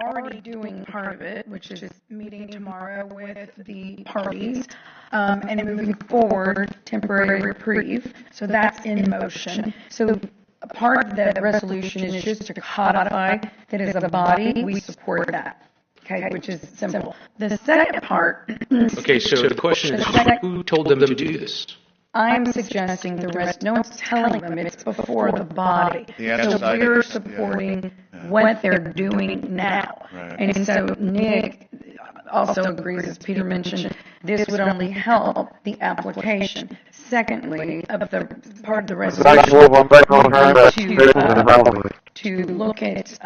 already doing part of it, which is meeting tomorrow with the parties, and moving forward, temporary reprieve. So that's in motion. So a part of the resolution is just to codify that as a body, we support that. Okay, which is simple. The second part. Okay, so the question is, who told them to do this? I'm suggesting the rest. No one's telling them. It's before the body. So we're supporting what they're doing now. Right. And so Nick also agrees, as Peter mentioned, this would only help the application. Secondly, of the part of the resolution, to look at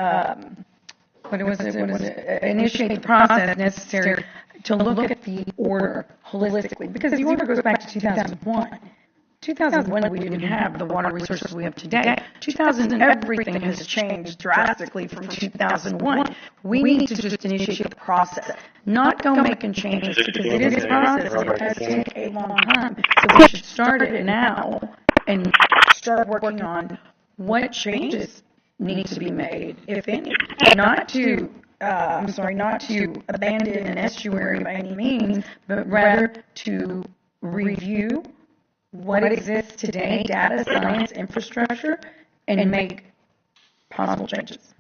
initiate the process necessary to look at the order holistically, because the order goes back to 2001. 2001, we didn't have the water resources we have today. 2000, everything has changed drastically from 2001. We need to just initiate the process, not go making changes, because it is a process. It does take a long time. So we should start it now and start working on what changes need to be made, if any. Not to abandon an estuary by any means, but rather to review what exists today, data science infrastructure, and make possible changes.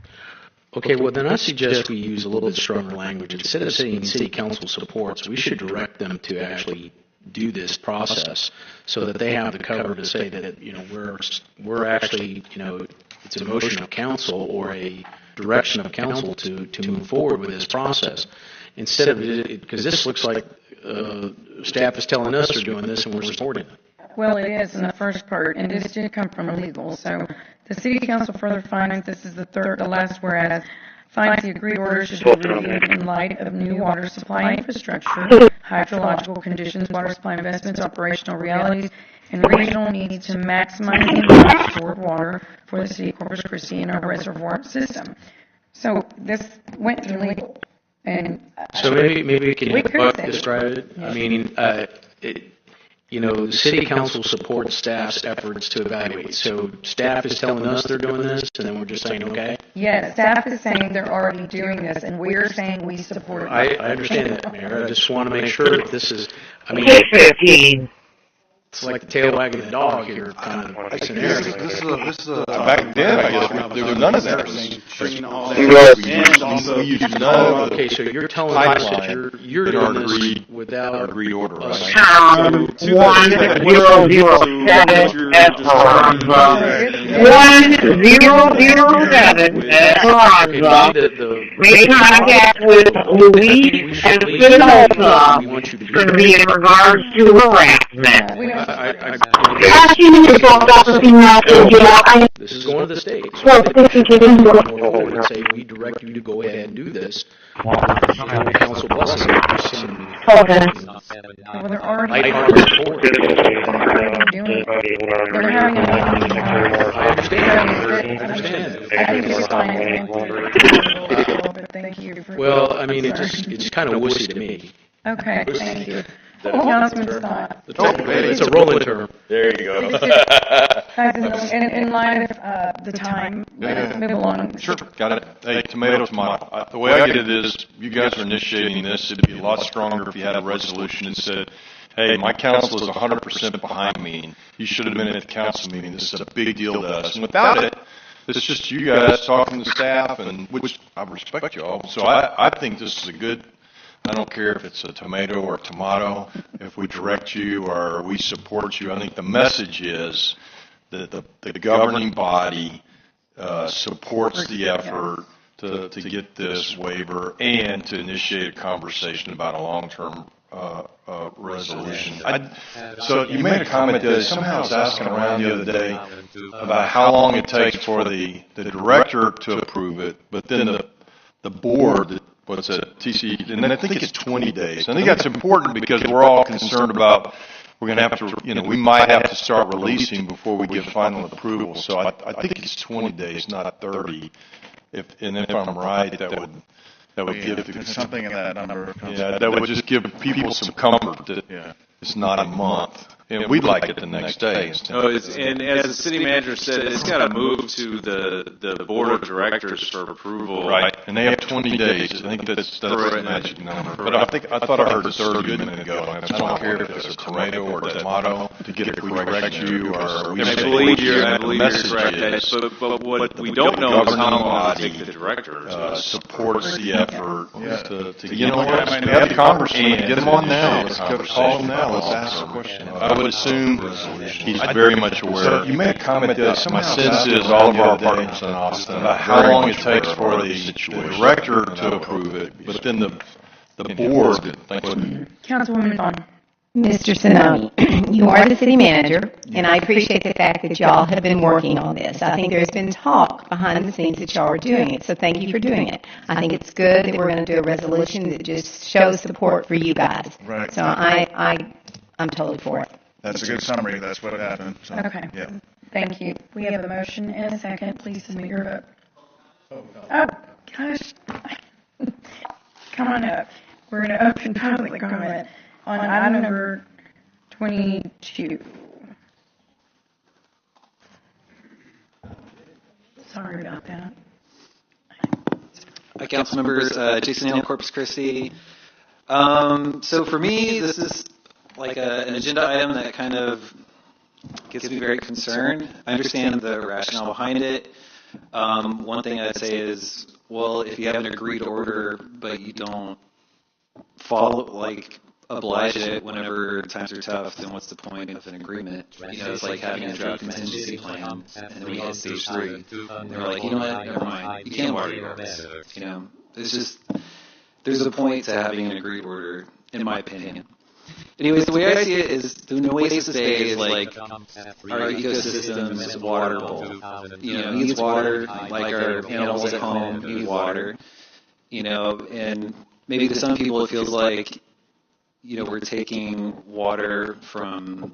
Okay, well then I suggest we use a little bit stronger language. Instead of saying city council supports, we should direct them to actually do this process so that they have the cover to say that, we're actually, it's a motion of council or a direction of council to move forward with this process. Instead of it, because this looks like staff is telling us they're doing this and we're supporting it. Well, it is in the first part, and this did come from legal. So the City Council further finds, this is the last whereas, finds the agreed order should be reviewed in light of new water supply infrastructure, hydrological conditions, water supply investments, operational realities, and regional needs to maximize the amount of stored water for the City of Corpus Christi in our reservoir system. So this went through legal. And so maybe we can describe it. Yeah. I mean, the city council supports staff's efforts to evaluate. So staff is telling us they're doing this, and then we're just saying, okay? Yes, staff is saying they're already doing this, and we're saying we support it. I understand that, Mayor. I just want to make sure that this is, it's like the tail wagging the dog here kind of scenario. This is back then, I guess, there was none of that. Okay, so you're telling us that you're doing this without our agreed order, right? 1007 Esperanza. Make contact with Louise and Spinoza for me in regards to harassment. This is going to the state. So and say we direct you to go ahead and do this. Council blessing. Okay. Well, they're already they're having a meeting. I understand. I think it's fine. Thank you. Well, I mean, it's kind of wussy to me. Okay, thank you. Councilman Scott. It's a rolling term. There you go. In light of the time, let's move along. Sure, got it. Hey, tomato. The way I get it is, you guys are initiating this. It'd be a lot stronger if you had a resolution that said, hey, my council is 100% behind me. You should have been at the council meeting. This is a big deal to us. And without it, it's just you guys talking to staff, and which I respect you all. So I think this is a good. I don't care if it's a tomato or a tomato, if we direct you or we support you. I think the message is that the governing body supports the effort to get this waiver and to initiate a conversation about a long-term resolution. So you made a comment that somehow I was asking around the other day about how long it takes for the director to approve it, but then the board, what's it, TC, and I think it's 20 days. I think that's important because we're all concerned about we're going to have to, we might have to start releasing before we get final approval. So I think it's 20 days, not 30. If I'm right, that would give something in that number. Yeah, that would just give people some comfort that it's not a month. and we'd like it the next day. And as the city manager said, it's got to move to the board of directors for approval. Right, and they have 20 days. I think that's the magic number. But I thought I heard 30 a minute ago. And I don't care if it's a tomato or a tomato to get it correct you, or we I believe you're message correct. is, But what we don't know is how long it takes the directors. supports the effort to you know what, have the conversation, get them on now, let's call them now, let's ask a question. I would assume he's very much aware. You made a comment that my sense is all of our partners in Austin about how long it takes for the director to approve it, but then the board. Councilwoman Vaughn. Mr. Sinoni, you are the city manager, and I appreciate the fact that y'all have been working on this. I think there's been talk behind the scenes that y'all are doing it, so thank you for doing it. I think it's good that we're going to do a resolution that just shows support for you guys. Right. So I'm totally for it. That's a good summary. That's what happened. So, Okay. Yeah. Thank you. We have a motion and a second. Please submit your vote. Oh, gosh. Come on up. We're going to open public comment on item number 22. Sorry about that. Hi, council members. Jason Neal, Corpus Christi. So for me, this is like an agenda item that kind of gets me very concerned. I understand the rationale behind it. One thing I'd say is, well, if you have an agreed order, but you don't follow, oblige it whenever times are tough, then what's the point of an agreement? You know, it's like having a draft contingency plan, and then we hit stage 3, and they're like, you know what, never mind, you can't water your roads. You know, it's just, there's a point to having an agreed order, in my opinion. Anyways, the way I see it is the nueces Bay is like our ecosystem is waterable. You know, it needs water, like our animals at home need water. You know, and maybe to some people it feels like, you know, we're taking water from,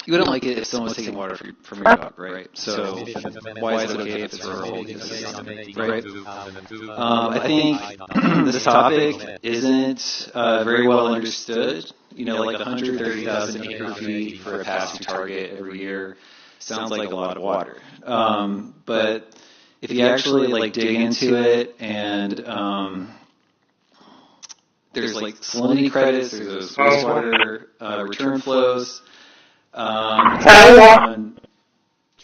you wouldn't like it if someone's taking water from your dog, right? So why is it okay if it's for a whole ecosystem, right? I think this topic isn't very well understood. You know, like 130,000 acre feet for a pass-through target every year sounds like a lot of water. But if you actually dig into it, and there's salinity credits, there's those wastewater return flows, on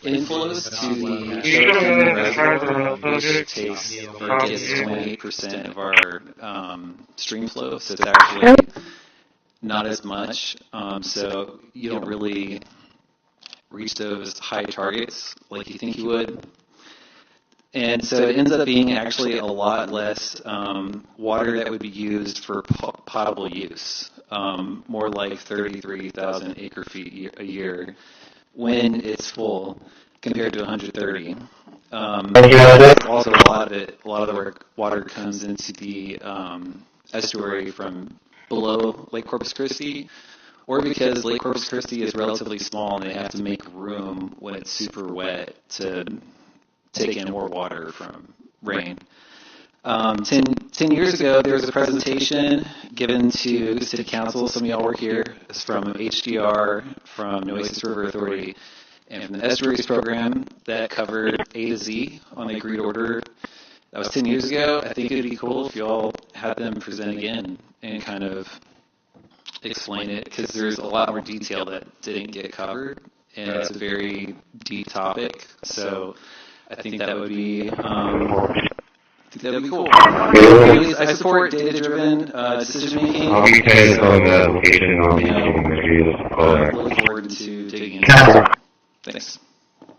inflows to the Sharpton Reservoir, which takes or gets 28% of our stream flow, so it's actually not as much. So you don't really reach those high targets like you think you would. And so it ends up being actually a lot less water that would be used for potable use, more like 33,000 acre feet a year when it's full compared to 130. Also, a lot of the water comes into the estuary from below Lake Corpus Christi, or because Lake Corpus Christi is relatively small and they have to make room when it's super wet to take in more water from rain. 10 years ago, there was a presentation given to City Council. Some of y'all were here. It's from HDR, from Nueces River Authority, and from the Estuaries Program that covered A to Z on the agreed order. That was 10 years ago. I think it would be cool if y'all had them present again and kind of explain it, because there's a lot more detail that didn't get covered, and it's a very deep topic. So I think that would be cool. Anyways, I support data-driven decision making. I'll be dependent on the location on the Looking forward to digging into it. Thanks.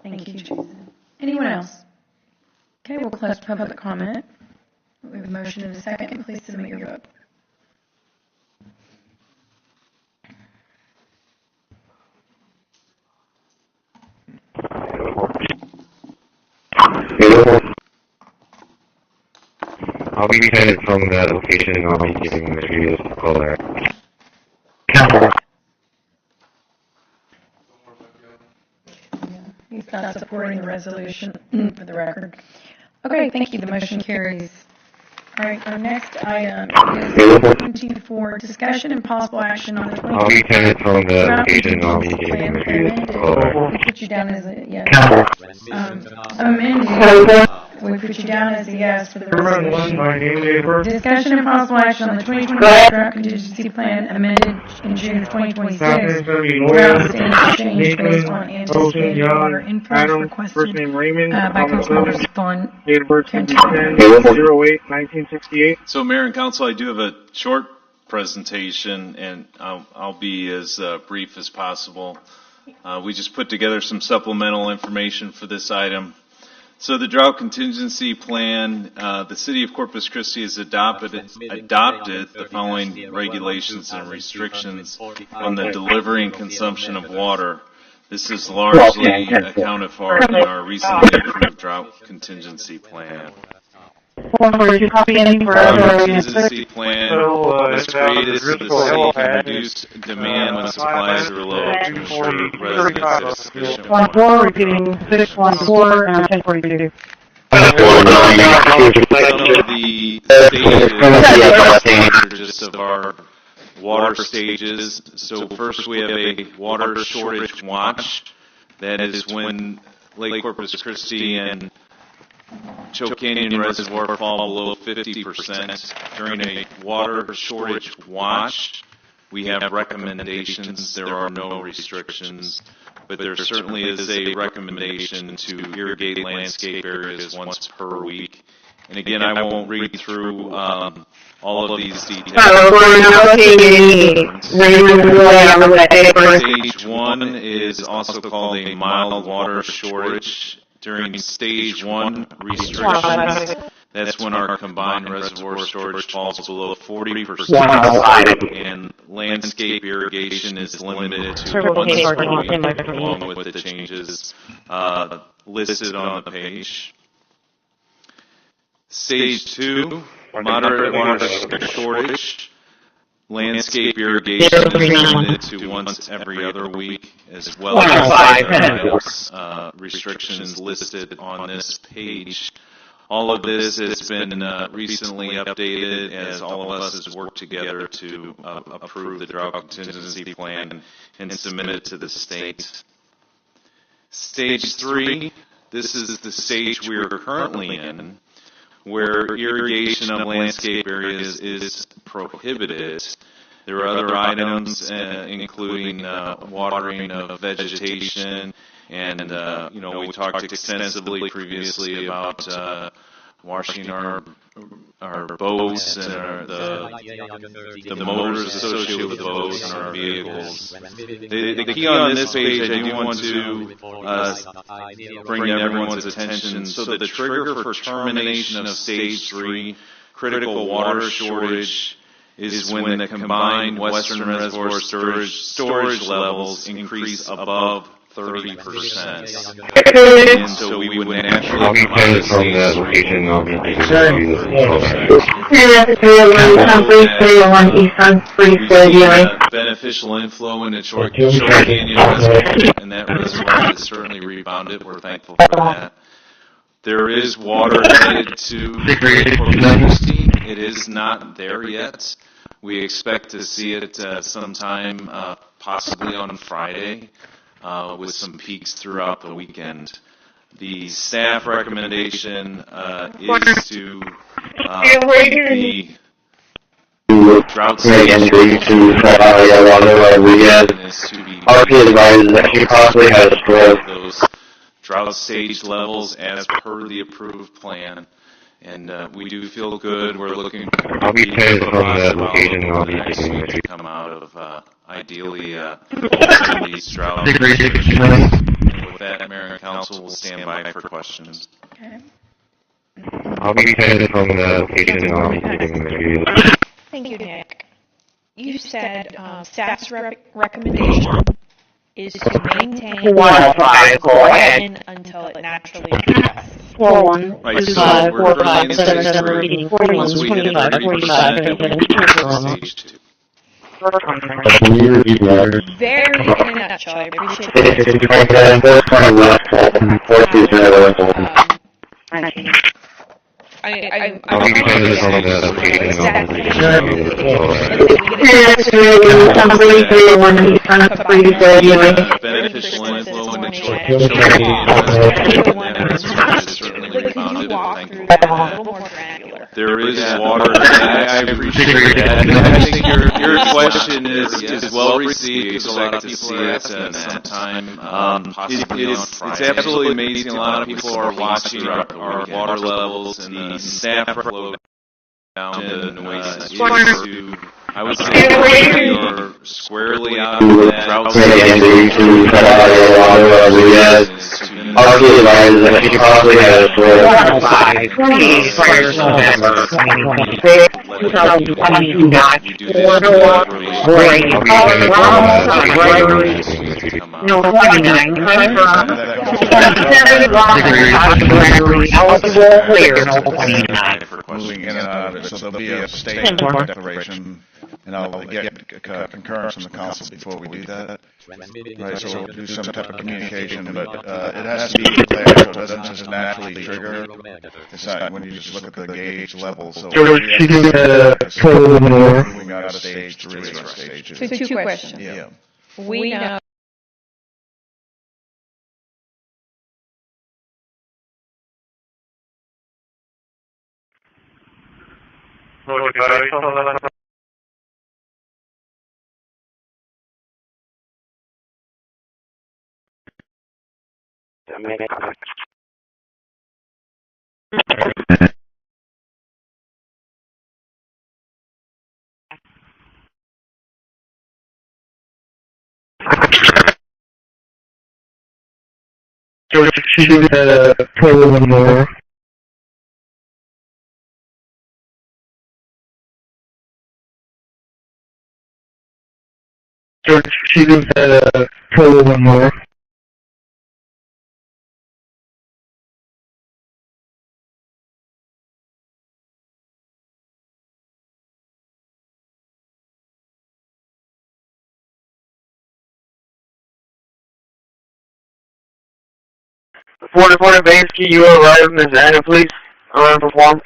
Thank you, Jason. Anyone else? Okay, we'll close public comment. We have a motion and a second. Please submit your vote. I'll be dependent from the location on the giving the videos to call there. He's not supporting the resolution, for the record. Okay, thank you. The motion carries. All right, our next item is 24, discussion and possible action on the I'll be sending from the drought location. I'll be contingency getting plan interviews. amended. We put you down as a yes. Amended. We put you down as a yes for the resolution. Discussion and possible action on the 2025 drought contingency plan amended in June of 2026. Drought standards changed based on anticipated water inflows requested by Councilmembers Vaughn. So, Mayor and Council, I do have a short presentation, and I'll be as brief as possible. We just put together some supplemental information for this item. So the drought contingency plan, the City of Corpus Christi has adopted the following regulations and restrictions on the delivery and consumption of water. This is largely accounted for in our recently approved drought contingency plan. Contingency plan was created so the city can reduce demand when supplies are low to ensure residents have sufficient water. Repeating 614 and 1042. Some of the stages are just of our water stages. So first we have a water shortage watch. That is when Lake Corpus Christi and Choke Canyon Reservoir fall below 50%. During a water shortage watch, we have recommendations. There are no restrictions, but there certainly is a recommendation to irrigate landscape areas once per week. And again, I won't read through all of these details. Stage 1 is also called a mild water shortage. During stage 1 restrictions, that's when our combined reservoir storage falls below 40%, and landscape irrigation is limited to once per week, along with the changes listed on the page. Stage 2, moderate water shortage. Landscape irrigation is limited to once every other week, as well as restrictions listed on this page. All of this has been recently updated as all of us has worked together to approve the drought contingency plan and submit it to the state. Stage 3, this is the stage we are currently in, where irrigation of landscape areas is prohibited. There are other items, including watering of vegetation, and we talked extensively previously about washing our boats and the motors associated with the boats and our vehicles. The key on this page, I do want to bring to everyone's attention. So the trigger for termination of stage 3 critical water shortage is when the combined western reservoir storage levels increase above 30%. And so we would naturally I'll be sending from the location. I'll be getting interviews. Beneficial inflow into Choke Canyon Reservoir, and that reservoir has certainly rebounded. We're thankful for that. There is water headed to Corpus Christi. It is not there yet. We expect to see it sometime, possibly on Friday, with some peaks throughout the weekend. The staff recommendation is to keep the drought stage those drought stage levels as per the approved plan. And we do feel good. We're looking I'll be sending from the location. I'll be getting interviews. to come out of ideally some of these drought restrictions. And with that, Mayor and Council will stand by for questions. Okay. I'll be sending from the location. I'll be getting interviews. Thank you, Nick. You said staff's recommendation is to maintain until it naturally progresses. 41, Right, so 25, we're 45, in 7, stage 7, 3. 41, Once we hit 25, 45, 30%, then we 37, move to stage 2. Very in a nutshell, I appreciate that. I'll be sending from the location on the beneficial inflow in the children certainly found it thankful. There is water. I appreciate that. And I think your question is well received because a lot of people see it at some time. It's absolutely amazing. A lot of people are watching our water levels and the staff flow down the nueces to, I would say, you're squarely out of that drought moving in and out of it, so there'll be a state declaration, and I'll get concurrence from the council before we do that. Right, so we'll do some type of communication, but it has to be declared, so it doesn't just naturally trigger. It's not when you just look at the gauge level. So moving out of stage 3 or stage 2. So 2 questions. Yeah. We know. Before Vansky, you arrive, Ms. Anna, please, around performance.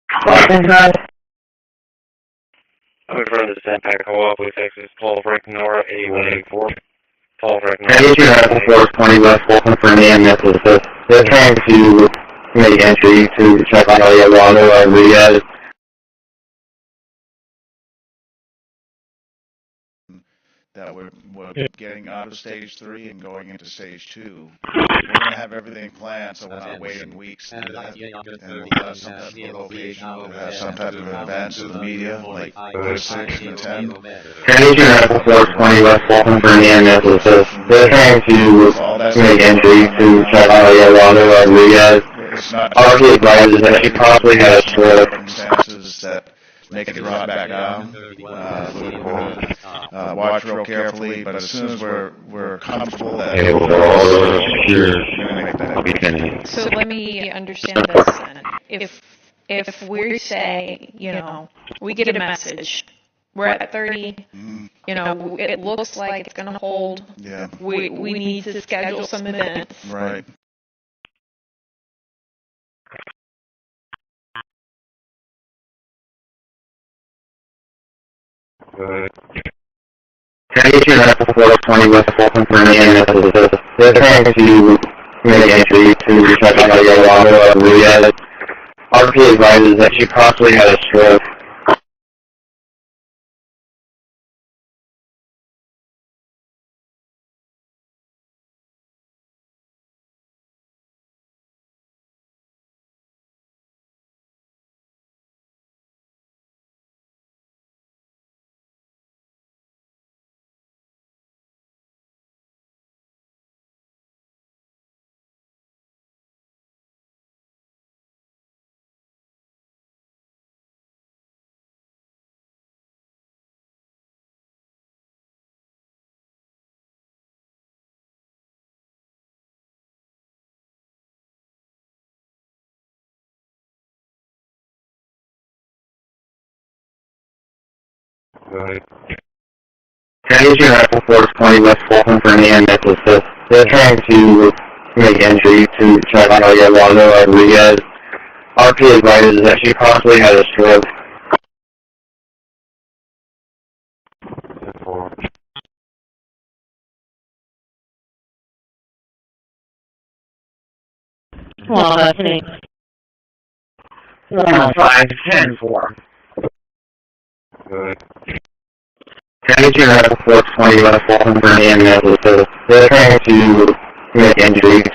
I'm in front of the Sandpack Co-op with Texas, Paul Frank Nora, 8184. Paul Frank Nora. Can you have 420 West Fulton for an EMS assist? They're trying to make entry to check on all your water or the that we're getting out of stage 3 and going into stage 2. We're going to have everything planned, so we're not waiting weeks to do that. And we'll have some type of location, we'll have some type of events with the media, like the 6 and the 10. Can you have 420 West Fulton for an EMS assist? They're trying to make entry to check on all your water or the RP advises that she possibly had a stroke. Circumstances that make it drop back down. Watch real carefully, but as soon as we're comfortable that So let me understand this then. If we say, we get a message, we're at 30, it looks like it's going to hold. Yeah. We need to schedule some events. Right. Can you have 420 West Fulton for an EMS assist? They're trying to make entry to check on all your water or the RP advises that she possibly had a stroke. Can you have 420 West Fulton for an EMS assist? They're trying to make entry to Chevalier Wanda Rodriguez. RP advises that she possibly had a stroke. Well, that's me. 105-10-4. Good. County General 420 West Walton for the ambulance. They're trying to make entry to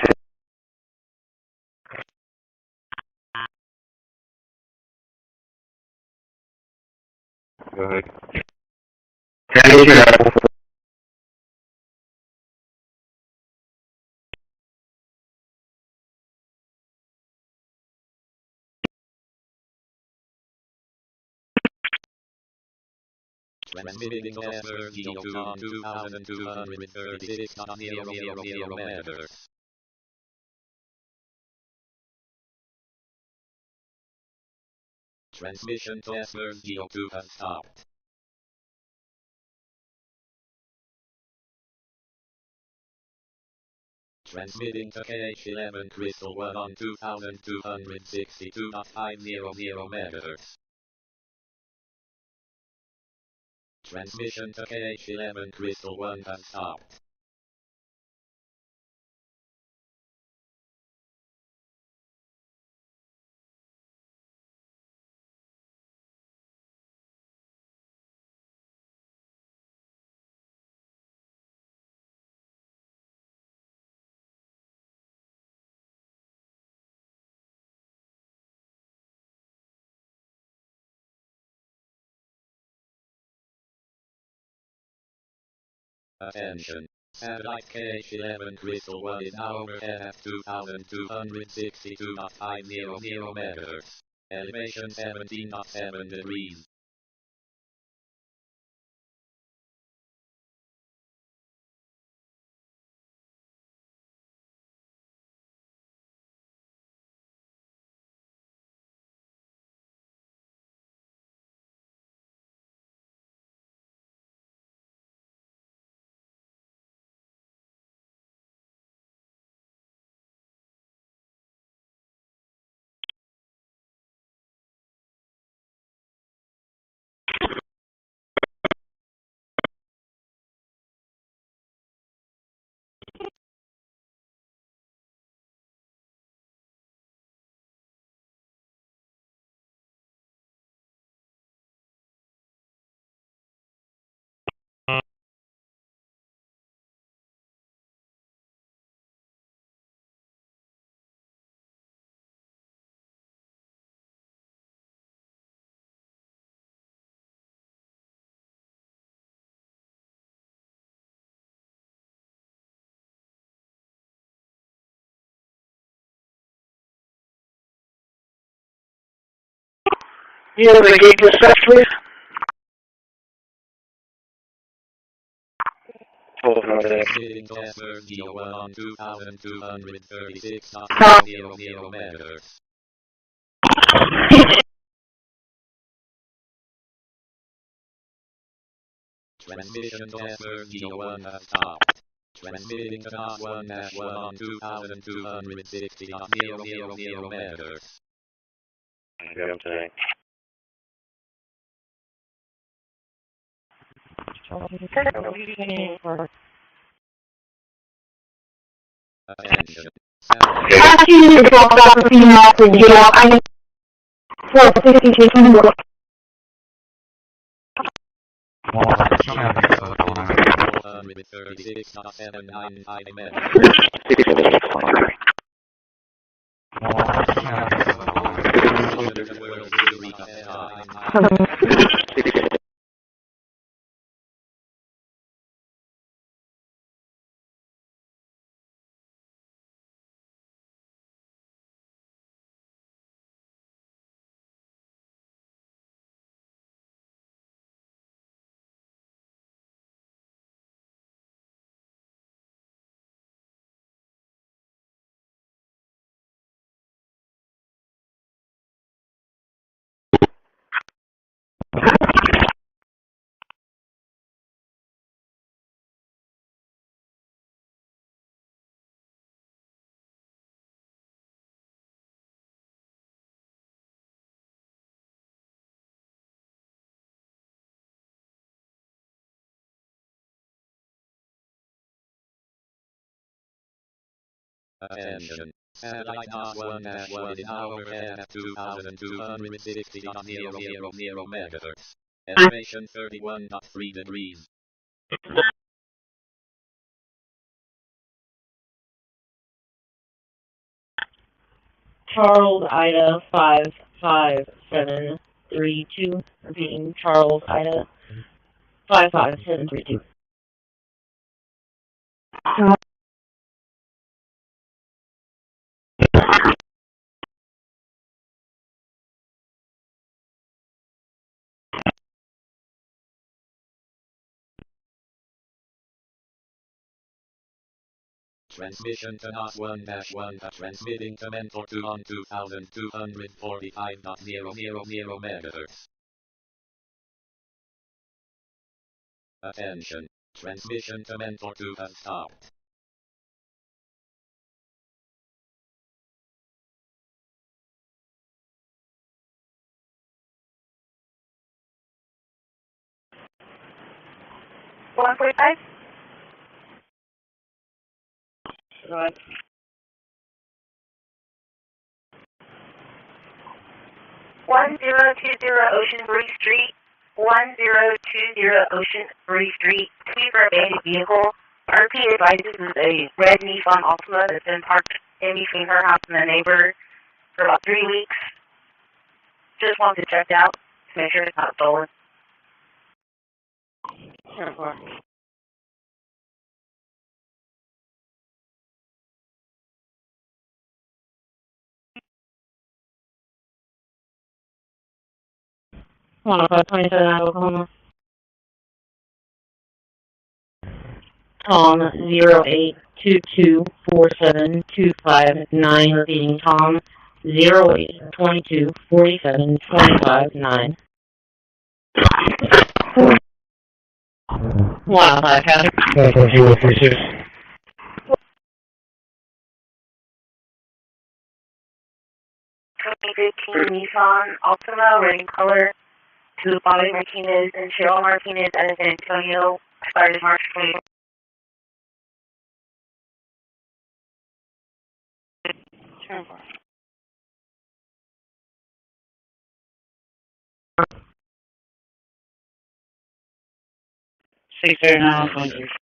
Good. County General Transmitting Ashmore GO2 on 2236.000 meters. Transmission to Ashmore GO2 has stopped. Transmitting to KH11 Crystal 1 on 2262.500 meters. Transmission to KH11 Crystal 1 has stopped. Attention. Satellite KH11 Crystal 1 is now overhead at 2262.500 meters. Elevation 17.7 degrees. You know the gate dispatch, please? Transmitting to Ashmore GO1 on 2236.000 meters. Transmission to Ashmore GO1 has stopped. Transmitting to Knox 1-1 on 2260.000 meters. Okay. Attention. Asking you to drop off a few miles and get out. I need 450 to work. Attention. Satellite NOS-1-1 in overhead at 2260.000 megahertz. Elevation 31.3 degrees. Charles Ida 55732. Repeating, Charles Ida 55732. Transmission to NOS-1-1, transmitting to Mentor 2 on 2245.000 megahertz. Attention. Transmission to Mentor 2 has stopped. One 45. Right. 1020 Ocean Breeze Street. 1020 Ocean Breeze Street. Please for abandoned vehicle. RP advises is a red Nissan Altima that's been parked in between her house and the neighbor for about 3 weeks. Just wanted to check out to make sure it's not stolen. 10-4. One 527 out of Oklahoma. Tom 0822472559. Repeating, Tom 0822472559. 105 traffic. 036. Nissan Altima, red in color, to Bobby Martinez and Cheryl Martinez at San Antonio, expired March 20.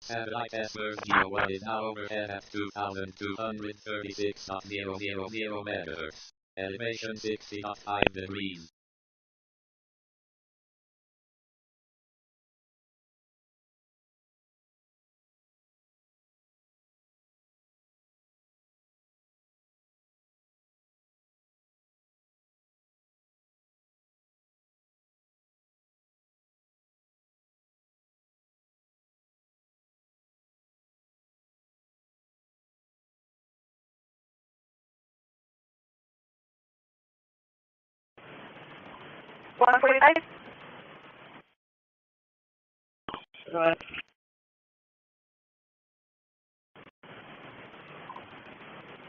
Satellite Ashmore 01 is now overhead at 2236.000 megahertz. Elevation 60.5 degrees. One 45. Right.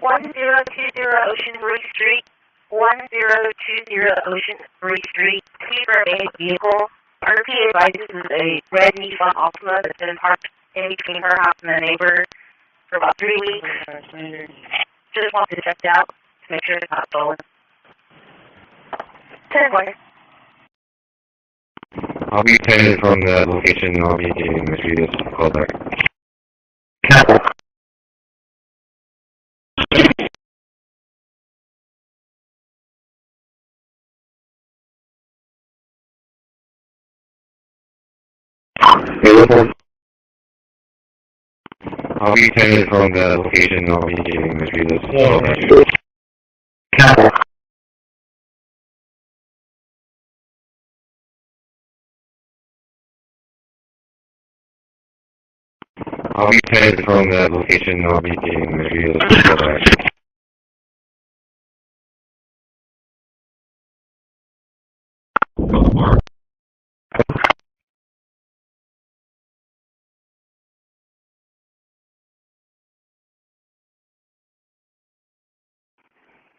1020 Ocean Breeze Street. 1020 Ocean Breeze Street. Please for abandoned vehicle. RP advises is a red Nissan Altima that's been parked in between her house and the neighbor for about 3 weeks. Just wanted to check it out to make sure it's not stolen. 10-4. I'll be attended from the location and I'll be giving the previous call back. I'll be attended from the location and I'll be giving the previous call back. I'll be attended from the location and I'll be giving the previous call back.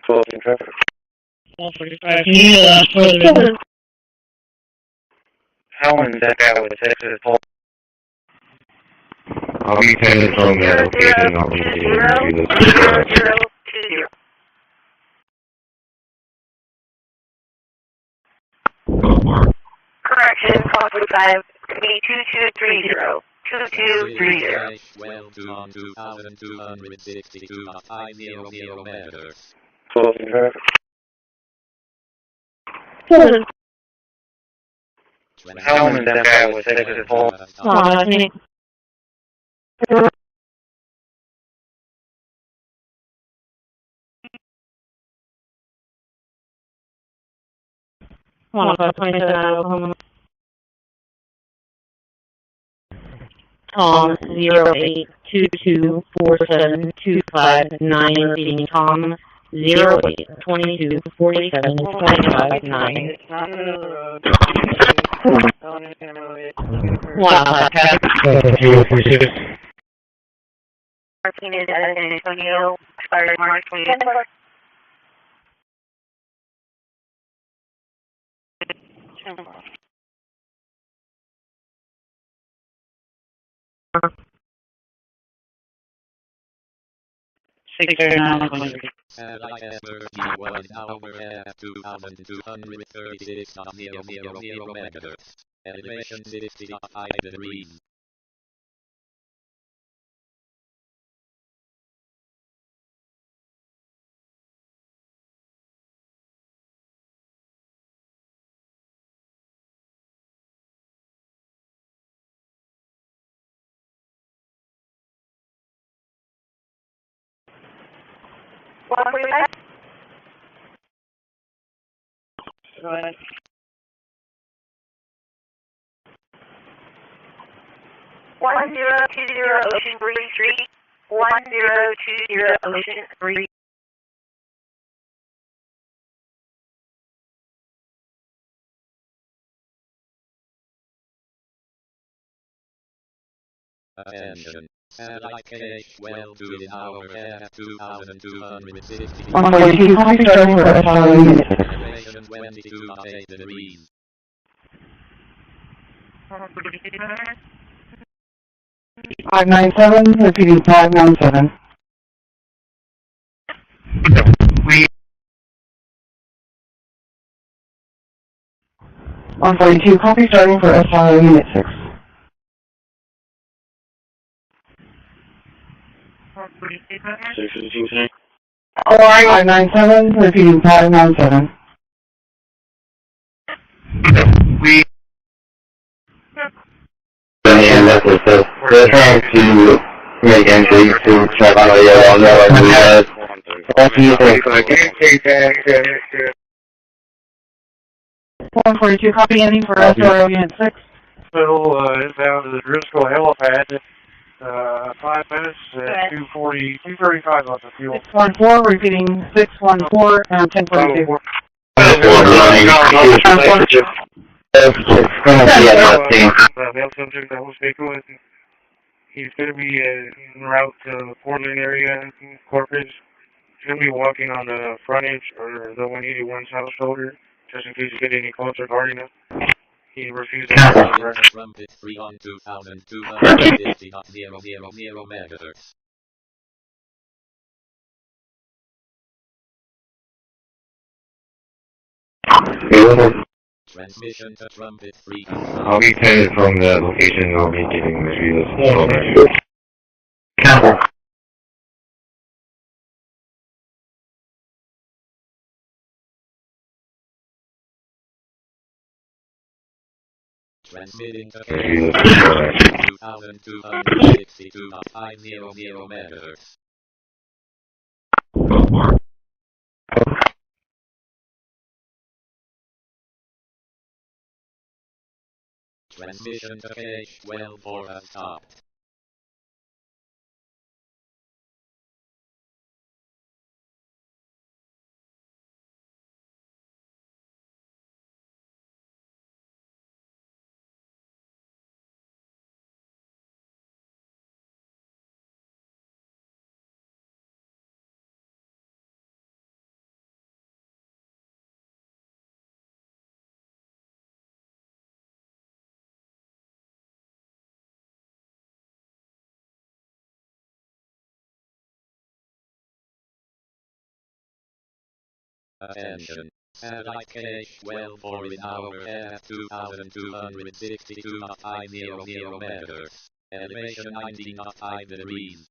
Closing traffic. 145. How in that guy with Texas I'll be sending from that location. I'll be getting this. Correction, call 45, to be 2230. 2230. Well, 2,262.500 meters. How many that guy was Texas Hall? I think. Well, 27 Oklahoma. 08224725 repeating Tom 08224725 Wow, Martinez at San Antonio, expired March 27th. Ashmore D1 hour at 2,236.000 megahertz. Elevation 60.5 degrees. What were that? Go ahead. One 1020 Ocean Breeze Street. 1020 Ocean Breeze. Attention. Satellite cache well to an hour at 2,260. 142, copy starting for SRO unit 6. Elevation 22.8 degrees. 597, repeating 597. 142, copy starting for SRO unit 6. 597, repeating 597. And that's what says. They're trying to make entry to check on the yellow. No, we had. What do you think? 142, copy ending for SRO unit 6. Inbound to the Driscoll helipad. 5 minutes at 235 on the fuel. 614, repeating 614 and 1042. It's going to be a nothing. Male subject that will speak with. He's going to be en route to the Portland area, Corpus. He's going to be walking on the frontage or the 181 south shoulder, just in case you get any closer guarding him. He refused to Trumpet 3 on 2,250.000 megahertz. Transmission to Trumpet 3. I'll be sending from that location. I'll be giving this Transmitting to 2,262.500 megahertz. Transmission to cache well 4 has stopped. Attention. Satellite KH-12 for in hour at 2,262.500 meters. Elevation 90.5 degrees.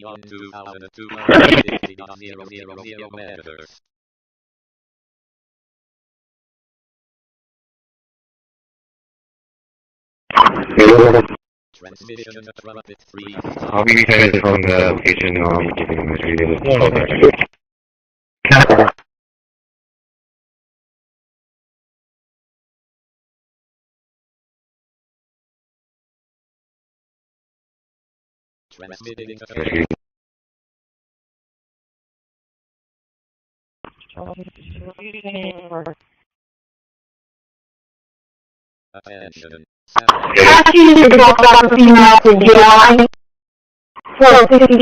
On 2,260.000 meters. Transmission interrupted 3. I'll be retired from the location, giving them a Transmitting Attention. Actually, the doctor of female to GI for 50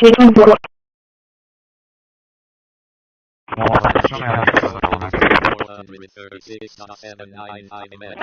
436.795 meters.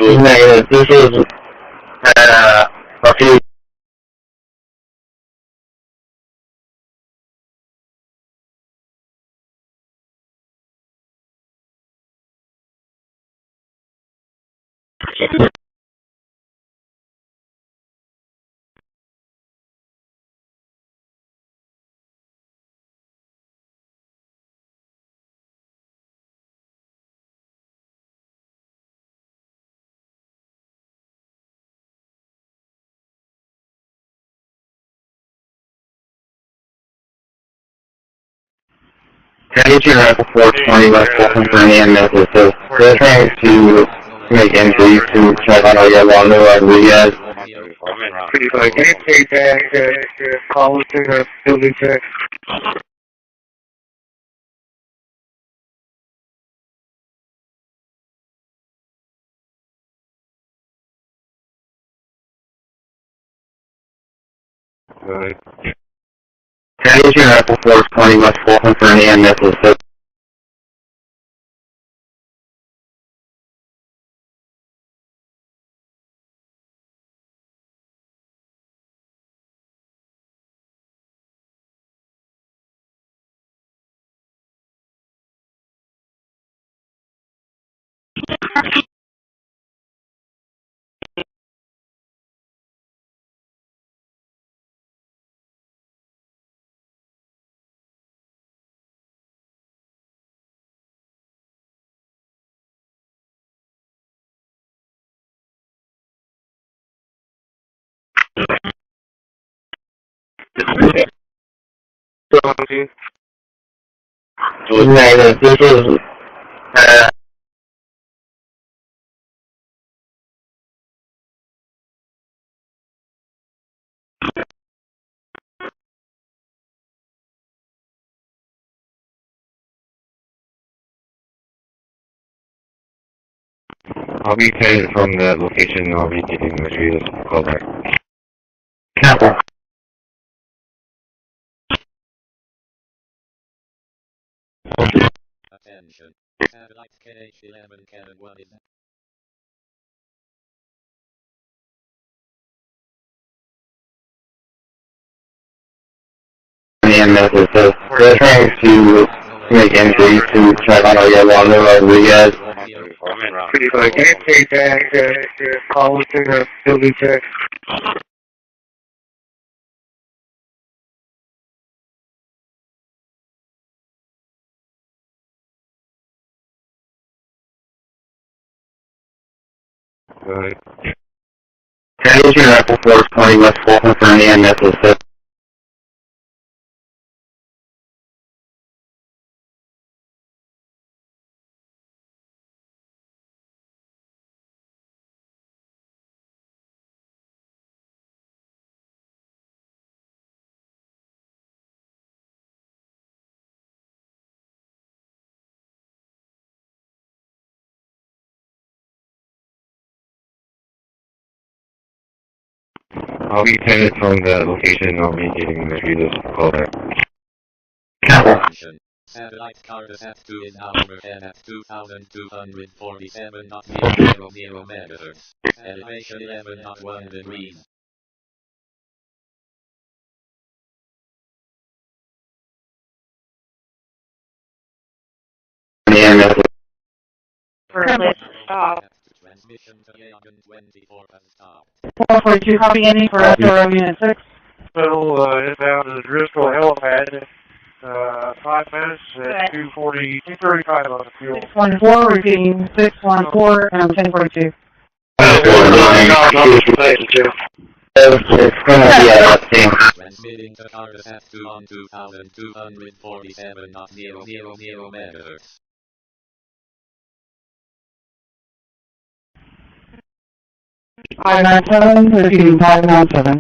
Negative. This is a few. Canadian Rifle 420 West Fulton for an EMS assist. They're trying to make entries to check on Yolanda Rodriguez. Can you take that call to the building check? Canadian Rifle 420 West Fulton for an EMS assist. Negative. This is I'll be headed from the location. I'll be giving the retrievers a call back. Capital. Attention. Satellite KH11 Cannon 1 is EMS assist. They're trying to make entries to check on Yolanda Rodriguez. Can you take that call to the building check? Canadian Rifle 420 West Fulton for an EMS assist. I'll be headed from the location. I'll be giving the retrievers a call back. attention. Satellite Corpus F2 is now overhead at 2,247.000 megahertz. Elevation 11.1 degrees. EMS. Privilege stop. Transmission to Yagan 24 has stopped. 442, copy any for SRO Unit 6. So, inbound to Driscoll Helipad, 5 minutes at 2:35 on the fuel. 614, repeating 614 and 1042. It's gonna be at that same. Transmitting to Corpus F2 on 2,247.000 megahertz. I-97, repeating 597.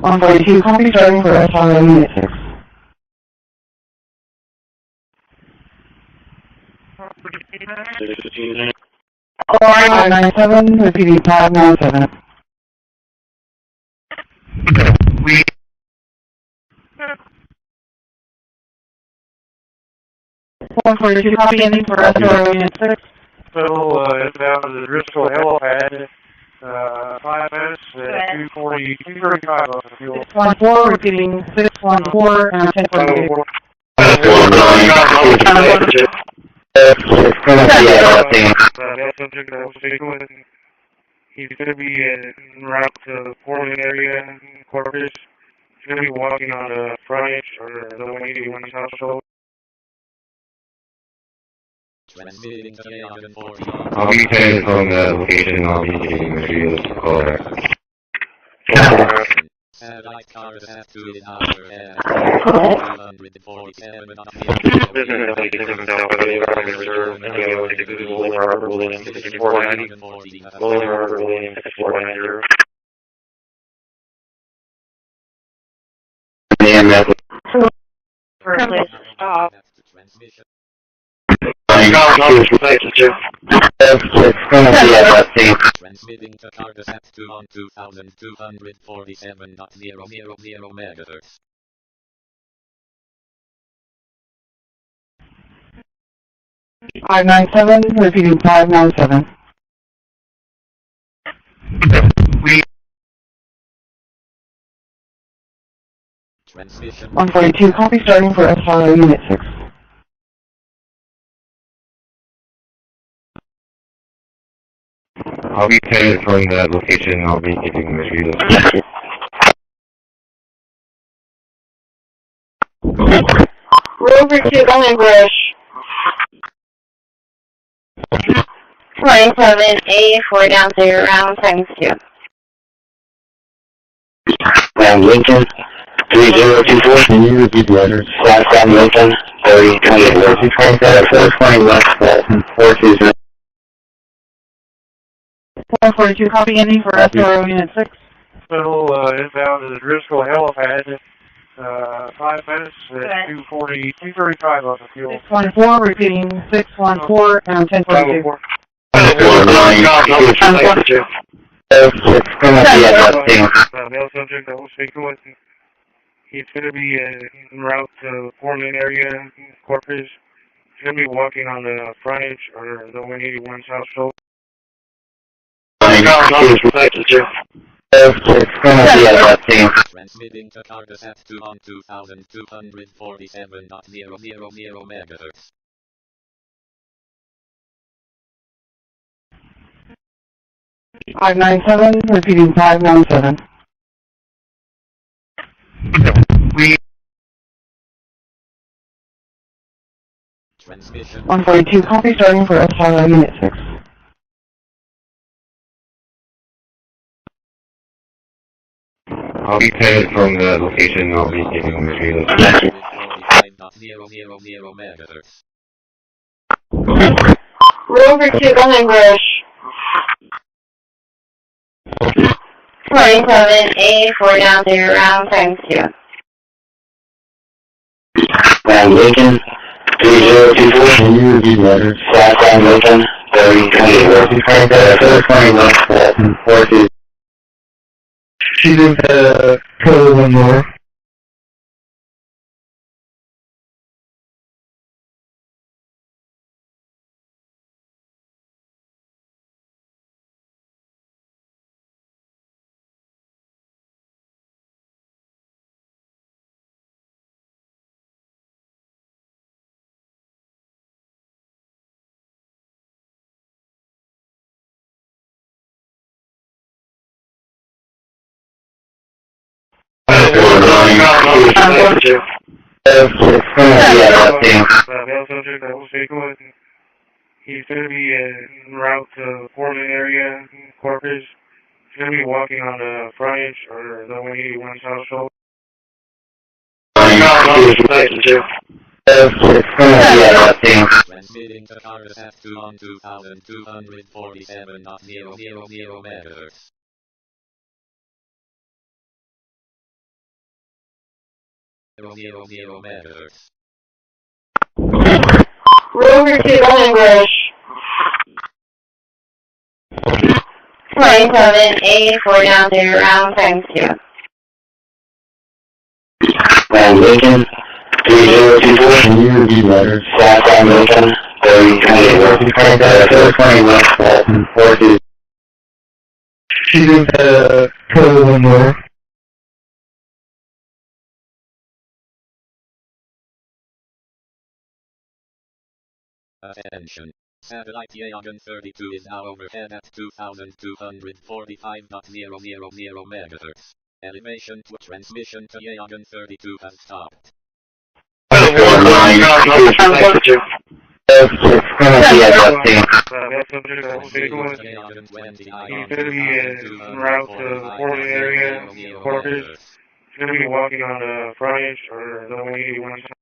142, copy starting for SRO Unit 6. Alright, 597, repeating 597. 142, copy ending for SRO Unit 6. So, it's out of the Driscoll helipad, 5S, 240, 235 on the fuel. 614, repeating 614 and 1042. That subject that was speaking with, he's going to be en route to the Portland area, Corpus. He's going to be walking on the frontage or the 181 South Shoulder. Transmitting to I'll be taken from that location. I'll be getting materials to call back. Satellite cars have to in our air. 247 up Stop. transmission. Transmitting to Cargus at 2247.000 megahertz. Five 597, repeating 597. Transmission 142, copy starting for SRO Unit 6. I'll be taken from that location. I'll be getting materials. Rover 2, going Bush. Flying 7A4 down 0 round times 2. Lincoln, 3024. Can you repeat the address? Flat Lincoln, 3028. 420 West Walton, 420. 142, copy ending for SRO Unit 6. So, it's out of the Driscoll helipad, 5S, 240, 235 on the fuel. 614, repeating 614 and 1042. Male subject that was speaking with, he's going to be en route to the Portland area, Corpus. He's going to be walking on the frontage or the 181 South Shoulder. transmitting to Cargus at 2247.000 megahertz. Five 597, repeating 597. Transmission 142, copy starting for SRO Unit 6. I'll be taken from that location. I'll be getting materials. 45.000 megahertz. Rover 2, going Bush. Flying 7A4 down 0 round times 2. Lincoln, 3024. Can you repeat the address? Flat Lincoln, 3028. 420 West Walton, 420. She did code one more. Male subject that was speaking with, he's going to be en route to the Portland area, Corpus. He's going to be walking on the frontage or the 181 South Shoulder. It's gonna be adjusting. Transmitting to Corpus at 2247.000 megahertz. Megahertz. Rover to English. 27A4 down there around, thank you. Transmission 3024 UV letters. Staff transmission 3020 West Fulton 42. Shooting Total North. Attention. Satellite Yagan 32 is now overhead at 2245.000 megahertz. Elevation to transmission to Yagan 32 has stopped. It's gonna be adjusting. He's gonna be en route to the Portland area, Corpus. He's gonna be walking on the frontage or the 181 side.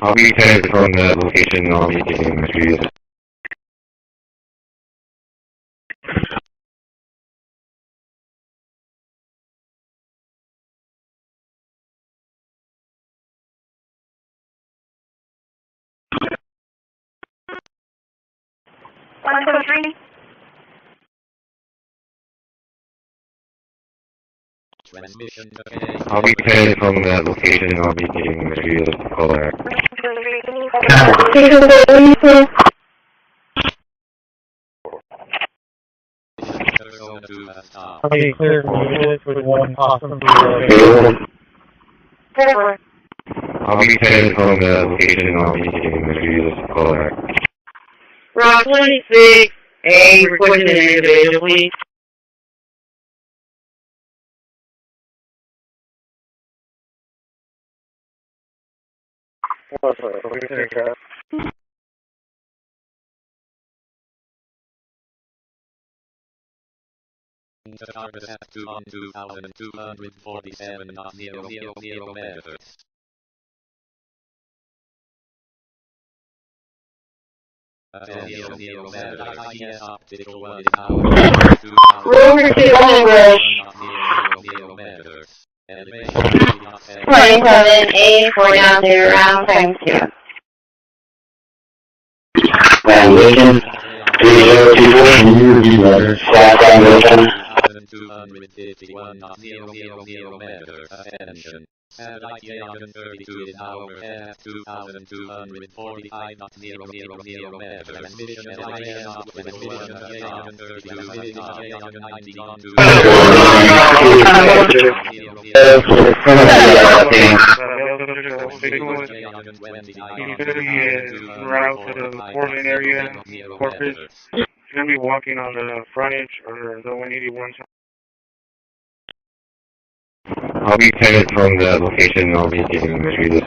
I'll be headed from that location. I'll be getting the trees. Transmission to I'll be headed from that location. I'll be getting the trees. Call back. I'll be clear from units with one awesome I'll be headed from that location. I'll be getting the trees. Call back. Rock 26A, requesting an individual, please. to Corpus at 2247.000 megahertz. Rover to English. 27A4 down there around, thank you. Transmission 3024 UV letters. Staff transmission 251.000 megahertz. Attention. Satellite Yagan 32 is now overhead at 2245.000 megahertz. Transmission to Yagan 32 is Yagan 90 on to He's gonna be en route to the Portland area, Corpus. He's gonna be walking on the frontage or the 181 side. I'll be headed from that location. I'll be getting the trees.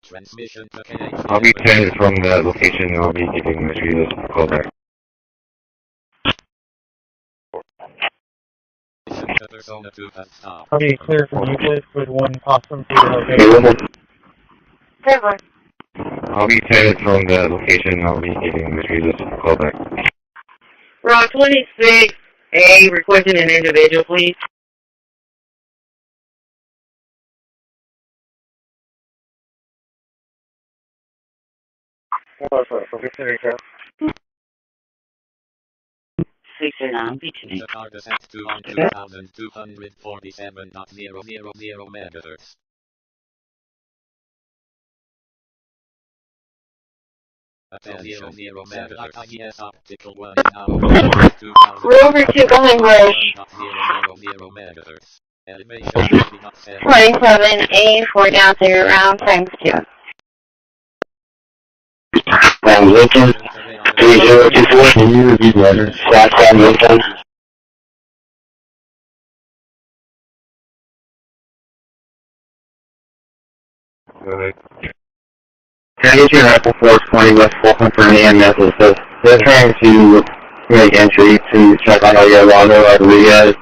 transmission to I'll be headed from that location. I'll be getting the trees. Call back. I'll be clear from nucleus with one awesome location. I'll be headed from that location. I'll be getting the trees. Call back. Rock 26A, requesting an individual, please. 609 between. The target at 2247.000 megahertz. Attention, satellite IDS optical 1 now Rover 2 going Rush. 0.000 megahertz. Elevation 27A4 down to around times 2. Lincoln, 3024, can you repeat the letter? Southbound Lincoln. Can I get you an Apple 420 West Fulton for an EMS assist? They're trying to make entry to check on Yolanda Rodriguez.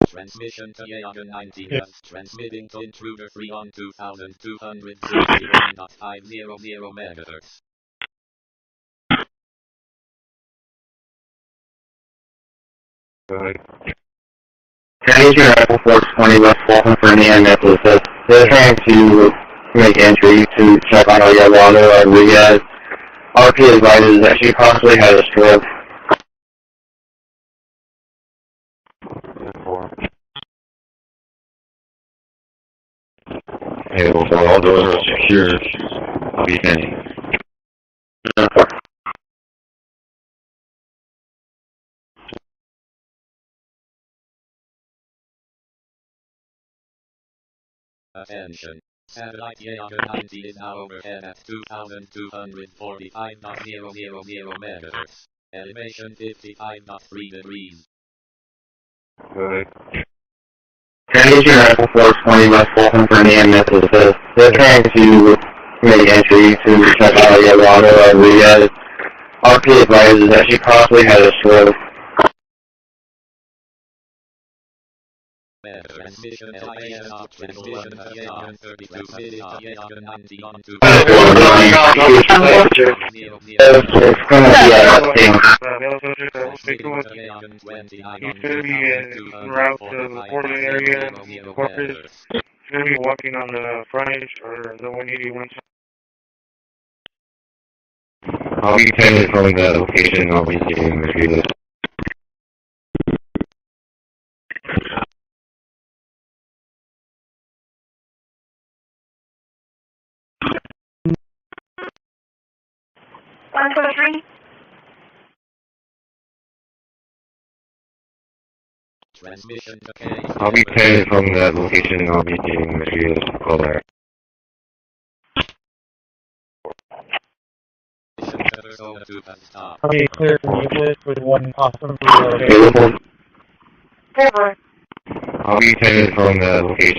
Transmission to Yaga 90 West, transmitting to intruder 3 on 2261.500 megahertz. Can I get you an Apple 420 West Fulton for an EMS assist? They're trying to make entry to check on Yolanda Rodriguez. RP advises that she possibly had a stroke. Hey, well, all doors are secured. I'll be pending. Attention. Satellite Yaga 90 is now overhead at 2245.000 megahertz. Elevation 55.3 degrees. Can I get you an Apple 420 West Fulton for an EMS assist? They're trying to make entry to check out Yolanda Rodriguez. RP advises that she possibly had a stroke. Transmission LIS transmission Yaga 32 minutes Yaga 90 on 2. It's gonna be a thing. He's gonna be en route to the Portland area, Corpus. He's gonna be walking on the frontage or the 181. I'll be pending from that location. I'll be getting retrieved. Transmission to I'll be pending from that location. I'll be getting retrieved. Call there. I'll be clear from the list with one awesome I'll be pending from that location.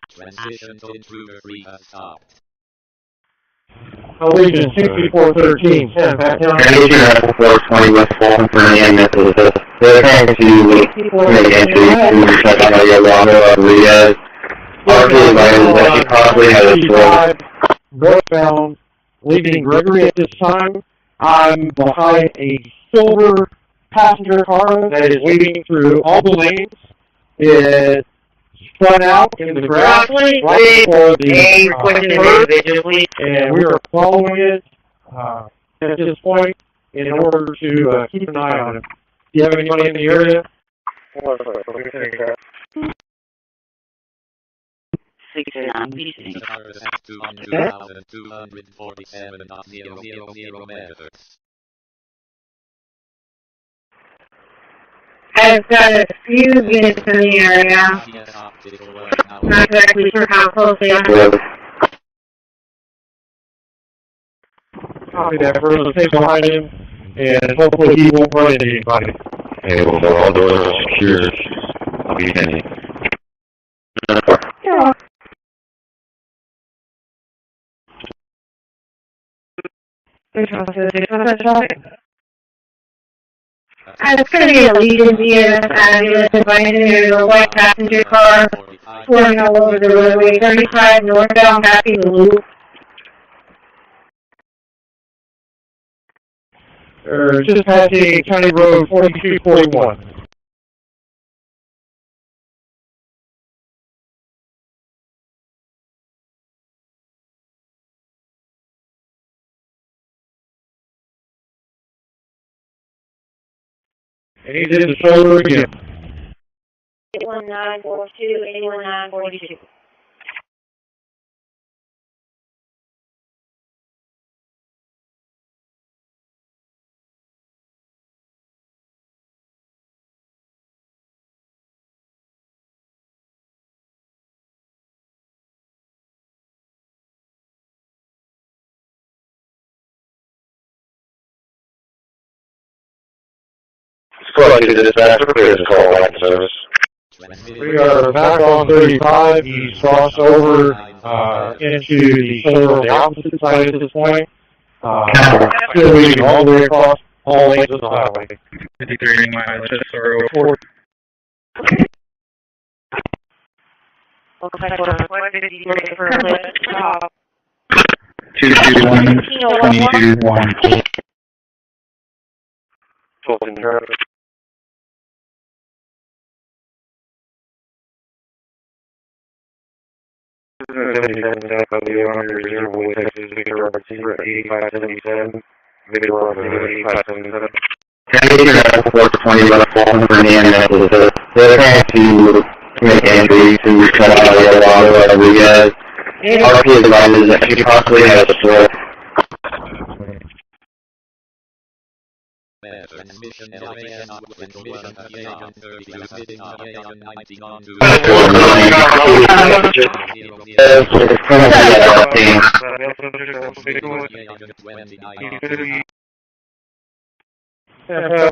Transmission to intruder 3 has stopped. Allegiance 6413, San Pat County. Can I get you an Apple 420 West Fulton for an EMS assist? They're trying to make entry to check out Yolanda Rodriguez. RP advises that she possibly had a stroke. Northbound, leaving Gregory at this time. I'm behind a silver passenger car that is weaving through all the lanes. It's spun out in the grass right before the and we are following it at this point in order to keep an eye on it. Do you have anybody in the area? 609 BC. 247.000 megahertz. I've got a few units in the area. Not exactly sure how close they are. Copy that. We're going to stay behind him, and hopefully he won't run into anybody. Hey, well, all doors are secured. I'll be pending. Yeah. It's going to be a Legion VNS ambulance advising there's a white passenger car pouring all over the roadway, 35 northbound passing the loop. Just passing County Road 4241. And he did the shoulder again. 81942, 81942. Squad to the dispatcher, clear this call line service. We are back on 35. He's crossed over into the shoulder on the opposite side at this point. Still leading all the way across all lanes of the highway. 53 miles, just 04. Looks like we're 153 for a lift. 221, 22, 1. They're trying to make entry to Rodriguez. RP advises that she possibly has a stroke. Transmission LAS transmission PA 32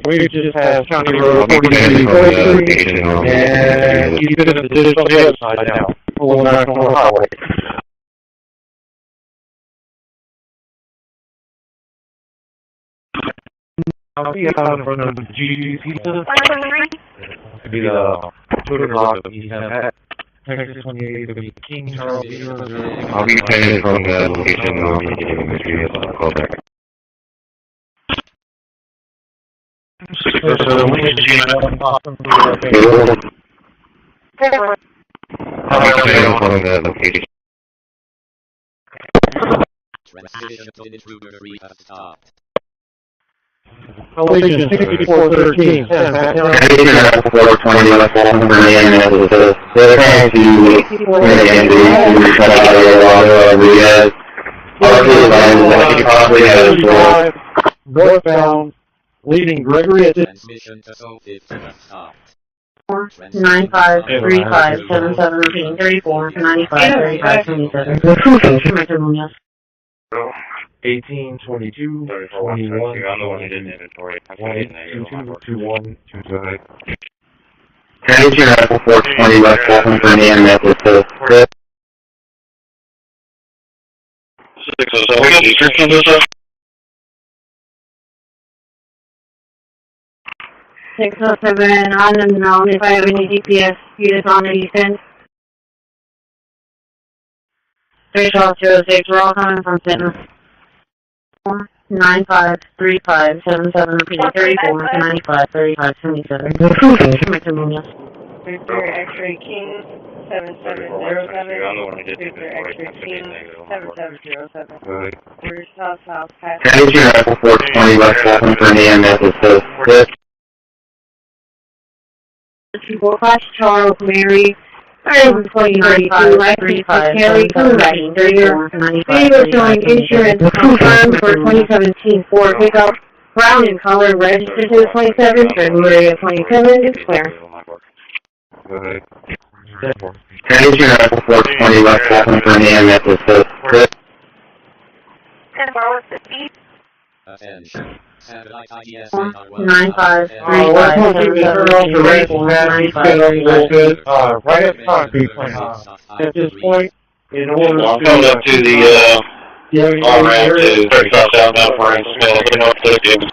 we just have County Road 42 and keep it in the ditch on the other side now, pulling back on the highway. I'll be out in front of the GG pizza. Be the Twitter block of Texas 28 of the King Charles. I'll be paying from the location and I'll be getting the street call back. Transmission to intruder 3 has stopped. Elevation 6413. They're trying to make entry to Rodriguez. RP advises that she possibly has a stroke. Northbound, leading Gregory at Transmission to 050 has stopped. 9535 77 repeating 34 95 35 27. 18, 22, 21, 21, 22. Transit 420 West Fulton for the EMS with the 607 on the known if I have any GPS units on the east 306, we're all coming from Sentinel. 9535 77 repeating 34 95 35 27. Victor X-ray King 7707. Victor X-ray King 7707. We're south past. Transit 420 West Fulton for the EMS with the 4 Charles Mary. 2092, license to carry, writing, Dreyer. Video showing insurance confirmed for 2017 Ford pickup, brown in color, registered to the 27th, February of 27, it's clear. Transit 420 West Fulton for the EMS with the 10 hours to speed. Attention. Satellite IDS 9535 right at the concrete plant. At this point, in order to coming up to the on-ramp to 35 southbound for instance, looking up to the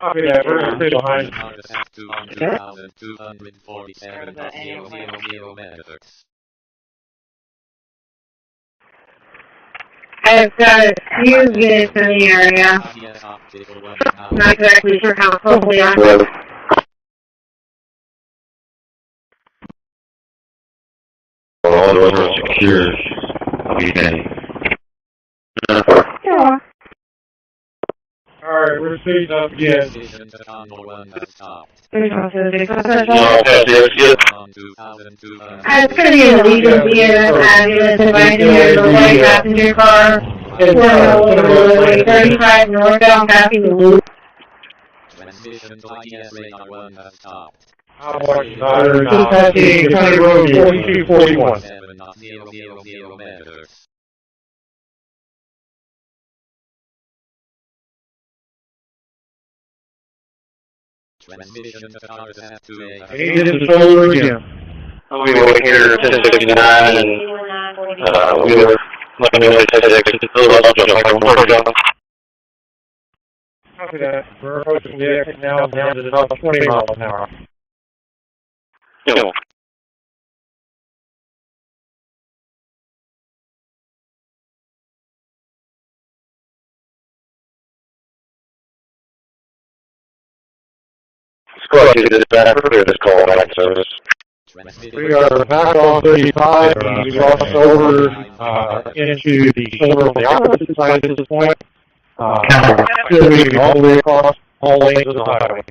copy that, we're still behind. 2,247.000 meters. I've got a few units in the area. Not exactly sure how close they are. all doors are secure. I'll be standing. Yeah. Alright, we're speeding up again. It's going to be a legal VNS ambulance invited here to the white passenger car. 35 northbound passing the loop. Transmission to ITS radar 1 has stopped. County Road 4241. 7.000 meters. Transmission to cars at 2A. It is solar again. We were here at 1069 and we were looking at exit. Copy that. We're approaching the exit now down to about 20 miles an hour. Yeah. Squad 2 dispatch for this call line service. We are back on 35. We crossed over into the shoulder on the opposite side at this point. Still moving all the way across all lanes of the highway.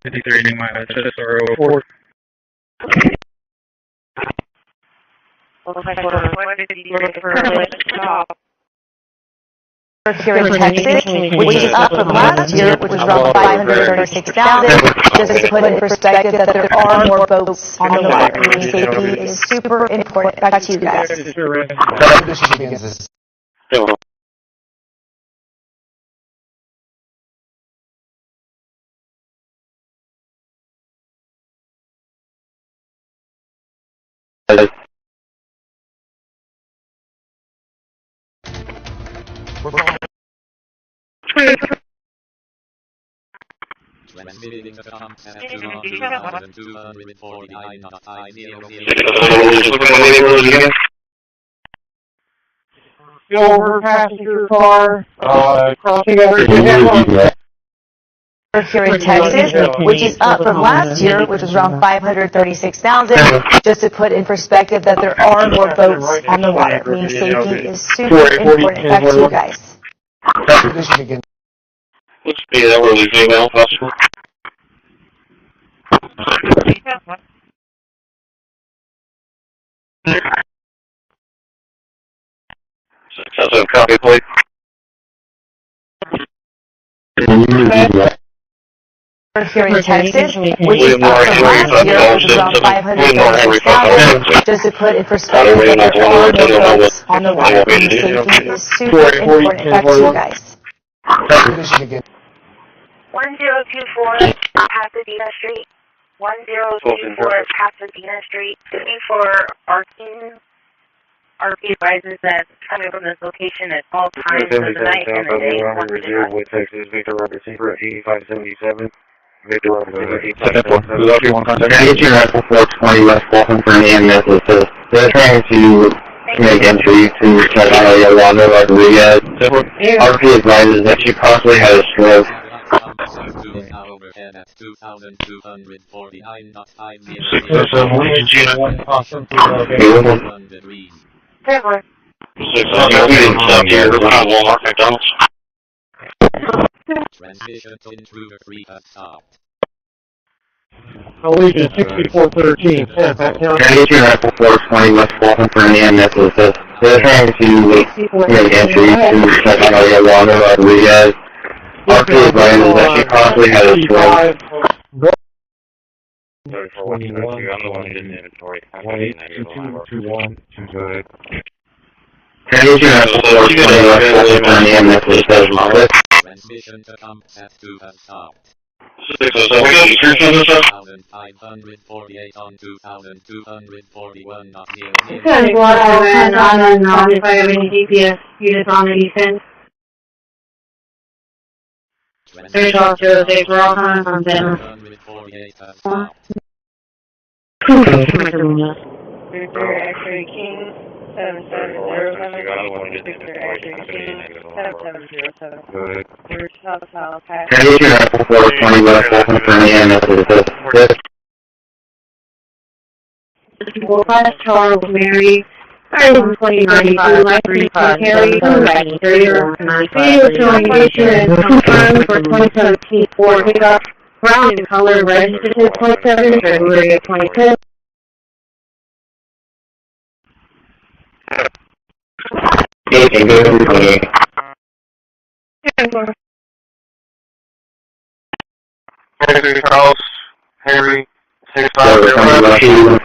53 miles, SSR 04. Here in Texas, which is up from last year, which was around 536,000. Just to put in perspective that there are more boats on the water. Meaning safety is super important. Back to you guys. Transmitting to pumps at 249.500. Silver passenger car, crossing over to Here in Texas, which is up from last year, which was around 536,000. Just to put in perspective that there are more boats on the water. Meaning safety is super important. Back to you guys. Let's be that where we female possible. Successive copy, please. Here in Texas, which is up from last year, which was around 536,000. Just to put in perspective that there are more boats on the water. Meaning safety is super important. Back to you guys. 1024 Pasadena Street. 1024 Pasadena Street. Looking for Arkin. RP advises that coming from this location at all times of the night and the day. Reserve with Texas, Victor Robert Secret, 8577. Victor Robert Secret, 8577. Can I get your Apple 420 West Waltham for an EMS assist? They're trying to make entry to Yolanda Rodriguez. RP advises that she possibly had a stroke. Overhead at 2,249.50. 6 McDonald's. Transmission to intruder 3 has stopped. Allegiant 6413, Santa Can I get your Apple 420 West Waltham for an EMS assist? They're trying to make entry to Yolanda Rodriguez. RP advises that she possibly had a stroke. 21, I'm the one in inventory. 1821, good. Can I get your Apple 420 West Waltham for an EMS assist? Transmission to pumps at 2 has stopped. 2,548 on 2,241.00. County Water and on if I have any GPS units on the defense. There's also the for all times on them. 248 has stopped. Victor X-Ray King 7707. Victor X-Ray King 7707. We're South Pass. Can I get your Apple 420 West Waltham for an EMS assist? We'll pass Charles Mary Item 2032, Light 3 Carry, Underwriting 30 Video showing insurance confirmed for 2017 Ford pickup, brown in color, registered to 27, February of 2010. Charles, Harry, 650.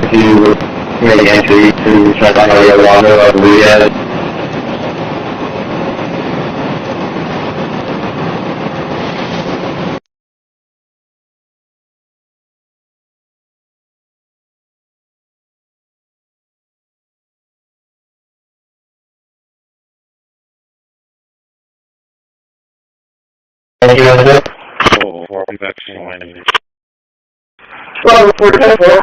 To make entry to check out your water of Riyadh. Well, for example,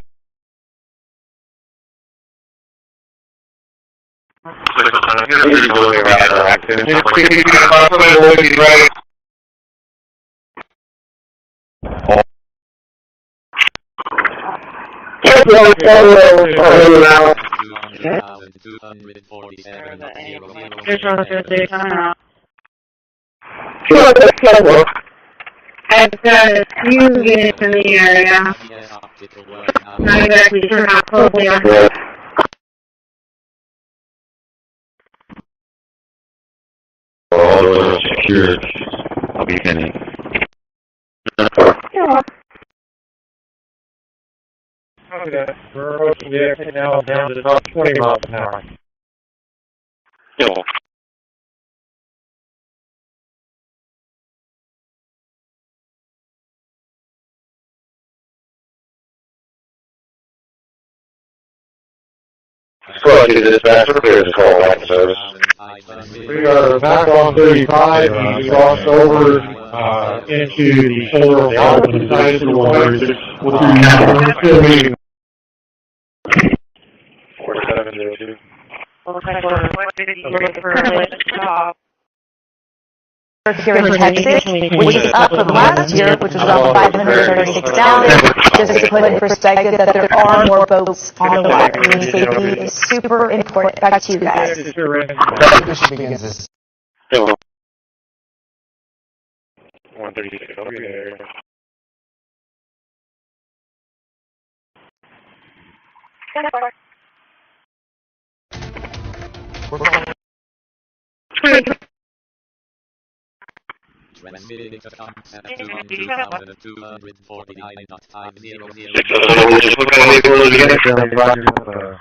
I've got a few units in the area. Not exactly sure how close they are. All doors are secured. I'll be pending. Yeah. Okay, we're approaching the exit now, down to about 20 miles an hour. Squad to dispatcher, clear this call, line service. We are back on 35, we crossed over into the shoulder of the opposite side of the water. We're still meeting. 4702. Here in Texas, which is up from last year, which was around 536,000. Just to put in perspective that there are more boats on the water. Marine safety is super important. Back to you guys. Begins this. 136. Okay. Transmitting to contact 200,249.500.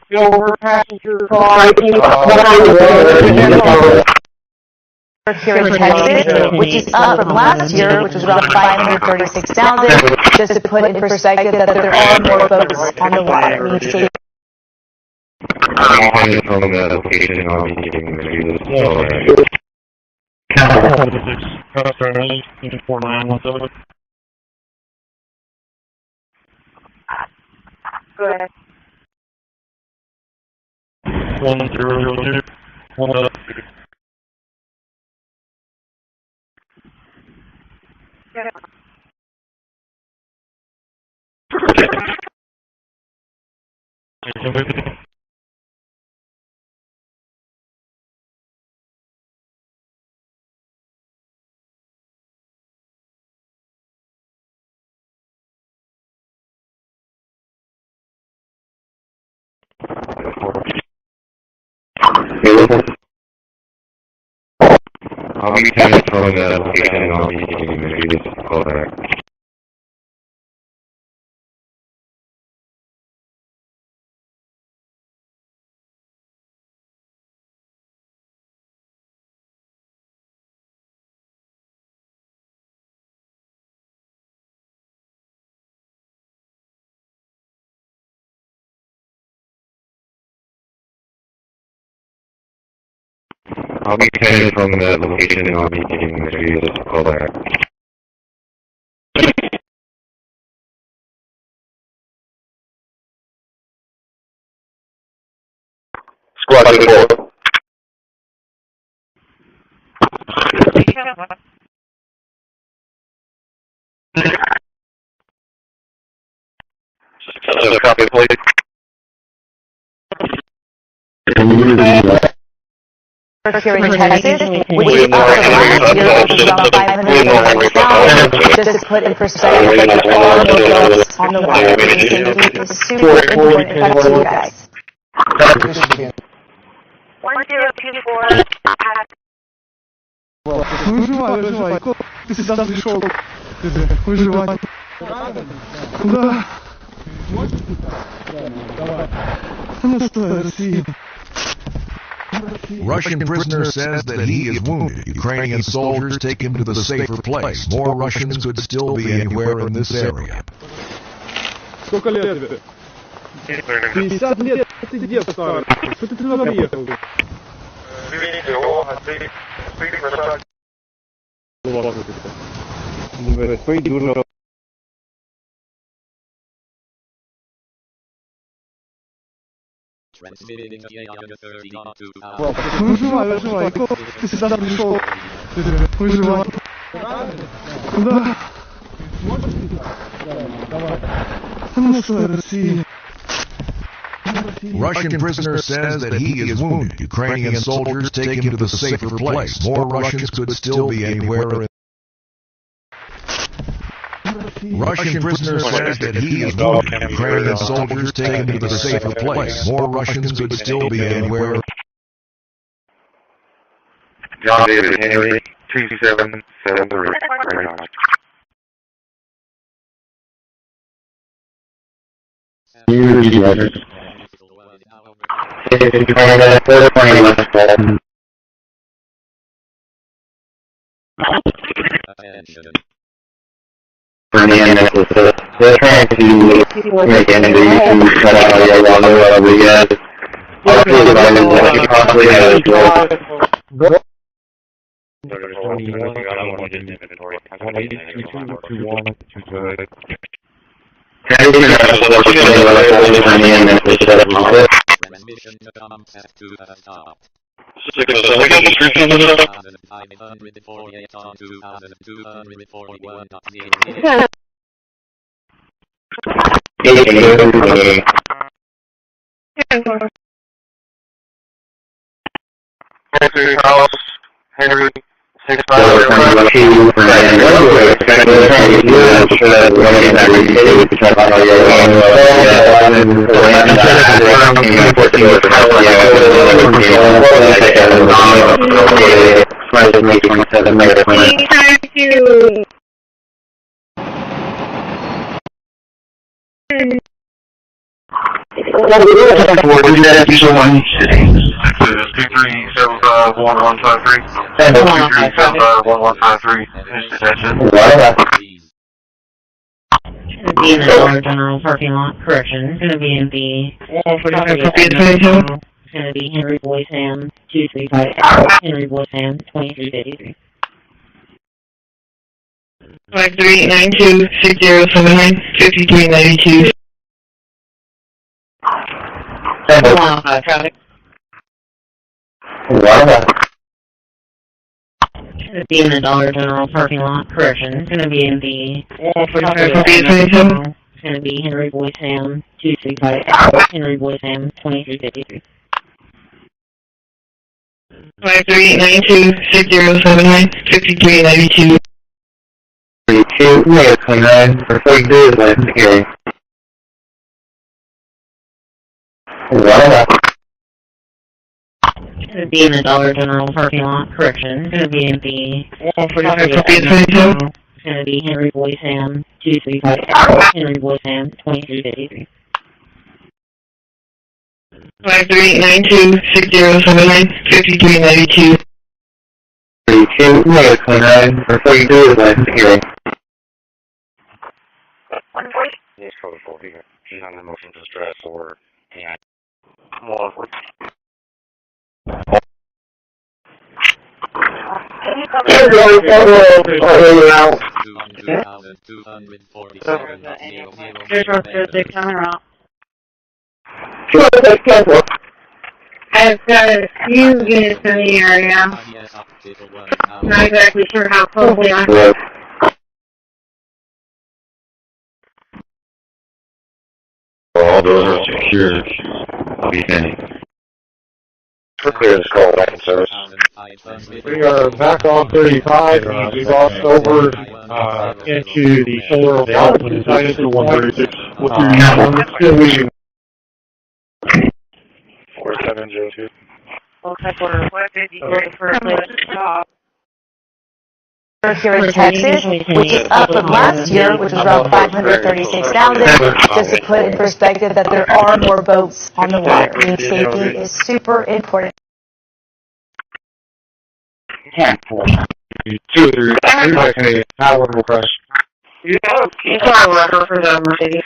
Silver passenger car. Here in Texas, which is up from last year, which was around 536,000. Just to put in perspective that there are more boats on the water. Marine safety. I'm from the location I'll be giving the Go ahead. 1002. Hold up. I'll be kind of from the location I'll be giving the call back. I'll be headed from the location and I'll be getting the view to call back. Squad 4. So copy, please. Here in Texas, which is up from last year, which is about 536,000. Just to put in perspective, all of those on the water safety is super important to you guys. 1024. Выживай, выживай. Ты сюда пришел. Выживай. Куда? Ну стой, Россия. Russian prisoner says that he is wounded. Ukrainian soldiers take him to the safer place. More Russians could still be anywhere in this area. Сколько лет тебе? 50 лет, ты дед старый. Что ты туда приехал? Выживай, выживай. Ты сюда пришел. Выживай. Куда? Ну стой, Россия. Russian prisoner says that he is wounded. Ukrainian soldiers take him to the safer place. More Russians could still be anywhere in Russian prisoner says that he is wounded. Ukrainian soldiers take him to the safer place. More Russians could still be anywhere. John David Henry, 2773. Right on. For the nueces, they're trying to make entry to shut out all your water we get. Also, you possibly have as well. Transmission to contact to a stop. 548 on 2241.0. House, Henry, 6-5. Be in the Dollar General parking lot. Correction. It's going to be in the it's going to be Henry Boy Sam 235. Henry Boy Sam 2353. 53926079 5392. Traffic. Be in the Dollar General parking lot. Correction. It's going to be in the it's going to be Henry Boy Sam 235. Henry Boy Sam 2353. 53926079 5392. 32, yeah, 29, for 42 is my security. It's going to be in the Dollar General parking lot. Correction. It's going to be in the it's going to be Henry Boy Sam 235. Henry Boy Sam 2353. 53926079 5392. 32, yeah, 29, for 42 is my security. 140. Yes, code 40 here. She's on the motion to stress or yeah. 140. I've got a few units in the area. Not exactly sure how close they are. All those are secured. I'll be pending. For clear this call back in service. We are back on 35. We crossed over into the solar development side of the 136. What's your number? 4702. Looks like we're ready for a place to stop. Here in Texas, which is up from last year, which was around 536,000. Just to put in perspective that there are more boats on the water. I mean, safety is super important. 2-3. Okay, power request. You got a record for the Mercedes.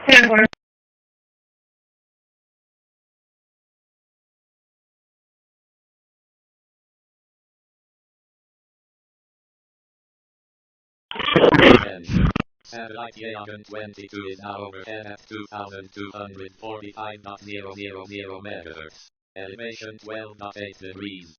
10-4. Satellite Yagan 22 is now overhead at 2,245.000 megahertz. Elevation 12.8 degrees.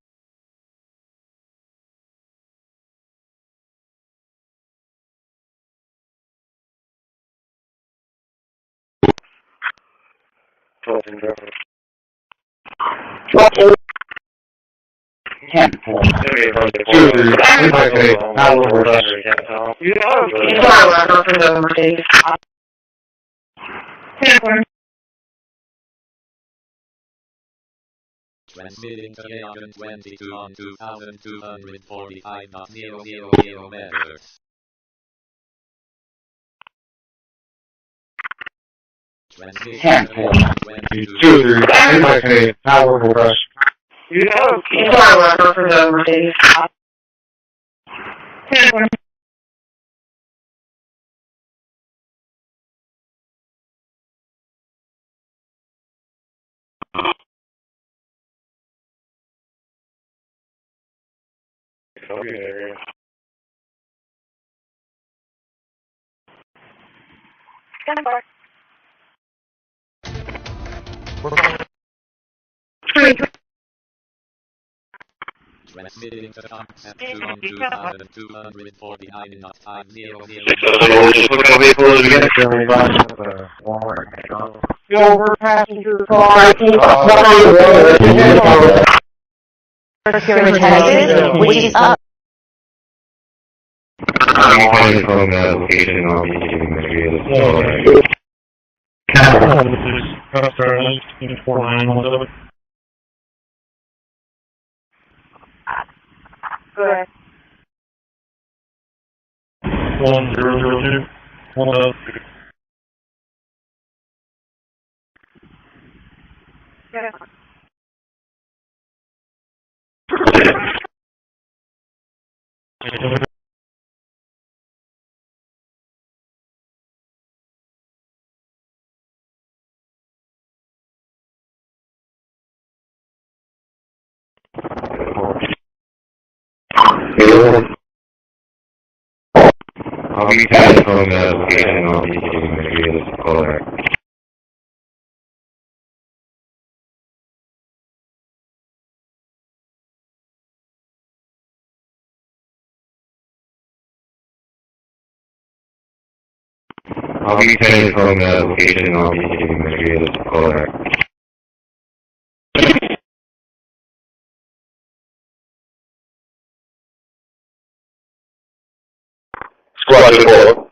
Transmitting to Yagan 22 on 2,245.000 megahertz. Transmitting to Yagan 22. Power request. You got a record for the Mercedes. 10-4. Transmitting to Fox at 2,249.500. Silver passenger car. Here in Texas, which is up. I'm calling from that location. I'll be giving the Good. 1002. 1 Yeah. I'll be passing from that location. I'll be giving the call back. I'll be passing from that location. I'll be giving the call back. Squad 4.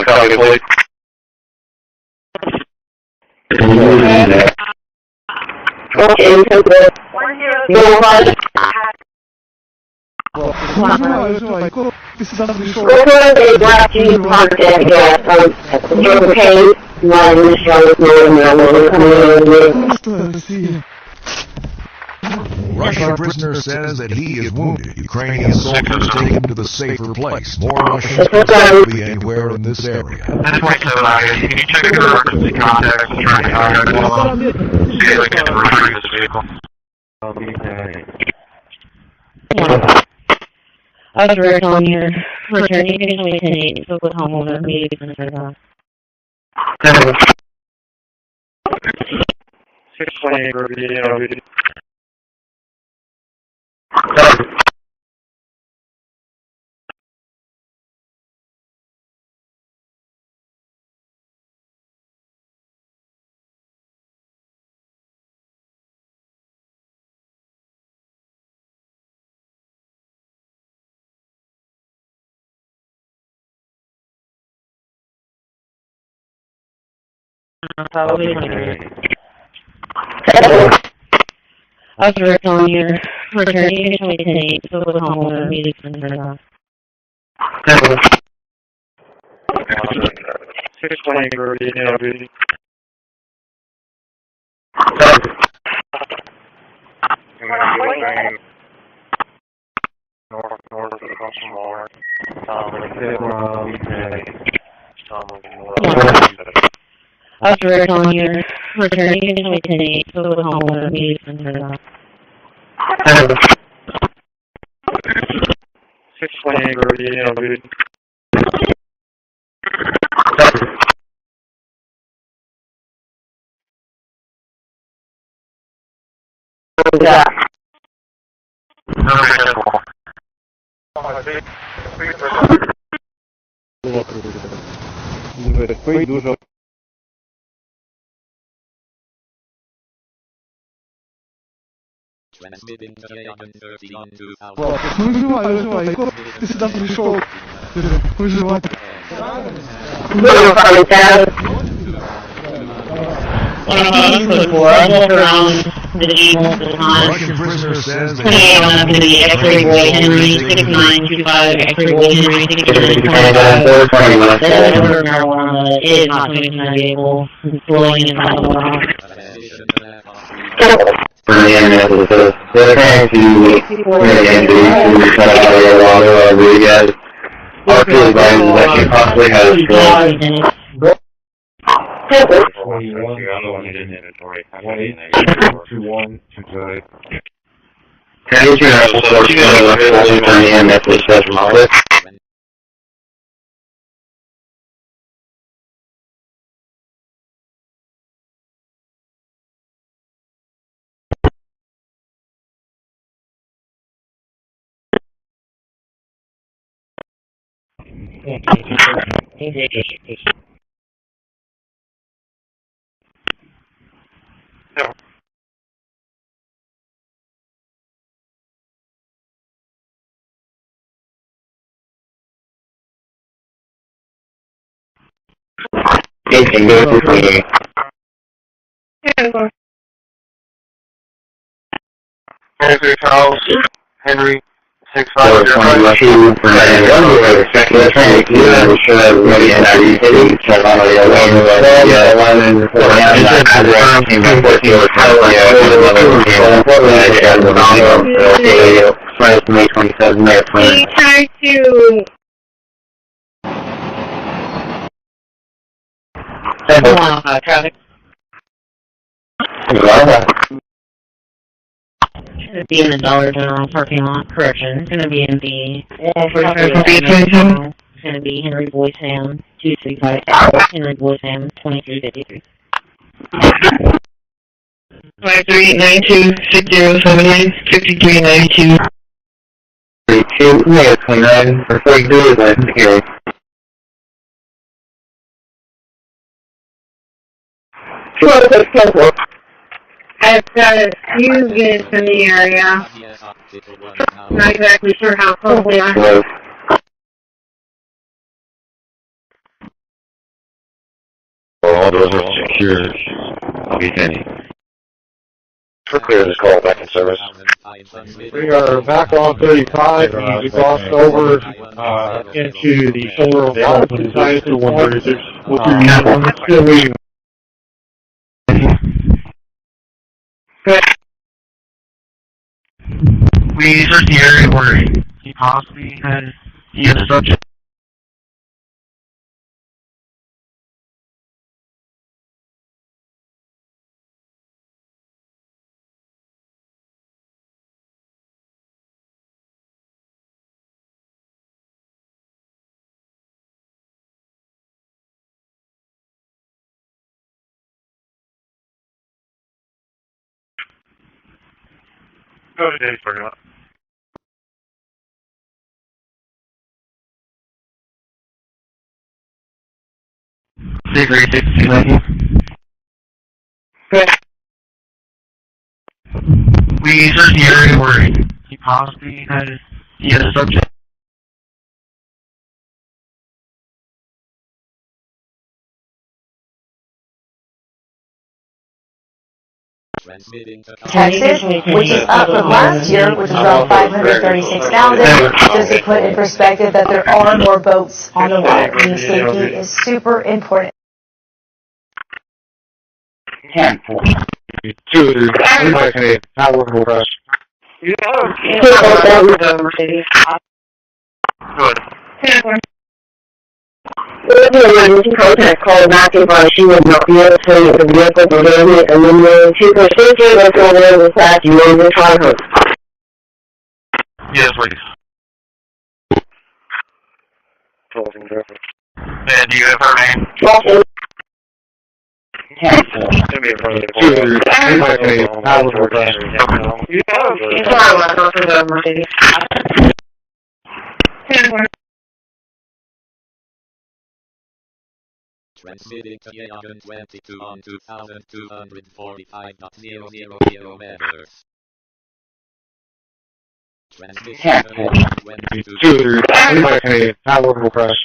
Copy, please. Okay, so good. 105. Over a black Jeep parked at gas okay, one coming in. Russian prisoner says that he is wounded. Ukrainian soldiers take him to the safer place. More Russians could still be anywhere in this area. Can you check your emergency contacts and try to contact one of them? See if I can retrieve this vehicle. Oscar on your return, you can only 10-8, so with homeowner, immediately concerned on. 628, Ruby. Probably Oscar on your return, you can only 10-8, so with homeowner, immediately concerned on. 628, Ruby. North of Ashmore. Oscar on your return, you can only 10-8, so with homeowner, immediately concerned on. 628, Ruby. Yeah. Дуже. Выживай, ты сюда пришел. Выживай. Russian prisoner says that X-ray boy Henry 6925 X-ray boy Henry 6925 marijuana is not coming to the vehicle. Flowing in front of the house. They're trying to make entry to Colorado Rodriguez. RP advises that she possibly has a stroke. 21, Can you turn up the 420 and that's the special office? Henry, 422 for 911, we're expecting the train to be sure that everybody in our city, check on the 11, reporting out that address, team 14 over California, 11, Friday, May 27, May 20. Try to... traffic. It's going to be in the Dollar General parking lot. Correction. It's going to be in the... It's going to be Henry Boy Sam 235. Henry Boy Sam 2353. 53926079 5392 32 May 29 for 42 is license hearing. I've got a few units in the area. Not exactly sure how close they are. all those are secured. I'll be standing. For clear this call back in service. We are back on 35. We crossed over into the shoulder of the opposite side to 136. Still waiting. We searched the area where he possibly had the subject. Go to Dave's parking lot. We searched the area where he possibly had the subject. Texas, which is up from last year, which was around 536,000. Just to put in perspective that there are more boats on the water, and safety is super important. 10, 4, 2, power rush. Good. If an emergency contact call back advised she would not be able to leave the vehicle below it, and then to proceed to the phone with that, you want to try her. Yes, please. And do you have her name? Okay. 10, 4, 2, power rush. Transmitting to Yagan 22 on 2245.000 meters. Transmission to Yagan 22. Power rush.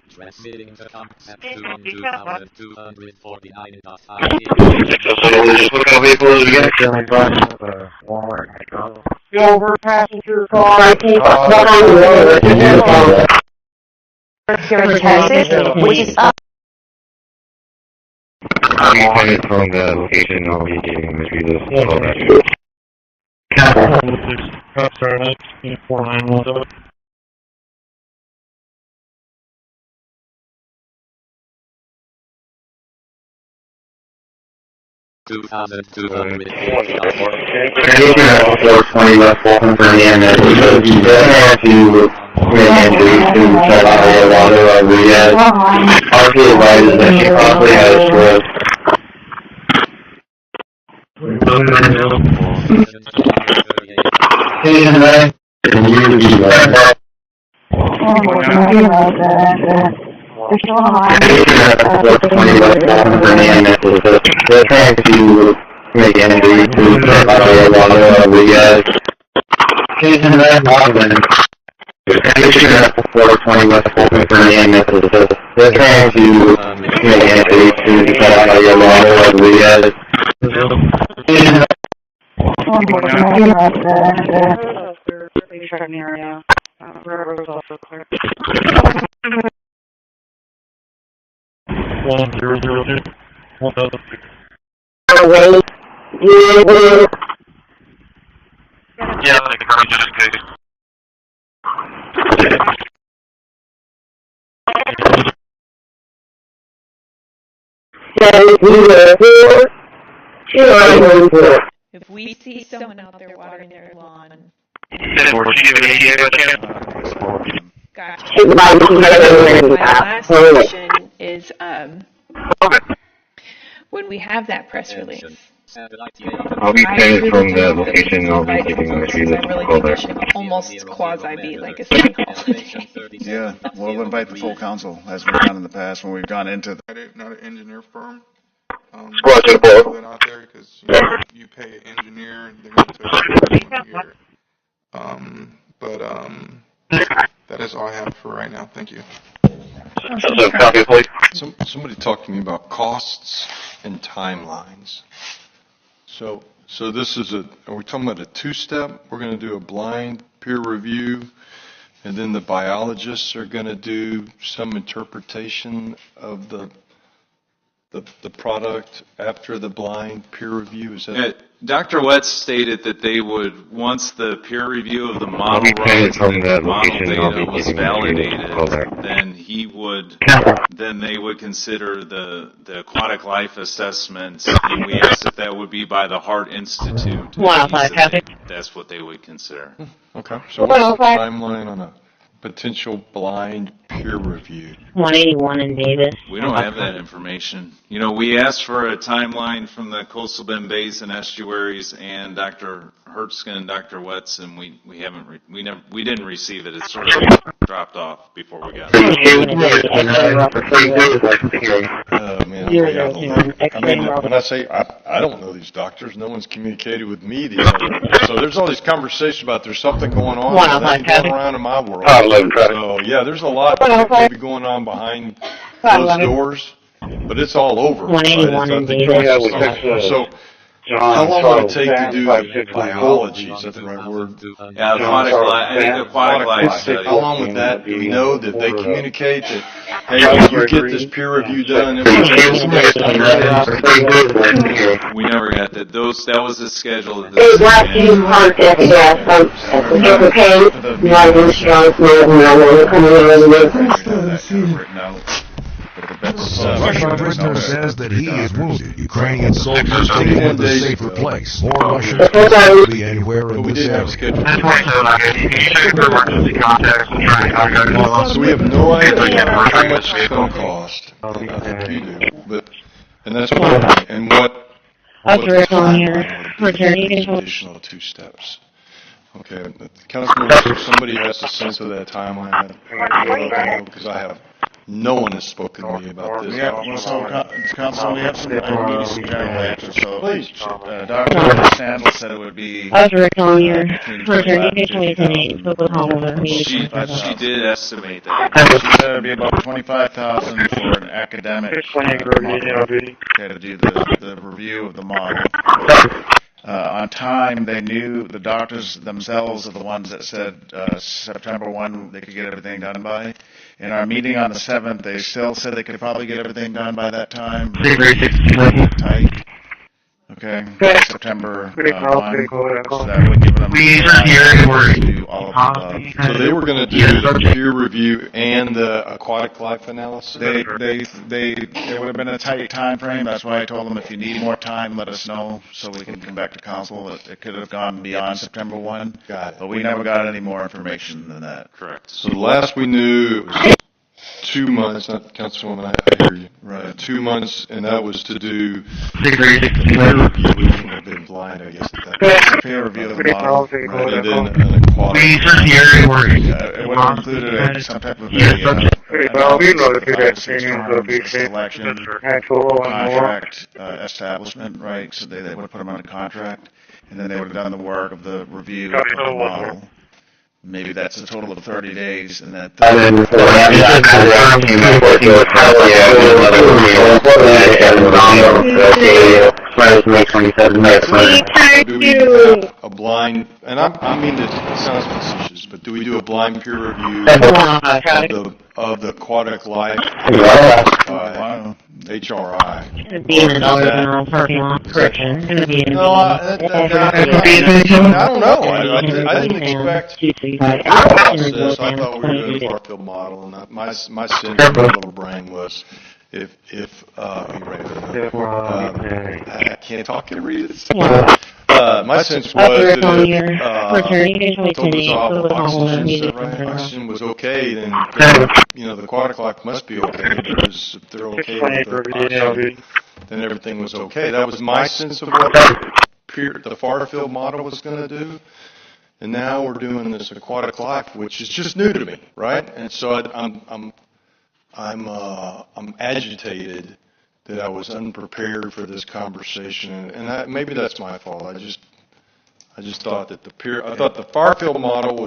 Transmitting to contact 2249.5. Silver passenger car. Here in Texas, which is up. I'll be headed from the location I'll be giving this reason. West Fulton for the EMS. You definitely have to make entries to check out Yolanda Rodriguez. RP advises that she possibly had a stroke. Patient ready? Can you be there? They're trying to make entries to check out Yolanda Rodriguez. Patient ready? Patient at 420 West Fulton for the EMS. They're trying to make entries to check out Yolanda Rodriguez. Patient ready? Railroad also clear. 1002. 1006. Wait. Yeah, they can probably just in case. If we see someone out there watering their lawn, gotcha. My last question is, when we have that press release, I'll be headed from the location I'll be giving this reason. I really think it should almost quasi be like a city holiday. Yeah, we'll invite the full council, as we've done in the past when we've gone into the... Not an engineer firm. Squad to the ball. That out there because you pay an engineer, they're going to take it 1 year. But that is all I have for right now. Thank you. Somebody talked to me about costs and timelines. So this is are we talking about a two-step? We're going to do a blind peer review, and then the biologists are going to do some interpretation of the product after the blind peer review. Is that? Dr. Wetz stated that they would, once the peer review of the model runs and the model data was validated, then they would consider the aquatic life assessments, and we asked if that would be by the Heart Institute. That's what they would consider. Okay. So what's the timeline on a potential blind peer review? 181 in Davis. We don't have that information. You know, we asked for a timeline from the Coastal Bend Basin estuaries and Dr. Hertzkin and Dr. Wetz, and we didn't receive it. It sort of dropped off before we got it. When I say I don't know these doctors, no one's communicated with me. So there's all these conversations about there's something going on that's going around in my world. So yeah, there's a lot maybe going on behind closed doors, but it's all over. 181 in Davis. So how long would it take to do the biology? Is that the right word? Yeah, aquatic life study. How long would that? Do we know that they communicate that, hey, if you get this peer review done, it will take us next time? We never got that. That was the schedule. Russian prisoner says that he is wounded. Ukrainian soldiers taken him to a safer place. More Russians can be anywhere in this area. So we have no idea how much it's going to cost. I think you do. And that's what, and what additional two steps. Okay, Councilman, if somebody has a sense of that timeline, because I have. No one has spoken to me about this. Council, we have some general answers. So, please. Dr. Sandel said it would be. She did estimate that. She said it would be about 25,000 for an academic to do the review of the model. On time, they knew the doctors themselves are the ones that said September 1 they could get everything done by. In our meeting on the 7th, they still said they could probably get everything done by that time. Tight. Okay. September 1. So that would give them to do all of the above. So they were going to do the peer review and the aquatic life analysis? It would have been a tight time frame. That's why I told them if you need more time, let us know so we can come back to council. It could have gone beyond September 1. Got it. But we never got any more information than that. Correct. So the last we knew it was 2 months, not Councilwoman, I hear you. Right. 2 months, and that was to do peer review. We wouldn't have been blind, I guess, at that point. Peer review of the model. Right, and then an aquatic. It would have included some type of selection, contract establishment, right? So they would have put them on a contract, and then they would have done the work of the review of the model. Maybe that's a total of 30 days, and that. A blind, and I mean this sounds facetious, but do we do a blind peer review of the aquatic life HRI? I don't know. I didn't expect. I thought we were doing a Farfield model, and my sense of my little brain was if I can't talk and read it. My sense was that if oxygen was okay, then the aquatic life must be okay, because if they're okay with the oxygen, then everything was okay. That was my sense of what the Farfield model was going to do. And now we're doing this aquatic life, which is just new to me, right? And so I'm agitated that I was unprepared for this conversation, and maybe that's my fault. I just thought that the Farfield model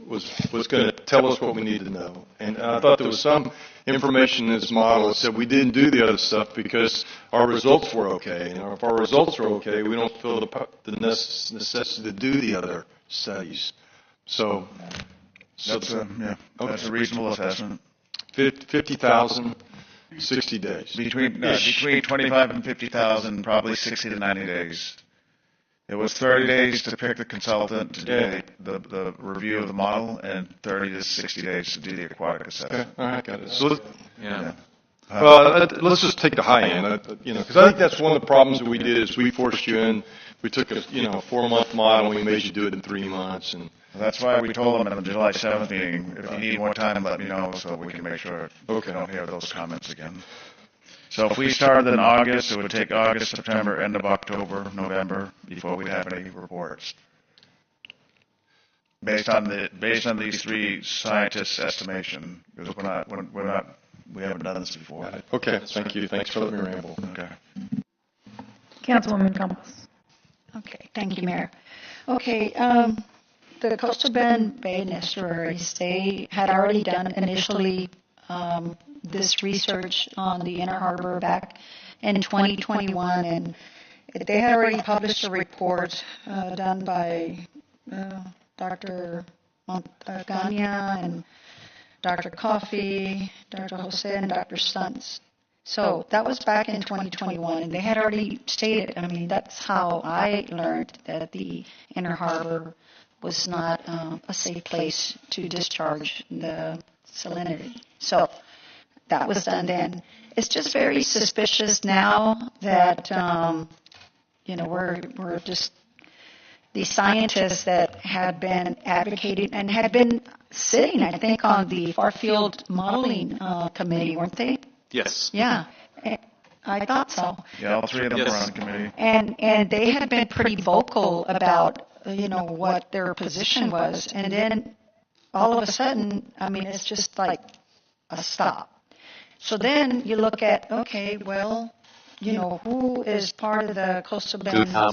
was going to tell us what we need to know. And I thought there was some information in this model that said we didn't do the other stuff because our results were okay. And if our results are okay, we don't feel the necessity to do the other studies. So that's a reasonable assessment. 50,000, 60 days. Between 25 and 50,000, probably 60 to 90 days. It was 30 days to pick the consultant to do the review of the model, and 30 to 60 days to do the aquatic assessment. Okay, all right, got it. So, well, let's just take the high end, because I think that's one of the problems that we did is we forced you in. We took a 4-month model, and we made you do it in 3 months, and that's why we told them in the July 7th meeting, if you need more time, let me know so we can make sure we don't hear those comments again. So if we started in August, it would take August, September, end of October, November before we have any reports. Based on these 3 scientists' estimation, because we haven't done this before. Okay, thank you. Thanks for letting me ramble. Okay. Councilwoman Campos. Okay, thank you, Mayor. Okay, the Coastal Bend Bay and Estuaries, they had already done initially this research on the Inner Harbor back in 2021, and they had already published a report done by Dr. Montagana and Dr. Coffey, Dr. Jose, and Dr. Stuntz. So that was back in 2021, and they had already stated, I mean, that's how I learned that the Inner Harbor was not a safe place to discharge the salinity. So that was done then. It's just very suspicious now that, we're just these scientists that had been advocating and had been sitting, I think, on the Far-Field Modeling Committee, weren't they? Yes. Yeah. I thought so. Yeah, all 3 of them were on the committee. And they had been pretty vocal about, what their position was. And then all of a sudden, I mean, it's just like a stop. So then you look at, okay, well, who is part of the Coastal Bend? I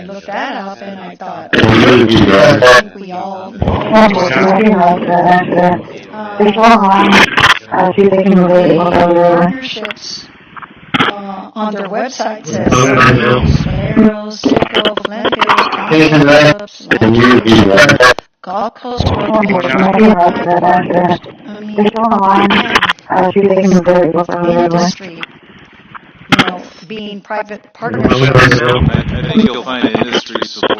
looked that up and I thought, I think we all partnerships on their website says Solaros, Seco, Flintfield, Gulf Coast industry, being private partnerships. I think you'll find industry support,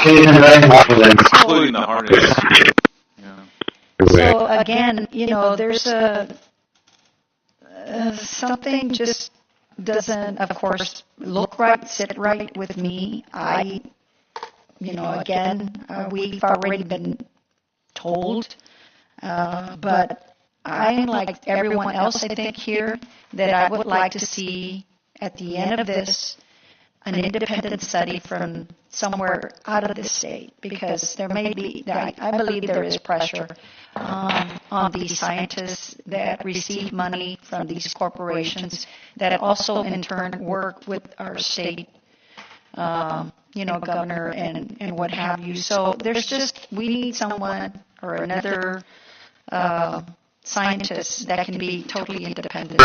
including the hard industry. So again, there's something just doesn't, of course, look right, sit right with me. We've already been told, but I'm like everyone else, I think, here, that I would like to see at the end of this an independent study from somewhere out of the state, because there may be, I believe there is pressure on these scientists that receive money from these corporations that also in turn work with our state governor and what have you. So we need someone or another scientist that can be totally independent. Do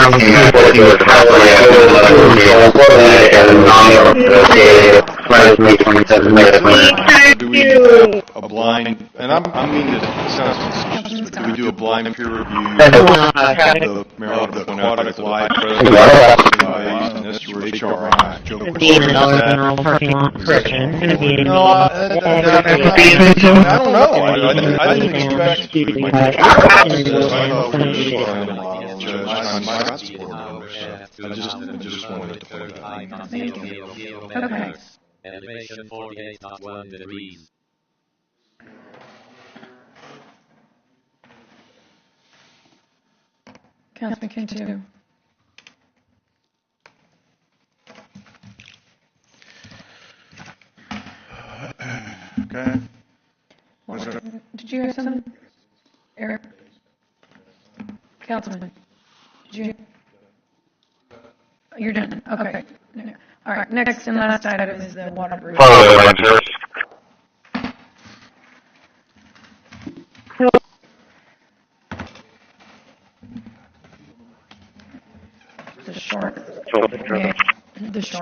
we do a blind, and I mean it sounds suspicious, but do we do a blind peer review of the aquatic life presence and this through HRI? General parking lot correction. No, I don't know. I think it's actually I just wanted to point it out. Okay. Elevation 48.1 degrees. Councilman Cantu. Okay. Did you have something, Eric? Councilman, did you? You're done. Okay. All right. Next and last item is the water group.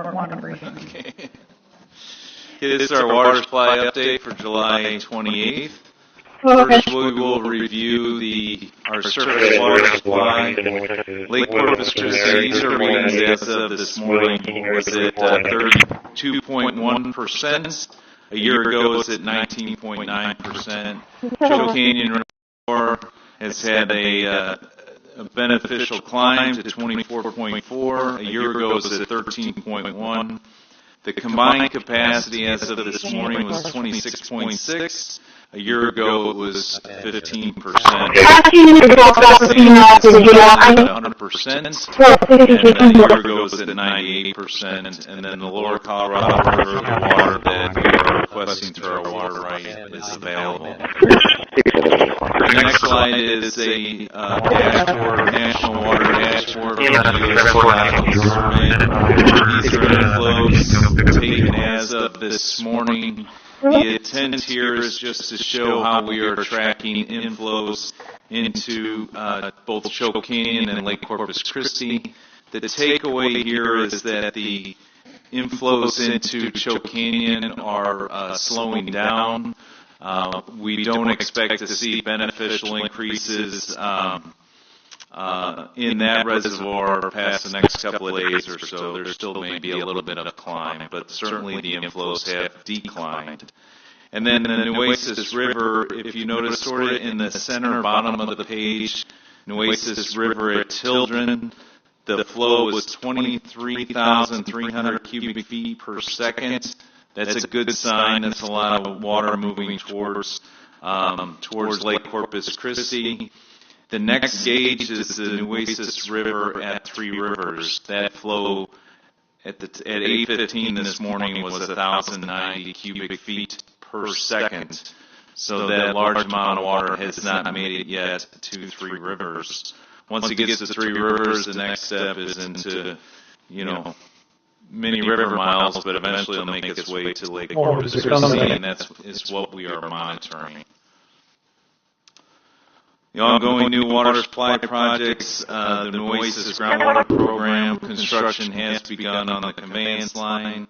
short water briefing. Okay. This is our water supply update for July 28th. First, we will review our surface water supply. Lake Corpus Christi, these are readings as of this morning, was at 32.1%. A year ago, it was at 19.9%. Choke Canyon Reservoir has had a beneficial climb to 24.4. A year ago, it was at 13.1. The combined capacity as of this morning was 26.6. A year ago, it was 15%. 100%. And a year ago, it was at 98%. And then the lower Colorado River, the water that we are requesting through our water right is available. The next slide is a dashboard, national water dashboard. These are inflows taken as of this morning. The intent here is just to show how we are tracking inflows into both Choke Canyon and Lake Corpus Christi. The takeaway here is that the inflows into Choke Canyon are slowing down. We don't expect to see beneficial increases in that reservoir past the next couple of days or so. There still may be a little bit of a climb, but certainly the inflows have declined. And then the Nueces River, if you notice sort of in the center bottom of the page, Nueces River at Tildren, the flow was 23,300 cubic feet per second. That's a good sign. That's a lot of water moving towards Lake Corpus Christi. The next gauge is the Nueces River at Three Rivers. That flow at 8:15 this morning was 1,090 cubic feet per second. So that large amount of water has not made it yet to Three Rivers. Once it gets to Three Rivers, the next step is into, many river miles, but eventually it'll make its way to Lake Corpus Christi, and that's what we are monitoring. The ongoing new water supply projects, the Nueces groundwater program construction has begun on the conveyance line,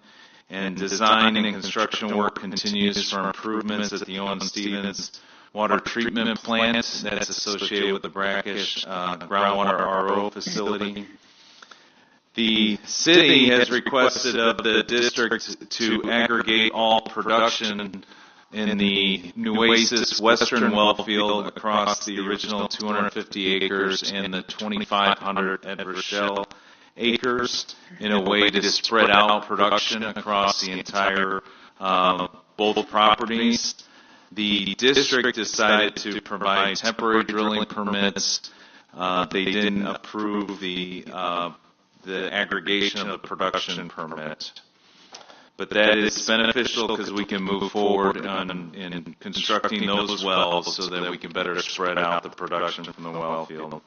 and design and construction work continues for improvements at the Owen Stevens water treatment plant that's associated with the brackish groundwater RO facility. The city has requested of the district to aggregate all production in the Nueces Western well field across the original 250 acres and the 2,500 Ed Rochelle acres in a way to spread out production across the entire both properties. The district decided to provide temporary drilling permits. They didn't approve the aggregation of the production permit. But that is beneficial because we can move forward in constructing those wells so that we can better spread out the production from the well field.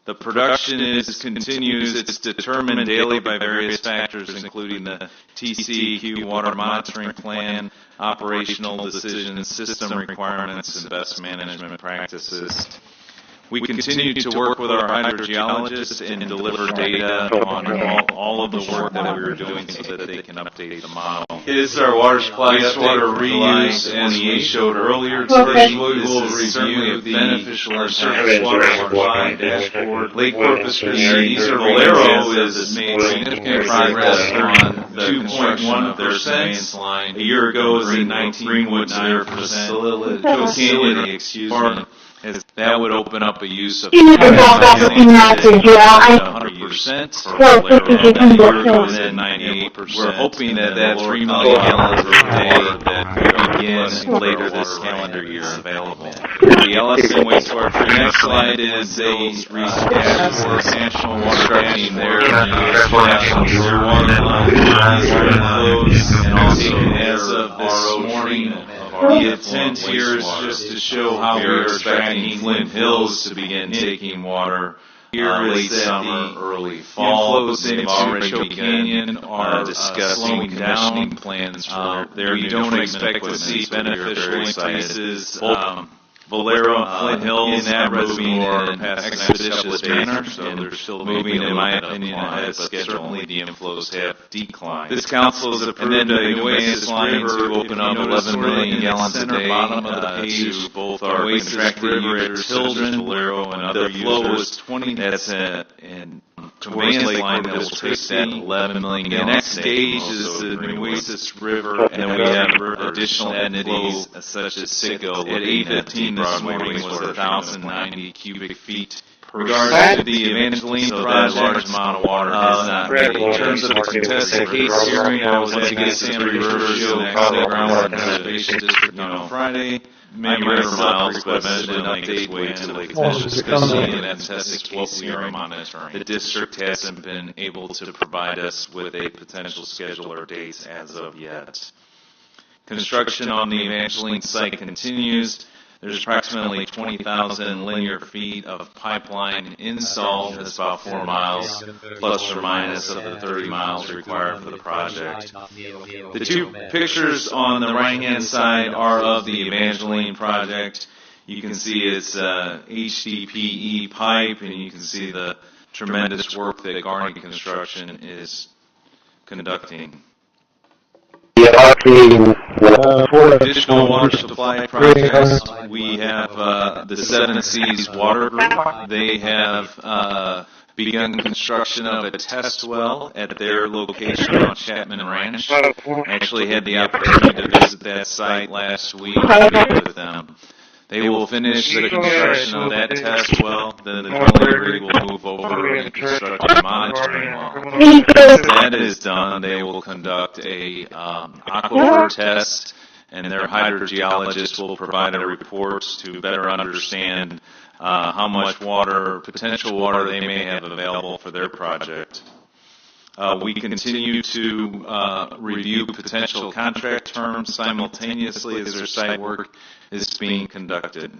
The production continues. It's determined daily by various factors, including the TCEQ water monitoring plan, operational decisions, system requirements, and best management practices. We continue to work with our hydrogeologists and deliver data on all of the work that we're doing so that they can update the model. Here's our water supply water reuse, as we showed earlier. Today we will review the beneficial surface water supply dashboard. Lake Corpus Christi, Valero has made significant progress on the 2.1 of their conveyance line. A year ago, it was in 19 Greenwood's their facility. That would open up a use of 100% for Valero, and then 98%. We're hoping that 3 million gallons per day that will begin later this calendar year available. The Ellison wastewater treatment. Next slide is a recap for national water tracking there. National water lines are closed and also as of this morning. The intent here is just to show how we are expecting Flint Hills to begin taking water here late summer, early fall. Inflows into Choke Canyon are discussing commissioning plans for there. We don't expect to see beneficial increases Valero and Flint Hills in that reservoir past an expeditious manner, so they're still moving, in my opinion, ahead of schedule. Certainly the inflows have declined. This council has approved a nueces line to open up 11 million gallons a day bottom of the page, both our contracted River, Children, Valero, and other users. 20, that's an conveyance line that will take that 11 million gallons. The next stage is the nueces River, and then we have additional entities such as Citgo. At 8:15 this morning was 1,090 cubic feet. Regards to the Evangeline, so that large amount of water has not been. In terms of the contested case hearing, I was able to get San Riverview and actually Groundwater Conservation District on Friday. Many river miles, but I mentioned an update way to Lake Christi, and that's what we are monitoring. The district hasn't been able to provide us with a potential schedule or dates as of yet. Construction on the Evangeline site continues. There's approximately 20,000 linear feet of pipeline installed. That's about 4 miles, plus or minus of the 30 miles required for the project. The two pictures on the right-hand side are of the Evangeline project. You can see it's HDPE pipe, and you can see the tremendous work that Garney Construction is conducting. For additional water supply projects, we have the Seven Seas Water Group. They have begun construction of a test well at their location on Chapman Ranch. I actually had the opportunity to visit that site last week and meet with them. They will finish the construction of that test well, then the drilling rig will move over and construct a monitoring well. Once that is done, they will conduct a aquifer test, and their hydrogeologists will provide a report to better understand how much water, potential water they may have available for their project. We continue to review potential contract terms simultaneously as their site work is being conducted.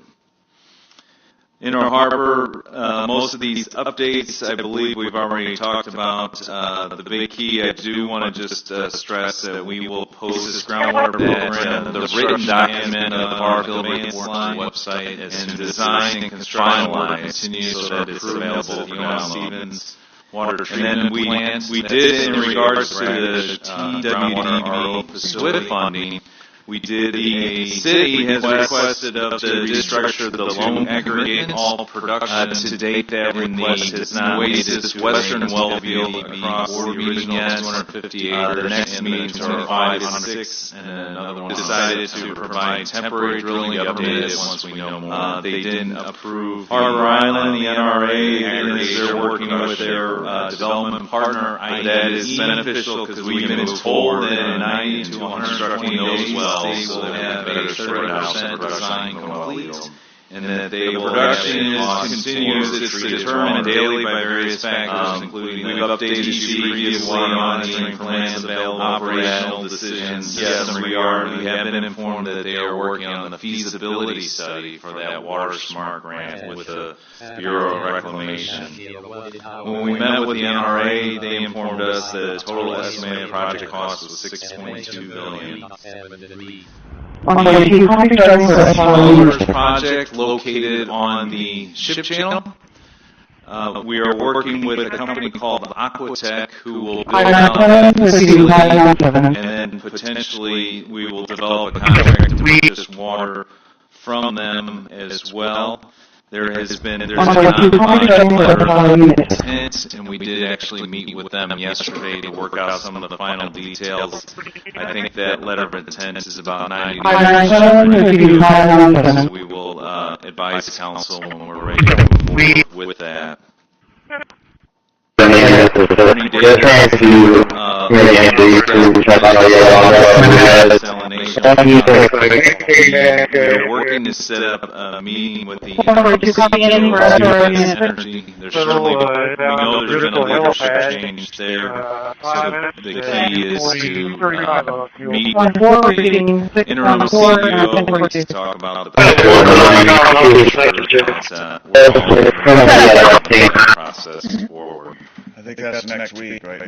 In our harbor, most of these updates, I believe we've already talked about. The big key, I do want to just stress that we will post this groundwater program, the written document of our conveyance line website, and design and construction work continues so that it's available for now. Stevens water treatment plant. We did, in regards to the TWDB SWIFT funding, we did, the city has requested of the restructure the loan aggregate all production to date. That request is not nueces Western Wellfield across 4 meeting yet, 250 acres. The next meetings are 5 and 6, and another one decided to provide temporary drilling updates once we know more. They didn't approve Harbor Island, the NRA aggregates. They're working with their development partner. That is beneficial because we can move forward in 90 to 120 those wells. So they will have a 30% design complete, and that they will production continues. It's determined daily by various factors, including we've updated you previously monitoring plans, available operational decisions. Yes, we have been informed that they are working on the feasibility study for that Water Smart grant with the Bureau of Reclamation. When we met with the NRA, they informed us the total estimated project cost was $6.2 billion. Project located on the ship channel. We are working with a company called Aquatech who will build out that facility, and then potentially we will develop a contract to purchase water from them as well. There's been a letter of intent, and we did actually meet with them yesterday to work out some of the final details. I think that letter of intent is about 90 days. So we will advise council when we're ready to move forward with that. We're working to set up a meeting with the energy. There's certainly, we know there's been a leadership change there, so the key is to meet interim CEO to talk about the process forward. I think that's next week, right?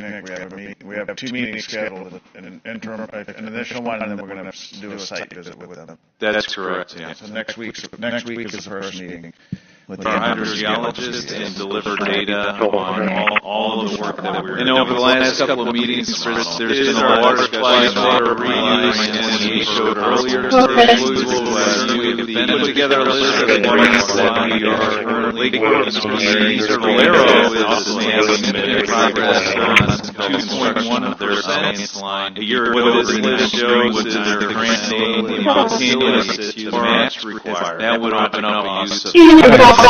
We have 2 meetings scheduled, an initial one, and then we're going to do a site visit with them. That's correct, yeah. So next week is the first meeting. With our hydrogeologist and deliver data on all of the work that we're doing. And over the last couple of meetings, there's been a lot of discussion on water reuse, and we showed earlier. We've put together a list of the grants that we are currently working on. Mr. Valero is making progress on 2.1 of their science line. A year ago, this list shows that their grant name, the amount of stimulus to match required. That would open up a use of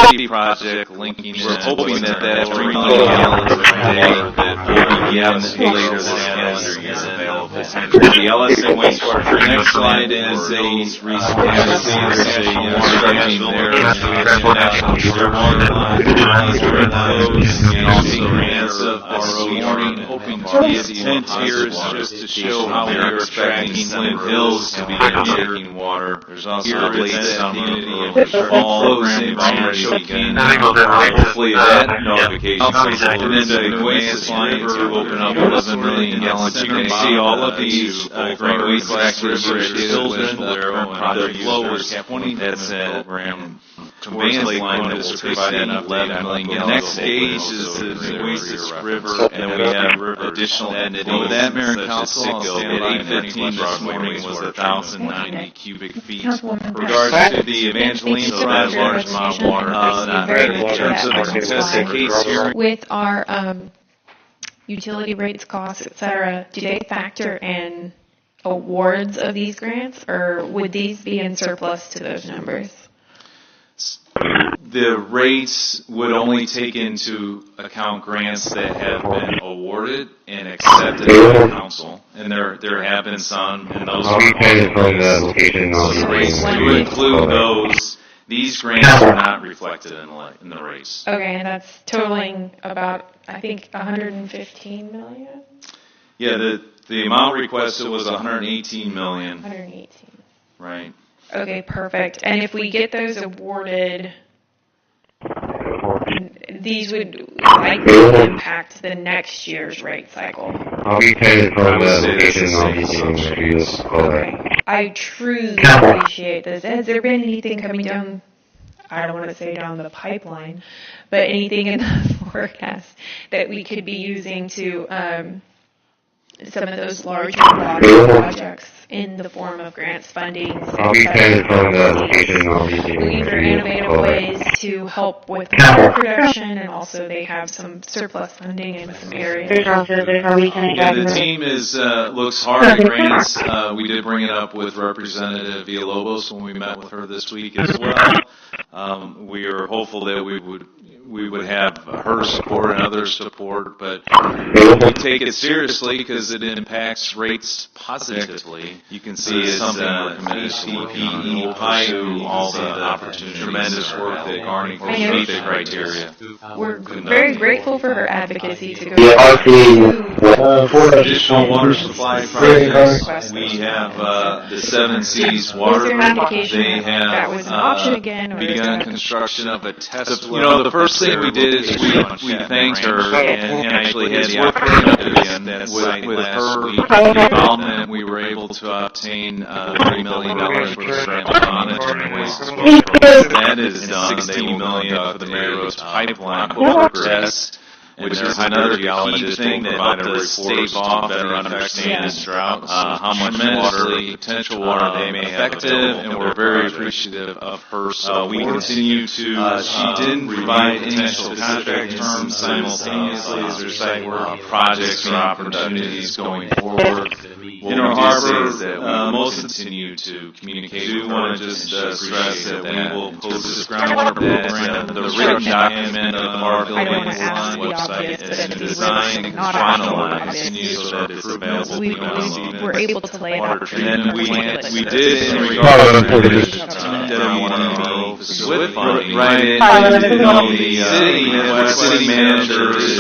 city project linking in. We're hoping that that 3 million gallons per day that will be later this calendar year available. The LSA wastewater. The next slide is a and also grants of warning. Hoping the intent here is just to show how we are expecting Flint Hills to be drinking water. There's also a late summer fall grant hopefully that notification and then the nueces line to open up 11 million gallons. You can see all of these Great Waste River Hills their flow was 20 program. Conveyance line that will provide 11 million gallons. The next stage is the nueces River, and then we have additional entity. Over that, Mayor and Council, at 8:15 this morning was 1,090 cubic feet. Regards to the Evangeline, so that large amount of water. In terms of the contested case hearing, with our utility rates, costs, et cetera, do they factor in awards of these grants, or would these be in surplus to those numbers? The rates would only take into account grants that have been awarded and accepted by the council, and there have been some, and those are the rates do include those. These grants are not reflected in the rates. Okay, and that's totaling about, I think, 115 million? Yeah, the amount requested was 118 million. 118. Right. Okay, perfect. And if we get those awarded, these would likely impact the next year's rate cycle. I'll be paid from the location of the Okay. I truly appreciate this. Has there been anything coming down, I don't want to say down the pipeline, but anything in the forecast that we could be using to some of those larger projects in the form of grants, funding, looking for innovative ways to help with water production, and also they have some surplus funding in some areas. Yeah, the team looks hard at grants. We did bring it up with Representative Villalobos when we met with her this week as well. We are hopeful that we would have her support and other support, but we take it seriously because it impacts rates positively. You can see it's CCPD, PIU, all the opportunity, tremendous work that Garney will meet the criteria. We're very grateful for her advocacy to go for additional water supply projects. We have the 7 Seas Water Group. They have begun construction of a test well. The first thing we did is we thanked her and actually had the opportunity with her involvement. We were able to obtain $3 million for the grant to monitor the waste disposal. That is done. $16 million for the Mary Rose pipeline test. Which is another key thing that helped us stave off better understand droughts, how much potential water they may have effective, and we're very appreciative of her. So we continue to, she didn't provide potential contract terms simultaneously as their site work projects or opportunities going forward. In our harbor, most continue to communicate. We want to just stress that we will post this groundwater program, the written document of our building website is designed and finalized so that it's available. We were able to lay it out. And then we did in regard to the SWIFT funding, the city manager is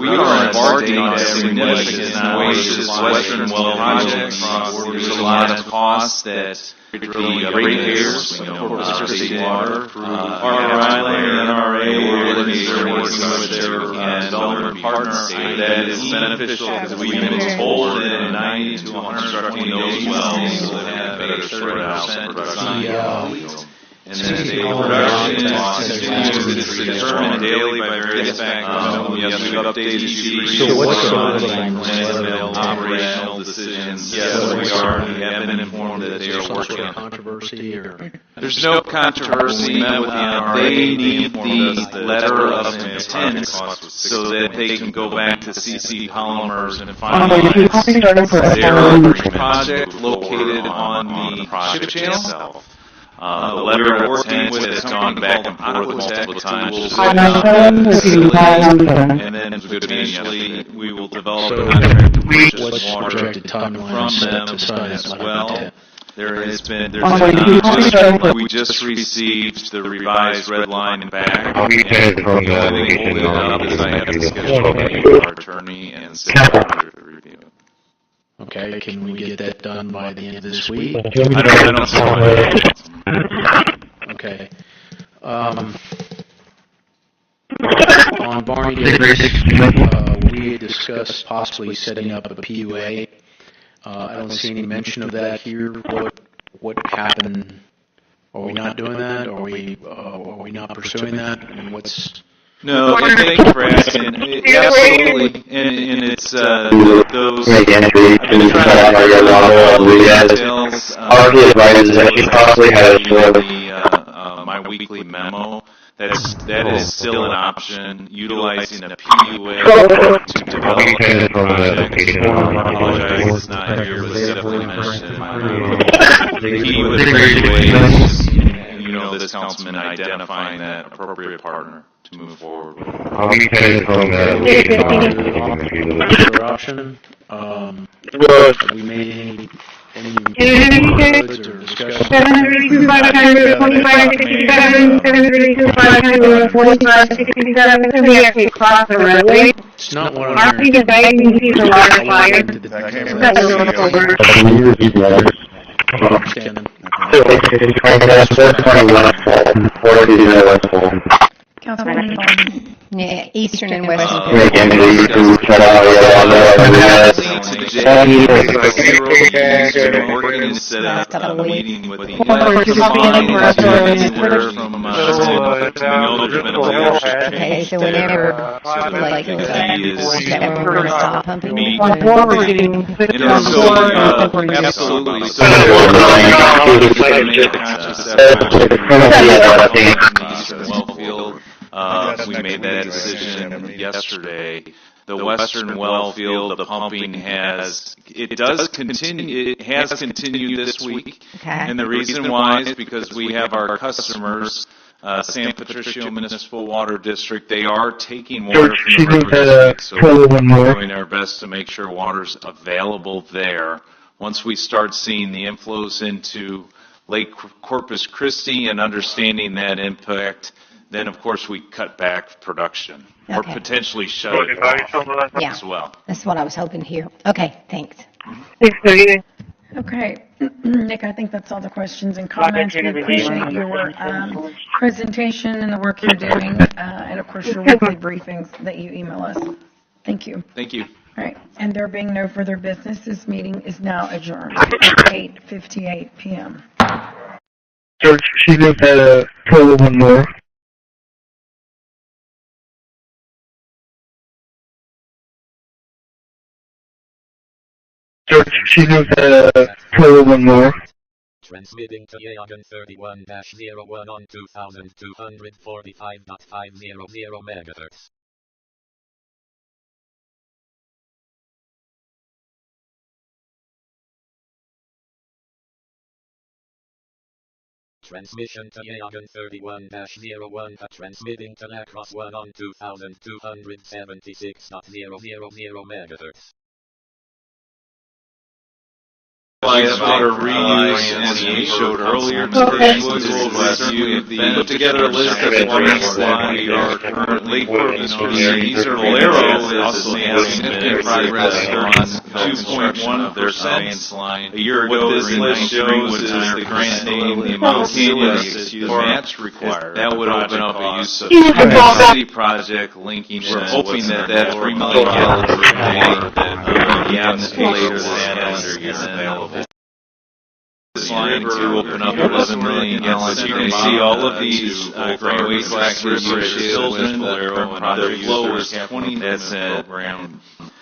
we are embarking on a significant nueces Western Well project from lot of costs that the ratepayers, Corpus Christi Water, through RI and NRA, we're looking at their development partner that is beneficial because we've been told that in 90 to 120 those wells that have a 30% production. And then the production is determined daily by various factors. Yes, we've updated CCPD. So what's the operational decisions? Yes, we are. We have been informed that they are working on controversy or? There's no controversy. Met with the NRA. They need the letter of intent so that they can go back to CC Polymers and finalize their project located on the ship channel. The letter of intent has gone back and forth multiple times. And then eventually we will develop a contract to purchase water from them as well. There's been we just received the revised red line back. The only thing holding it up is I have to schedule our attorney and stakeholder to review it. Okay, can we get that done by the end of this week? I don't see why. Okay. On Barney Day, we had discussed possibly setting up a PUA. I don't see any mention of that here. What happened? Are we not doing that? Are we not pursuing that? I mean, what's... No, thank you for asking. Absolutely, and it's those. Make entry to the details. RP advises that you possibly have my weekly memo. That is still an option. Utilizing a PUA to develop a project. I apologize, it's not here, but it's definitely mentioned in my memo. The key with the PUA is, this councilman identifying that appropriate partner to move forward. Another option. Have we made any inroads or discussions? 732, 525, 67, 732, 545, 67, we actually crossed the roadway. It's not one of RP deciding to see the water fire. That's a little over. Understanding. Councilwoman Yeah, Eastern and Western. Last couple of meeting with the Okay, so whenever like we're gonna stop pumping. Absolutely. We made that decision yesterday. The Western well field, the pumping has continued this week. Okay. And the reason why is because we have our customers, San Patricio Municipal Water District, they are taking water from the river district, so we're doing our best to make sure water's available there. Once we start seeing the inflows into Lake Corpus Christi and understanding that impact, then of course we cut back production or potentially shut it off as well. That's what I was hoping to hear. Okay, thanks. Okay, Nick, I think that's all the questions and comments. We appreciate your presentation and the work you're doing, and of course your weekly briefings that you email us. Thank you. Thank you. All right, and there being no further business, this meeting is now adjourned at 8:58 p.m. George, she moved a total one more. George, she moved a total one more. Transmitting to Yagan 31-01 on 2245.500 MHz. Transmission to Yagan 31-01 transmitting to Lacrosse 1 on 2276.000 MHz. utilize water reuse, as we showed earlier. We put together a list of elements that we are currently working on. These are Valero is also making significant progress on 2.1 of their science line. A year ago, this list shows is the grant name, the amount of match required. That would open up a use of city project linking. We're hoping that that 3 million gallons of water that we have later this calendar year available. This line to open up 11 million gallons. You can see all of these great waste children that their flow is 20. That's a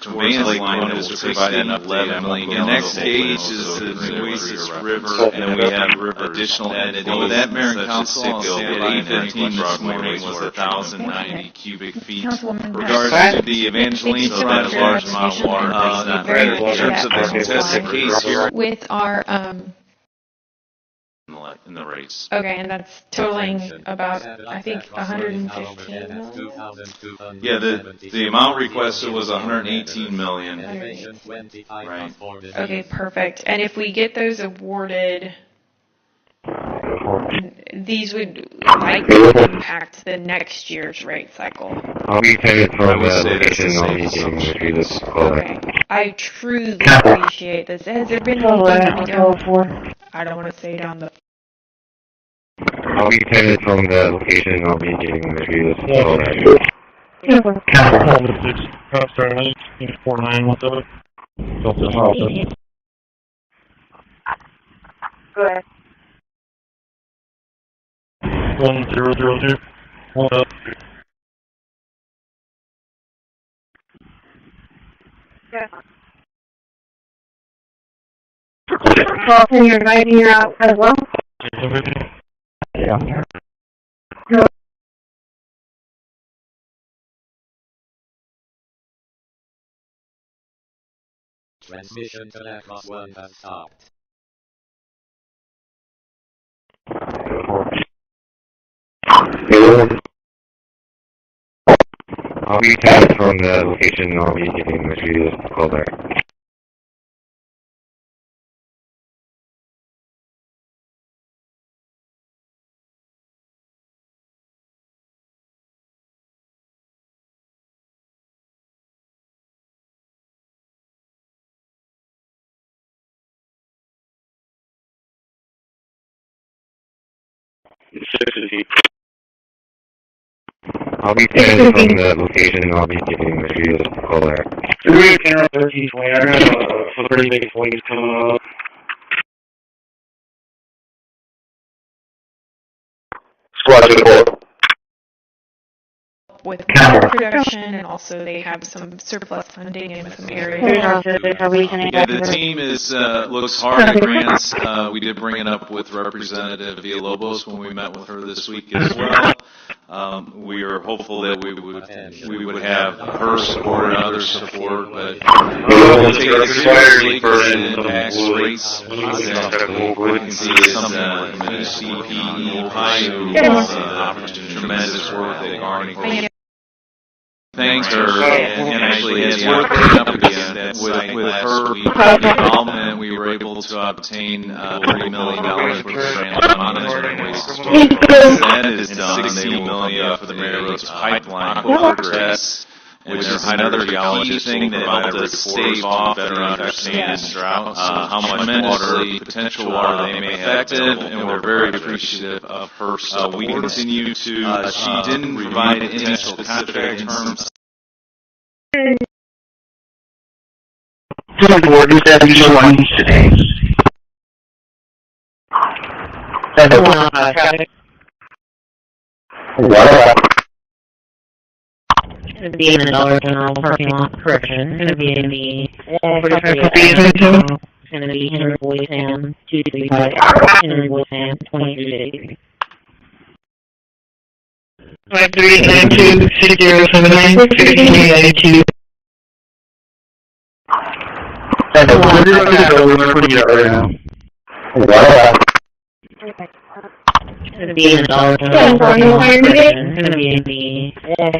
conveyance line that is providing 11 million gallons. The next stage is the Nueces River, and then we have additional entities. Well, that Mayor and Council at 8:15 this morning was 1,090 cubic feet. Regards to the Evangeline, so that's a large amount of water. In terms of the contested case here, with our in the race. okay, and that's totaling about, I think, 115 million? Yeah, the amount requested was 118 million. Right. Okay, perfect. And if we get those awarded, these would likely impact the next year's rate cycle. I'll be paid from the location I'll be getting through this call. Okay. I truly appreciate this. Has there been anything we don't, I don't want to say it on the... I'll be paid from the location I'll be getting through this call. Go ahead. 1002. Hold up. Well, can you write here out as well? Yeah. Transmission to Atlas 1 has stopped. I'll be paid from the location I'll be getting through this call there. I'll be paid from the location I'll be getting through this call there. We're Carol 1320. I got a pretty big flames coming up. Squad to the board. With water production, and also they have some surplus funding in some areas. Yeah, the team is looks hard at grants. We did bring it up with Representative Villalobos when we met with her this week as well. We are hopeful that we would have her support and other support, but we'll take it seriously for the tax rates. We can see something like the CCPD, tremendous work that Garney. Thanks, her, and actually it's worth bringing up again that with her involvement, we were able to obtain $30 million worth of grant monitoring waste disposal. That is done. $60 million for the Mary Rose pipeline progress. Which is another key thing that helped us stave off better understand droughts, how much water, potential water they may have, and we're very appreciative of her support. We continue to, she didn't provide any contract terms. Board is that you want today. It's going to be in the Dollar General parking lot, correction. It's going to be in the it's going to be Henry Boys Ham 235, Henry Boys Ham 2380. 5392-6079-6392. We're putting it up right now. It's going to be in the Dollar General parking lot, correction. It's going to be in the it's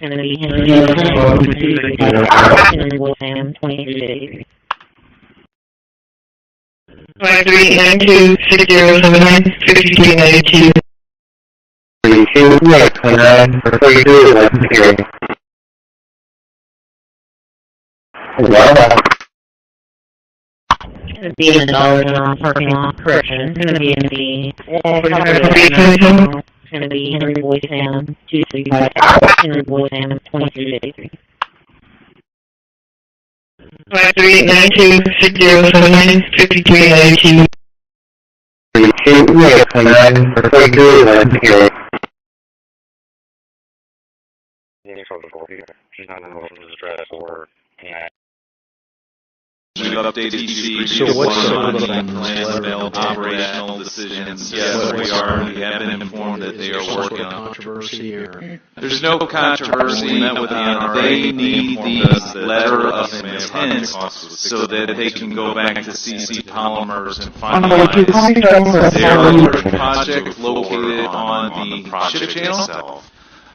going to be Henry Boys Ham 235, Henry Boys Ham 2380. 53926079 32, right, 29, for 32, license hearing. Wow. It's going to be in the Dollar General parking lot. Correction. It's going to be in the It's going to be Henry Boy Sam 235, Henry Boy Sam 2383. 53926079 5392 32, right, 29, for 32, license hearing. She's not in the motion to address or We've updated each So what's the operational decisions? Yes, we are. We have been informed that they are working on controversy or? There's no controversy. They need the letter of intent so that they can go back to CC Polymers and finalize their project located on the ship channel.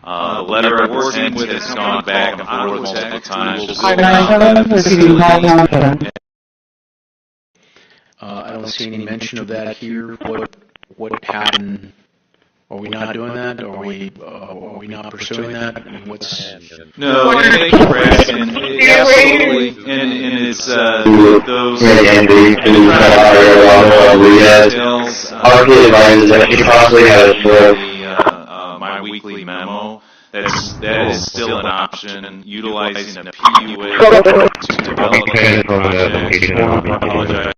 The letter of intent has gone back and forth multiple times. I don't see any mention of that here. What happened? Are we not doing that? Are we not pursuing that? I mean, what's? No, thank you for asking. Absolutely, and it's those details. advises that she possibly has My weekly memo. That is still an option. Utilizing a PUA to develop a project. I apologize.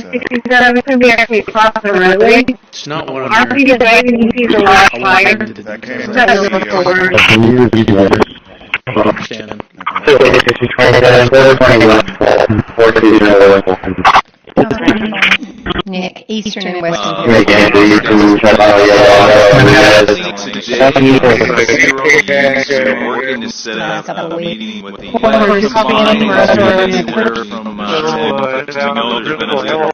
67 could be actually across the roadway. It's not one of RP decided he sees a last fire. That's a look forward. Nick, Eastern and Western. We're working to set up a meeting with the combined from we know there's been a zero.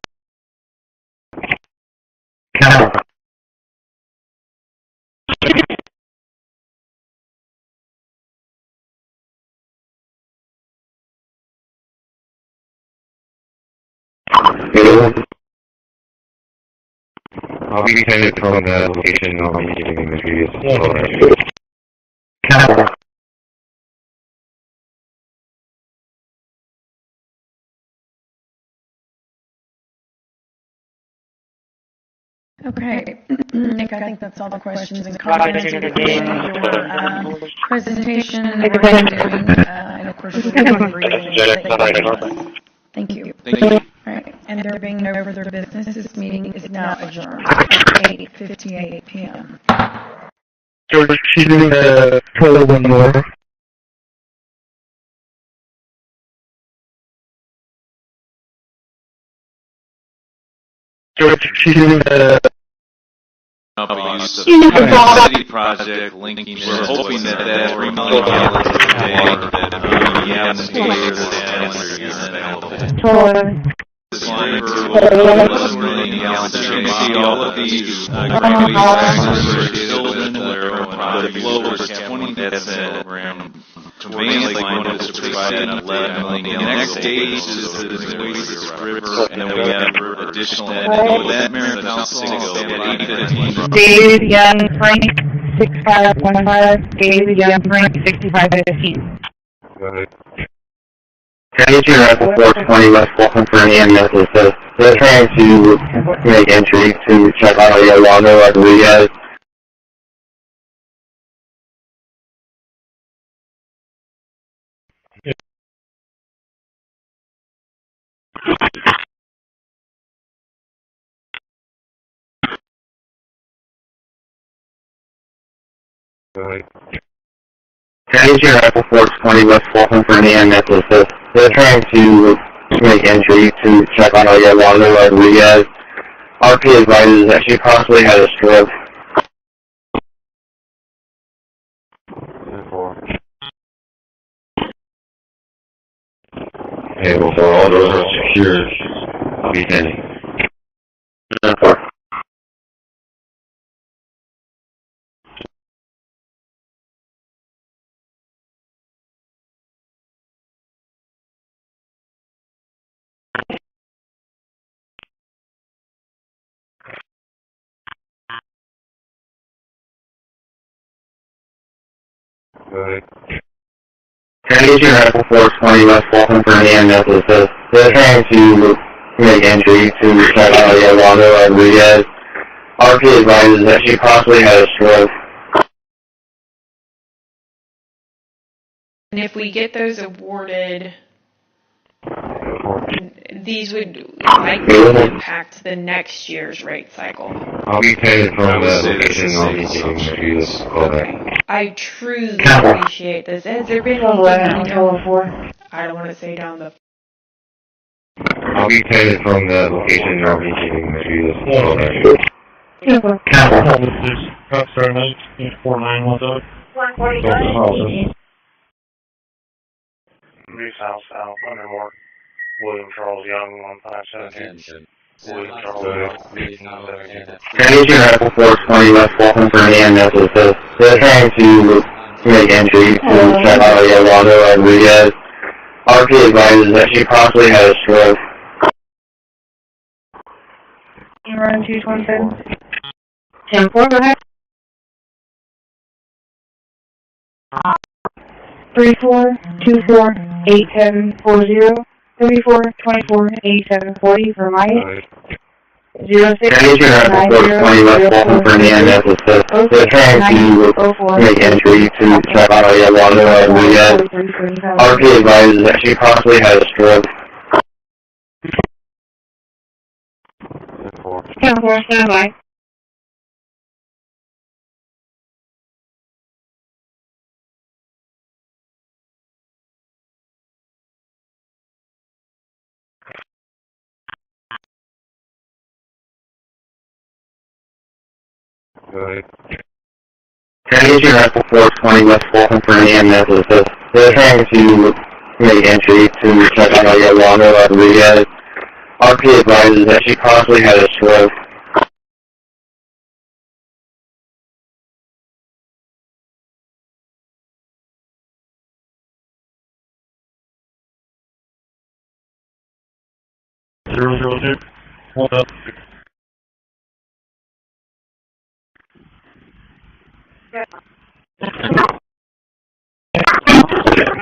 I'll be sending from the location I'll be using the previous Okay, Nick, I think that's all the questions and comments you your presentation and what you're doing, and of course, thank you. Thank you. All right, and there being no further business, this meeting is now adjourned at 8:58 p.m. George, she's doing the total one more. George, she's doing the Use of city project linking. We're hoping that $3 million a day that see all of these the flow was 20 program. Conveyance wanted to provide $11 million. The next stage is the nueces river, and then we have additional. And with that, Marathon 6 at 8:15. David Young Frank 6515. David Young Frank 6515. County Rifle 420 West Fulton for an EMS says they're trying to make entry to check out Yolanda Rodriguez. County Rifle 420 West Fulton for an EMS says they're trying to make entry to check on Yolanda Rodriguez. RP advises that she possibly had a stroke. Okay, well, so all those are secured. I'll be sending. Transition Rifle Force 20 West Waltham for Indiana Nueces. They're trying to make entry to Yolanda Rodriguez. RP advises that she possibly had a stroke. And if we get those awarded, these would likely impact the next year's rate cycle. I'll be paid from the location I'll be giving you this callback. I truly appreciate this. Has there been anything I don't want to say down the... I'll be paid from the location I'll be giving you this callback. Officer 1949, what's up? 145. South, Undermore. William Charles Young, 1517. William Charles Young. Transition Rifle Force 20 West Waltham for Indiana Nueces. They're trying to make entry to Yolanda Rodriguez. RP advises that she possibly had a stroke. You run 227. 10-4, go ahead. 34248740. 34248740 for Mike. 06 Transition Rifle Force 20 West Waltham for Indiana Nueces. They're trying to make entry to Yolanda Rodriguez. RP advises that she possibly had a stroke. 10-4, stand by. Transition Rifle Force 20 West Waltham for Indiana Nueces. They're trying to make entry to Yolanda Rodriguez. RP advises that she possibly had a stroke. What's up?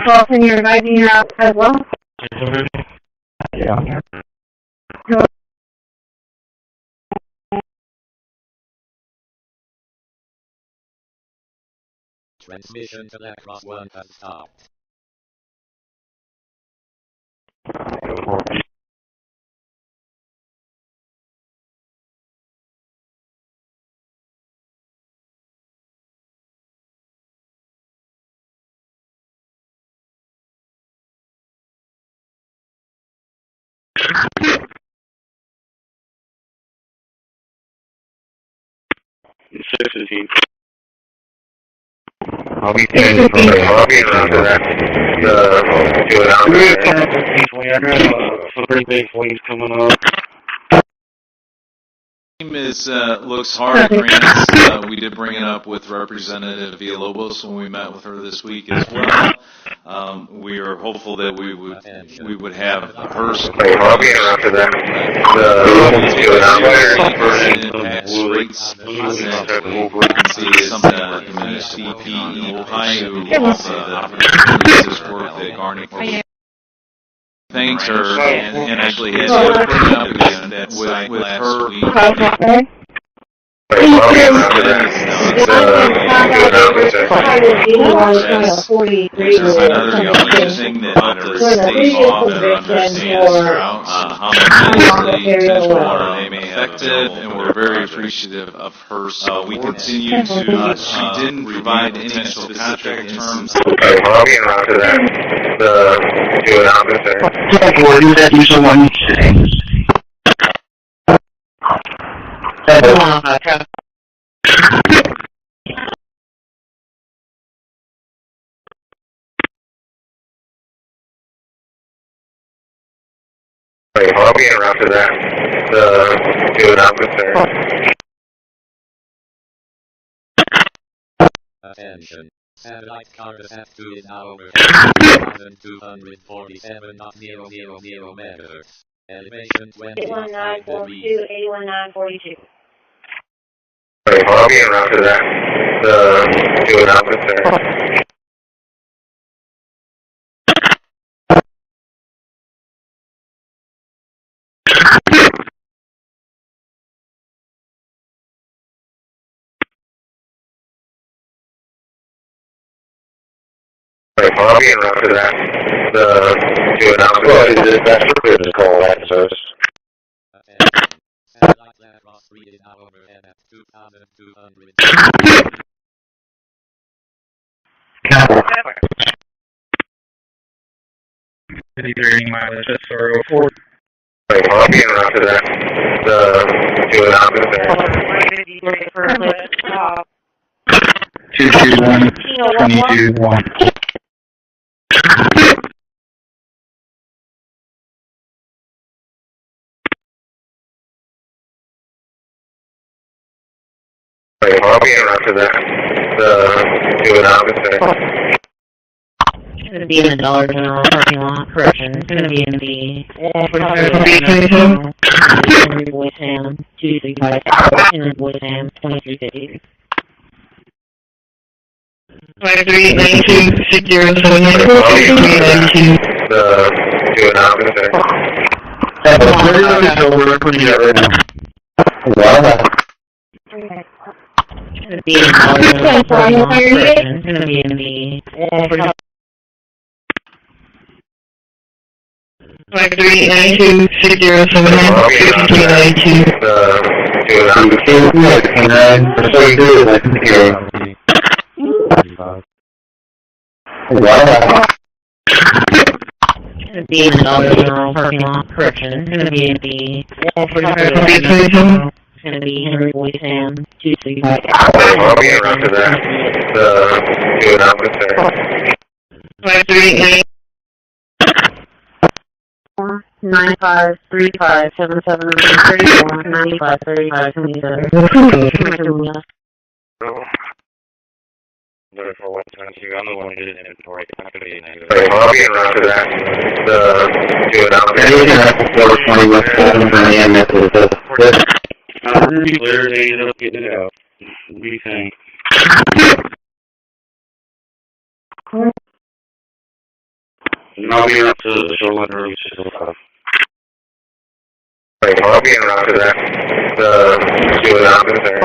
Carlson, you're advising you're out as well? Yeah. Transmission to Lacrosse 1 has stopped. I'll be paid from the lobby around to that. Some pretty big fleas coming up. Team looks hard at grants. We did bring it up with Representative Villalobos when we met with her this week as well. We are hopeful that we would have her support. Rates is something that the CP in Ohio this work that Garney thanks her and actually has been up again with her. This is another thing that helped us stay off and understand droughts and how much water they may have effective, and we're very appreciative of her. So we continue to, she didn't provide any specific terms. Okay, well, I'll be around to that. Do it opposite. Wait, well, I'll be around to that. Do it opposite. Attention. Satellite Corpus F2 is now over 2,247.000 megahertz. Elevation 20.5 degrees. 81942. Wait, well, I'll be around to that. Do it opposite. I'll be in route to that. To announce it. That's for clear to call that service. Satellite cross 3 is now overhead at 2,200. Mileage, that's 404. I'll be in route to that. To announce it there. 221, 22, 1. I'll be in route to that. To announce it there. It's going to be in the Dollar General parking lot. Correction. It's going to be in the Henry Boy Sam 235. Henry Boy Sam 2350. 5392 607 to announce it there. We're putting it right now. It's going to be in the Dollar General parking lot. Correction. It's going to be in the 5392 607 It's going to be in the Dollar General parking lot. Correction. It's going to be in the It's going to be Henry Boy Sam 235. I'll be around to that. To announce it there. 5392 9535 77 34 95 35 27. Therefore, 122, I'm the one who did an inventory. It's not going to be a negative. I'll be around to that. To announce it. 420 West Fulton from the EMS. Clear, they ended up getting it out. What do you think? I'll be around to the shoreline early 605. I'll be around to that. To announce it there.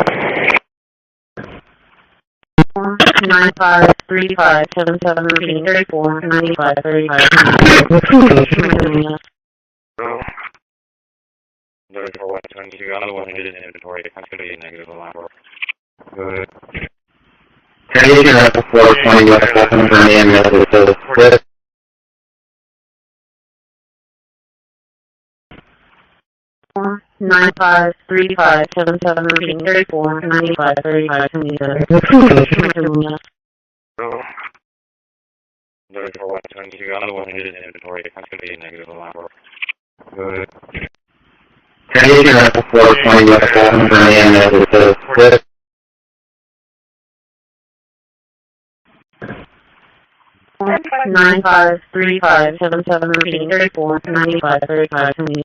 9535 77 34 95 35. Therefore, 122, I'm the one who did an inventory. It's not going to be a negative alarm. Good. 420 West Fulton from the EMS. 9535 77 34 95 35 27. Therefore, 122, I'm the one who did an inventory. It's not going to be a negative alarm. Good. 420 West Fulton from the EMS. 9535 77 34 95 35 28.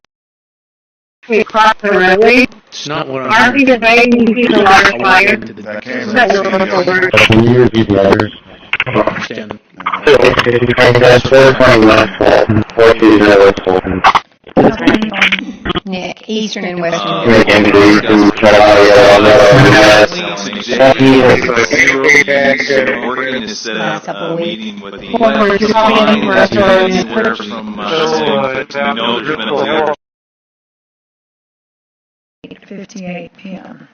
We crossed the roadway. It's not what I think the bay needs to be the water fire. That Can you repeat the others? understand. 420 West Fulton, 420 West Fulton. Nick, Eastern and Western. Nick Andrews and We're going to set up a meeting with the where from we know there's been a 8:58 p.m.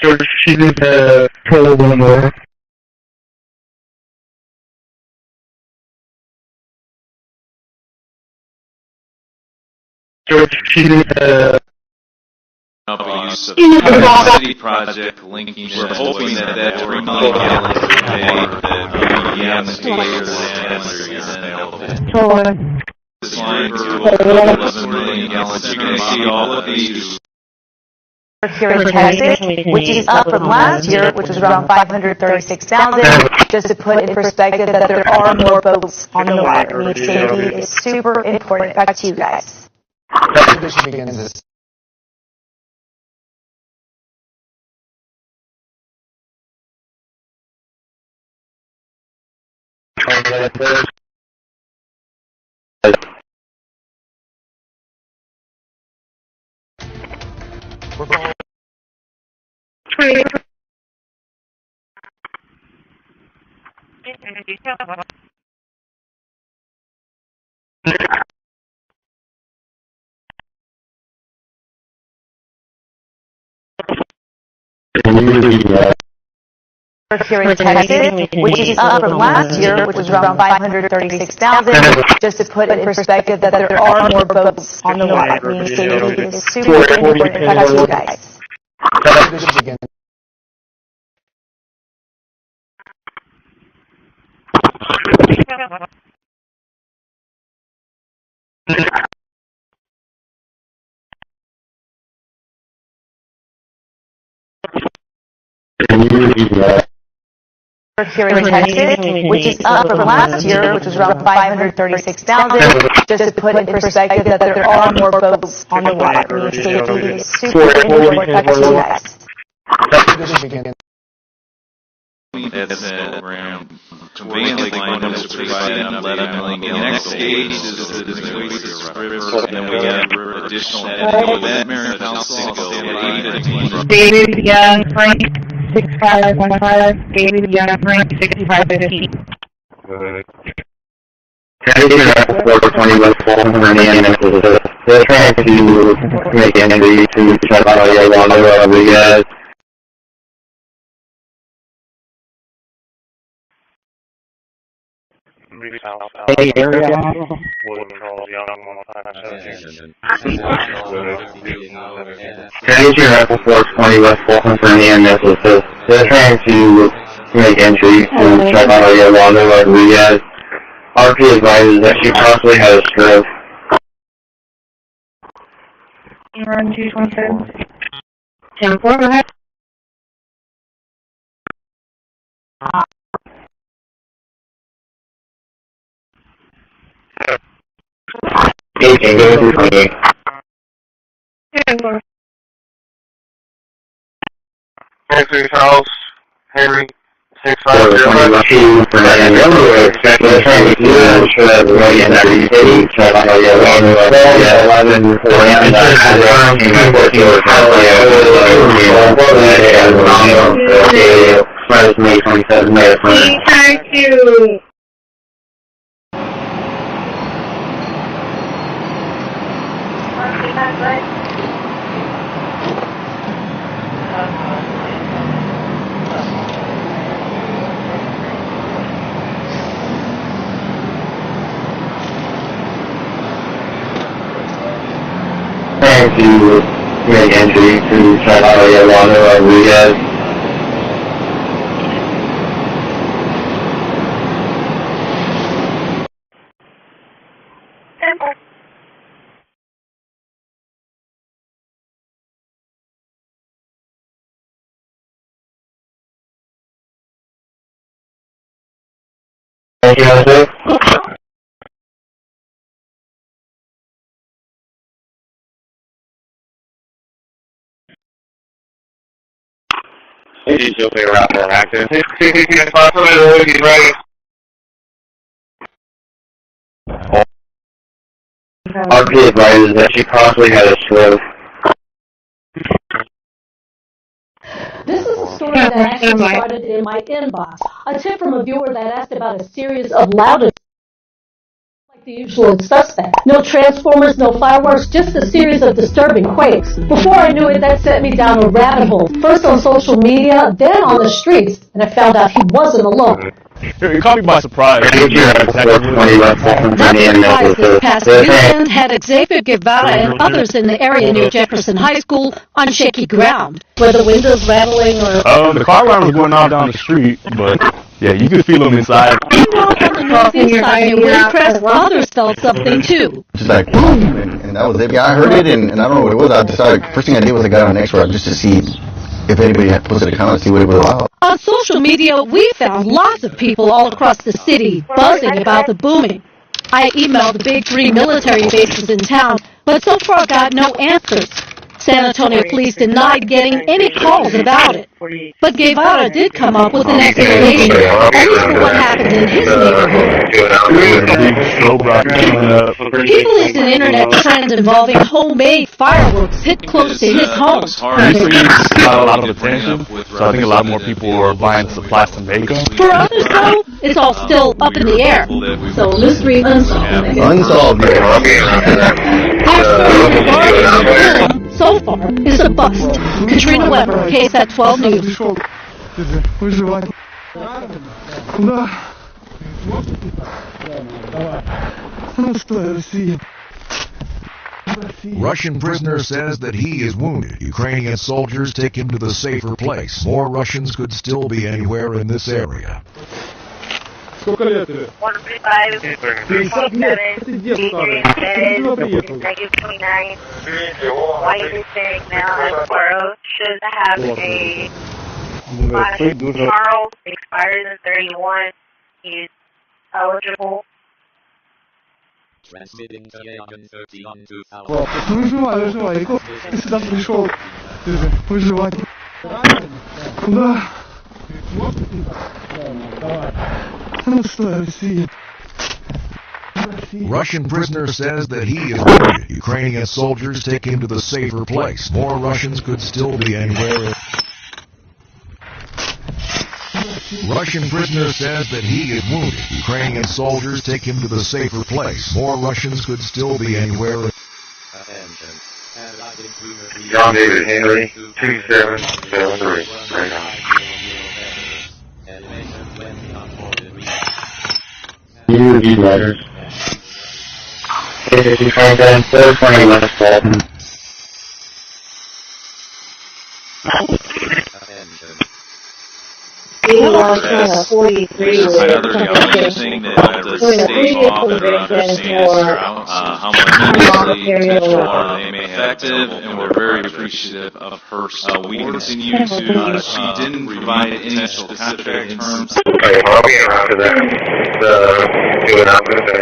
George, she did total one more. George, she did use of the city project linking. We're hoping that 3 million gallons per day that the atmosphere is available. This line to 11 million gallons. You're going to see all of these. Here in Texas, which is up from last year, which was around 536,000. Just to put in perspective that there are more boats on the water. I mean, safety is super important. Back to you guys. Exhibition begins this. Here in Texas, which is up from last year, which was around 536,000. Just to put in perspective that there are more boats on the water. I mean, safety is super important to you guys. Here in Texas, which is up from last year, which was around 536,000. Just to put in perspective that there are more boats on the water. I mean, safety is super important to you guys. That's around conveyance line is provided and let up. The next stage is the nueces river, and then we have additional event Marathon Cinco. David Young, Frank, 6515. David Young, Frank, 6515. They're trying to make entry to Chevalier Rodriguez. Hey, area. Transition Rifle 420 West Fulton for nueces. They're trying to make entry to Chevalier Rodriguez. RP advises that she possibly had a stroke. You run 227. 10-4, go ahead. Texas House, Henry, 650. May 27, May 20. Thank you. Trying to make entry to Chevalier Rodriguez. Thank you, Jose. He's still figure out more active. He's ready. RP advises that she possibly had a stroke. This is a story that actually started in my inbox. A tip from a viewer that asked about a series of loud, like the usual suspect. No transformers, no fireworks, just a series of disturbing quakes. Before I knew it, that sent me down a rabbit hole. First on social media, then on the streets, and I found out he wasn't alone. It caught me by surprise. Not surprised this past weekend had Xavier Guevara and others in the area near Jefferson High School on shaky ground. Were the windows rattling or... the car alarm was going off down the street, but yeah, you could feel them inside. Meanwhile, on the northeast side near Windcrest, others felt something too. Just like boom, and that was it. Yeah, I heard it, and I don't know what it was. I decided, first thing I did was I got on X-Ray just to see if anybody had posted a comment, see what it was about. On social media, we found lots of people all across the city buzzing about the booming. I emailed the big 3 military bases in town, but so far got no answers. San Antonio police denied getting any calls about it. But Guevara did come up with an explanation, at least for what happened in his neighborhood. He believes an internet trend involving homemade fireworks hit close to his home. Recently, it's got a lot of attention, so I think a lot more people are buying supplies to make them. For others, though, it's all still up in the air. So mystery unsolved. Unsolved. Ashmore, so far, is a bust. Katrina Weber, KSAT 12 News. Russian prisoner says that he is wounded. Ukrainian soldiers take him to the safer place. More Russians could still be anywhere in this area. Сколько лет тебе? 29. White Hispanic male at Toro should have a Charles expired in 31. He's eligible. Transmitting to Yagan 30 on 2000. Выживай, ты сюда пришел. Выживать. Куда? Russian prisoner says that he is wounded. Ukrainian soldiers take him to the safer place. More Russians could still be anywhere. Russian prisoner says that he is wounded. Ukrainian soldiers take him to the safer place. More Russians could still be anywhere. John David Henry, 2773, right now. You read letters. If you find that 420 West Fulton. Another gallery thing that helped us stay off and understand how much potential they may have effective, and we're very appreciative of her. We continue to, she didn't provide any specific terms. Okay, well, I'll be around to that. Do it out with that.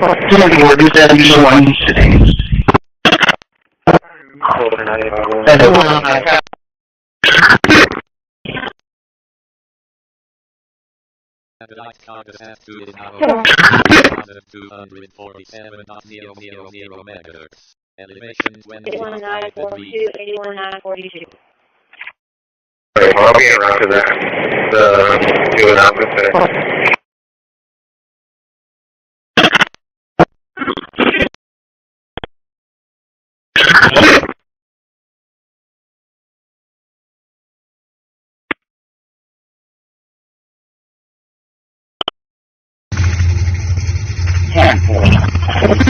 Carcass has 2 is now 247.000 megahertz. Elevation 81942, 81942. Okay, well, I'll be around to that. Do it out with that.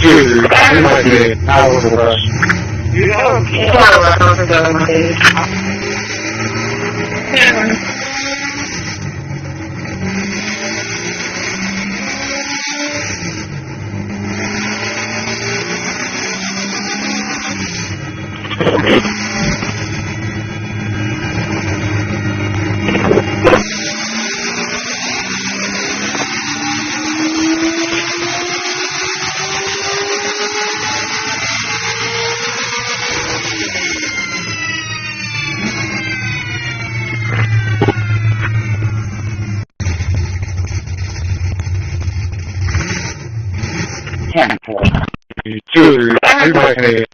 2, power rush. You know,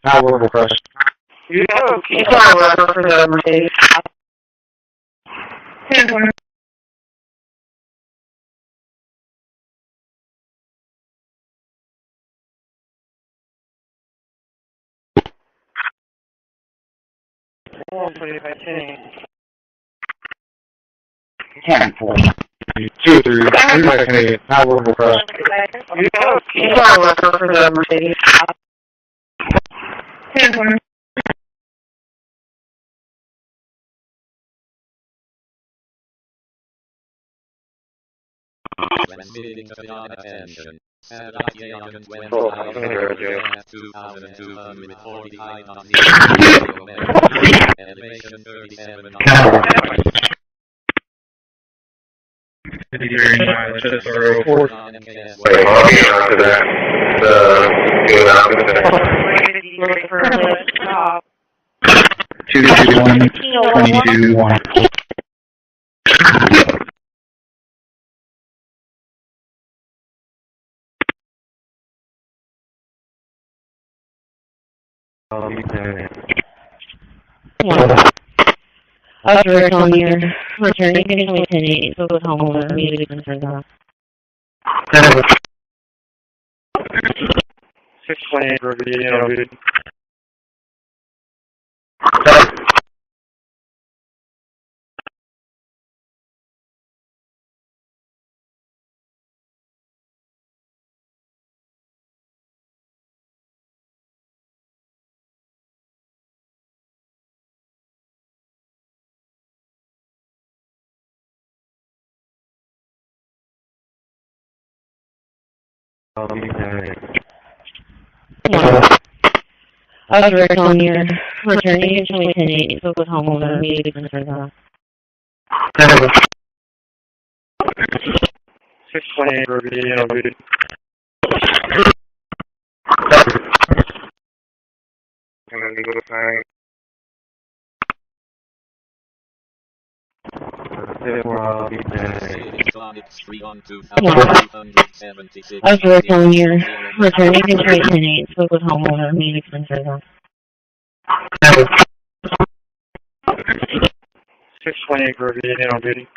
Power crush. You know, for the Mercedes. 10-1. Oh, 10-4. 2-3. Power crush. You know, for the Mercedes. 10-1. Transmitting to Yagan attention. Satellite Yagan 2249.000 megahertz. Elevation 37 Operator on your returning condition 10-8, so with home alert, immediately concerns off. 628 Virginia, good. Other on your return agent 2010 spoke with homeowner immediately concerns on. 628 Virginia, Virginia. And then go to sign. Other on your return agent 2010 spoke with homeowner immediately concerns on. 628 Virginia, Virginia.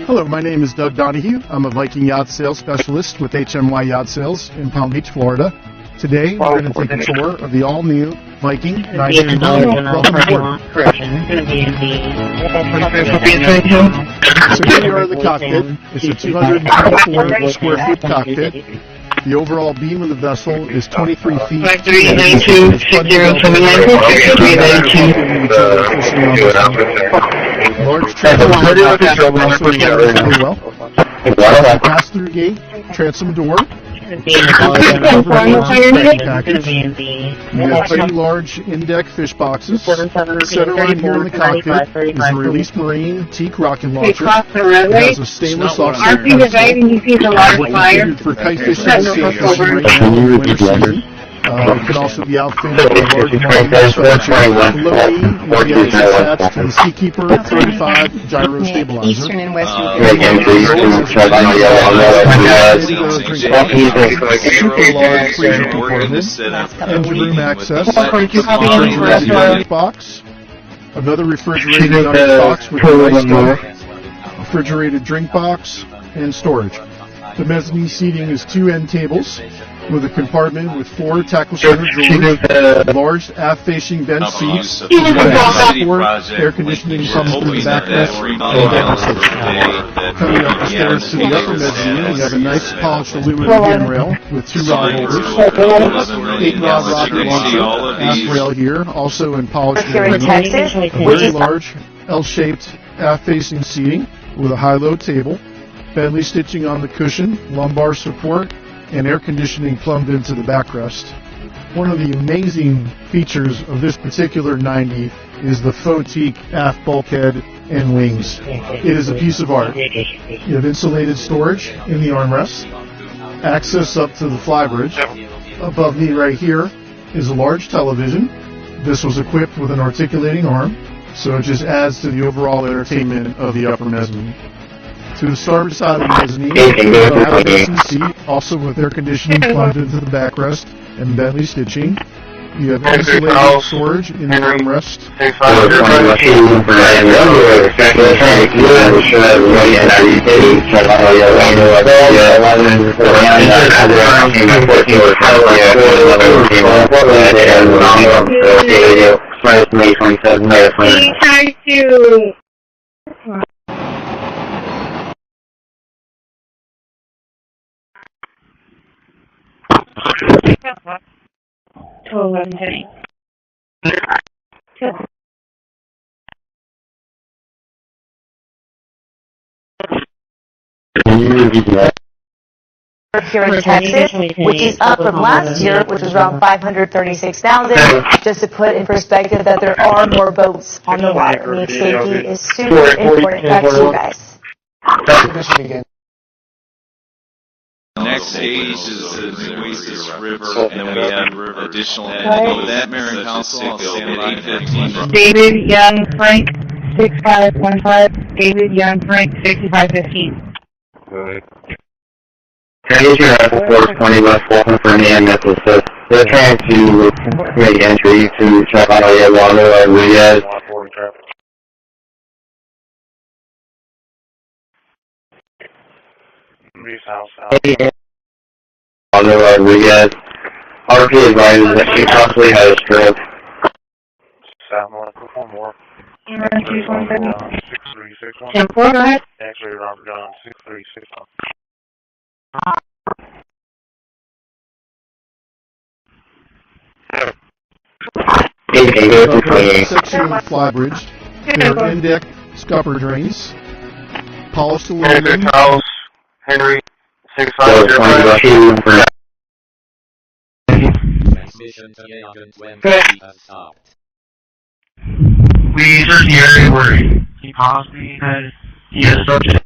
Hello, my name is Doug Donahue. I'm a Viking yacht sales specialist with HMY Yacht Sales in Palm Beach, Florida. Today, we're going to take a tour of the all-new Viking 9 welcome aboard. So here we are in the cockpit. It's a 224 square foot cockpit. The overall beam of the vessel is 23 feet. 53926029. Large transom pass-through gate, transom door. You have pretty large in-deck fish boxes. Center line here in the cockpit is a released marine teak rocket launcher. It has a stainless offset for kite fishing and sail fishing right now in the winter season. It can also be outfitted with a large multi-structure. Below me, we have attached to the Seakeeper 35 gyro stabilizer. Eastern and Western Super large freezer compartment, engine room access, refrigerated box, another refrigerated ice box with an ice tub, refrigerated drink box, and storage. The mezzanine seating is 2 end tables with a compartment with 4 tackle center drawers, large aft-facing bench seats, support, air conditioning comes through the backrest and downstage. Coming up the stairs to the upper mezzanine, we have a nice polished aluminum handrail with 2 rod holders, 8 rod rocket launcher, aft rail here, also in polished aluminum, a very large L-shaped aft-facing seating with a high-low table, Bentley stitching on the cushion, lumbar support, and air conditioning plumbed into the backrest. One of the amazing features of this particular 90 is the faux teak aft bulkhead and wings. It is a piece of art. You have insulated storage in the armrests, access up to the flybridge. Above me right here is a large television. This was equipped with an articulating arm, so it just adds to the overall entertainment of the upper mezzanine. To the starboard side of the mezzanine, a seat, also with air conditioning plumbed into the backrest and Bentley stitching. You have insulated storage in the armrest. May 27, May 27. Here in Texas, which is up from last year, which was around 536,000. Just to put in perspective that there are more boats on the water. I mean, safety is super important. Back to you guys. Next stage is the Nueces River, and then we have additional with that, Mayor and Council. I'll stand by 15. David Young Frank 6515. David Young Frank 6515. Transition Rifle 420 West Walton for an EMS assist. They're trying to make entry to Chaparral Rodriguez. Rodriguez. RP advises that she possibly had a stroke. South North, perform more. 636. 10-4, go ahead. Actually, Robert John, 636. Section of the flybridge, there are in-deck scupper drains. Polish Henry aluminum. Charles, Henry, 650. Transmission to Yagan 20 has stopped. We searched the area where he possibly had subject.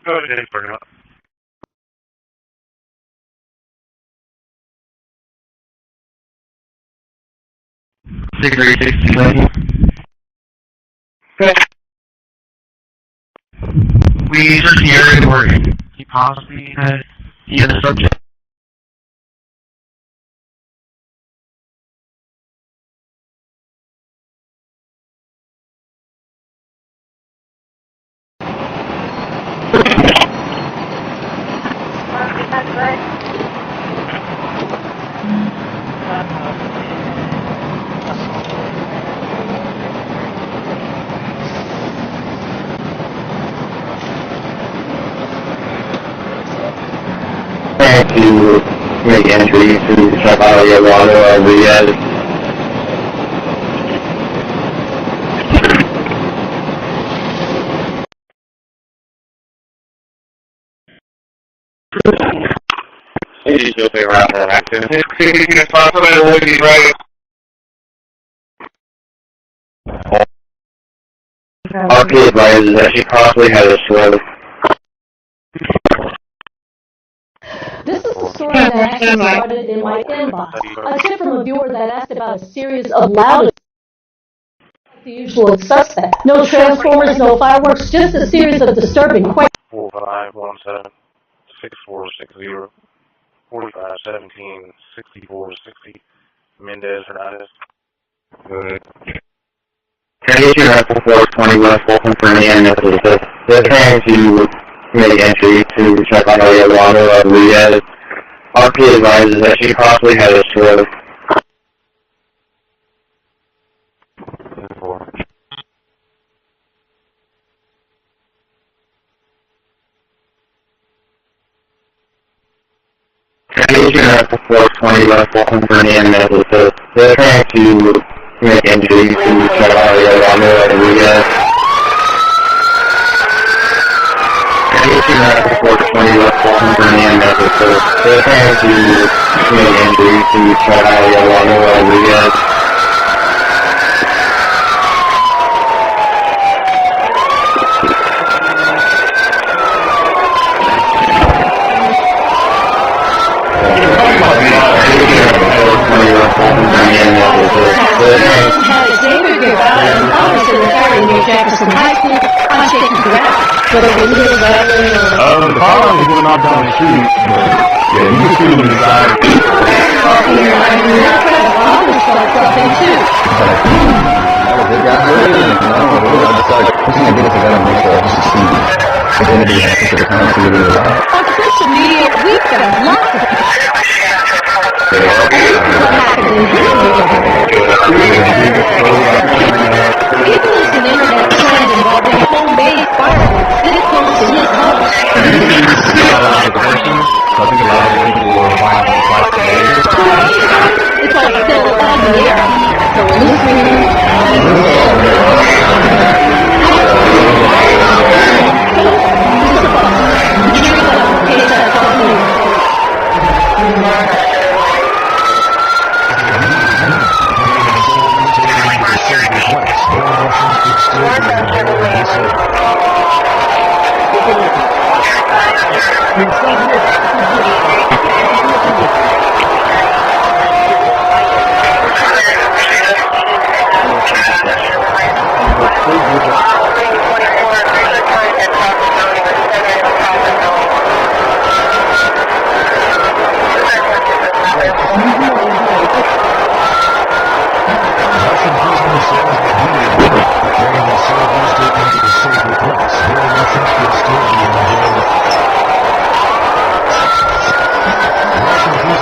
Go ahead, bring it up. Degree 67. Okay. We searched the area where he possibly had subject. To make entry to check out your water over the He's still figure out more active. RP advises that she possibly had a swim. This is the story that actually started in my inbox. A tip from a viewer that asked about a series of loud, like the usual suspect. No transformers, no fireworks, just a series of disturbing questions. 4517 6460 4517 6460 Mendez Hernandez. Good. Transition Rifle 420 West Fulton for the NSS. They're trying to make entry to check on area water of the RP advises that she possibly had a stroke. Transition Rifle 420 West Fulton for the NSS. They're trying to make entry to check on area water of the Transition Rifle 420 West Fulton for the NSS. They're trying to make entry to check on area water of the The car was going off down the street, but yeah, you can see them inside. They got hurt, and I don't know, I decided, first thing I did is I got to make sure just to see if anybody had to the comments to get it out. On social media, we've got lots of Even as an internet trend involving homemade fireworks this close to his home. So I think a lot of people were buying the flight today. It's all still on the air. So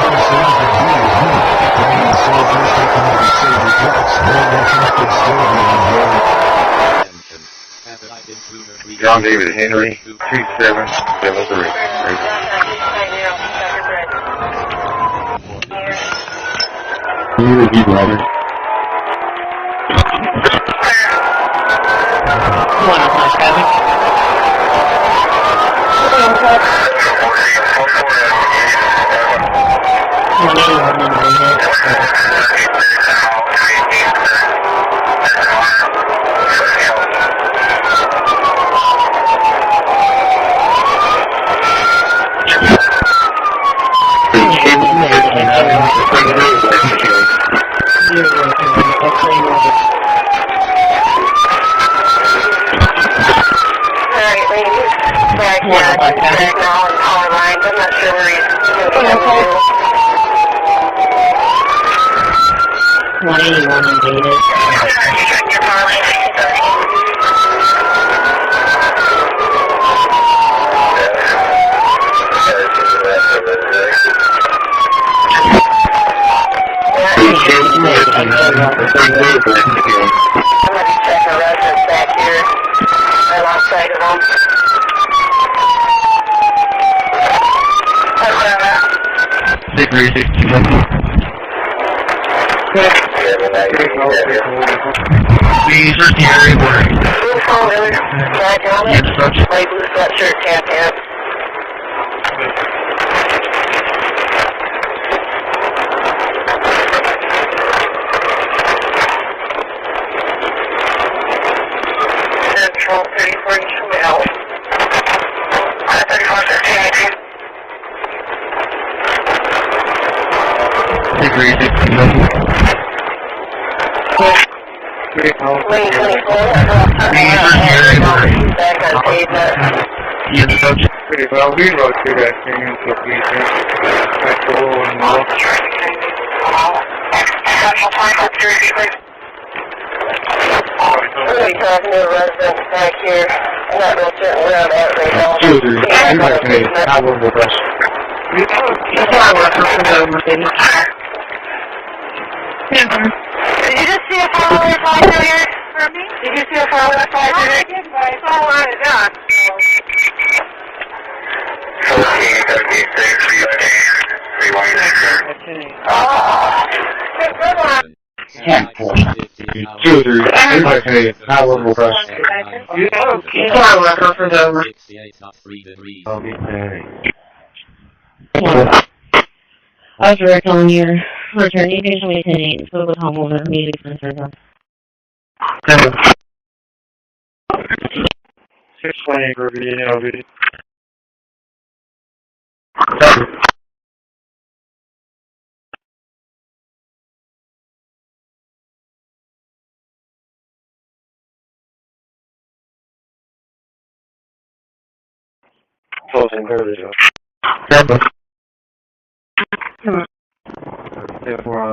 Russian John David Henry, 2773. Can you repeat the letter? I'm not sure where he's going. 181 invaded. I'm going to be checking residents back here alongside of them. Light blue sweatshirt, tap tap. Central 34 inch male. 34 13. Lane 24, back on pavement. Pretty well, we wrote through that thing until we back to Owl and Mall. Really talking to a resident back here. I'm not real certain where I'm at right now. I will go best. Did you just see a follower fly through here? For me? Did you see a follower fly through here? I did, but I saw one on his gun. 2 3. I will go best. I was direct on your return. You can show me 10-8. Spoke with homeowner. Music center. 620 for VNLV. Closing early. Therefore, I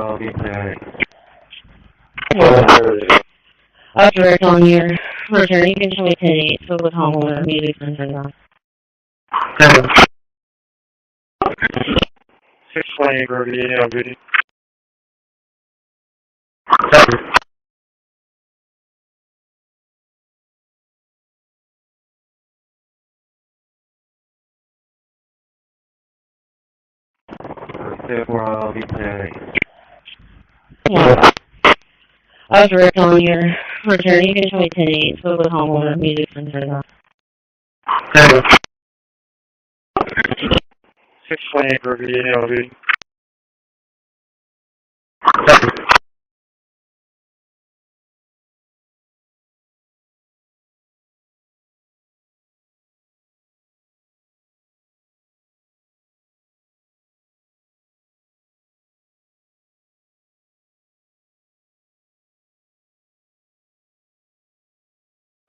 was direct on your return. You can show me 10-8. Spoke with homeowner. Music center. 620 for VNLV. Therefore, I'll be planning. I was direct on your return. You can show me 10-8. Spoke with homeowner. Music center. 620 for VNLV.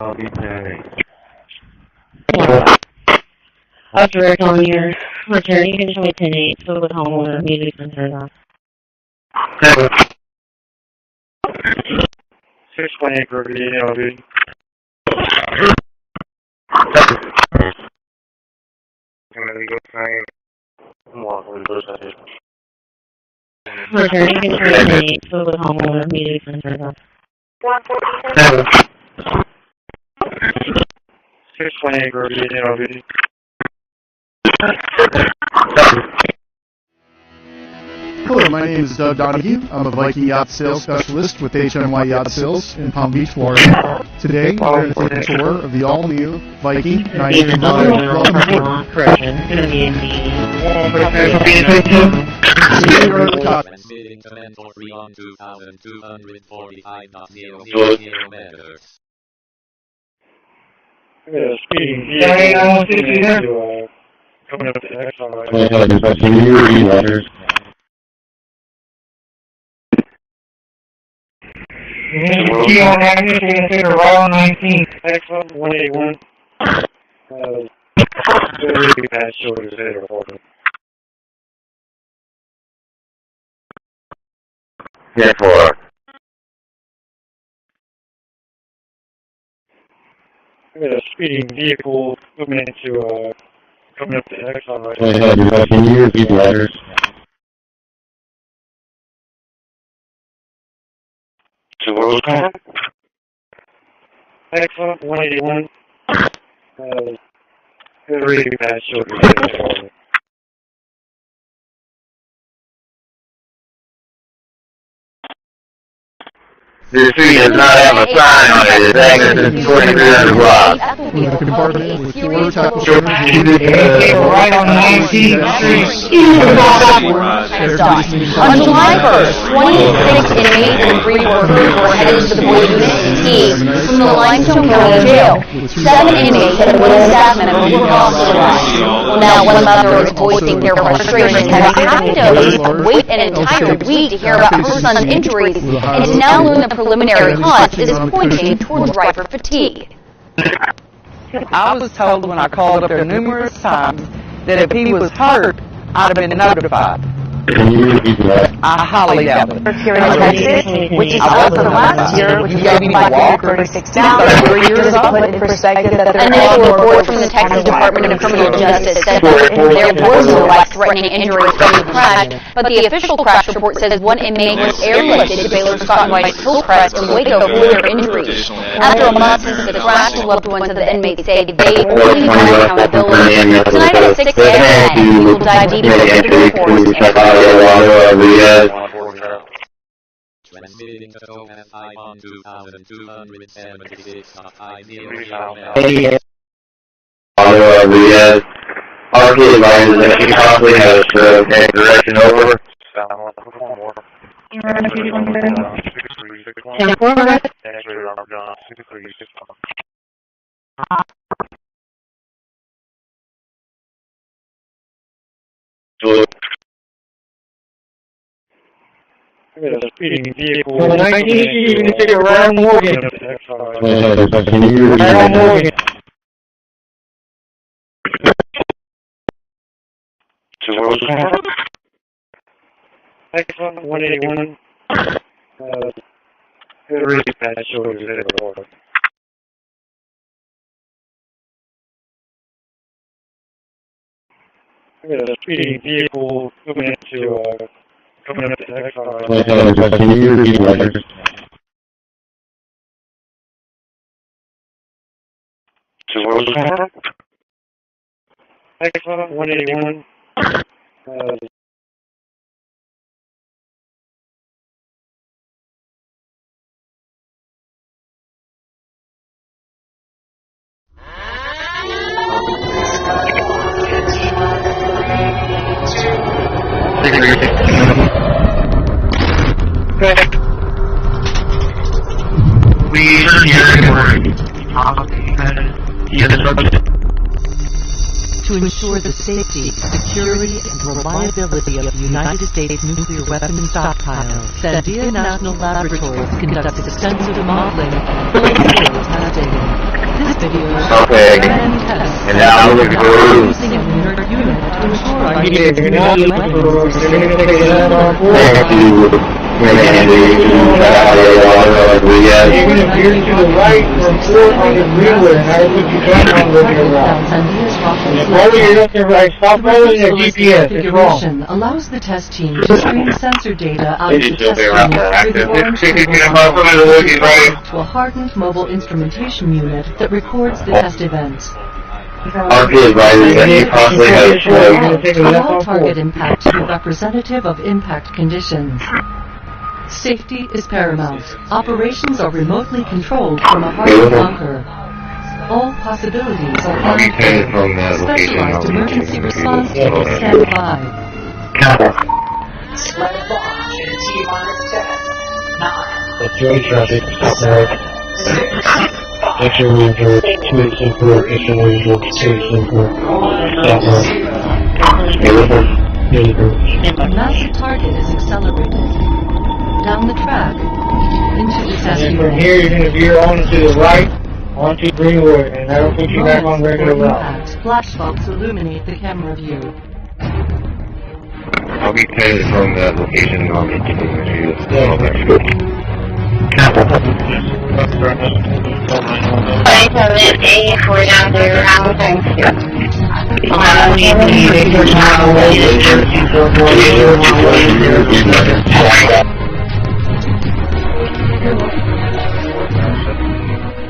I'll be planning. I was direct on your return. You can show me 10-8. Spoke with homeowner. Music center. 620 for VNLV. Return. You can show me 10-8. Spoke with homeowner. Music center. 628 Grove, 50. Hello, my name is Doug Donahue. I'm a Viking yacht sales specialist with HMY Yacht Sales in Palm Beach, Florida. Today, we're going to take a tour of the all-new Viking 9-inch model. Welcome aboard. Transmitting to mental free on 2,245.000 meters. Speeding. Coming up to Exxon. Roll 19. Excellent, 181. Really bad shoulders there, Horton. Here for. We got a speeding vehicle moving into, coming up to Exxon right now. Can you repeat the letters? Excellent, 181. Really bad shoulders there. This tree does not have a sign on it. It's anchored to 2300 blocks. With a compartment with 4 tackle Right on 19th Street. On July 1st, 26 inmates and 3 workers were headed to the boy unit C from the Limestone County Jail. 7 inmates and 1 staff member were hospitalized. Well, now one mother is voicing their frustration at having to wait an entire week to hear about her son's injuries, and it's now learned the preliminary cause is pointing toward driver fatigue. I was told when I called up there numerous times that if he was hurt, I'd have been notified. I highly doubt it. Here in Texas, which is up from last year, which is only 536 now, 3 years old, put in perspective that there are no report from the Texas Department of Criminal Justice said there was no life-threatening injuries from the crash, but the official crash report says 1 inmate was airlifted to Baylor Scott and White's Hillcrest in Waco for their injuries. After a month since the crash, the loved ones of the inmates say they need more accountability. Tonight at 6 a.m., we will dive deeper into the reports. Transmitting to Topaz 5 on 2,276.50 RP advises that she possibly has a stroke. Direction over. We got a speeding vehicle. 19, you can take around Morgan. Around Morgan. Excellent, 181. Really bad shoulders there, Lord. We got a speeding vehicle moving into, coming up to Exxon. Can you repeat the letters? Excellent, 181. To ensure the safety, security, and reliability of the United States nuclear weapons stockpile, Sandia National Laboratories conducts extensive modeling, full-scale testing. This video shows grand tests and now we're using a inert unit to ensure our nuclear weapons are safe. Thank you. make entry to check out the water as we get. You're going to veer to the right from port on the greenway, and that'll put you back on the regular route. Follow your left and right. Stop following the GPS. It's wrong. Configuration allows the test team to stream sensor data out of the test unit through the orange to a hardened mobile instrumentation unit that records the test events. RP advises that you possibly have a choice. Allow target impact to be representative of impact conditions. Safety is paramount. Operations are remotely controlled from a hardened bunker. All possibilities are monitored. Specialized emergency response team stand by. Security traffic, stop there. Extra ranger, citizen court, extra ranger, citizen court. Stop there. Massive target is accelerated. Down the track, into the test And unit. from here, you're going to veer on to the right, onto Greenwood, and that'll put you back on regular route. Impact. Flashbulbs illuminate the camera view. I'll be taken from that location and I'll be giving you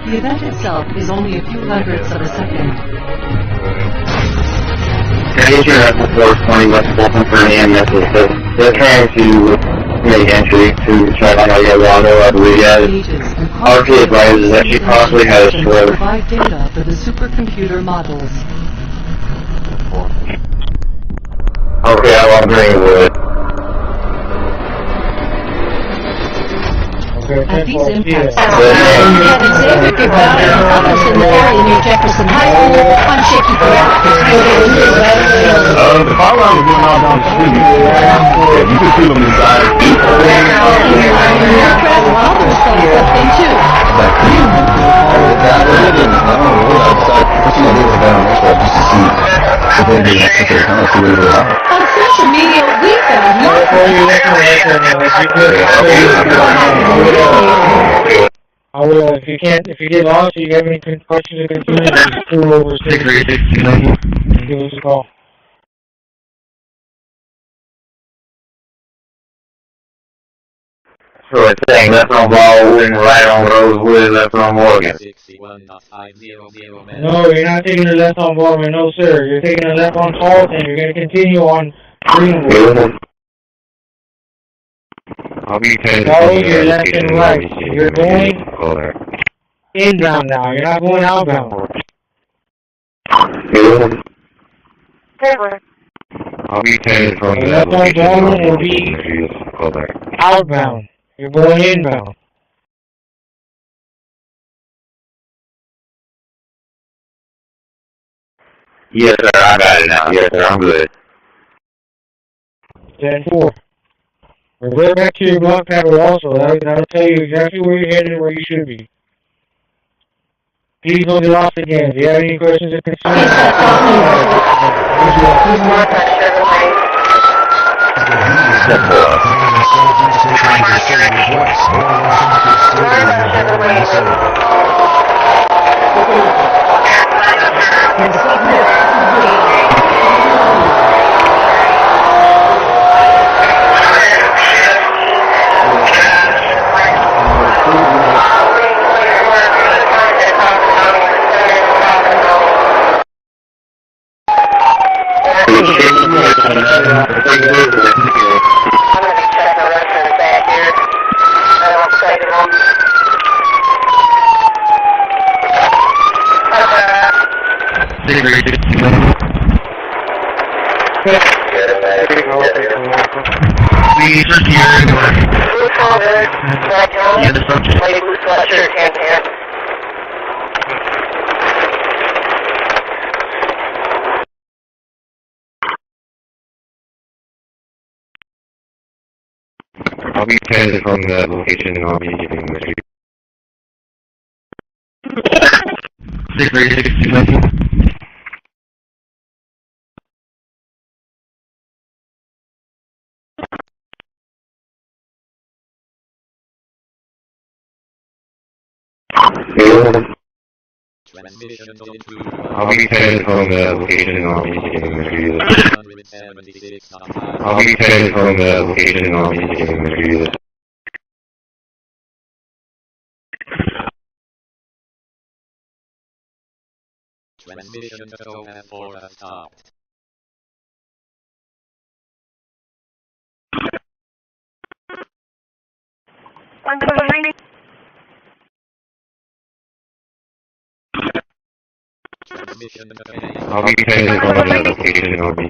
The event itself is only a few hundredths of a second. Station at 420 West Fulton for an EMS. They're trying to make entry to check on the water as we get. RP advises that she possibly has a slur. Provide data for the supercomputer models. Okay, I'm on Greenwood. At these impacts, Xavier Guevara and others in the area near Jefferson High School on shaky ground. The fire alarm was going out down the street. Yeah, you could feel them inside. Aircraft others saw something too. That was it, and I don't know what outside. First thing I did was I got on X-ray just to see if anybody had took their camera to where they were at. On social media, we found I will, if you get lost, or you have any questions or concerns, just pull over and give us a call. So it's saying left on Baldwin, right on Rosewood, left on Morgan. No, you're not taking the left on Baldwin, no sir. You're taking the left on Tarleton, you're going to continue on Greenwood. I'll be taking Follow your left and right. You're going inbound now, you're not going outbound. I'll be taking from the left on Baldwin will be outbound. You're going inbound. Yes sir, I got it now. Yes sir, I'm good. 10-4. Revert back to your block pattern also. That'll tell you exactly where you're headed and where you should be. Please don't get lost again. If you have any questions or concerns, I'll be taking from that location and I'll be giving you 636. I'll be taking from the location on me. I'll be taking from the location on me. Transmission to and 4 has stopped. I'll be taking from the location on me.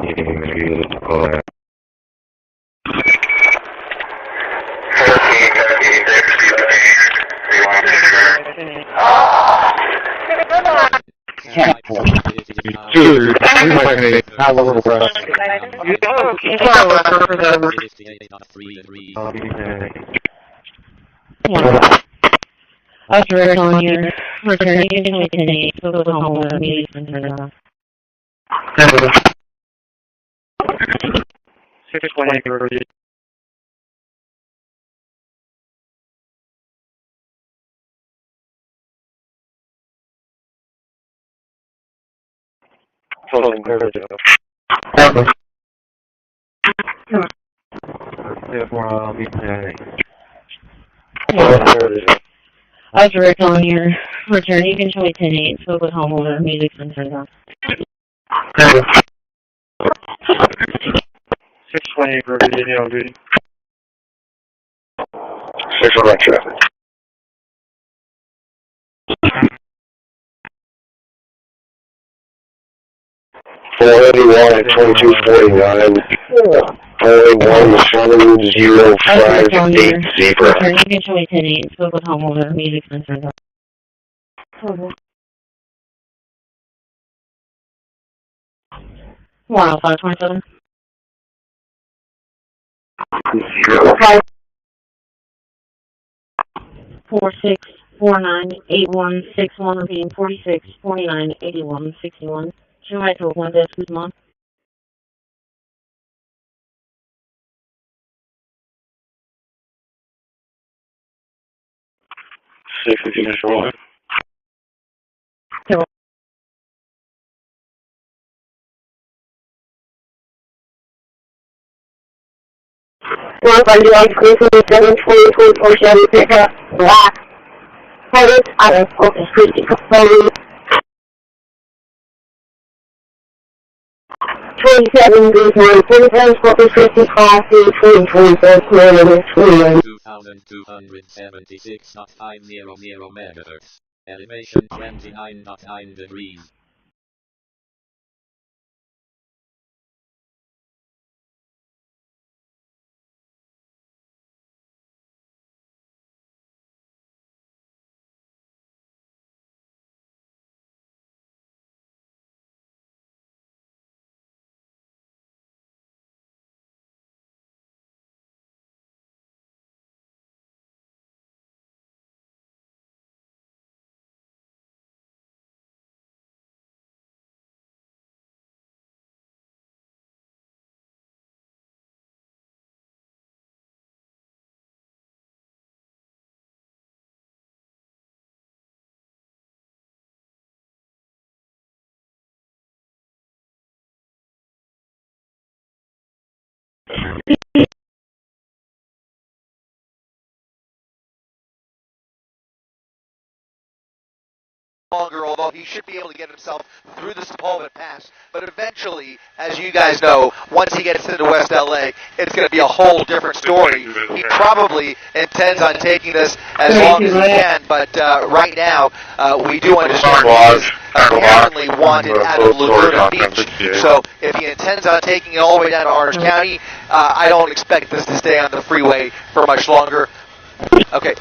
Dude, we might need have a little breath. Oscar on your returning to 10-8, so the homeowner needs to turn it off. 620. Holding coverage up. Therefore, I'll be saying. Oscar on your returning to 10-8, so the homeowner music and turn it off. 620 for Virginia on duty. 601 traffic. 481 at 2249. Only 1705 zebra. Returning to 10-8, so the homeowner music and turn it off. 10527. 46498161, repeating 46498161. Show my total one desk, Guzman. One by the ice cream from the 72024 Chevy pickup, black. Corpus, out of Corpus Christi, 27 Guzman, 27 Corpus Christi, Class C, 2024, Florida, 2276.500 megahertz. Elevation 29.9 degrees. Longer, although he should be able to get himself through the Sepulveda Pass. But eventually, as you guys know, once he gets into West LA, it's going to be a whole different story. He probably intends on taking this as long as he can, but right now, we do understand he is apparently wanted out of Laguna Beach. So if he intends on taking it all the way down to Orange County, I don't expect this to stay on the freeway for much longer. Okay.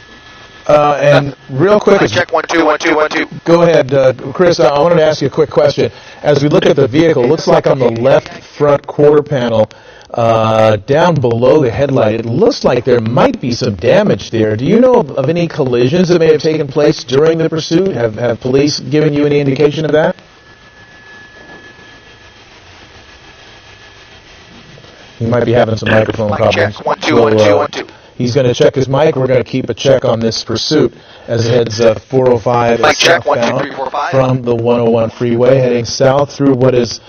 And real quick, check 1 2 1 2 1 2. Go ahead, Chris. I wanted to ask you a quick question. As we look at the vehicle, it looks like on the left front quarter panel, down below the headlight, it looks like there might be some damage there. Do you know of any collisions that may have taken place during the pursuit? Have police given you any indication of that? You might be having some microphone problems. Check 1 2 1 2 1 2. He's going to check his mic. We're going to keep a check on this pursuit as it heads 405 Mic check, southbound 1, 2, 3, 4, 5. from the 101 freeway, heading south through what is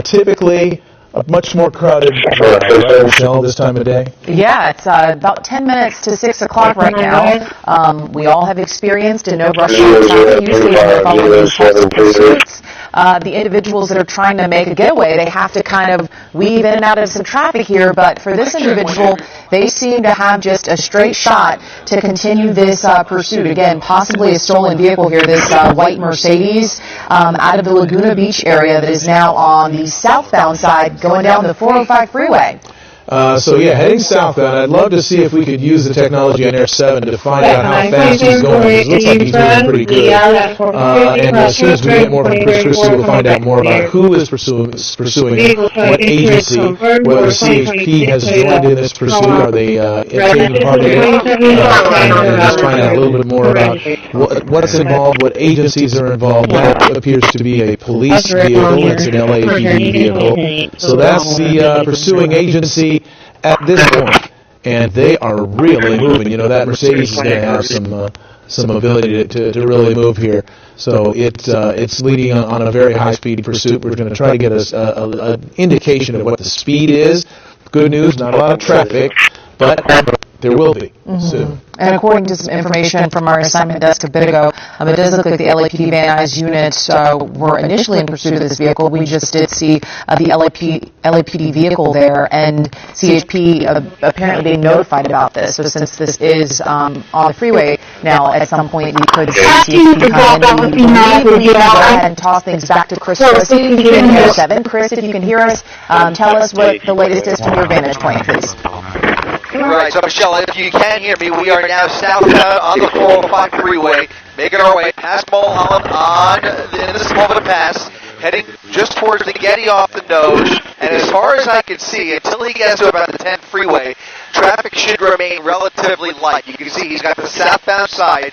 typically a much more crowded drive, right, Michelle, this time of day? Yeah, it's about 10 minutes to 6 o'clock right now. We all have experienced in no rush hour traffic, usually when they're following these types of pursuits. The individuals that are trying to make a getaway, they have to kind of weave in and out of some traffic here, but for this individual, they seem to have just a straight shot to continue this pursuit. Again, possibly a stolen vehicle here, this white Mercedes out of the Laguna Beach area that is now on the southbound side going down the 405 freeway. So yeah, heading southbound, I'd love to see if we could use the technology on Air 7 to find out how fast he's going. It looks like he's moving pretty good. And as soon as we get more from Christi, we'll find out more about who is pursuing what agency, whether CHP has joined in this pursuit, are they taking part in it, and just find out a little bit more about what's involved, what agencies are involved. That appears to be a police vehicle. It's an LAPD vehicle. So that's the pursuing agency at this point, and they are really moving. You know, that Mercedes is going to have some ability to really move here. So it's leading on a very high-speed pursuit. We're going to try to get an indication of what the speed is. Good news, not a lot of traffic, but there will be soon. And according to some information from our assignment desk a bit ago, it does look like the LAPD Van Nuys unit were initially in pursuit of this vehicle. We just did see the LAPD vehicle there, and CHP apparently being notified about this. So since this is on the freeway now, at some point we could see CHP come in. We go ahead and toss things back to Chris in Air 7. Chris, if you can hear us, tell us what the latest is from your vantage point, please. Right, so Michelle, if you can hear me, we are now southbound on the 405 freeway, making our way past Mulholland in the Smallville Pass, heading just towards the Getty off the nose, and as far as I can see, until he gets to about the 10 freeway, traffic should remain relatively light. You can see he's got the southbound side,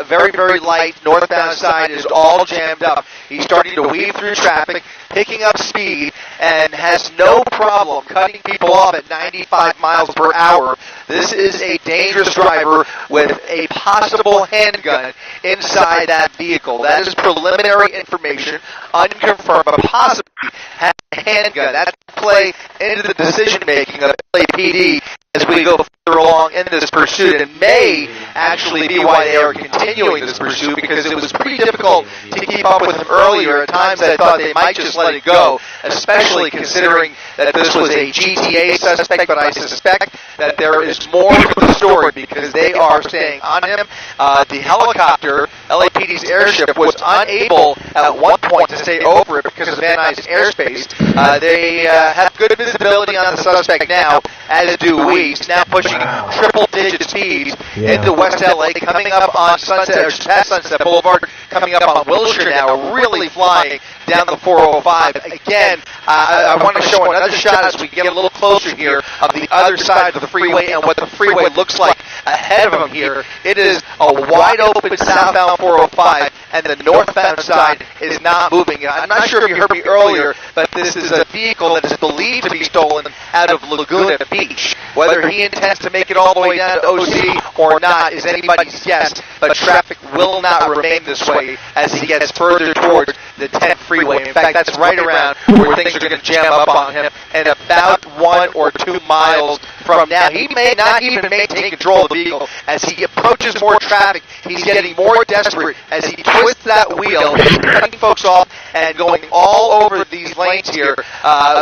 very, very light. Northbound side is all jammed up. He's starting to weave through traffic, picking up speed, and has no problem cutting people off at 95 miles per hour. This is a dangerous driver with a possible handgun inside that vehicle. That is preliminary information, unconfirmed, but possibly has a handgun. That's play into the decision-making of LAPD as we go further along in this pursuit. It may actually be why they are continuing this pursuit, because it was pretty difficult to keep up with him earlier. At times I thought they might just let it go, especially considering that this was a GTA suspect, but I suspect that there is more to the story because they are staying on him. The helicopter, LAPD's airship, was unable at one point to stay over it because of Van Nuys airspace. They have good visibility on the suspect now, as do we. He's now pushing triple-digit speeds into West LA, coming up on past Sunset Boulevard, coming up on Wilshire now, really flying down the 405. Again, I want to show another shot as we get a little closer here of the other side of the freeway and what the freeway looks like ahead of him here. It is a wide-open southbound 405, and the northbound side is not moving. I'm not sure if you heard me earlier, but this is a vehicle that is believed to be stolen out of Laguna Beach. Whether he intends to make it all the way down to OC or not is anybody's guess, but traffic will not remain this way as he gets further towards the 10th freeway. In fact, that's right around where things are going to jam up on him, and about 1 or 2 miles from now, he may not even maintain control of the vehicle. As he approaches more traffic, he's getting more desperate as he twists that wheel, cutting folks off and going all over these lanes here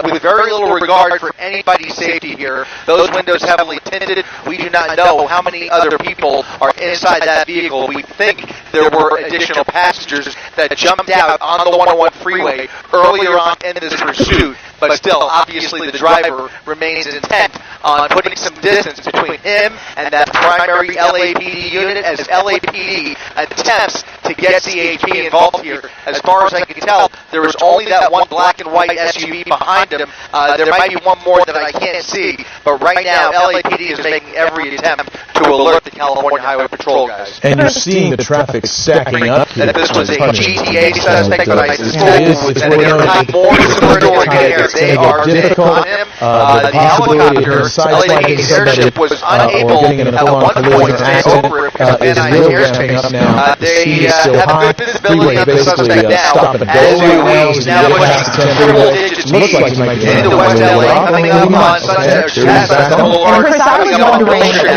with very little regard for anybody's safety here. Those windows heavily tinted. We do not know how many other people are inside that vehicle. We think there were additional passengers that jumped out on the 101 freeway earlier on in this pursuit, but still, obviously, the driver remains intent on putting some distance between him and that primary LAPD unit as LAPD attempts to get CHP involved here. As far as I can tell, there was only that one black and white SUV behind him. There might be one more that I can't see, but right now LAPD is making every attempt to alert the California Highway Patrol guys. And you're seeing the traffic stacking up here. And this was a GTA suspect, but I suspect it's that there are more story here. They are difficult. on him. The The possibility of helicopter, sideswiping LAPD's airship somebody was or unable getting in a at full-on one point collision to stay accident over it because is Van really Nuys ramping airspace. up now. The They speed is so have high. good visibility Freeway of the basically suspect now. stop and go As right now. we As now you push get past the 10 triple freeway, digits looks like you might be into West LA, coming up on Sunset Boulevard, Chris, I was coming up on wondering, Wilshire,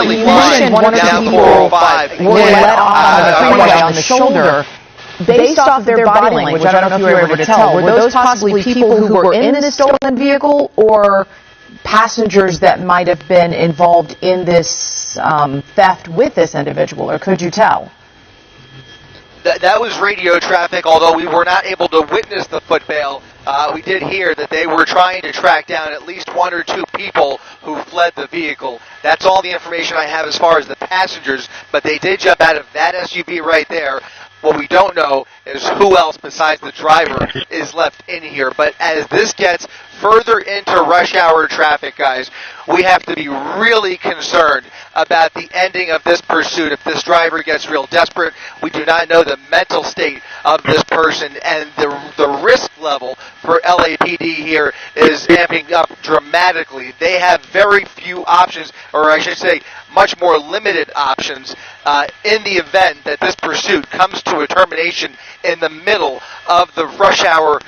you mentioned one or two people were let off on the freeway on the shoulder. Based off of their body language, I don't know if you were able to tell, were those possibly people who were in this stolen vehicle or passengers that might have been involved in this theft with this individual, or could you tell? That was radio traffic, although we were not able to witness the foot bail. We did hear that they were trying to track down at least one or two people who fled the vehicle. That's all the information I have as far as the passengers, but they did jump out of that SUV right there. What we don't know is who else besides the driver is left in here. But as this gets further into rush hour traffic, guys, we have to be really concerned about the ending of this pursuit. If this driver gets real desperate, we do not know the mental state of this person, and the risk level for LAPD here is amping up dramatically. They have very few options, or I should say much more limited options in the event that this pursuit comes to a termination in the middle of the rush hour,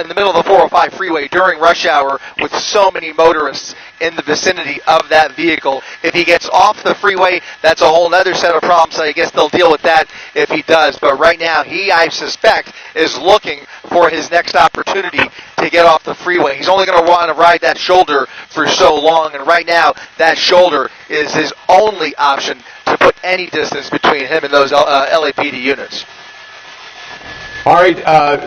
in the middle of the 405 freeway during rush hour with so many motorists in the vicinity of that vehicle. If he gets off the freeway, that's a whole other set of problems. I guess they'll deal with that if he does. But right now, he, I suspect, is looking for his next opportunity to get off the freeway. He's only going to want to ride that shoulder for so long, and right now, that shoulder is his only option to put any distance between him and those LAPD units. All right,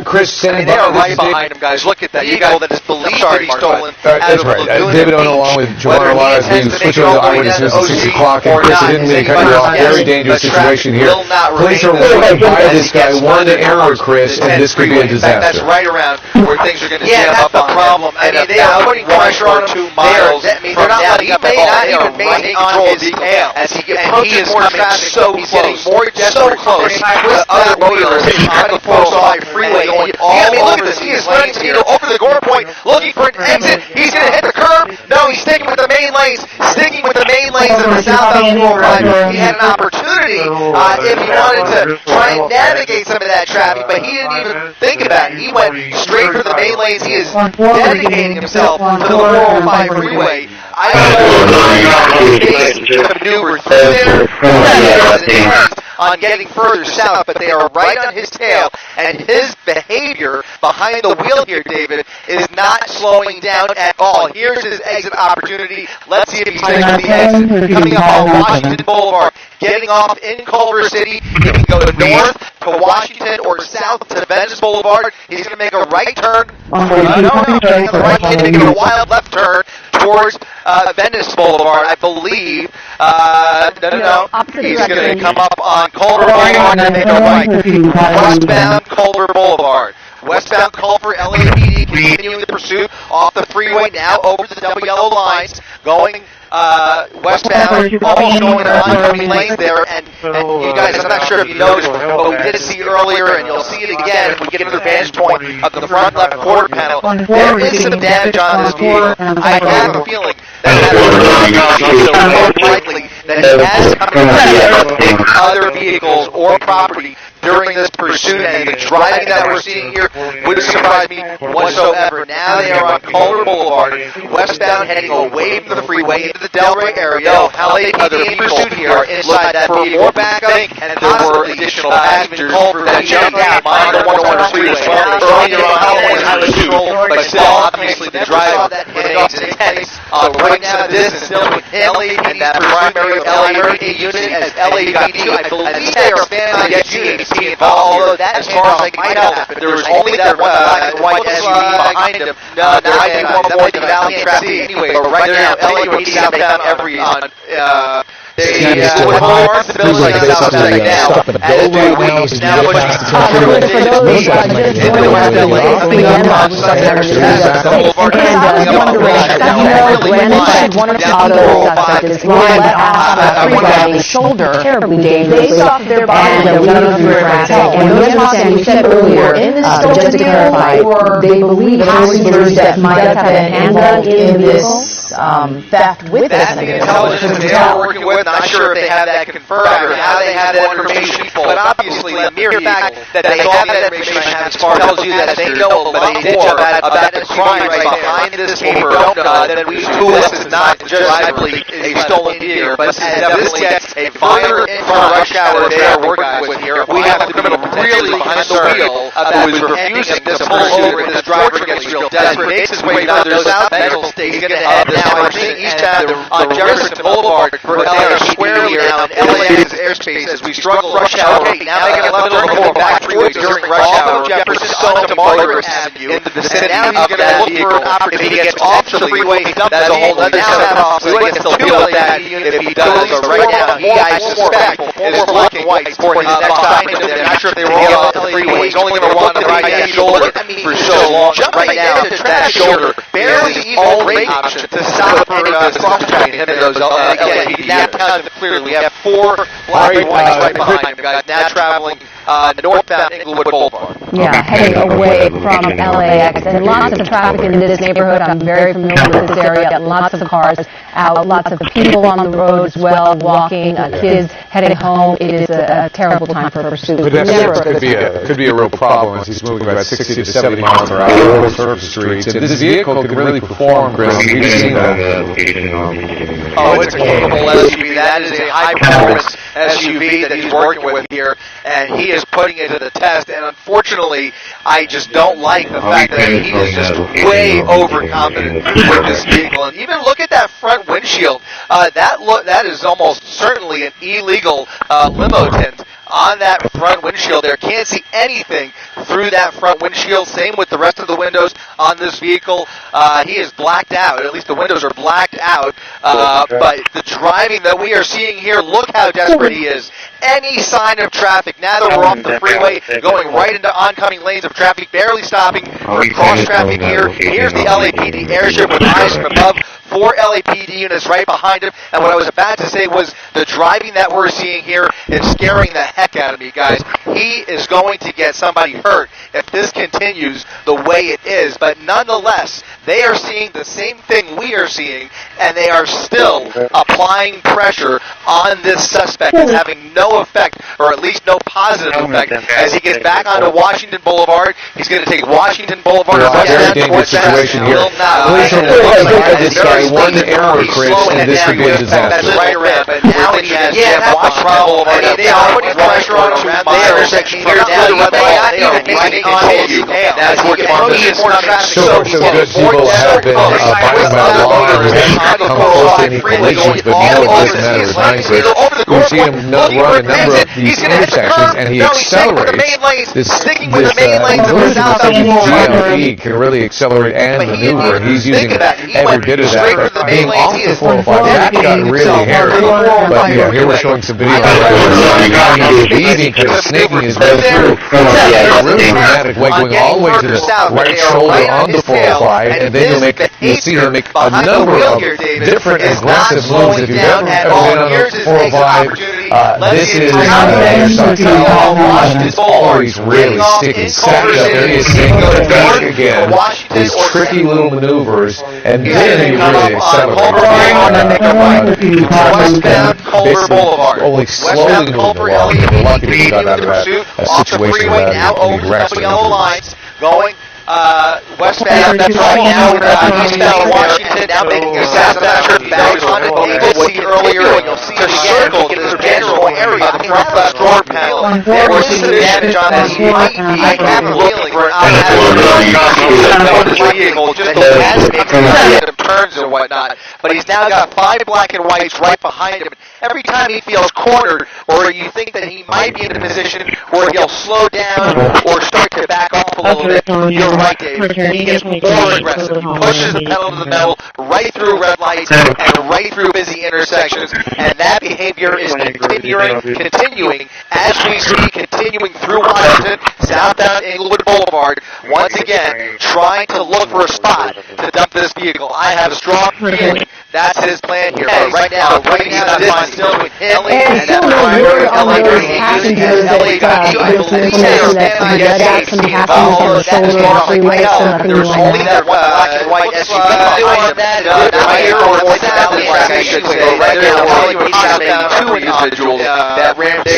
Chris. I mean, they are right behind him, guys. Look at that vehicle that is believed to be stolen. That's right. David Ono, along with Joanna Lara, is being switched over to eyewitnesses at 6 o'clock. And Chris, I didn't mean to cut you off. Very dangerous situation here. Police are waiting by this guy. One error, Chris, and this could be a disaster. That's right around where things are going to jam up on problem. I mean, they are putting pressure on him 2 miles from now. He may not even maintain control of his tail. As he is coming so close, so close to other motorists on the 405 freeway going all over the lanes here, over the Gore Point, looking for an exit. He's going to hit the curb. No, he's sticking with the main lanes, of the southbound 405. He had an opportunity if he wanted to try and navigate some of that traffic, but he didn't even think about it. He went straight for the main lanes. He is dedicating himself to the 405 freeway. I don't know if he's to maneuver through there on getting further south, but they are right on his tail, and his behavior behind the wheel here, David, is not slowing down at all. Here's his exit opportunity. Let's see if he's taking the exit. Coming up on Washington Boulevard, getting off in Culver City. He can go north to Washington or south to Venice Boulevard. He's going to make a right turn. He's making a wild left turn towards Venice Boulevard, I believe. No. He's going to come up on Culver Boulevard and make a right. Westbound Culver Boulevard. Westbound Culver, LAPD continuing the pursuit off the freeway, now over the double yellow lines, going westbound, almost going in oncoming lanes there, and you guys, I'm not sure if you noticed, but we did see earlier, and you'll see it again if we get to the vantage point of the front left quarter panel. There is some damage on this vehicle. I have a feeling that so likely that he has come in other vehicles or property during this pursuit, and the driving that we're seeing here wouldn't surprise me whatsoever. Now they are on Culver Boulevard, westbound, heading away from the freeway into the Delray area. How they other pursuit here inside that vehicle. More backup, and there were additional passengers that jumped out on the 101 freeway. Earlier on California Highway Patrol, but still, obviously, the drive remains intense. Right now, this is still with LAPD and that primary LAPD unit as LAPD. I believe they are standing by GHC involved, although that, as far as I can tell, there was only that black and white SUV behind him. No, there might be one more than Valley Traffic anyway, but right now, LAPD is southbound every on Boulevard, the building like south side now. As do we now put one of the auto suspects let off a free-driving shoulder, terribly dangerous, based off their body, and we said earlier, just to clarify, they believe passengers that might have had an handgun in this theft with that's the intelligence they are working with. Not sure if they have that confirmed or how they have that information, but obviously the mere fact that they have that information tells you that they know a lot more about the crime right behind this paper. Then we who this is not just simply a stolen deer, but this gets a violent rush hour they are working with here. We have a criminal really behind the wheel who is refusing to pull over, and this driver gets real desperate, makes his way down their south mental state. He's going to head now we're seeing eastbound on Jefferson Boulevard, but they are squarely now in LAX's airspace as we struggle rush hour. Okay, now they get a little bit more back freeway during rush hour. Jefferson on to Margaret Avenue in the vicinity of that vehicle. If he gets off the freeway, that's a whole other set off. So he can still deal with that if he does. So right now, he, I suspect, is looking for his next stop. I'm not sure if they were all on the freeway. He's only going to run the right hand shoulder for so long. Right now, that shoulder barely even brake option to stop this cross-traffic him in those LAPD. Now counted clearly. We have 4 black and whites right behind him, guys. Now traveling northbound Inglewood Boulevard. Yeah, heading away from LAX. And lots of traffic in this neighborhood. I'm very familiar with this area. Lots of cars out, lots of people on the road as well, walking, kids heading home. It is a terrible time for pursuit. Could be a real problem as he's moving about 60 to 70 miles per hour over surface streets. And this vehicle can really perform, Chris. We've seen that. Oh, it's a capable SUV. That is a high-performance SUV that he's working with here, and he is putting it to the test. And unfortunately, I just don't like the fact that he is just way overconfident with this vehicle. And even look at that front windshield. That is almost certainly an illegal limo tint on that front windshield there. Can't see anything through that front windshield. Same with the rest of the windows on this vehicle. He is blacked out. At least the windows are blacked out. But the driving that we are seeing here, look how desperate he is. Any sign of traffic, now that we're off the freeway, going right into oncoming lanes of traffic, barely stopping for cross traffic here. Here's the LAPD airship with eyes from above. 4 LAPD units right behind him. And what I was about to say was the driving that we're seeing here is scaring the heck out of me, guys. He is going to get somebody hurt if this continues the way it is. But nonetheless, they are seeing the same thing we are seeing, and they are still applying pressure on this suspect. It's having no effect, or at least no positive effect, as he gets back onto Washington Boulevard. He's going to take Washington Boulevard. Very dangerous situation here. Police are looking at this guy. One error, Chris, and this could be a disaster. That's right around, but now he has Washington Boulevard. They are putting pressure on him around the intersection here. Now he may not even be in control you. That's working on this. So good people have been abiding by the law and have come close to any collisions, but you know it doesn't matter with mine, Chris. We've seen him run a number of these intersections, and he accelerates. This GLE can really accelerate and maneuver, and he's using every bit of that. Being off the 405, that got really hairy. But yeah, here we're showing some video. He's leading, kind of snaking his way through. A really dramatic way going all the way to the right shoulder on the 405, and then you'll see him make a number of different aggressive moves. If you've ever been on the 405, this is he's really sticking. Sacked up there, he's sticking back again. These tricky little maneuvers, and then he really accelerates. Westbound Culver Boulevard. Only slowly moving along. We're lucky we got out of that situation where he could be wrecked. Going westbound, coming out eastbound Washington, now making a southbound back onto Maple Sea earlier. You'll see a circle in this general area, the front left door panel. There was some damage on this. He might be looking for an vehicle, just as making turns and whatnot. But he's now got 5 black and whites right behind him. Every time he feels cornered, or you think that he might be in a position where he'll slow down or start to back off a little bit. You're right, Dave. He gets more aggressive. He pushes the pedal to the metal right through red lights and right through busy intersections, and that behavior is continuing as we see, continuing through Washington, southbound Inglewood Boulevard, once again, trying to look for a spot to dump this vehicle. I have a strong feeling that's his plan here. But right now, this is still with him and still no word on those passengers that there's some information that the red action happened on the shoulder of the freeway, so nothing there's like only that one black and white SUV behind him. Right here, or what's the valley track, I should say. Right now, we're talking about two individuals that ran the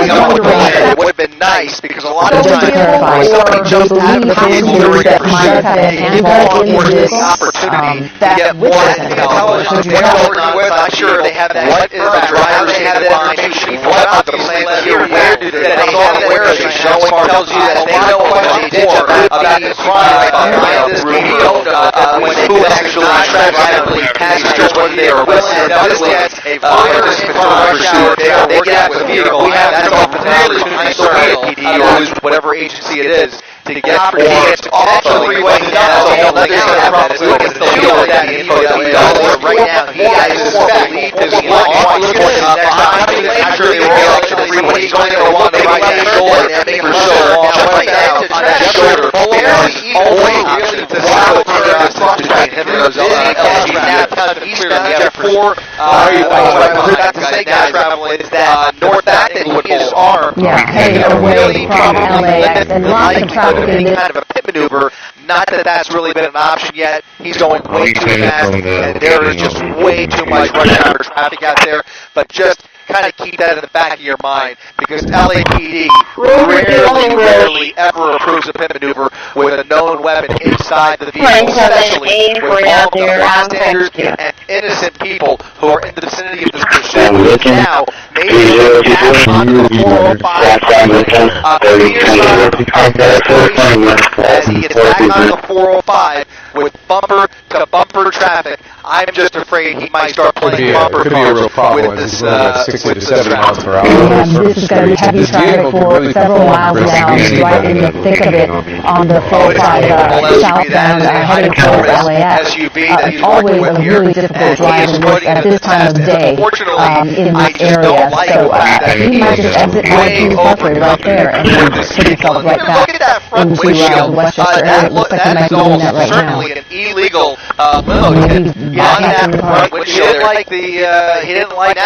it would have been nice because a lot of times when somebody jumps out of the vehicle during the pursuit, they law enforcement the opportunity to get more intelligence. They're working with, I'm sure they have that. What is the driver? They have that information. What about the plan here? Where do they have that information? Showing tells you that they know what they did about the crime behind this video. When they could actually reliably passengers when they are with this gets a virus pursuit. They get out of the vehicle. We have that really behind the CCPD or whatever agency it is to get off the freeway. Right now, he has suspect his I'm sure they were all to the freeway. He's going to walk the right hand shoulder and make for sure right now on that shoulder. There's only option to stop between him and those LG now. Eastbound, we have four about to say guys traveling that northbound Inglewood Boulevard. Yeah, heading away from LAX and lots of traffic in this. Kind of a pit maneuver. Not that that's really been an option yet. He's going way too fast, and there is just way too much rush hour traffic out there. But just kind of keep that in the back of your mind because LAPD rarely ever approves a pit maneuver with a known weapon inside the vehicle, especially with all the bystanders and innocent people who are in the vicinity of this pursuit. Now, maybe back onto the 405 as he gets back onto the 405 with bumper-to-bumper traffic. I'm just afraid he might start playing bumper cars with this 60 to 70 miles per hour. And this is going to be heavy traffic for several miles now, right in the thick of it on the 405 southbound heading towards LAX. Always a really difficult drive at this time of day in this area. So he might just exit 19 Parkway right there and then put himself right back into the Westchester area. It looks like he might be doing that right now. An illegal limo on that front windshield. He didn't like the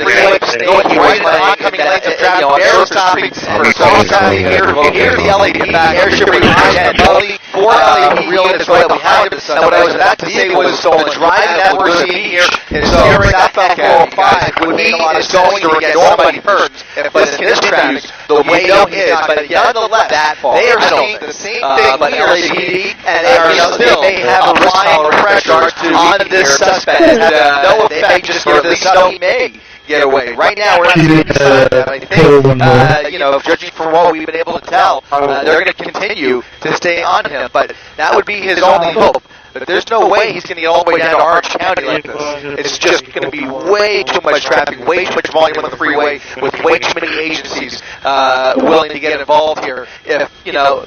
freeway going right into oncoming lanes of traffic. Arrow stopping for stall traffic here. Here's the LAPD airship behind only 4 LAPD units right behind him. And what I was about to say was the drive that we're seeing here is steering southbound 405 would mean is going to get somebody hurt if this continues the way it is. But nonetheless, they are seeing the same thing with LAPD, and they are still have a applying pressure on this suspect. It has no effect, just for this he may get away. Right now, we're not seeing that. I think, judging from what we've been able to tell, they're going to continue to stay on him, but that would be his only hope. But there's no way he's going to get all the way down to Orange County like this. It's just going to be way too much traffic, way too much volume on the freeway, with way too many agencies willing to get involved here. If,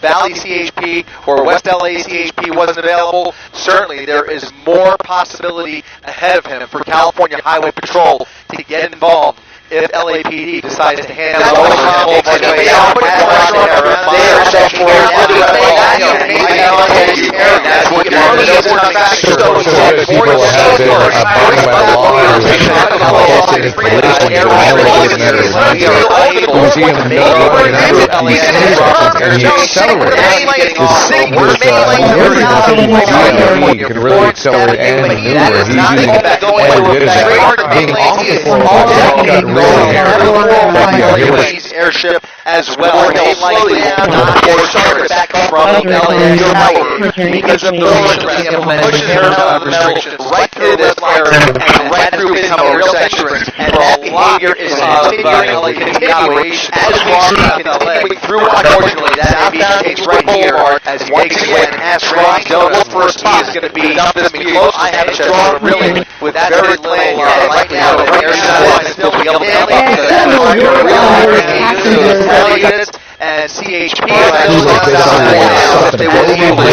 Valley CHP or West LA CHP wasn't available, certainly there is more possibility ahead of him for California Highway Patrol to get involved. If LAPD decides to handle the whole freeway out, airship as well. They likely have not or started back from LAX Tower because of the restrictions right through this area and right through his intersections. And that behavior is continuing operation as we see continuing through, unfortunately, that aviation right here as he makes again, trying to look for a spot is going to be this close. I have a strong feeling units and CHP they will be able to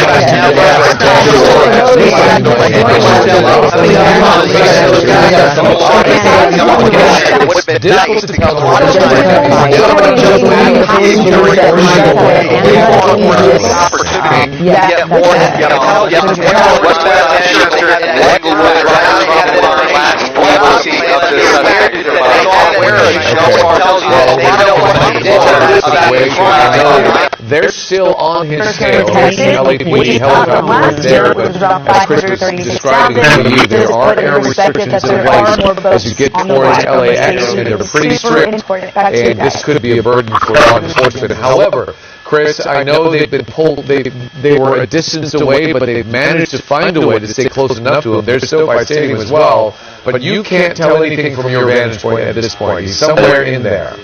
they're still on his tail. There's the LAPD helicopter right there, but as Chris was describing to you, there are air restrictions in place as you get towards LAX, and they're pretty strict, and this could be a burden for law enforcement. However, Chris, I know they've been pulled, they were a distance away, but they've managed to find a way to stay close enough to him. There's SoFi Stadium as well, but you can't tell anything from your vantage point at this point. He's somewhere in there.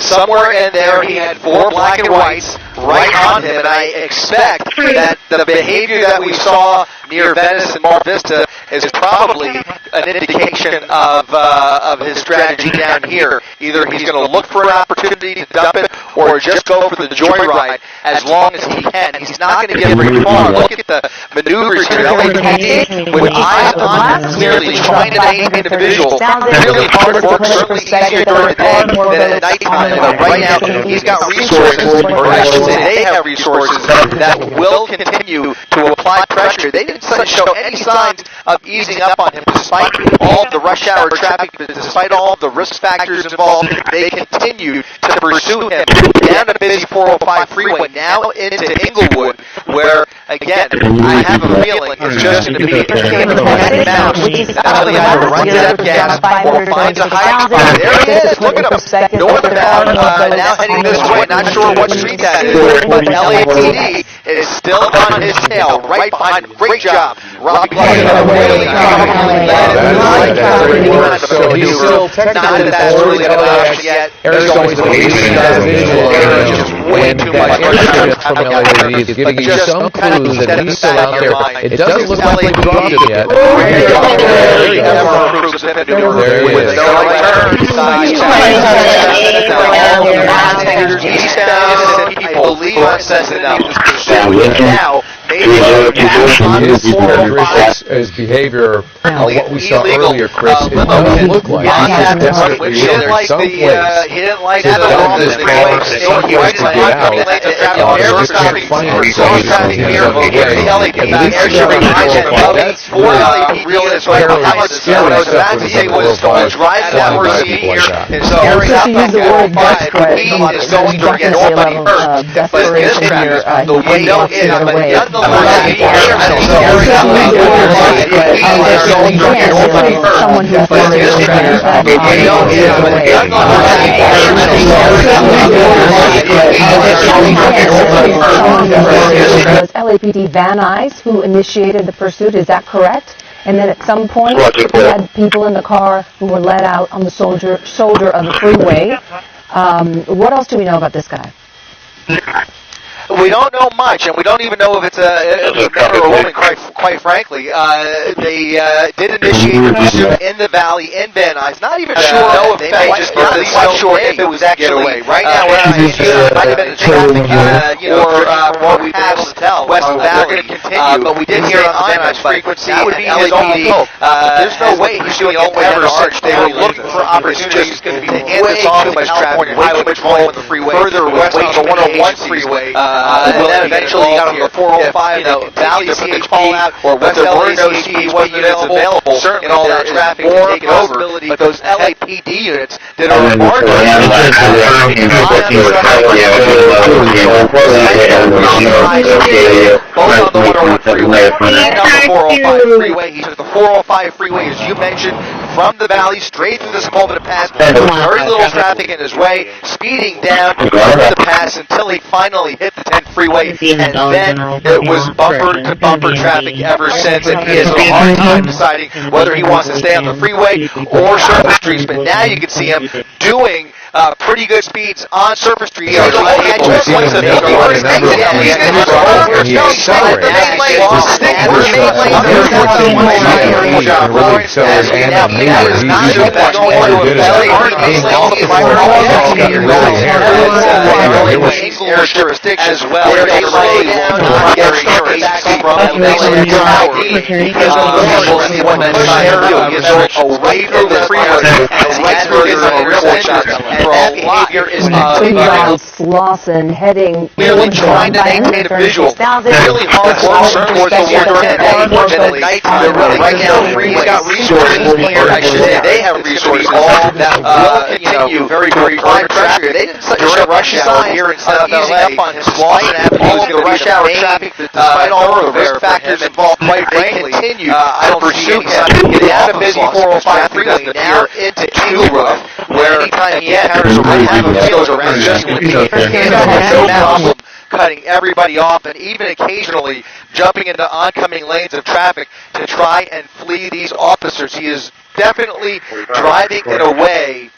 Somewhere in there, he had 4 black and whites right on him, and I expect that the behavior that we saw near Venice and Mar Vista is probably an indication of his strategy down here. Either he's going to look for an opportunity to dump it, or just go for the joyride as long as he can. He's not going to get very far. Look at the maneuvers here. LAPD with eyes on him, clearly trying to name an individual. Really hard work, certainly easier during the day than at nighttime. But right now, he's got resources, or I should say they have resources that will continue to apply pressure. They didn't show any signs of easing up on him despite all of the rush hour traffic, despite all of the risk factors involved. They continue to pursue him down a busy 405 freeway, now into Inglewood, where, again, I have a feeling it's just going to be a game of cat and mouse. Either runs out of gas or finds a high spot. There he is, look at him, northbound, now heading this way, not sure what street that is, but LAPD is still on his tail, right behind him. Great job, Robbie. So he's still technically before the LAX Arizona's just way too much from LAPD is giving you some clues that he's still out there. It doesn't look like they've dropped him yet. There he is. I believe I'm sensitive. Now, his behavior, what we saw earlier, Chris, it doesn't look like he's just desperately looking for some place he didn't like to dump this car, some place to get out. He just can't find it, so he's on the way. At least that's really scary stuff when someone drives flying by people like that. And so he is going to get nobody hurt. But this traffic, the window is, but nonetheless, someone who's was LAPD Van Nuys who initiated the pursuit, is that correct? And then at some point, we had people in the car who were let out on the shoulder of the freeway. What else do we know about this guy? We don't know much, and we don't even know if it's a man or a woman, quite frankly. They did initiate the pursuit in the valley in Van Nuys. Not even sure. They may just not quite sure if it was actually right now. Where I feel it might have been a traffic, or what we've been able to tell, West Valley. But we did hear on Van Nuys frequency. That would be his only hope. There's no way he's doing it ever since they were looking for opportunities to hand this off to California Highway Patrol further west on the 101 freeway. Will then eventually got on the 405, the Valley CHP, or West LA CHP wasn't available, certainly all that traffic to take it over, but those LAPD units that are both on the 101 freeway and on the 405 freeway. He took the 405 freeway, as you mentioned, from the Valley straight through the Sepulveda Pass, very little traffic in his way, speeding down the pass until he finally hit the 10 freeway, and then it was bumper-to-bumper traffic ever since, and he has a hard time deciding whether he wants to stay on the freeway or surface streets, but now you can see him doing pretty good speeds on surface streets. wonderful job, can really Lawrence. accelerate and maneuver. He's usually quite good at it. Being off the floor, he's got really hair. Jurisdiction as well. They're really down on getting from away from the freeway as he enters a real shot. And that behavior is Slauson heading really trying to maintain a visual. Really hard to turn towards the water and at nighttime, right now, he's got resources, or I should say, they have resources all that will continue very, very high pressure. They didn't such a rush hour here in South LA. Up on his Slauson Avenue is going to rush hour traffic, despite all the risk factors involved, quite frankly, I don't pursue him. Get out of busy 405 freeway now into Two Road, where anytime he enters, I have a feels around just cutting everybody off and even occasionally jumping into oncoming lanes of traffic to try and flee these officers. He is definitely driving in a way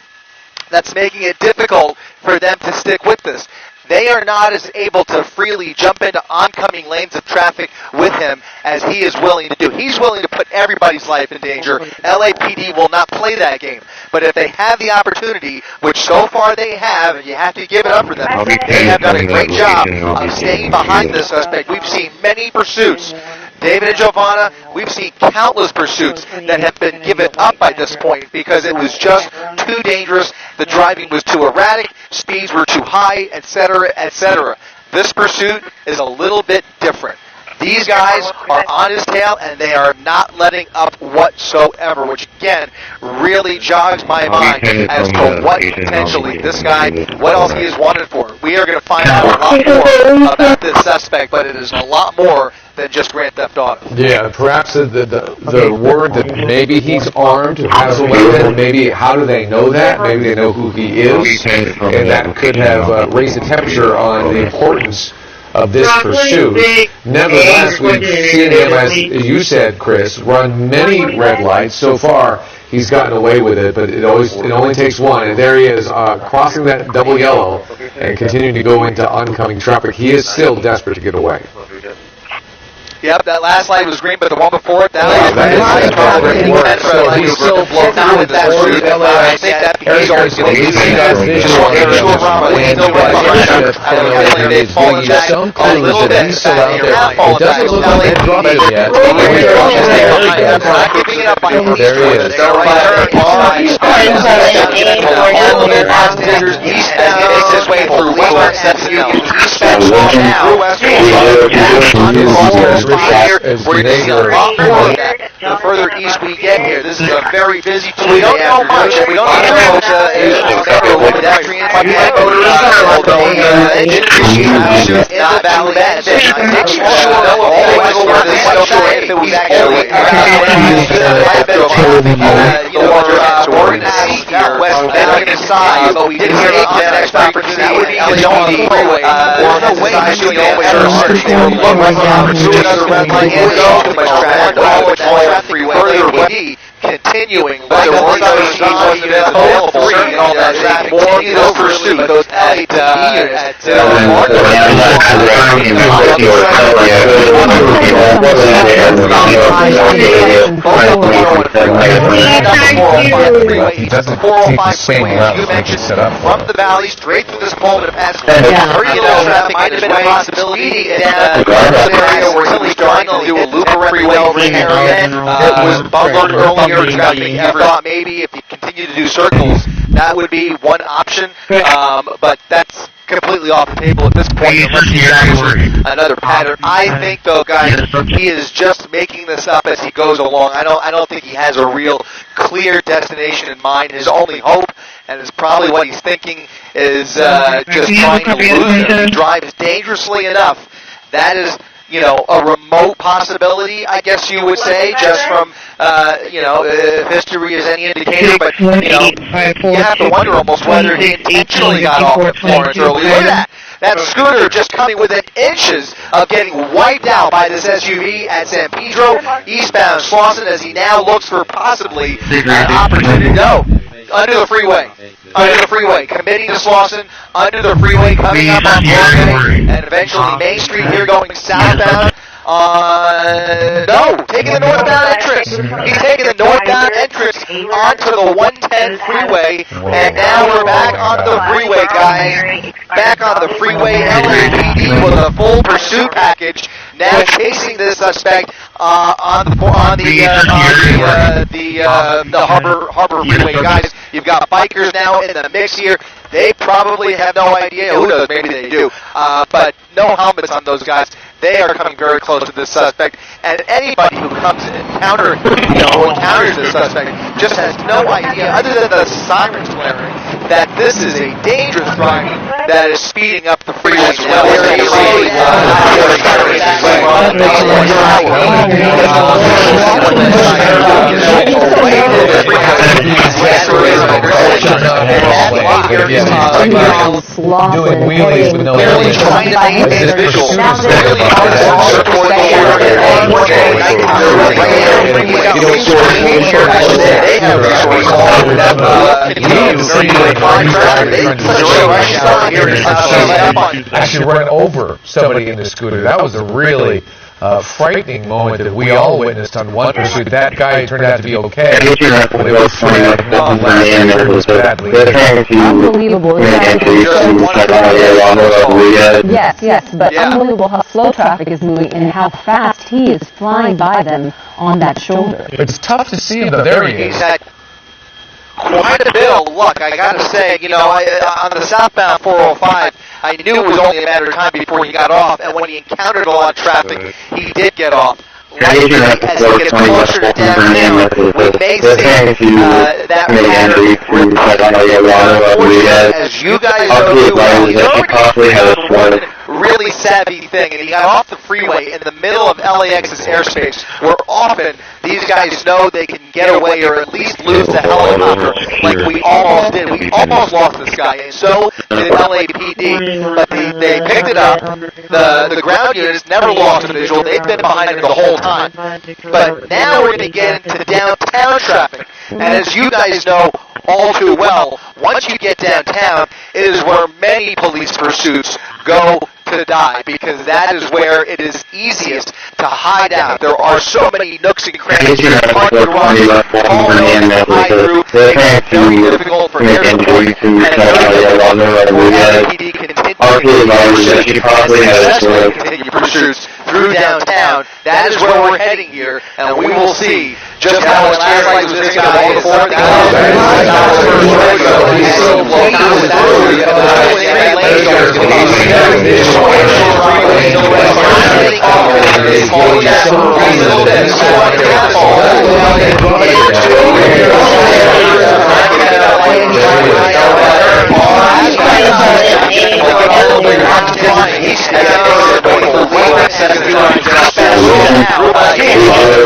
that's making it difficult for them to stick with this. They are not as able to freely jump into oncoming lanes of traffic with him as he is willing to do. He's willing to put everybody's life in danger. LAPD will not play that game. But if they have the opportunity, which so far they have, and you have to give it up for them, they have done a great job of staying behind this suspect. We've seen many pursuits. David and Giovanna, we've seen countless pursuits that have been given up by this point because it was just too dangerous, the driving was too erratic, speeds were too high, etc., etc. This pursuit is a little bit different. These guys are on his tail, and they are not letting up whatsoever, which, again, really jogs my mind as to what potentially this guy, what else he is wanted for. We are going to find out a lot more about this suspect, but it is a lot more than just Grand Theft Auto. Yeah, perhaps the word that maybe he's armed has a weapon. Maybe how do they know that? Maybe they know who he is, and that could have raised the temperature on the importance of this pursuit. Nevertheless, we've seen him, as you said, Chris, run many red lights. So far, he's gotten away with it, but it only takes one. And there he is, crossing that double yellow and continuing to go into oncoming traffic. He is still desperate to get away. Yep, that last light was green, but the one before it, that was red. So he's still floating with that route. I think that he's always going to use that visual. They've fallen back a little bit. He's still out there. It doesn't look like they've dropped it yet. There he is. Eastbound makes his way through Western Eastbound now. We're going to see a lot more of that the further east we get here. This is a very busy Tuesday afternoon. We don't know if pedestrians might be engine issues in the Valley Edge. I'm not sure always where this if it was actually we're going to see here westbound side, but we didn't hear on the next opportunity. That would be the only freeway. Or no way to do another red light and go, but further would continuing like the one that wasn't available and all that continuous pursuit of those He doesn't take the same route you mentioned set up from the valley straight through this pole to pass. That might have been a possibility in this area where he was trying to do a loop around freeway ring area. It was bumbled earlier. Traffic ever thought maybe if you continue to do circles, that would be one option, but that's completely off the table at this point unless he has another pattern. I think, though, guys, he is just making this up as he goes along. I don't think he has a real clear destination in mind. His only hope, and it's probably what he's thinking, is just trying to lose him. He drives dangerously enough. That is, a remote possibility, I guess you would say, just from, if history is any indicator, but, you have to wonder almost whether he intentionally got off at Florence early. Look at that. That scooter just coming within inches of getting wiped out by this SUV at San Pedro, eastbound Slauson, as he now looks for possibly an opportunity to go under the freeway, committing to Slauson, under the freeway, coming up on Broadway, and eventually Main Street here going southbound. No, taking the northbound entrance. He's taking the northbound entrance onto the 110 freeway, and now we're back on the freeway, guys. Back on the freeway. LAPD with a full pursuit package, now chasing this suspect on the Harbor Freeway, guys. You've got bikers now in the mix here. They probably have no idea. Who knows? Maybe they do. But no helmets on those guys. They are coming very close to this suspect, and anybody who comes and encounters this suspect just has no idea, other than the sirens blaring, that this is a dangerous driving that is speeding up the freeway as well. Doing wheelies with no helmet. Trying to make this visual. Actually run over somebody in the scooter. That was a really frightening moment that we all witnessed on one pursuit. That guy turned out to be okay, but it was badly. Unbelievable. Yes, but unbelievable how slow traffic is moving and how fast he is flying by them on that shoulder. It's tough to see him, though. There he is. He's had quite a bit of luck, I gotta say. On the southbound 405, I knew it was only a matter of time before he got off, and when he encountered a lot of traffic, he did get off. As he gets closer to downtown, we may see that pattern. As you guys know too well, he's already doing one really savvy thing, and he got off the freeway in the middle of LAX's airspace, where often these guys know they can get away or at least lose the helicopter, like we almost did. We almost lost this guy, and so did LAPD, but they picked it up. The ground units never lost the visual. They've been behind it the whole time. But now we're going to get into downtown traffic, and as you guys know all too well, once you get downtown, it is where many police pursuits go to die, because that is where it is easiest to hide out. There are so many nooks and crannies, hard to run, all those hide through, it makes it very difficult for air support, and LAPD continue pursuits through downtown. That is where we're heading here, and we will see just how much airline was this guy before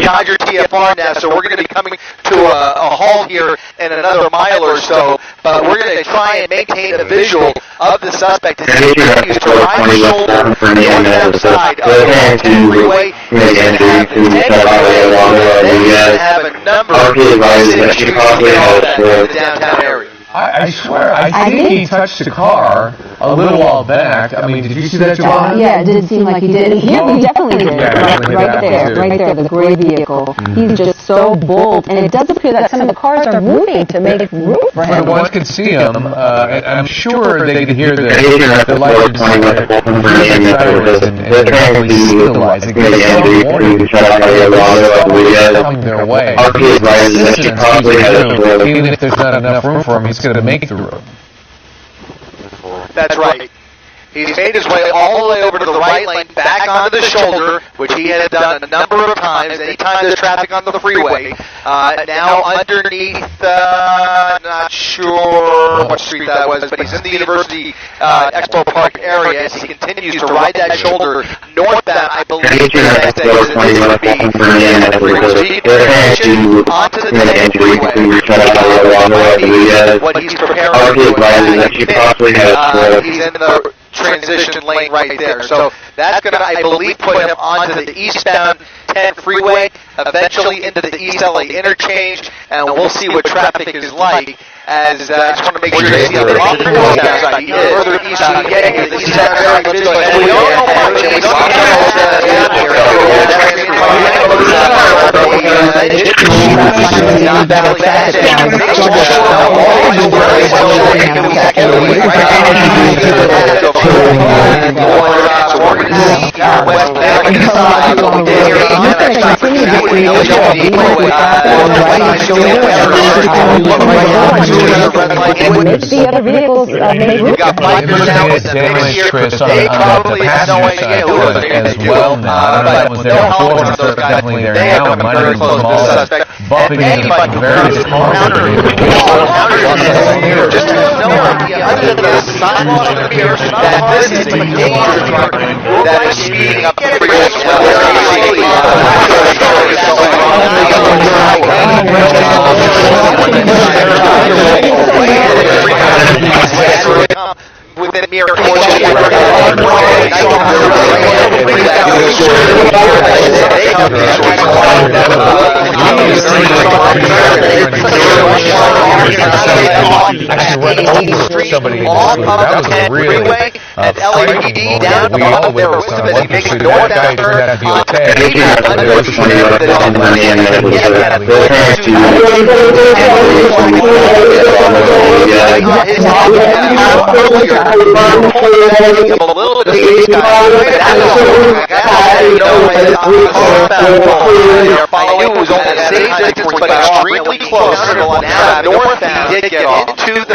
Dodger TFR now, so we're going to be coming to a halt here in another mile or so, but we're going to try and maintain a visual of the suspect as he continues to ride the shoulder on the outside of the freeway. He's going to have a number of shooting in the downtown area. I swear, I think he touched the car a little while back. I mean, did you see that, Joanna? Yeah, it did seem like he did. He definitely did. Right there, the gray vehicle. He's just so bold, and it does appear that some of the cars are moving to make room for him. One can see him, and I'm sure they could hear the lights and hopefully stabilizing coming their way. Even if there's not enough room for him, he's going to make the room. That's right. He's made his way all the way over to the right lane, back onto the shoulder, which he has done a number of times, anytime there's traffic on the freeway. Now underneath, not sure what street that was, but he's in the University Expo Park area as he continues to ride that shoulder northbound, I believe. So he can transition onto the 10 freeway. What he's preparing to do, he's in the transition lane right there. So that's going to, I believe, put him onto the eastbound 10 freeway, eventually into the East LA interchange, and we'll see what traffic is like as I just want to make sure you see how side he is. Further east you get, the east side and we don't know much, and we don't the other vehicles You've got bikers out with the Chris, on they the probably have no passenger idea side who it is as they well do. now. I don't know if that was there before, but it's definitely there now. It might have been small, bumping into various cars. Just no idea other than the sidewalk of the mirror that this is a dangerous truck that is speeding up the freeway as well. Within mere somebody that was really and LAPD down we all witnessed on one pursuit. That guy turned out to be okay. Extremely close. Northbound did get into the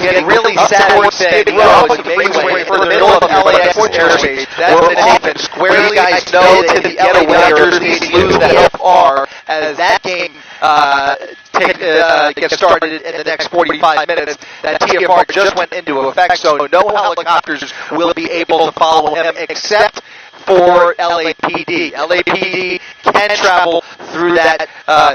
getting really sad saying, he makes way for the middle of LAX airspace. That's been happened squarely. You guys know that the getaway needs to lose the FR as that game gets started in the next 45 minutes. That TFR just went into effect, so no helicopters will be able to follow him except for LAPD. LAPD can travel through that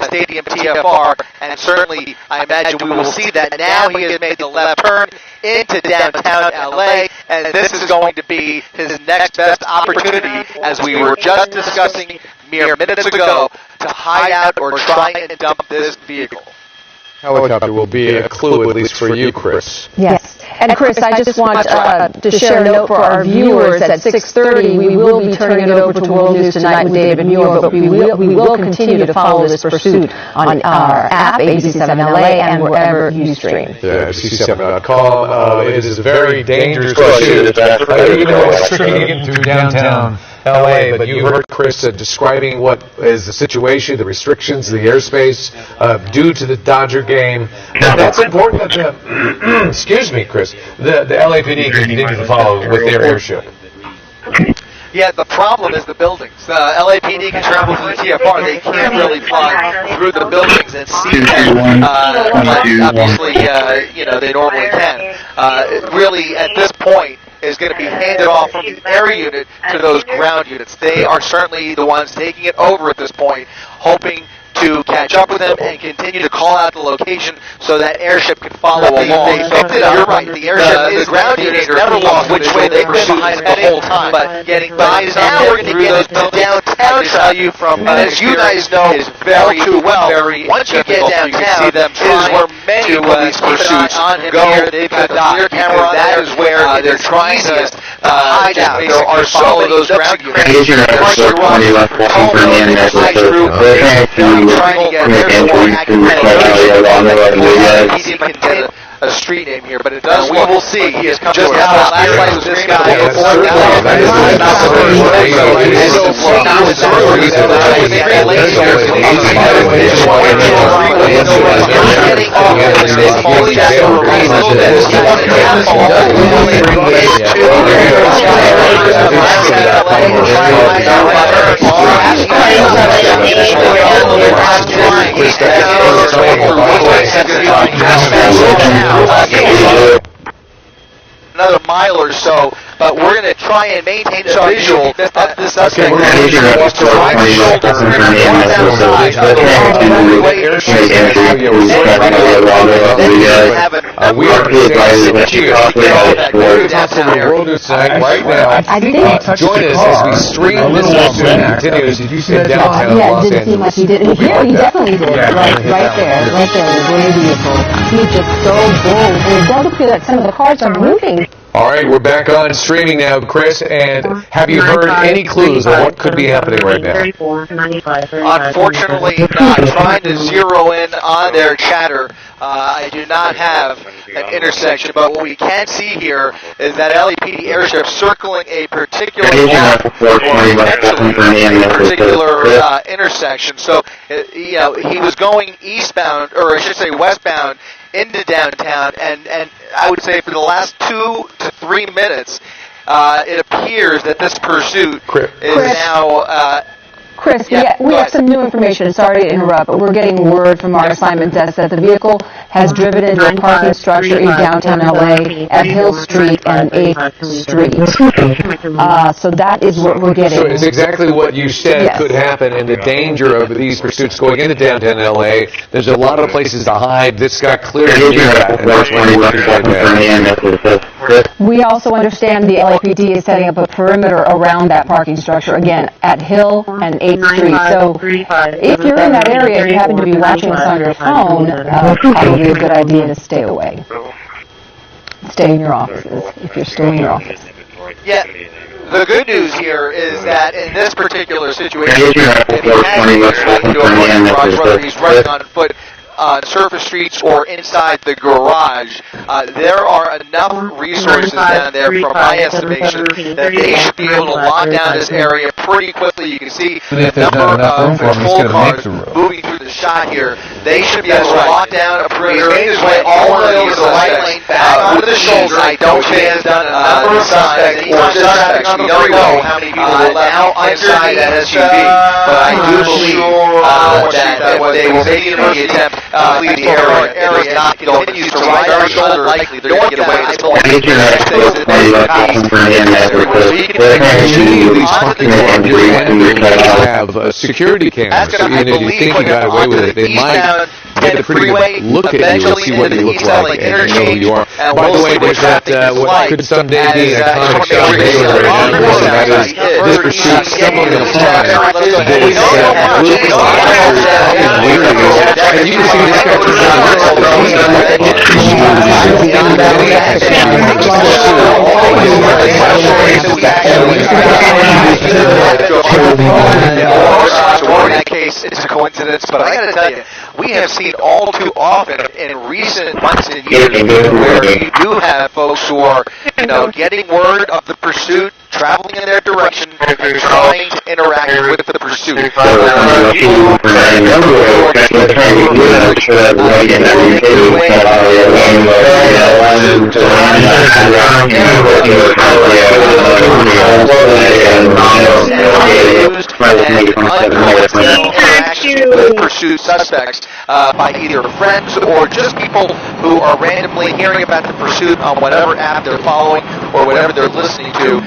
stadium TFR, and certainly I imagine we will see that. Now he has made the left turn into downtown LA, and this is going to be his next best opportunity, as we were just discussing mere minutes ago, to hide out or try and dump this vehicle. Helicopter will be a clue, at least for you, Chris. Yes. And Chris, I just want to share a note for our viewers. At 6:30, we will be turning it over to World News Tonight with David Muir, but we will continue to follow this pursuit on our app, ABC7LA, and wherever you stream. Yeah, ABC7.com. It is a very dangerous pursuit. Even though it's streaming through downtown LA, but you heard Chris describing what is the situation, the restrictions, the airspace due to the Dodger game. That's important that excuse me, Chris, the LAPD continue to follow with their airship. Yeah, the problem is the buildings. LAPD can travel to the TFR. They can't really fly through the buildings and see them. Obviously, they normally can. Really, at this point, is going to be handed off from the air unit to those ground units. They are certainly the ones taking it over at this point, hoping to catch up with them and continue to call out the location so that airship can follow along. You're right. The airship is ground unit never lost which way they pursued the whole time. But getting by now we're going to get into downtown. I tell you from as you guys know is very well. Once you get downtown, you can see them is where many of these pursuits go. They've got the clear camera. That is where they're trying to hide out. There are so many ground units. Trying to get a street name here, but it does. We will see. He has come just now. Last night was this guy. Another mile or so but we're going to try and maintain a visual of the suspect. We are right now. Join us as we stream this episode continues. Did you see downtown Los Angeles? Yeah, didn't seem like he did. Here, he definitely did. Right there, the gray vehicle. He's just so bold, and it does appear that some of the cars are moving. All right, we're back on streaming now, Chris, and have you heard any clues of what could be happening right now? Unfortunately, trying to zero in on their chatter, I do not have an intersection, but what we can see here is that LAPD airship circling a particular gap or potentially a particular intersection. So, you know, he was going eastbound, or I should say westbound, into downtown, and I would say for the last 2 to 3 minutes, it appears that this pursuit is now... Chris, we have some new information. Sorry to interrupt, but we're getting word from our assignment desk that the vehicle has driven into a parking structure in downtown LA at Hill Street and 8th Street. So that is what we're getting. So it's exactly what you said could happen, and the danger of these pursuits going into downtown LA. There's a lot of places to hide. This got clearly knew that, and that's why we also understand the LAPD is setting up a perimeter around that parking structure, again, at Hill and 8th Street. So if you're in that area and you happen to be watching us on your phone, probably a good idea to stay away. Stay in your offices, if you're still in your office. Yeah. The good news here is that in this particular situation, if he has to whether he's running on foot, on surface streets or inside the garage, there are enough resources down there, from my estimation, that they should be able to lock down this area pretty quickly. You can see the number of patrol cars moving through the shot here. They should be able to lock down a perimeter. He's made his way all the way over the right lane, back onto the shoulder. I don't think he has done a number of times. He's on suspects. We don't know how many people will now inside that SUV, but I do believe that if they were making an attempt leave the area is not continues to ride our shoulder, likely they're going to get away at this point. Have security cameras, so even if you think you got away with it, they might get a pretty good look at you and see what you look like and know who you are. By the way, there's that what could someday be an iconic shot video right now, and that is this pursuit stumbling upon this group of and you can see this guy in that case, it's a coincidence, but I got to tell you, we have seen all too often in recent months and years where you do have folks who are, you know, getting word of the pursuit, traveling in their direction, and trying to interact with the pursuit. With pursuit suspects by either friends or just people who are randomly hearing about the pursuit on whatever app they're following or whatever they're listening to,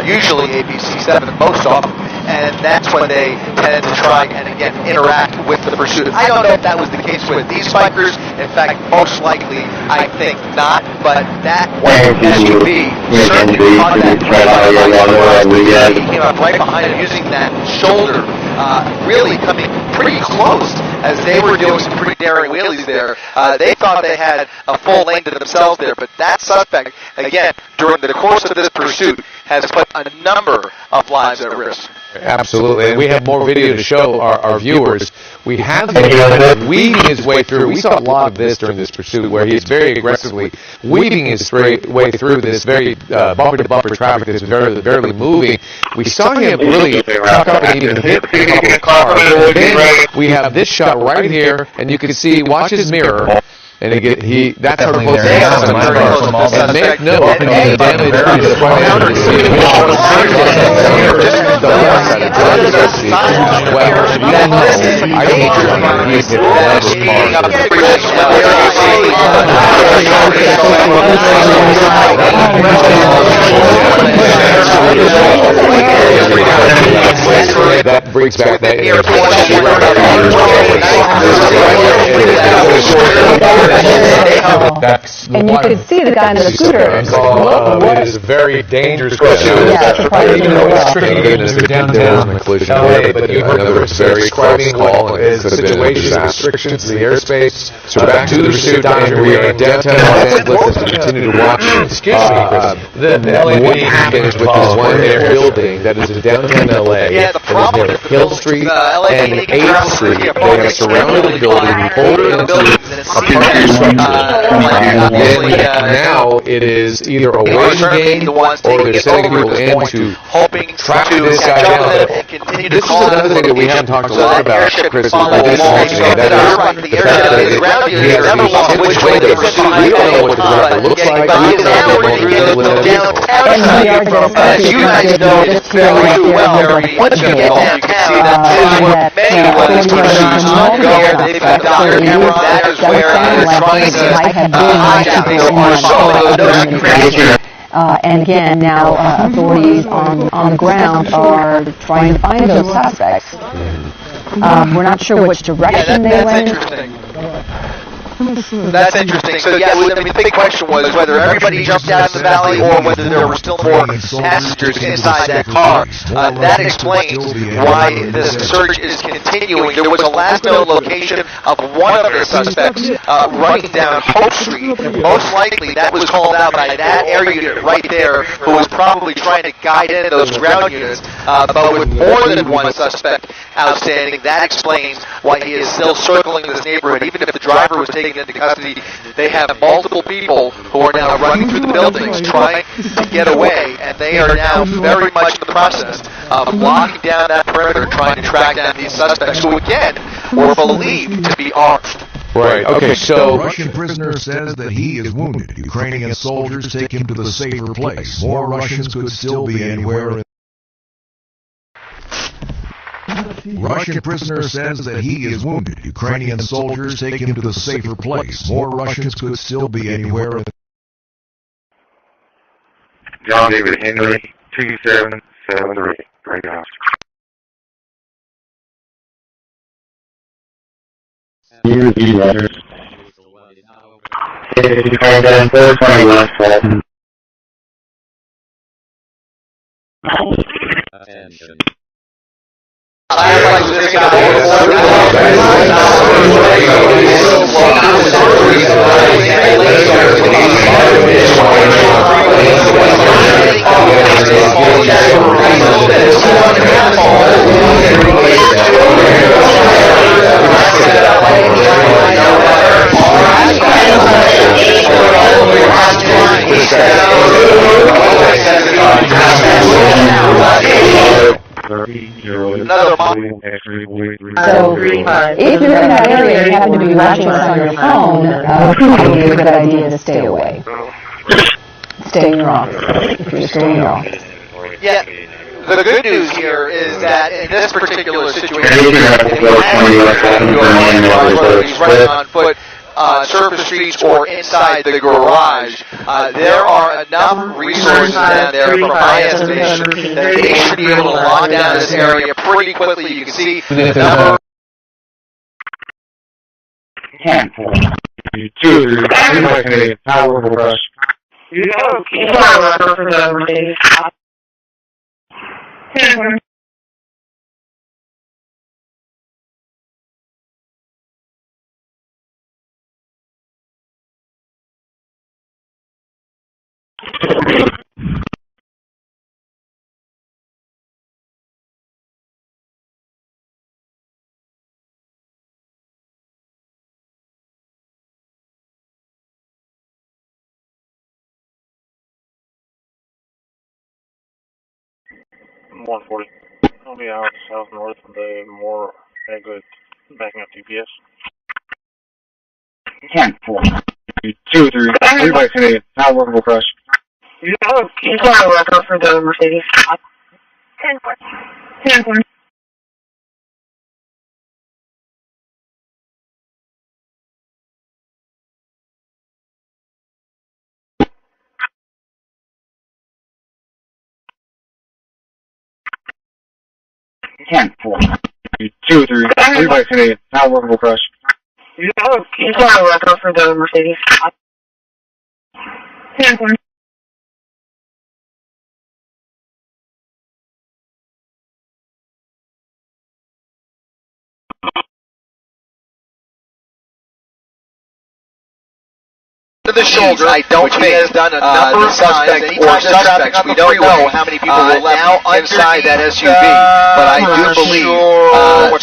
usually ABC7 most often, and that's when they tend to try and again interact with the pursuit. I don't know if that was the case with these bikers. In fact, most likely, I think not, but that one SUV certainly caught that. He came up right behind him using that shoulder, really coming pretty close as they were doing some pretty daring wheelies there. They thought they had a full lane to themselves there, but that suspect, again, during the course of this pursuit, has put a number of lives at risk. Absolutely, and we have more video to show our viewers. We have him weaving his way through. We saw a lot of this during this pursuit where he is very aggressively weaving his way through this very bumper-to-bumper traffic that's barely moving. We saw him really tuck up and even hit a couple of cars. And then we have this shot right here, and you can see, watch his mirror. And that's how close they are to the car. And make note of the damage to the front end. The left side of the well, I think he's hit one of those cars. That brings back that And you could see the guy in the scooter. It is a very dangerous question. Downtown LA, but you heard it's very describing what is the situation, restrictions, the airspace. So back to the pursuit, we are in downtown Los Angeles as we continue to watch. Excuse me, Chris. The LAPD begins with this one-air building that is in downtown LA. Yeah, the problem near is Hill Street and 8th Street. They have surrounded the building, pulled into a parking structure. Now it is either a waiting game or they're sending people in to track this guy down. This is another thing that we haven't talked a lot about, Chris. The fact that he has which way they pursue. We don't know what the driver looks like. We don't know what the motor vehicle is. As you guys know very well, once you get downtown, you can see that many of these pursuits go. They've got Dr. Cameron, that is where they're trying to hijack these cars. And again, now authorities on the ground are trying to find those suspects. We're not sure which direction they went. That's interesting. So yeah, I mean, the big question was whether everybody jumped out of the valley or whether there were still more passengers inside that car. That explains why this search is continuing. There was a last known location of one of the suspects running down Hope Street. Most likely that was called out by that air unit right there, who was probably trying to guide in those ground units. But with more than one suspect outstanding, that explains why he is still circling this neighborhood. Even if the driver was taken into custody, they have multiple people who are now running through the buildings trying to get away, and they are now very much in the process of locking down that perimeter, trying to track down these suspects who, again, were believed to be armed. Right, okay, so... Russian prisoner says that he is wounded. Ukrainian soldiers take him to the safer place. More Russians could still be anywhere. Russian prisoner says that he is wounded. Ukrainian soldiers take him to the safer place. More Russians could still be anywhere. John David Henry, 2773, Great House. Here's the letters. 421. Attention. So, if you're in that area and you happen to be watching us on your phone, probably a good idea to stay away. Stay in your office, if you're still in your office. Yeah, the good news here is that in this particular situation, if you have he's running on foot, surface streets or inside the garage, there are enough resources down there from my estimation that they should be able to lock down this area pretty quickly. You can see the number. $140. I'll be out south north of the more exit, backing up GPS. 2-3. Everybody's Canadian. Now we're crush. You got a record for the Mercedes. 10-4. 10-4. 10-4. 2-3. 3-3. Not workable crush. You got a record for the Mercedes. 10-4. To the shoulder, I don't think he has done a number of suspects or suspects. We don't know how many people were left inside that SUV, but I do believe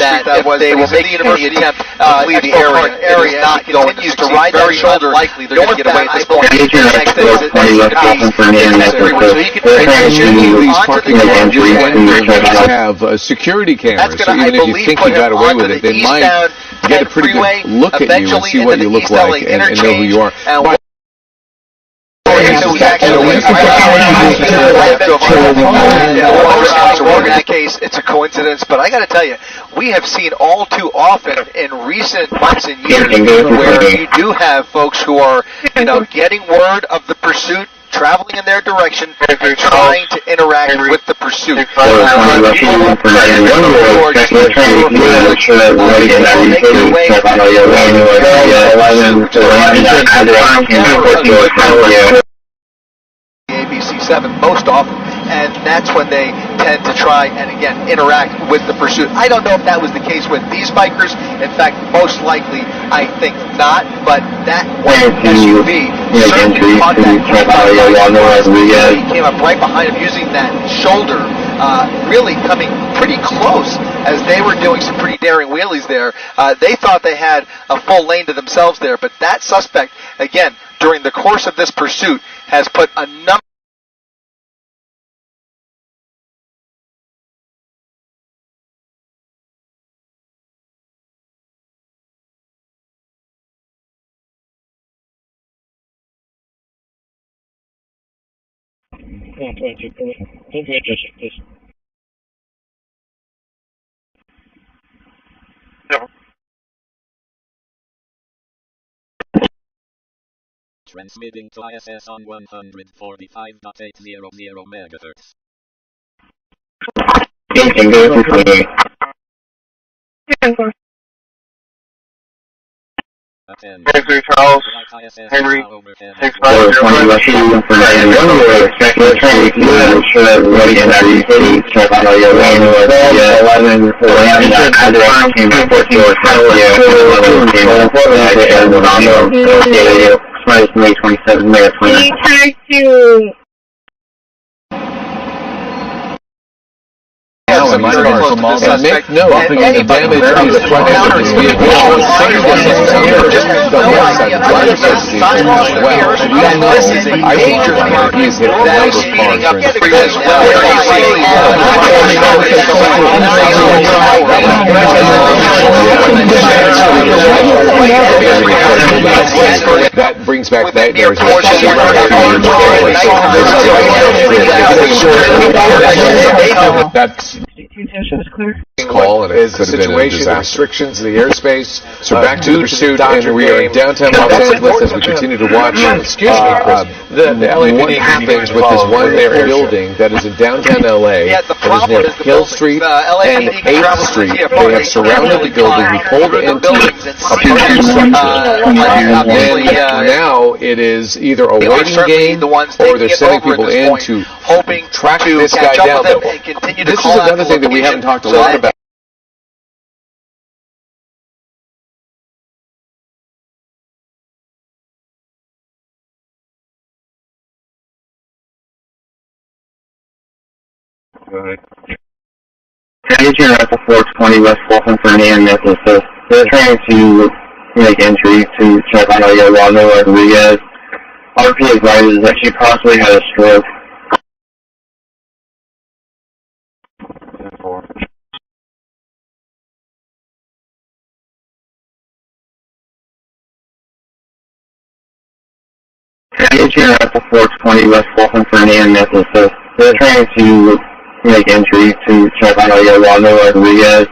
that if they were making any attempt to leave the area, it is not going to succeed. Very unlikely they're going to get away at this point. The next thing is that so he can these parking lots have security cameras, so even if you think you got away with it, they might get a pretty good look at you and see what you look like and know who you are. In the case, it's a coincidence, but I got to tell you, we have seen all too often in recent months and years where you do have folks who are, getting word of the pursuit, traveling in their direction, and trying to interact with the pursuit. ABC7 most often, and that's when they tend to try and again interact with the pursuit. I don't know if that was the case with these bikers. In fact, most likely, I think not. But that SUV certainly caught that. He came up right behind him using that shoulder, really coming pretty close as they were doing some pretty daring wheelies there. They thought they had a full lane to themselves there, but that suspect, again, during the course of this pursuit, has put a number Transmitting to ISS on 145.800 MHz. Charles, Henry, 650 for 911, expecting the train to ensure that everybody in that city, check on all your 11 for Lamb, came to Fort George, May 27, May 29. He tried to... And make note of the damage to the front end of this vehicle. This is a major car that is speeding up as well. That brings back nightmares. That's call, and it could have been a disaster. The restrictions of the airspace. So back to the pursuit, and we are in downtown Los Angeles as we continue to watch. What happens with this one building that is in downtown LA? That is near Hill Street and 8th Street. They have surrounded the building. We pulled into a parking structure, and then now it is either a waiting game or they're sending people in to track this guy down. This is another thing that we haven't talked a lot about. Agent Alpha 420 West Fulton for Nan Nicholas. They're trying to make entry to check on Yolanda Rodriguez. RP advises that she possibly had a stroke. Agent Alpha 420 West Fulton for Nan Nicholas. They're trying to make entry to check on Yolanda Rodriguez.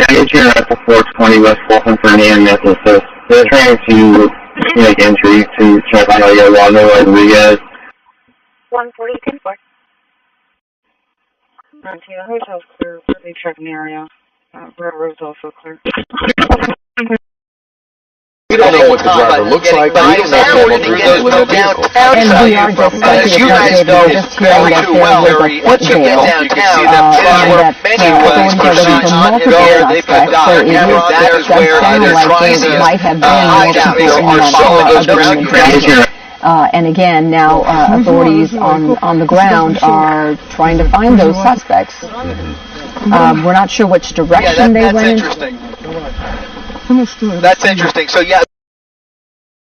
Agent Alpha 420 West Fulton for Nan Nicholas. They're trying to make entry to check on Yolanda Rodriguez. 140, 10-4. The hotel's clear. We'll be checking the area. Railroad's also clear. We don't know what the driver looks like. We don't know what through those vehicle. And we are just as you guys know very too well, once you get downtown, you can see them many ways on there. They've got dock. That is where they're trying to hide out. There are some of those ground units. And again, now authorities on the ground are trying to find those suspects. We're not sure which direction they went. That's interesting. So yeah,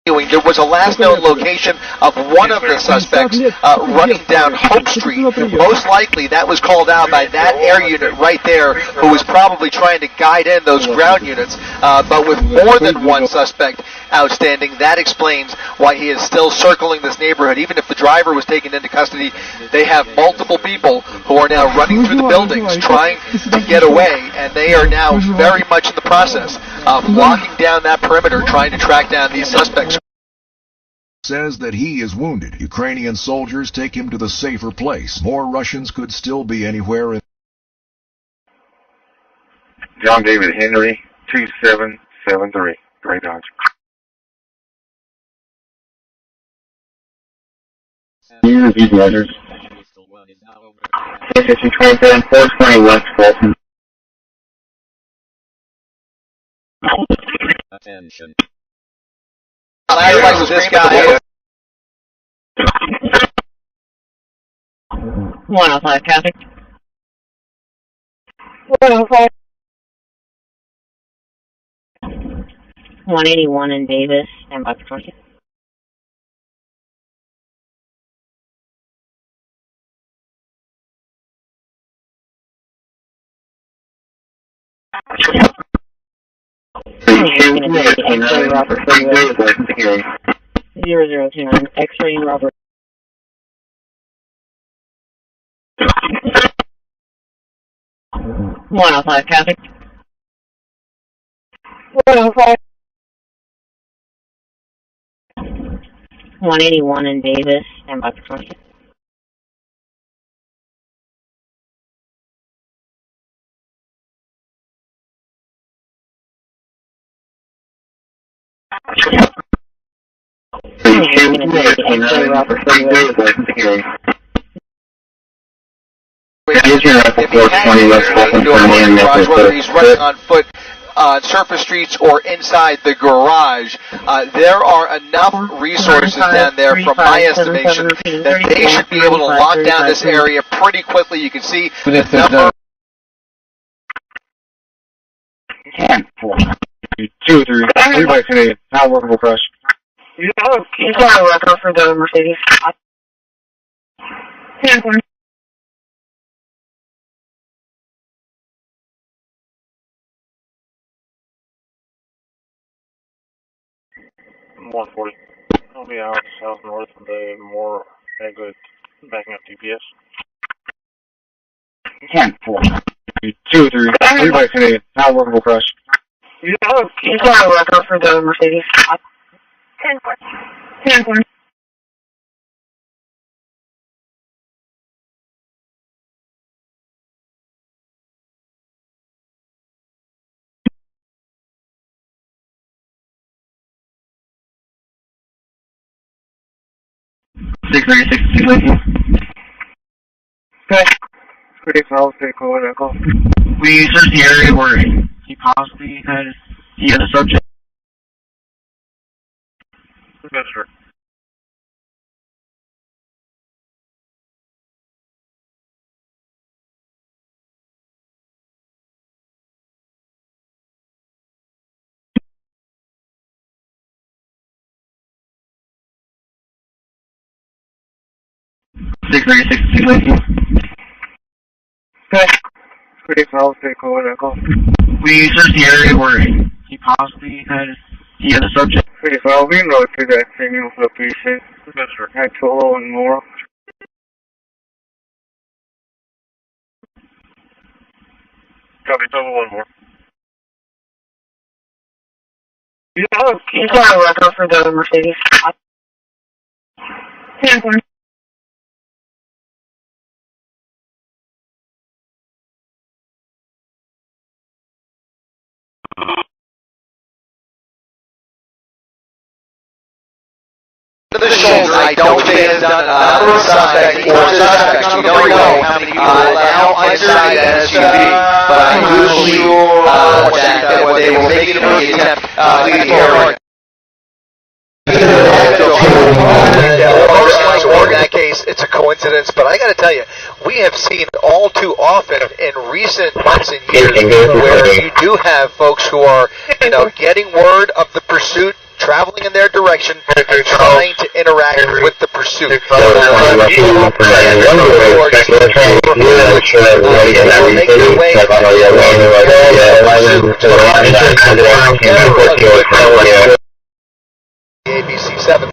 there was a last known location of one of the suspects running down Hope Street. Most likely that was called out by that air unit right there, who was probably trying to guide in those ground units. But with more than one suspect outstanding, that explains why he is still circling this neighborhood. Even if the driver was taken into custody, they have multiple people who are now running through the buildings trying to get away, and they are now very much in the process of locking down that perimeter, trying to track down these suspects. Says that he is wounded. Ukrainian soldiers take him to the safer place. More Russians could still be anywhere in... John David Henry, 2773. Great Dodge. These measures. 427, 420 West Fulton. Attention. I like this guy. 105 traffic. 105. 181 in Davis, and by patrol. 029, X-ray Robert. One oh five traffic. 105. 181 in Davis, and by patrol. 'Whether he's running on foot on surface streets or inside the garage, there are enough resources down there, from my estimation, that they should be able to lock down this area pretty quickly. You can see the number. 2, 3, everybody today, not workable crush. He's on the record for the Mercedes. 10-4. $140. I'll be out south north of the more exit, backing up GPS. 10-4. 2, 3, everybody today, not workable crush. He's on the record for the Mercedes. 10-4. 10-4. Okay. Pretty close, pretty cool, echo. We searched the area where he possibly had a subject. Yes, sir. Okay. Pretty close, pretty cool, echo. We searched the area where he possibly had a subject. Pretty well, we know through that signal for PC. Yes, sir. Actual and more. Copy, total one more. He's on the record for the Mercedes. 10-4. shoulder, I don't think has done a number of suspects or suspects. You don't know how many people are now inside that SUV, but I do believe that when they were making an attempt to leave the area. Or in that case, it's a coincidence, but I got to tell you, we have seen all too often in recent months and years where you do have folks who are, getting word of the pursuit, traveling in their direction, and trying to interact with the pursuit. ABC7.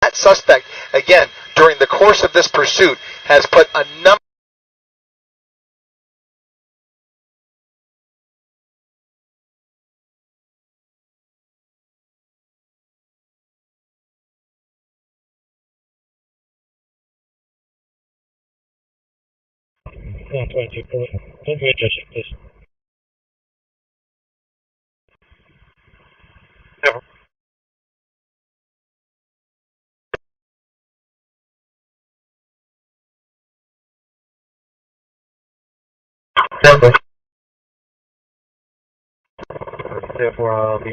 That suspect, again, during the course of this pursuit, has put a number. Therefore, be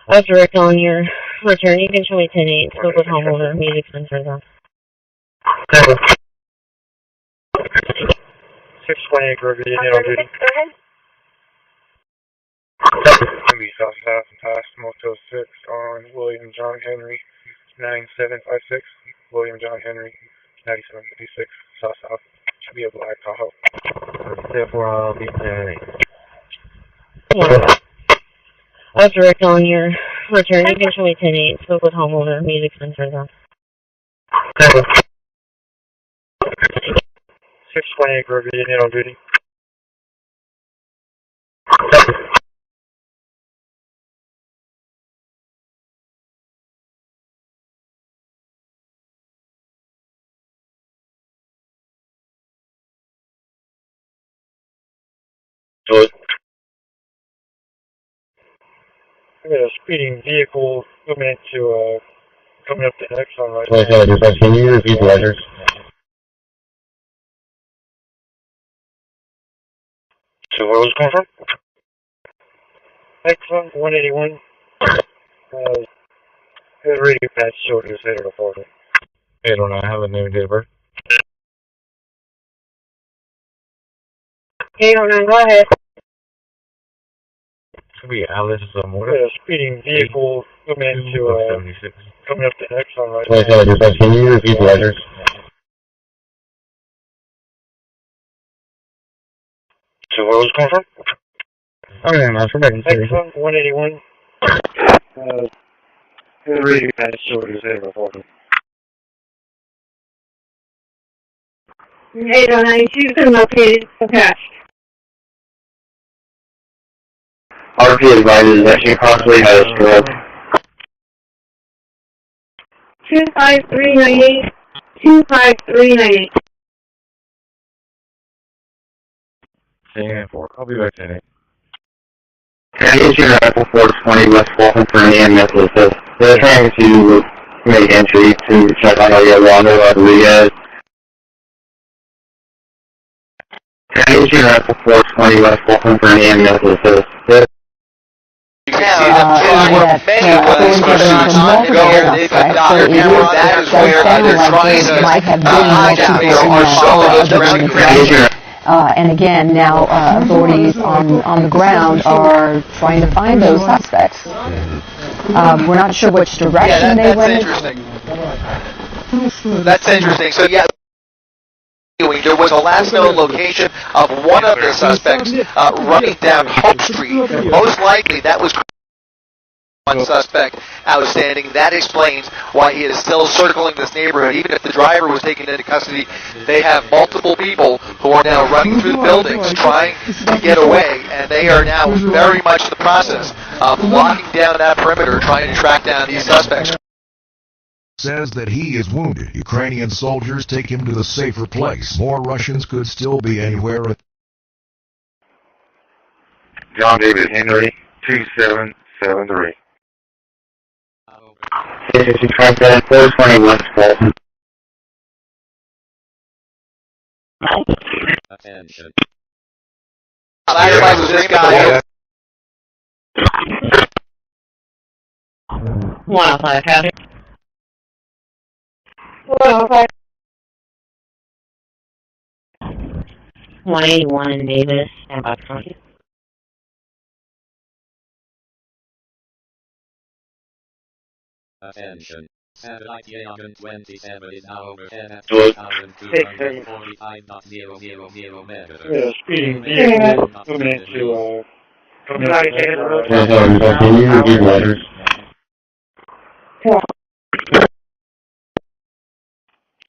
As direct on your return, you can show me 10-8, spoke with homeowner, music sensors on. 628 Grover, on duty. Go ahead. Be south past Motel 6 on William John Henry, 9756. William John Henry, 9756, south. Should be a black Tahoe. Therefore, be As direct on your return, you can show me 10-8, spoke with homeowner, music sensors on. 628 Grover, on duty. We got a speeding vehicle coming up the Exxon right now. Can you repeat the letters? So where was it coming from? Exxon 181. The radio patch showed it was headed to Florida. 809, have a name and date of birth. 809, go ahead. Should be Alice somewhere. We got a speeding vehicle coming up the Exxon right now. Can you repeat the letters? So where was it coming from? Okay, I'm from back in Exxon 181. The radio patch showed it was headed to Florida. 809, she's been located, attached. RP advises that she possibly had a stroke. 25398, 25398. Stand for. I'll be back today. Transition Rifle 420 West Fulton for an EMS assist. They're trying to make entry to check on Yolanda Rodriguez. Transition Rifle 420 West Fulton for an EMS assist. You can see them trying many of these pursuits on the go. They've got Dr. Cameron. That is where they're trying to hide out. There are so many different creatures. And again, now authorities on the ground are trying to find those suspects. We're not sure which direction they went. That's interesting. So yeah, there was a last known location of one of the suspects running down Hope Street. Most likely that was one suspect outstanding. That explains why he is still circling this neighborhood. Even if the driver was taken into custody, they have multiple people who are now running through the buildings trying to get away, and they are now very much in the process of locking down that perimeter, trying to track down these suspects. Says that he is wounded. Ukrainian soldiers take him to the safer place. More Russians could still be anywhere. John David Henry, 2773. 360 contact 420 West Fulton. Attention. Likewise with this guy. 105, copy. 105. 181 in Davis, and Box County. Attention. Satellite Yagan 27 is now overhead at 2,245.000 megahertz. Yeah, speeding vehicle moving into, coming out of Can you repeat letters?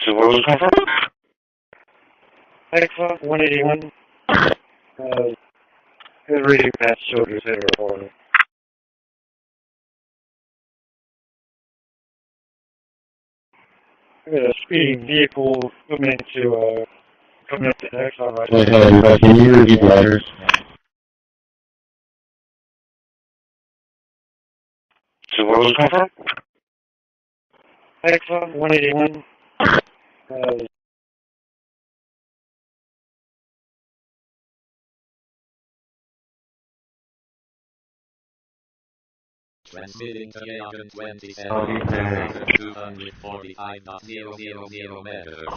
So what was confirmed? Excellent, 181. His radio patch showed his head recording. Speeding vehicle moving into, coming up to Exxon right now. Can you repeat letters? So what was confirmed? Excellent, 181. Transmitting to Yagan 27 245.000 megahertz.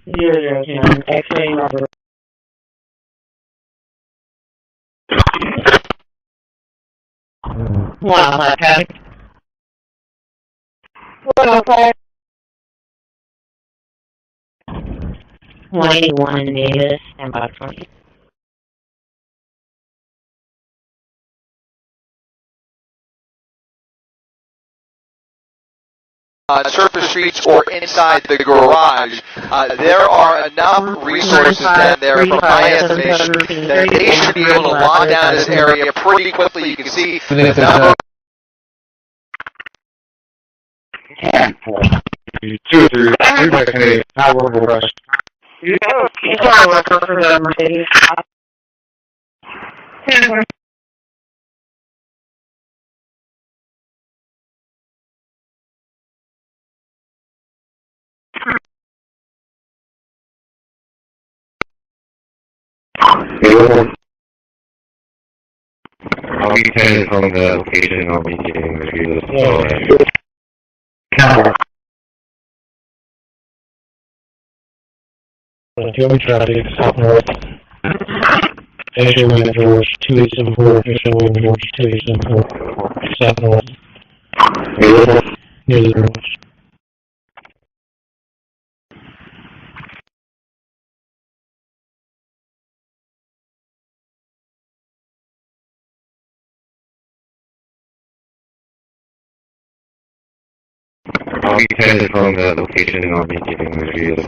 Yeah, X-ray number. Wow, okay. 105. 181 in Davis, and Box County. Surface streets or inside the garage, there are enough resources down there, from my estimation, that they should be able to lock down this area pretty quickly. You can see the number. 2 3 back in the power rush. You can't look for the Mercedes. 10-4. I'll be attending from the location. I'll be getting the reviews. Killing traffic, south north. Asia wind force 2874, Asia wind force 2874, south north. Near the roads. I'll be attending from the location. I'll be getting the reviews.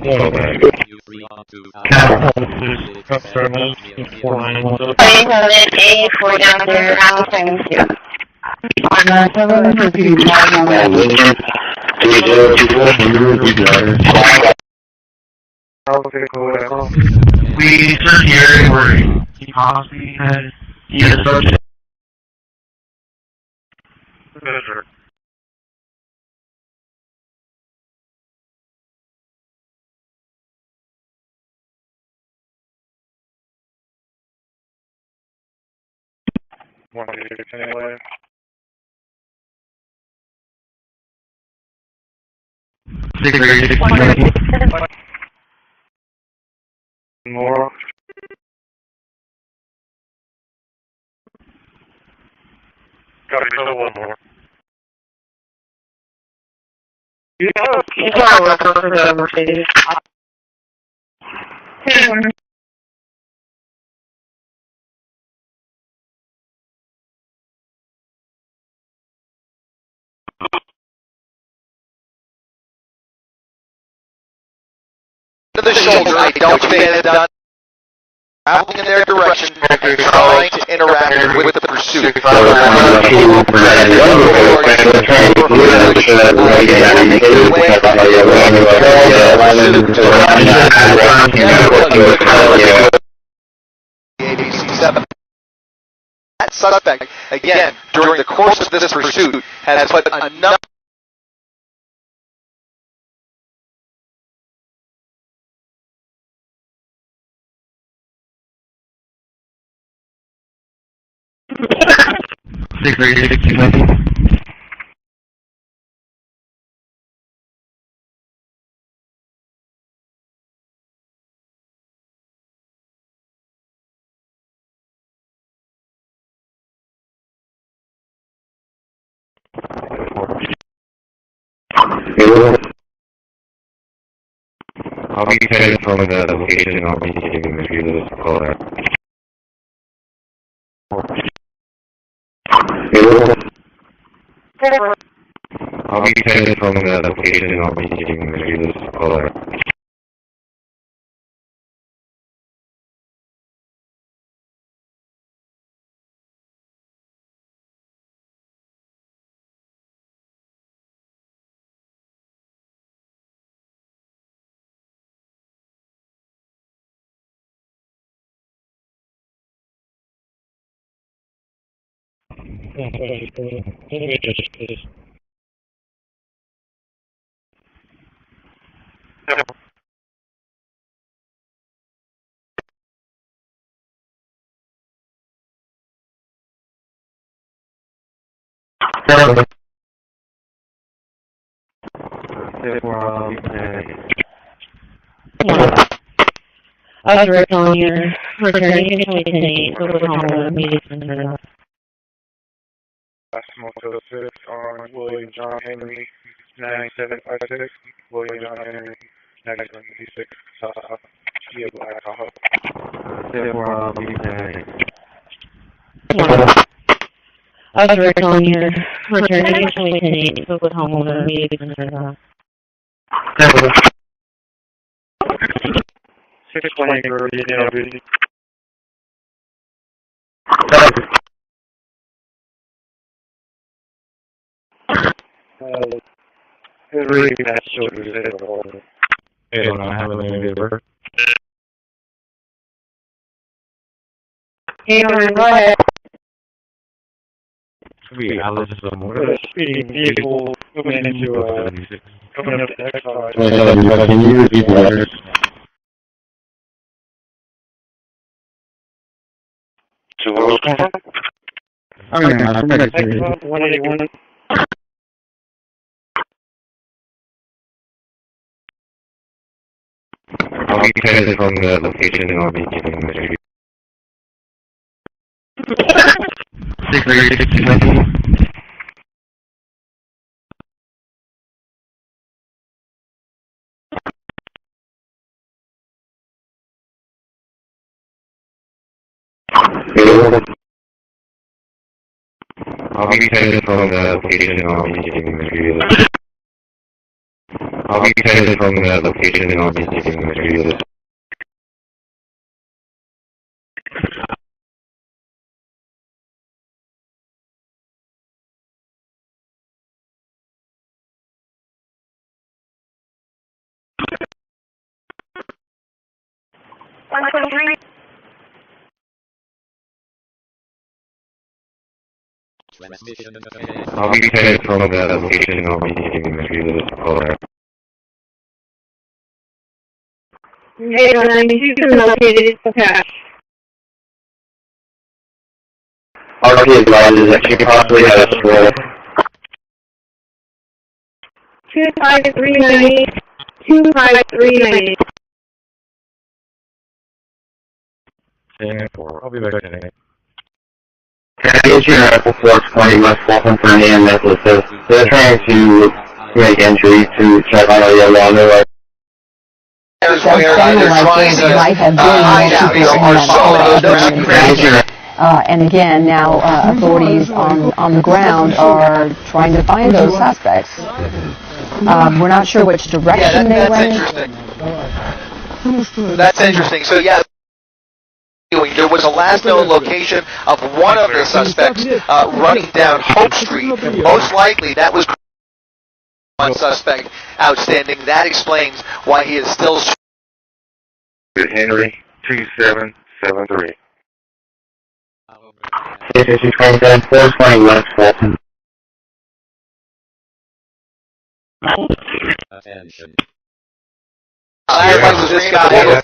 down there, thank you. We sit here and we're possibly had subject. Anyway. More. Gotta be still one more. You gotta look over the Mercedes. To the shoulder, I don't think they've done traveling in their direction and trying to interact with the pursuit. ABC 7. that suspect, again, during the course of this pursuit, has put a number I'll be headed from the location. I'll be getting the view of call out. I'll be headed from the location. I'll be getting the view of call out. I was right on your returning to me today. Ashmore 6 on William John Henry 9756. William John Henry 9756. I was right on your returning to me today. With homeowner meeting. 620 Virginia. Really bad children. Hey, don't have any paper. Hey, go ahead. Sweet, I listen to more. Speeding vehicle coming into coming up the next side. Can you repeat the letters? I mean, I'm ready to 181. I'll be headed from the location and I'll be getting the video. 660. I'll be headed from the location and I'll be getting the video. I'll be headed from the location and I'll be getting the video. I'll be headed from the location and I'll be getting the video. Hey, 92 located cash. RP advises that you possibly have a scroll. 25398. 25398. I'll be back in a minute. Issue Medical 420 West Fulton for an EMS assist. They're trying to make entry to check on a yellow on the right. And again, now authorities on the ground are trying to find those suspects. We're not sure which direction they went. That's interesting. So yeah, there was a last known location of one of the suspects running down Hope Street. Most likely that was one suspect outstanding. That explains why he is still... Henry 2773. This is 27, 420 West Fulton. Attention. This guy.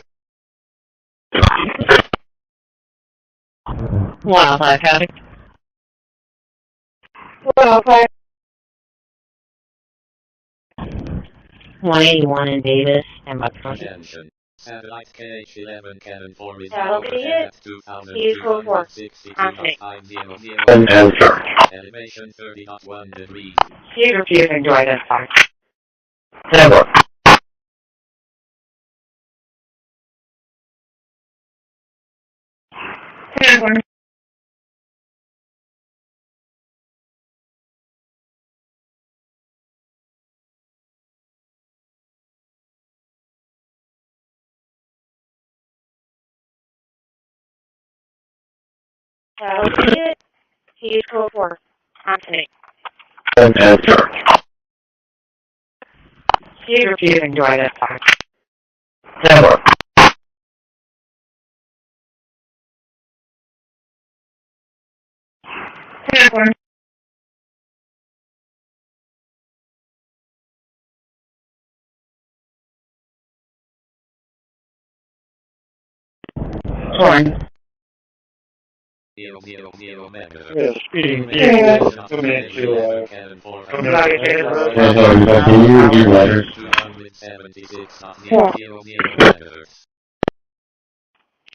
105 traffic. 105. 181 in Davis and Buckford. Attention. Satellite KH-11 cannon 4 is That'll be it. Use code 4. Okay. Elevation 30.1 degrees. Use refusing to identify. Never. That'll be it. Use code 4. Okay. Use refusing to identify. Never. Sorry. 000 megahertz. Yeah, speeding vehicle coming into, coming out of megahertz.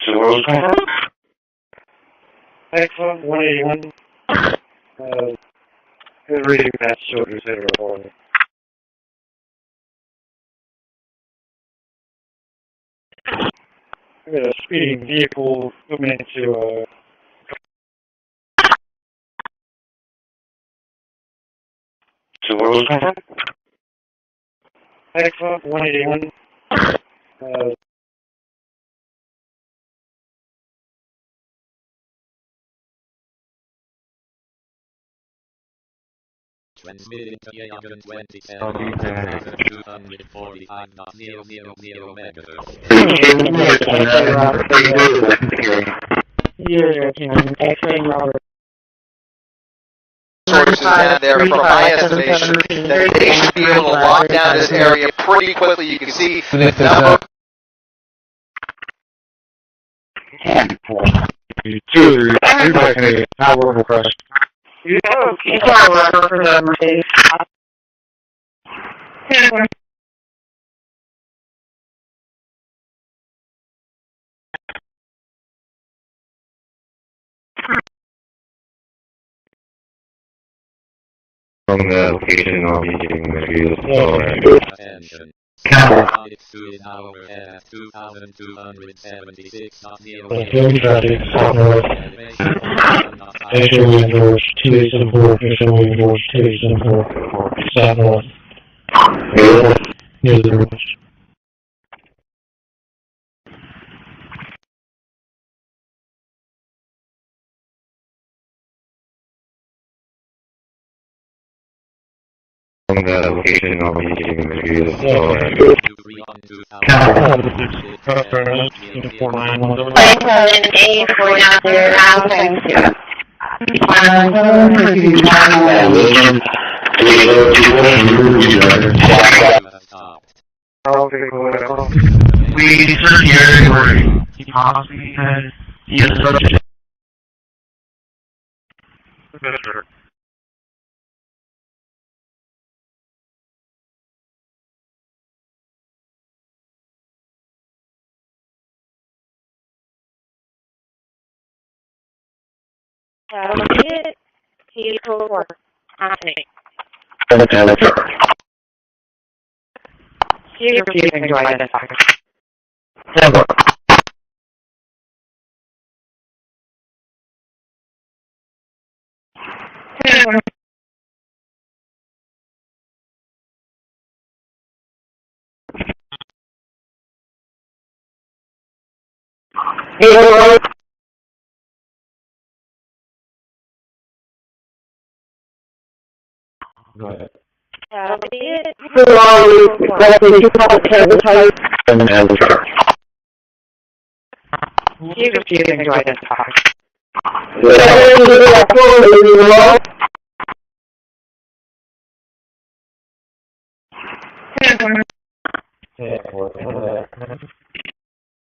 So what was going on? Excellent, 181. Good reading that shoulders that are on. We got a speeding vehicle coming into, So what was going on? Excellent, 181. Transmitting to Yagan 27 245.000 megahertz. X-ray Robert. Sources down there, from my estimation, that they should be able to lock down this area pretty quickly. You can see the number. Power request. You can't work for the Mercedes. From the location of meeting reviews. Attention. It's 2 hour at 2276.0. Actually, George, 284, actually, George, 284, south north. Near the roads. From the location of meeting reviews. We search the area where he possibly had subject. That'll be it. He's code 4. Okay. He's refusing to identify. Never. Go ahead. That'll be it. He's refusing to identify.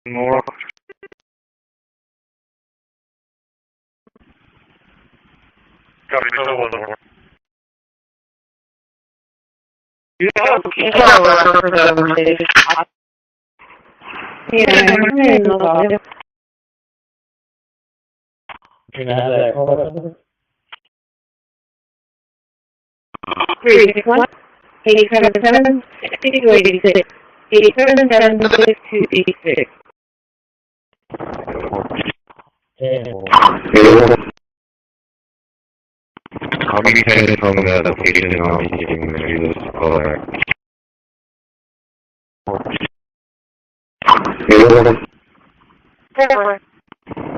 More. Copy, so one more. Can I have that call? 361 877 6286 877 6286. I'll be sending from the location and I'll be getting the call back.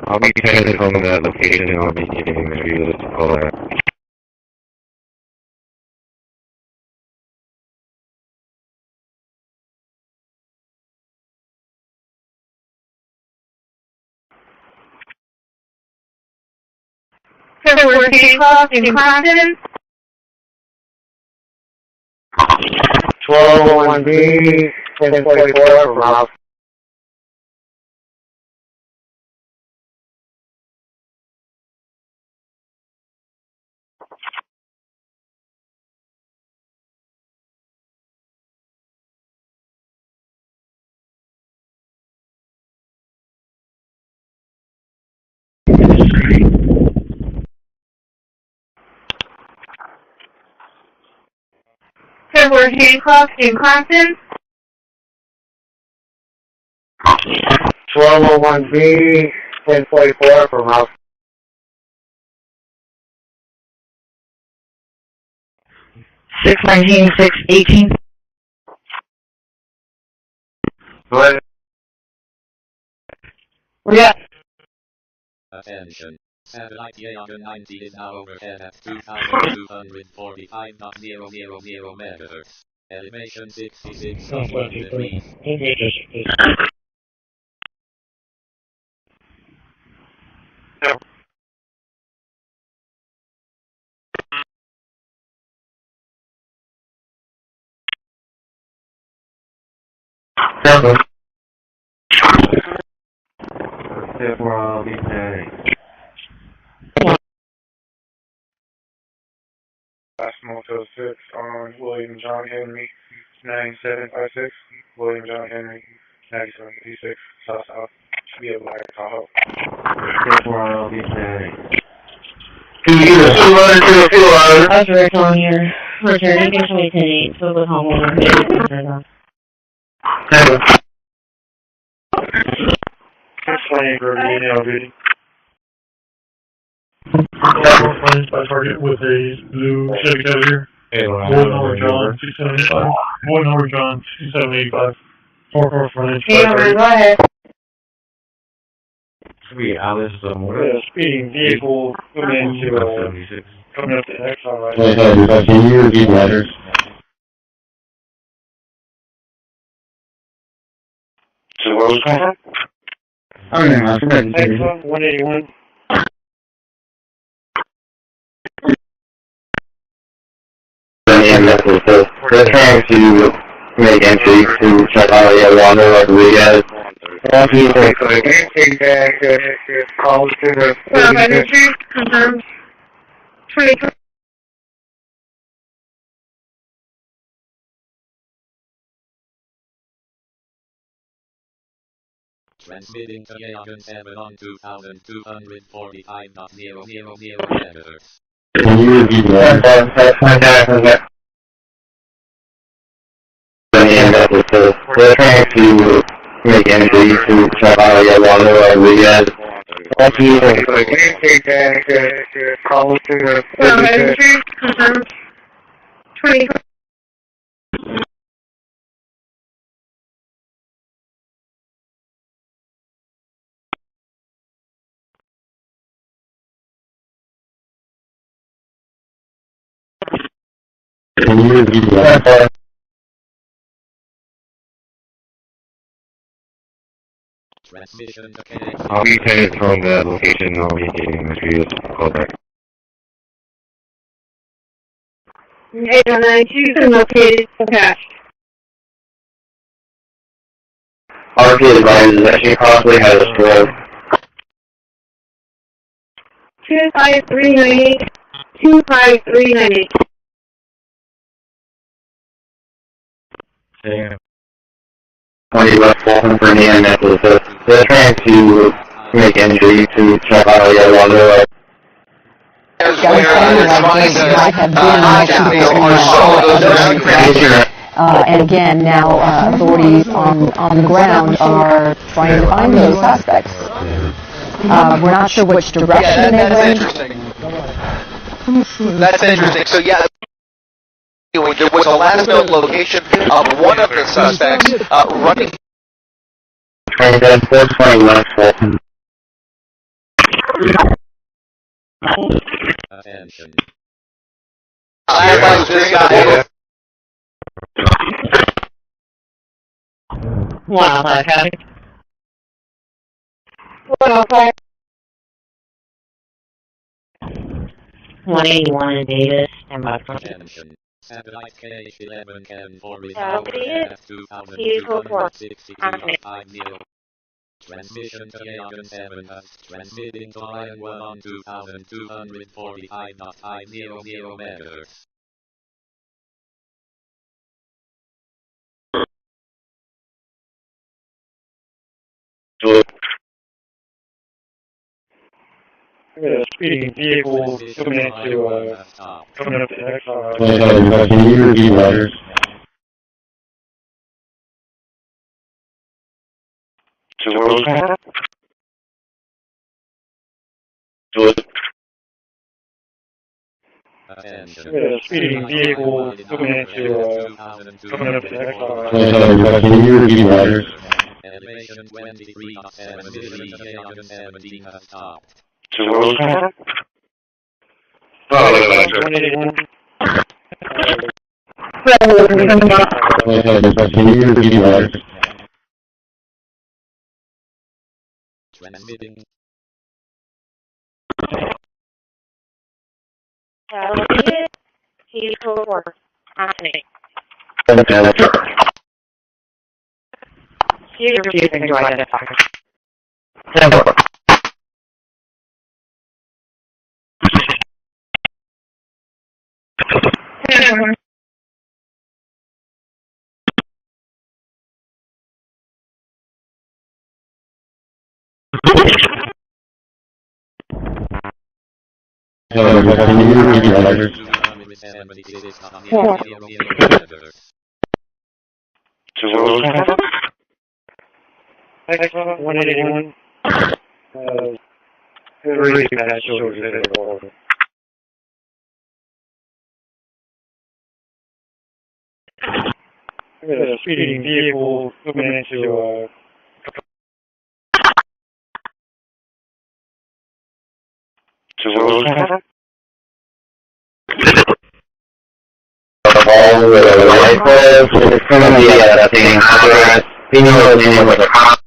I'll be sending from the location and I'll be getting the call back. So we're in Clapton. 1201B, 1044 from Ralph. So we're handcuffed in Clapton. 1201B, 1044 from Ralph. 619 618. Go ahead. Yeah. Attention. Satellite Yaga 90 is now overhead at 2,245.000 megahertz. Elevation 66 degrees. Ashmore 6 on William John Henry 9756. William John Henry 9756 South South. Should be able to call. That's right on here. Returning to 2010 so the homeowner. That's funny for the email reading. By target with a blue Chevy Cavalier. Boy number John 2785. Boy number John 2785. 4 frontage. Go ahead. Sweet Alice somewhere. The speeding vehicle coming into coming up the next one right Can you repeat letters? So what was that? Oh, yeah, that's right. Next one, 181. We're trying to make entry to check out the water Rodriguez. Calls to the Confirmed. 23. Transmitting to Yagan 7 on 2,245.000 megahertz. Can you repeat that? We're trying to make entry to check out the water Rodriguez. Calls to the Confirmed. 23. Can you repeat that? I'll be headed from that location. I'll be getting the street call back. 8092 located cache. RP advises that she possibly has a stroke. 25398. 25398. Yeah. 20 West Fulton for the end necklace. They're trying to make entry to check out the other one. And again, now authorities on the ground are trying to find those suspects. We're not sure which direction they went. That's interesting. So yeah, there was a last known location of one of the suspects running. 420 West Fulton. Attention. This guy. Wildfire traffic. Wildfire. 181 in Davis and Buckland. Satellite KH11 can for That'll be it. He's report. Transmission to Yagan 7 transmitting to line 1 on 2245.500 megahertz. Speeding vehicle coming up to Exxon. Can you repeat letters? Speeding vehicle coming up to Exxon. Can you repeat letters? Elevation 23.7 million 17 has stopped. Can you repeat letters? Transmitting. That'll be it. He's report. Anthony. He's refusing to identify. Can you repeat letters? 181. Really bad shoulders. Speeding vehicle coming into All the rifles, it's going to be a thing. We know the name of the cop.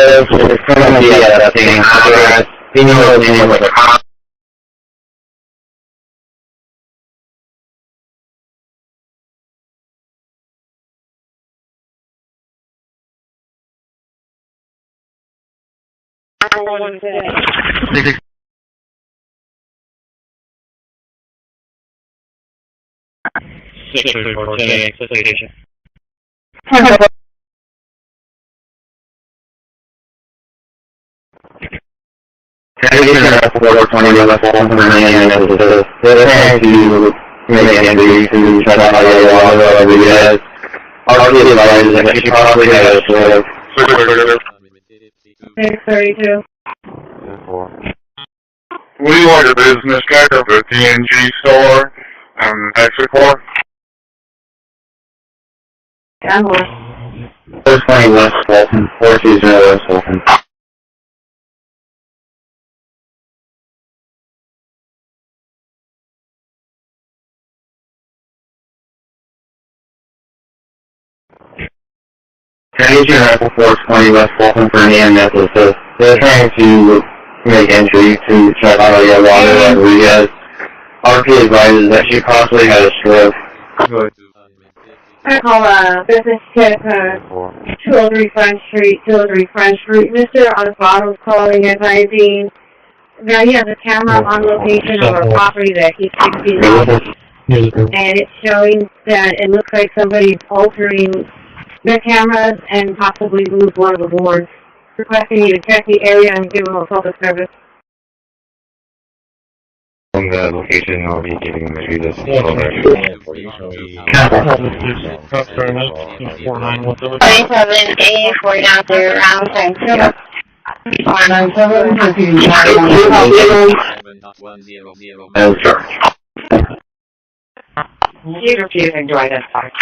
It's going to be a thing. We know the name of the cop. They're trying to make entry to check out the water of the RP advises that she possibly has a stroke. 632. We want a business guy from the TNG store. Extra 4. Ashmore. 420 West Fulton, 420 West Fulton. Can I use your rifle 420 West Fulton for an EMS assist? They're trying to make entry to check on a Yolanda Rodriguez. RP advises that she possibly had a stroke. I call business check 203 Front Street, 203 Front Street. Mr. Osvaldo's calling advising that he has a camera on location of a property that he's fixing up, and it's showing that it looks like somebody's altering the cameras and possibly move one of the boards. Requesting you to check the area and give them a public service. On the location, I'll be giving the this. 27A, 49 clear round, thank you. 497, You enjoy that part.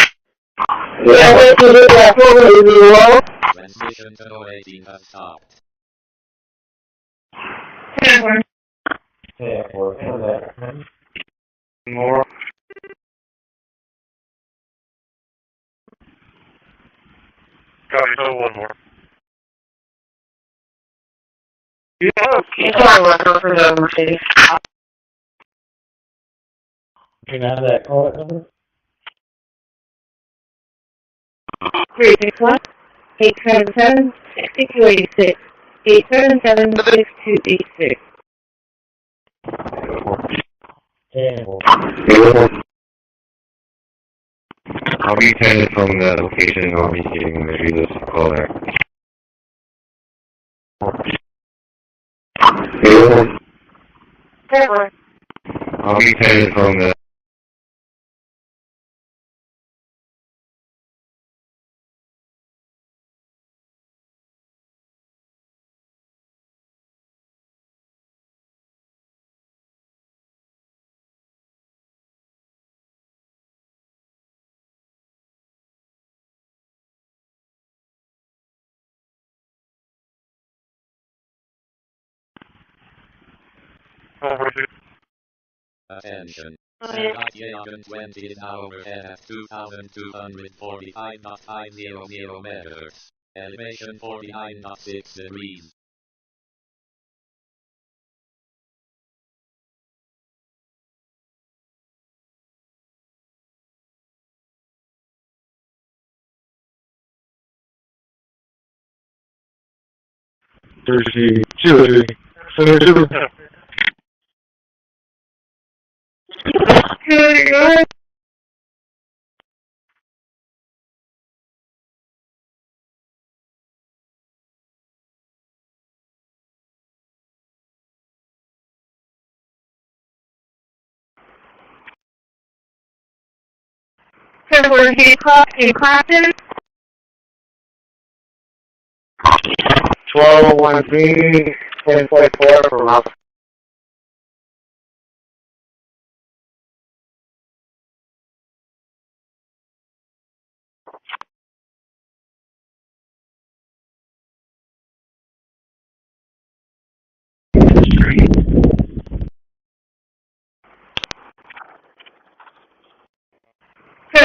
Transition to 018 has stopped. More. Copy, so one more. Yes, it's my worker for the Mercedes. Can I have that call number? 361 877 6286 877 6286. I'll be attending from the location. I'll be giving the this call there. I'll be attending from the Attention. Send 20 is now overhead at 2,245.500 meters. Elevation 49.6 degrees. Thursday, We're Hancock in Clapton. 1201B, 1044 from us.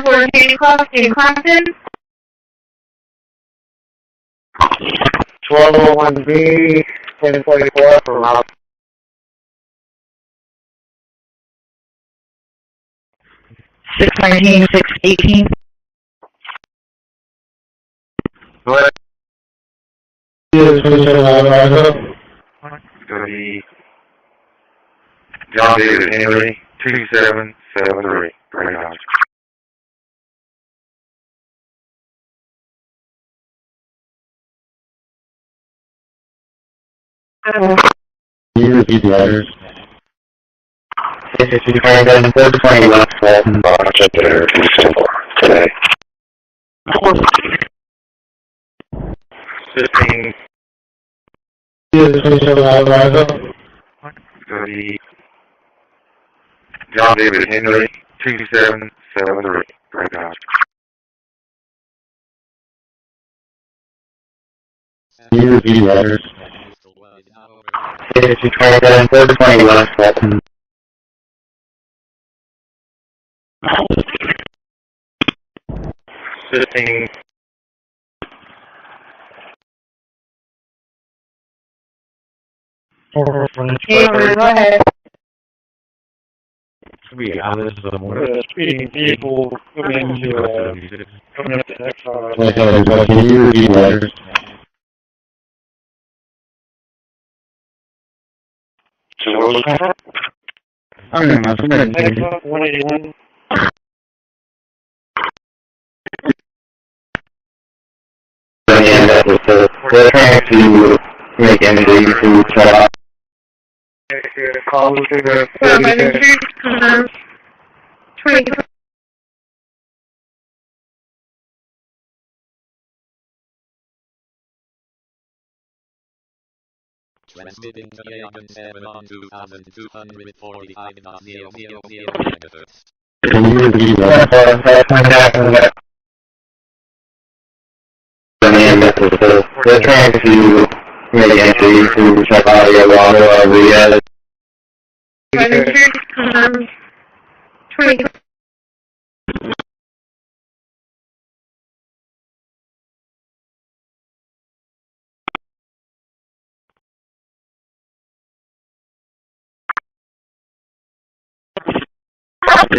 We're Hancock in Clapton. 1201B, 1044 from us. 619, 618. What? It's going to be John David Henry, 2773. Very much. Can you repeat the address? 420 West Fulton, Box up there, today. 15. It's going to be John David Henry, 2773. Right now. Can you repeat letters? 27, 420 West Fulton. Sitting. Cameron, go ahead. To be honest, the speeding vehicle coming into coming up to Exxon. Can you repeat letters? Exxon 181. We're trying to make entry to shut off. Call to the 20. Transmitting to Yagan 7 on 2245.000 megahertz. Can you repeat that? We're trying to make entry to check audio while we edit. 20.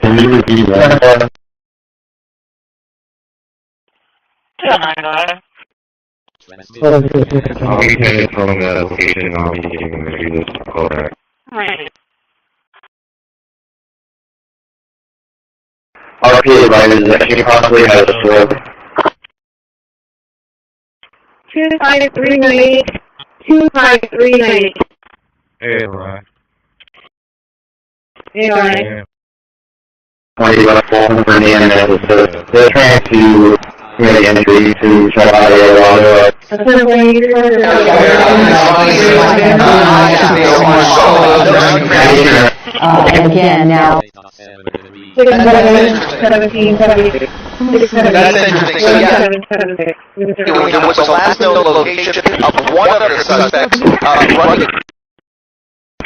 Can you repeat that? I'll be headed from the location. I'll be getting ready to call back. Right. RP advises that she possibly has a stroke. 2539. 2539. Hey, Ryan. Hey, Ryan. 20 left Fulton for the internet. They're trying to make entry to check audio while Again, now. 1776. That's interesting. So yeah, there was a last known location of one of the suspects running.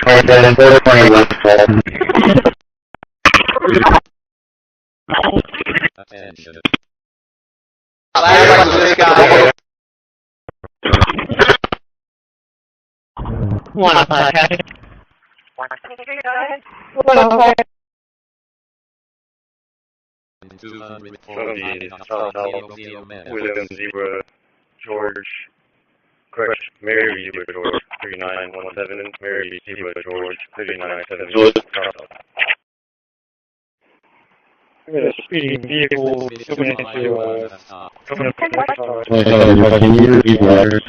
27, 420 left Fulton. Attention. Last this guy. 105. 245 William Zebra George Correct Mary Zebra George 3917 Mary Zebra George 3970. Speeding vehicle coming into coming up to Exxon. Can you repeat letters?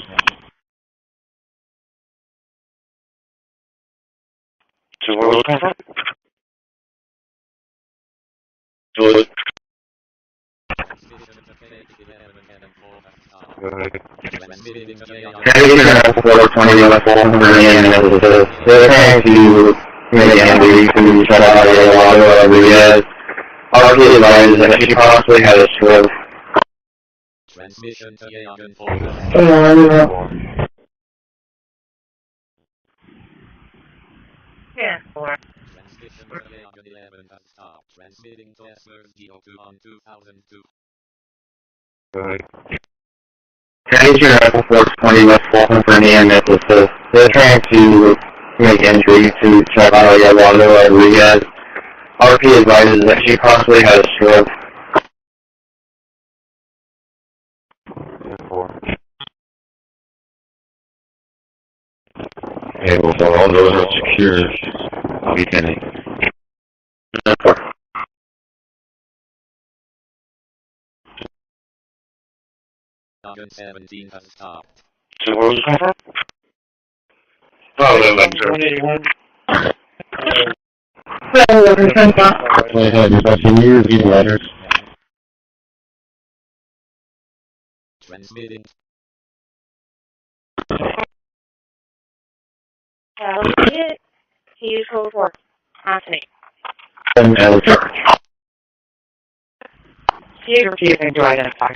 They're trying to make entry to shut audio while RP advises that she possibly had a stroke. Transmission to Yagan 4. Yeah, 4. Transmission to Yagan 11 has stopped. Transmitting to Ashmore 02 on 2002. Passenger at 420 West Fulton for the internet. They're trying to make entry to check audio while Rodriguez. RP advises that she possibly had a stroke. Okay, well, so all those are secure. I'll be pending. 17 has stopped. Oh, can you repeat letters? Transmitting. He used code 4. Anthony. And charge. Please repeat and do identify.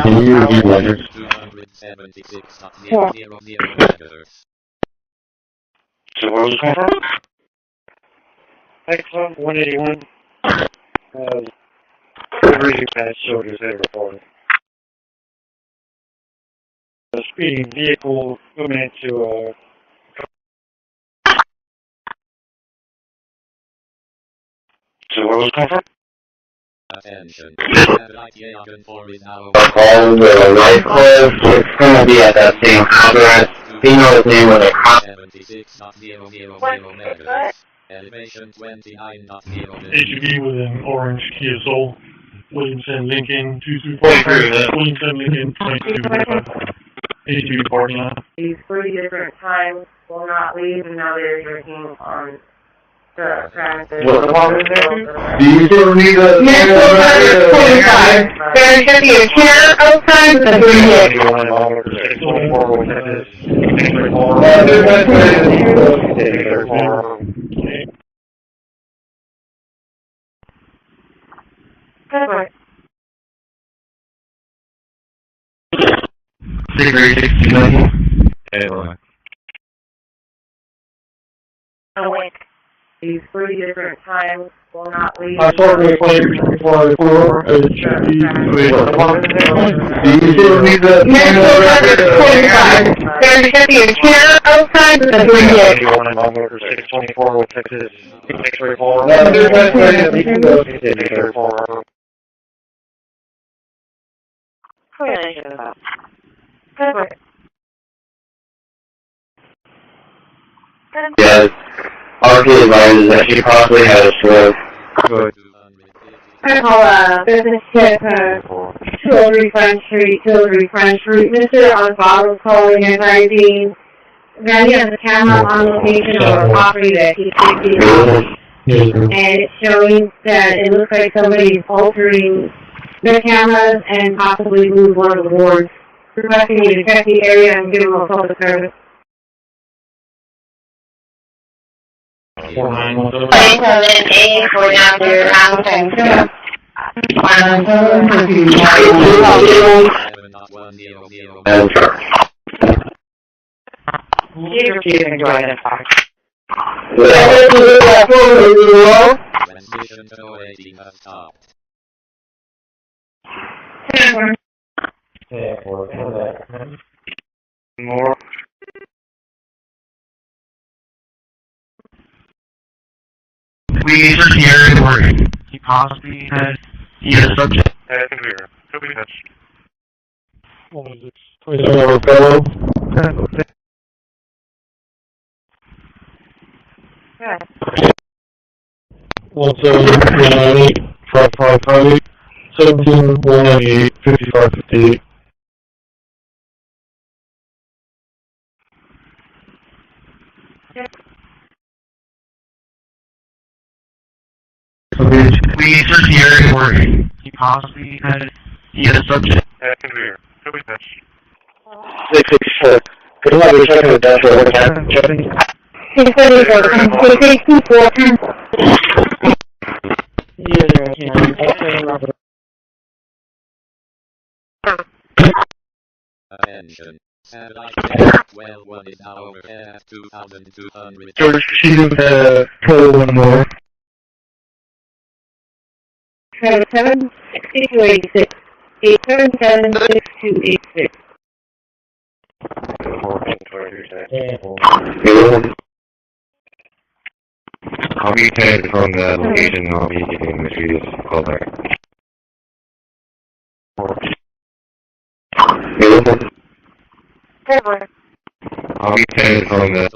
Can you repeat letters? 276.000 megahertz. So what was confirmed? Excellent, 181. Reading past soldiers they reported. A speeding vehicle coming into So what was confirmed? Attention. Satellite Yagan 4 is now Call the right cliff. It's going to be at that same address. Do you know his name with a cop? 76.000 megahertz. Elevation 29.0. HEB with an orange Kia Soul. Williamson Lincoln 2245. Williamson Lincoln 2245. HEB parking lot. These 3 different times will not leave, and now they're drinking on the premises. What department is that? Do you still need a... Municipal Service 45. There should be a chair outside with a green light. Awake. These 3 different times will not leave. I saw the plate before Do you still need the... Municipal Service 45. There should be a chair outside with a green light. 624 with Texas 634. Yes. RP advises that she possibly had a stroke. I call business tip, Tilbury French Street, Mr. Osvaldo calling advising that he has a camera on location of a property that he's taking, and it's showing that it looks like somebody's altering the cameras and possibly move one of the boards. Requesting you to check the area and give them a public service. 4917. For down to your house and Transmission to 080 has stopped. More. We search the area where he possibly had a subject. Clear. Could be touched. What is it? 27 fellow. Good. 17198 5558 17198 5558. We search the area where he possibly had a subject. Clear. Could be touched. 664. Could you have a second with that for one time? Attention. Satellite 12 is now over at 2,200. George, she can pull one more. 77 6286 877 6286. I'll be connected from the location. I'll be giving the previous call back. I'll be connected from the...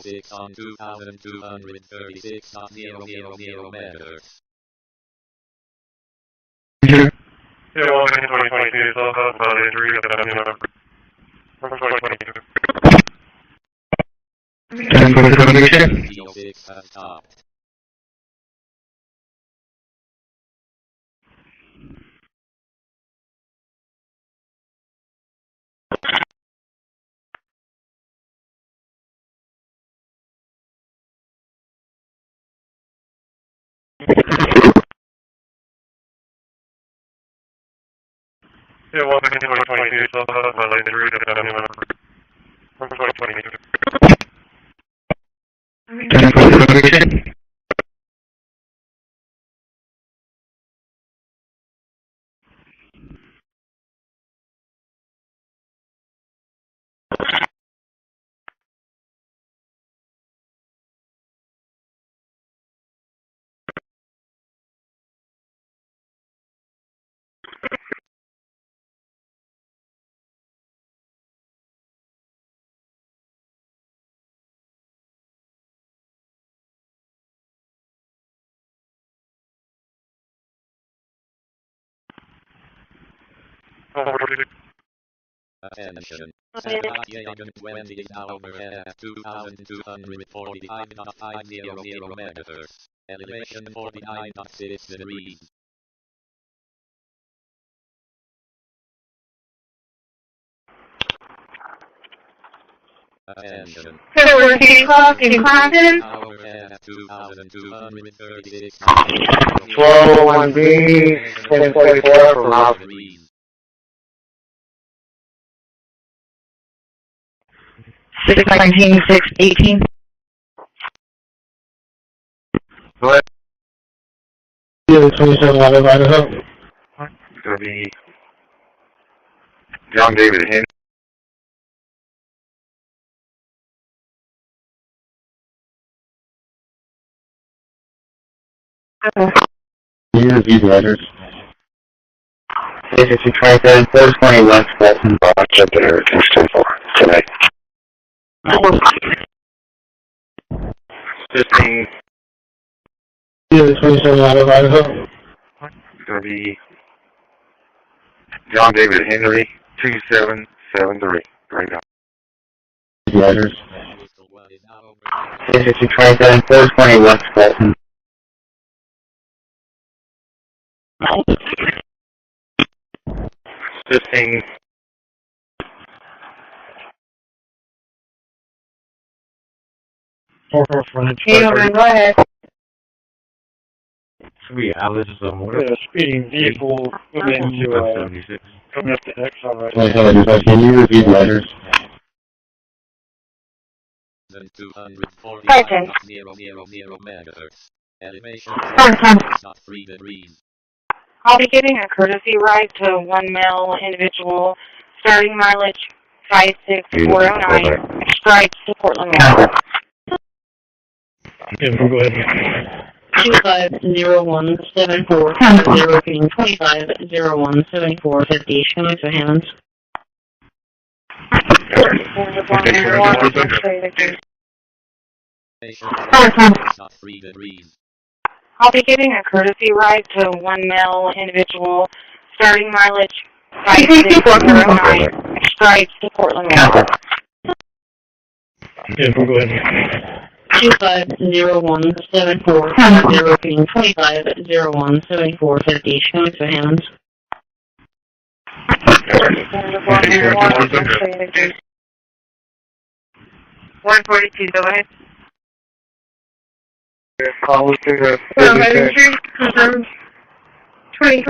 6 on 2,236.000 megahertz. Yeah, well, in 2022, so that's about injury of the 2022. 6 has stopped. Yeah, welcome to 2022, so my latest route of 2022. Attention. Snapdragon 20 is now overhead at 2245.500 megahertz. Elevation 49.6 degrees. Attention. We're clock in Crompton. Overhead at 2236. 1201B, 1044 from out. 619, 618. Go ahead. Yeah, 27 out of Idaho. It's going to be John David Henry. Use these letters. Agency 27, 420 West Fulton, Box up there, 264 tonight. 15. Yeah, 27 out of Idaho. It's going to be John David Henry, 2773, right now. These letters. Agency 27, 420 West Fulton. 15. Gentlemen, go ahead. Sweet, Alice, a speeding vehicle coming into, coming up to X, all right. Can you use these letters? 245.000 megahertz. Elevation 3 degrees. I'll be giving a courtesy ride to one male individual, starting mileage 56409, stripes to Portland, Maryland. Yeah, go ahead. 250174, 25017450, showing for hands. Elevation 3 degrees. I'll be giving a courtesy ride to one male individual, starting mileage 5609, stripes to Portland, Maryland. Yeah, go ahead. 250174, 25017450, showing for hands. 142, go ahead. Follow through the... 20.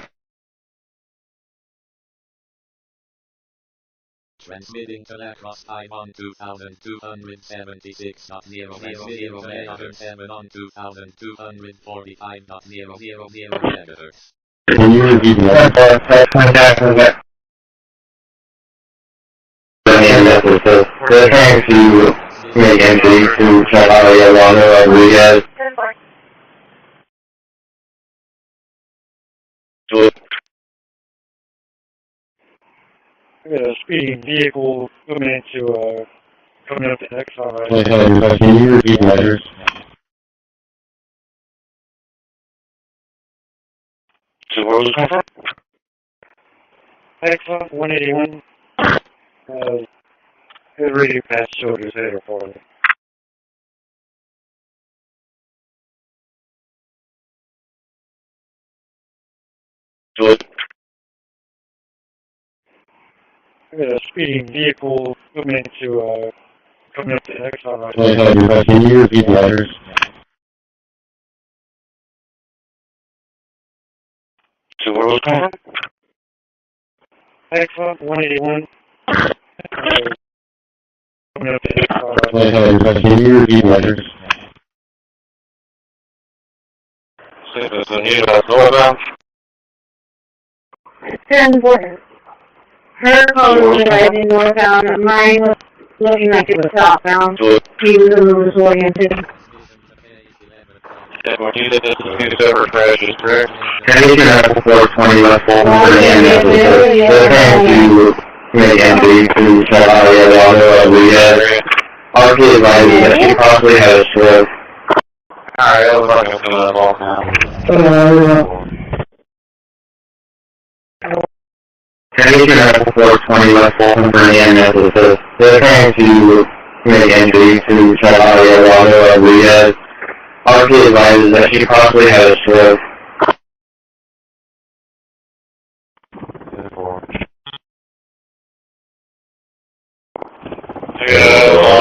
Transmitting to across I-1 2276.000 megahertz, 7 on 2245.000 megahertz. Can you use these letters? They're trying to make entry to Chalaria, Rodriguez. A speeding vehicle coming into, coming up to X, all right. Can you use these letters? So what was it? Excellent, 181. His radio pass showed his header for me. A speeding vehicle coming into, coming up to X, all right. Can you use these letters? So what was it? Excellent, 181. Can you repeat letters? Northbound. 10-4. Her car was driving northbound, and mine was looking like it was southbound. He was oriented. You said this is 2 separate crashes, correct? 420 West Fulton for the end of the trying to make entry to Colorado area. RP advises that she possibly had a stroke. Alright, I was not going to fill that off now. 420 West Fulton for the end of they're trying to make entry to Colorado area. RP advises that she possibly had a stroke.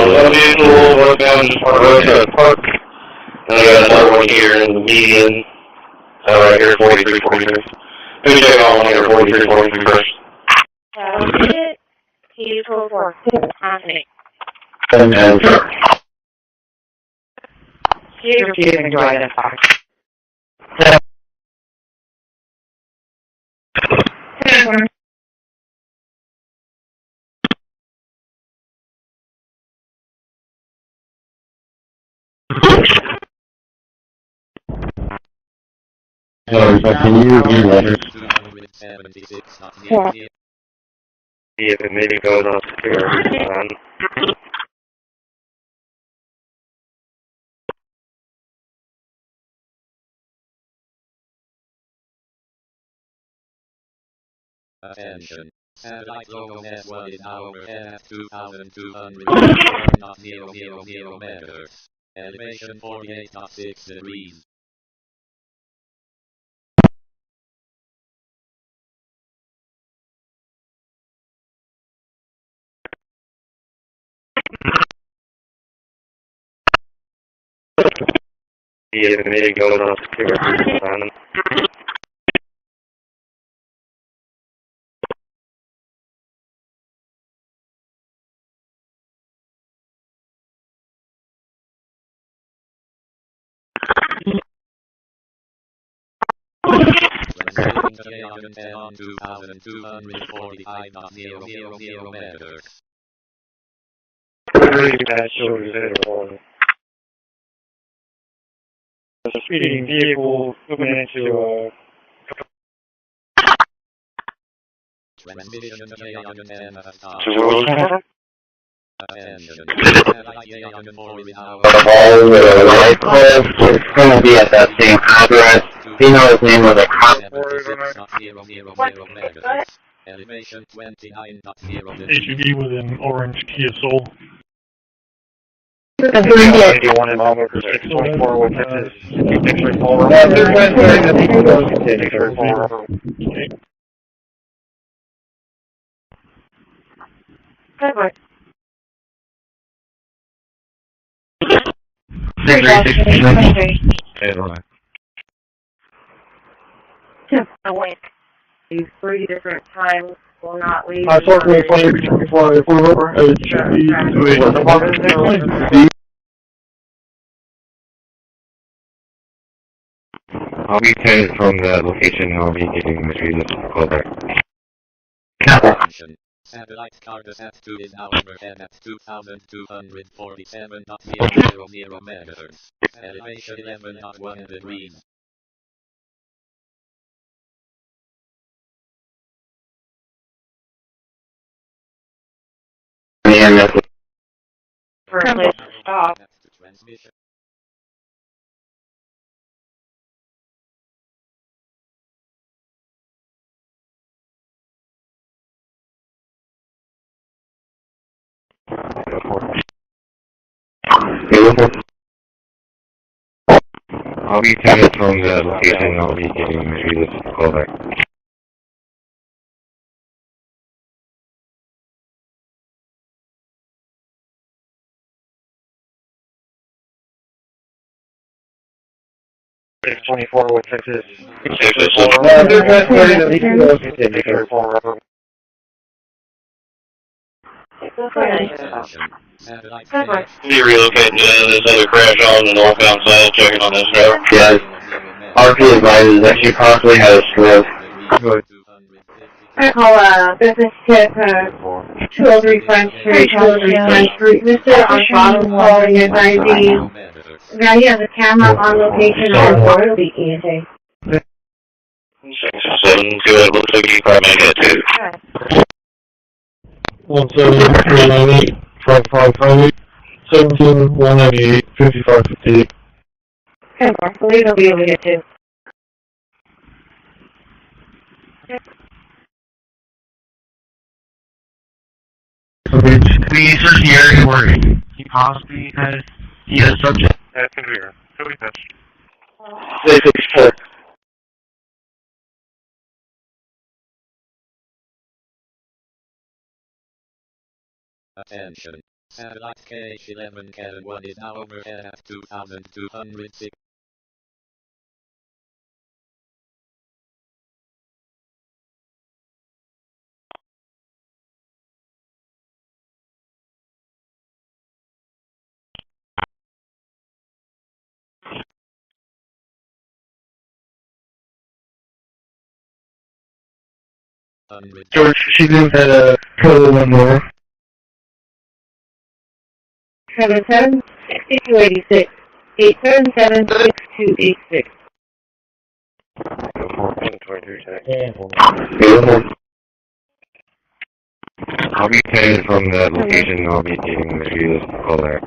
One vehicle northbound just park. And I got another one here in the median. Right here, 43, 46. Let me check on one here, 43, 43 first. He's 4. Anthony. And sure. He's refusing to identify. 10-4. Sorry, but can you repeat letters? Yeah. See if it maybe goes on security. Attention. Satellite local S1 is now overhead at 2,200 meters. Elevation 48.6 degrees. See if it maybe goes on security. On 2,245.000 meters. A speeding vehicle moving into Transmission to Attention. It's going to be at that same address. Do you know his name was a cop? Elevation 29.0. HEV with an orange Kia Soul. 91 in Malmo for 624 with Texas. These 3 different times will not leave. I thought we played before I flew over HEV. I'll be 10 from the location. I'll be getting the call back. Satellite Corpus S2 is now overhead at 2,247.000 meters. Elevation 11.1 degrees. Stop. Transmission. I'll be 10 from the location. I'll be getting the call back. It's 24 with Texas. Attention. Satellite connect. Be relocating to this other crash on the northbound side, checking on this route. Yes. RP advises that she possibly had a stroke. I call business tip 203 Front Street, 203 Front Street. Mr. on bottom calling advising. Now he has a camera on location on board. It'll be ESA. 6-7, good. Looks like you probably made it too. 17398, 5558, 17198, 5558. 10-4. I believe he'll be able to get to. Please just here and worry. He possibly has subject. That's clear. So we touch. 664. Attention. Satellite KH-11 Karen 1 is now overhead at 2,206. George, she didn't had a total one more. 77 6286 877 6286. I'll be paying from that location. I'll be getting the views. Call there.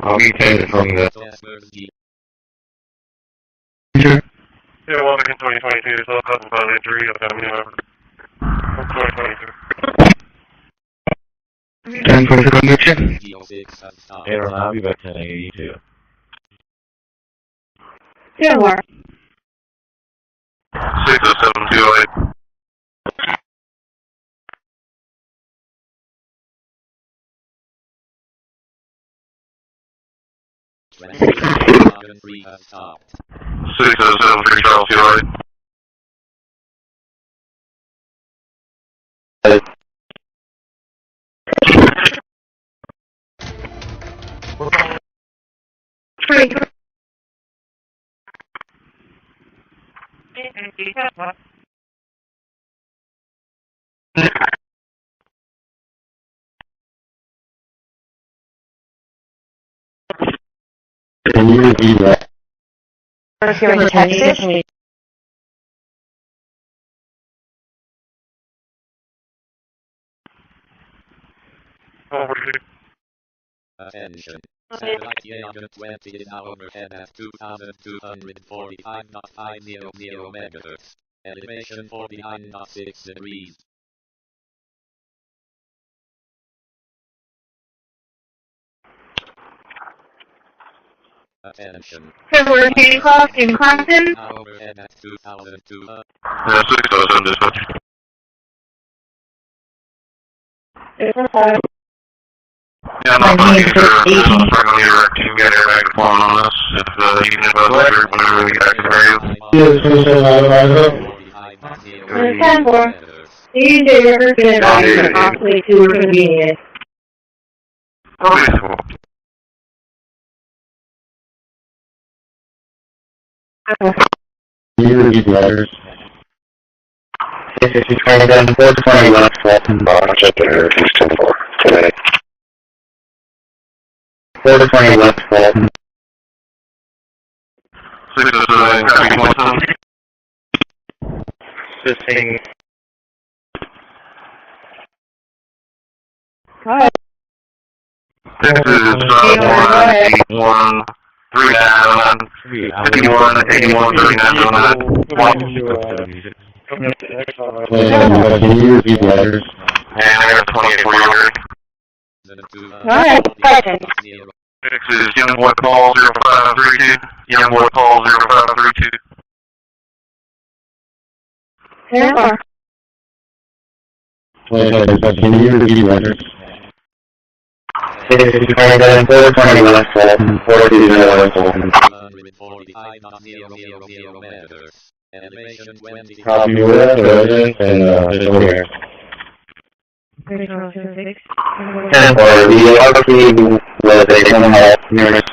I'll be paying from the. Yeah, well, back in 2022, there's all caused by injury of family member. 2022. 10 for the conviction. Aaron, I'll be back 1082. 10 more. 60728. Free has stopped. 6073 Charles, you alright? Can you repeat that? Here in Texas. Attention. Satellite Yagan 20 is now overhead at 2,245.500 megahertz. Elevation 49.6 degrees. Attention. We're Hancock in Compton. Now overhead at 2,002. 607 dispatch. Yeah, I'm not going to need to direct you get airbag deployment on this. If you can advise later, whenever we get back to the radio. 10-4. DJ Rivers been advised that possibly too inconvenient. Can you repeat the letters? 627 420 left, Walton Box up there, 610-4 today. 420 left, Walton. 607, copy 27. 15. This is 181 39 51 81 39 Can you repeat the letters? And I got 28 for you already. Alright, perfect. This is Youngboy Paul 0532. Youngboy Paul 0532. 10-4. Can you repeat the letters? 627 420 left, Walton. 420 left, Walton. 145.000 megahertz. Elevation 20. Copy that, and it's over here. 10 for the RP was a 10.5 units.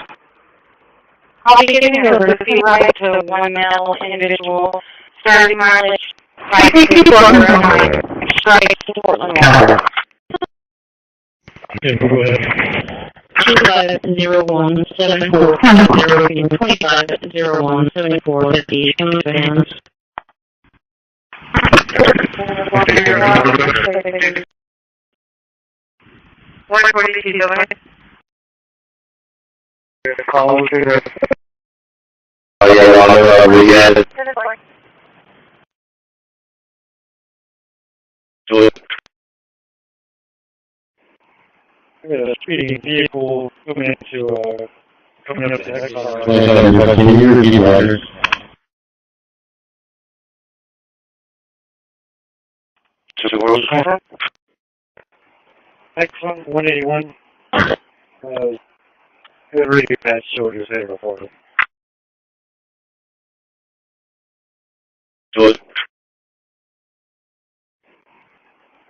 I'll be giving a receipt right to 1 male individual, starting mileage 564 strike to Portland, Maryland. 250174 250174 comes vans. Speeding vehicle coming up to Exxon. Can you repeat orders? Exxon 181. Had a really bad shoulder head before.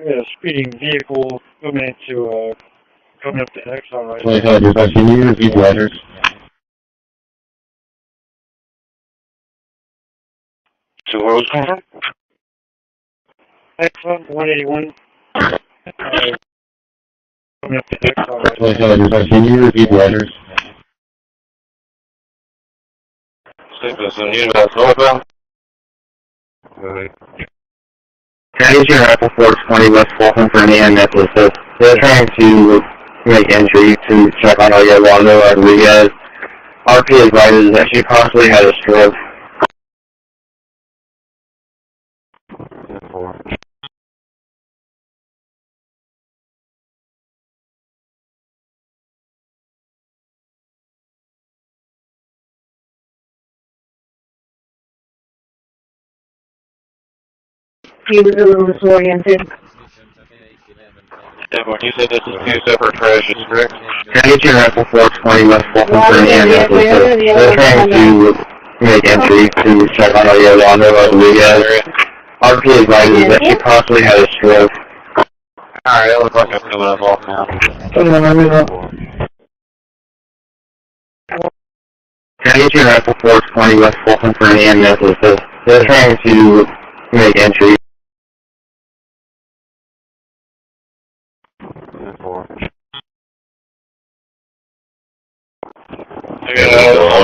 A speeding vehicle coming up to Exxon right. Can you repeat orders? Exxon 181. Coming up to Exxon right. Can you repeat orders? County Rifle Force 20 West Fulton for Neon Necklaces. They're trying to make entry to check on Yolanda Rodriguez. RP advises that she possibly had a stroke. He was a little disoriented. You said this is 2 separate crashes, correct? County Rifle Force 20 West Fulton for Neon Necklaces. They're trying to make entry to check on Yolanda Rodriguez. RP advises that she possibly had a stroke. Alright, it looks like I'm coming up off now. County Rifle Force 20 West Fulton for Neon Necklaces. They're trying to make entry.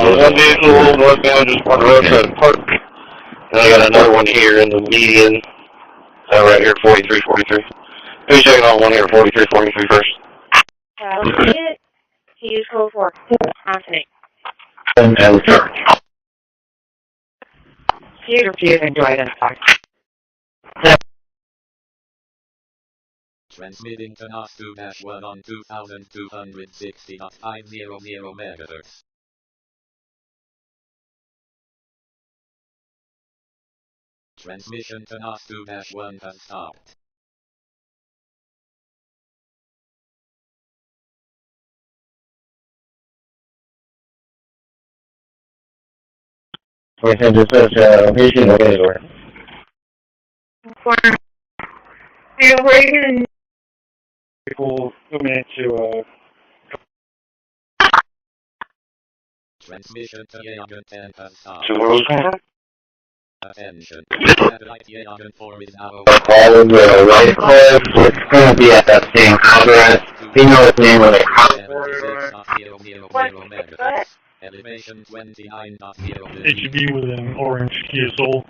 One vehicle northbound just on the road trying to park. And I got another one here in the median. Right here, 4343. Who's checking on one here, 4343 first? He's code 4. Anthony. And charge. He's refusing to identify. Transmitting to NOS 2-1 on 2260.500 MHz. Transmission to NOS 2-1 has stopped. We can just patient anywhere. People coming to Transmission to Yagan 10 has stopped. Attention. Satellite Yagan 4 is now over. All of the right cliff, it's going to be at that same address. You know its name of the Elevation 29.0. it should be with an orange Kia Soul.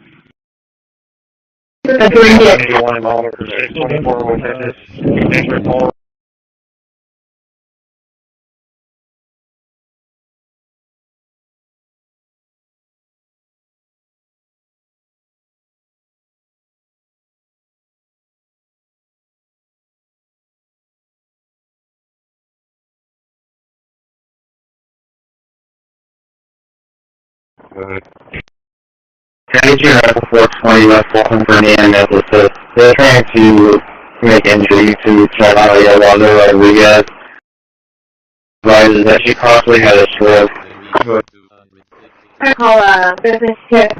County Rifle Force 20 West Fulton for Neon Necklaces. They're trying to make entry to check on Yolanda Rodriguez. Advises that she possibly had a stroke. I call business tip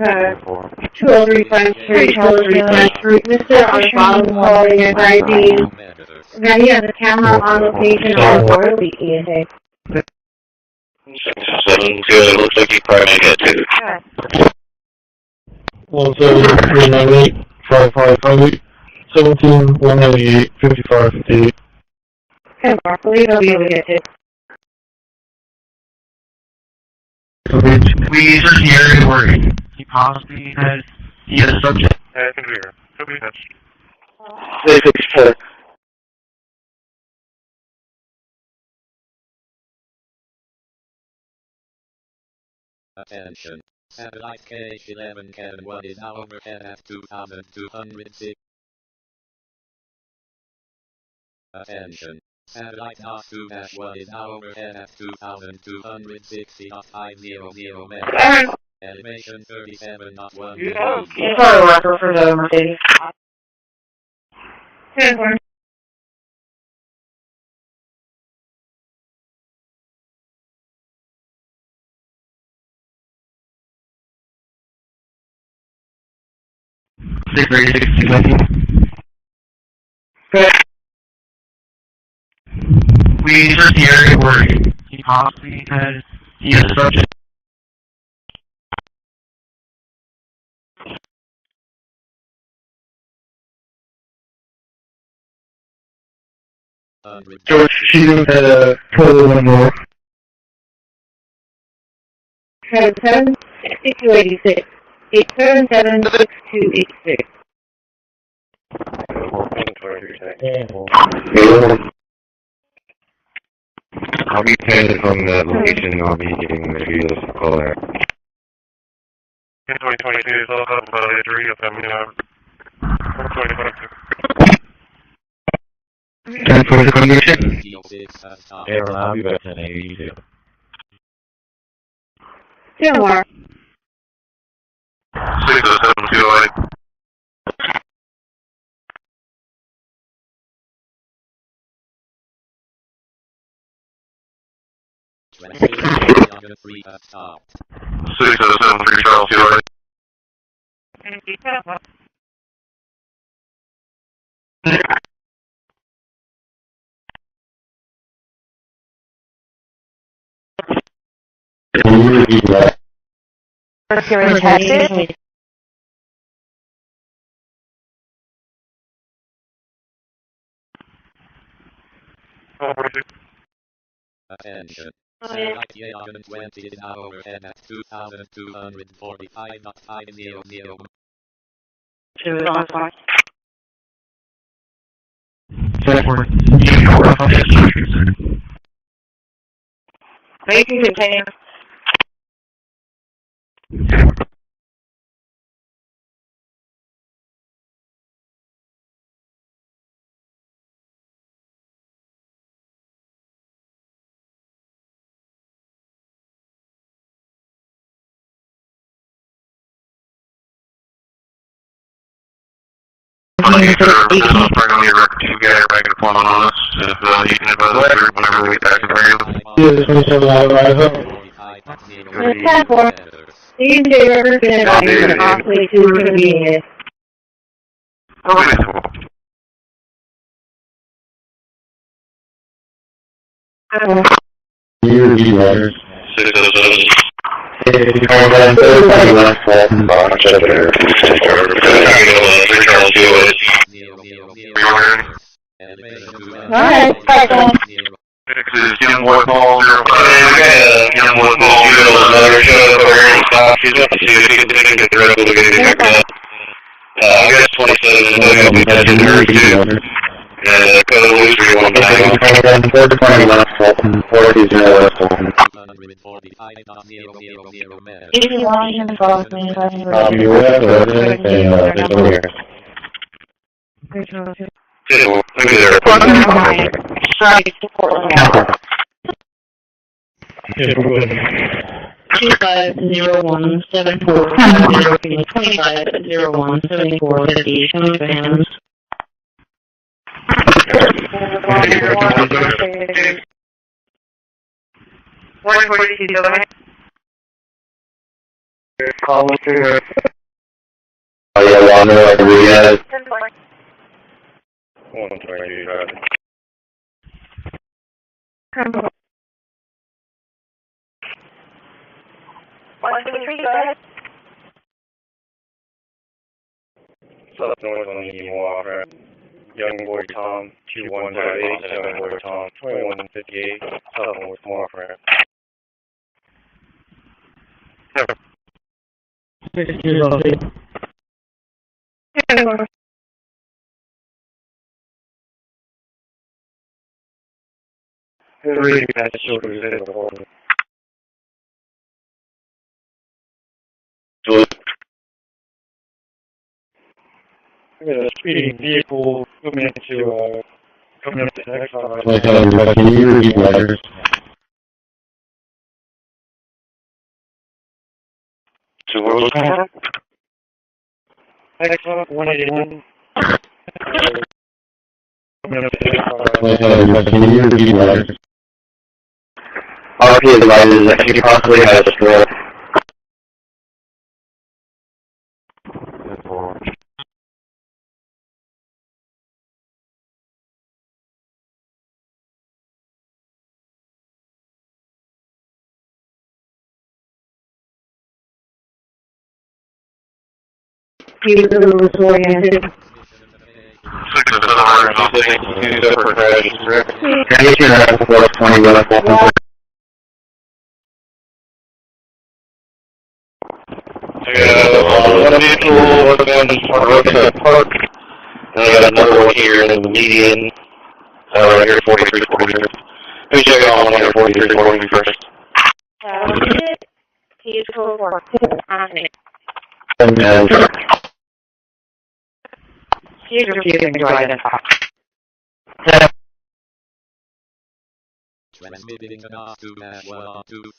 2035 Mr. Osborne calling advising that he has a camera on location on the border with ESA. 672, looks like you probably make it too. 17398 5558 17198 5558. Okay, Mark, believe I'll be able to get it. We just hear it working. He possibly has a subject. I can hear. Could be touched. 664. Attention. Satellite KH11 Kevin 1 is now overhead at 2206. Attention. Satellite NOS2-1 is now overhead at 2260.500 meters. Elevation 37.1 degrees. Sorry, Walker, for the Mercedes. 10-4. We just hear it working. He possibly has a subject. George Cheatham had a total one more. 77-6286. 877-6286. I'll be paying from the location. I'll be getting the videos to call there. 2022 is all about the injury of family member. 2022. Time for the condition. Aaron, I'll be back in 82. 2 more. 60728. Transmission 3 has stopped. 6073 Charles, you alright? Here in Texas. Attention. Satellite KH20 is now overhead at 2245.500. Thank you, container. Bring on the record to get it back on us. If you can advise us whenever we get back to the radio. Yeah, 27 right up. 10-4. These two rivers can advise are awfully too convenient. You're right. 607. Alright, bye, guys. This is Young Boy Paul 05. Young Boy Paul, you know, another show over here in Stock. She's up to see if she can get the rest of the video checked out. I guess 27 will be touching her too. And code loose 319. 420 left, 420 left. If you want, you can follow me. Copy that, and it's over here. Look at there. Sorry, Portland. 250174 25017450. Show me your hands. 142, go ahead. Column 3. Yeah, one more, we had. 125. 123, go ahead. South north on the water. Young boy Tom, 2158, young boy Tom, 2158, south north Morford. Really bad shoulders in the water. A speeding vehicle coming up to Exxon. Can you repeat letters? To what was that? Exxon 181. Coming up to Exxon. Can you repeat letters? RP advises that she possibly has a stroke. He was a little disoriented. 6 of 7 are 2 separate crashes. Can you turn around for 20 minutes? One vehicle was down to Roadside Park, and I got another one here in the median, right here, 4340. Let me check on 14340 first. He's full for He's refusing to identify. Transmitting enough to -112.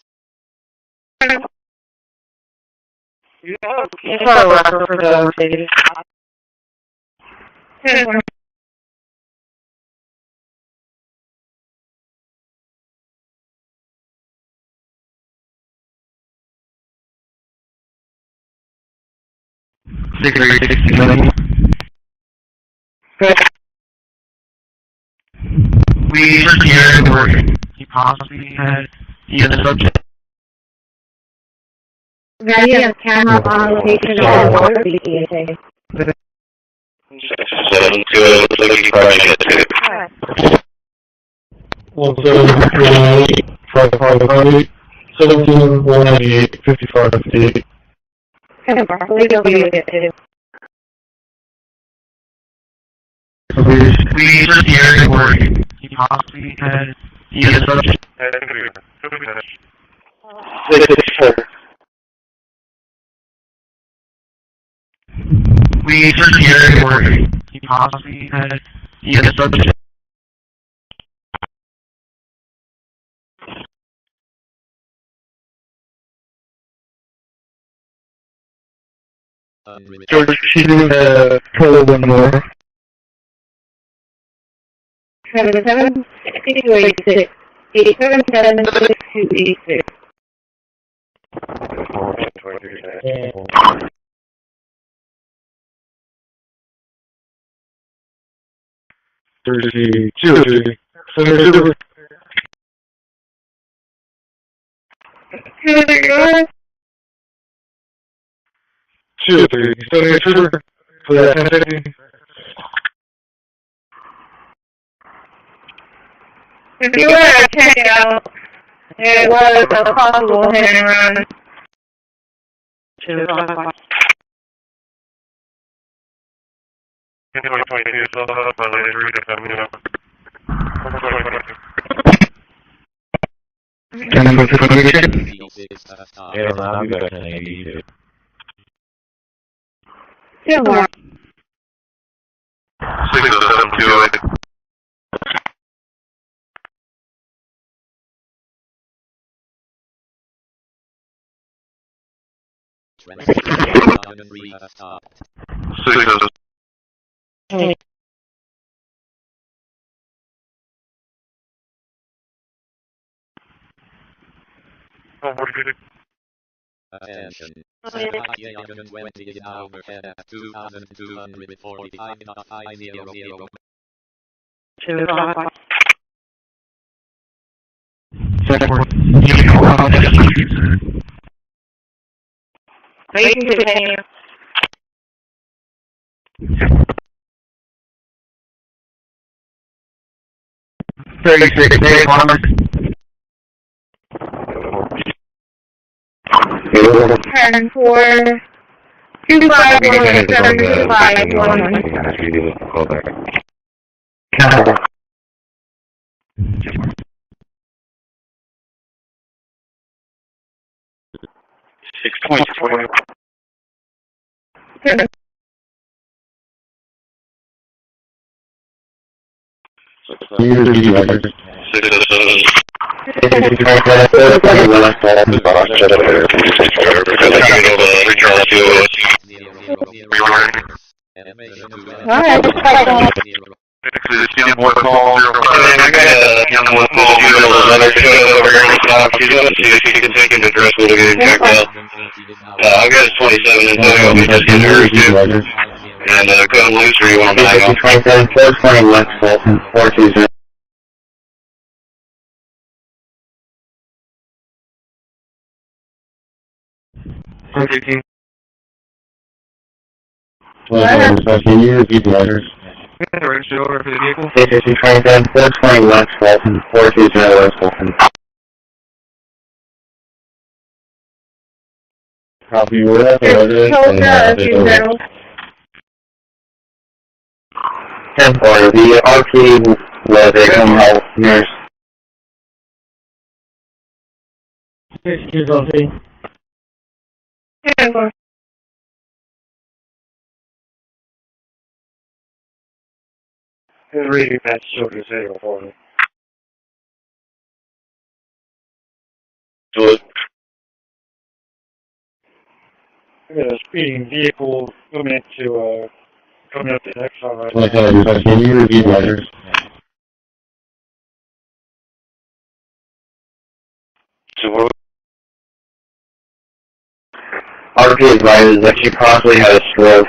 You saw a record for the Mercedes. We just here where he possibly had the subject. Now you have camera on location of the water BTA. 7 to it, looks like he probably hit it. 17, 55, 17, 198, 55, 58. Legal view it too. We just here where he possibly had the subject. 664. We just here where he possibly had the subject. George, she's doing a total one more. 77, 6286, 877, 6286. 32, 2, 3, for that 1050. If you want to check it out, it was a possible hit and run. Aeronavi back in 82. Still more. 60728. Transmitting has stopped. 607. Attention. Sahara 20 is now overhead at 2,245.500. Waiting to continue. Turn for 251172511. 6.4. I've got 27 and we just get yours too. And code loose or you want to bag on? 27, 420 West Fulton, 420. Can you repeat the letters? Register order for the vehicle. 27, 420 West Fulton, 420 West Fulton. Copy whatever it is. 10-4, the RP was a home health nurse. Excuse me. 10-4. Reading that children's video for me. Good. I got a speeding vehicle coming up the next one right now. Can you repeat the letters? RP advises that she possibly had a stroke.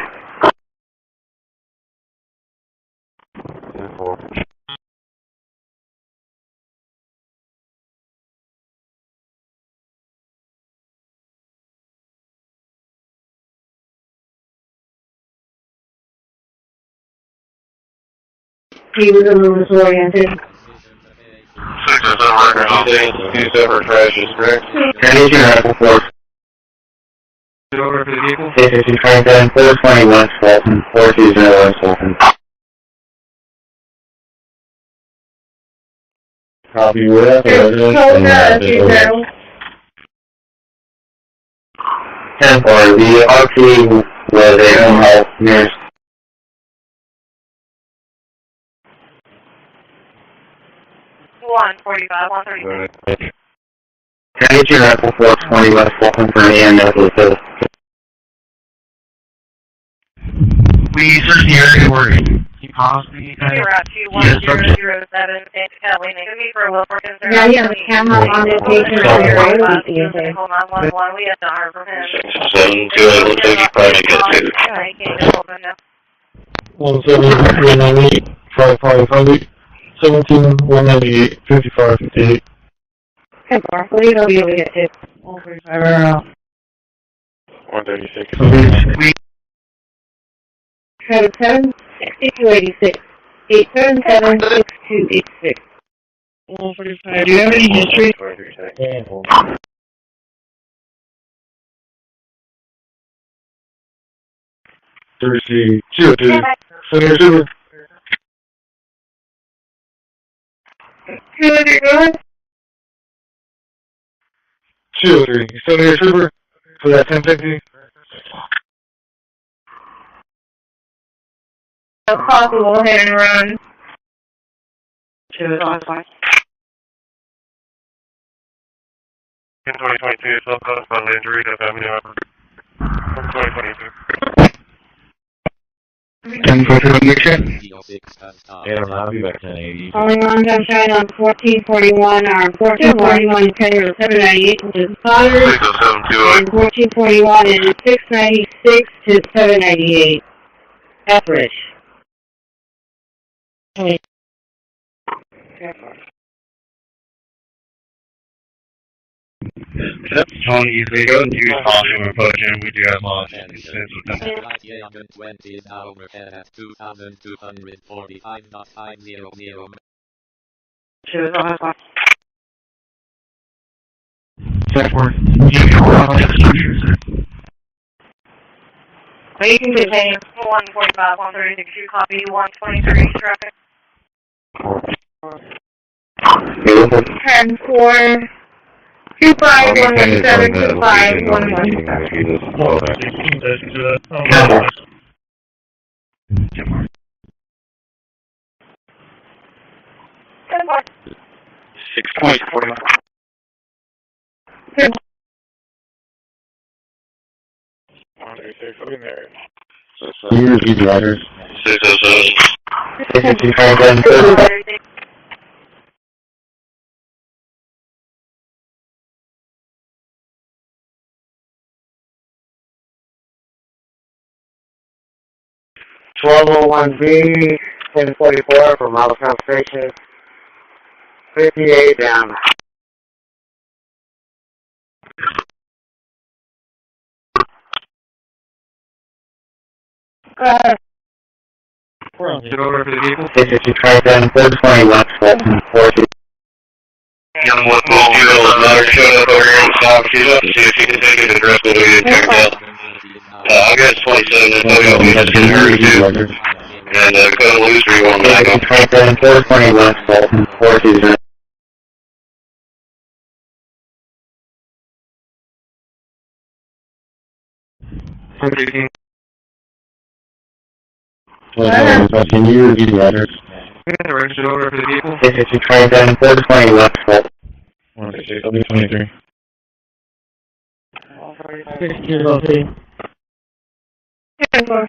He was a little disoriented. 2 separate crashes, correct? Condition Rifle Force. Order for the vehicle. 27, 420 West Fulton, 420 West Fulton. Copy whatever it is. 10-4, the RP was a home health nurse. 145, 135. Condition Rifle 420 West Fulton for an EMS with We searched the area where he possibly You're at 21007 Kelly. Make me for a will for concern. Now you have a camera on this patient on your right. Hold on, 111. We have not heard from him. 7, 2, it looks like you probably get it. I can't get hold of him now. 17198, 5500, 17198, 5558. 10-4. Believe he'll be able to get to 145 around. 136. 77 6286. 877 6286. 145. Do you have any history? 30, 202. Senator Super. 200, go ahead. 203. Senator Super for that 1050. No possible hit and run. 205. In 2022, self-caused bodily injury to family member. 2022. 10 for conviction. 06 has stopped. Adam, I'll be back 1080. Calling on Sunshine on 1441, or 1441 Taylor 798 to Potter, and 1441 and 696 to 798. Ethridge. That's Tony. If they don't use volume and potion, we do have lost. Yagan 20 is now overhead at 2,245.500. Check work. You can continue. 145, 136, you copy 123 traffic. 10-4. 25172511. Use these letters. 1201B, 1044 from Alabama Station. 58 down. Get over to the vehicle. 55 420 left, 40. Young local fuel matter showed up over here on the stop. She's up to see if she can take it and address what we didn't check out. I guess 27 and Toyo Beach is in her too. And Dakota Loose 31 back on. 57 420 left, 40. Can you review the address? Register over for the vehicle. 57 420 left, 166, I'll be 23. 10-4.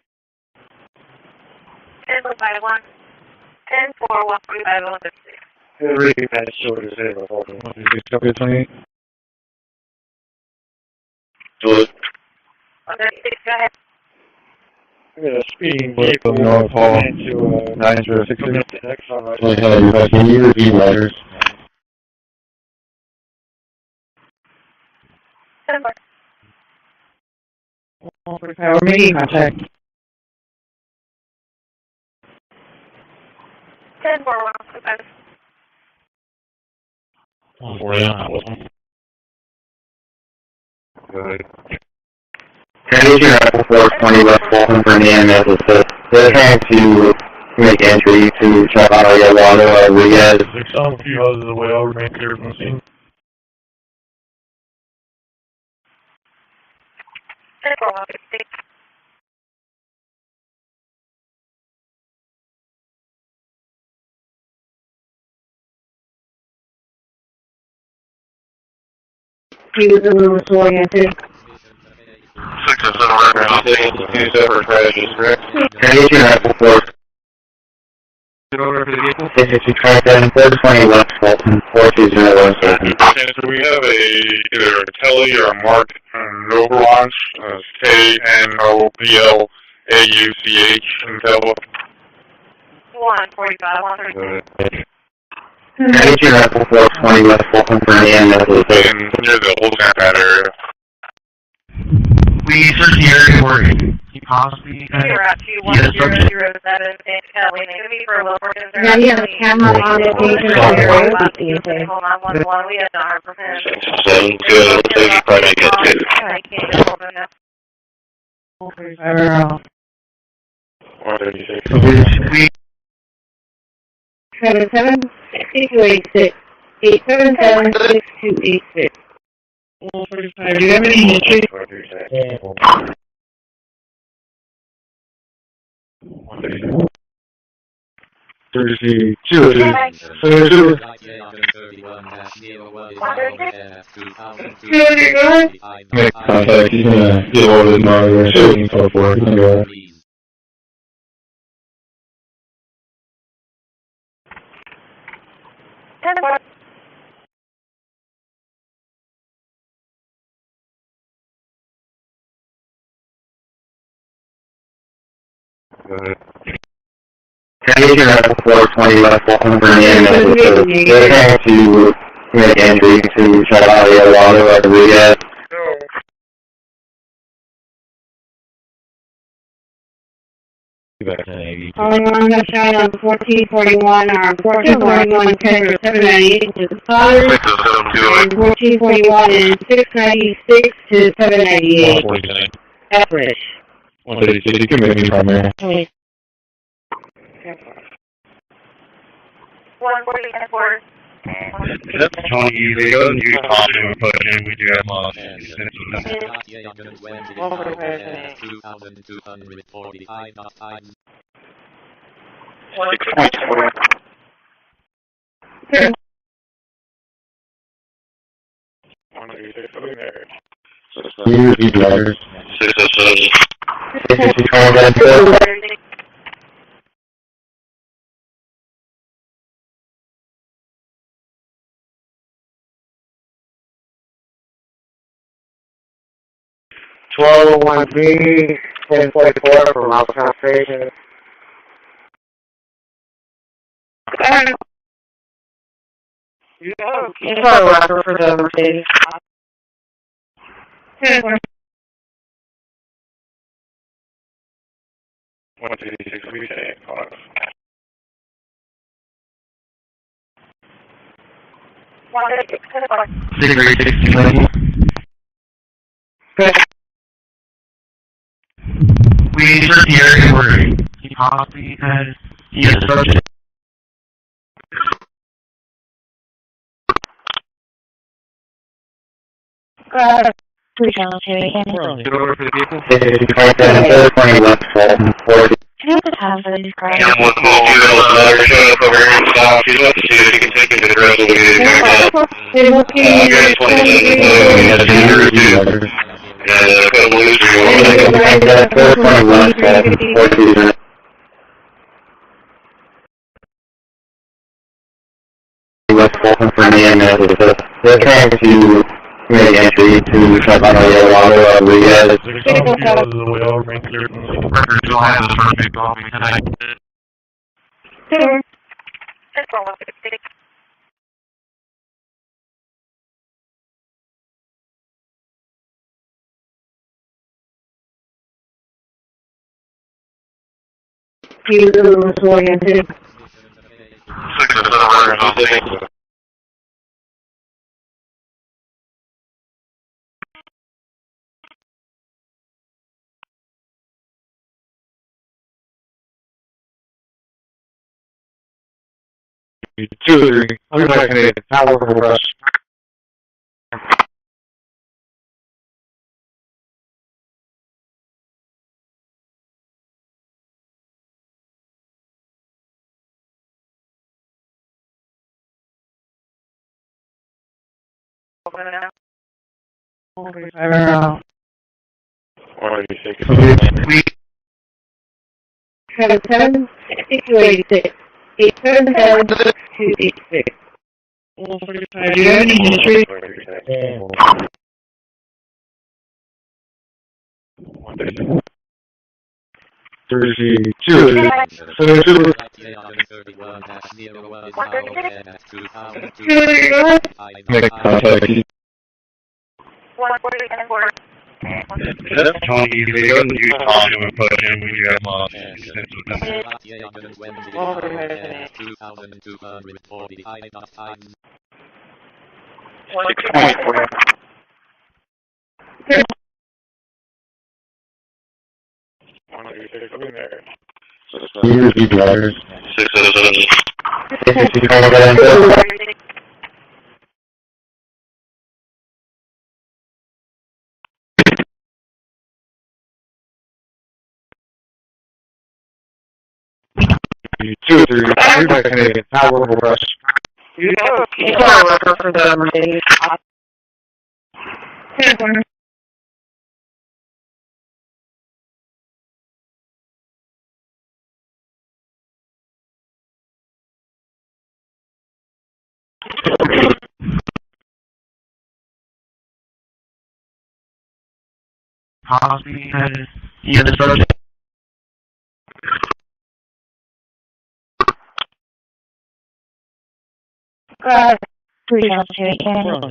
10-451. 10-4, 145, 156. Really bad short is there. 166, copy 28. Good. 136, go ahead. Speeding vehicle North Hall, 9060. Can you review letters? 10-4. We're making contact. 10-4, 145. 140 on that one. Good. Transition Apple 420 left, Fulton for the EMS. They're trying to make entry to check on our water. We had 6 on a few houses away. I'll remain clear from the scene. 10-4, 156. He was a little oriented. 6 and 7 right around 2 separate crashes, correct? Transition Apple 4. Get over to the vehicle. 57 420 left, Fulton 4201. Okay, so we have either a Kelly or a Mark Noberlaunch, KNOBLAUCH in Telva. 145, 136. Transition Apple 420 left, Fulton for the EMS. Near the old Santa area. We searched the area where he possibly You're at 21007 in Kelly. Maybe for a little further. Now you have a camera on the station on your road. Hold on, 111. We have 100%. Sounds good. I'll take you probably make it too. I can't hold on now. 136. 77 6286. 877 6286. Do you have any history? 32. Make contact. He's gonna get all of his monitor and so forth. Transition at 420 West Fulton for me, and they're trying to make entry to Charlotte Water Rodriguez. Calling on the shine on 1441 or 1441 Pedro 798 to the Father, and 1441 and 696 to 798. Average. 136, you can make me primary. 140 and 4. That's Tony, they go and use caution and push in, we do have lots. 1213, 1044 from Alpha Concentration. You got a record for the Mercedes. 136, we say, 636, we searched the area where he possibly has obstruction. Please channel 2, Get over for the vehicle. 20 left, 40. Can you just have these cars? Yeah, we'll call you another show up over here and stop. She's up to see if you can take it to the rest of the week. They're looking at 20. Yeah, put a loose rule. West Fulton for me, and they're trying to make entry to Charlotte Water Rodriguez. Record still has the first big call tonight. He's oriented. 6 or 7 hours, I'll take. Two, three. I'll be back in a hour for rush. We have 76286. 877-286. Do you have any history? Make contact. 140 and 4. That's Tony, they go and use caution and push in, we do have lots. 607. Two, three. I'll be back in a hour for rush. You got a record for the Mercedes. 10-1. Possibly has obstruction. 3 Delta 8 Canada. Can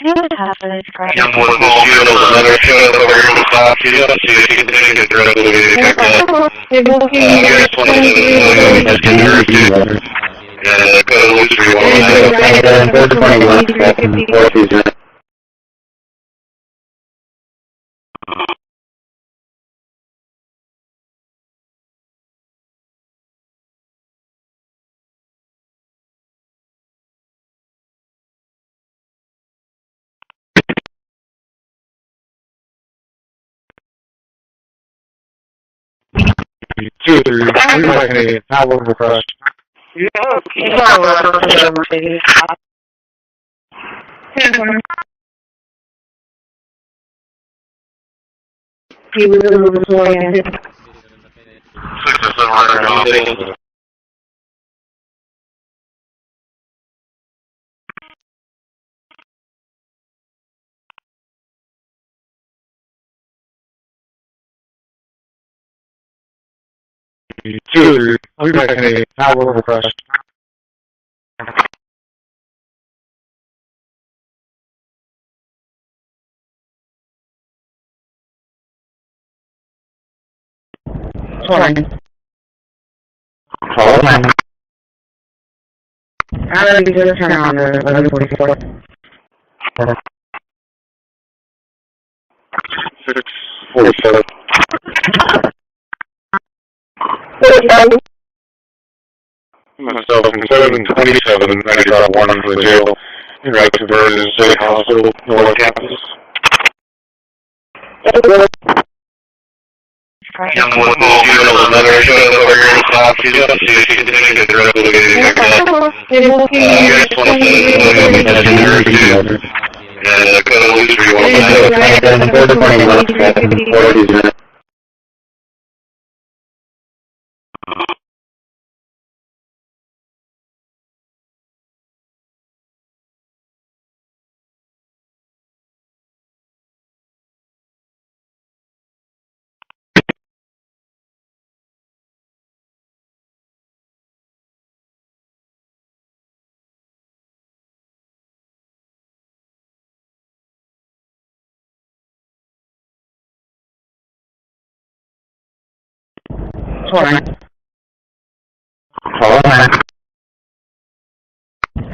you have a half of this crash? Young boy, another showing over here in the stop. See if you can take it directly to check that. Here's 27. That's in there too. And code of loose 319. We might need power request. Yeah, it's Mercedes. He was in the story. 6 or 700. We might need power request. Sorry. How did you just turn on the 1144? 647. Myself and 727, 95-1 for the jail. You're right to Vernon State Hospital, North Campus. Young boy, another showing over here in the stop. See if you can take it directly to check that. Here's 27. That's in there too. And code of loose 319.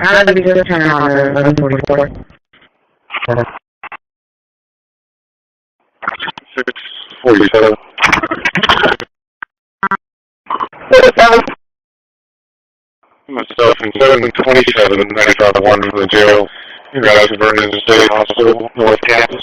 How did you just turn on the 1144? 647. Myself and 727, 95-1 for the jail. You're right to Vernon State Hospital, North Campus.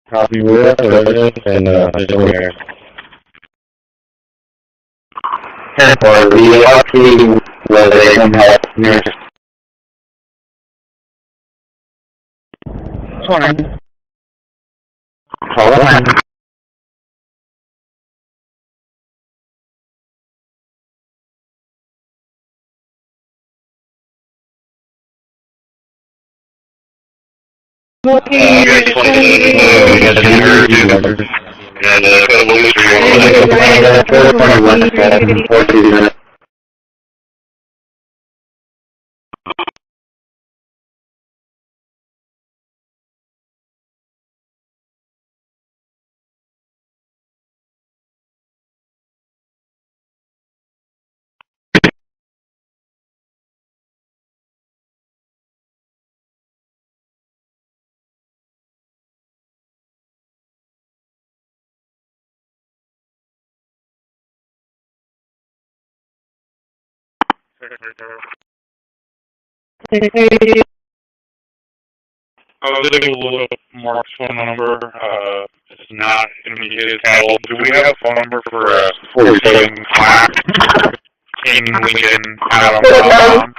Copy with and here. 10-4, the RP was a help near. 20. Call line. Okay. I was able to look up Mark's phone number. It's not going to be his title. Do we have a phone number for 47 Clack in Lincoln, Adam?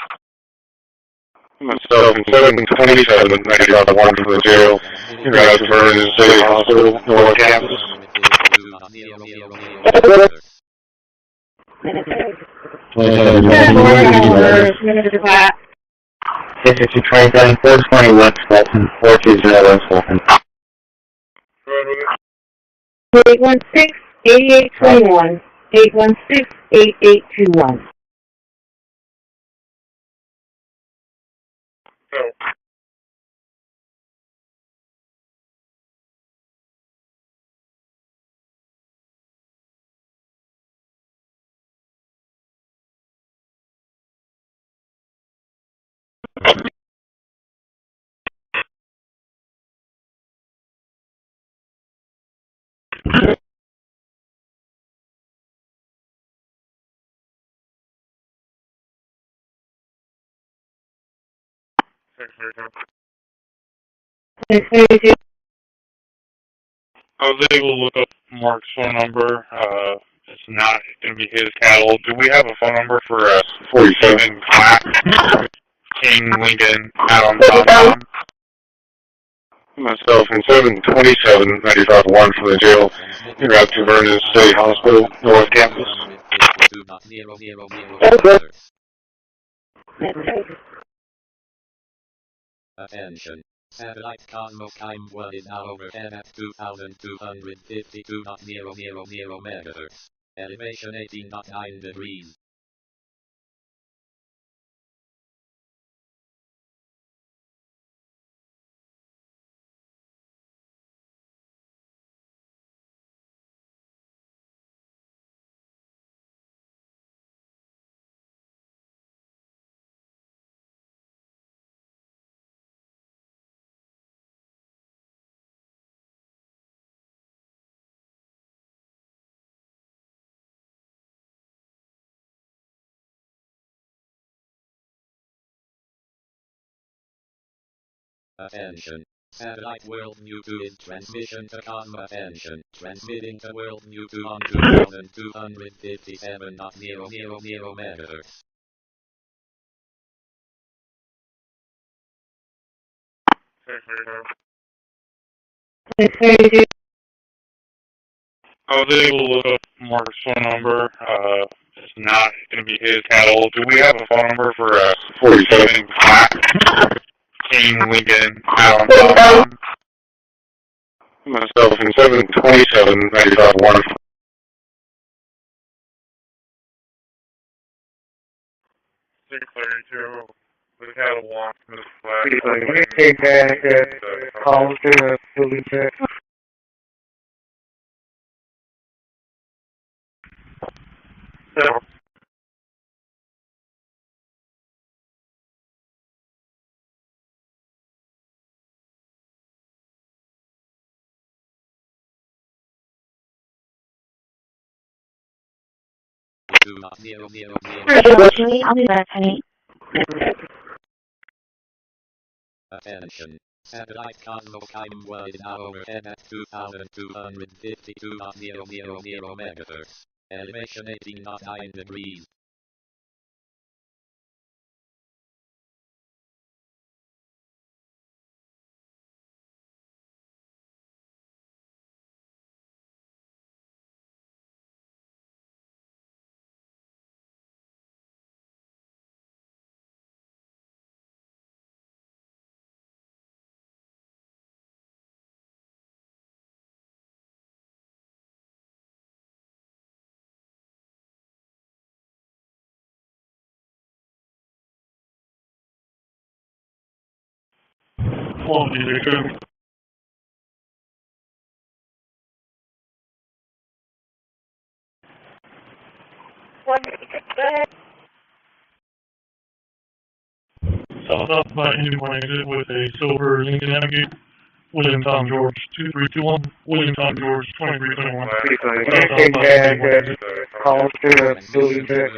Myself and 727, 95-1 for the jail. You're right to Vernon State Hospital, North Campus. This is 27, 420 West Fulton, 420 West Fulton. 816-8821, 816-8821. I was able to look up Mark's phone number. It's not going to be his cattle. Do we have a phone number for 47 Clack, King, Lincoln, Adam, Tom? Myself in 727 95 1 from the jail. You're out to Vernon State Hospital, North Campus. Attention. Satellite Cosmos Time 1 is now overhead at 2,252.000 megahertz. Elevation 18.9 degrees. Attention. Satellite World New 2 is transmission to Cosmo. Attention. Transmitting to World New 2 on 2,257.000 megahertz. I was able to look up Mark's phone number. It's not going to be his cattle. Do we have a phone number for 47 Clack, King, Lincoln, Adam, Tom? Myself in 727 95 1. The cattle walk from this flag. Take back calls to the building check. Attention. Satellite Cosmos Time 1 is now overhead at 2,252.000 megahertz. Elevation 18.9 degrees. South by anyone exit with a silver Lincoln Navigate. William Tom George 2321. William Tom George 2321. Take back calls to the building check.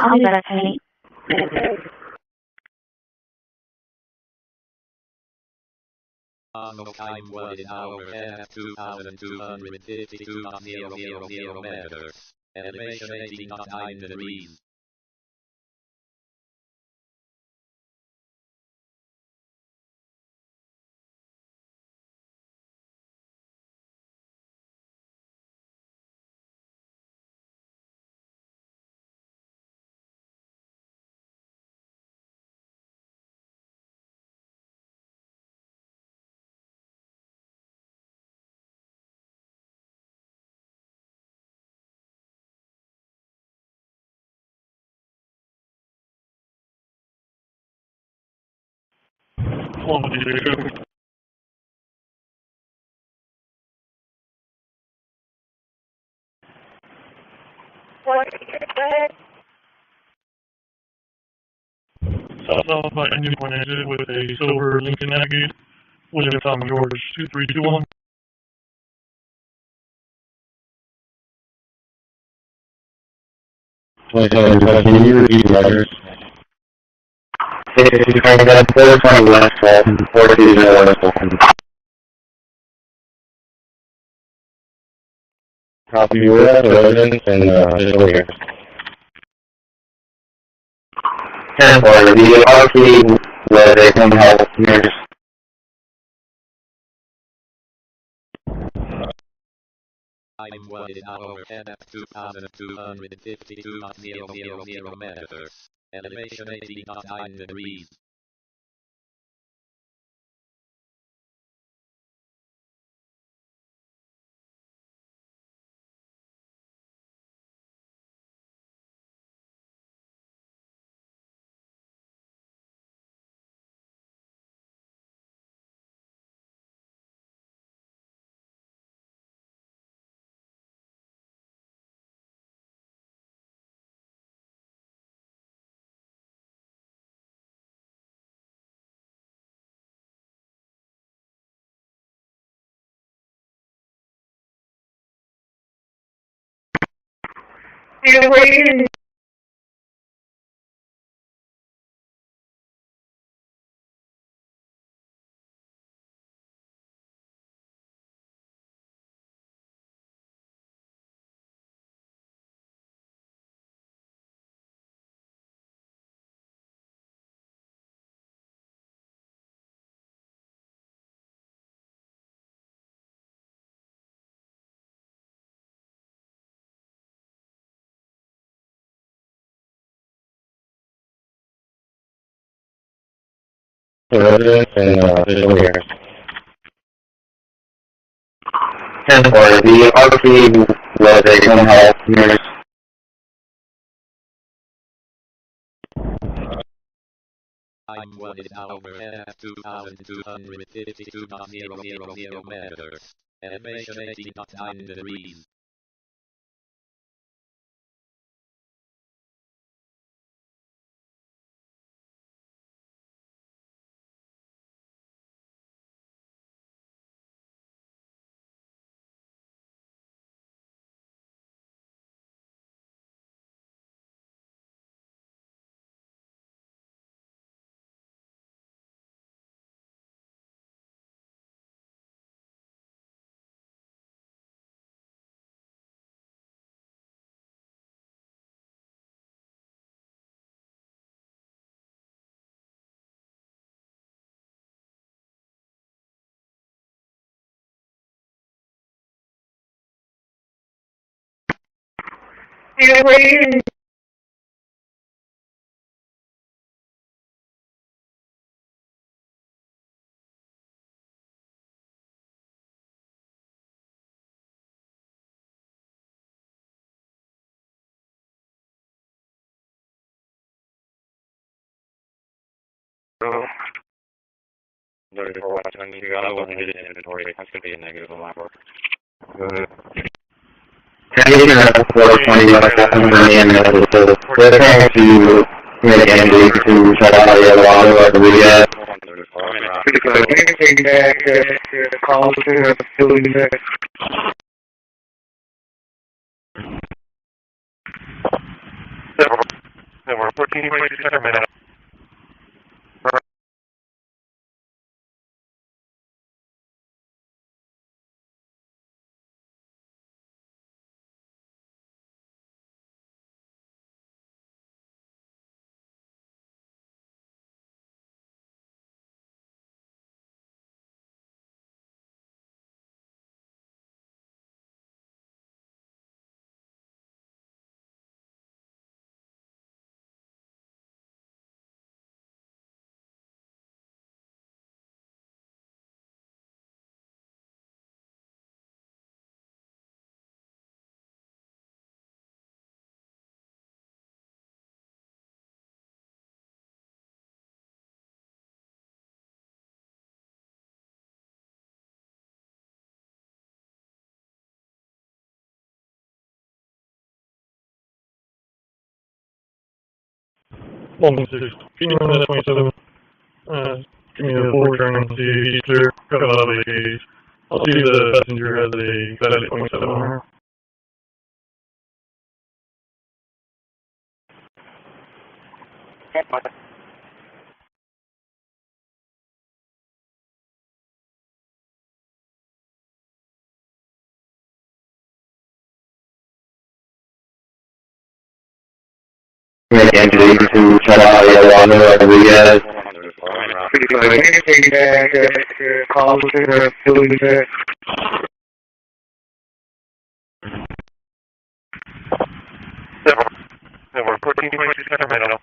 I'll be back, honey. On the time 1 hour and 2,252.000 meters. Elevation 18.9 degrees. South by engine point exit with a silver Lincoln Renegade. William Tom George 2321. Can you repeat the address? 420 West Fulton, 420 West Fulton. Copy you at the residence and just over here. 10 for the RP where they can help nurse. Time 1 hour and 2,252.000 meters. Elevation 18.9 degrees. The residence and just over here. 10 for the RP where they can help nurse. Time 1 hour and 2,252.000 meters. Elevation 18.9 degrees. For Western, you got a limited inventory. That's going to be a negative on my work. Can you get a 420 West Fulton for me and we're trying to make entry to check out the other one or the rehab. Anything back, calls to the facility back. We're 14 minutes. Fulton 6. Can you run that 27? Give me a full return and see if he's clear. Got a lot of AKs. I'll see if the passenger has a valid 27 on her. Make entry to Chalaria, Wanda, Rodriguez. Call the Philly check. We're 1422 Sacramento.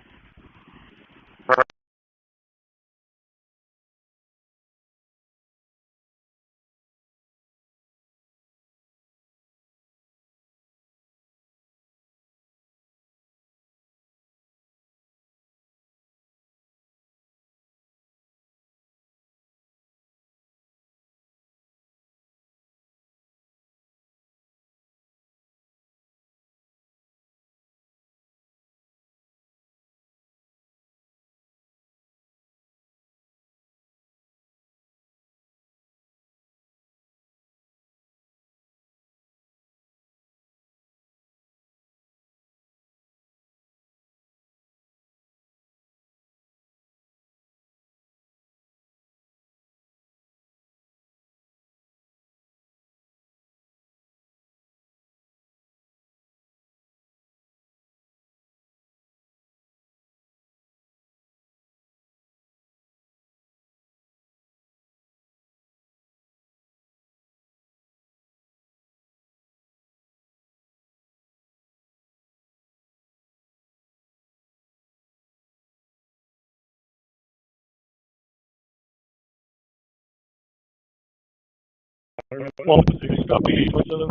Well, 6 copy 27.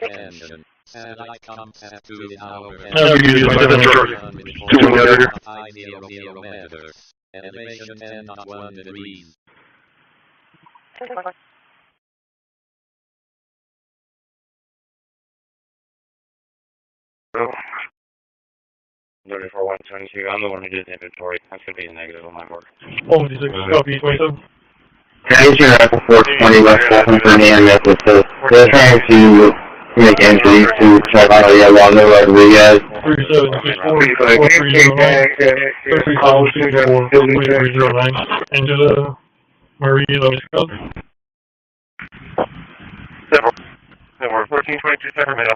Attention. Satellite contact to the hour. High 0 meters. Elevation 10.1 degrees. Oh. 34-122, I'm the one who did the inventory. That's going to be a negative on my work. 6 copy 27. Change your Apple 420 West Fulton for an EMS assist. They're trying to make entry to Chalaria, Wanda, Rodriguez. 3764, Angela Marie Lomisco. We're 1422 Sacramento.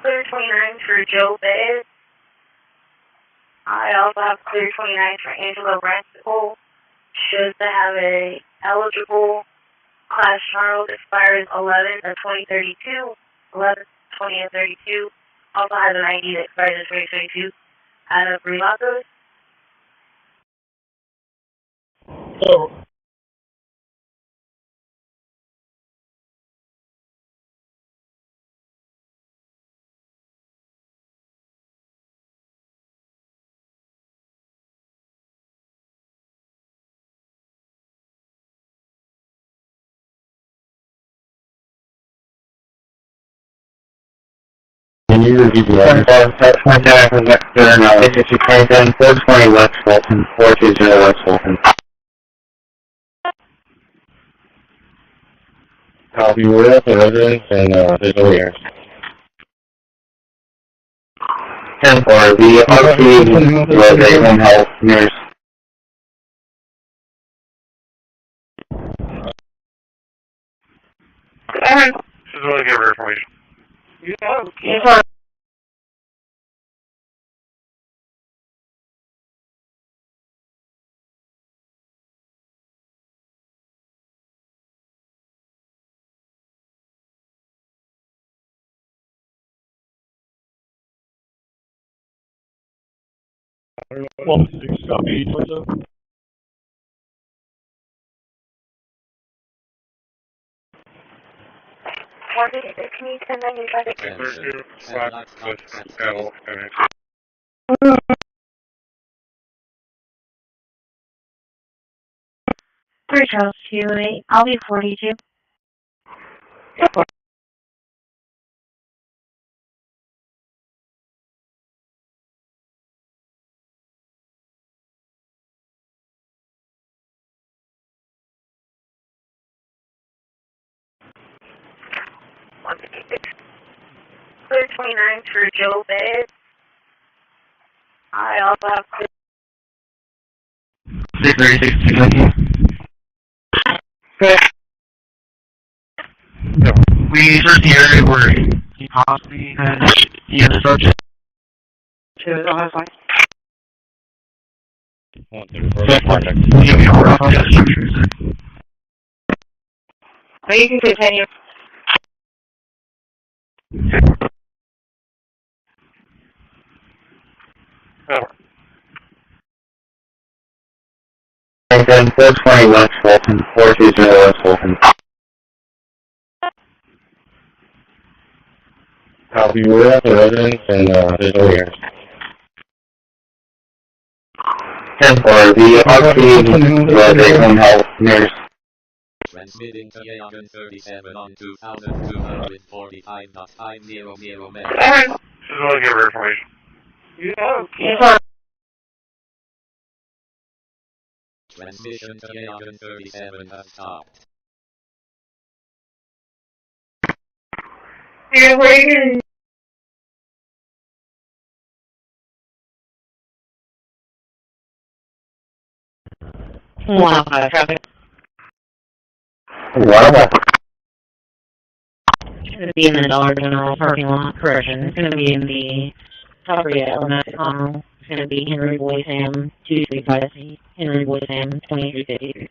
Clear 29 for Joe Baez. I also have clear 29 for Angela Ransicle. Should they have a eligible class Charles expires 11 of 2032, 11, 20 and 32. Also has an ID that expires in 2022. Out of Rimatos. Can you repeat the address? That's my dad from next door now. This is 420 West Fulton, 420 West Fulton. Copy, we're at the residence and there's no ears. 10-4, the RP was a home health nurse. This is really good information. Yes, sir. Well, 6 copy, torso. Can you send that inside the Three Charles 28. I'll be 42. Clear 29 for Joe Bed. I also have 636. We searched the area where he possibly had the structure. So you can continue. And then 420 West Fulton, 420 West Fulton. Copy, we're at the residence and there's no here. 10-4, the RP was a home health nurse. Transmitting to Yagan 37 on 2245.500 megahertz. This is really good information. Yes, sir. Transmission to Yagan 37 has stopped. Yeah, wait. Traffic. What? It's going to be in the Dollar General parking lot. Correction. It's going to be in the Calvary Domestic Conroe. It's going to be Henry Boy Sam 235C. Henry Boy Sam 2353.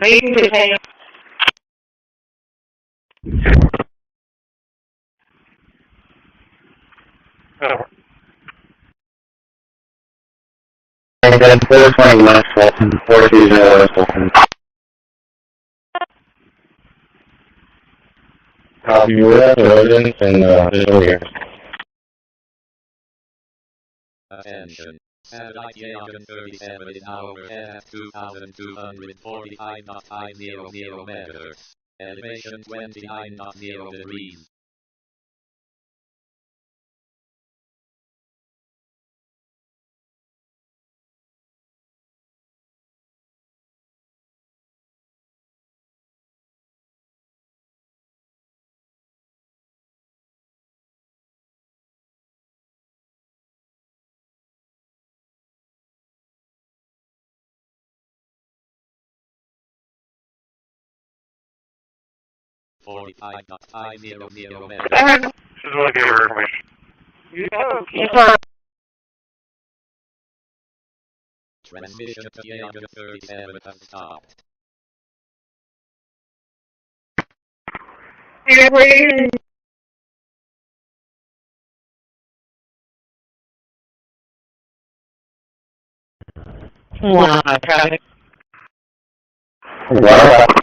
So you can continue. And then 420 West Fulton, 420 West Fulton. Copy, we're at the residence and there's no here. Attention. Satellite Yagan 37 is now overhead at 2245.500 megahertz. Elevation 29.0 degrees. $45.500 megahertz. This is really good information. Yes, sir. Transmission to Yagan 37 has stopped. Yeah, wait. Traffic. What?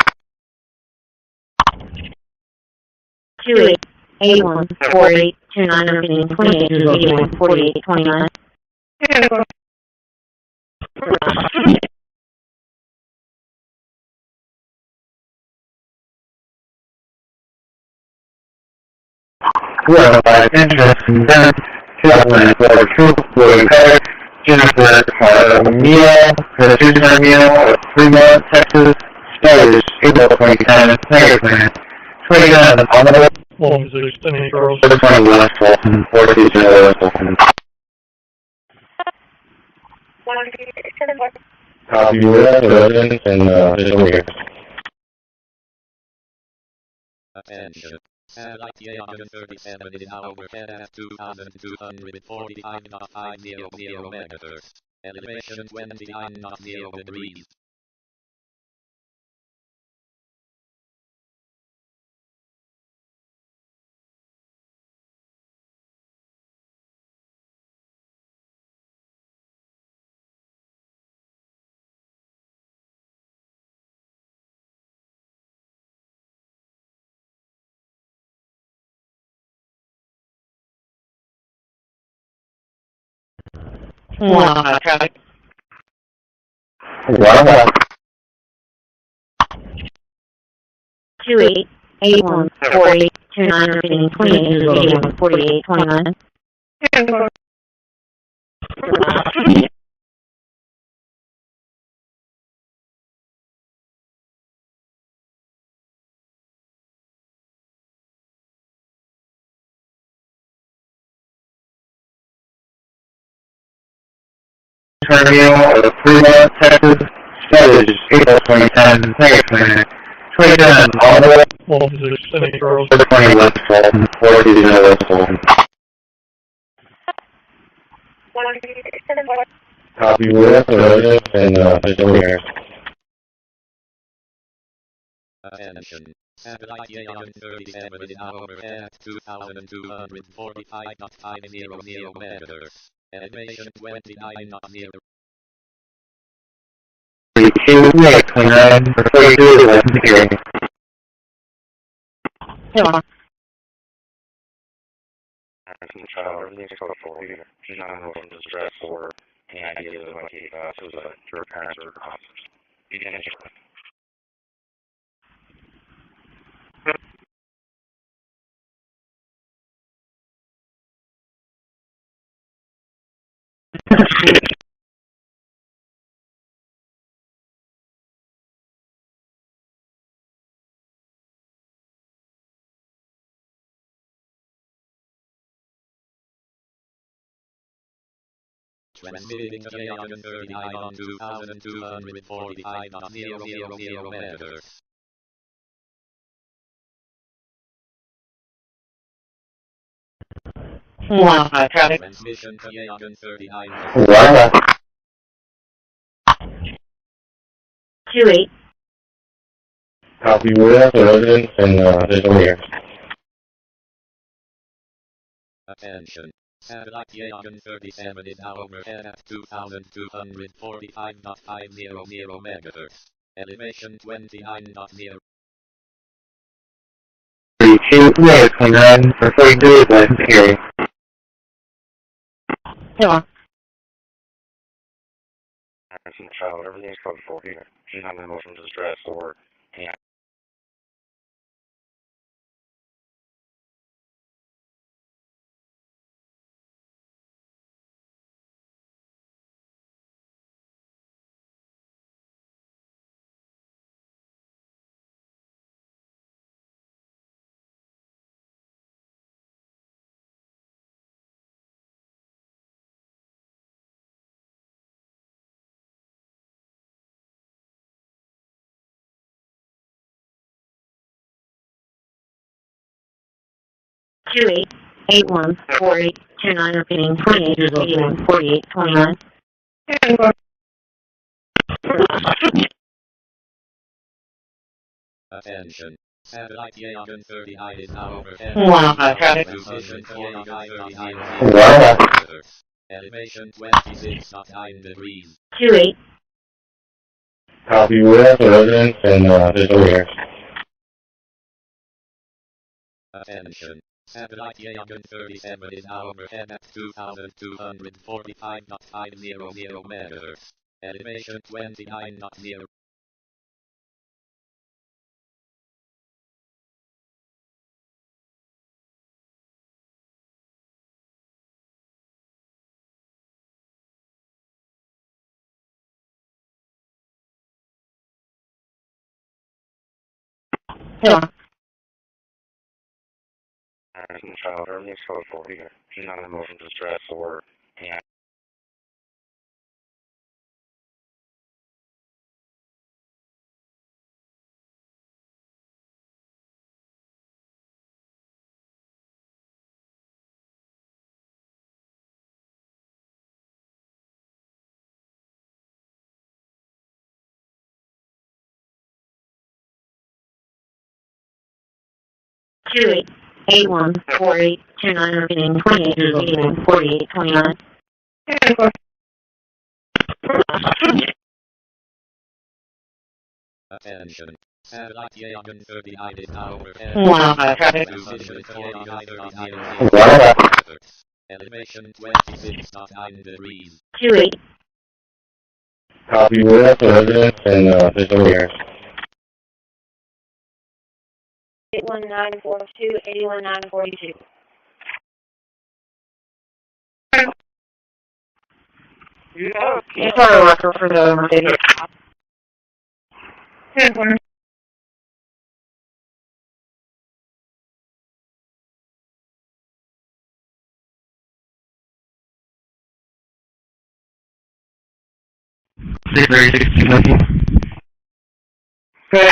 28814829 28814829. Well, by interest in that, 2004 Troop, William Carter, Jennifer Mia, Jennifer Mia, Fremont, Texas, status April 2010, Tiger Plan, 29 on the 20 West Bolton, 420 West Bolton. Copy that, resident, and over here. Attention. Satellite 837 is now overhead at 2,245.500 megahertz. Elevation 29.0 degrees. Traffic. 28, 81, 48, 29, repeating 28, 81, 48, 29. Terminal, Fremont, Texas, status April 2010, Tiger Plan, 29 on the 20 West Bolton, 420 West Bolton. Copy with, resident, and over here. Attention. Satellite 837 is now overhead at 2,245.500 megahertz. Elevation 29.0. 32, 29, for 42, listen to hearing. Yeah. Everything's code 4 here. She's not in motion distress or any ideas of like suicide to her parents or her hospice. You can answer. Transmitting to Jagan 39 on 2,245.000 megahertz. Traffic. Transmission to Jagan 39. 28. Copy with, resident, and over here. Attention. Satellite Jagan 37 is now overhead at 2,245.500 megahertz. Elevation 29.0. 32, 29, for 42, listen to hearing. Yeah. Everything's code 4 here. She's not in motion distress or any. Two eight 81 48 29 repeating 28 81 48 29. Attention. Satellite Jagan 39 is now overhead. Traffic. Position to Jagan 39. Elevation 26.9 degrees. 28. Copy with, resident, and over here. Attention. Satellite Jagan 37 is now overhead at 2,245.500 megahertz. Elevation 29.0. Yeah. Child, everything's code for here. She's not in emotional distress or yeah. Two eight 814829 repeating 284829. Attention. Satellite Yagan 39 is now over. Position 39. Elevation 26.9 degrees. Two eight. Copy, we're at the residence and there's no here. 81942 81942. You got a record for the Mercedes. 10-1. Very 16 looking. Good.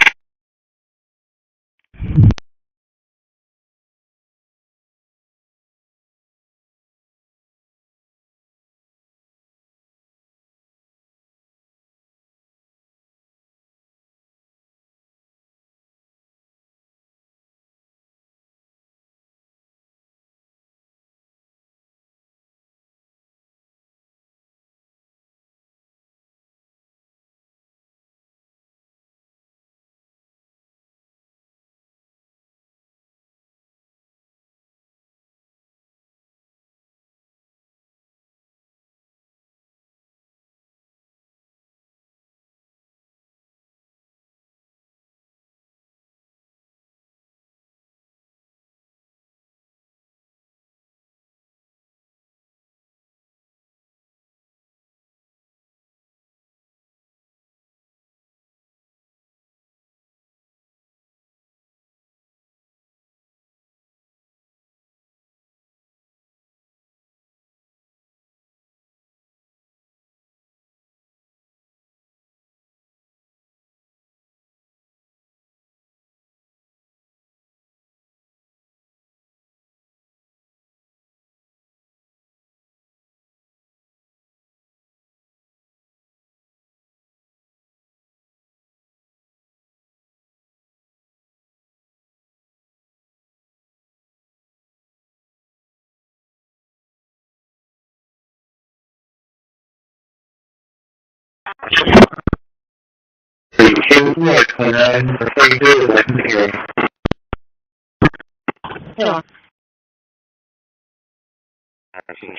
Yeah.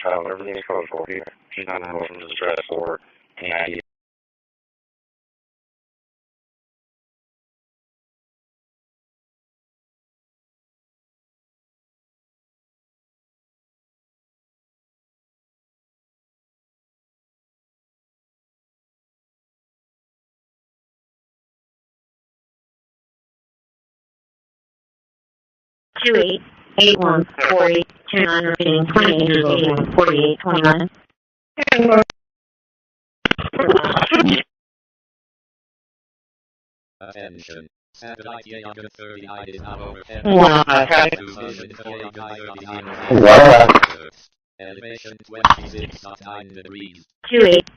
Child, everything's code for here. She's not in emotional distress or yeah. Two eight 814829 repeating 284829. Attention. Satellite Yagan 39 is now over. Position 39. Elevation 26.9 degrees. Two eight.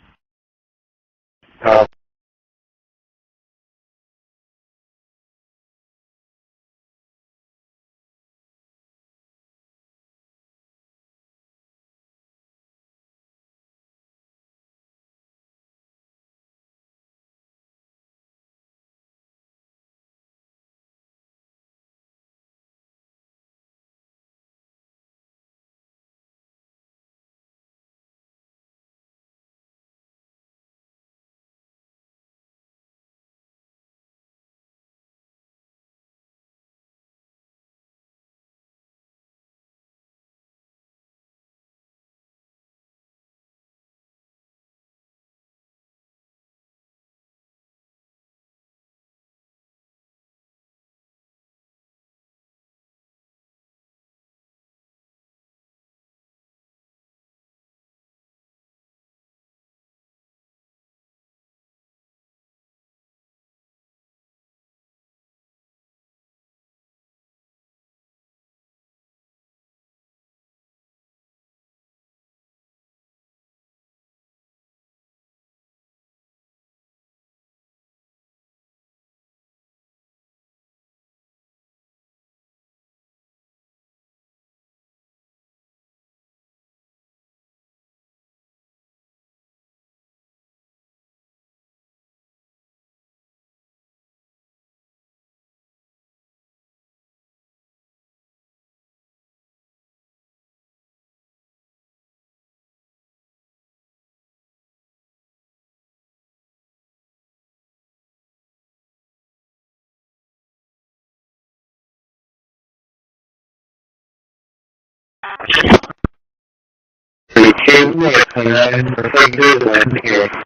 32, 29, for 32, land security.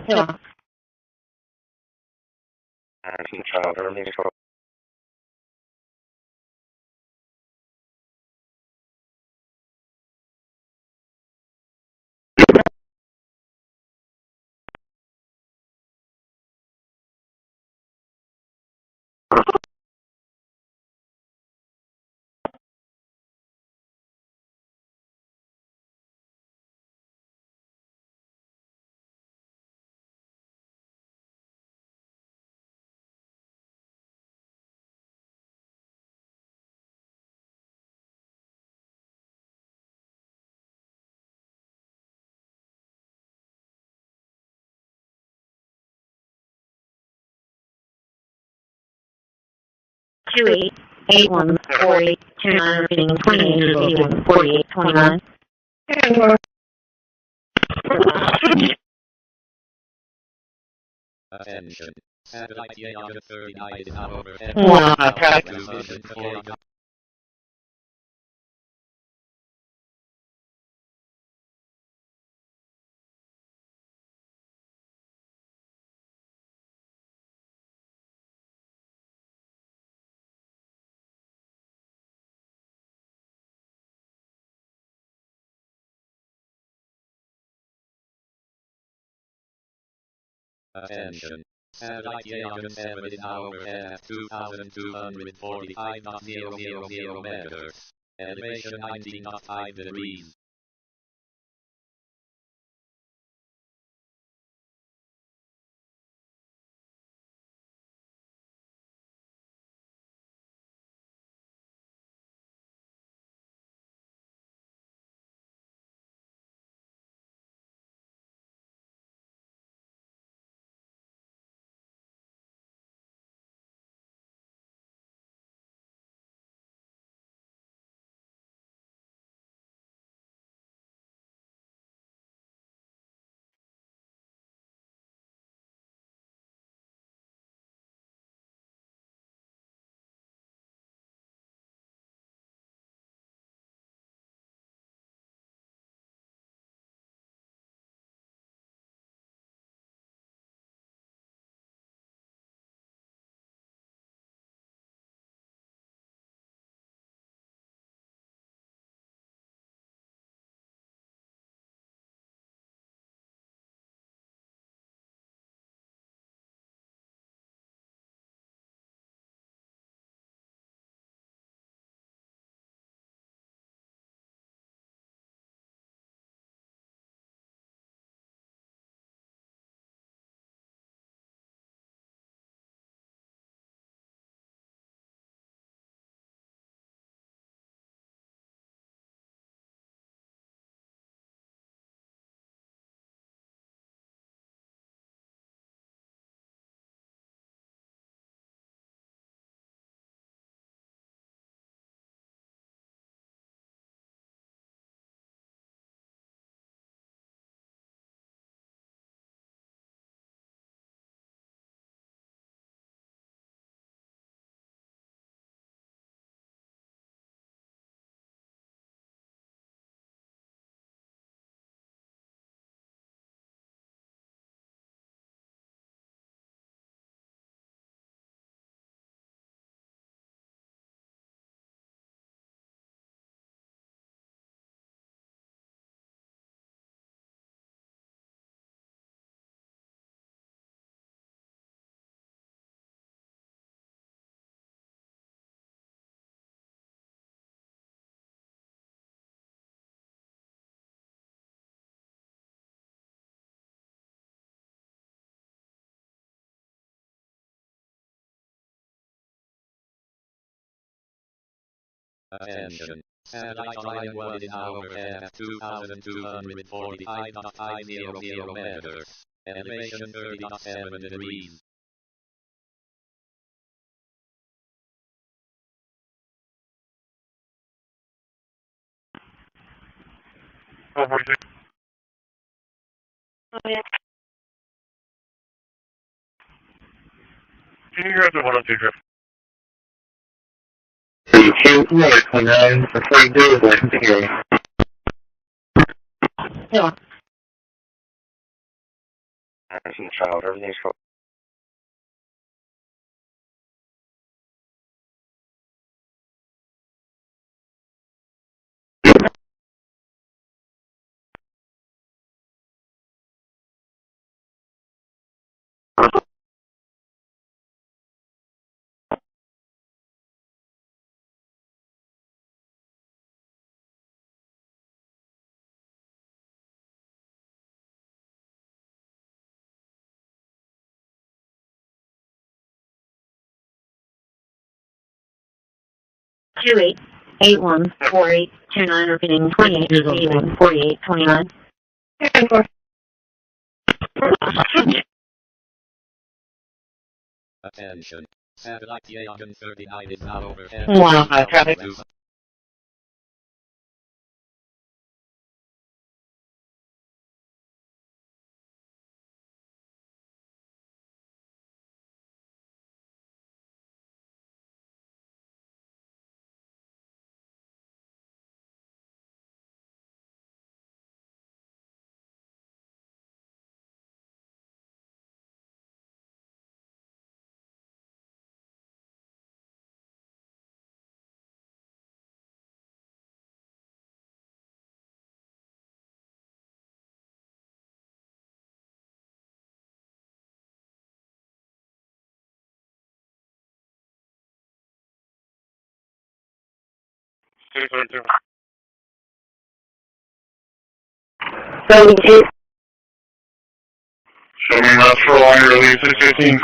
Yeah. Two eight 81 48 29 repeating 28 81 48 29. Attention. Satellite 39 is now overhead. Wow, okay. Mission for Attention. Satellite 7 is now overhead at 2,245.000 meters. Elevation 19.5 degrees. Attention. Satellite Island 1 is now overhead at 2,245.500 meters. Elevation 30.7 degrees. Can you grab the 102 32, 29, for 32, land security. Yeah. Child, everything's cool. Two eight 814829, repeating 28814829. Attention. Satellite Yagan 39 is now overhead. Wow, high traffic. Show me enough for line release at 15.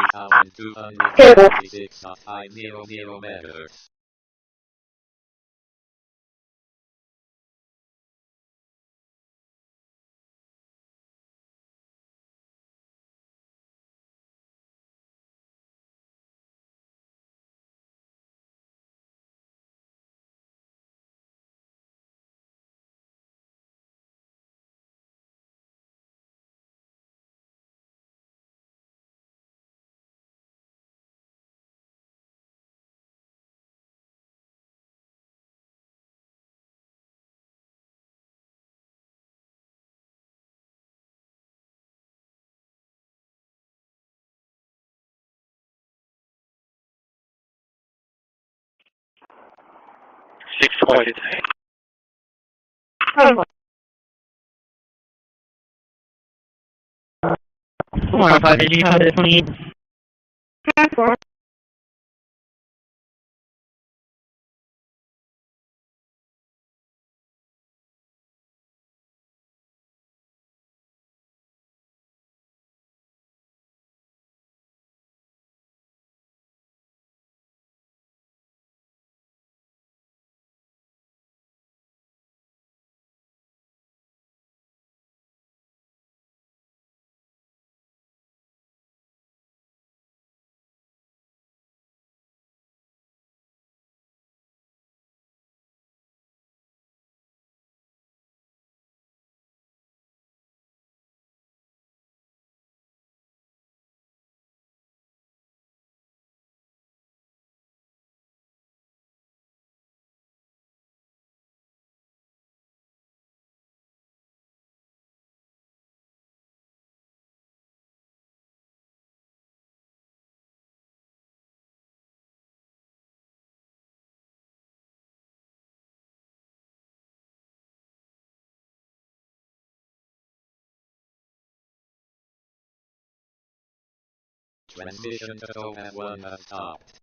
3,256.500 megahertz. Did you have the 28? Transmission to Tone 1 has stopped.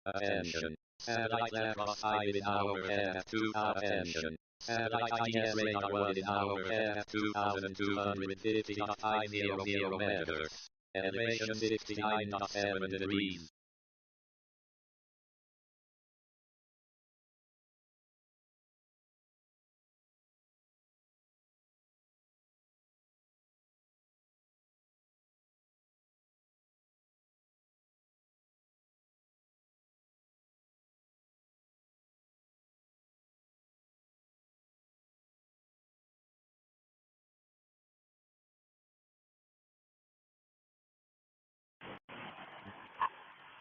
Attention. Satellite left offside in overhead 2. Attention. Satellite IDS radar 1 in overhead 2,250.500 meters. Elevation 69.7 degrees.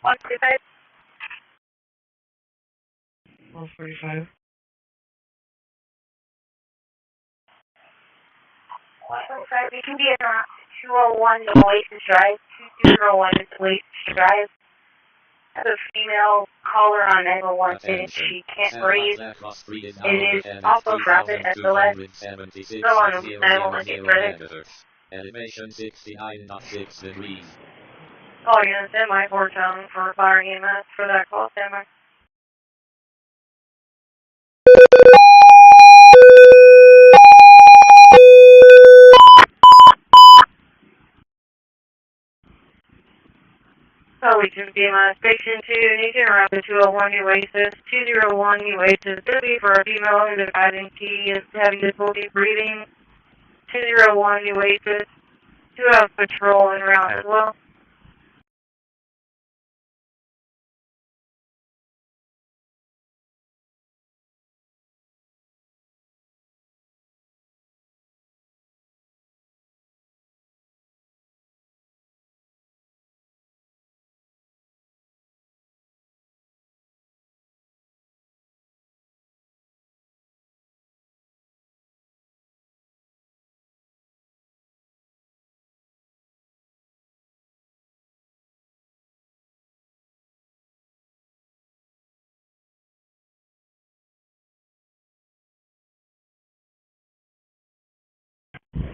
One 45. 145. 145. We can be in 201 Oasis Drive. 201 is Oasis Drive. Have a female caller on 911 saying she can't breathe. It is also rapid SOS. Go on 911, get ready. Elevation 69.6 degrees. Oh, you're going to send my 4 tone for fire EMS for that call, stand by. So we can be on station 2, Nation Rapid 201 Nueces, 201 Nueces. This be for a female who's advising she is having difficulty breathing. 201 Nueces. 2 have patrol en route as well.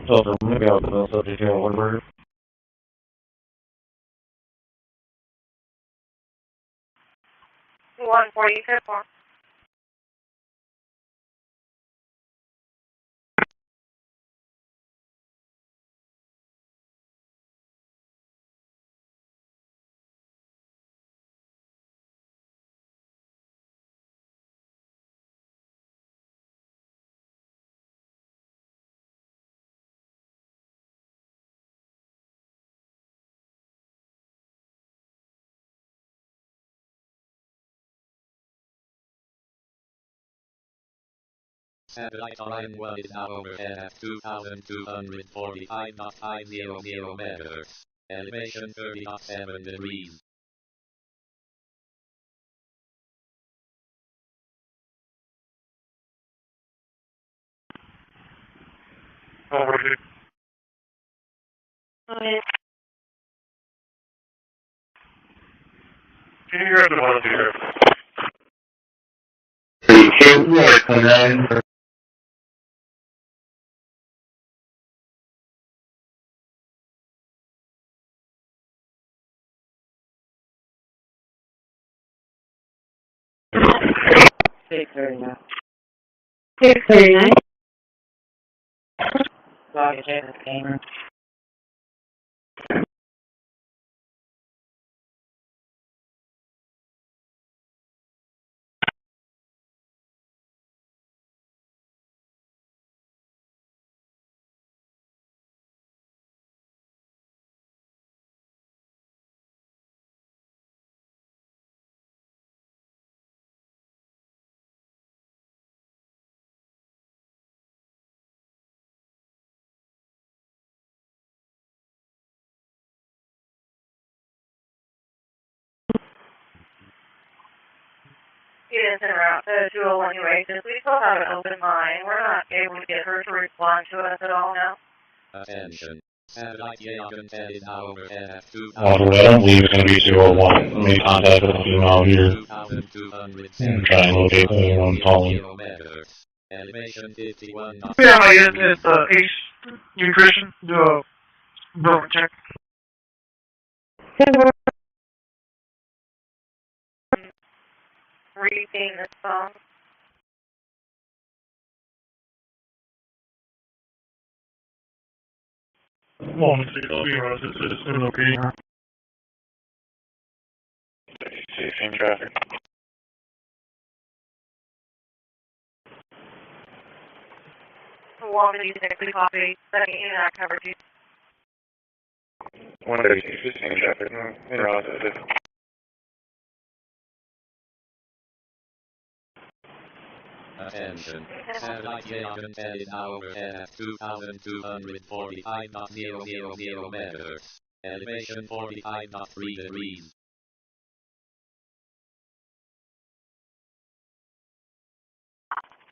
So I'm going to be out to the subject here, Woodward. One 145. Satellite Orion 1 is now overhead at 2,245.500 meters. Elevation 30.7 degrees. Over to Okay. Can you grab the volunteer? 3, 2, 1, 9. Take 39. 639. Log check the camera. Students en route to 201 Nueces. We still have an open line. We're not able to get her to respond to us at all now. Attention. Satellite Yagan 10 is now overhead at 2,200. I don't believe it's going to be 201. Let me contact the female here and try and locate the one calling. Elevation 51. Yeah, it's Ace. You Christian? Do a movement check. repeating this phone. Well, it's okay. Same traffic. One of these next copy, setting in that coverage. 136, same traffic. In process. Attention. Satellite content is now overhead 2,245.000 meters. Elevation 45.3 degrees.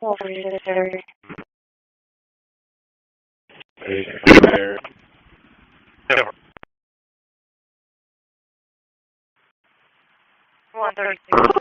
Well, for you, sir. There. 136.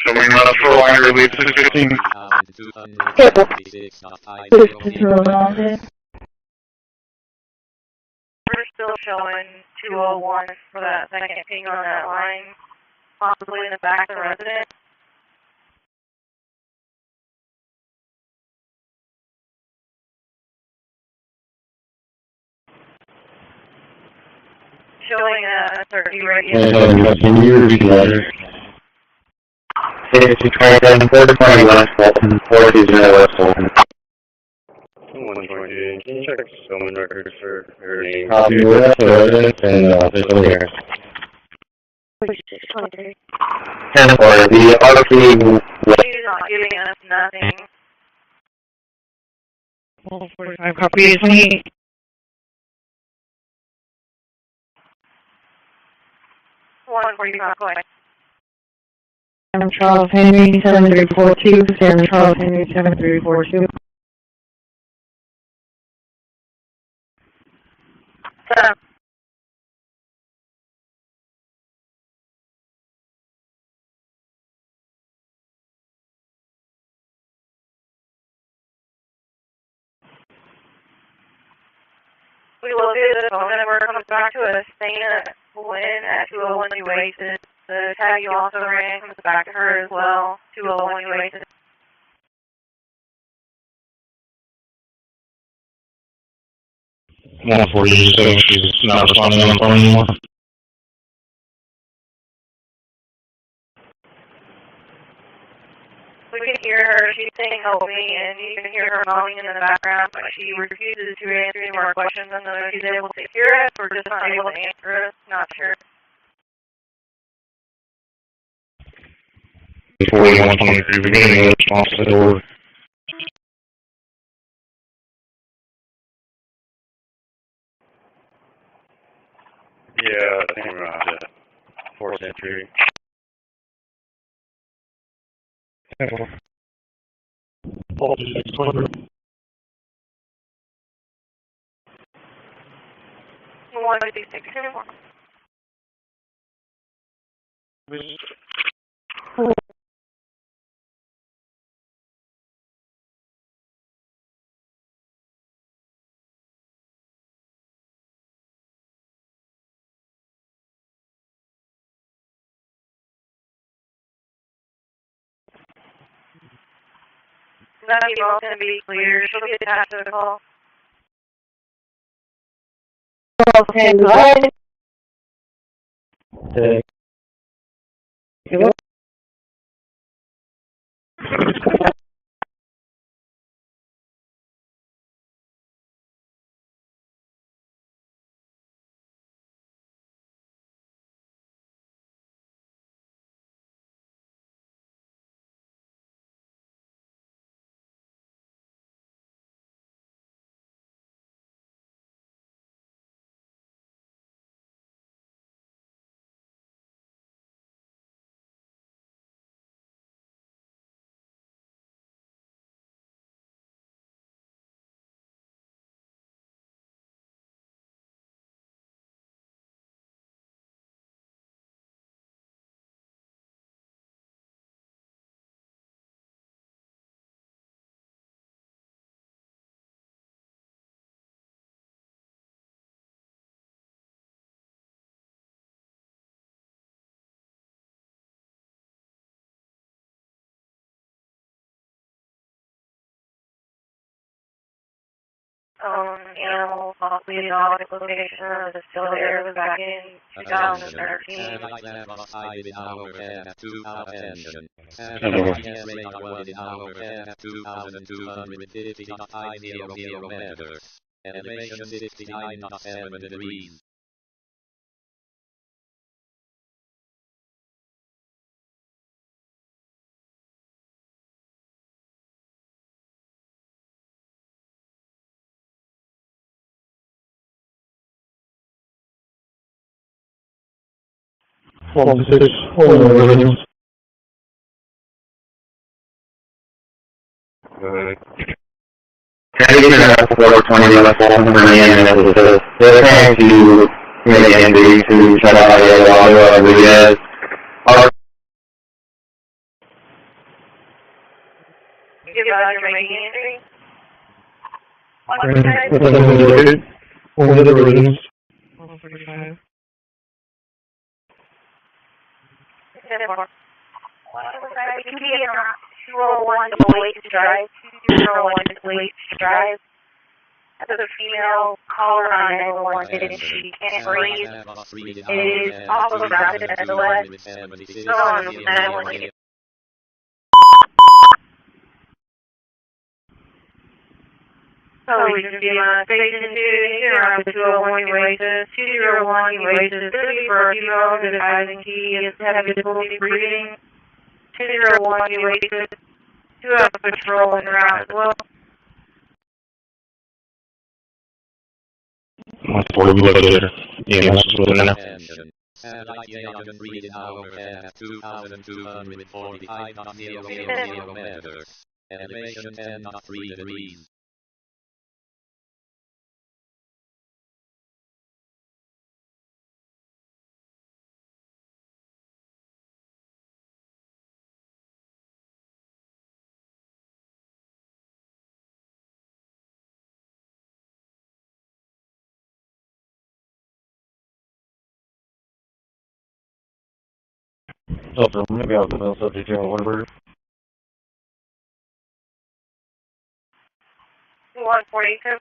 Showing left for line relief 615. We're still showing 201 for that second ping on that line, possibly in the back of the resident. Showing a 30 radius. Can you repeat that? 627, 420 West Fulton, 420 West Fulton. 120, can you check someone records for her name? Copy with the residents and official here. 623. 10 for the RP. She's not giving us nothing. 45 copy 28. 145, go ahead. San Charles Henry 7342. San Charles Henry 7342. We will do the phone number comes back to us saying that Lynn at 201 Nueces. The tag you also ran comes back to her as well, 201 Nueces. One for you, so she's not responding on the phone anymore. We can hear her, she's saying help me, and you can hear her moaning in the background, but she refuses to answer any more questions, and whether she's able to hear us or just not able to answer us, not sure. 4123, we're getting a response to the door. Yeah, I think we're on to 4th century. Voltage 620. 156 anymore. That email's going to be clear. She'll be attached to the call. Okay, good. animals possibly in audit location of the still there was back in 2013. And I land on 5 in hour and 2 attention. And radar 1 in hour and 2,250.500 meters. Elevation 69.7 degrees. Form 6, all the readings. Taking up 420 left home for me, and they're trying to make entry to shut out the audio of the Give us your making entry. All the readings. 145. It can be around 201 Blake Drive, 201 Blake Drive. That's a female caller on 911 and she can't breathe. It is also grounded at the west. So on 911. So we can be on station 2, around 201 Nueces, 201 Nueces, 30 for a few hours, advising he is having difficulty breathing. 201 Nueces, 2 out of patrol and around as well. That's what we look at it. Yeah, that's what we're now. And I can read in hour and 2,245.000 meters. Elevation 10.3 degrees. So maybe I'll go subject to whatever. 142.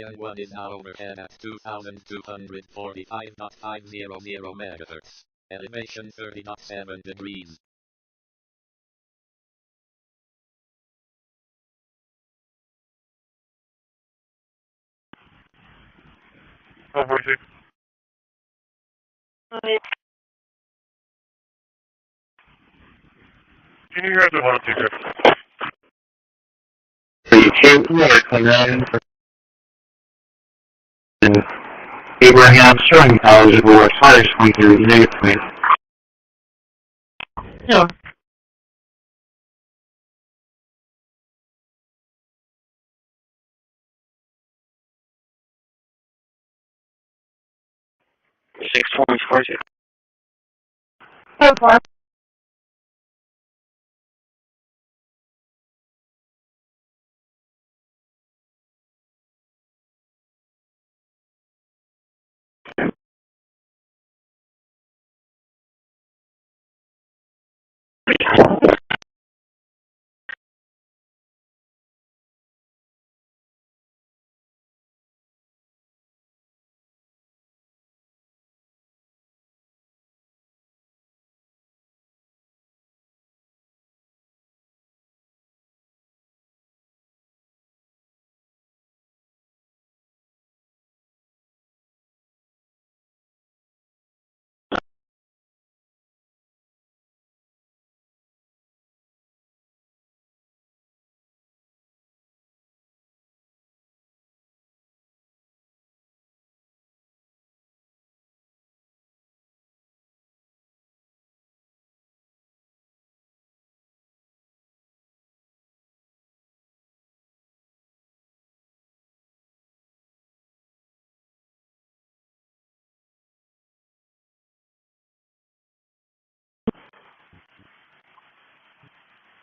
And 1 in hour and 2,245.500 meters. Elevation 30.7 degrees. Can you grab the 122? Abraham Sterling eligible as far as 23 minutes. Yeah. Six points for you. Okay.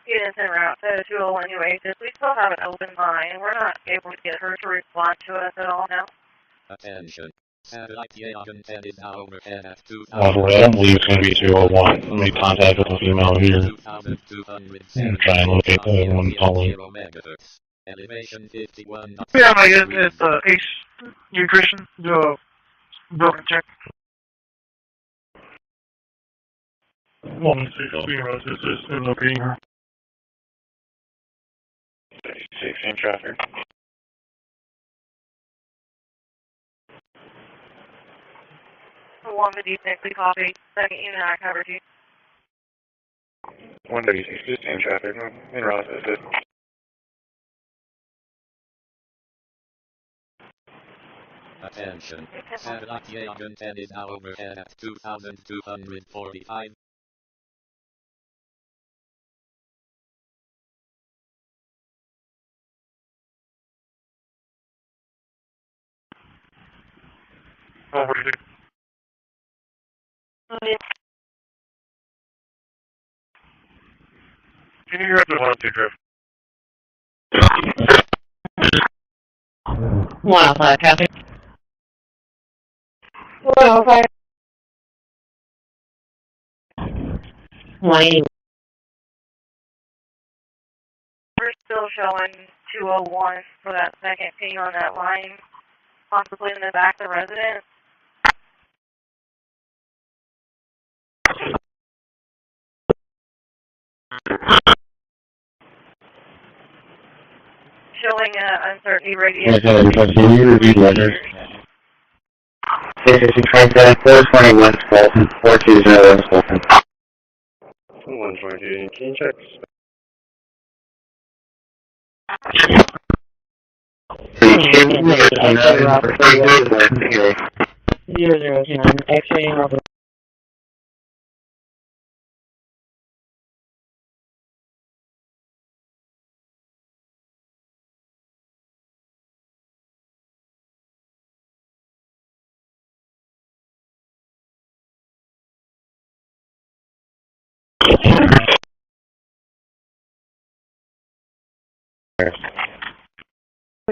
students en route to 201 Nueces. We still have an open line. We're not able to get her to respond to us at all now. Attention. Satellite content is now overhead at I don't believe it's going to be 201. Let me contact with the female here and try and locate the one calling. Elevation 51. Yeah, it's Ace. You Christian? Do a broken check. Woman 6 is locating her. 66 in traffic. One with D6, we copy. Second unit, I covered you. 1W6 in traffic. In route, that's it. Attention. Satellite content is now overhead at 2245. Over to Can you hear up to 1-2 drift? 105, copy. 105. 180. We're still showing 201 for that second ping on that line, possibly in the back of the residence. Showing uncertainty radius. Can you repeat letters? 667 421 Fulton 4201 Fulton. 122, can you check? X-ray Robert.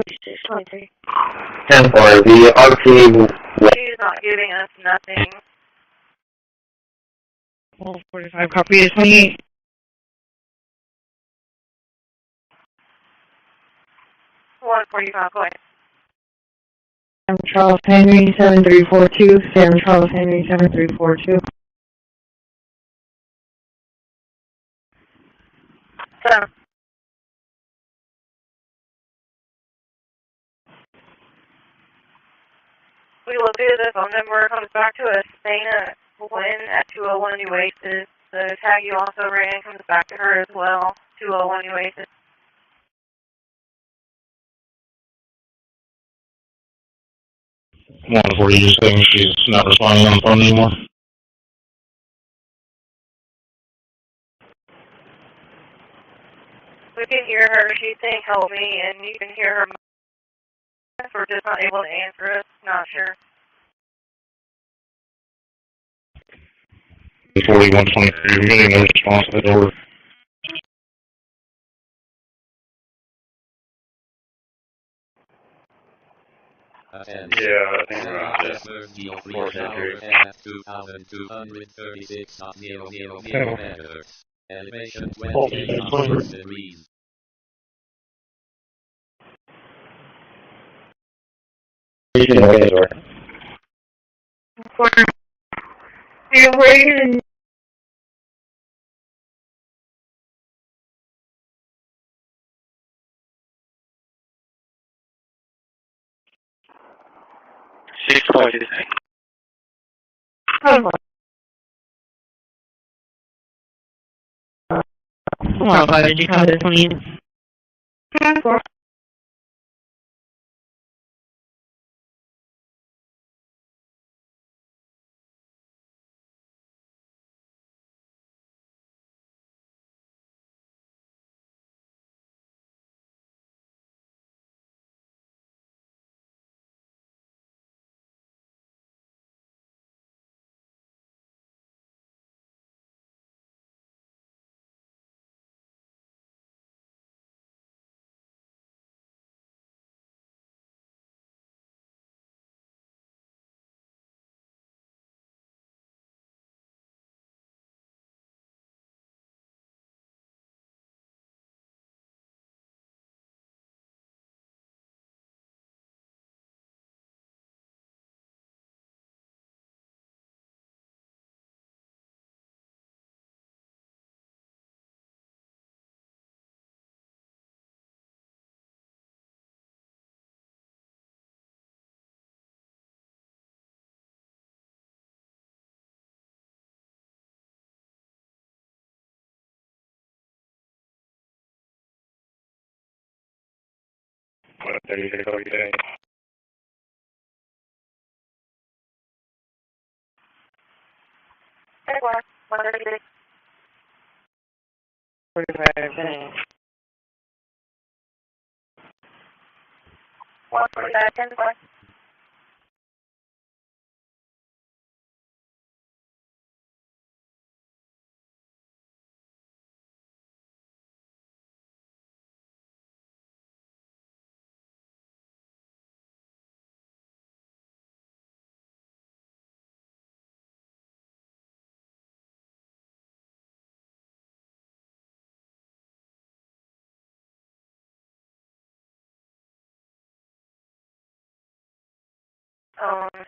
She's 10-4, the RT. not giving us nothing. 45, copy is 28. One 45, go ahead. Sam Charles Henry 7342. Sam Charles Henry 7342. So, we located the phone number, comes back to us, Dana Lynn at 201 Nueces. The tag you also ran comes back to her as well, 201 Nueces. One before you just saying she's not responding on the phone anymore. We can hear her, she's saying help me, and you can hear her. We're just not able to answer us, not sure. 4123, I'm getting no response to the door. Yeah, I think we're on this. 2236.000 meters. Elevation 28 degrees. Yeah, we're in. Well, did you have this one? 10-4. 36 okay. Jaguar, 136. 45 10. 145, 10 square.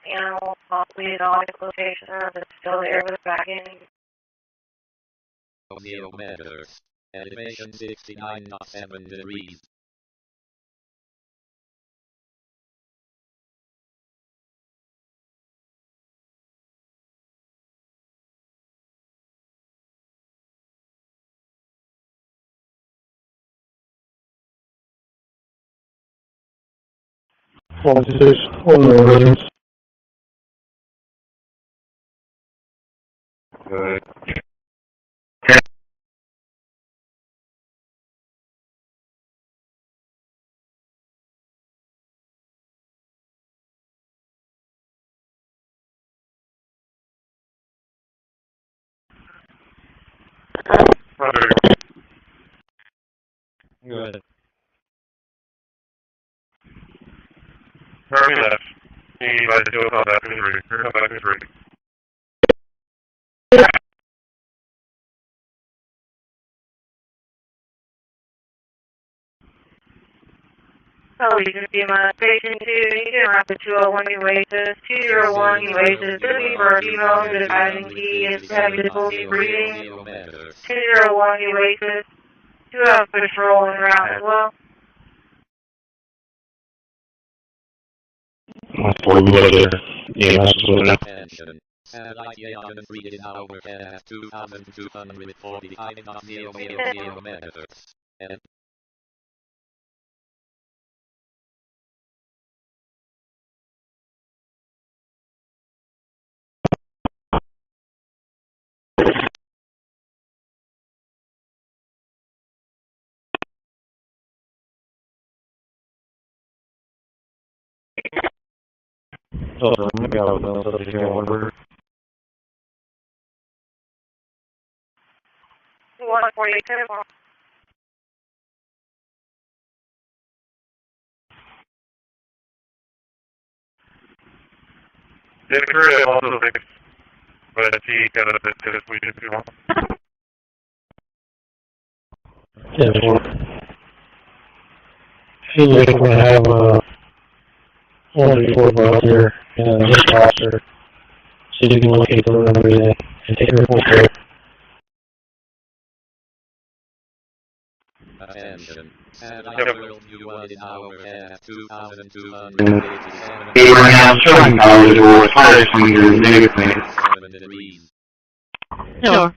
Animal possibly exotic location, or if it's still there with backing. 0 meters. Elevation 69.7 degrees. Good. Good. Hurry left. He by the door back in ready. Come back is ready. So you can see my station 2, you can route the 201 nueces, 201 nueces, this is for female, the diving key is heavy difficulty breathing, 201 nueces, 2 have patrol en route as well. Attention. Satellite Yagan 3 is overcast 2,249.000 meters. And Maybe I'll know something here, wonder. 148, 10 o'clock. Did occur also fixed, but he got a bit to this week if you want. 10-4. Seems like we're going to have one report out here and just officer. So you can locate the number and take a report there. attention. Satellite World U1 is overcast 2,287. They were now showing power to fire from the negative planet. 7 degrees. Sure.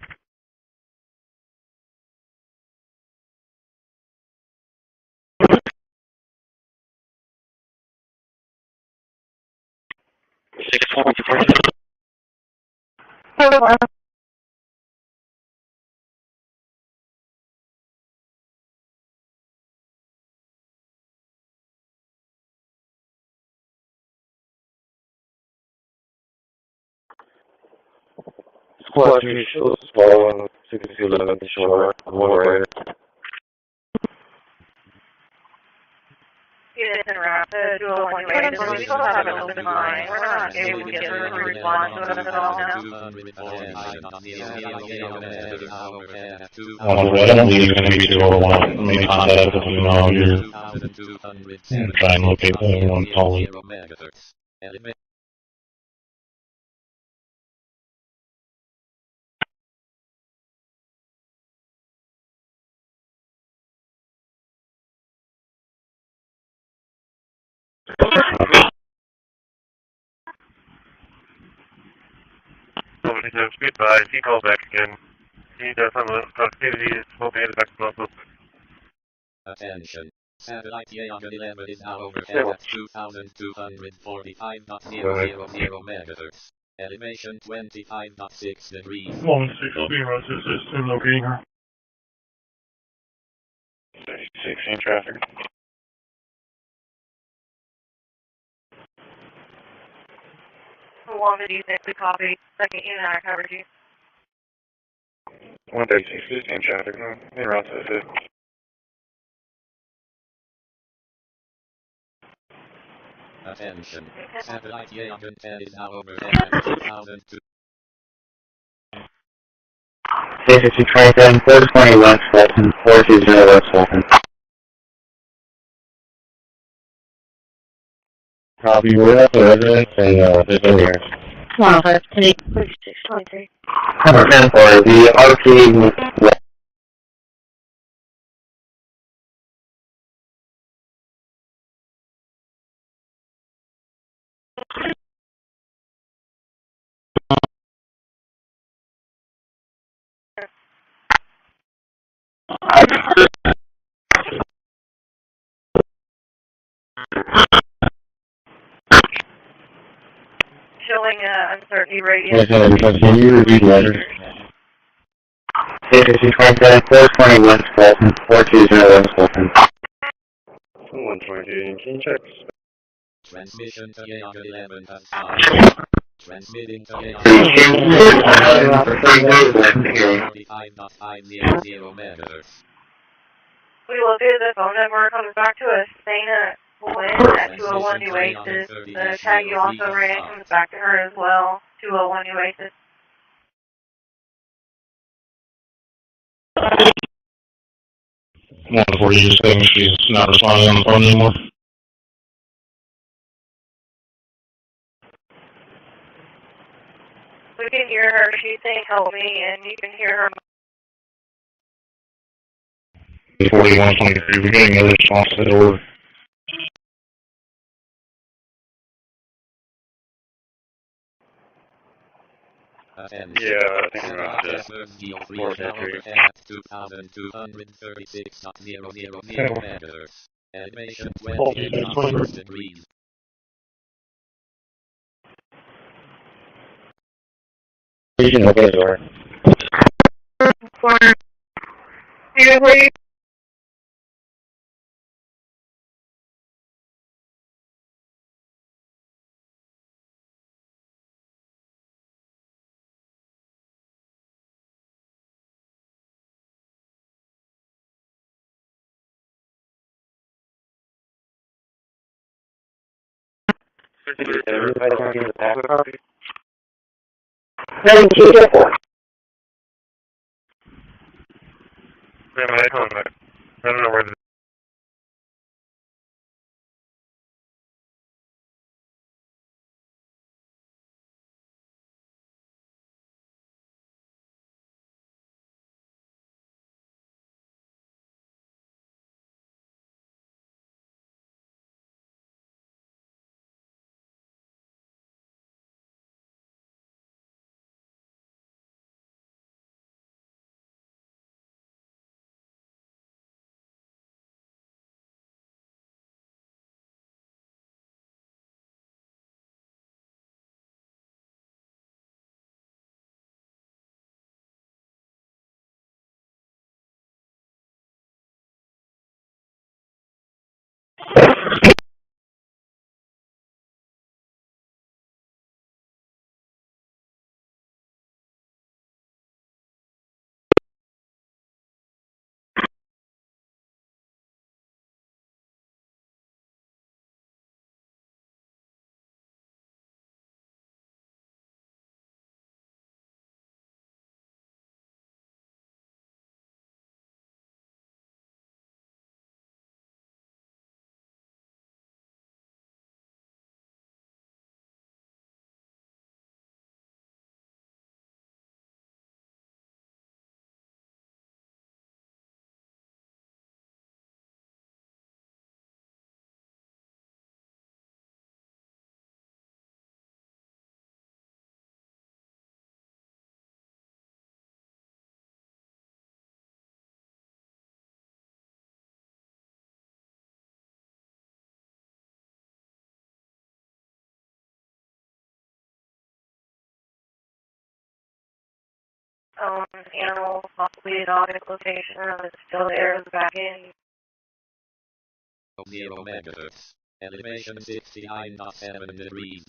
Squad 3 shows following 6211 shore, one right. Units en route to 201 nueces, we still have an open line. We're not able to get through to respond to us at all now. I don't believe you're going to be 201. Make contact if you know you're and try and locate the one calling. Nobody says goodbye. He calls back again. He does some of the activities. Hope he has back to Corpus. Attention. Satellite Young-11 is now overhead at 2,245.000 megahertz. Elevation 25.6 degrees. 160 system locating her. 36 in traffic. How long did you think we copied? Second unit, I covered you. 136 in traffic. En route to the fifth. Attention. Satellite Young-10 is now overhead at 2,002. 627, 420 West Fulton, 420 West Fulton. Copy, we're at the residence and there's no here. 3623. Number 10 for the RP. Showing uncertainty radius. Can you repeat letters? 627, 420 West Fulton, 420 West Fulton. 120, can you check? Transmission to Young-11 has started. Transmitting to Young-11 45.500 megahertz. We located the phone number comes back to us. Dana Lynn at 201 nueces. The tag you also ran comes back to her as well. 201 nueces. One before you just saying she's not responding on the phone anymore. We can hear her. She's saying help me, and you can hear her. 4123, we're getting no response to the order. Attention. Yeah, I think we're Satellite about to. Ashmore Steel 3 is now overhead at 2,236.000 megahertz. Elevation 28.6 degrees. You can open the door. Seriously? Everybody want to use the packet copy? 9224. Man, I don't know where the animal, possibly a dog location that's still there in the back end. 0 megahertz. Elevation 69.7 degrees.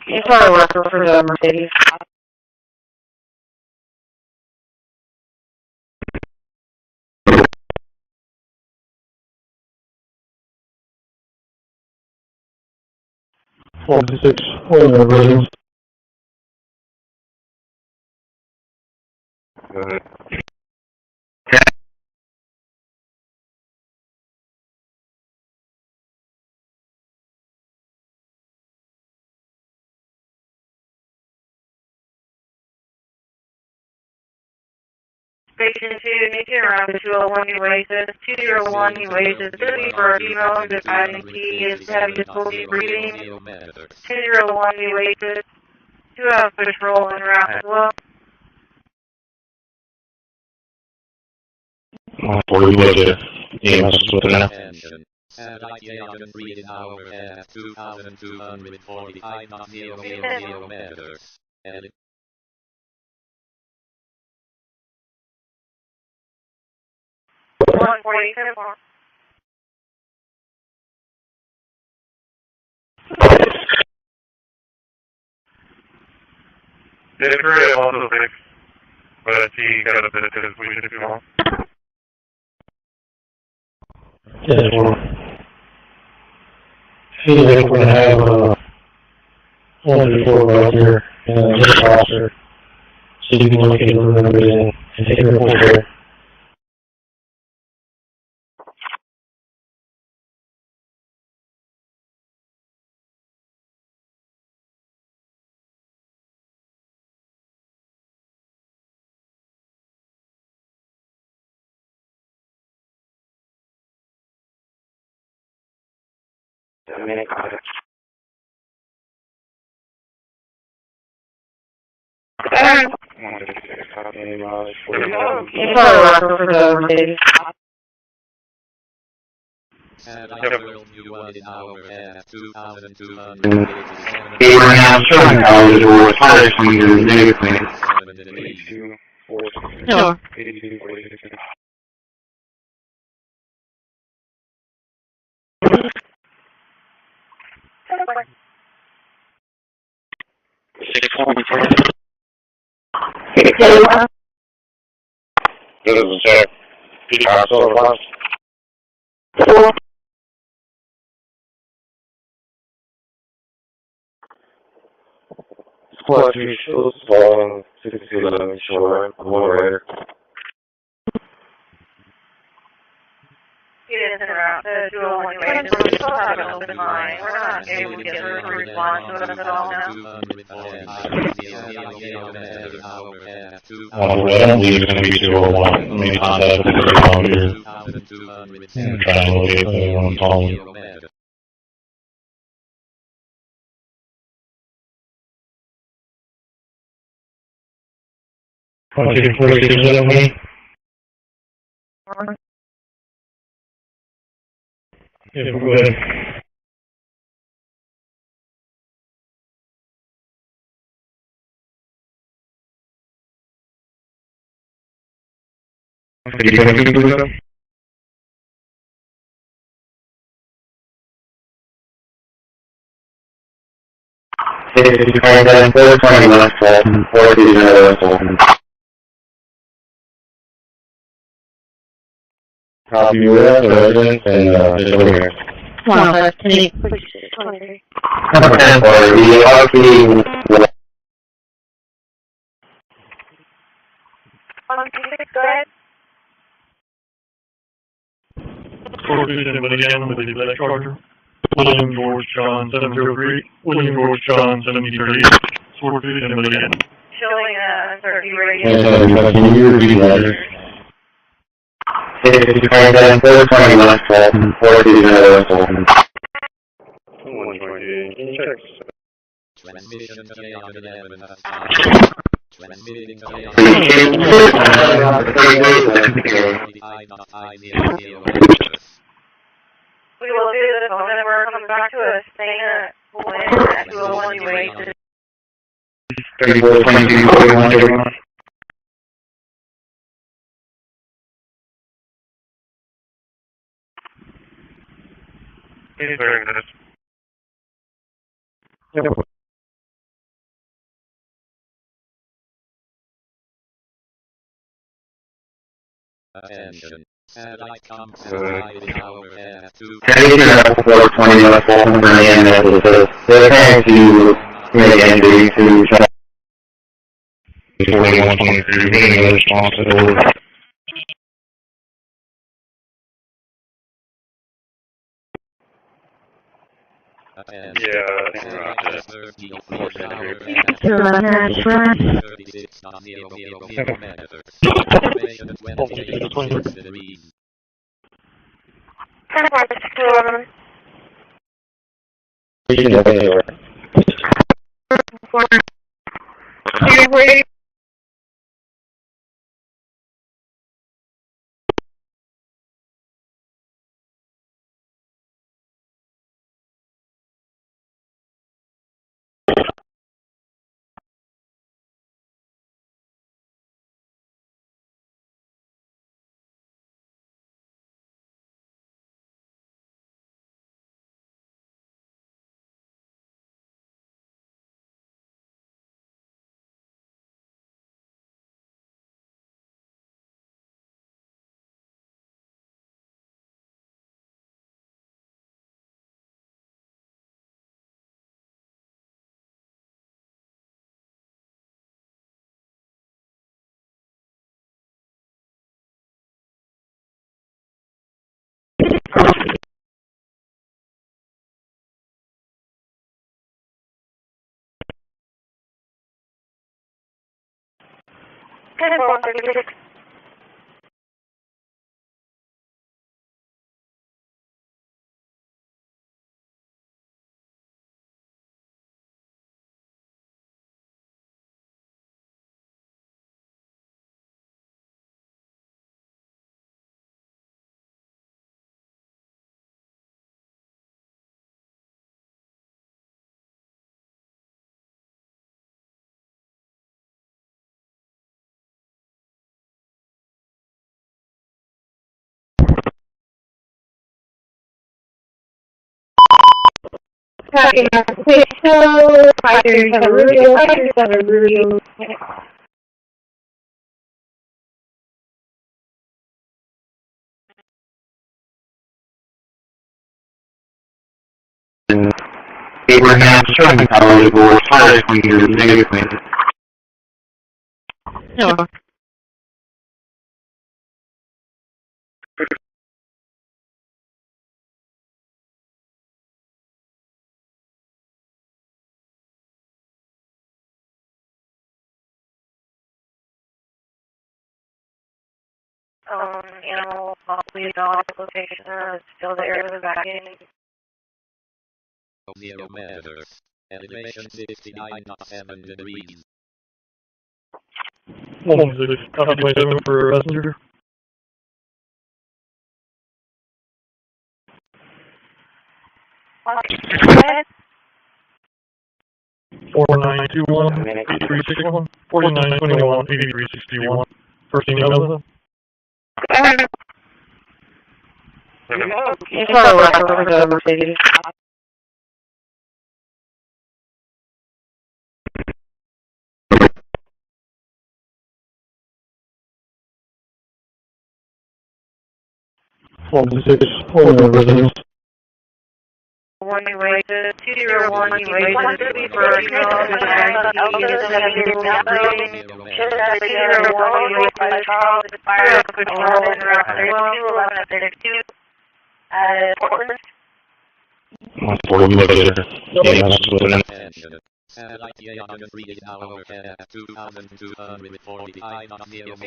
You saw a record for the Mercedes. Residents. Station 2, Nation around the 201 New Oasis. 201 New Oasis. This is for a female who's advising T is having difficulty breathing. 201 New Oasis. 2 hours patrol en route as well. Satellite Indian reading hour at 2,245.000 meters. Jennifer is also sick, but she got a bit of solution too long. Seems like we're going to have one report out here and just officer. So you can locate the room and everything and take a report there. Sure. 681. This is Jack. Peacock Silver Box. 4. Squad 3 shows, 611 shore, moderator. It is en route to 201 New Oasis. We still have an open line. We're not able to get her to respond to us at all now. I don't believe it's going to be 201. I mean, contact with the out here and try and locate everyone calling. Okay, 46 Yeah, go ahead. Copy that, resident, and just over here. 23. Go ahead. Anybody again with the black charger? William George John 703, William George John 7038. Anybody again? Showing 30 radio. Can you repeat that? 27, 420 West Fulton, 420 West Fulton. 120, can you check? Transmission delay on 11. Transmitting delay on We will do the phone number comes back to us saying that we will want you wait to 34, 22, 41, 31. He's very nice. Attention. Satellite comes live in our F2. 420 West Fulton from the end of the trying to make entry to 4122, getting a response at over. Tracking application, 537 Rubio, 537 Rubio. Abraham Sherman Power Board, fire cleaner, negative cleaner. No. Animal possibly dog location is still there in the back end. Zero meters. Elevation 69.7 degrees. 16, copy 27 for passenger. What? 4921, 8361, 4921, 8361. First email. It's all right over the Mercedes. Residence. One you wait to 201, you wait to be for a should Charles, the fire control and route 3211 at 32 Portland. Satellite Yagan 3 hour at 2245.000 meters.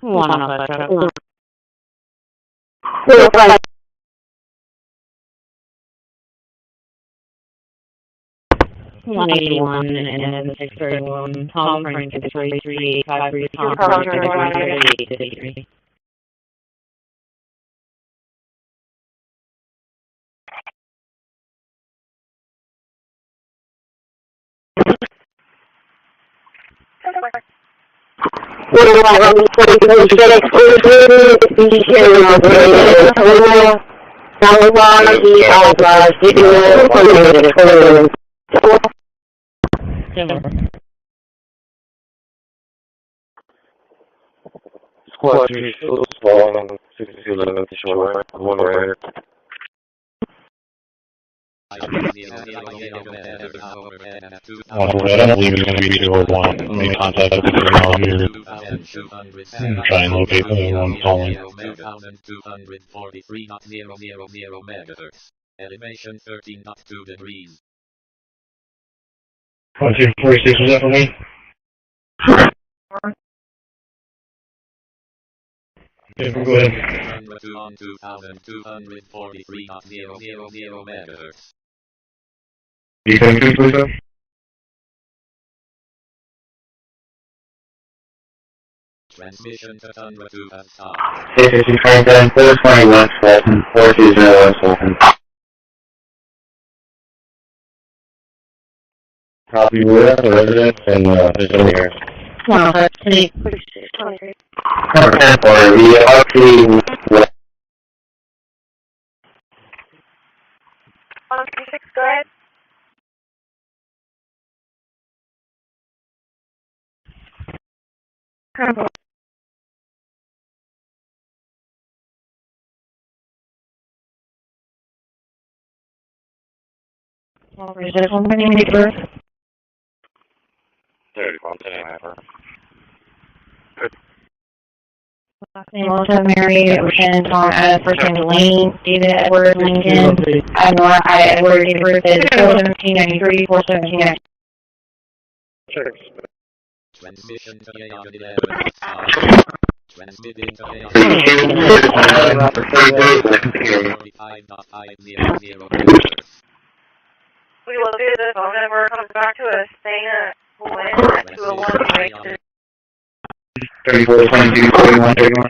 181 and 631. Tom Frank 633 853. Tom Frank 633 Squad 3 still small on 6211 to shore, one rider. I don't believe it's going to be 201. Make contact with the signal here and try and locate the one calling. 243.000 megahertz. Elevation 13.2 degrees. 1246, was that for me? Okay, go ahead. 243.000 megahertz. You can do please, sir? Transmission to Tundra 2 has stopped. 421, 420, 420, Sultan. Copy, we're at the residence and there's no here. Wow, that's 23. Okay, for the RP. 136, go ahead. Is this one my name, Nicholas? 31, 10. Last name also Mary, Ocean, Tom, Adam, first name Lane, David, Edward, Lincoln, Admiral, Edward, date of birth is 4/17/93, 4/17/93. Transmission to AM 11 has stopped. Transmitting to AM 45.500 megahertz. We will do the phone number comes back to us saying that we'll win at 201. 34, 22, 41, 31.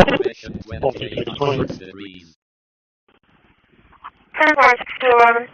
Elevation 28 degrees. 10-4-6-2-11.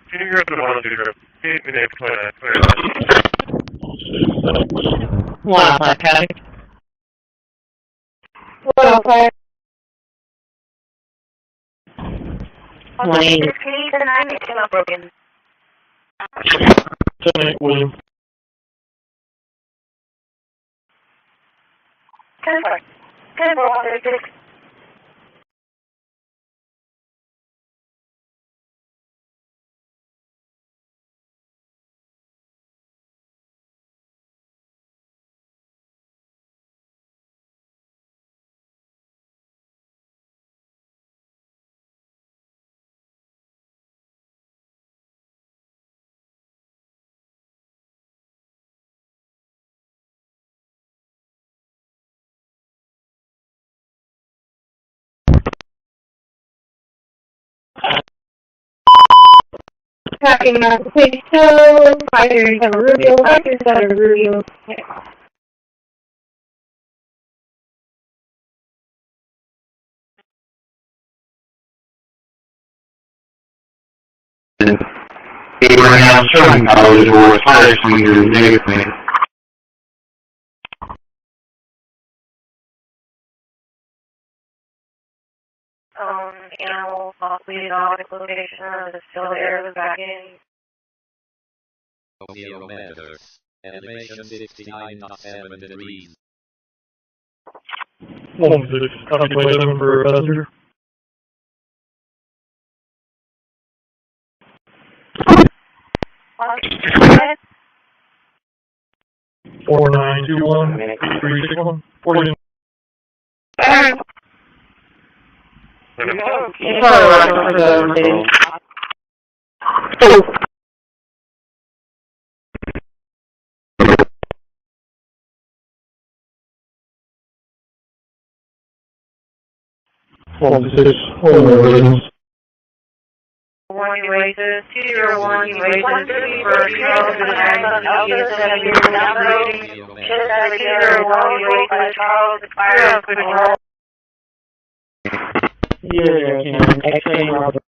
Can you grab the one to grab? Wow, okay. What else? Can you use the 9? It's not broken. 10-4. 10-4-136. Tracking out the page 2, fighters have a Rubio, fighters have a Rubio. Abraham Sherman College or fire swingers negative. animal, possibly a exotic location, or is it still there to back in? Meters. Elevation 69.7 degrees. 16, copy 27 for passenger. Go ahead. 4921 361 49. One nueces, 201 nueces, 2 for Charles and Alpha, 7 rating, ship at 201 nueces, Charles, fire up control. Yeah, X-ray Robert.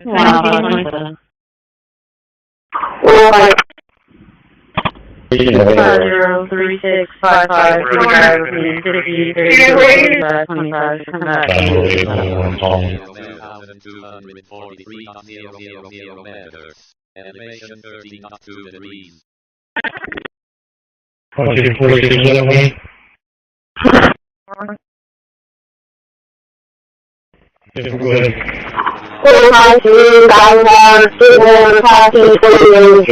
Wow. 1,243.000 meters. Elevation 13.2 degrees. Go ahead. 452, Dynamark Security, passing 48,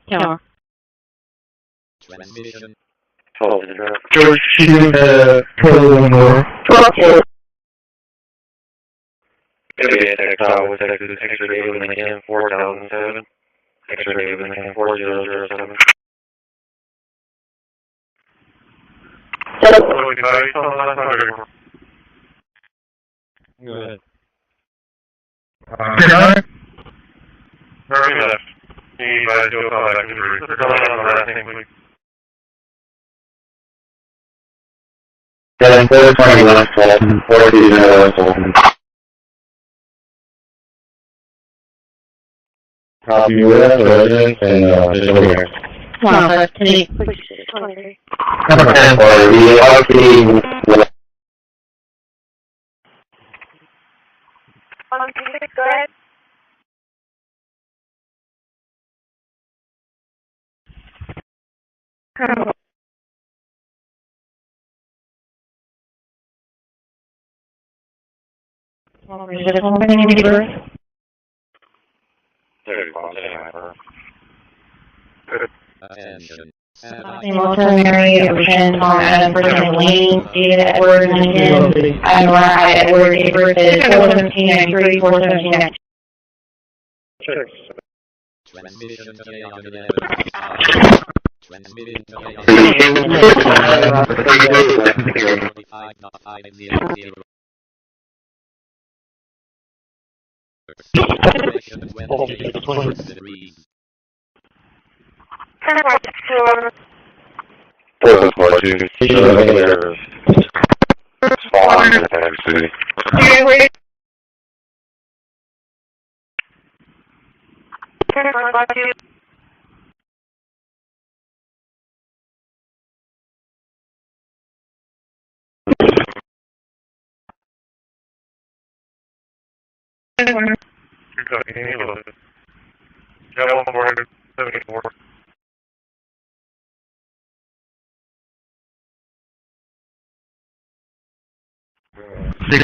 Tower. Transmission. George, she moved Pearl 1 North. Tower, Texas, extra David again, 4007. Extra David again, 4007. Go ahead. Very left. You guys do a call back to the They're coming on the last thing, please. 421 Fulton, 420 Fulton. Copy US residents and digital here. 23. Number 10 for the RP. Go ahead. Attention. Mary, Ocean, Tom Adams, Brittany Lane, David Edward, Lincoln, Admiral Edward, Avery, 41793, 41792. Transmission Transmitting degrees. 442. Spawn in Atlantic City. Channel 474. We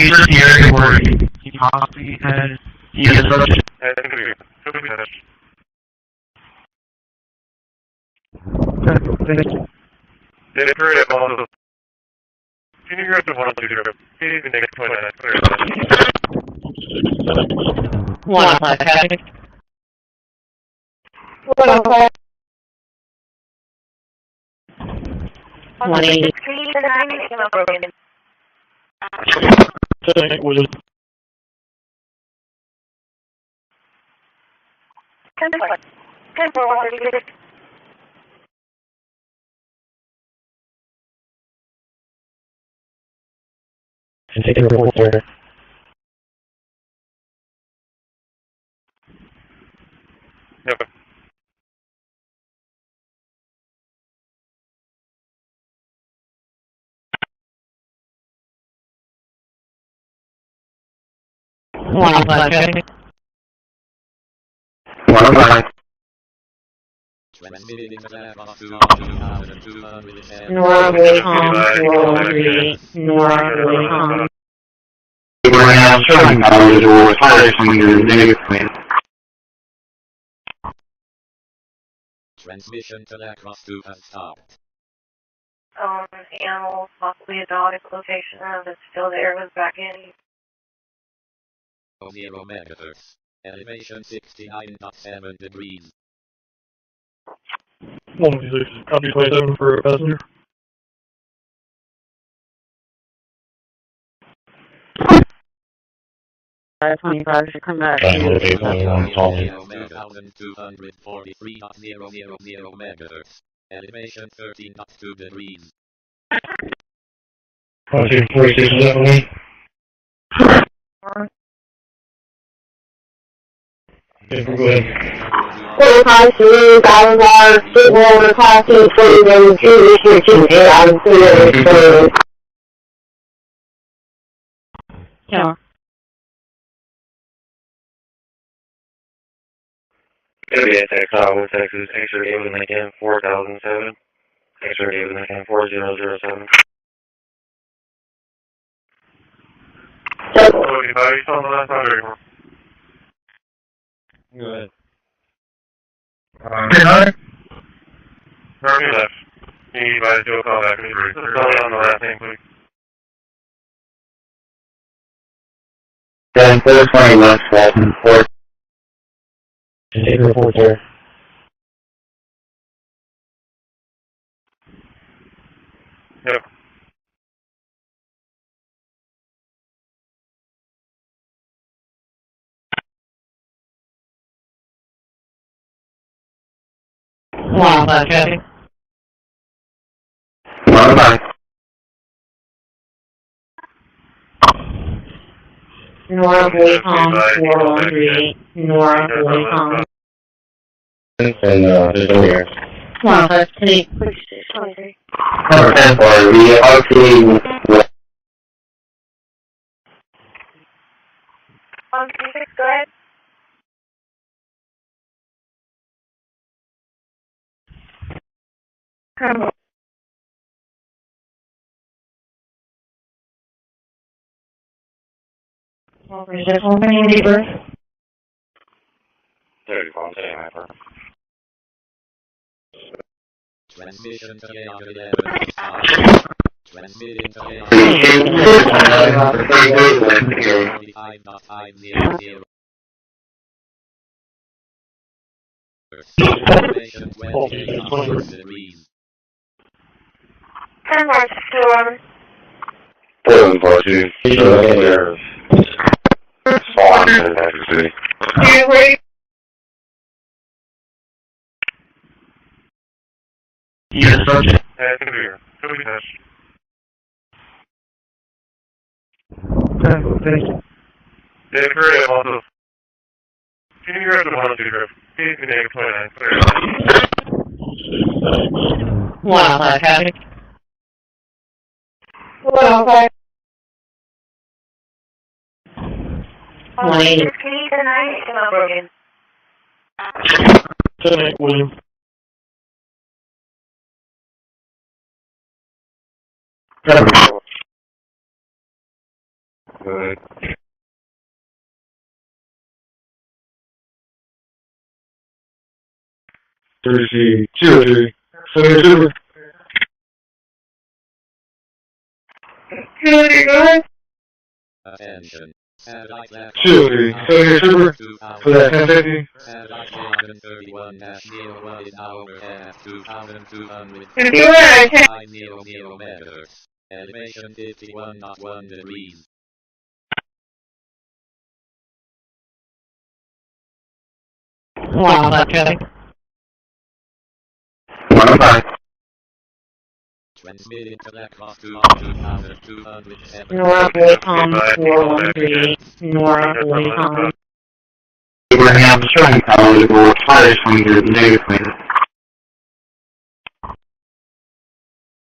just hear where he possibly had Can you grab the 102? Can you next point? 105. 180. Take a report, sir. Yep. Transmitted into that of 2,210. Right now, starting power towards highest on your negative plan. Transmission to that cross 2 has stopped. Animal, possibly a dog at the location. If it's still there, was back in. 0 megahertz. Elevation 69.7 degrees. 126, copy 27 for a passenger. Five 25 should come back. 2,243.000 megahertz. Elevation 13.2 degrees. 46 is that for me? Okay, we're good. 45 Saloon, Dynamark, Signal, Classy, 41, 2, restrictions, 8 out of 3, Yeah. WSX Iowa, Texas, X-ray David Lincoln, 4007. X-ray David Lincoln, 4007. 45, you saw the last time, very Go ahead. Turn me left. You need to do a call back. Tell me on the last name, please. 420 West Walton, 4. Take a report, sir. Yep. Traffic. North Wacom, 4138, North Wacom. And, there's no here. Well, let's take 4623. Number 10 for the RTA. 126, go ahead. Is this one many neighbors? 34, I'm saying hyper. Transmission to Yaga 11 has stopped. Transmitting to Yaga 45.500. Elevation 28.6 degrees. 10 more, 442. There's spawn in Magic City. Yes, subject. It's gonna be here. It's gonna be this. Thank you. Yeah, great, also. Can you grab the 102 trip? He's the name 29. Wow, traffic. Well, 180. Can you tonight? Come on, broken. Tonight, William. Good. Thursday, Tuesday, Sunday, Attention. Satellite left. Tuesday, Sunday, for that 1050. Satellite 31 -01 is overhead 2,200. 500 megahertz. Elevation 51.1 degrees. Wow, okay. 105. Transmitting to that cost 2,207. Nora Boycom 413. Nora Boycom. Abraham String eligible, fire swinger, negative.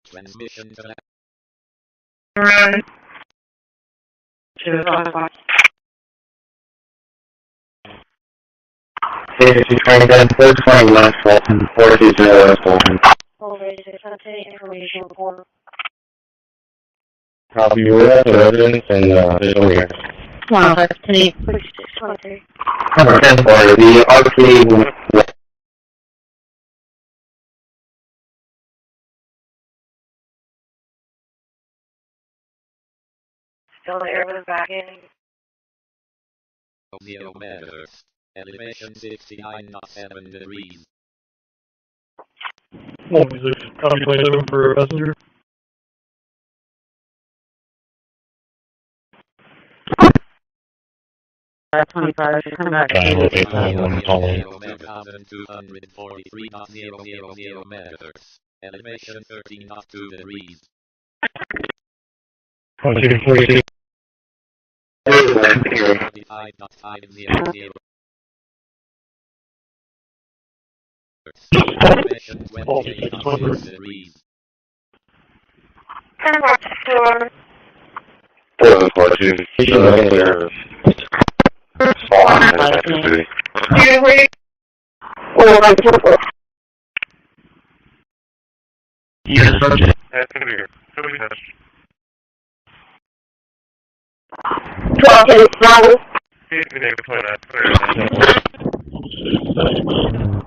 Transmission to that. Run. 255. CCPD 420 West Fulton, 420 West Fulton. Over 610 information report. Copy your residence and visual here. 115, 3623. Number 10 for the RP. Still the airman back in. Neo meters. Elevation 69.7 degrees. 126, copy 27 for passenger. That's 25, come back. 243.000 meters. Elevation 13.2 degrees. 2242. 45.500. Elevation 28.6 degrees. Come back to store. 442. Yes, subject. That's clear. So we have 12 minutes, Robert. 50 minutes before that.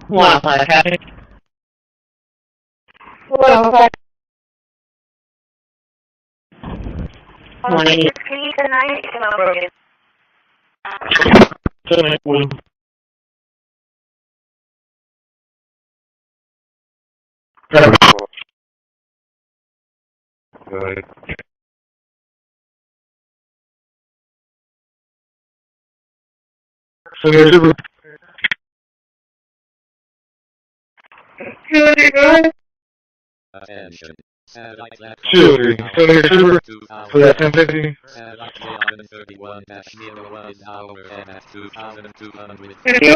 105, copy. 105. 180. Tonight, come on, broken. 7 William. Good. So here's the Attention. Satellite left. Shooter. So here's Shooter. For that 1050. Satellite 131 -01 is our at 2,250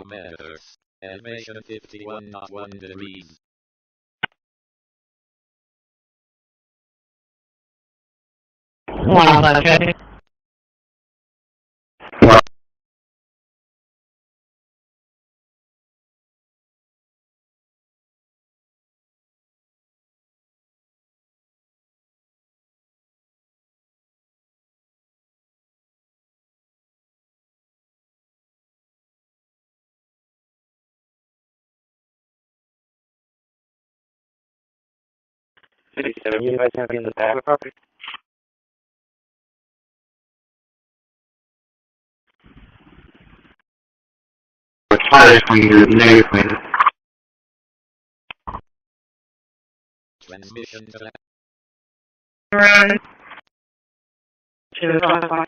meters. Elevation 51.1 degrees. Wow, okay. You guys have in the back of the property? Fire swinger, negative. Transmission to that. Run. 255.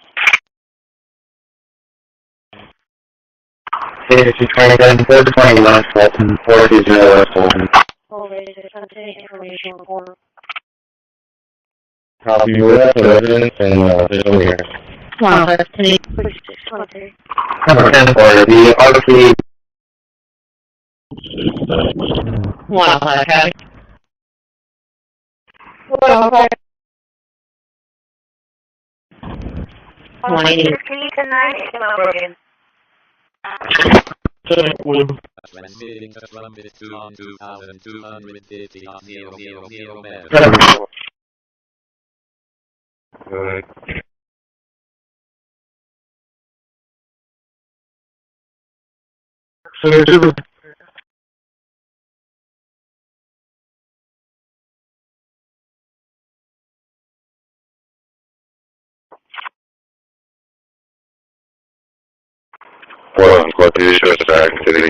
CCPD 420 West Fulton, 420 West Fulton. Over 610 information report. Copy your residence and visual here. 115, 3623. Number 10 for the RP. 105, copy. 105. 180. Tonight, come on, broken. 7 William. Transmitting to trumpet 2,250.000 meters. Good. So here's Shooter. What do you show us activity?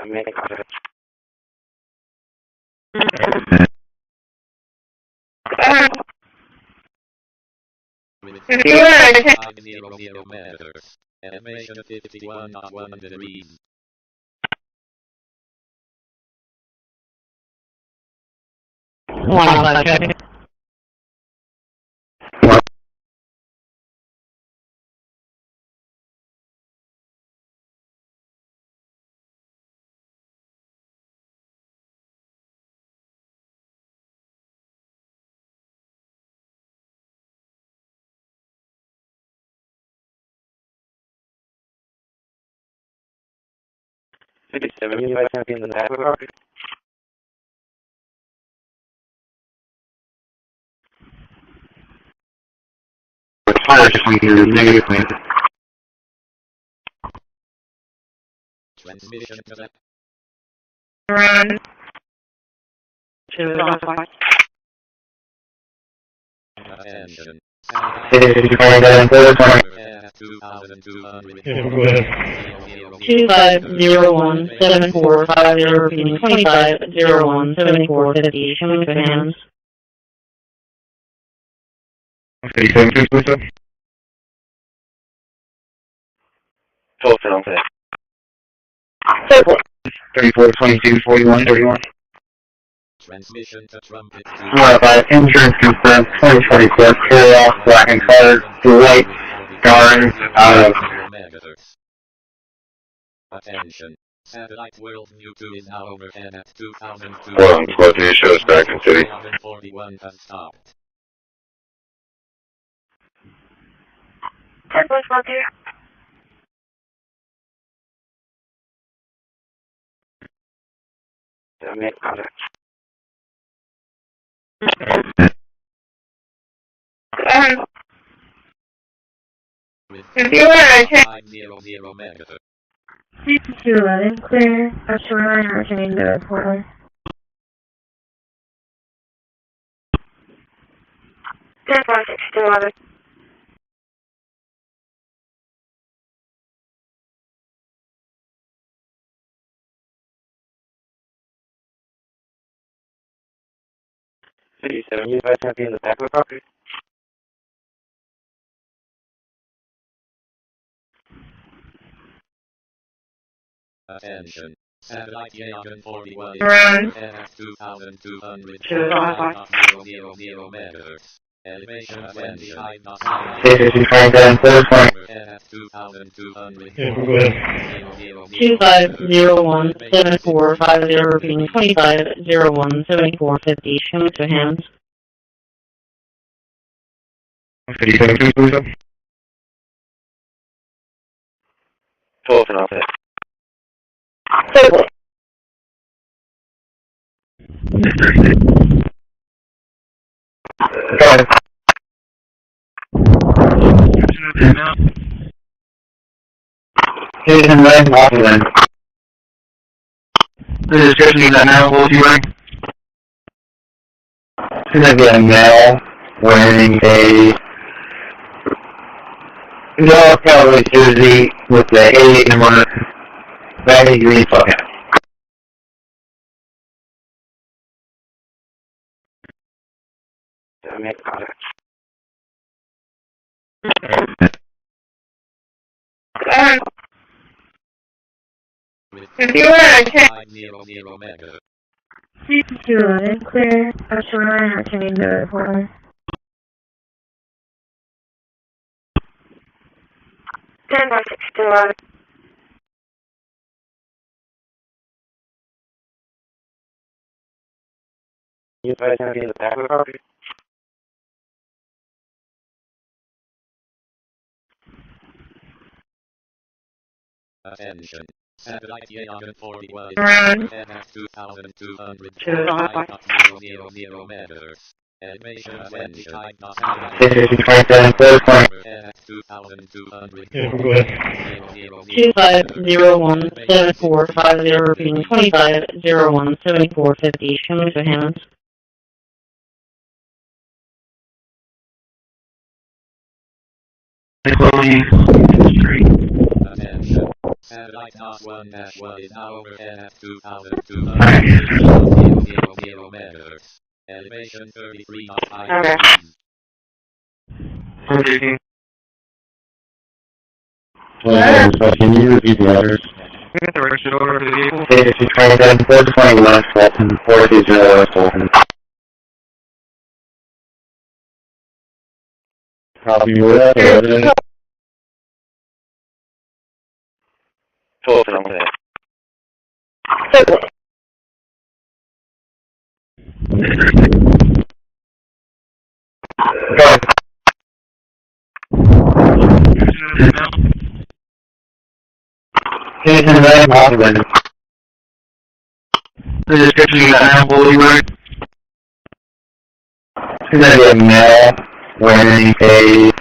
Make contact. meters. Elevation 51.1 degrees. You guys have been in the back of the property? Fire swing negative point. Transmission to the Run. To attention. 25017450 repeating 25017450. Show me the hands. 37 please. 12 sounds set. 34, 22, 41, 31. Transmission to trumpet 5, insurance confirmed, 2024, carry off, black and colored, white, guards, out of. Attention. Satellite World View 2 is now overhead at 2002. Well, close news shows back in city. 41 has stopped. Corpus, go through. Make contact. If you want to check 500 megahertz. 6211, clear. Ashmore, returning to Portland. 10.6211. You guys have been in the back of the property? Attention. Satellite Yagan 41 Run. at 2200 megahertz. Elevation 25 knots. At 2200 25017450 repeating 25017450. Show me the hands. 37 please. 12 sounds set. Here's in red, Washington. The description of that now, what was you wearing? It's going to be a male wearing a yellow Cowboys jersey with the 88 number, baggy green sweatpants. Make contact. If you want to check 500 megahertz. 6211, clear. Ashmore, returning to Portland. 10.6211. You guys have been in the back of the property? Attention. Satellite Yagan 41 Run. at 2200 megahertz. Elevation 25 knots. At 2200 25017450 repeating 25017450. Show me the hands. attention. Satellite Task 1-1 is now overhead at 2,200 meters. Elevation 33.5 degrees. Can you repeat the others? Get the rest of over to the vehicle. KC 27, 420 West Fulton, 420 West Fulton. Copy with that. Fulton on that. Jason Van Hoffman. The description you got now, fully right? Is that a male wearing a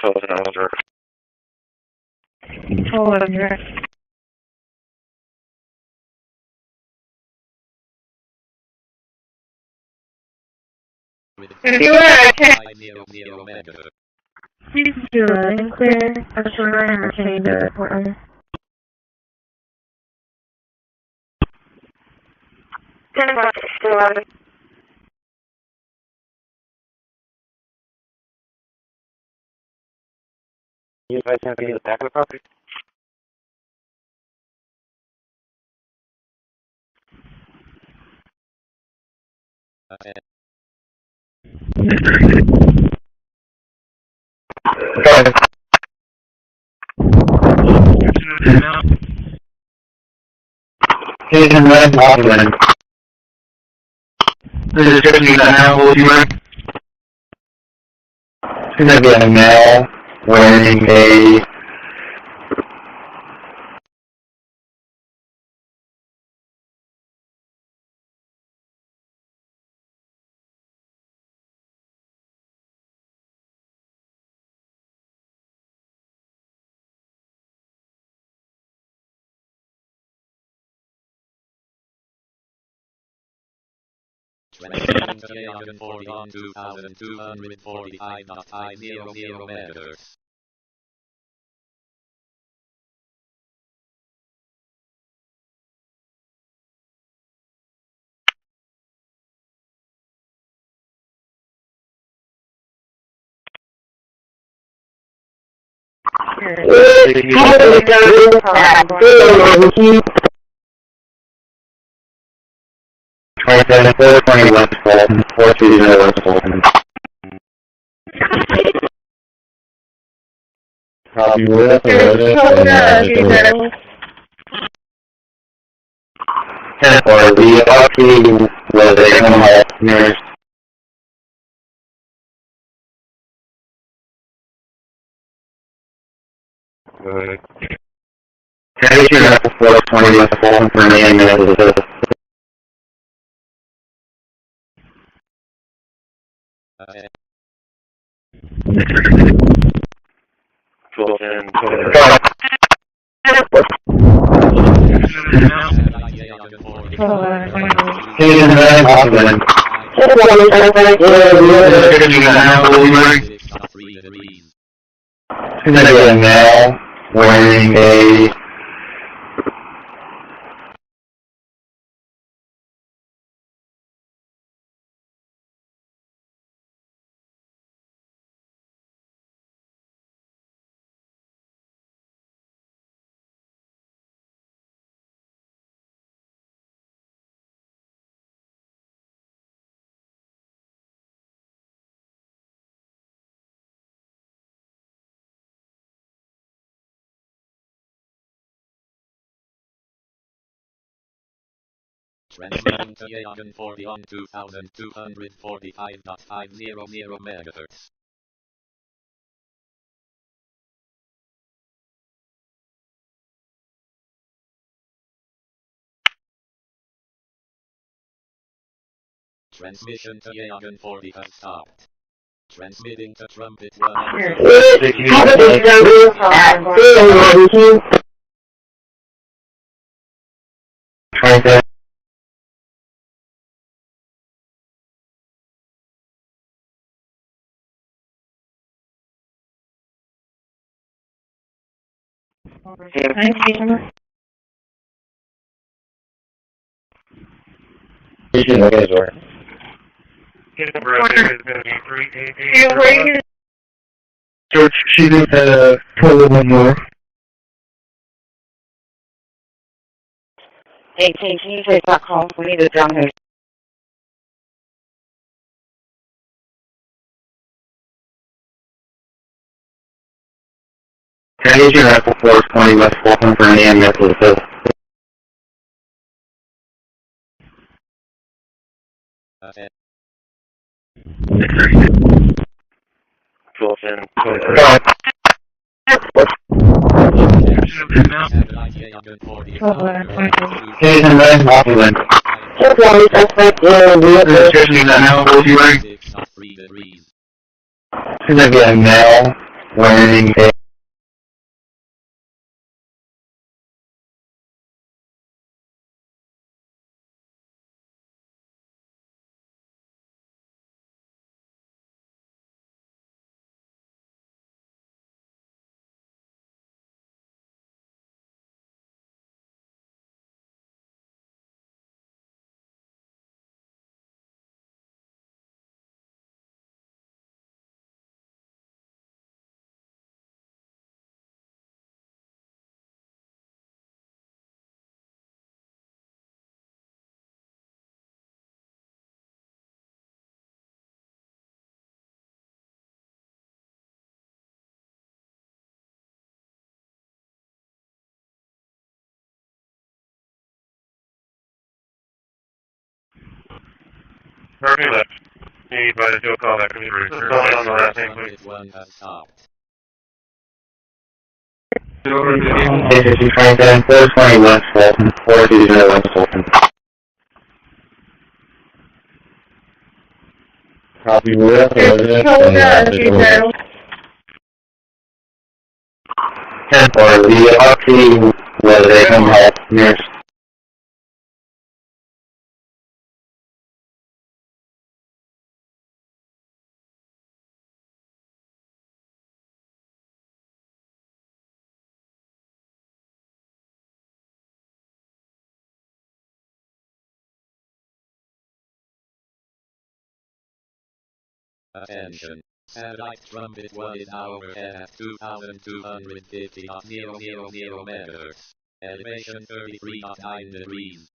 Fulton on the Hold on, you're If you are please do and clear a shorter and retain the report. Still out of You guys have any of the back of the property? Jason Van Hoffman? The description you got now, fully right? Is that a male wearing a Elevation 2,245.500 meters. Twenty-seven, 420 West Fulton, 420 West Fulton. Copy with that. And for the RP was a animal nurse. Can you shoot up to 420 West Fulton for me and Fulton, Jason Van Hoffman. Is that a male wearing a Transmitting to Yagan 40 on 2245.500 megahertz. Transmission to Yagan 40 has stopped. Transmitting to Trumpet 1. George, she did total one more. Hey, can you take that call? We need it down here. Can I get your Apple 420 West Fulton for any EMS assist? Fulton. Hey, and then Auckland. Just one, suspect, Is that now what you wearing? She's gonna be a male wearing a Perfect left. You need to do a call back from your roof. On the last thing, please. She's trying to 420 West Fulton, 420 West Fulton. Copy, we're up there. 10-4, the RP, whether they come help nurse. Attention. Satellite Trumpet 1 is overhead at 2250.000 megahertz. Elevation 33.9 degrees.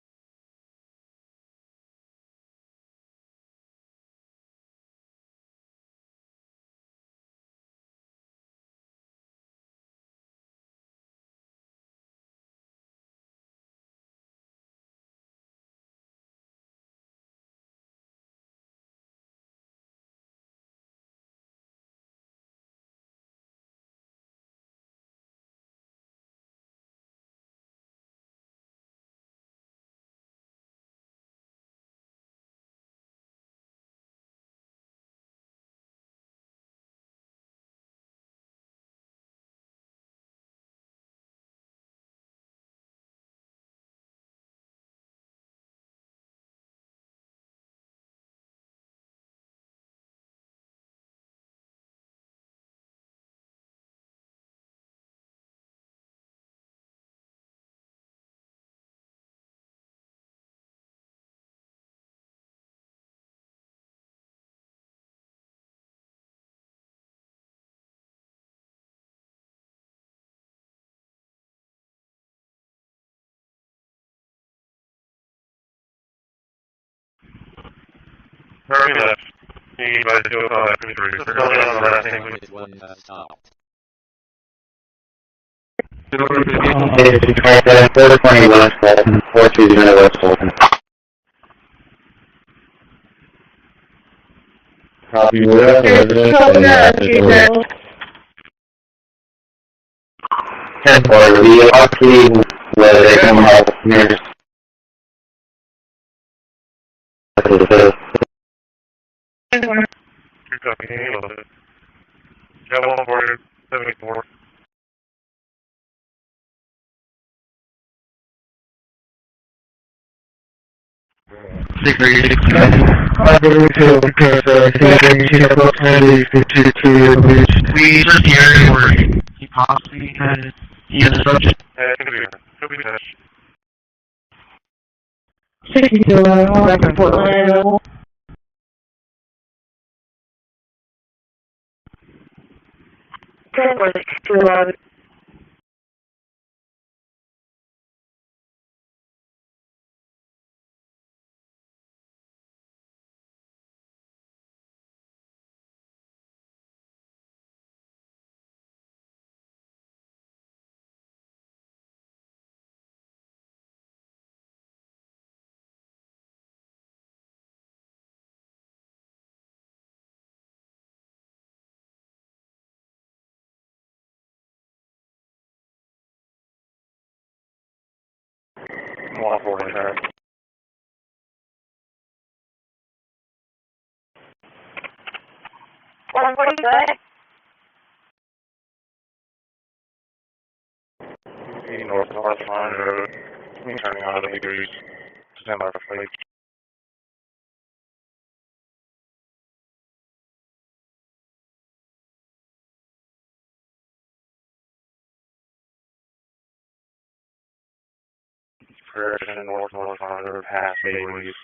Perfect left. You need to do a call back from your roof. On the last thing, please. She's trying to 420 West Fulton, 420 West Fulton. Copy that. Resident. 10 for the lucky where they come out near. Got one for you, 74. I believe so, because he approximately 52 of which we just the area where he possibly had the subject. Could be touched. 62, back in Portland available. Ten for 6211. One for you, sir. One for you, go ahead. North Line Road. Turning on the degrees. Stand by for fleet. Correction, North Line Road, past Bailey's.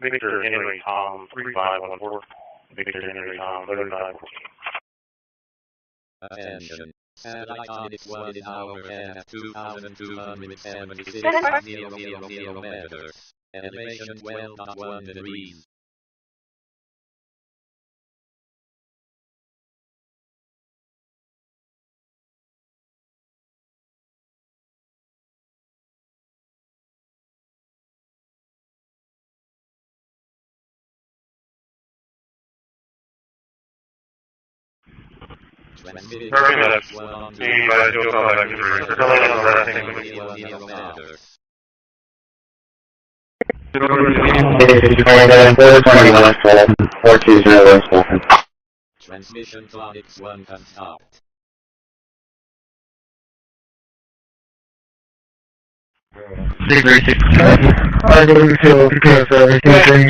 Victor Henry Tom, 3514. Victor Henry Tom, 3514. Attention. Satellite on its 1 hour and 2,276 meters. Elevation 12.1 degrees. Transmitting 30 minutes. One You guys go back to the Transmission tonics 1 can start. I believe so, because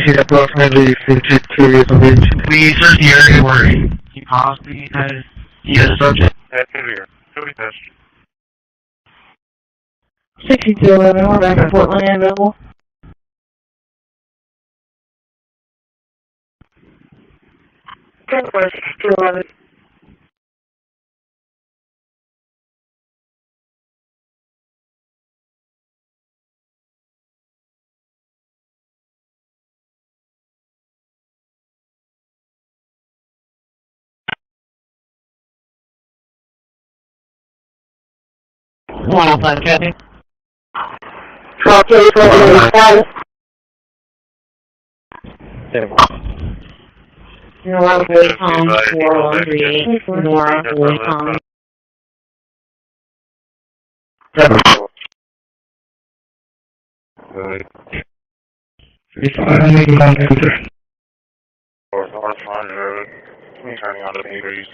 he approximately 52 of which we searched the area where he possibly had the subject. Could be touched. 6211, back in Portland available. Ten for 6211. Wow, Captain. Drop case for the status. Nora Waycom 4138. Nora Waycom. North Line Road. Turning on the degrees.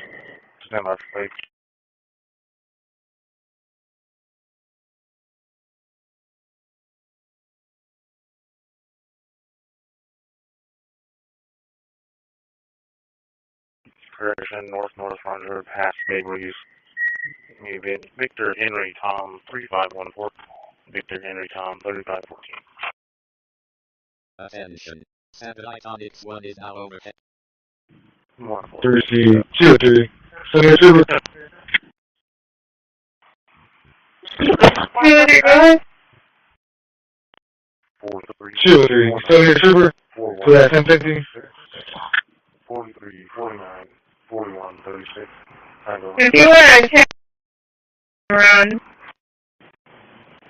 Stand by for fleet. Correction, North Line Road, past Bailey's. Victor Henry Tom, 3514. Victor Henry Tom, 3514. Attention. Satellite on its 1 is now overhead. 3C, 2-3. Senator Super. 2-3. Senator Super. To that 1050. 43, 49, 41, 36. If you want to check around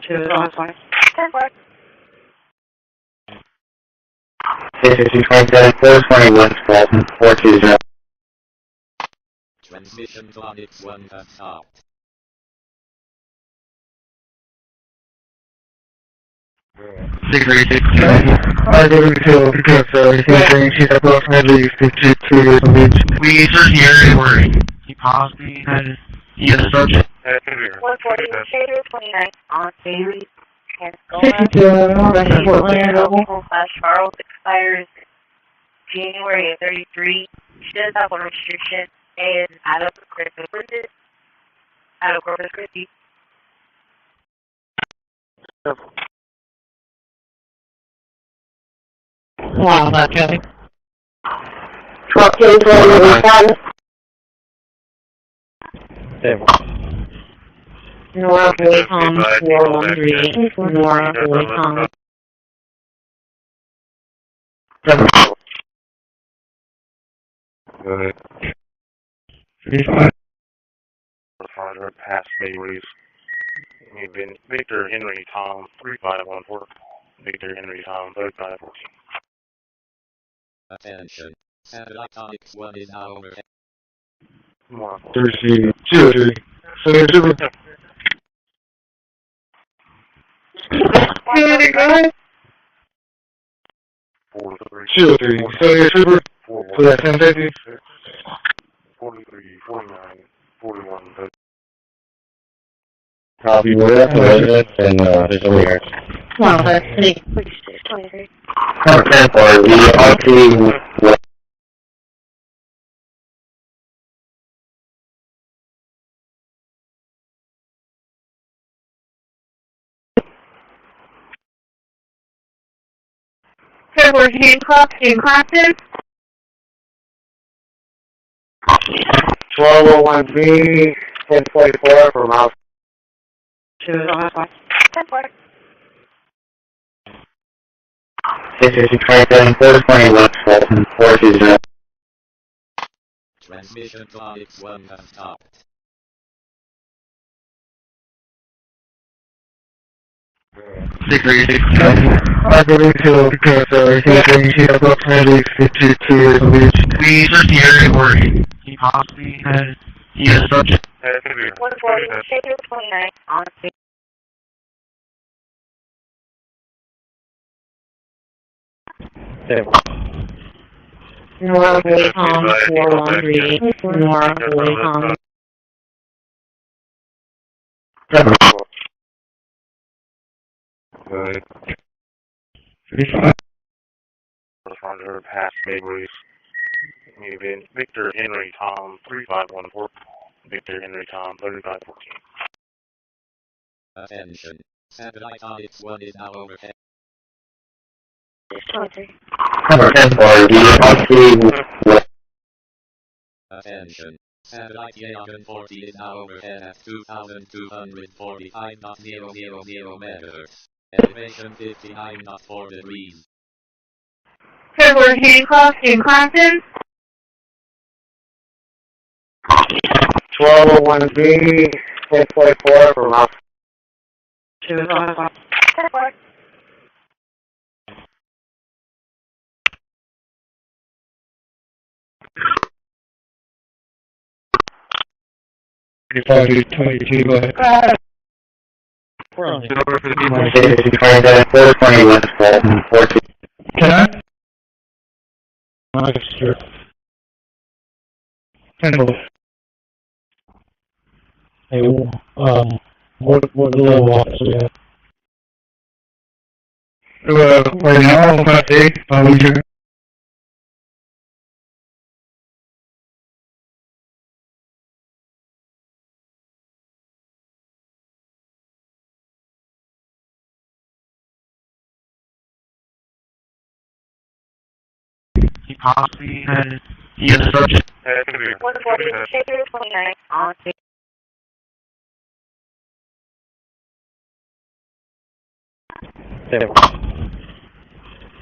to the last one. 10 for. 420 West Fulton, 420. Transmission to Onyx 1 has stopped. Security 6, I go to kill because he's saying she's approximately 52 years of age. We searched the area where he possibly had a subject. 140, Shader 29 on Bailey, Charles expires January of 33. She does have one restriction, and out of Corpus Christi. Wow, not Kelly. Truck is ready to respond. Nora Boy Tom 413. Nora Boy Tom. Good. Roger, past Bailey's. You've been Victor Henry Tom 3514. Victor Henry Tom 3514. Attention. Satellite Onyx 1 is now overhead. Thursday, 203. Super. 203. Super. So that's 1050. 43, 49, 41. Copy, we're at the residence and there's only here. Wow, that's 23. Number 10 for the RP. Trevor Hancock in Clapton. 1201B, 1044 from House. 10-4. 627, 420 West Fulton, 420. Transmission to Onyx 1 has stopped. Security 6, I go to kill because he's saying she's approximately 52 years of age. We searched the area where he possibly had a subject. 140, Shader 29 on Nora Boy Tom 413. Nora Boy Tom. Good. Roger, past Bailey's. You've been Victor Henry Tom 3514. Victor Henry Tom 3514. Attention. Satellite Onyx 1 is now overhead. Number 10 for the RP. Attention. Satellite Yagan 40 is now overhead at 2,245.000 megahertz. Elevation 59.4 degrees. Trevor Hancock in Clapton. 1201B, 1044 from House. 10-4. 22, go ahead. We're on the over for the people. 420 West Fulton, 420. Can I? Sure. Hey, what level office do we have? Right now, I'm not big. We do. He possibly had a subject. 140, Shader 29 on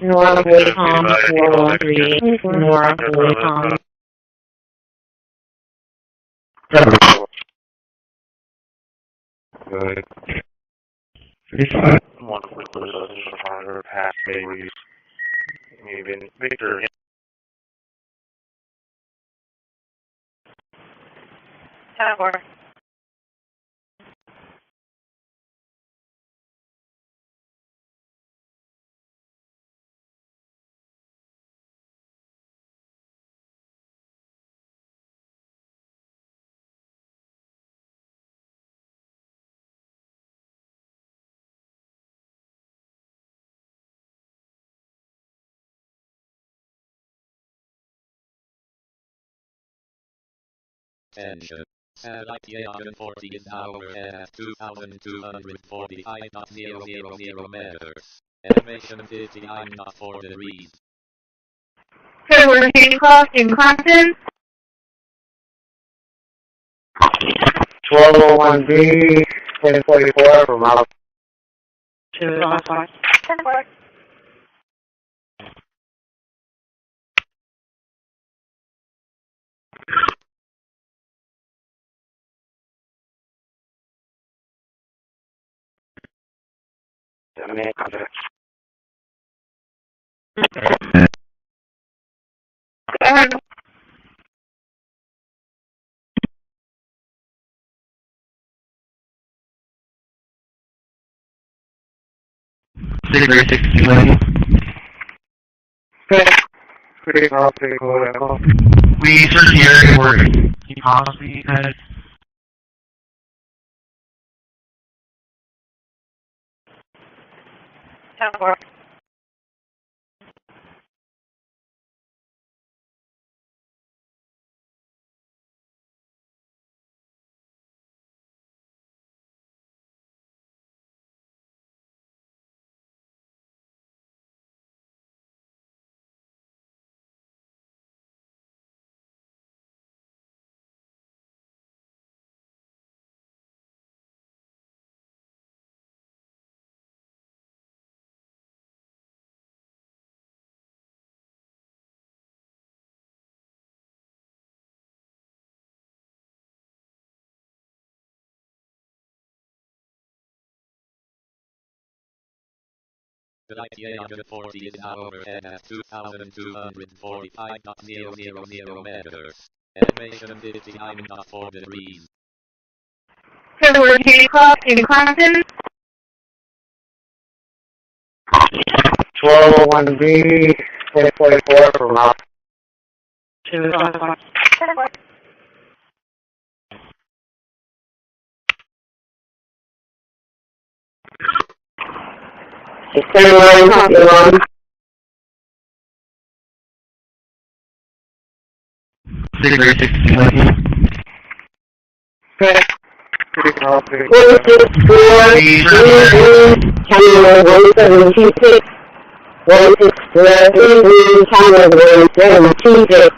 Nora Boy Tom 413. Nora Boy Tom. Good. 1 quick Roger, past Bailey's. Even Victor. Tower. Attention. Satellite 840 is now at 2,245.000 meters. Elevation 59.4 degrees. Tower Hancock in Compton. 1201B, 1044 from out. 205. 10-4. Pretty well, pretty cool. We searched the area where he possibly had 10-4. Satellite 840 is now overhead at 2,245.000 meters. Elevation 59.4 degrees. Tower Hancock in Compton. 1201B, 1044 from out. 205. 10-4. External copy one. 636. Pretty well, pretty 164, Channel 1726. 164, Channel 1726.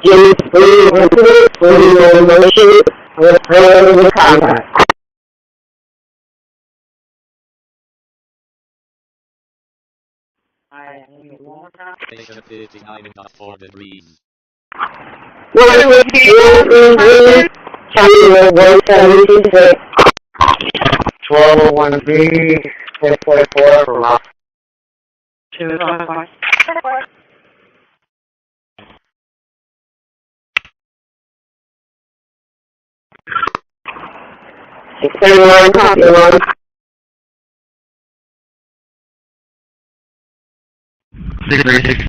James Blue Report, 41 motion, return the contact. Elevation 59.4 degrees. 164, Channel 1726. 1201B, 1044 from out. 205. 10-4. External copy one. 636.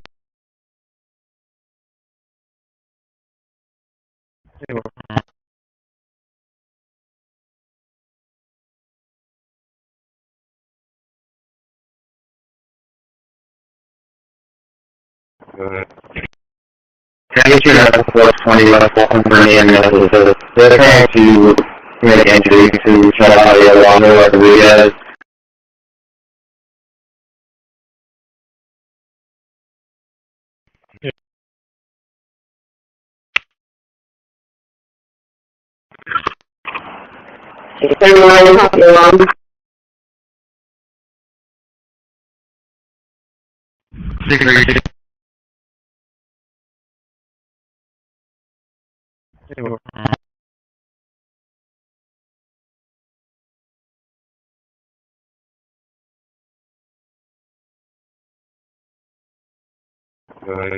Thank you, 420 left, welcome for me, and they're trying to make entry to Channel along the Rodriguez. External copy one. 636. Yeah,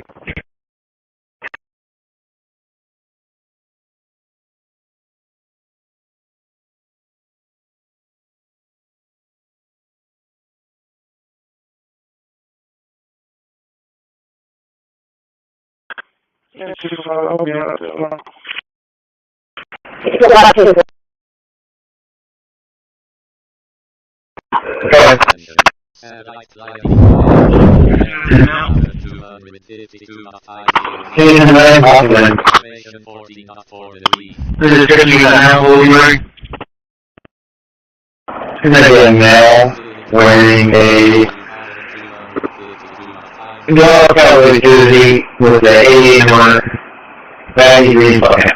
I'll be out there. Is that a male wearing a dog collar jersey with the 88 number baggy green button?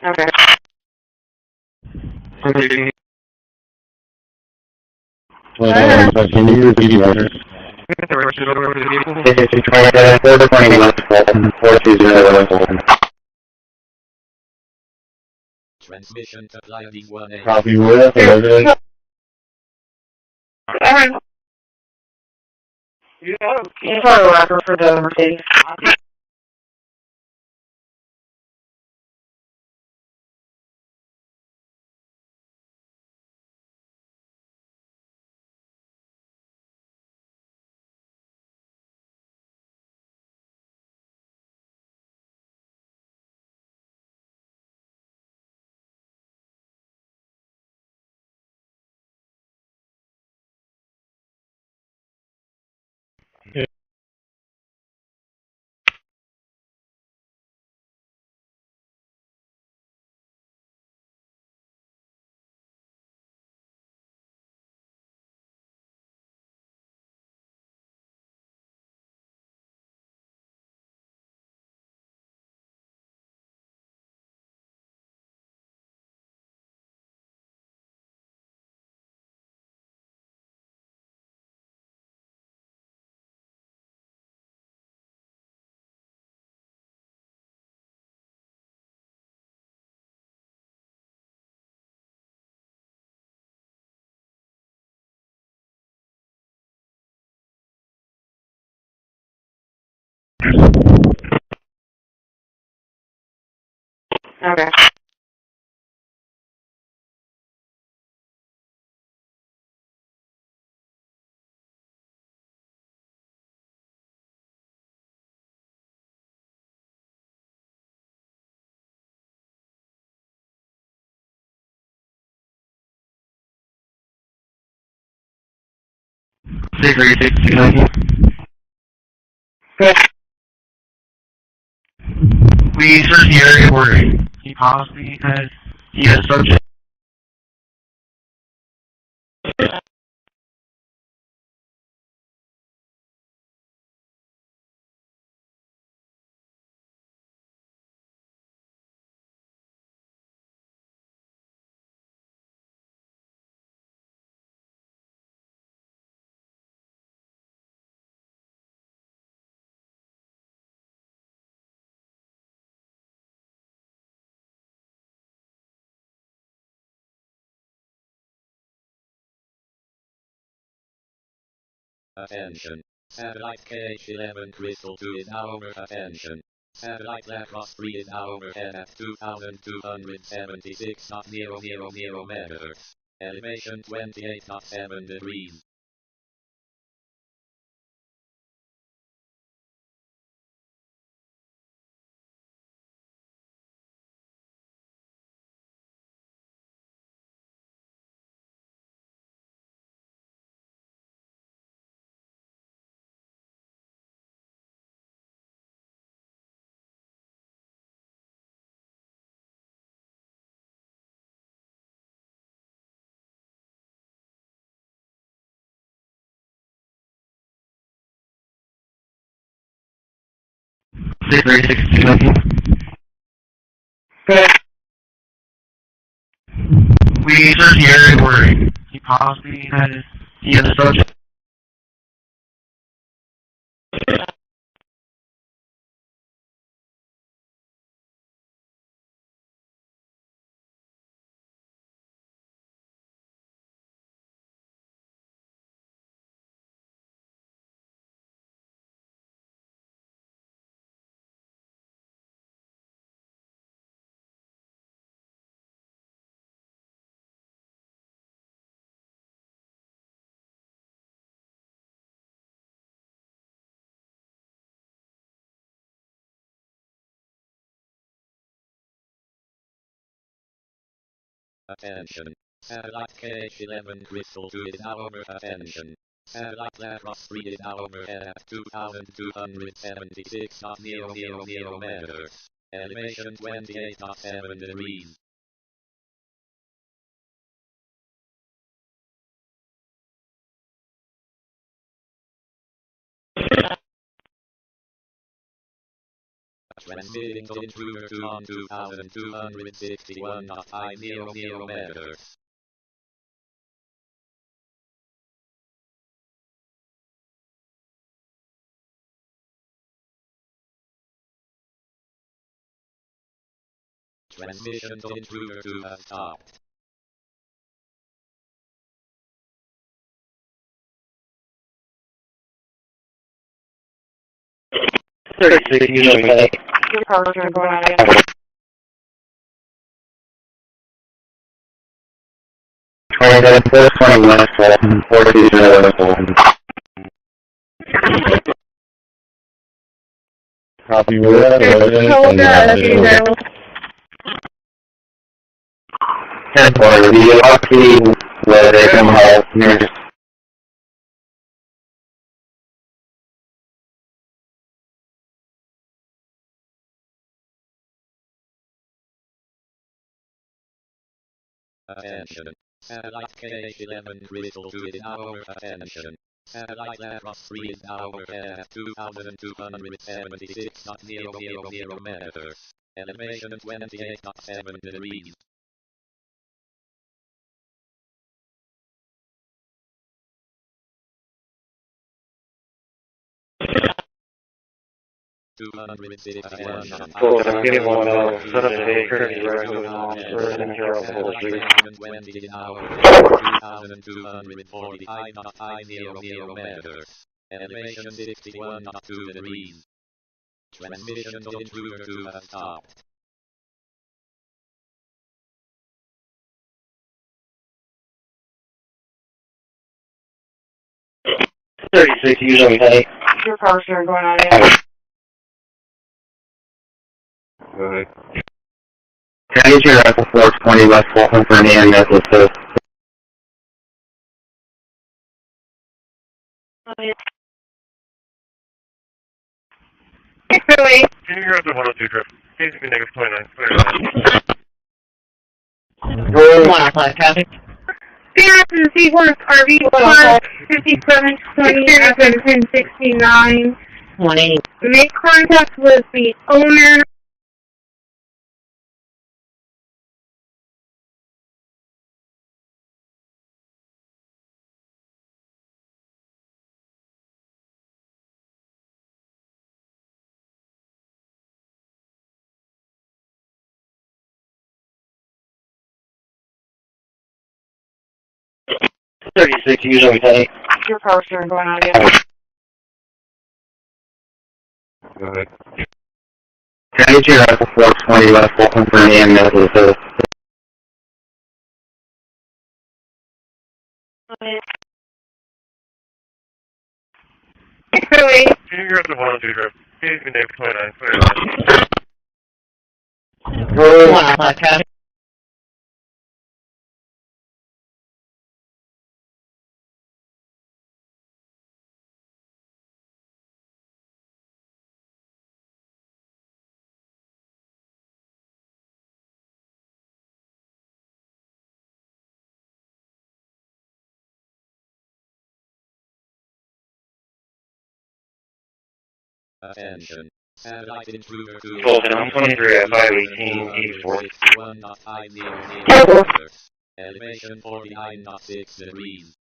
Okay. Can you repeat the address? 420 West Fulton, 420 West Fulton. Transmission to Flying 1A. Copy with, okay. You probably will for the Mercedes. Okay. We searched the area where he possibly had subject. Attention. Satellite KH-11 Crystal 2 is now over. Attention. Satellite Lacrosse 3 is now overhead at 2,276.000 meters. Elevation 28.7 degrees. Okay. We just here where he possibly had he had a subject. Attention. Satellite KH-11 Crystal 2 is now over. Attention. Satellite Lacrosse 3 is now overhead at 2,276.000 meters. Elevation 28.7 degrees. Transmitting to intruder 2 on 2,261.500 meters. Transmission to intruder 2 has stopped. Your car's gonna go out. Copy that. And for the lucky where they come out near Attention. Satellite KH-11 Crystal 2 is now over. Attention. Satellite Lacrosse 3 is now overhead at 2,276.000 meters. Elevation 28.7 degrees. 261. Cool, I'm getting one of Sunday currently regular officer and here on the street. 2,245.500 meters. Elevation 61.2 degrees. Transmission to intruder 2 has stopped. Usually, hey. Your car's going on in. Good. Can I get your Apple 420 West Fulton for an EMS assist? Can you grab the 102 trip? Basically negative 29. Garrison Seahorse RV Plus 5720 Make contact with the owner. 36, usually take. Your power steering going on again. Go ahead. Can I get your Apple 420 left open for me and nueces? You're at the 1-2 group. He's the next 29. Attention. Satellite intruder to I'm 23 at 518, 81.500 meters. Elevation 49.6 degrees.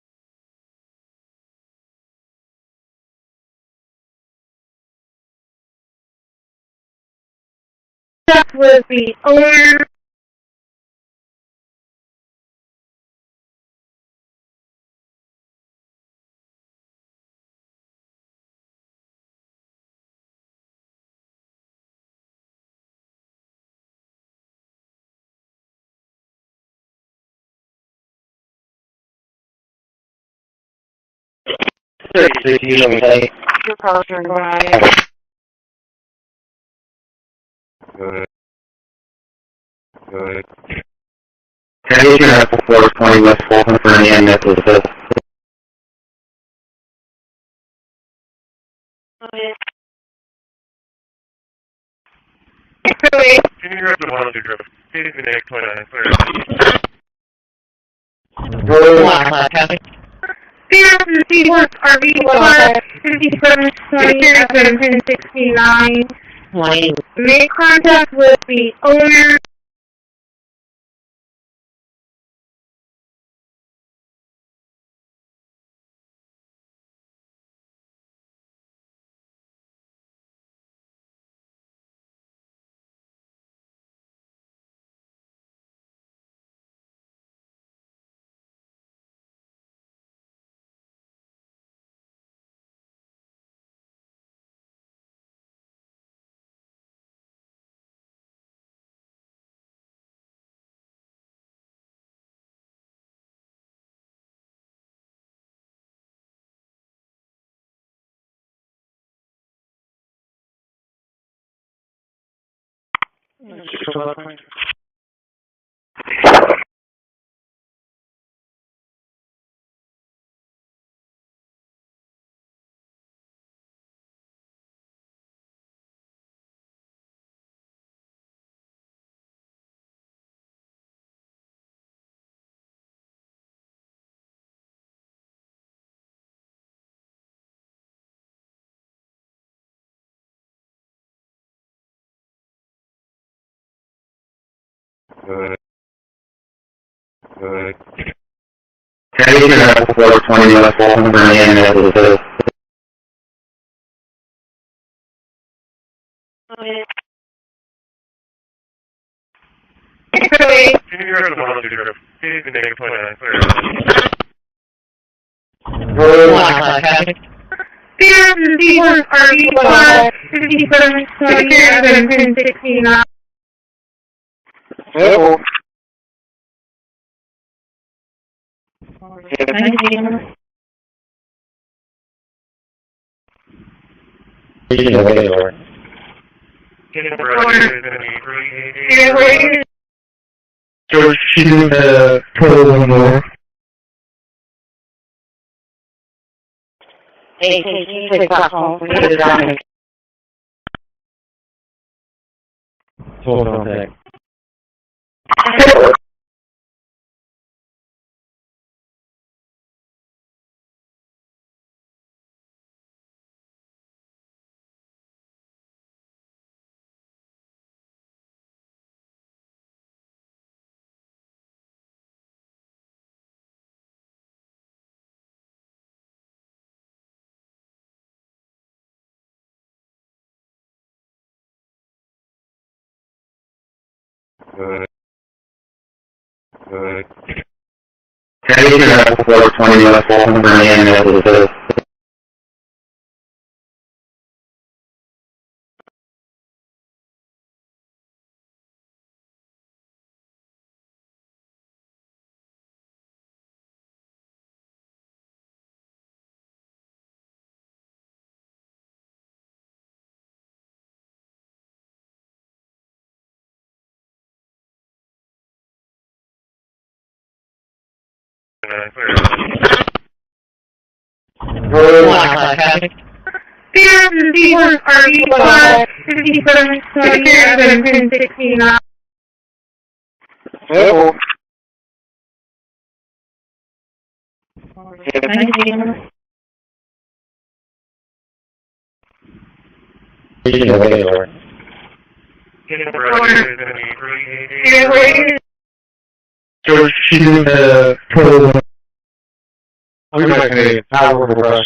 That was the owner. Usually take. Your power steering going on again. Go ahead. Go ahead. Can I get your Apple 420 left open for me and nueces? You're at the 1-2 group. He's the next 29. Seahorse RV 5720 Make contact with the owner. Go ahead. Go ahead. Can I get your Apple 420 left open for me and nueces? You're at the 1-2 group. He's the next 29. Seahorse RV 5720 George, she doing the total one more. Hey, can you take that home? We need it on. Hold on a sec. Go ahead. Go ahead. Transition 420 West Fulton for me and nueces. C1 RV 57 27 16 Hello. George, she's in the total. We might pay power rush.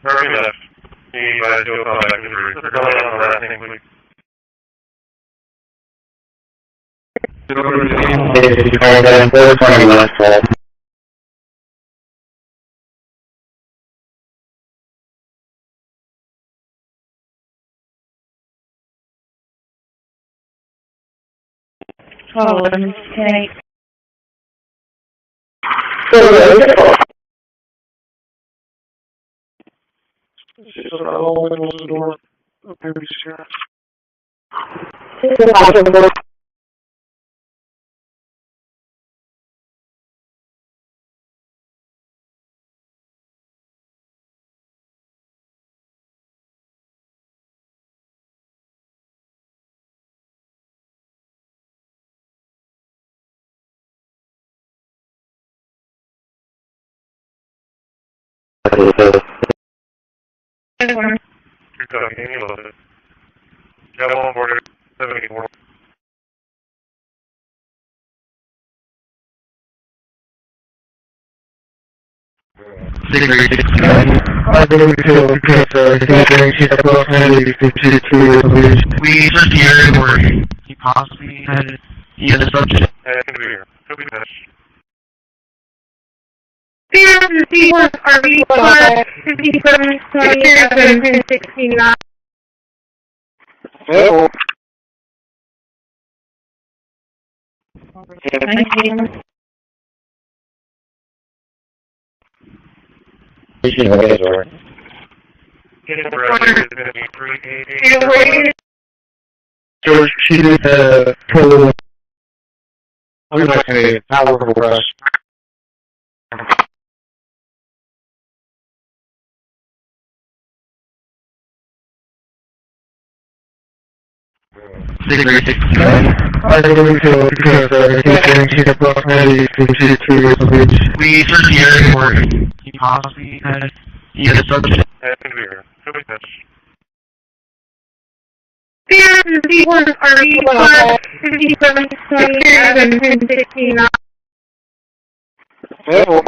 Hurry left. You guys do a contact injury. They're going on the last thing, please. Transition 420 West Fulton. Oh, okay. She's about all windows the door. Okay, we share. You're talking, you load it. Got one border, 74. I believe so, because she's approximately 52 years of age. We searched the area where he possibly had the subject. It's gonna be here. He'll be finished. C1 RV 57 27 16 Hello. George, she's in the total. We might pay power rush. I believe so, because she's approximately 52 years of age. We searched the area where he possibly had the subject. It's gonna be here. He'll be finished. C1 RV 57 27 16 Hello.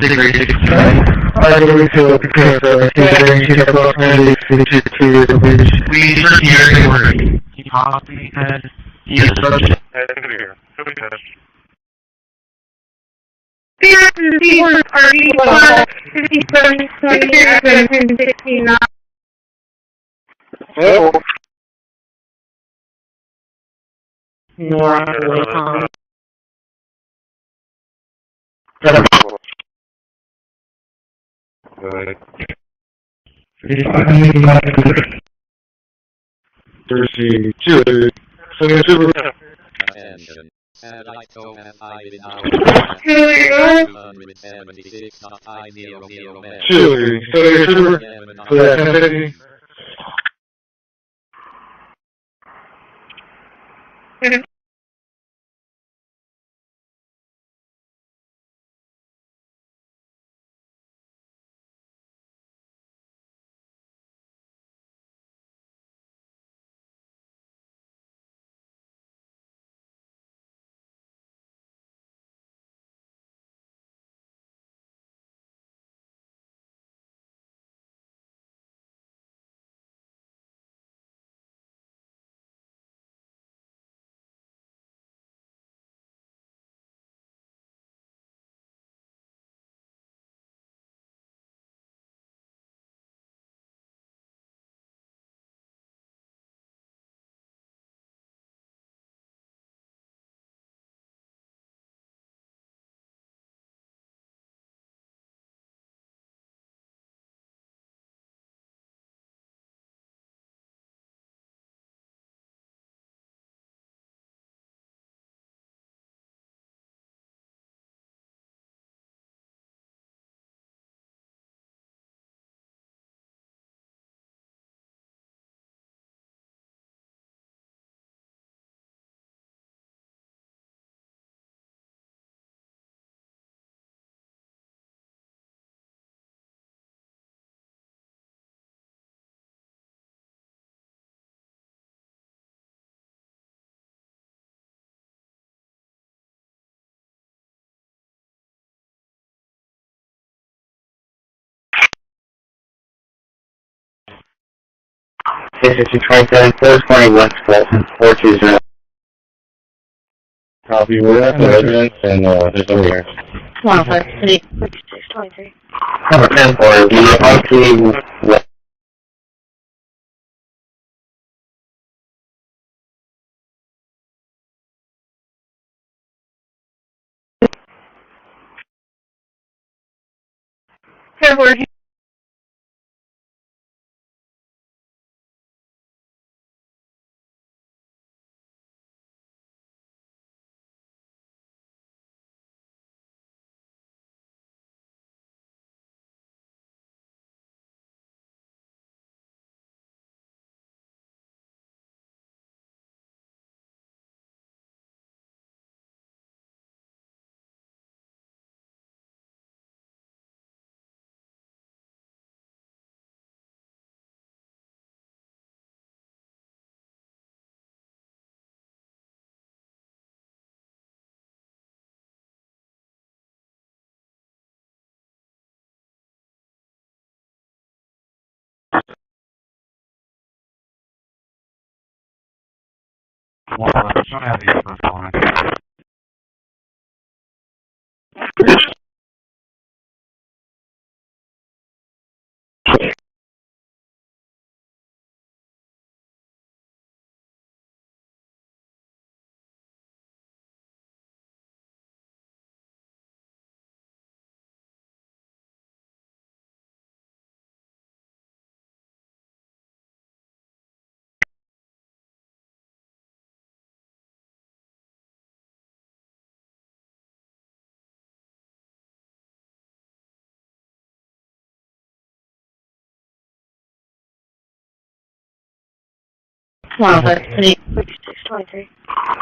I believe so, because she's approximately 52 years of age. We searched the area where he possibly had the subject. It's gonna be here. He'll be finished. C1 RV 57 27 16 Hello. Thursday, Tuesday, Attention. Satellite phone F5 in our 276.500 Chile, Thursday, CCPD 27, 420 West Fulton, 420. Copy, we're at the residence and just over here. 153, 623. Number 10 for the RT West. February.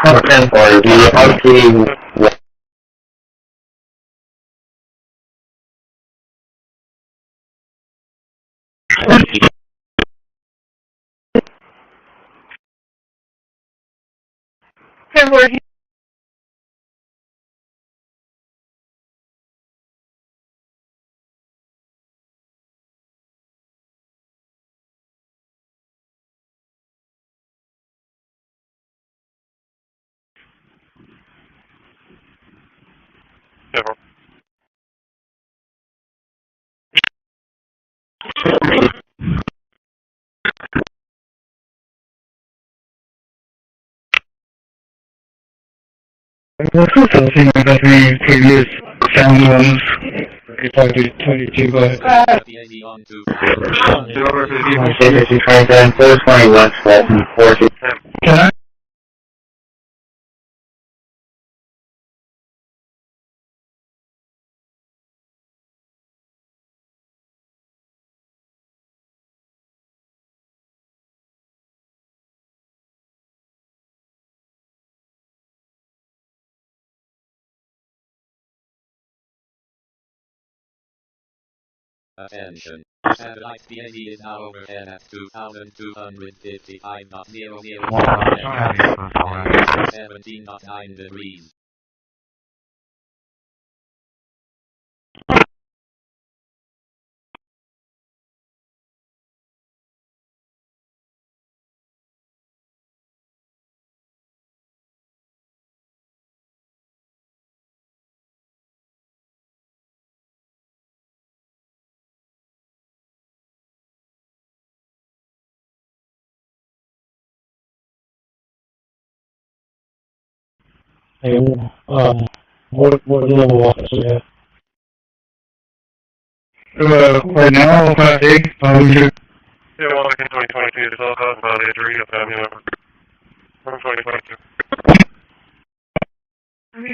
Number 10 for the RT West. February. Something that we previous sound ones. It's like 22 bucks. CCPD 27, 420 West Fulton, 420. Can I? Attention. Satellite PAD is now overhead at 2,255.000 17.9 degrees. Hey, what level office is that? Right now, Class A, Yeah, well, like in 2022, so I'll talk about it, read up that, from 2022.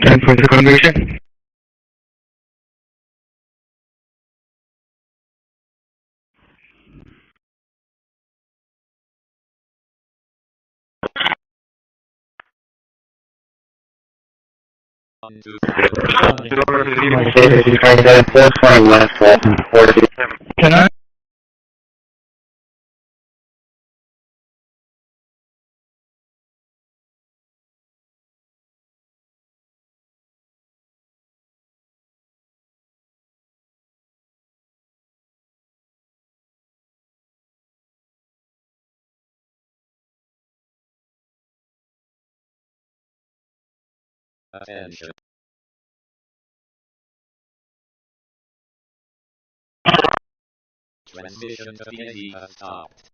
and for the conviction? CCPD 27, 420 West Fulton, 420. Can I? Attention. Transition to PND has stopped.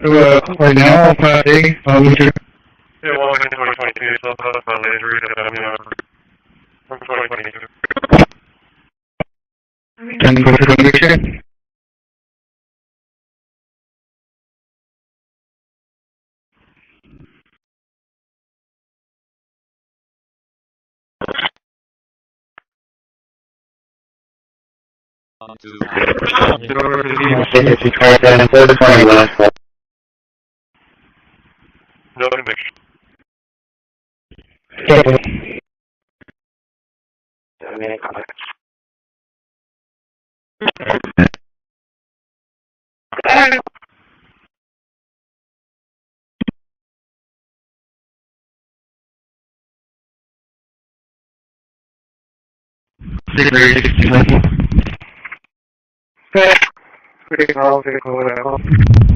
Right now, Pat A, Mr. Yeah, well, in 2022, so that's my latest read from 2022. And go to the picture. No conviction.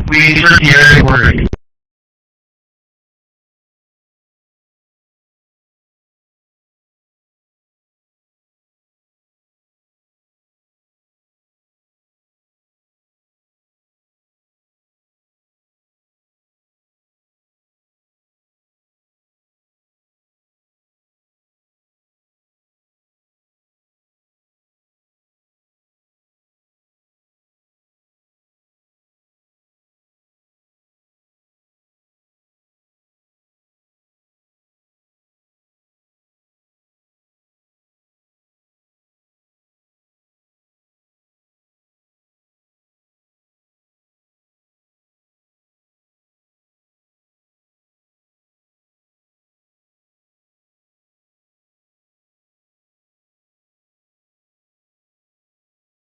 We search the area word.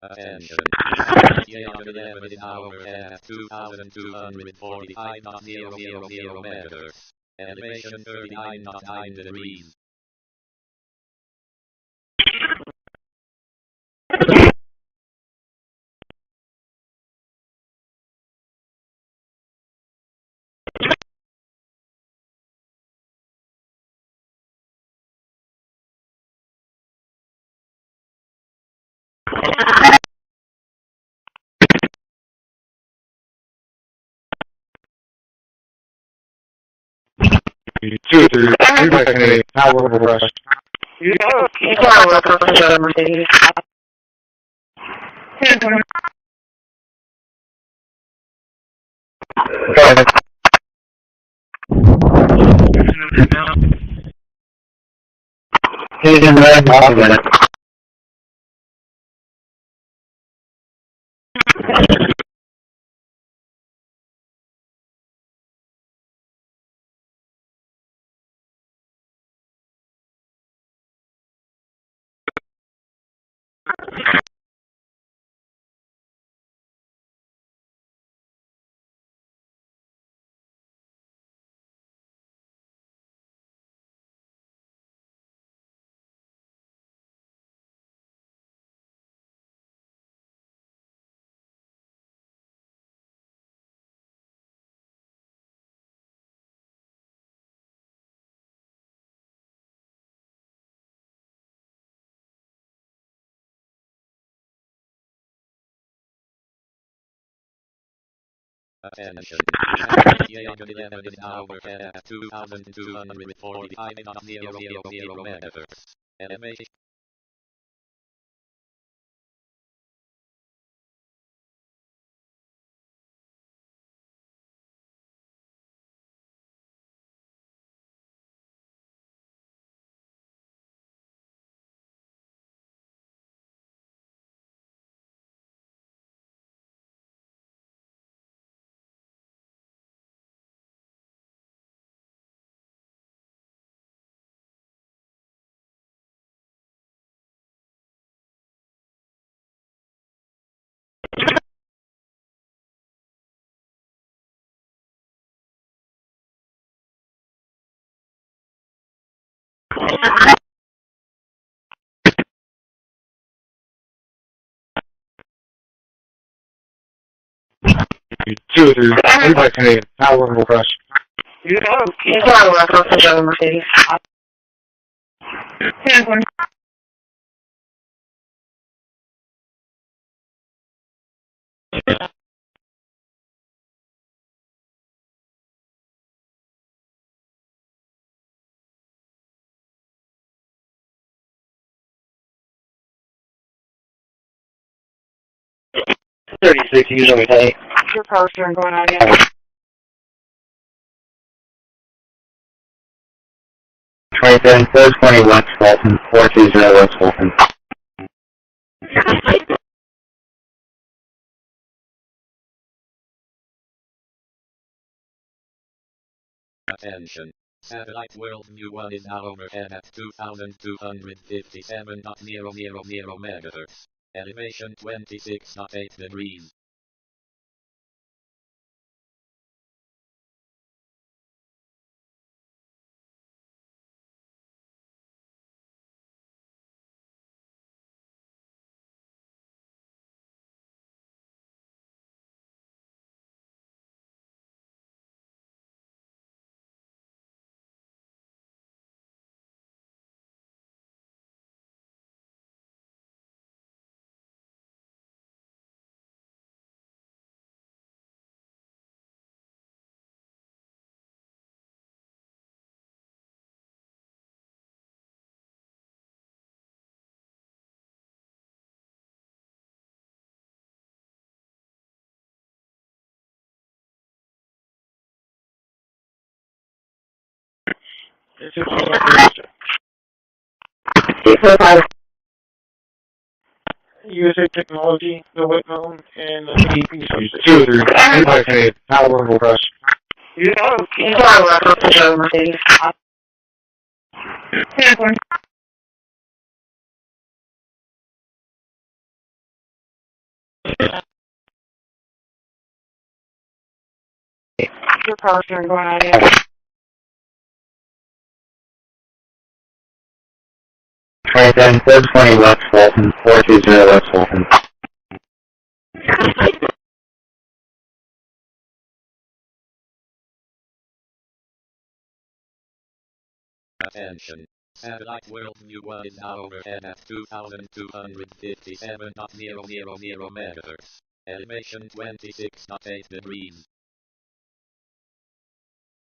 Attention. ETA on 11 hour at 2,245.000 meters. Elevation 39.9 degrees. Two, three, back in a hour of rest. He's in red off a minute. Attention. ETA on 11 hour at 2,245.000 meters. Elevation 2 through 35 Canadian. Power and press. You know, it's all right, I'll take over Mercedes. 10-1. Usually take. Your power steering going on again. 27, 420 West Fulton, 420 West Fulton. Attention. Satellite World View 1 is now overhead at 2,257.000 megahertz. Elevation 26.8 degrees. USA Technology, the Whitmore, and the 2 through 35 Canadian. Power and press. You know, it's all right, I'll take over Mercedes. 10-1. Your power steering going on again. 27, 420 West Fulton, 420 West Fulton. Attention. Satellite World View 1 is now overhead at 2,257.000 megahertz. Elevation 26.8 degrees.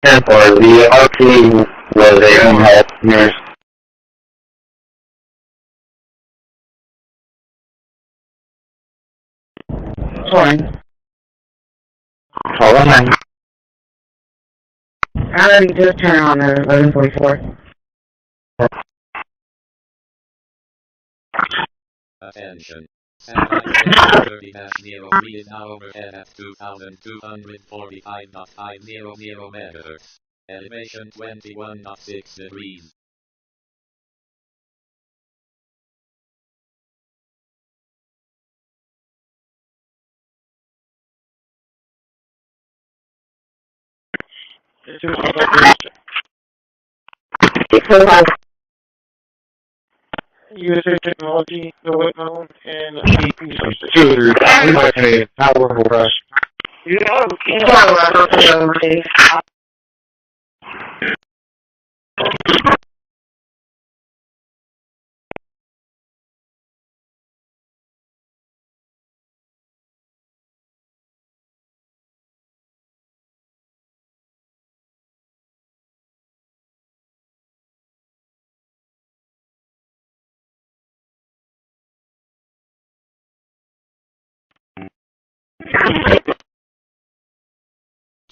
10-4, the RP was a home health nurse. Fine. Hold on. I already just turned on the 1144. Attention. Satellite 30-03 is now overhead at 2,245.500 megahertz. Elevation 21.6 degrees. USA Technology, the Whitmore, and the 2 through 35 Canadian. Power and press. You know, it's all right, I'll take over Mercedes.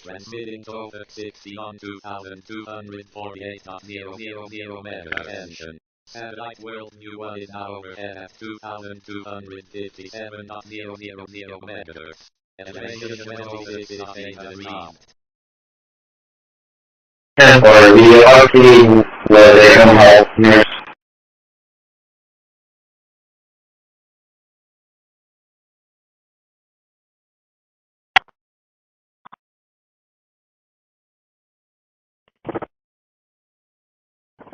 Transmitting over 60 on 2,248.000 megahertz. Attention. Satellite World View 1 is now overhead at 2,257.000 megahertz. Elevation 26.8 degrees. 10-4, the RP was a home health nurse.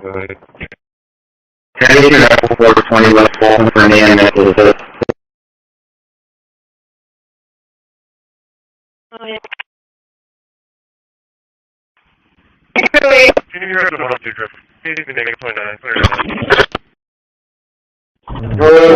Good. 420 West Fulton for me and Nicholas. heard the 1-2 trip. CCPD negative 29. Clear it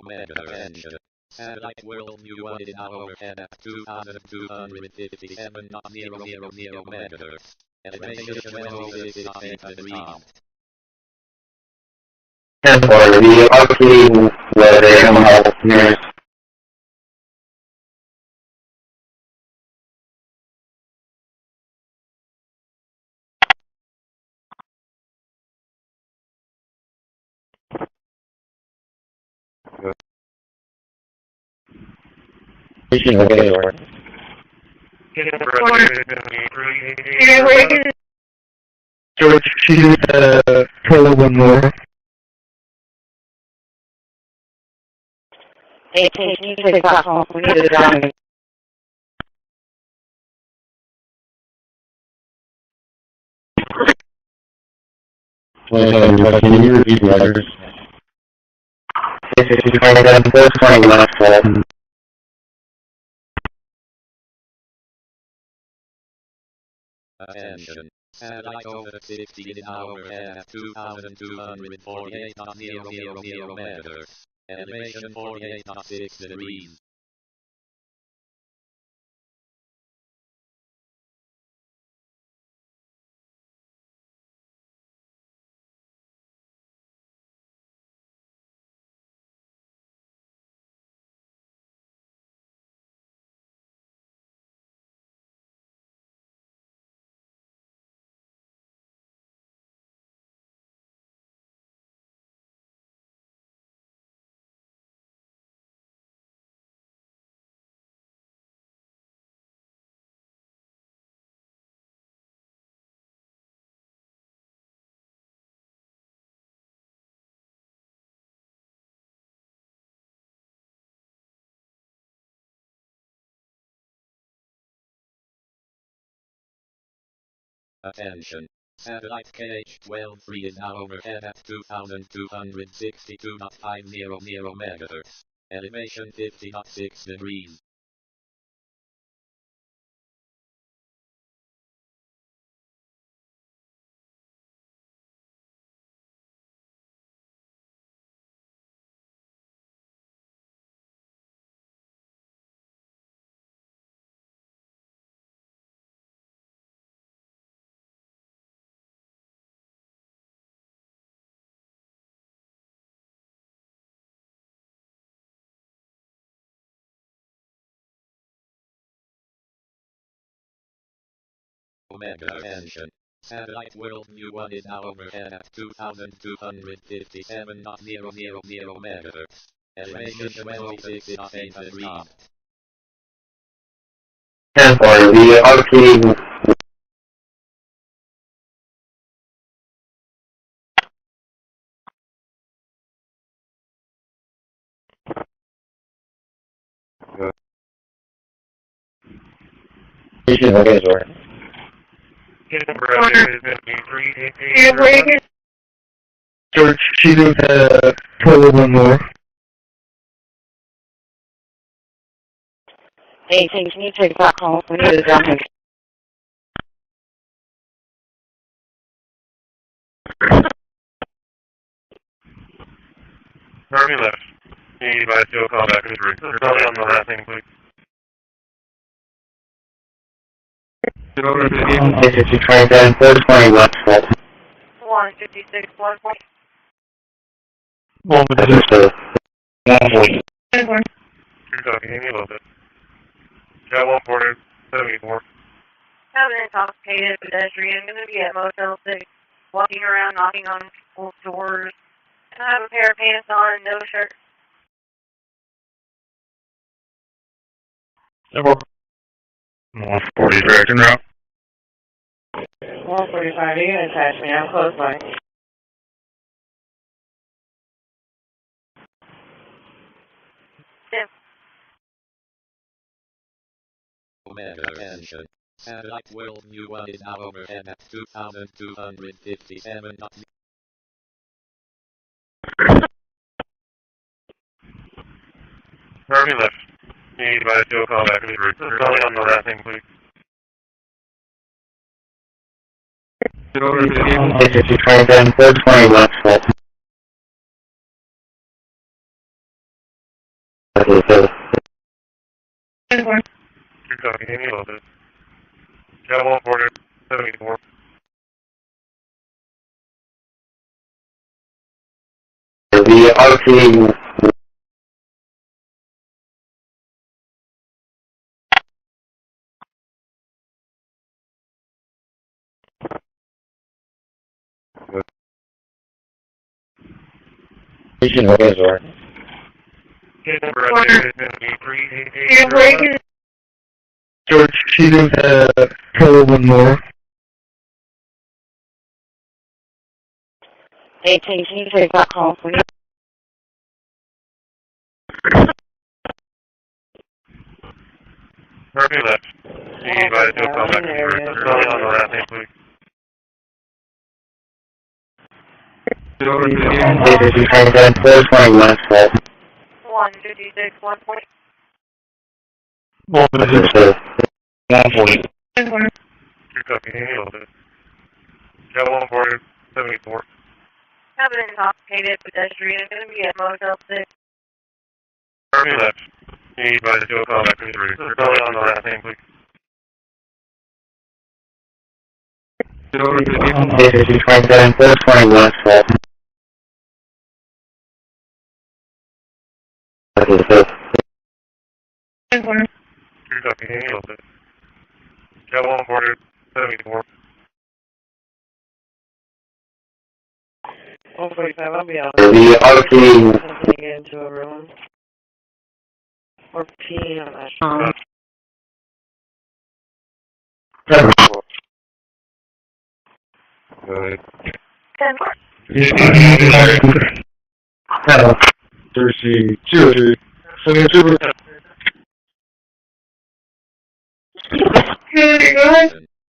Attention. Satellite World New 1 in hour at 2257.000 megahertz. Elevation 1206 degrees. And for the RP where they come out nearest. George, she pull one more. Hey, can you take that home? We need it down. Can you repeat the others? 627, 420 left. Attention. Satellite over 60 in hour at 2248.000 megahertz. Elevation 48.6 degrees. Attention. Satellite KH-12 is now overhead at 2262.500 megahertz. Elevation 50.6 degrees. Omega attention. Satellite World New 1 is now overhead at 2257.000 megahertz. Elevation 26.8 degrees. And for the RP George, she would pull one more. Hey, can you take that home? We need it down. Harvey left. Anybody still call back in 3. Tell me on the last thing, please. This is 27, 420 West Wall. 156, 140. Understood. 140. You're talking, give me a little bit. Got 140, 74. Have an intoxicated pedestrian going to be at Motel 6, walking around, knocking on people's doors. I have a pair of pants on, no shirt. 140, direction route. 145, you're going to catch me. I'm close by. Attention. Satellite World New 1 is now overhead at 2,257. Turn left. Anybody still call back in 3. Tell me on the last thing, please. This is 27, 420 West Wall. Understood. You're talking, give me a little bit. Got 140, 74. The RC George, she did color one more. 18, can you take that call, please? Turn left. Anybody still call back in 3. Tell me on the last thing, please. This is 27, 420 West Wall. 156, 140. Understood. 140. You're talking, give me a little bit. Got 140, 74. Have an intoxicated pedestrian going to be at Motel 6. Turn left. Anybody still call back in 3. Tell me on the last thing, please. This is 27, 420 West Wall. Understood. You're talking, give me a little bit. Got 140, 74. 145, I'll be out. The RC I'm get into a room. Or peeing on that. Go ahead. 10. Thursday, Tuesday, Sunday, Tuesday.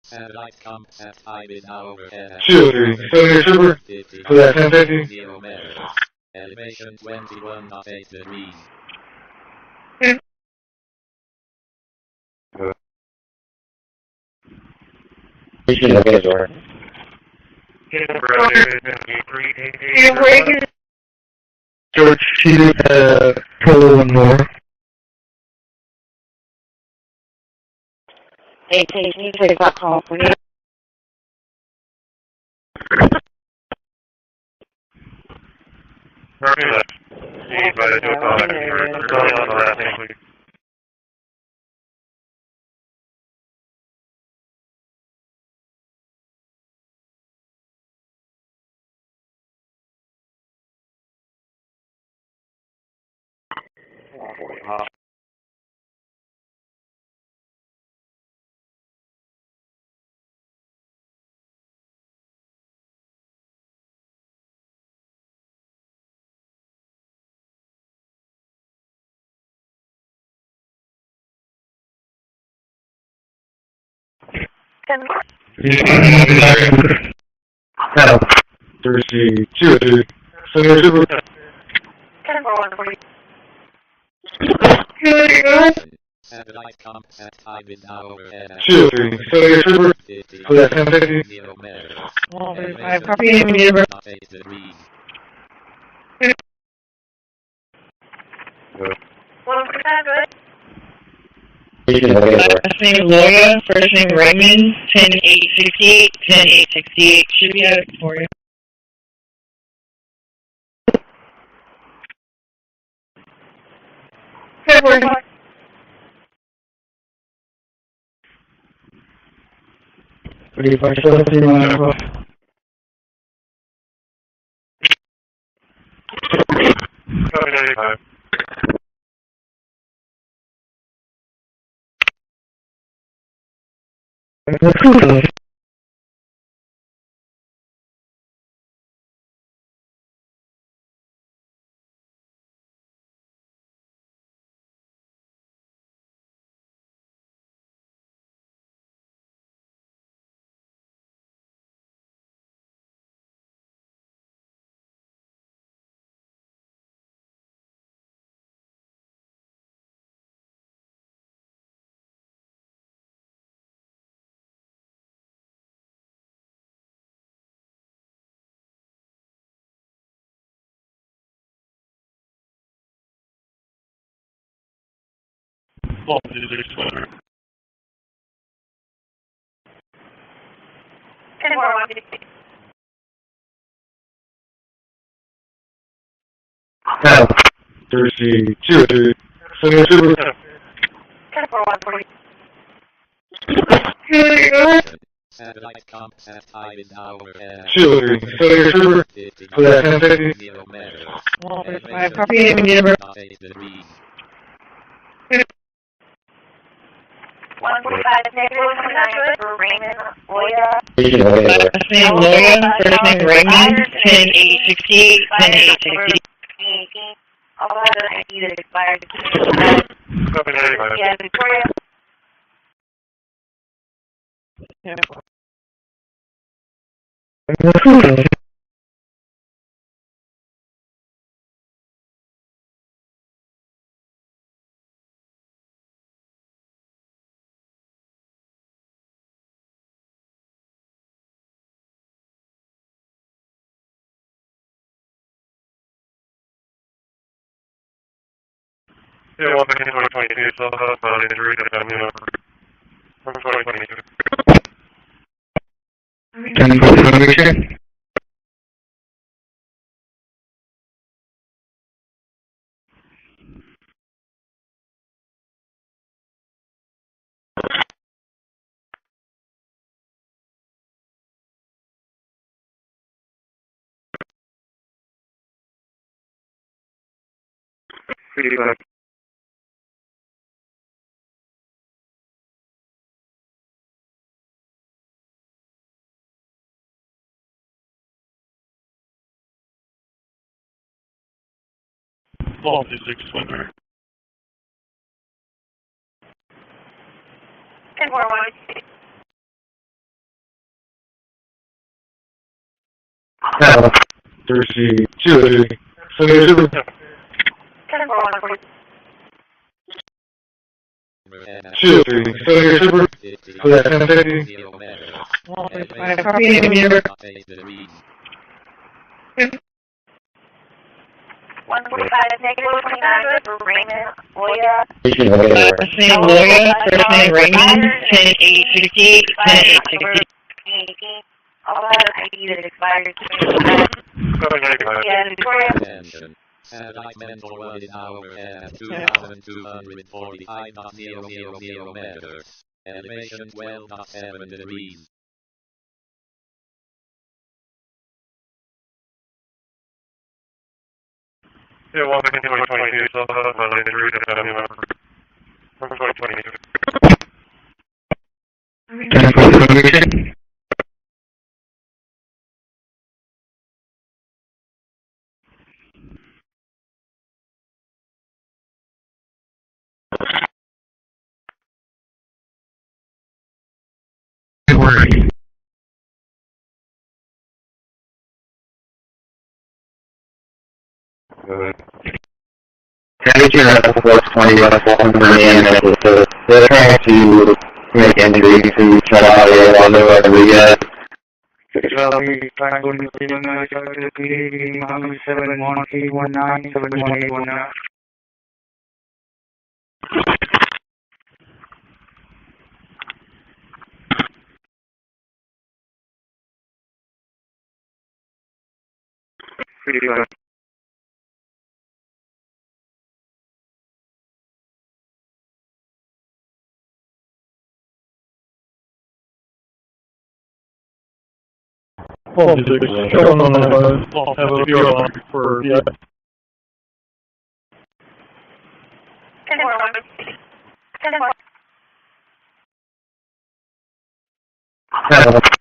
Satellite compact time is now overhead at Tuesday, Sunday, Tuesday. For that 10:50. 0 meters. Elevation 21.8 degrees. George, she did color one more. 18, can you take that call, please? Turn left. Anybody still call back in 3. Tell me on the last thing, please. Thursday, Tuesday, Sunday, Tuesday. 10-4-1-40. Satellite compact time is now overhead at Tuesday, Sunday, Tuesday. For that 10:50. 0 meters. I probably didn't even 8 degrees. Last name Loya, first name Raymond, 10868, 10868. Should be out for you. Thursday, Tuesday, Sunday, Tuesday. Satellite contact time is now over. Tuesday, Sunday, Tuesday. For that 10:50. 0 meters. My property name and number. 145 negative for Raymond Loya. Last name Loya, first name Raymond, 10868, 10868. I'll have an ID that expired. Yeah, Victoria. Yeah, 2022, so that's injury to family member. 2022. Feedback. Fault is explained. Thursday, Tuesday, Sunday, Tuesday. Tuesday, Sunday, Tuesday. For that 10:50. My property name and number. 145 negative 29 for Raymond Loya. Last name Loya, first name Raymond, 10868, 10868. I'll have an ID that expired. Yeah, Victoria. Attention. Satellite mental one is now over 2,245.000 meters. Elevation 12.7 degrees. Yeah, 2022, so that's injury to family member. 2022. Temperature at 420 West Walton for me, and they're trying to make entry to try to audio on the web we get. Well, showing on the I'll have a viewer on for yeah. 10-4. 10-4.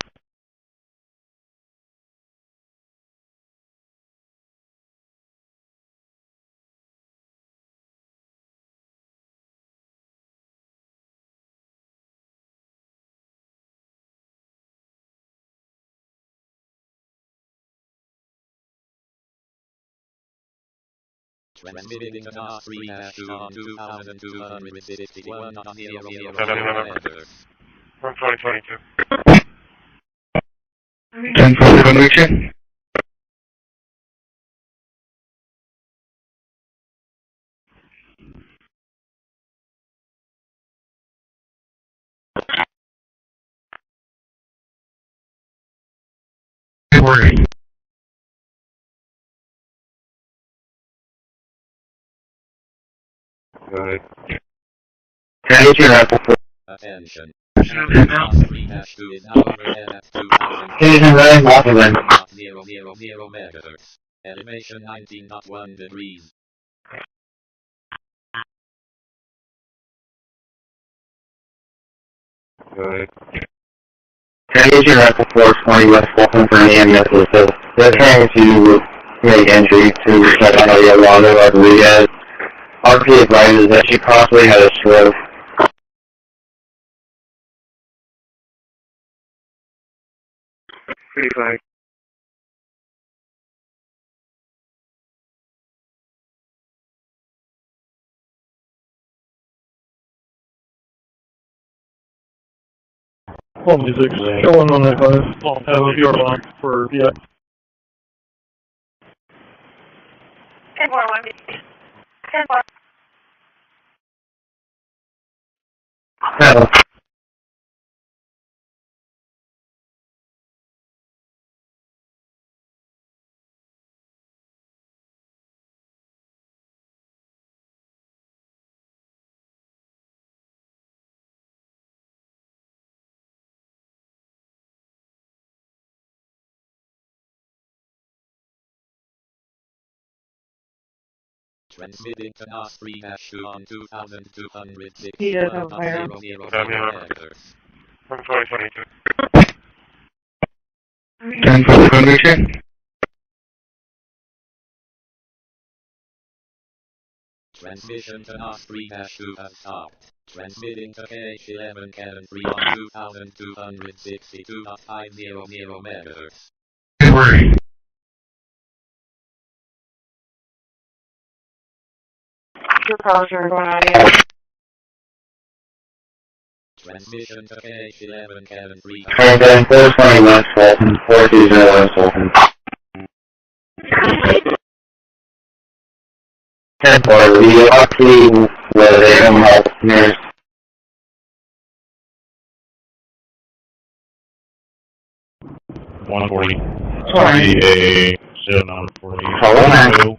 Transmitting to NOS 3-2 on 2261 on 000 meters. From 2022. 10-4 conviction. Attention. NOS 3-2 is now overhead at 2,000 meters. Elevation 19.1 degrees. Transition Rifle 420 West Fulton for an EMS assist. They're trying to make entry to check on Yolanda Rodriguez. RP advises that she possibly had a stroke. Pretty fine. Well, music showing on the I'll have a viewer on for yeah. 10-4. 10-4. Transmitting to NOS 3-2 on 2261 He doesn't on fire. 000 meters. From 2022. 10-4 conviction. Transmission to NOS 3-2 has stopped. Transmitting to KH11 Cannon 3 on 2262.500 meters. Your calls are going on here. Transmission to KH11 Cannon 3. Transition 420 West Fulton, 420 West Fulton. 10-4, the RP where they come help nurse. A 740.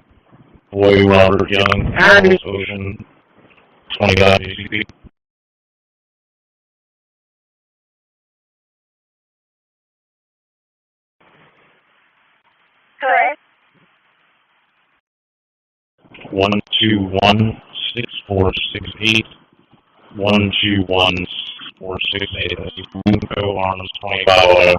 Boy Robert Young, Ocean 20 GCP. Good. 121-6468. 121-6468. That's Info Arms 25.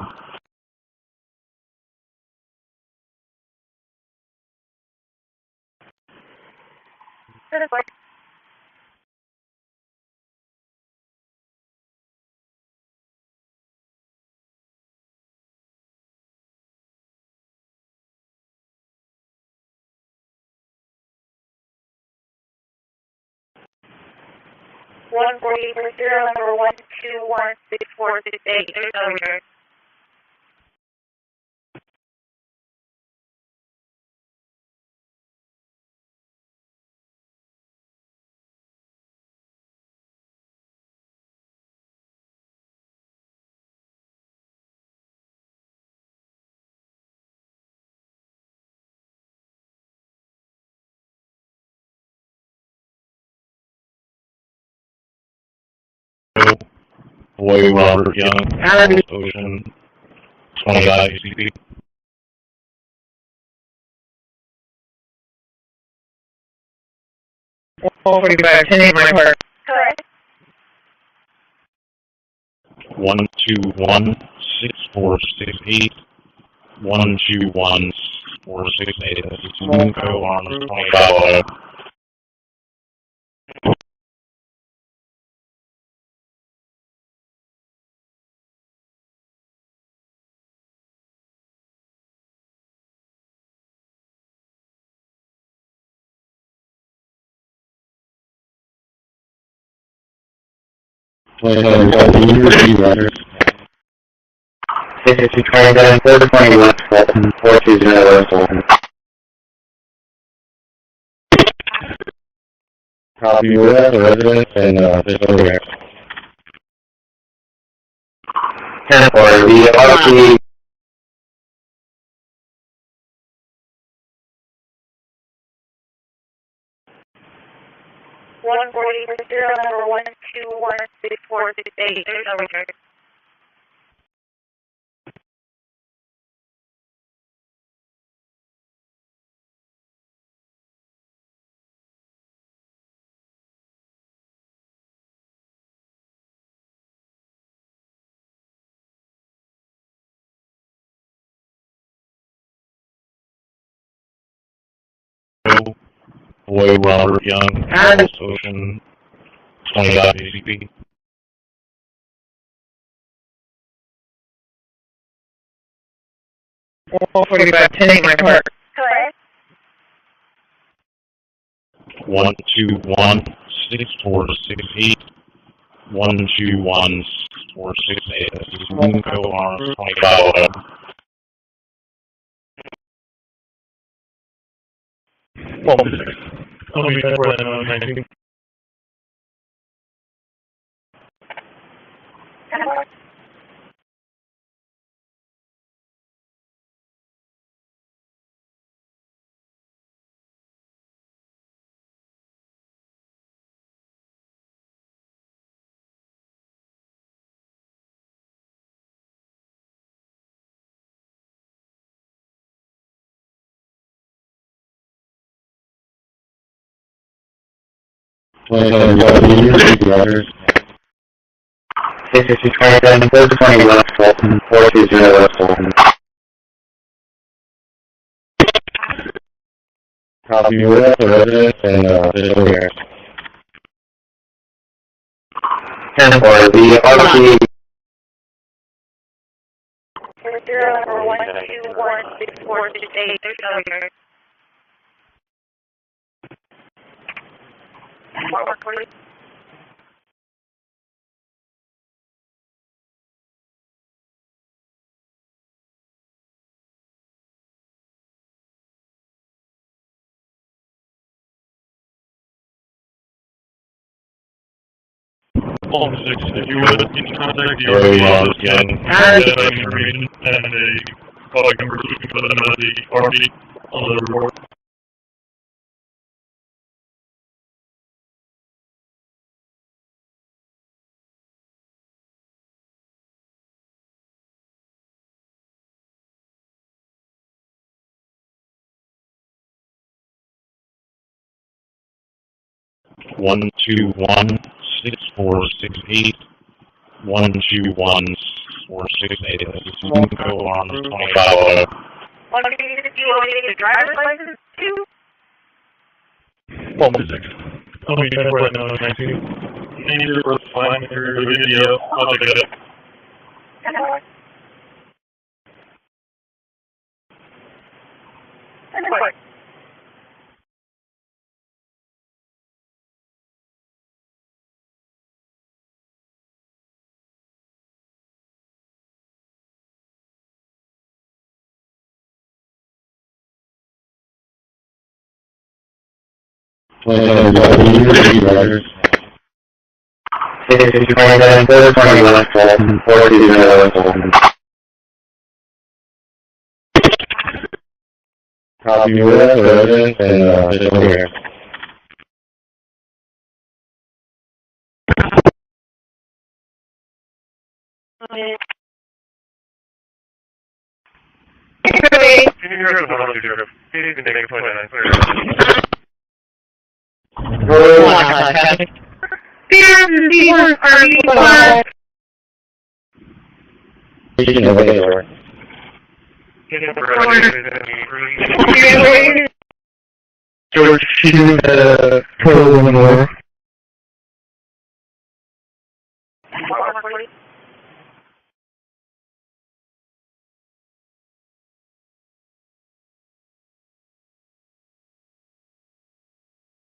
Good. One 40 for 0, number 121-6468. There's no return. Boy Robert Young, Ocean 20 ICP. 45, 10 my part. Correct. 121-6468. 121-6468. This is Moonco Arms 25. This is 27, 420 West Fulton, 420 West Fulton. Copy U.S. residents and this over here. 10 for the RP. One 40 number 1216468. There's no return. Boy Robert Young, Ocean 20 ICP. All 45, 10 my part. Correct. 121-6468. 121-6468. This is Moonco Arms 25. I'll be back right now, 19. This is 27, 420 West Fulton, 420 West Fulton. Copy U.S. residents and this over here. 10 for the RP. 1216468. There's no return. Forward, please. If you would, you can contact the RP office again, that information, and a contact number so we can put them as the RP on the report. One two one 6468. 121-6468. This is Moonco Arms 25. Do you want me to get a driver's license too? I'll be back right now, 19. Any report fine through the video. I'll take it. This is 27, 420 West Fulton, 420 West Fulton. Copy U.S. residents and this over here. George, shoot total one more.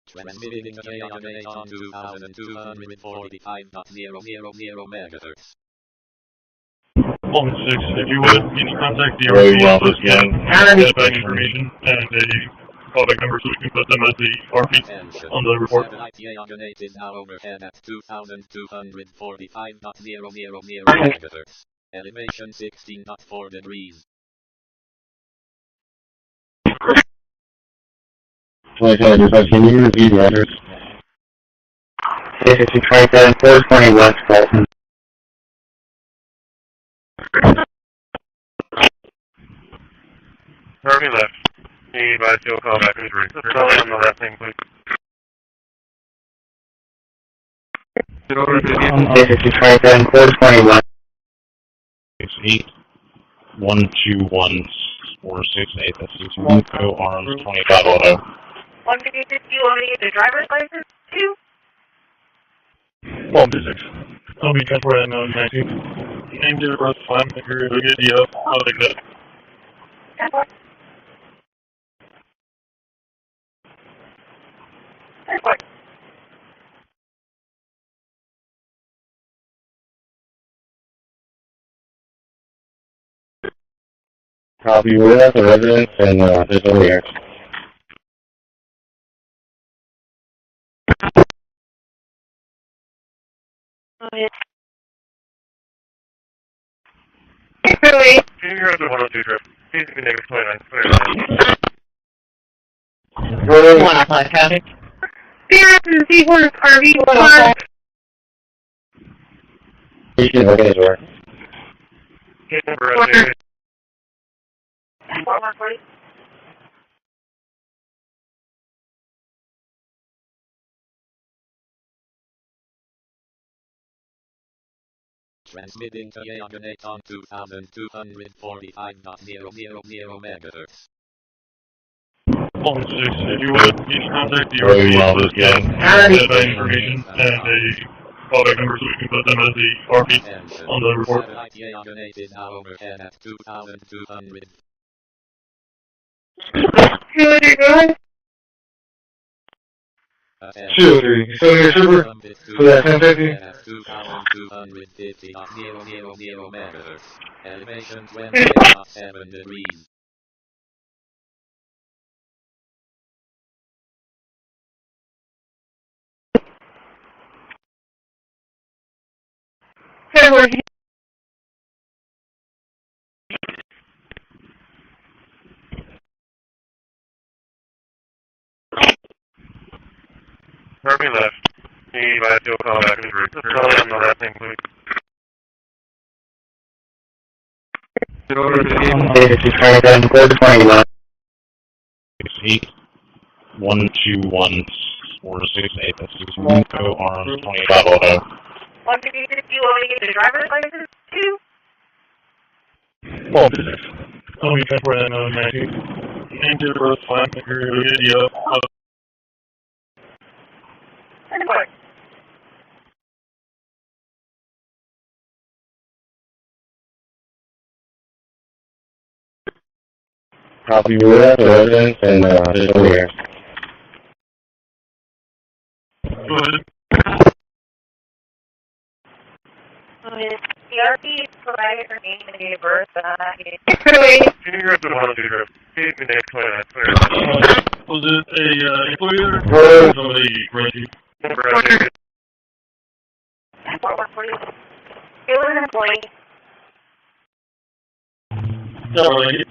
Transmitting KRNA on 2245.0000 megahertz. 1-6, if you would, can you contact the RP office again, get back information and a callback number so we can put them as the RP on the report. Satellite triangulate is now overhead at 2245.0000 megahertz. Elevation 16.4 degrees. Can you review the address? 627 420 West Colton. Harvey left. He advised you'll call back in 3. Tell him the last name, please. 627 420 West. 8121468. That's 61 Arms 25 Auto. 156, do you want me to get the driver's license too? 156. I'll be transported at 19. Name, date of birth, time, if you're able to get the I'll take that. Copy with the residence and this over here. You're up to 102 trip. He's going to make 29. Seahorse RV Park. You can look at his work. His number up there. Transmitting triangulate on 2245.0000 megahertz. 1-6, if you would, can you contact the RP office again, get that information and a callback number so we can put them as the RP on the report. Satellite triangulate is now overhead at 2200. Shooter, so your server for that 1050? 2250.00 megahertz. Elevation 20.7 degrees. Harvey left. He advised you'll call back in 3. Tell him the last name, please. 627 420 West. 8121468. That's 61 Arms 25 Auto. 156, do you want me to get the driver's license too? 1-6. I'll be transported at 19. Name, date of birth, time, if you're able to get the Copy with the residence and this over here. Go ahead. The RP provided her name and date of birth, but I'm not getting You're up to 102 trip. He's going to make 29. Was it a employer or somebody renting? Number out there. It was an employee. Alright.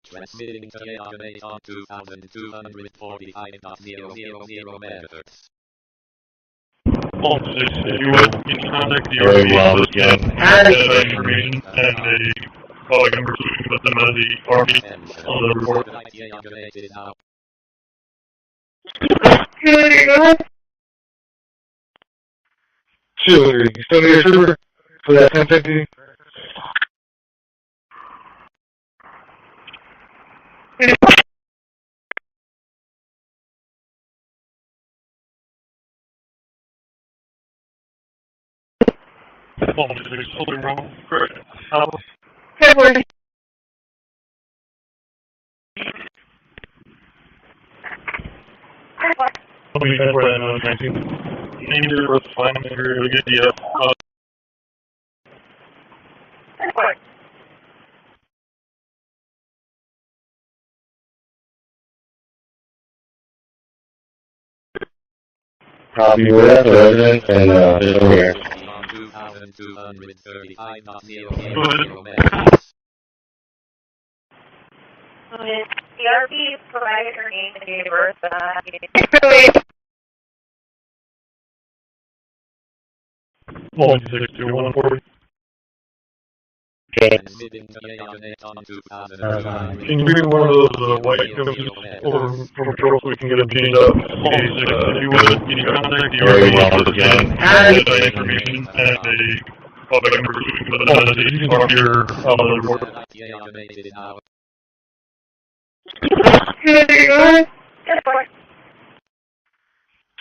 Transmitting triangulate on 2245.00 megahertz. If you would, you can contact the RV again, add that information, and a calling number so we can put them as the RV on the report. Sure, you still need a trooper for that 1050? Totally wrong. Correct. February. I'll be back for that 19th. Name your birth, find them here to get the, 2,235 and just over here. 2,235.000 The RV provided her name and date of birth, Well, 62140. Okay. Can you bring one of those white coaches over from patrol so we can get them cleaned up? If you would, you can contact the RV again, add that information, and a callback number so we can put them as a part of your report.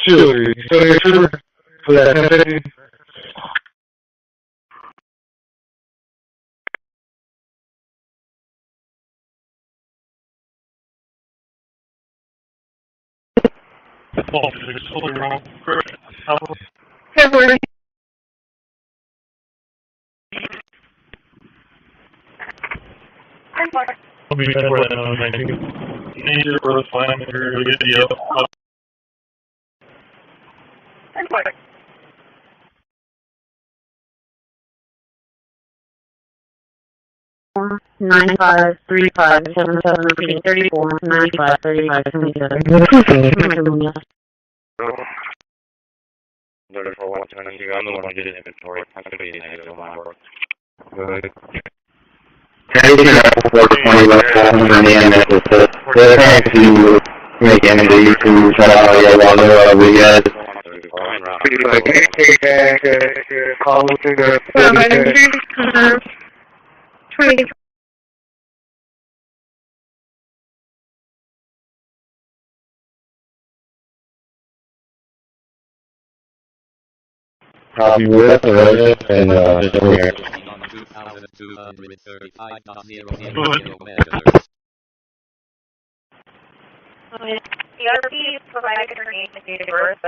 Sure, you still need a trooper for that 1050? Totally wrong. Correct. February. I'll be back for that 19th. Name your birth, find them here to get the, 953577 repeating 34 95 35 27. Noted for 120, I'm the one who did inventory. I'm going to be negative on my work. Good. 420 left from the end of the trying to make entry to shut out the water we had. Take back, call to the 20. Copy with the resident and just over here. 2,235.000 The RV provided her name and date of birth,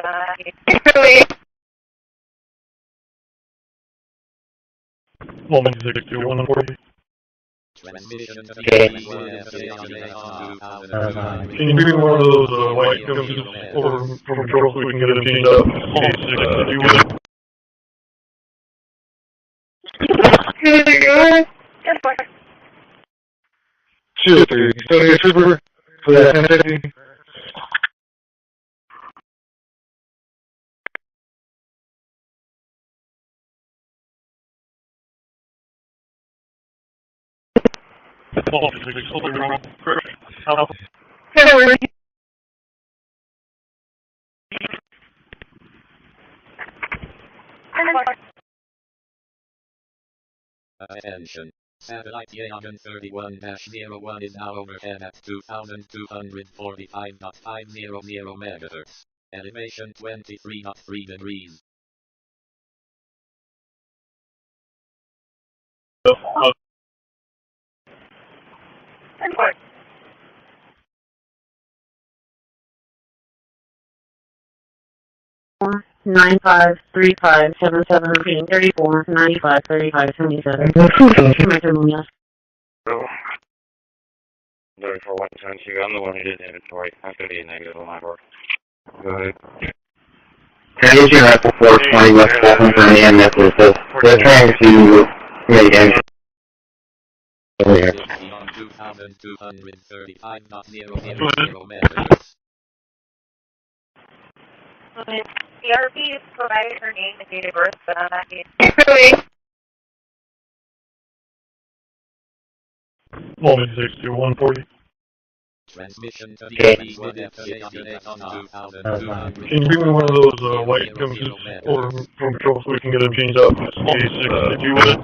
Well, 62140. Okay. Can you bring one of those white coaches over from patrol so we can get them cleaned up? If you would. Sure, you still need a trooper for that 1050? Totally wrong. Correct. February. Attention. Satellite Yagan 31-01 is now overhead at 2,245.500 MHz. Elevation 23.3 degrees. Four 953577 repeating 34 95 35 27. Noted for 120, I'm the one who did inventory. I'm going to be negative on my work. Good. Can you get your 420 left from the end of the they're trying to make entry. Over here. 2,235.000 MHz. The RP provided her name and date of birth, but I'm not getting Moment 62140. Transmission to the Okay. Can Can you bring me one of those white compasses or from patrol so we can get them changed out? It's CCPD with it.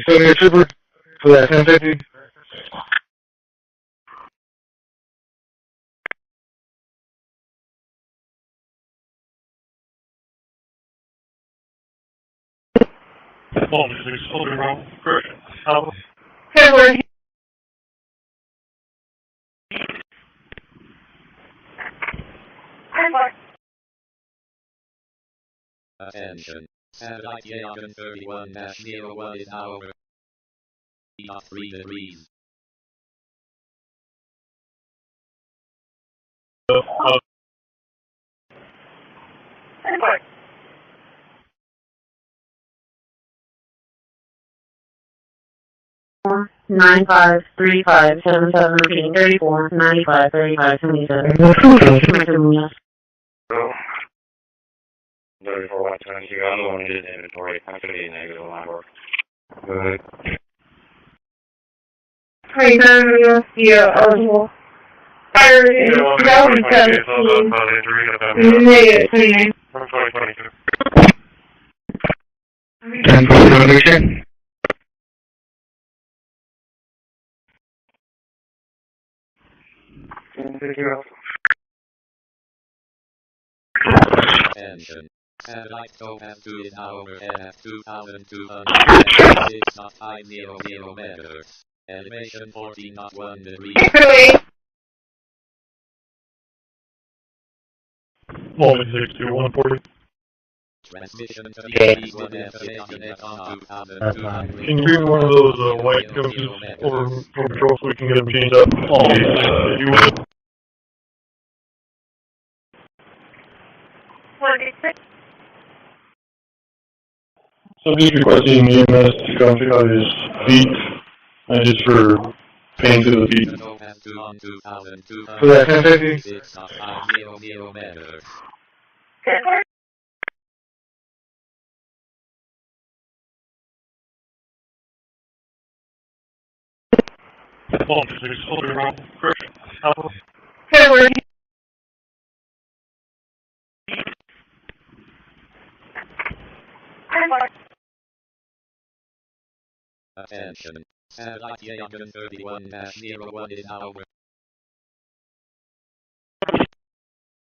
So your trooper for that 1050. Moment 62140. Correction. Alpha. February. Attention. Satellite Yagan 31-01 is over. 3 degrees. Four 953577 repeating 34 95 35 77. So, 34 West 22, unlimited inventory, activity negative line work. Good. Hey, you're eligible. Fire in 2017. Negative 29. 2022. 10-4 Attention. Satellite scope has 2 is now overhead at 2,206.500 meters. Elevation 14.1 degrees. Moment 62140. Transmission to the F1 on 2,200. Can you bring me one of those white compasses or from patrol so we can get them changed out? CCPD with it. So I'm just requesting EMS to come check out his feet, and just for pain to the feet. For that 1050. 6.500 meters. Moment 62140. Correction. Alpha. February. Attention. Satellite Yagan 31-01 is now over.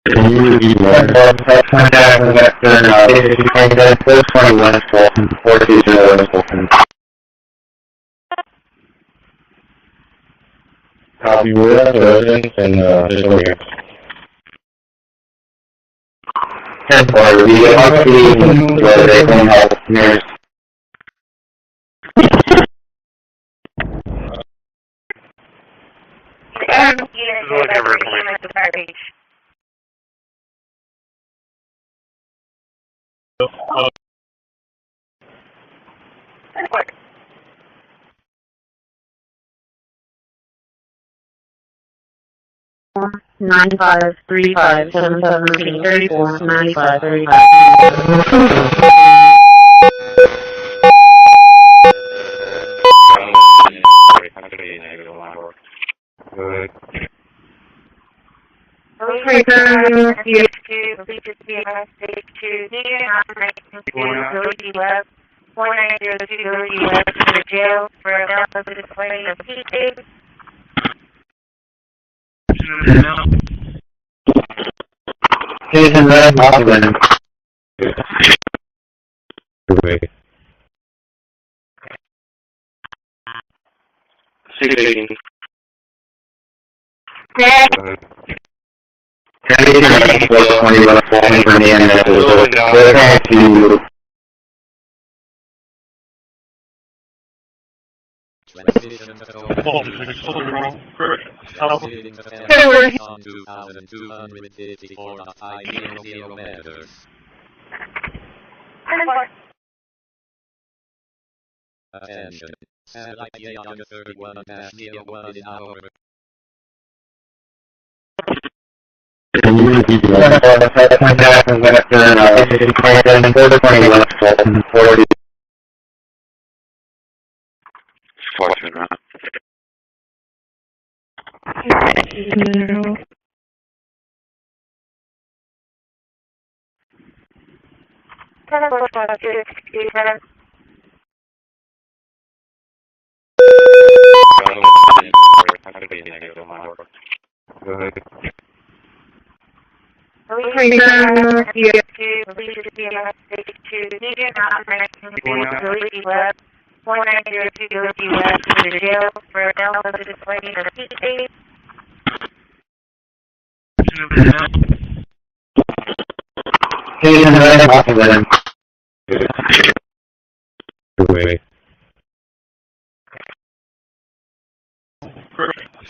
Can you repeat that? Contact with Western, 420 West Fulton, 420 West Fulton. Copy, we're at the residence and, just over here. 10-4, we get up to whether they can help nurse. Four 953577 repeating 34 95 35. Good. Okay, stage 2, please just be on stage 2. Media Ability Web, 4902 Ability Web to the jail for analysis of display of heat tape. Jason Red Hoffman. Wait. 618. Can 420 West Fulton from the end of the Transmission to transmitting to 2,254.500 meters. Attention. Satellite Yaga 31-01 in hour.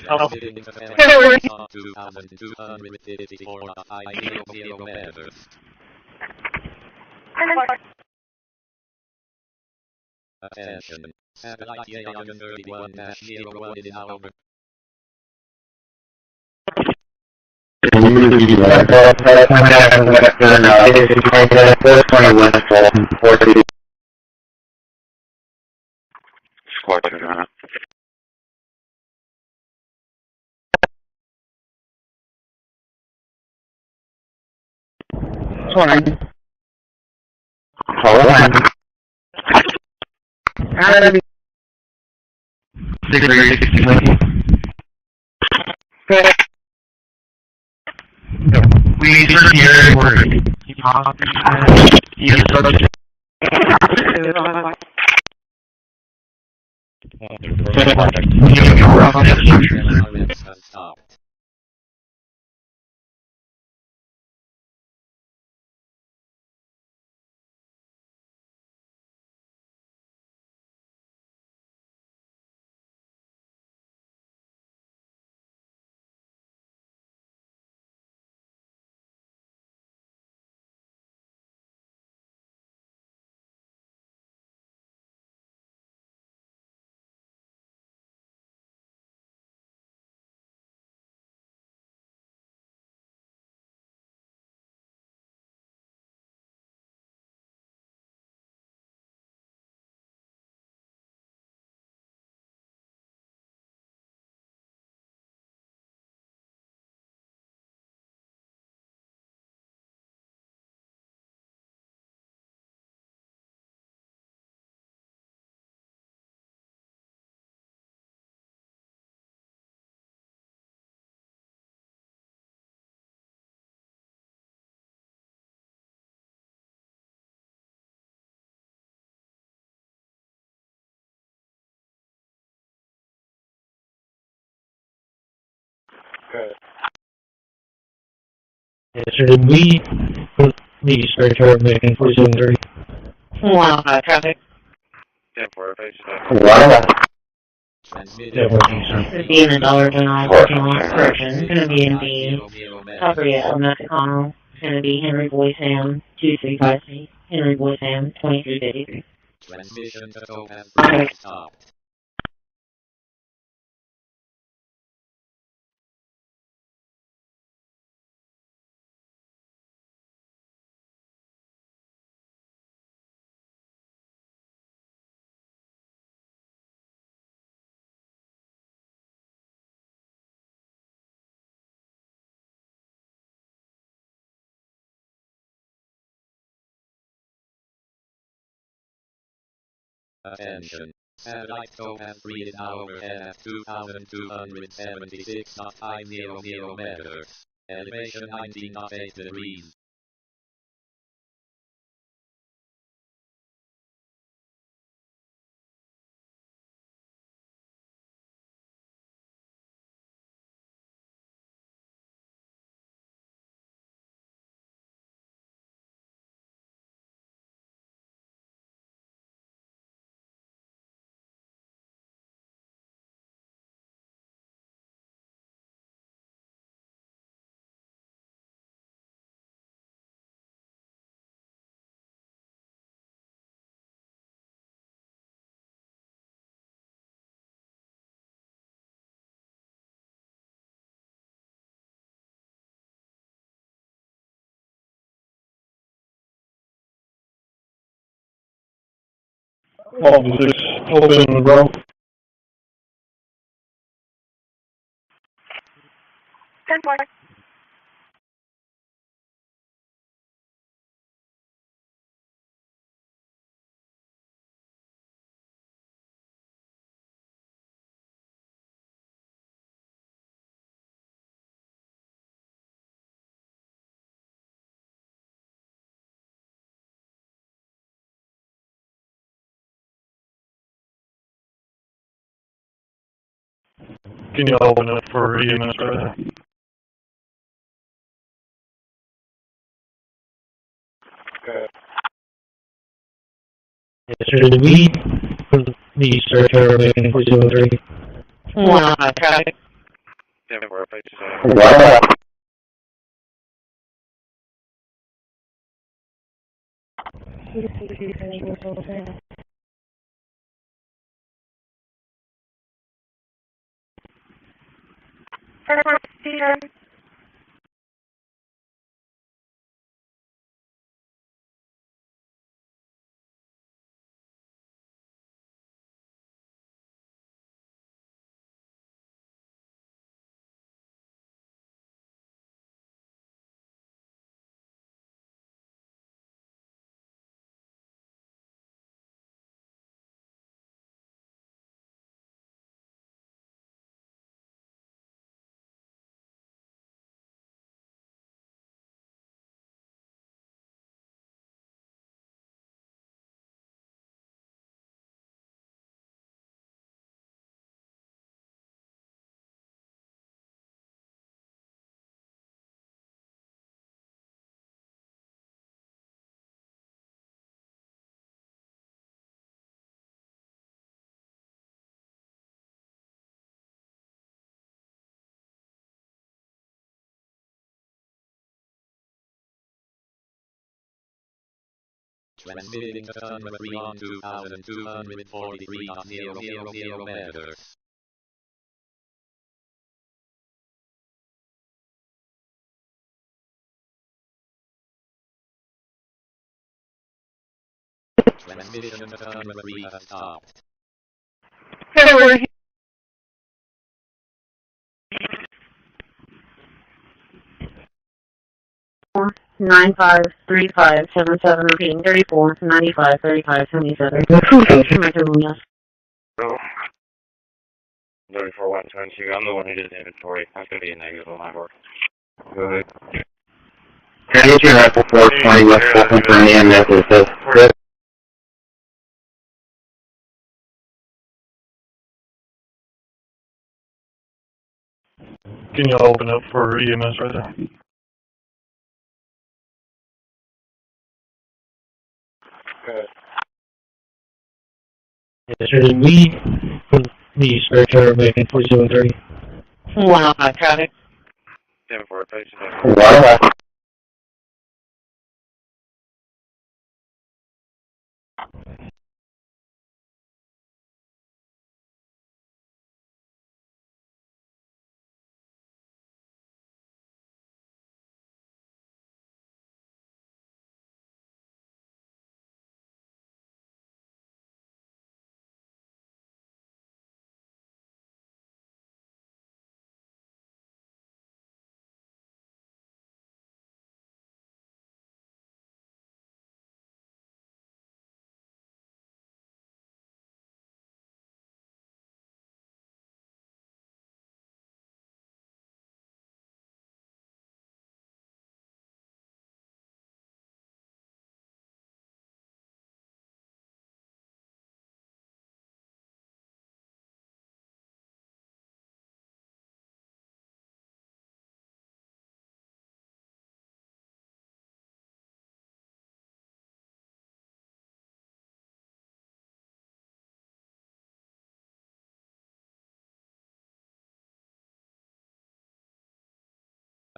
Transmitting to 2,254.500 meters. Attention. Satellite Yaga 31-01 in hour. We just hear it work. Should we put the spare tire making for zone 3? Wow, traffic. Would be in the dollar denial parking lot. Correction. It's going to be in the Taqueria of Mexicano. It's going to be Henry Boy Sam 2353. Henry Boy Sam 2353. Transmission to Topaz stopped. Attention. Satellite Topaz 3 in hour at 2,276.500 meters. Elevation 19.8 degrees. All the 6 open and grow. 10-4. Can you open up for EMS right there? Yes, sir. Did we need search or making 403? Wow, traffic. 10-4, Transmitting to number 3 on 2243.000 meters. Transmission to number 3 has stopped. February 953577, repeating 34 95 35 77. So, 34 122, I'm the one who did the inventory. That's going to be a negative on my work. Go ahead. Can I get you rifle 420 West Fulton for an EMS assist? Can you open up for EMS right there? Yes, sir. Did we need search or making 403? Wow, traffic. 10-4,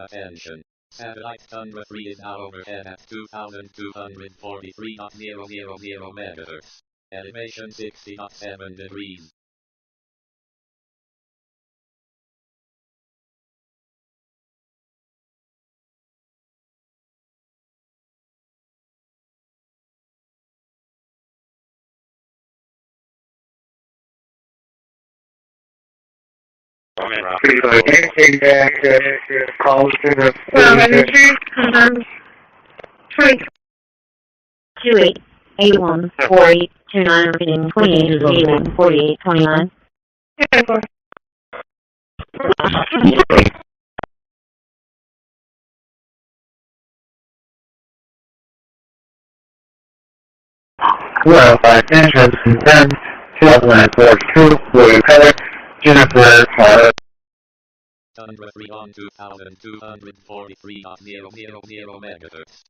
Attention. Satellite number 3 is now overhead at 2243.000 meters. Elevation 60.7 degrees. Feedback, calls to the... Well, insurance confirmed 28814829, repeating 28814829. Well, by insurance confirmed 2042, William Heather, Jennifer, Thunder 3 on 2243.000 megahertz.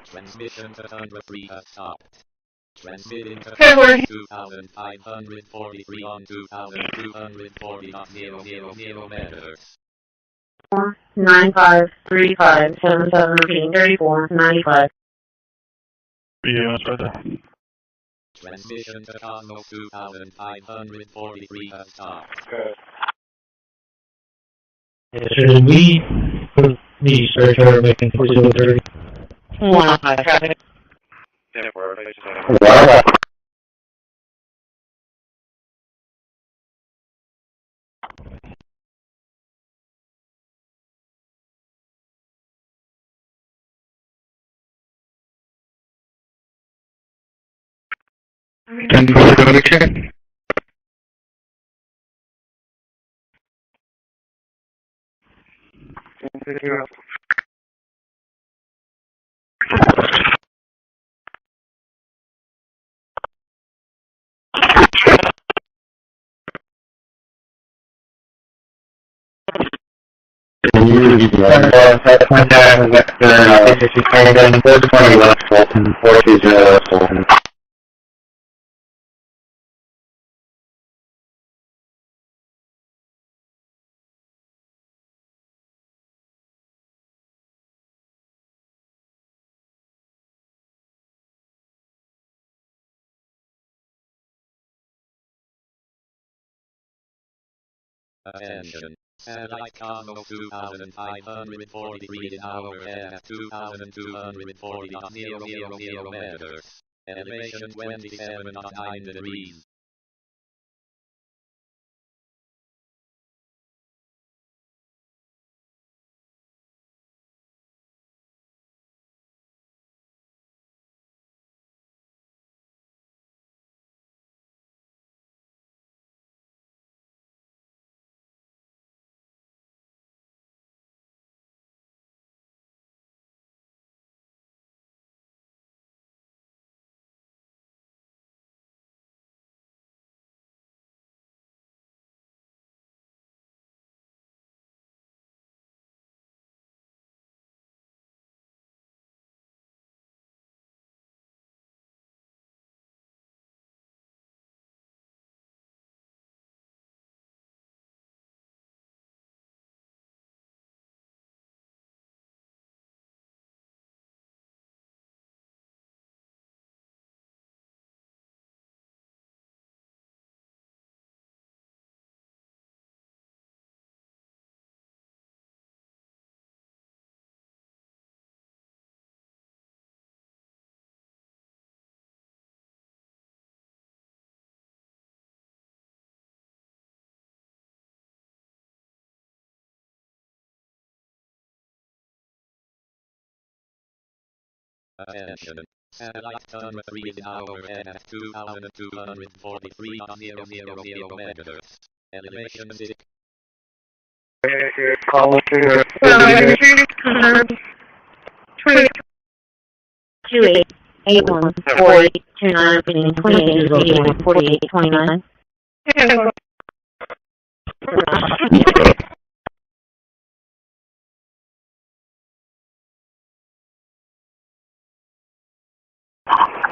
Transmission to Thunder 3 has stopped. Transmitting to Thunder 2543 on 2240.000 megahertz. 953577, repeating 3495. Yeah, that's right there. Transmission to Cosmos 2543 has stopped. Should we put the surcharge making 4030? Traffic. Wow. Can you go to check? Attention. Satellite Cosmos 2543 in hour F 2240.000 megahertz. Elevation 27.9 degrees. Attention. Satellite Thunder 3 in hour F 2243.000 megahertz. Elevation 6. Call to the... Well, insurance confirmed 28814829, repeating 28814829.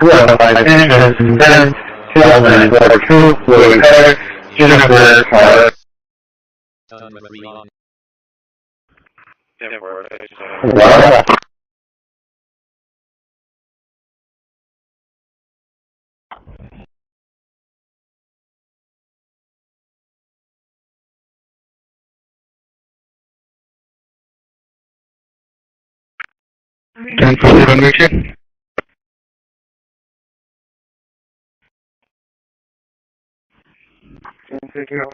Well, by insurance confirmed 2042, William Heather, Jennifer, Thunder 3 on. Wow. 10-4 Thank you.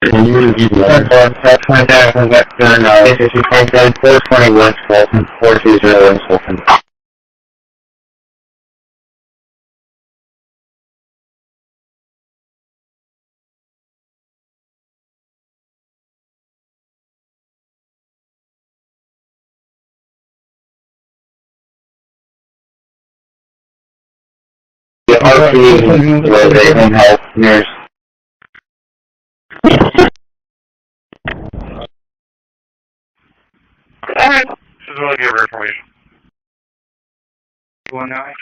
Can you review that 29 Western, SSC Franklin, 420 West Fulton, 420 West Fulton. The RP was a home health nurse. This is what I give her information. 19.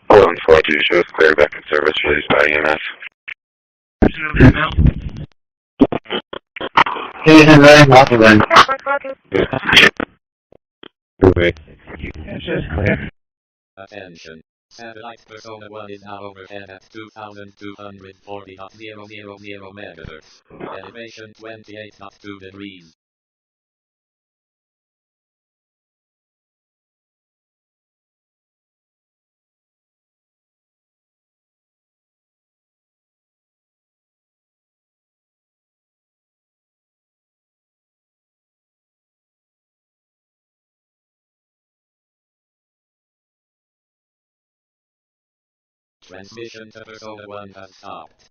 1142 shows clear back in service released by EMS. Citizen running off of them. It's just clear. Attention. Satellite Persona 1 is now overhead at 2,240.000 megahertz. Elevation 28.2 degrees. Transmission to Persona 1 has stopped.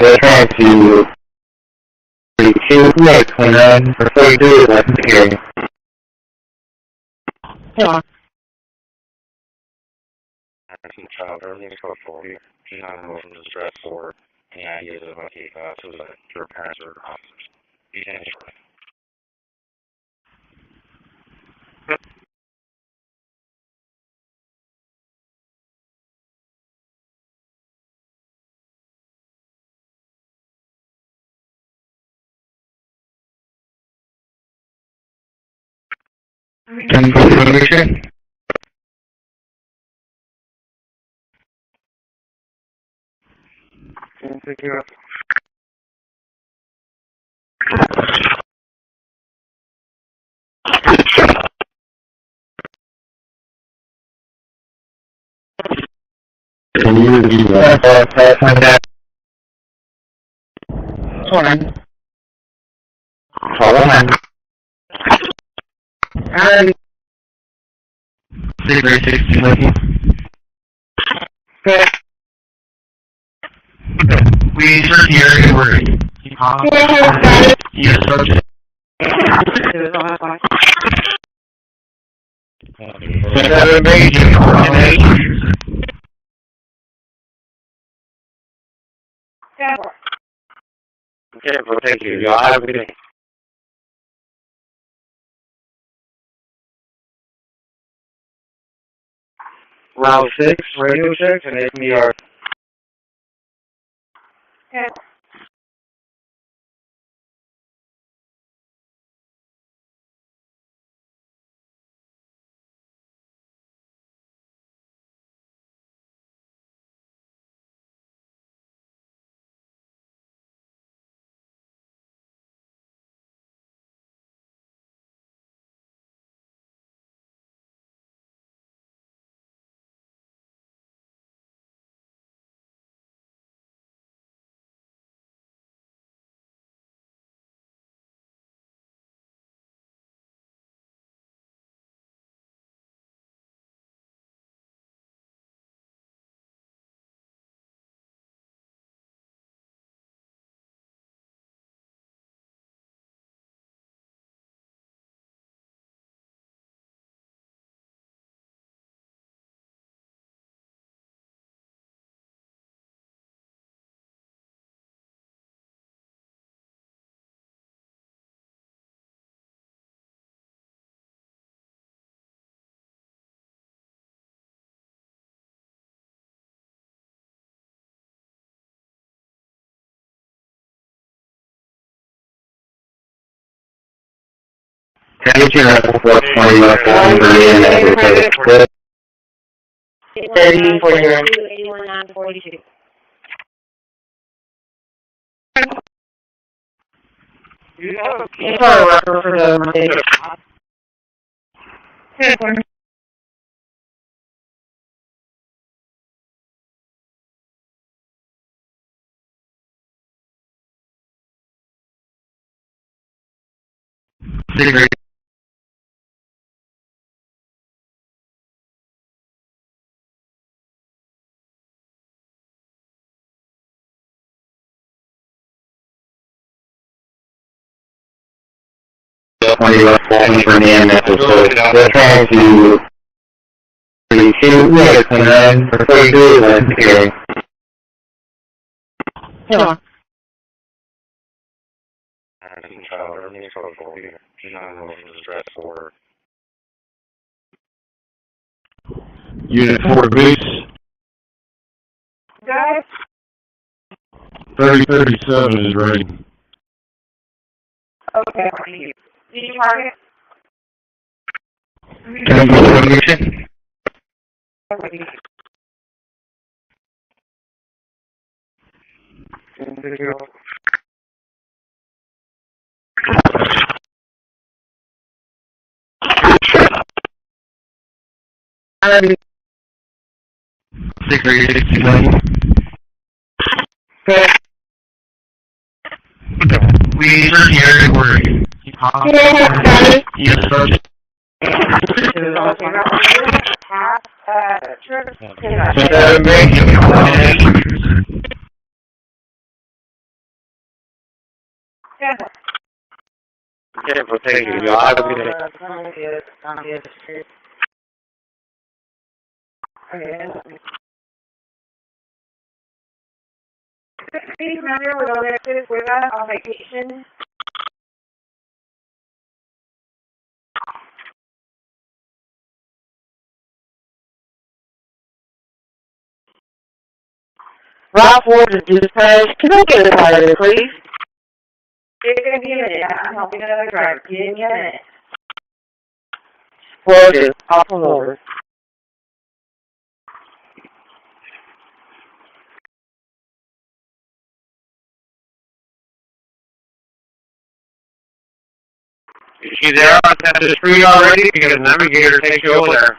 They're trying to 32, 29, or 42 is left in the hearing. Yeah. Child, everything's code 40. She's not in emotional distress or any ideas of suicide. Her parents or officers. He's in his right. Thank you. Can you review that? 20. Follow man. And 60. Okay. We search the area where he popped. Yes, subject. Okay, well, thank you. Y'all have a good day. Round 6, radio 6, and APR. Okay. Can I get your number 420 West 43 and then 30 for your 81942. You have a record for the Mercedes. Secret. For me and that, so they're trying to shoot for 32 and security. Sure. Unit 4 base. Guys? 3037 is ready. Okay, thank you. Did you target? Can I go to mission? Secret 69. Okay. We are here to work. Yes, sir. Thank you. Y'all have a good day. Please remember with Alexis, we're not on vacation. Route 4 to dispatch. Can I get a fire, please? It's going to be a minute. I'm helping another driver. Give me a minute. Roger. I'll pull over. Is she there on the street already? Because the navigator takes you over there.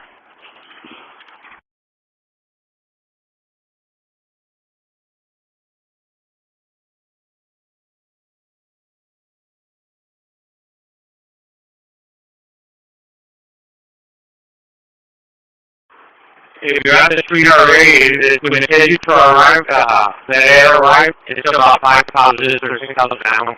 If you're on the street already, when it says you to arrive, the air arrive, it's about 5,000 or 6,000 down.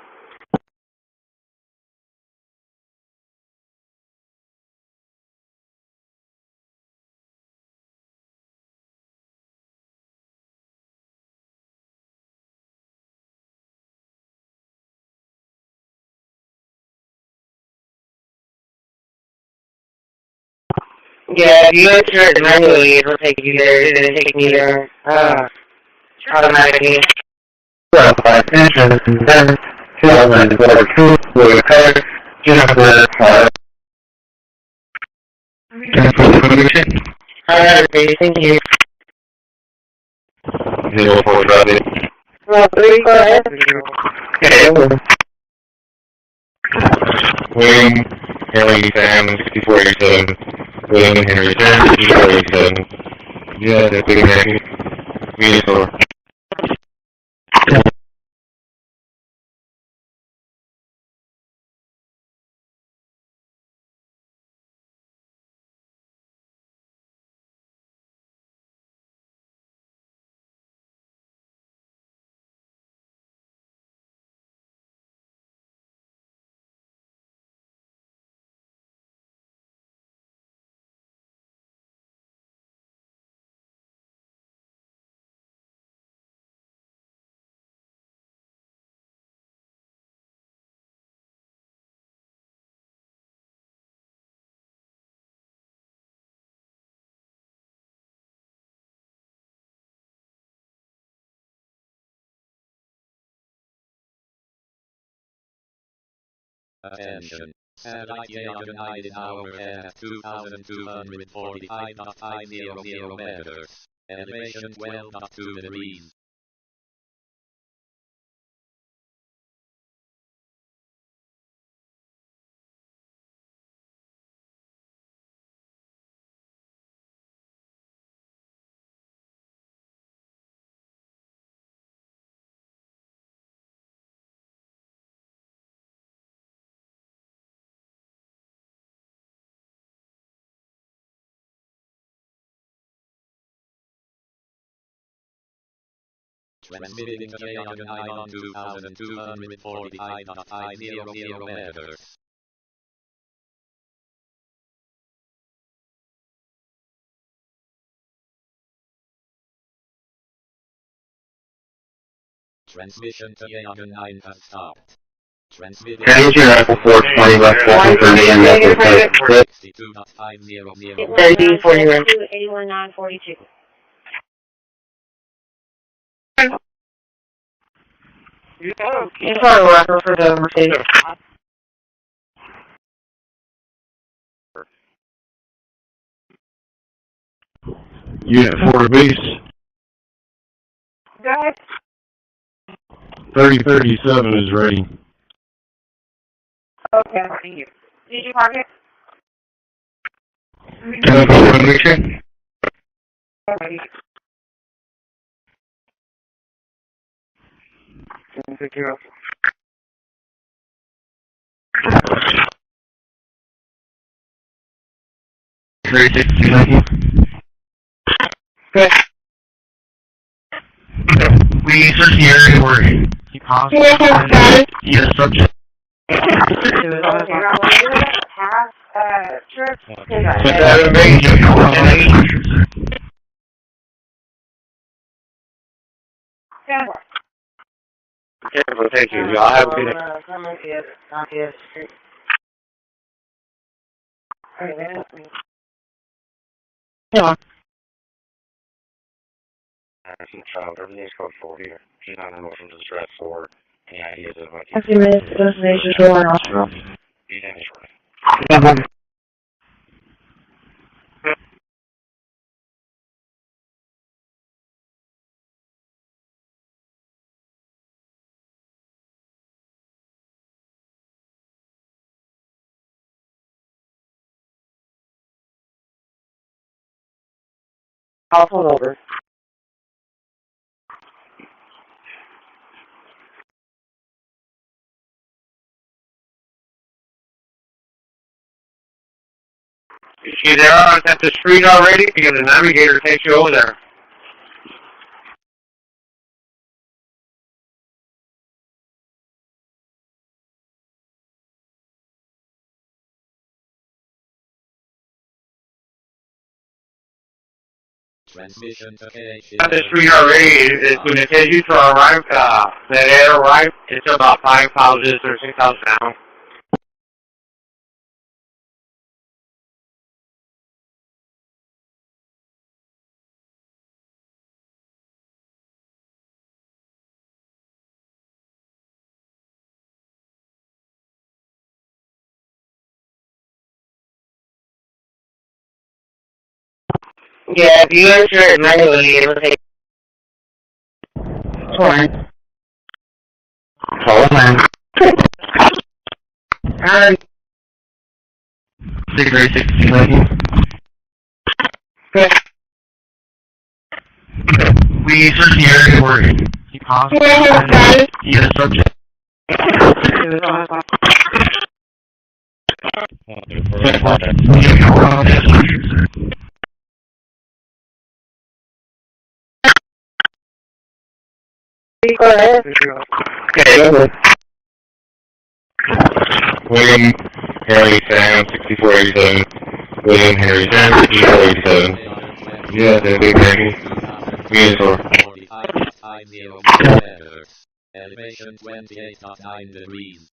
Yeah, if you enter it manually, it'll take you there. It didn't take me there automatically. Well, by entrance and then 2042 will occur. Jennifer, Alright, thank you. 04 Robbie. Well, 3, go ahead. Okay. William Henry Sam 6487. William Henry Sam 6487. Yeah, that's good, man. Beautiful. Attention. and ITA in hour at 2,245.500 meters. Elevation 12.2 degrees. Transmitting to Jagan on 2,245.500 meters. Transmission to Jagan 9 has stopped. Transmitting to Jagan 420 left 430 and message 62.500. 81942. It's our record for the Mercedes. Unit 4 base. Go ahead. 3037 is ready. Okay, thank you. Did you park it? Can I go to mission? Alrighty. Thank you. Good. We search the area where he possibly yes, subject. Thank you. Y'all have a good day. Yeah. Everything's code 4 here. She's not in motion distress or any ideas of like. A few minutes, destination shore and Ashmore. I'll pull over. Is she there at the street already? Because the navigator takes you over there. Transmission to KH. At the street already, when it tells you to arrive, that air arrive, it's about 5 houses or 6 houses down. Yeah, if you enter it manually, it'll take. Fine. Hold on. Alright. 637. Good. We search the area where he possibly yes, subject. Go ahead. Okay, go ahead. William Harry Sam, 6487. William Harry Sam, 6487. Yeah, they're big ready. Elevation 28.9 degrees.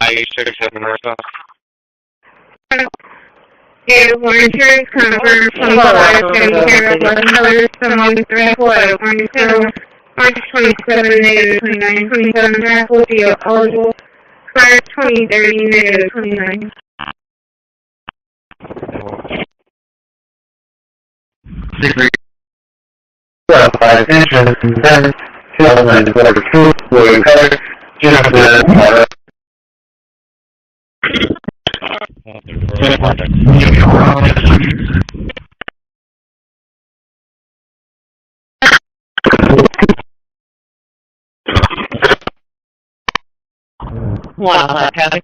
I-67 northbound. Airport insurance confirmed 25 Medicare $11 someone travel at 27 March 27 negative 29 27 travel deal eligible March 2030 negative 29. Insurance concern 2042 William Cutter Jennifer Wow, Kathy.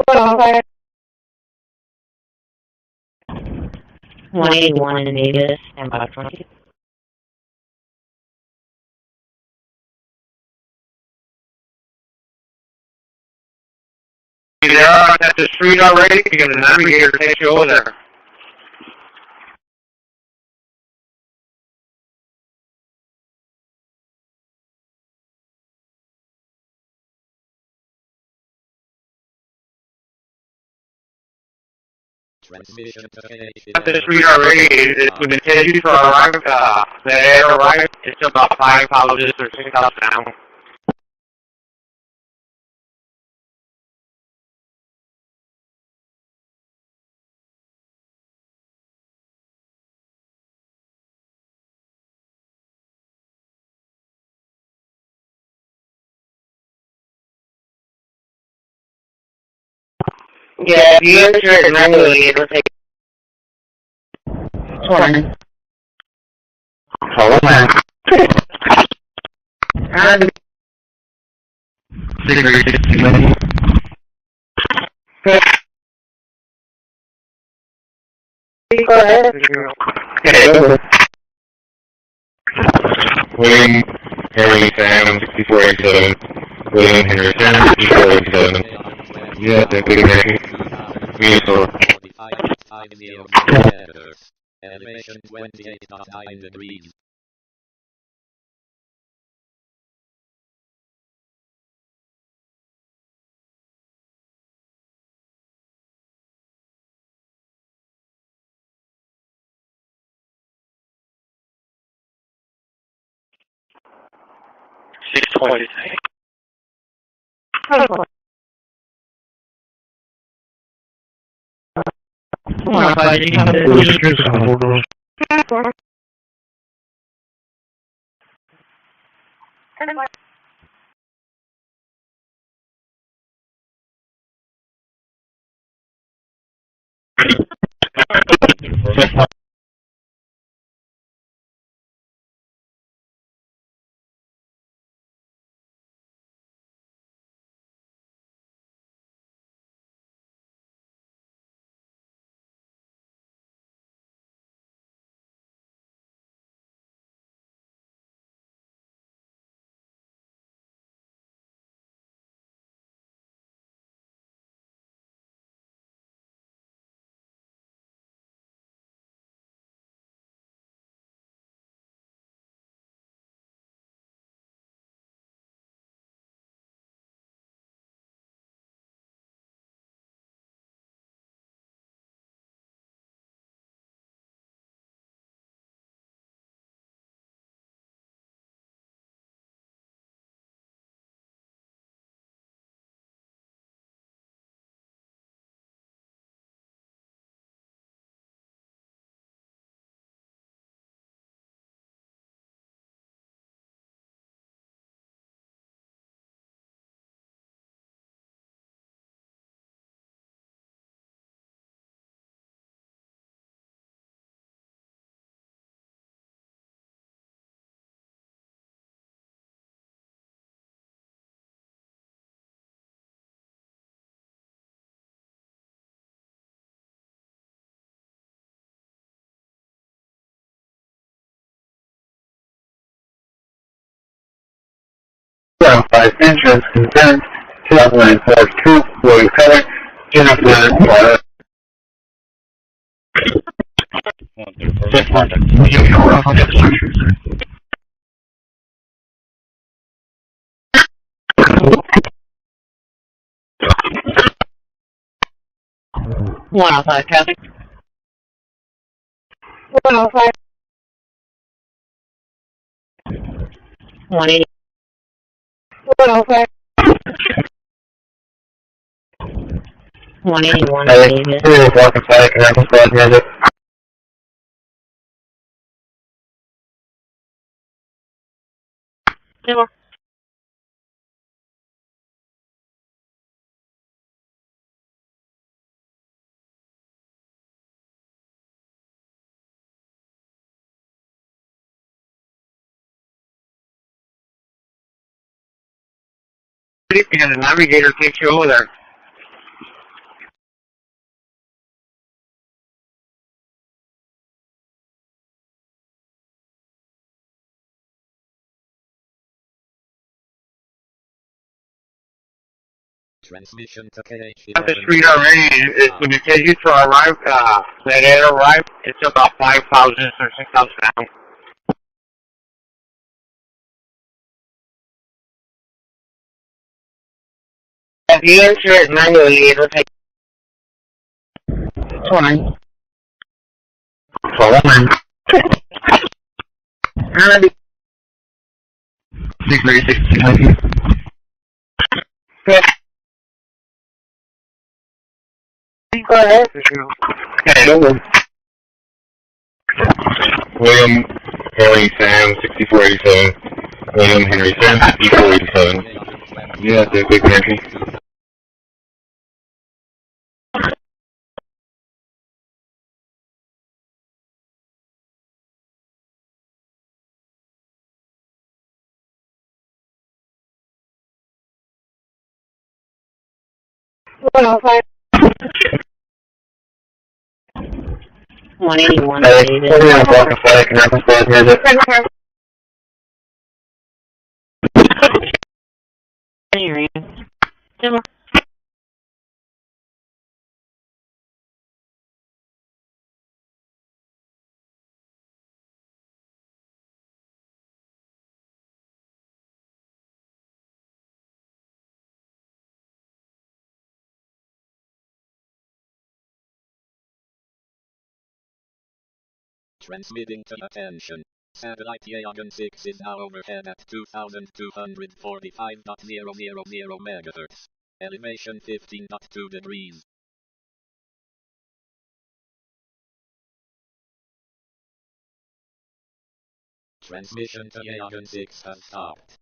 Well, 181 in Davis and 520. They're at the street already. You can navigator take you over there. Transmission At the street already, it's going to tell you to arrive. The air arrive. It's about 5 houses or 6 houses down. yeah, if you enter it manually, it'll take 20. Hello, man. And 660. go ahead. William Henry Sam 6487. William Henry Sam 6487. Yeah, that's good. Vehicle. 45 elevation 28.9 degrees. Insurance concern 2042 William Cutter Jennifer 105 traffic. 105. 180. 105. 181. Walking flight, connecting squad music. Zero. And the navigator takes you over there. Transmission to KH. At the street already, when it tells you to arrive, that it arrived, it's about 5,000 or 6,000 down. If you enter it manually, it'll take 20. 12. 636. Good. Go ahead. Okay. William Henry Sam, 6487. William Henry Sam, 6487. Yeah, that's a big country. Well, 181. Walking flight, connecting squad music. Area. Zero. Transmitting to attention. Satellite Yagan 6 is now overhead at 2245.000 MHz. Elevation 15.2 degrees. Transmission to Yagan 6 has stopped.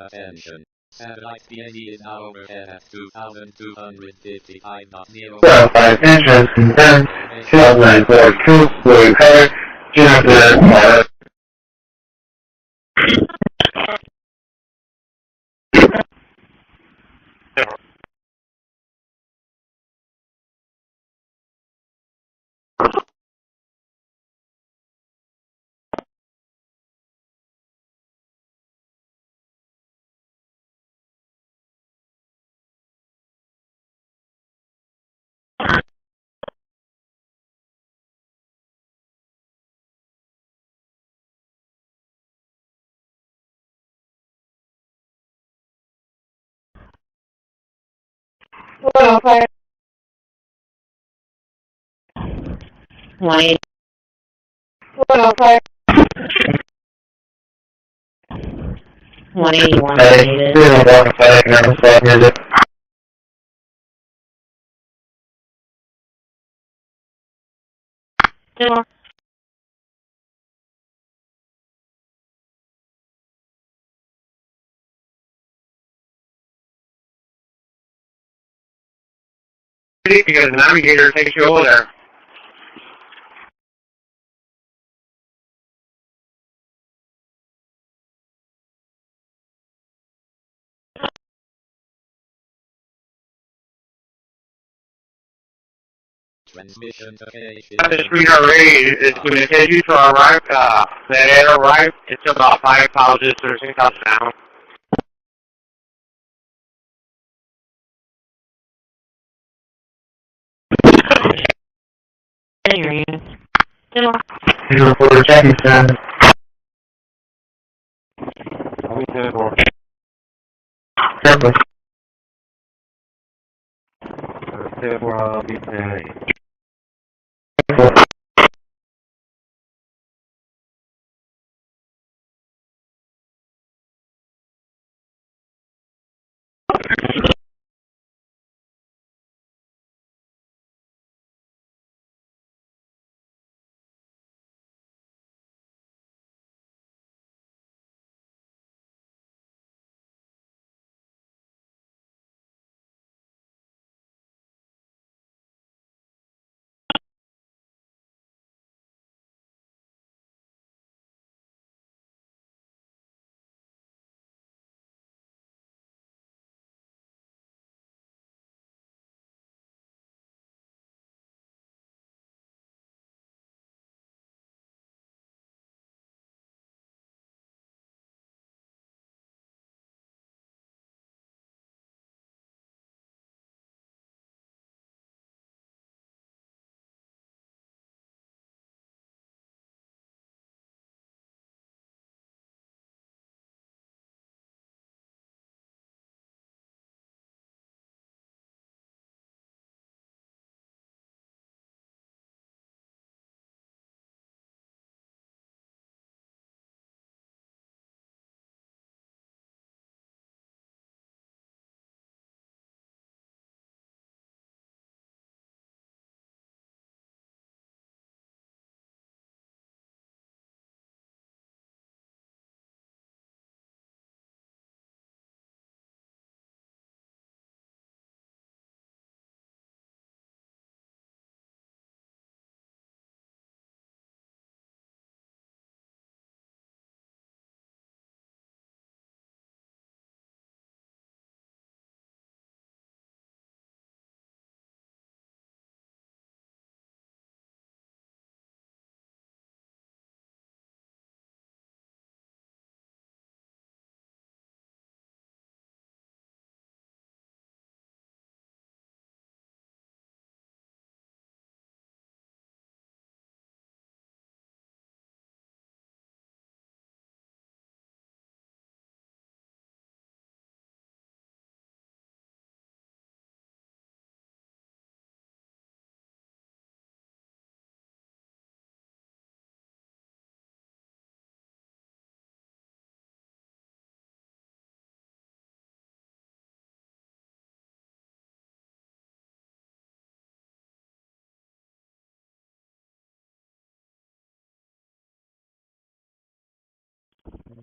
Attention. Satellite CND is now overhead at 2,255.0. Well, attention, confirmed. 2042, will occur. Well, okay. 180. Well, okay. 181. Still. Because the navigator takes you over there. Transmission to The sweetheart rate is going to take you to arrive, that air arrive, it's about 5 houses or 6 houses down. Anyway, still. 04, checking status. Careful.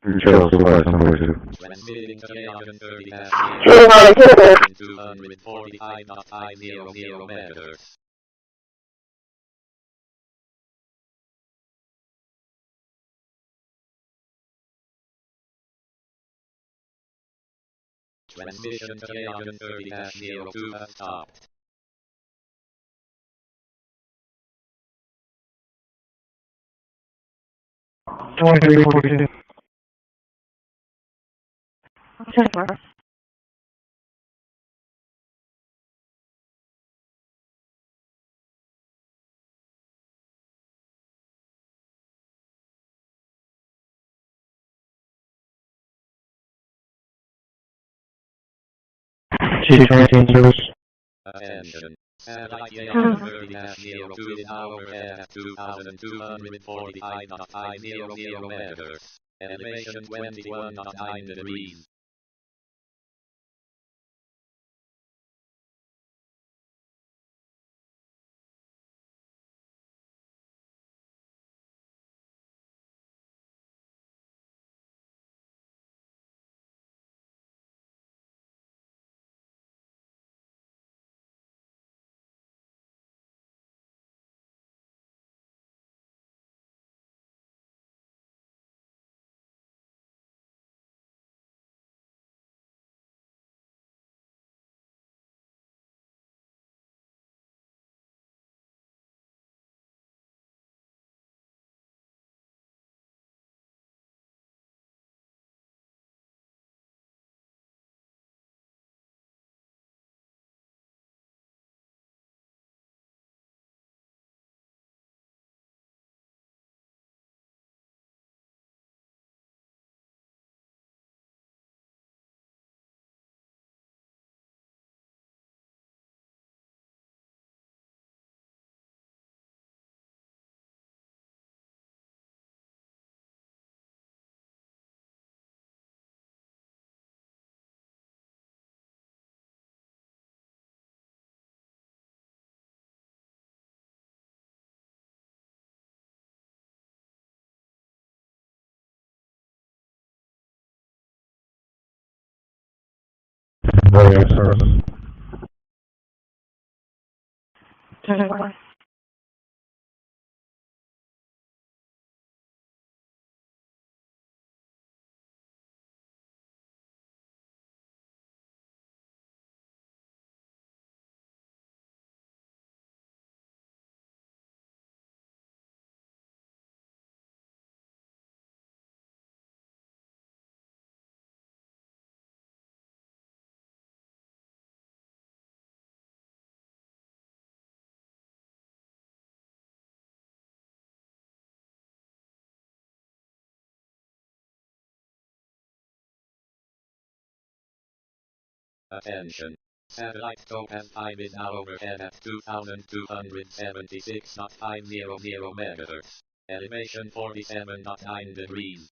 Control Supervisor number 2. Transmitting to Aeon 30 245.500 megahertz. Transmission to Aeon 30-02 has stopped. Attention. Satellite Aeon 30-02 in overhead at 2,245.500 megahertz. Elevation 21.9 degrees. Attention. Satellite topaz time is now overhead at 2,276.500 megahertz. Elevation 47.9 degrees.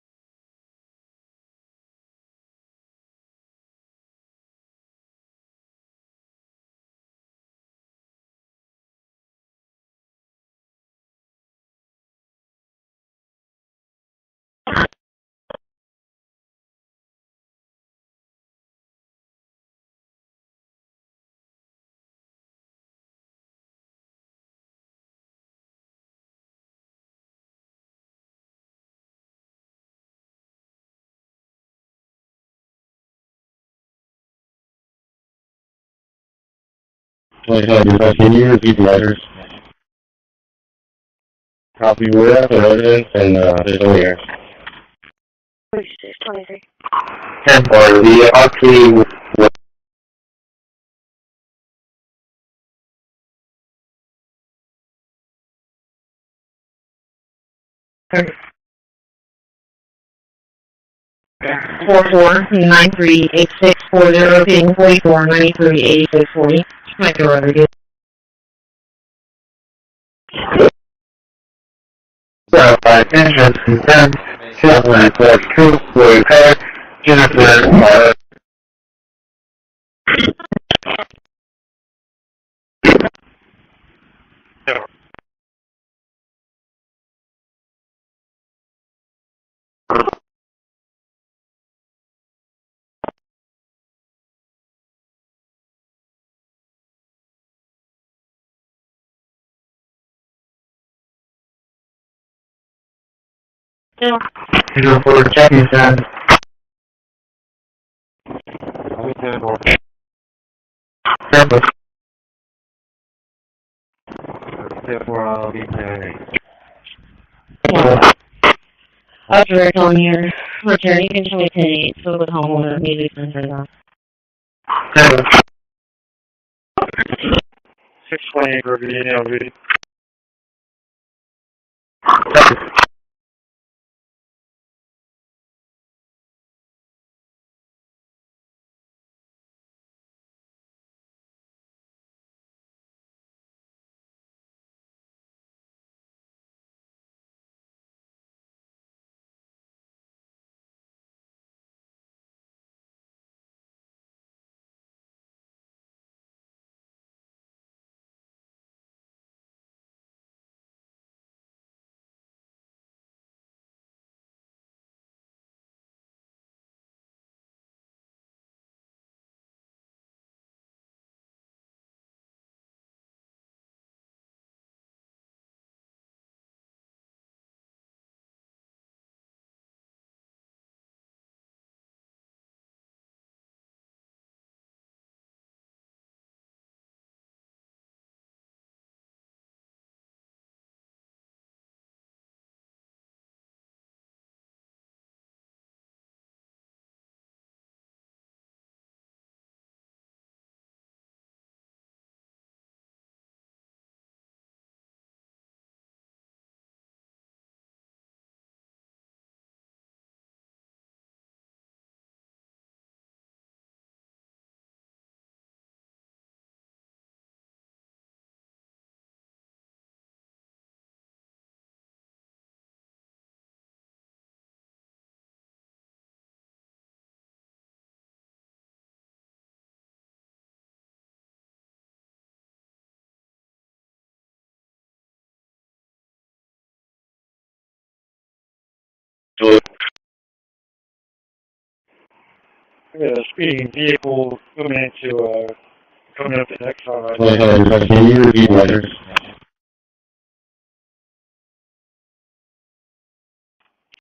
Can you repeat the letters? Copy, we're at the residence and there's no air. 3623. 10 for the RP Four 938640 ping 44938640. Micro Rodriguez. Entrance confirmed. 7942 for repair. Jennifer Zero for checking that. Corpus. After calling your return, you can show me 10-8, so the homeowner immediately turns off. 628 for Virginia, duty. We got a speeding vehicle coming up the next side. Can you repeat letters?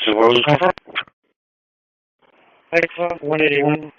So where was it coming from? Exxon 181.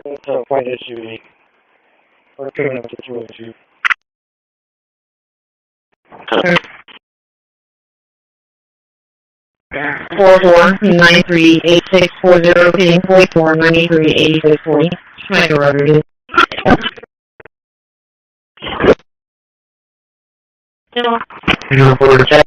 That's a quite SUV. We're coming up to 202. Four 938640 being 44 93 8640. Schneider Rodriguez. Zero for check.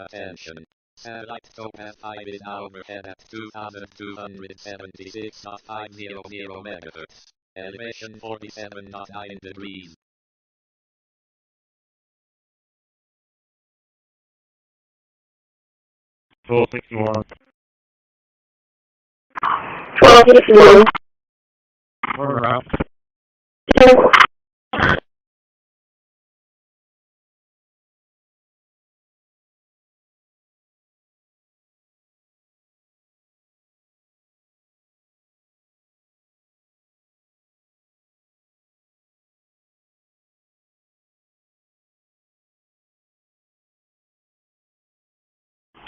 Attention. Satellite topaz 5 is now overhead at 2,276.500 megahertz. Elevation 47.9 degrees. Full 61. 1261. Order out.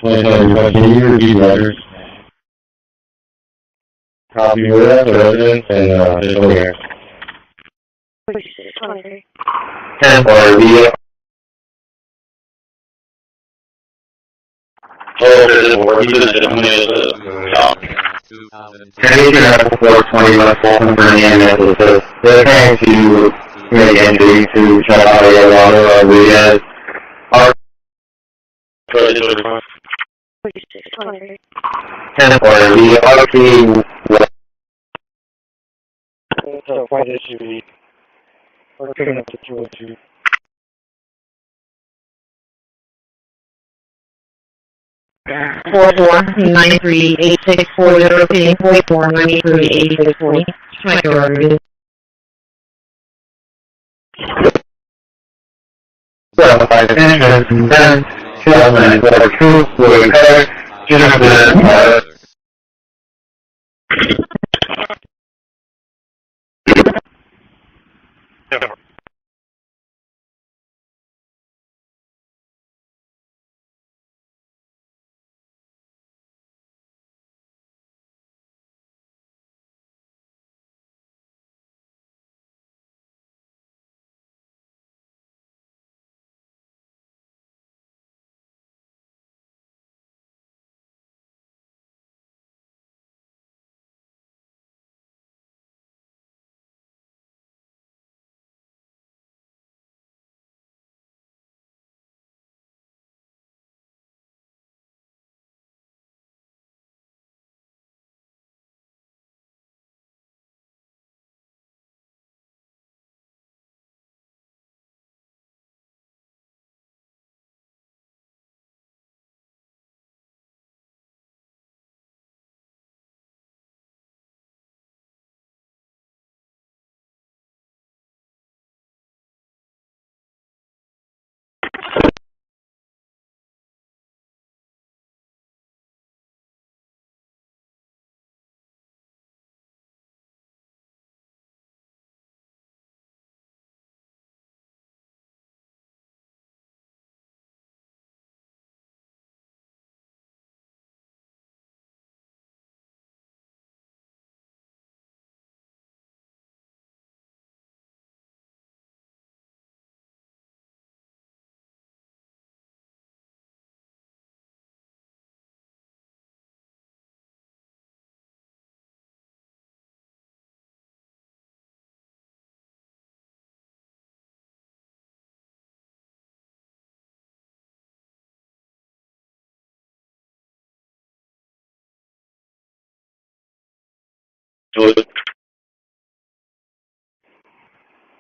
Can you repeat letters? Copy with that, the residence, and just over here. 23. 10 for the Canadian Airport 420 West Fulton for the ambulance assist. They're trying to make entry to check out a water of the our 23. 10 for the RP So quite SUV. We're picking up the 202. Four 93864 ping 44 93 8640. Mike Rodriguez. 7 2042 will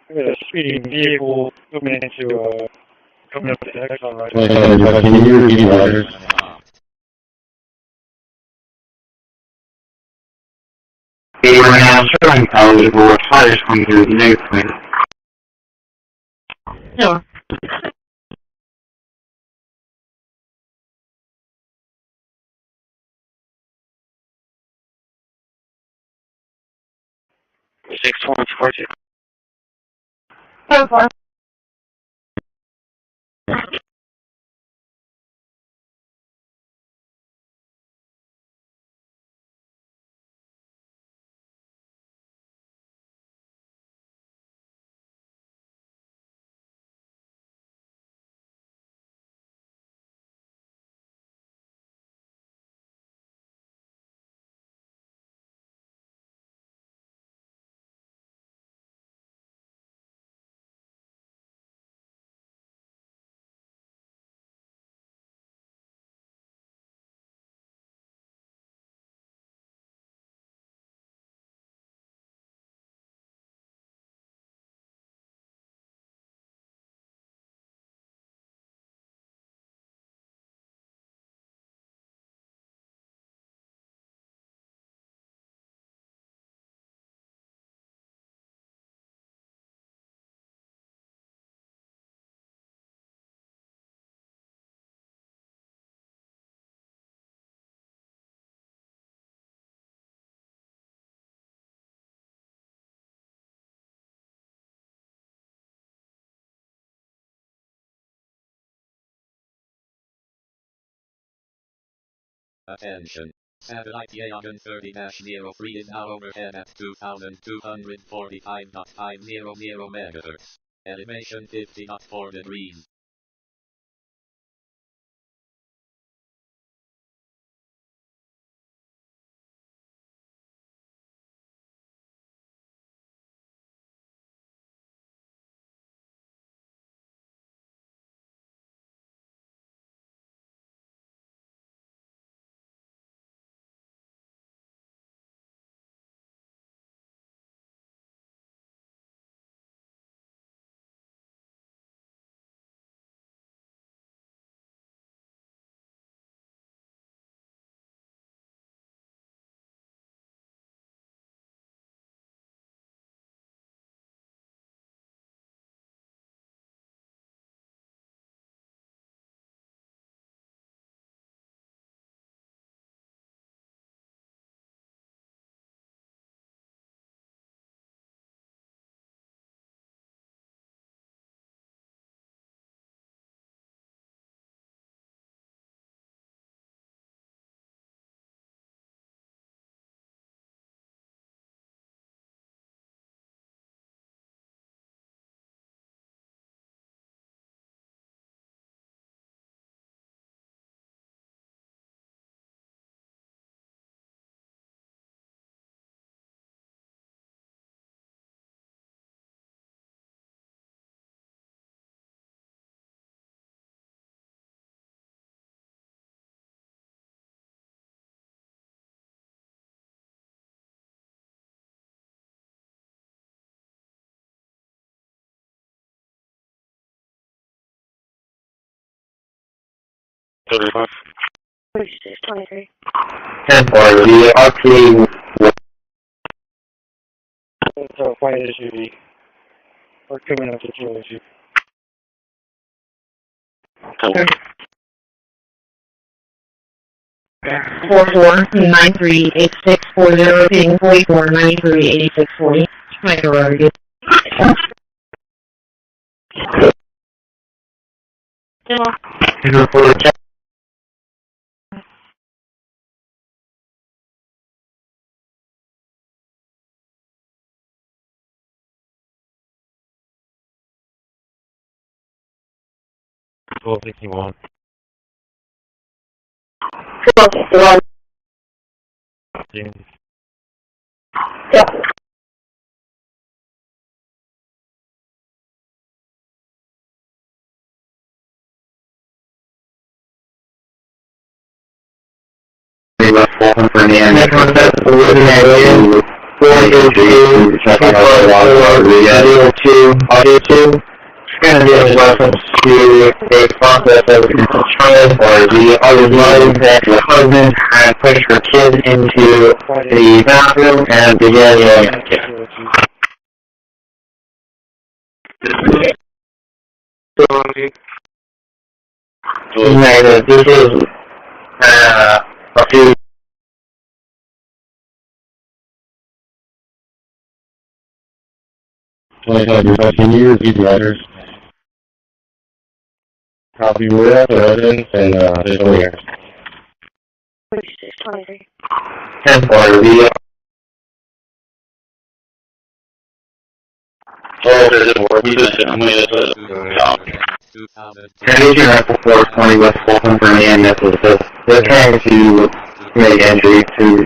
We got a speeding vehicle coming into, coming up the Exxon right Can you repeat letters? Abraham Sterling College will retire from the next point. Sure. Six one four two. 10-4. Attention. Satellite Yagan 30-0 free is now overhead at 2245.500 MHz. Elevation 50.4 degrees. Six 23. 10 for the RP. So quite an issue. We're coming up to kill issue. Okay. 44938640 ping 44938640. Mike Rodriguez. Cool 61. 61. Yep. For the end, audio 2, and the reference to a process of control or the other line that your husband had pushed your kid into the bathroom and began yelling at you. This is a few. Can you repeat the letters? Copy with evidence and this one here. 23. 10 for the oh, does it work? We just I'm going to Transition Rifle 420 West Fulton for the end missile. They're trying to make entry to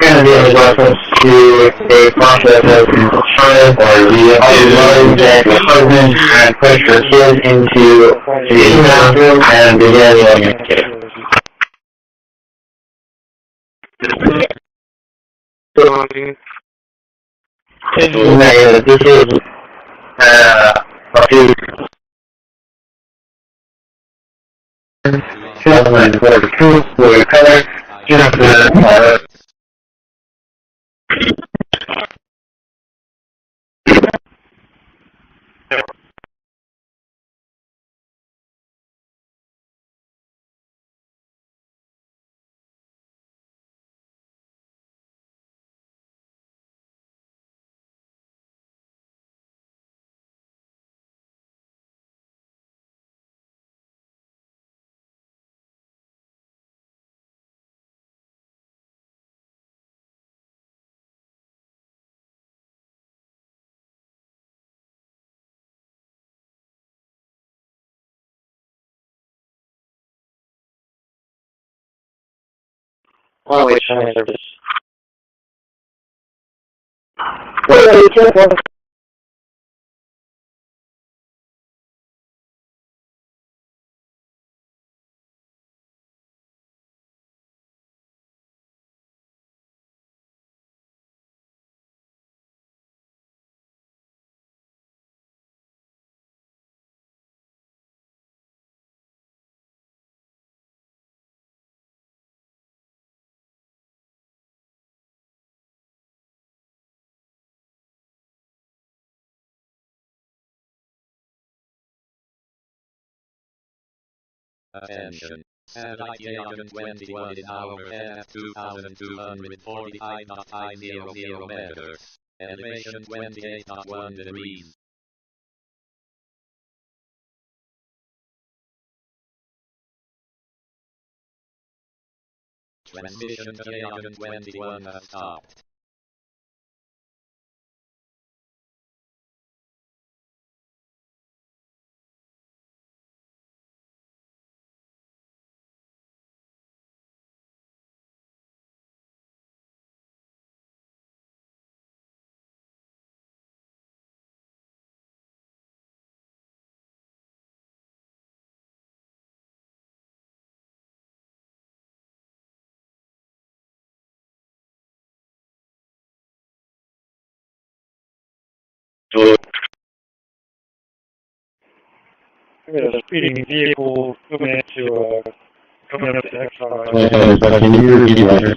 and the reference to a process of control or the other line that your husband had pushed your kid into the bathroom and began yelling at you. This is a few 2042 for color, Runway shine service. Runway 24. Attention. Satellite Agent 21 in hour at 2,245.500 meters. Elevation 28.1 degrees. Transmission to Agent 21 has stopped. We got a speeding vehicle coming up to X5. Can you repeat that?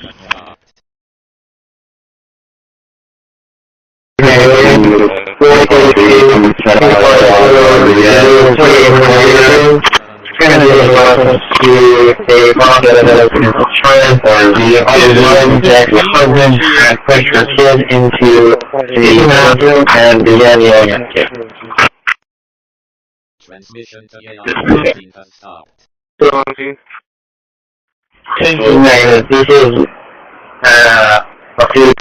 Translating reference to a process that transforms the one that husband and pushed her kid into the bathroom and began yelling at the kid. Transmission to Agent has stopped. Negative. This is a few.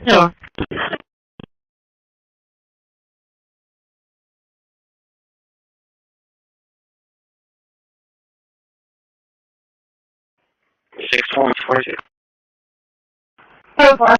Yeah. Six points, 42. So far.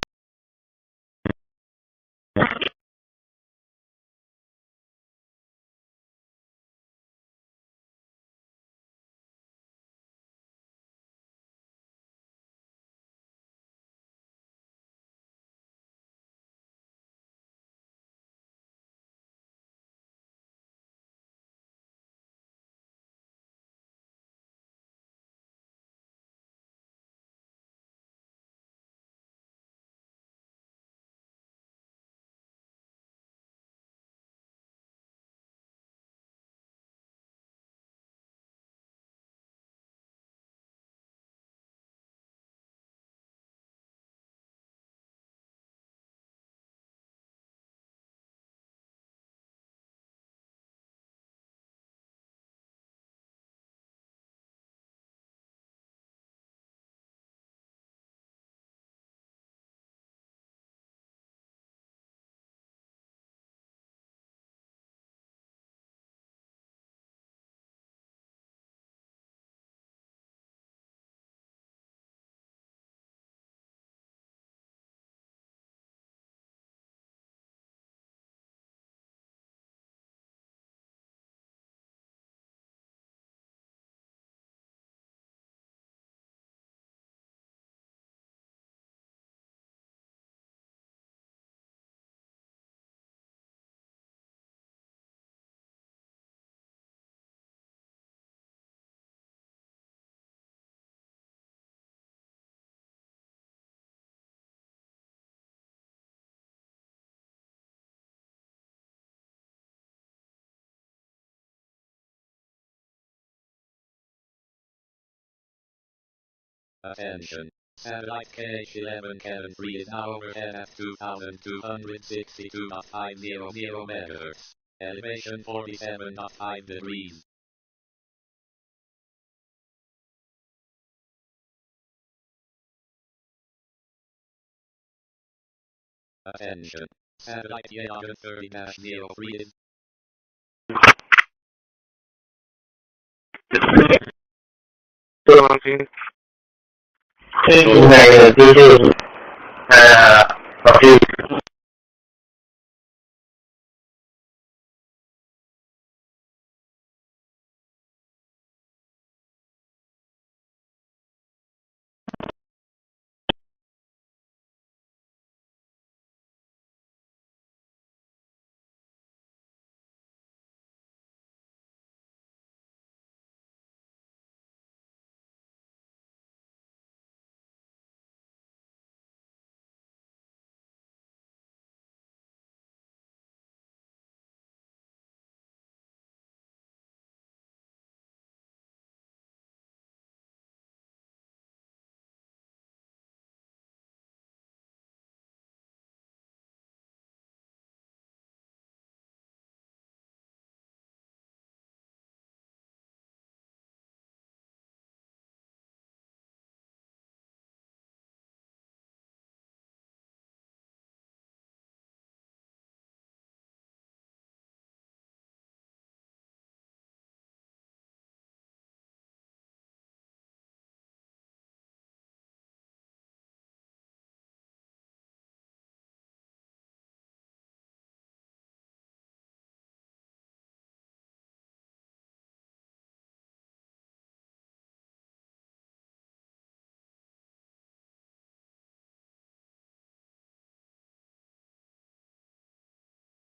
Attention. Satellite KH-11 Kevin 3 is now overhead at 2,262.500 meters. Elevation 47.5 degrees. Attention. Satellite Agent 30-03 is 17. Negative. This is a few.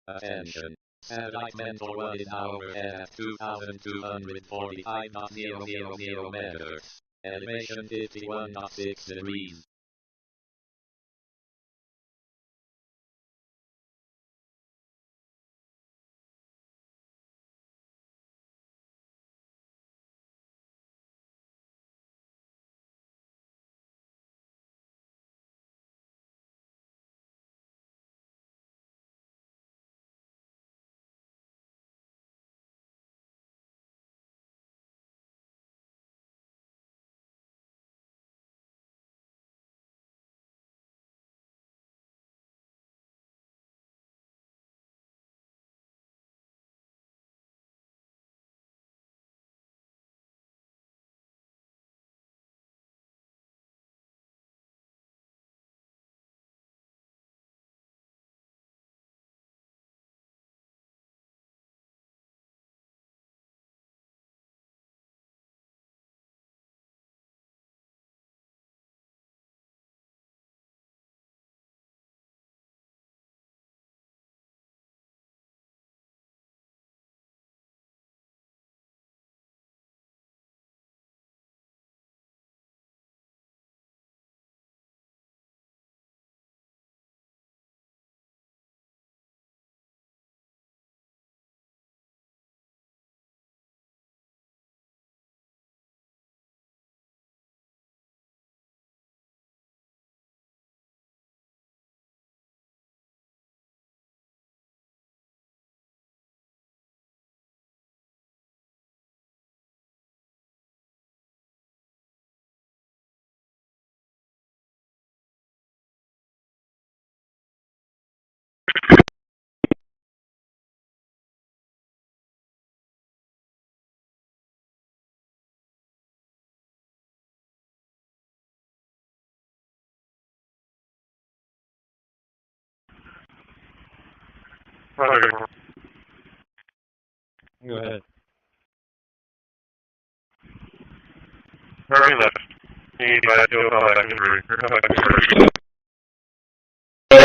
Attention. Satellite mental 1 in hour at 2,245.000 meters. Elevation 51.6 degrees. Go ahead. Very left. Need by do call back and read. Or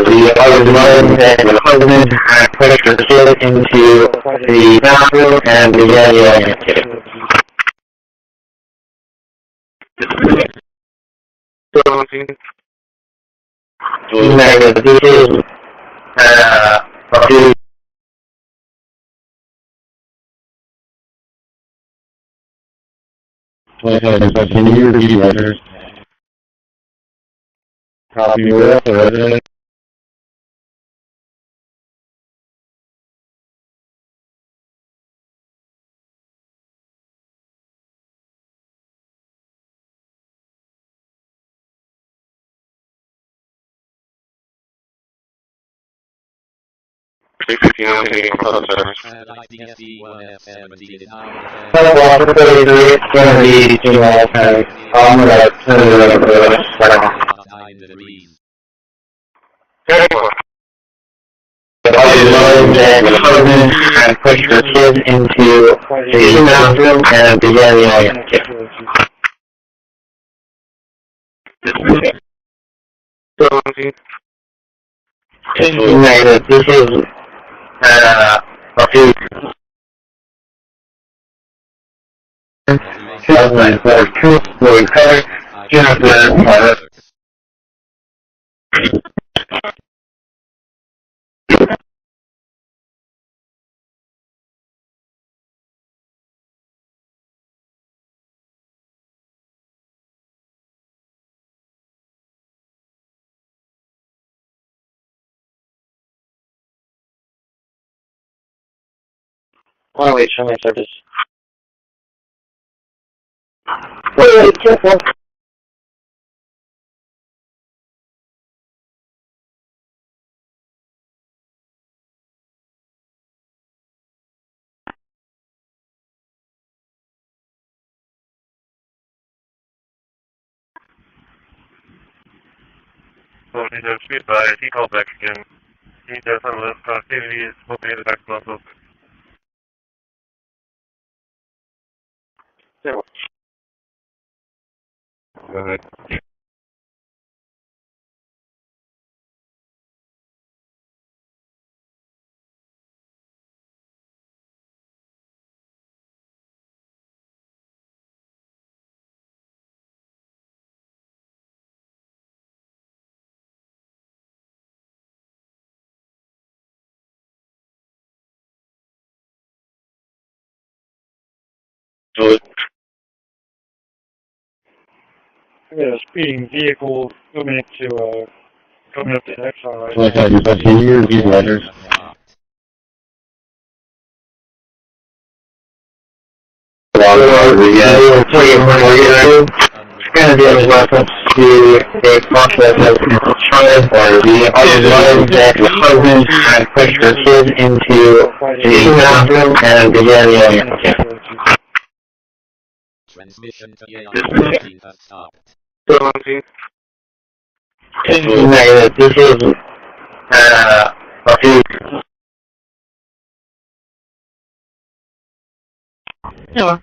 the husband and the husband had pushed the kid into the bathroom and began yelling at him. 17. Negative. This is a few. Can you repeat letters? Copy with the resident. 359 taking close service. Water 43, it's going to be 2 miles tank. I'm going to turn it over to the second. And push your kid into the bathroom and begin yelling at you. Negative. This is a few 2042 will recover Jennifer. Why don't we show my service? Wait, careful. Well, he's a speed by. He called back again. He does some of the activity. Is hoping to get back to muscle. Go ahead. We got a speeding vehicle coming up to Exxon right Like now. I just see you, these letters. It's going to be a reference to a process of infiltrated or the other that your husband and push your kid into the bathroom and begin yelling at you. Transmission to Yale has stopped. Negative. This is a few. Yeah.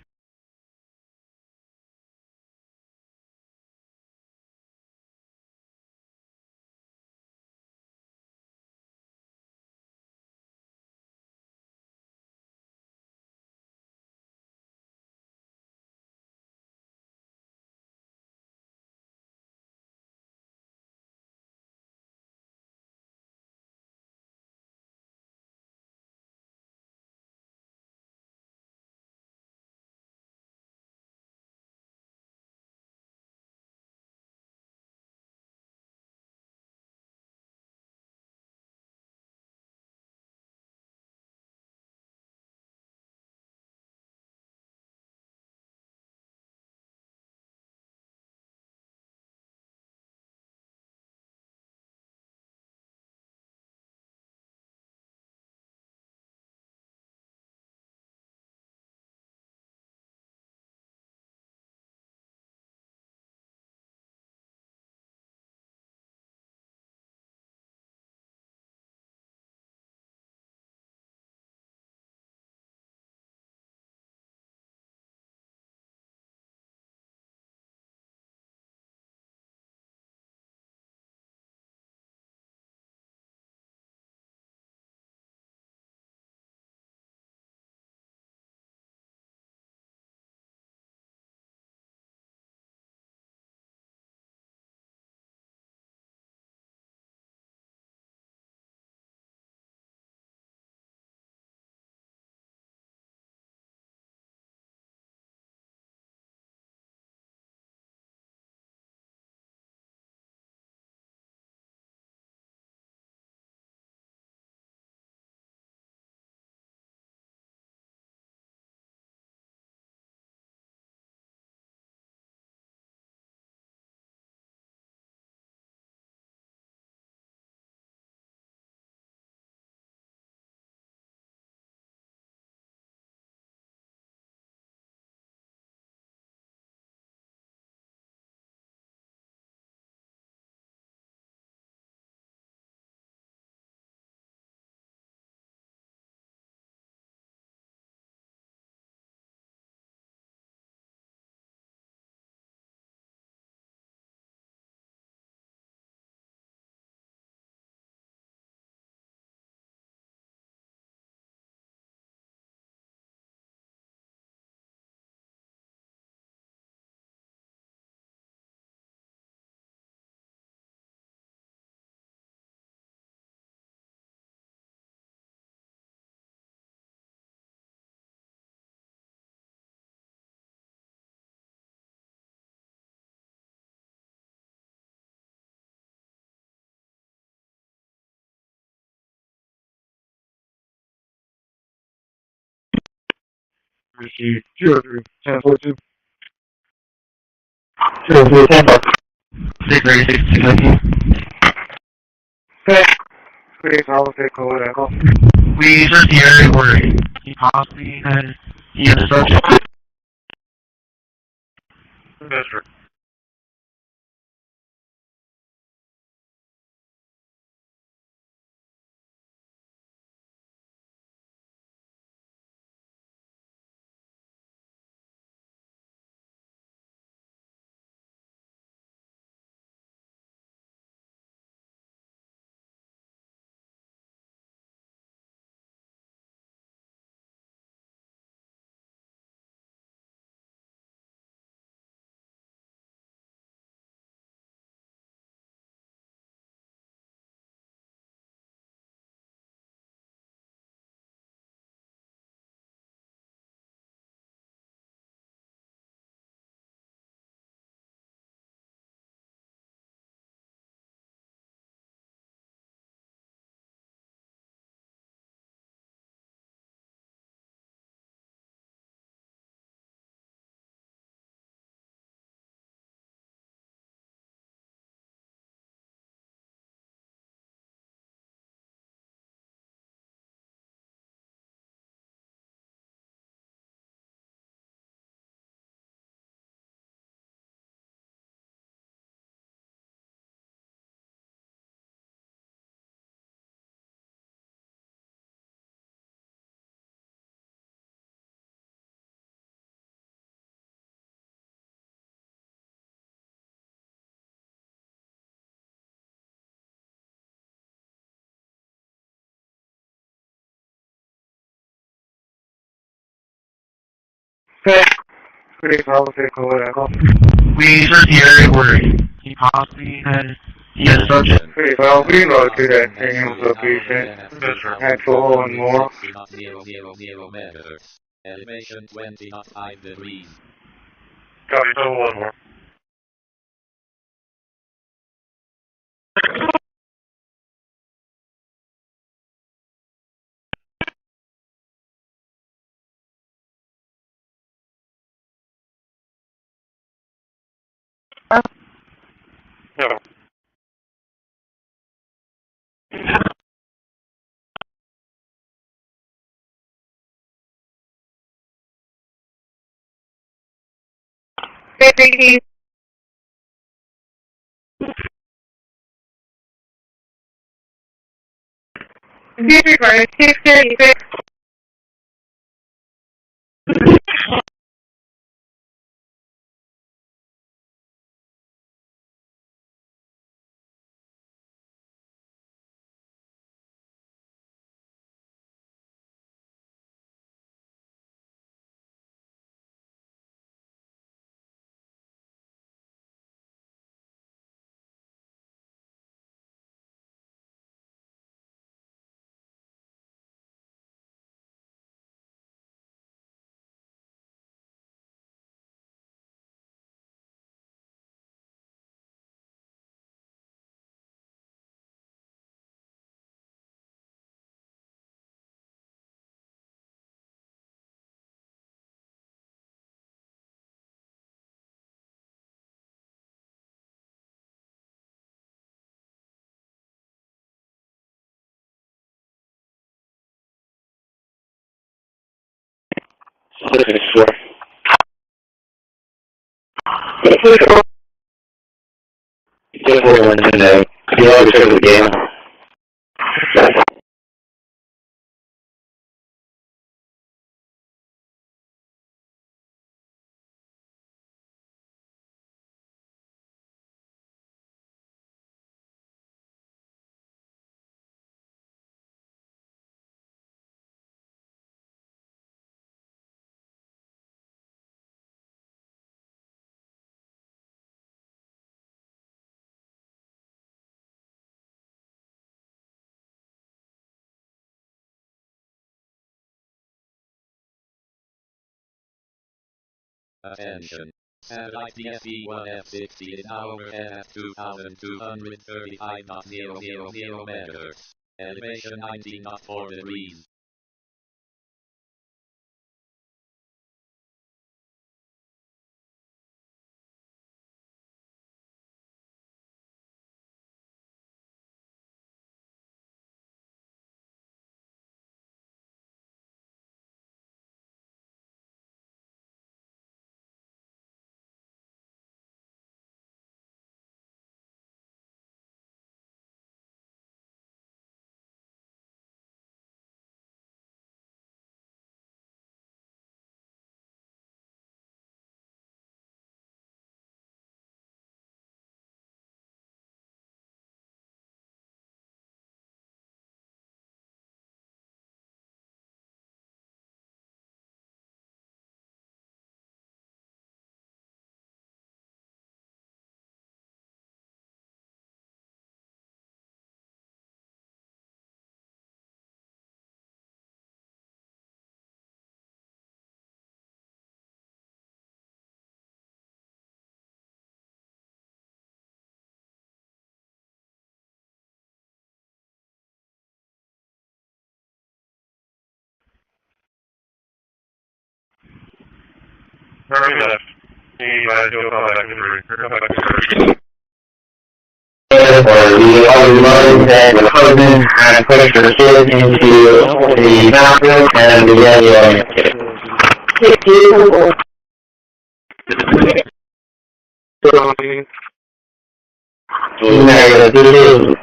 Receive 03-1042. 03-10. 636-219. Okay. Please, I'll take code echo. We searched the area where he possibly had the subject. Yes, sir. Okay. Please, I'll take code echo. We searched the area where he possibly had the subject. Please, I'll relocate that same location. Actual and more. 0 meters. Elevation 20.5 degrees. Copy, so one more. No. Disregard 636. Attention. Satellite DSE-1F60 is now overhead at 2,235.000 meters. Elevation 19.4 degrees. Very left. Do a call back to 3. Or the other mode that the husband and push the kids into the bathroom and began yelling. Negative.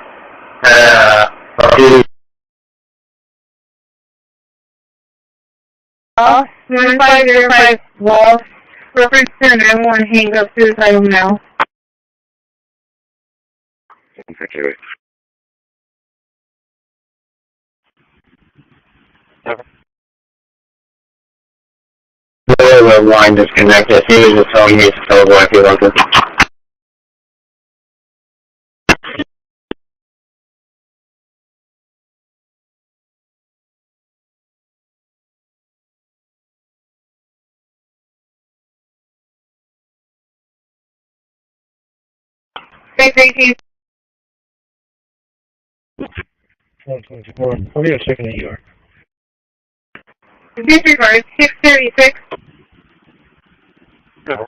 Oh, 9505 Wall. Reference to 911 hang up suicidal now. The line disconnected. He was just telling me to tell what he wanted. Thank you. 124. I'll be a second at ER. Disregard 636. No.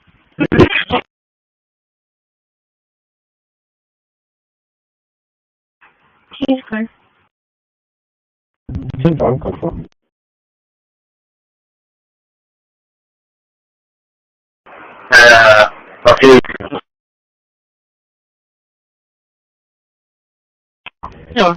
He's clear. Okay. No.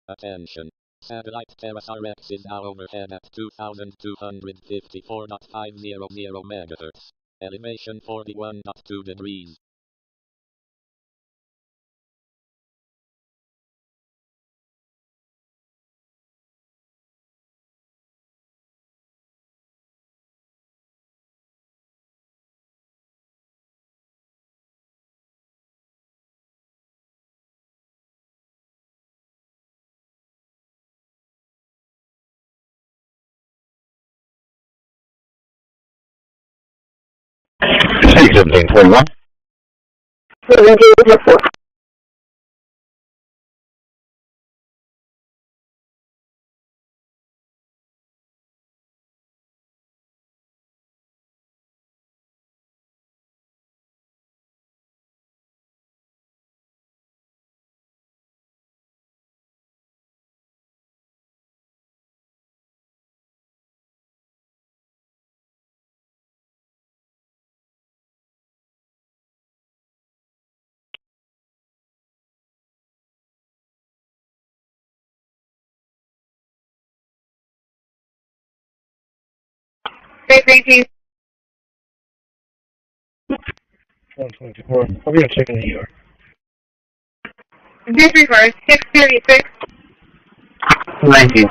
Attention. Satellite Terrace RX is now overhead at 2254.500 MHz. Elevation 41.2 degrees. Thank you. 124. I'll be a second at ER. Disregard 636. Thank you.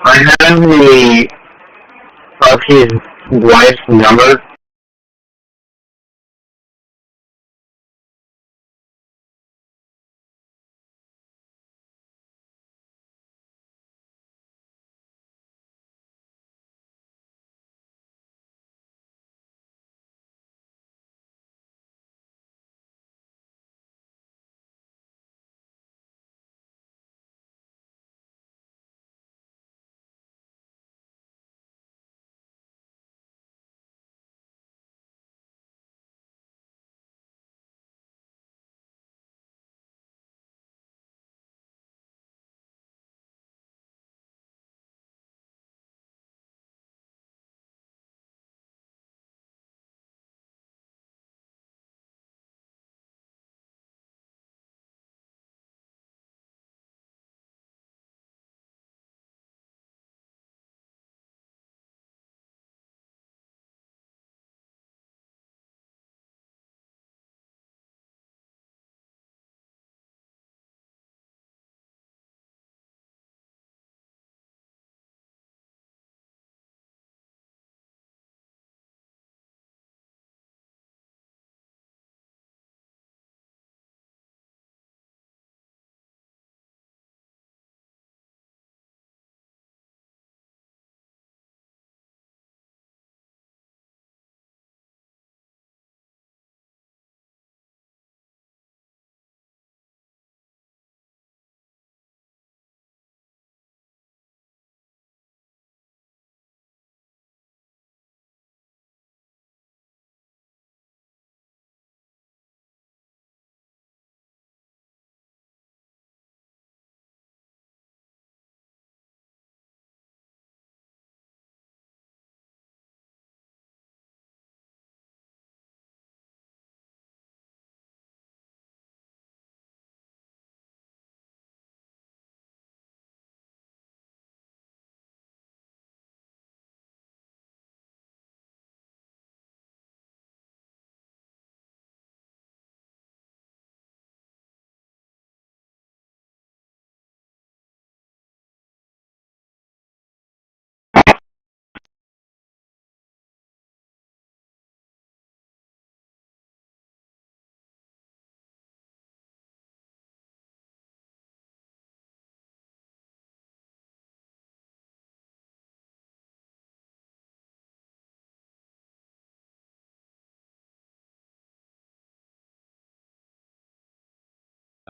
I have the of his wife's number.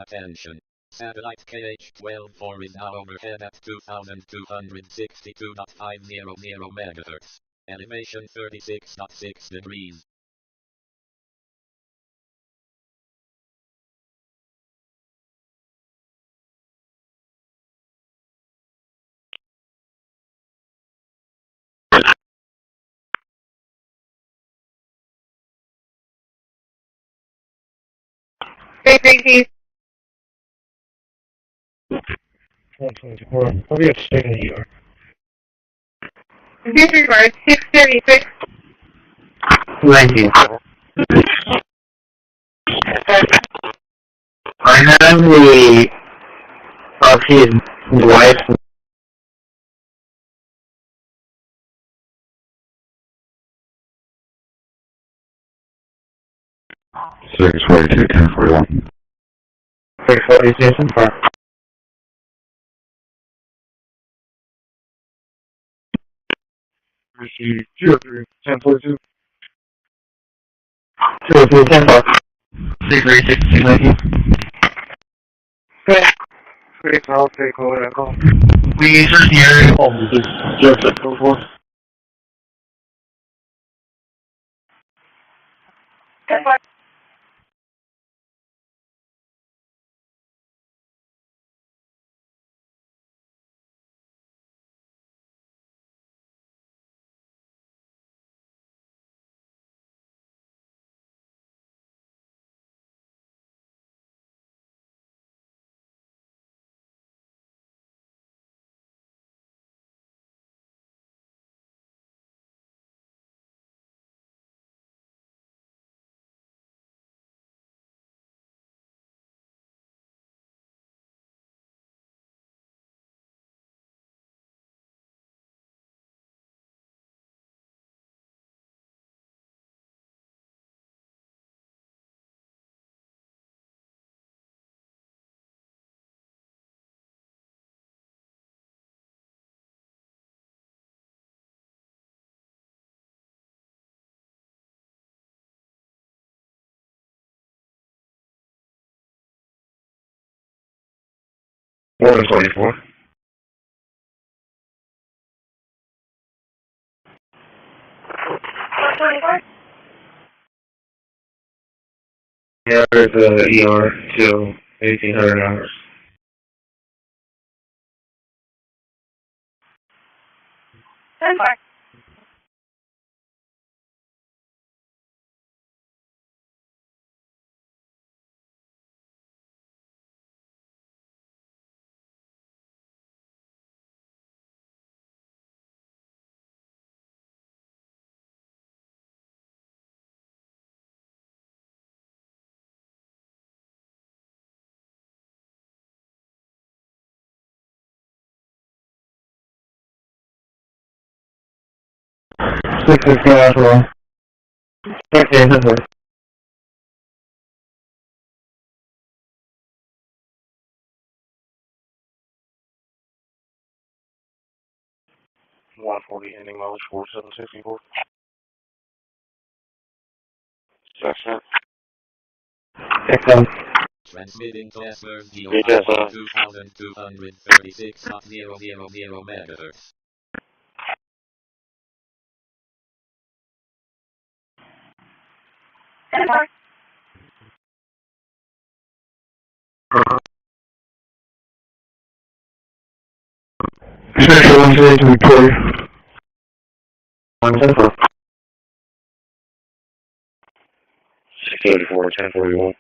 Attention. Satellite KH-12-4 is now overhead at 2,262.500 MHz. Elevation 36.6 degrees. Hey, Christi. 124. I'll be upstairs here. Disregard 636. Thank you. I have the his wife. Six 1041. 640 station 5. Receive 03 1042. 203 10 636 thank you. Okay. Great, I'll take over that call. We just hear Joseph. Go for it. More than 24. 124. Yeah, there's the ER till 1800 hours. Stand by. Six is going on. 1300. Ending mileage 4764. Section. Excellent. Transmitting to Ashmore 2,236.000 MHz. Stand by. Section 1 Victoria. 110. 684, 1041.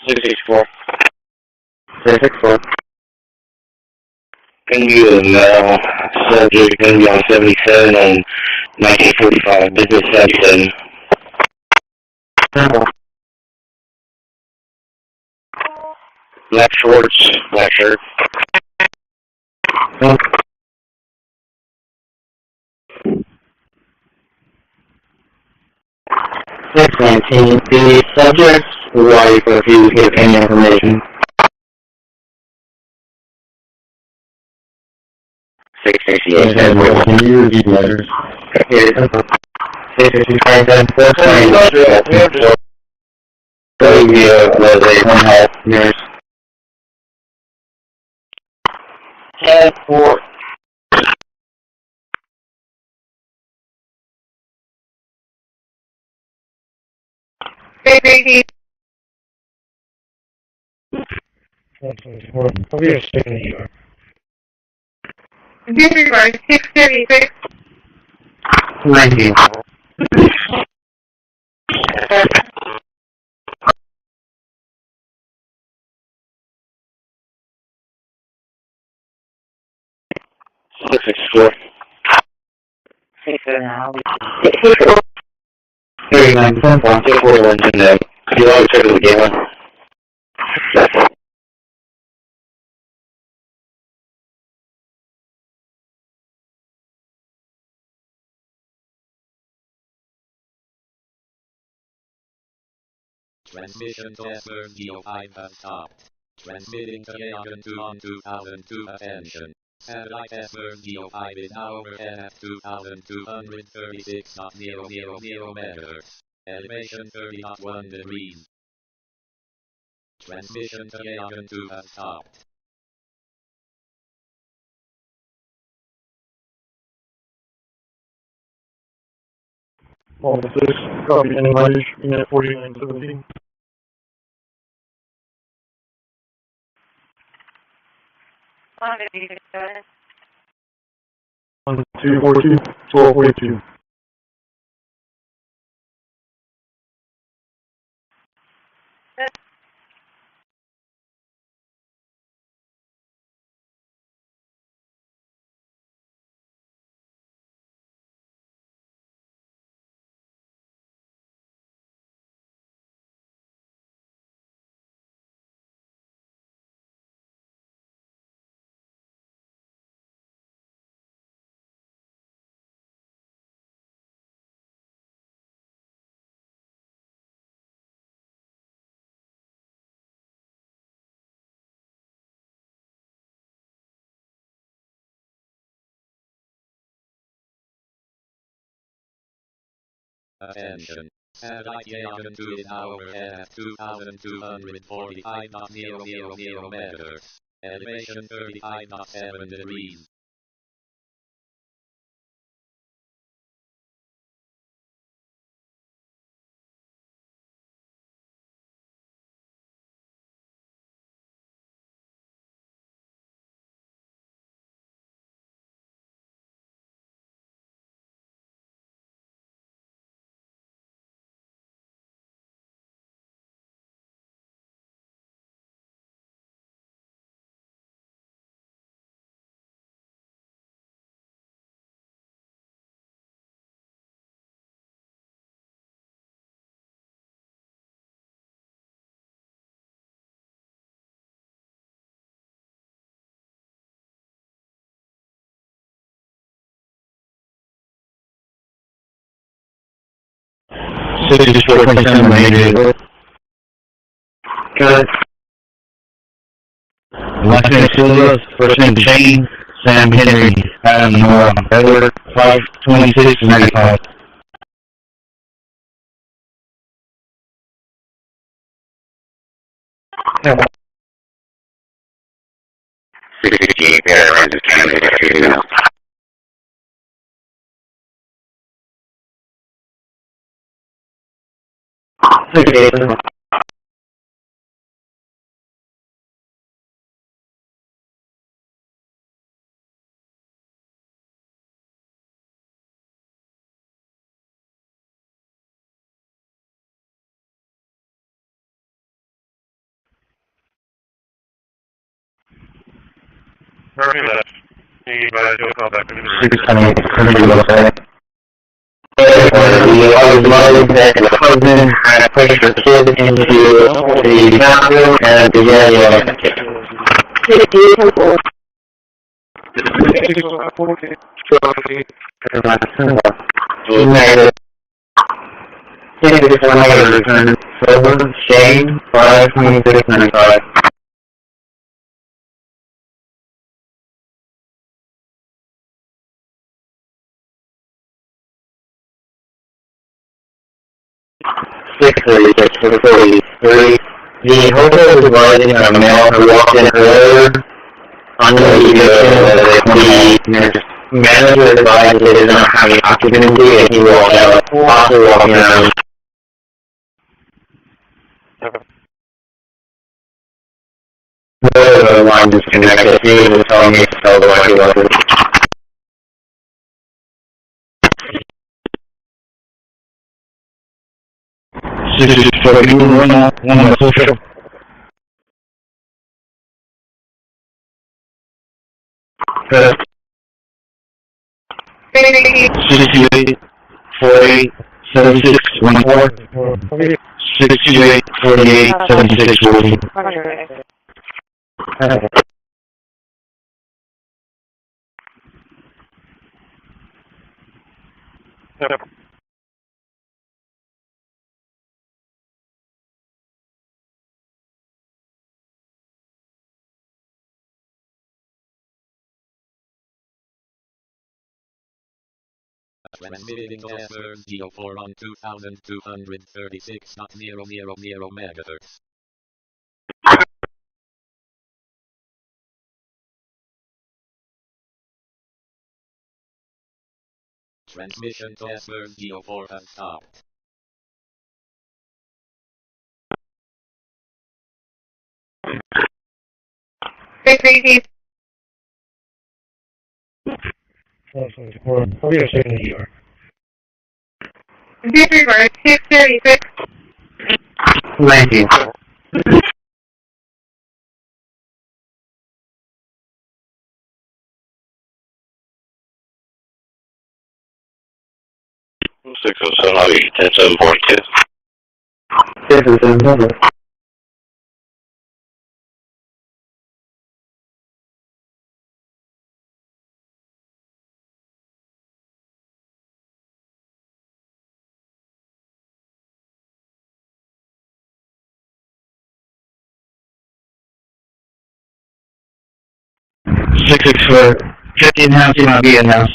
664. 664. Can you subject going to be on 77 and 1945, business 77. Black shorts, black shirt. 619. The subject's wife refused to give any information. 668. Can you repeat the letters? Was a home health nurse. 10-4. I'll be a second here. Disregard 636. 19. Score. 39, 10.41 today. You always check the game one. Transmission to SRGO5 has stopped. Transmitting to Yagan 2 on 2002 attention. Satellite SRGO5 is now overhead at 2236.000 meters. Elevation 30.1 degrees. Transmission to Yagan 2 has stopped. All of this, copy anybody, unit 4917. On 56. 1242, 1242. Attention. Satellite Yagan 2 is now overhead at 2245.000 meters. Elevation 35.7 degrees. Good. Last name Silva, first name Shane, Sam Henry, Adam Nora, Edward, 52695. Yeah. 68, yeah, right, just trying to get it now. Okay. Very left. You guys will call back in the 628, I was lying back in the husband, trying to push the kid into the bathroom, and began yelling. 68, return Silver, Shane, 52695. 636 for 43. The hotel is advising a male who walked in earlier on the manager advised that they don't have any occupancy and he walked out, also walking out. The line disconnected. He was telling me to tell the one he wasn't. So you will run out one of the social. 68 48 76 14 68 48 76 14. Transmitting to Ashmore 04 on 2236.000 megahertz. Transmission to Ashmore 04 has stopped. I'll be a second here. Disregard 636. Thank you. Six oh seven, I'll be 10742. 607. 664. 15 house, you might be in house.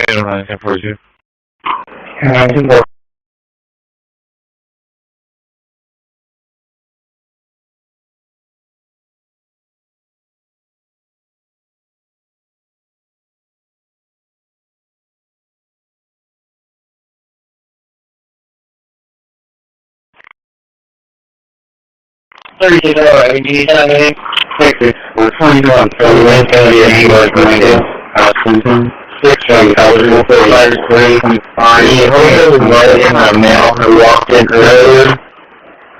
809, 1042. Alright, do you have anything? 664, 21, so the wind's going to be an angle going to house Clinton. 6 from eligible for fire 3. The hotel was advising a male who walked in earlier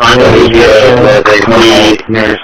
on the weekend that they 28 nurse.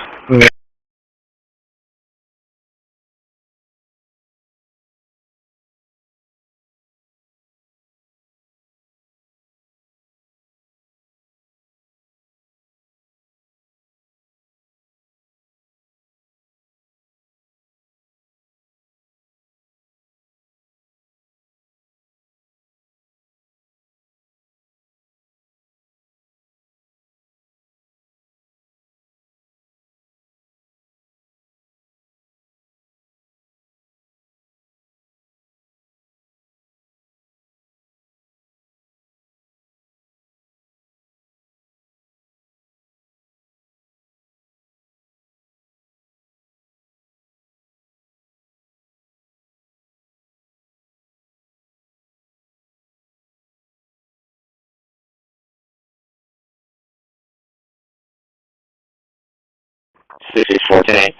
This is 14.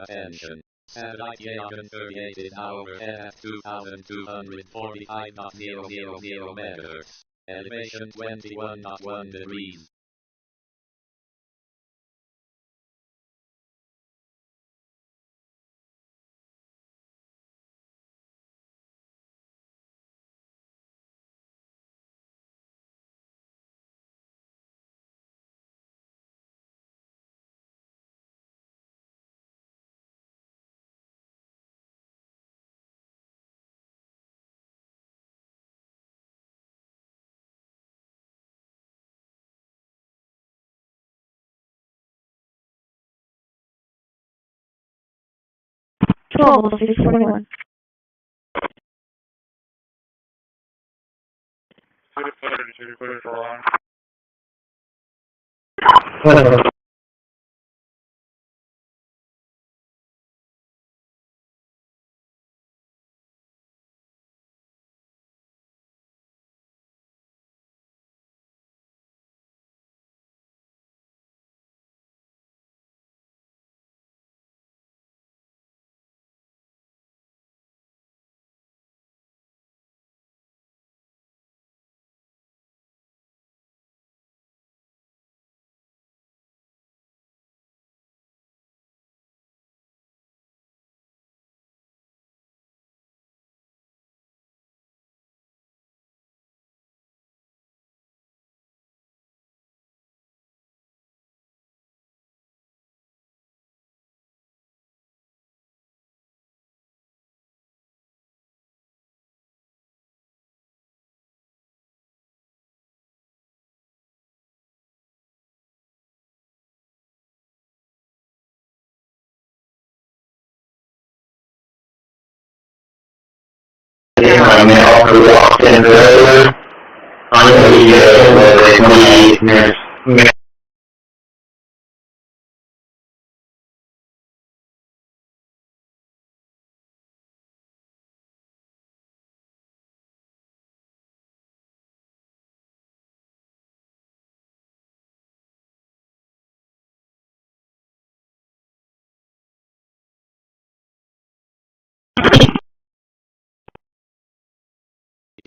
Attention. Satellite Yagan 38 hour at 2245.000 meters. Elevation 21.1 degrees. Control 641.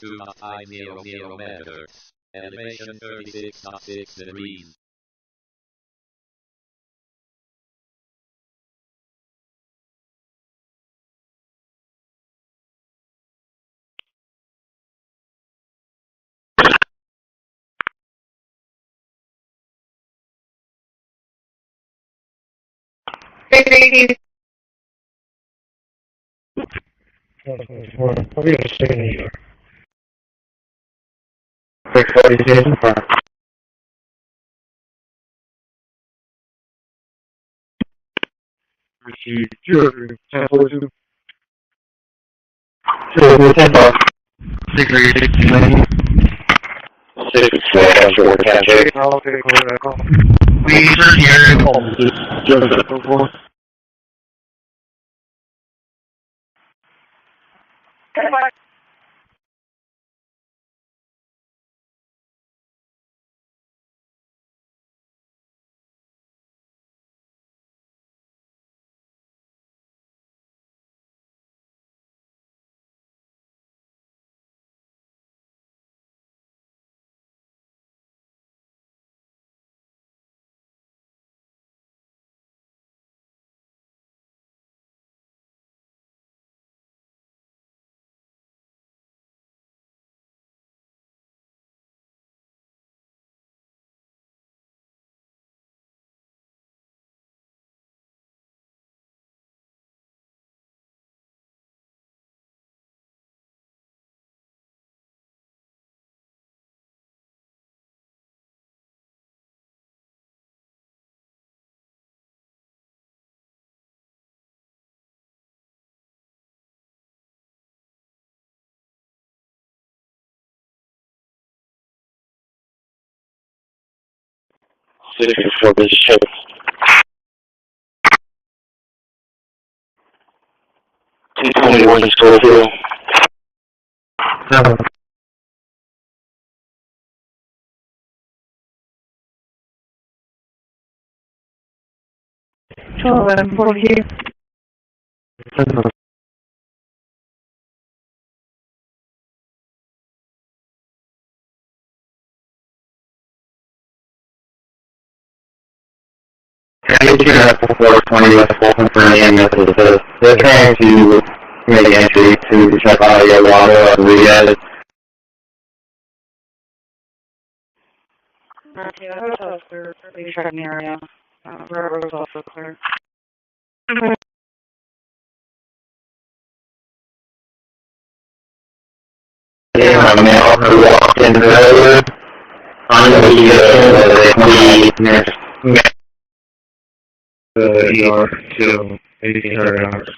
Two 500 meters. Elevation 36.6 degrees. I'll be in a second here. 640 station front. Receive 1042. 10 bucks. 636. 6 catch. I'll take over that call. We are here. Goodbye. For this ship. 221 Schofield. 7. Control 1142. 420 West Fulton for an EMS. They're trying to make entry to check on the water and re-edit. Yeah, hotels are pretty shut in the area. Railroad's also clear. Yeah, a male who walked in earlier on the nearest ER to 1800 hours.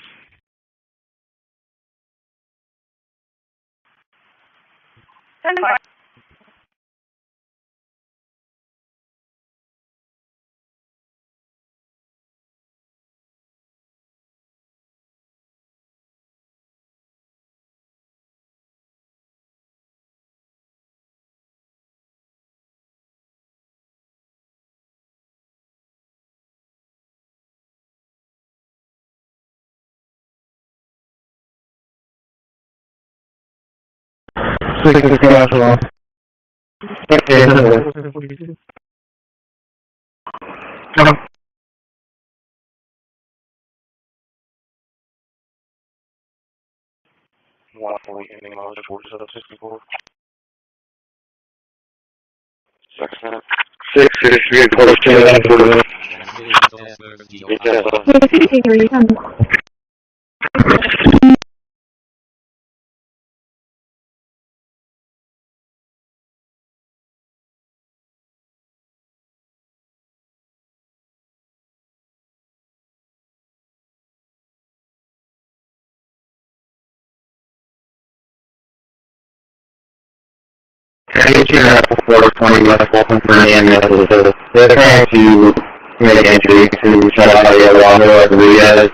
Six is casual. Okay, Lawfully ending knowledge of orders of 64. 6 minutes. 663 quarters to the Appleton 420 West Fulton for an EMS. They're trying to make entry to check out the water and re-edit.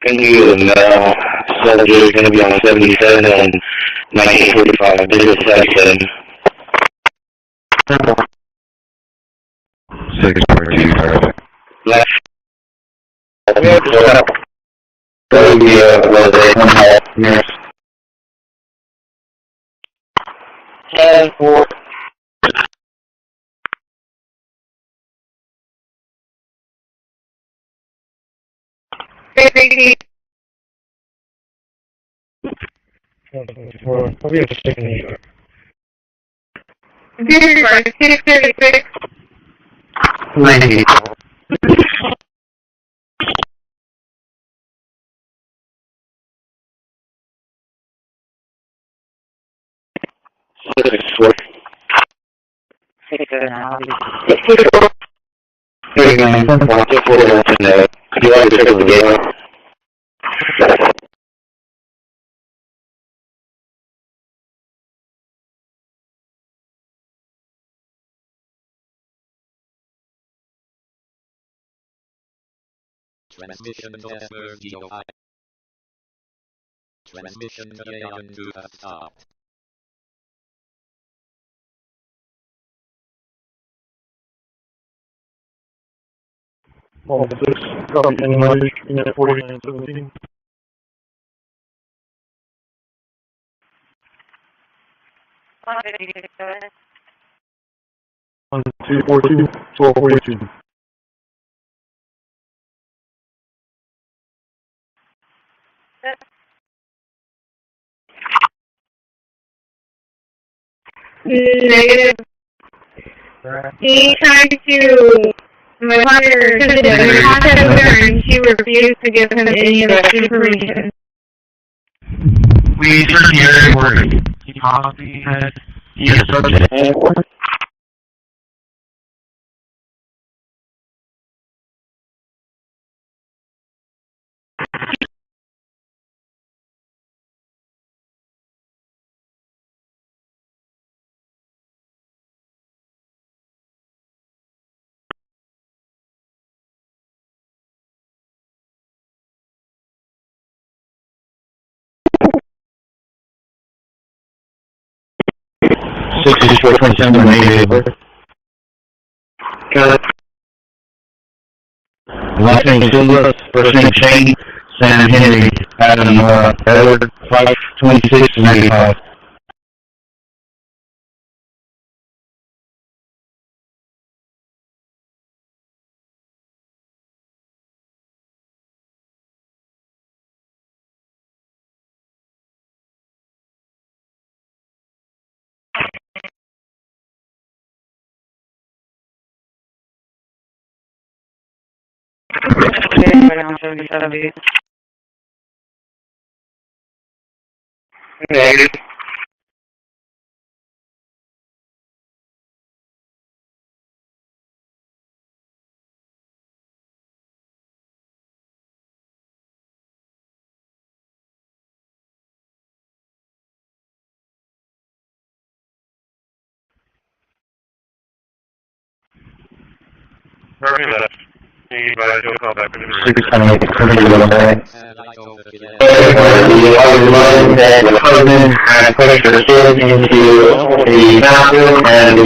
Can you now, soldier is going to be on 77 and 1945, this is 77. 6.2, left. So we was a 1 half nearest. 10, 4. I'll be a second. Computer device 636. 90. Transmission to Ashmore DOI. Transmission to Aeon 2 has stopped. All 6, copy any mileage, unit 4917. On 242, 1242. Negative. He tried to, my mother contacted her and she refused to give him any of that information. We searched the area where he possibly had subject. 6427 negative. Got it. Last name Silva, first name Shane, Sam Henry, Adam Edward, 52695. Negative. Very left. Anybody will call back in the room. The husband had pushed her kid into the bathroom and the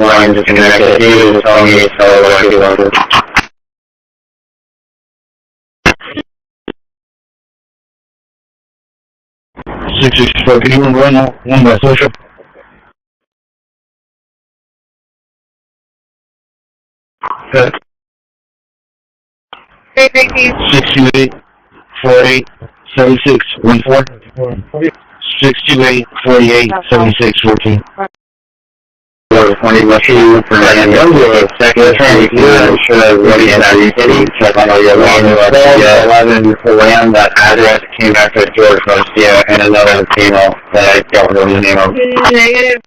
line disconnected. He was telling me to tell what he wanted. 664, can you run one by social? Good. 628 48 76 14. 628 48 76 14. 20 machine for second attorney, ready and ready, check on all your 11 ran that address, came back to George Garcia, and another female that I don't know the name of. Negative.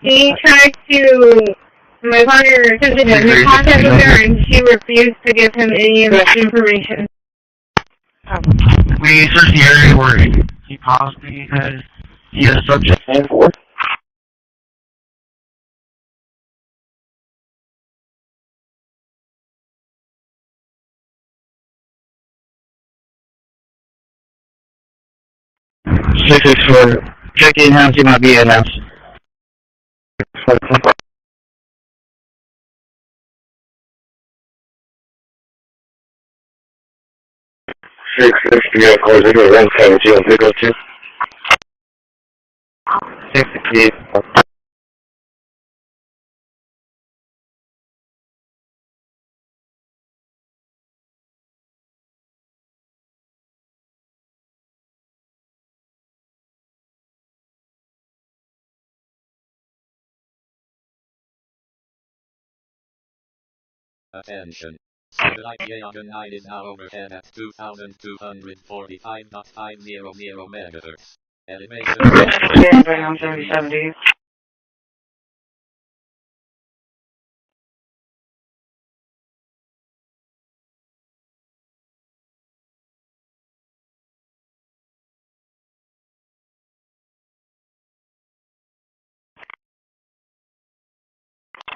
He tried to, my partner attempted to make contact with her, and she refused to give him any of that information. We searched the area where he possibly has subject for. For check in house, he might be in house. Vehicles, 117, 02. 68. Attention. Satellite Yagan is now overhead at 2,245.500 megahertz. Elevation.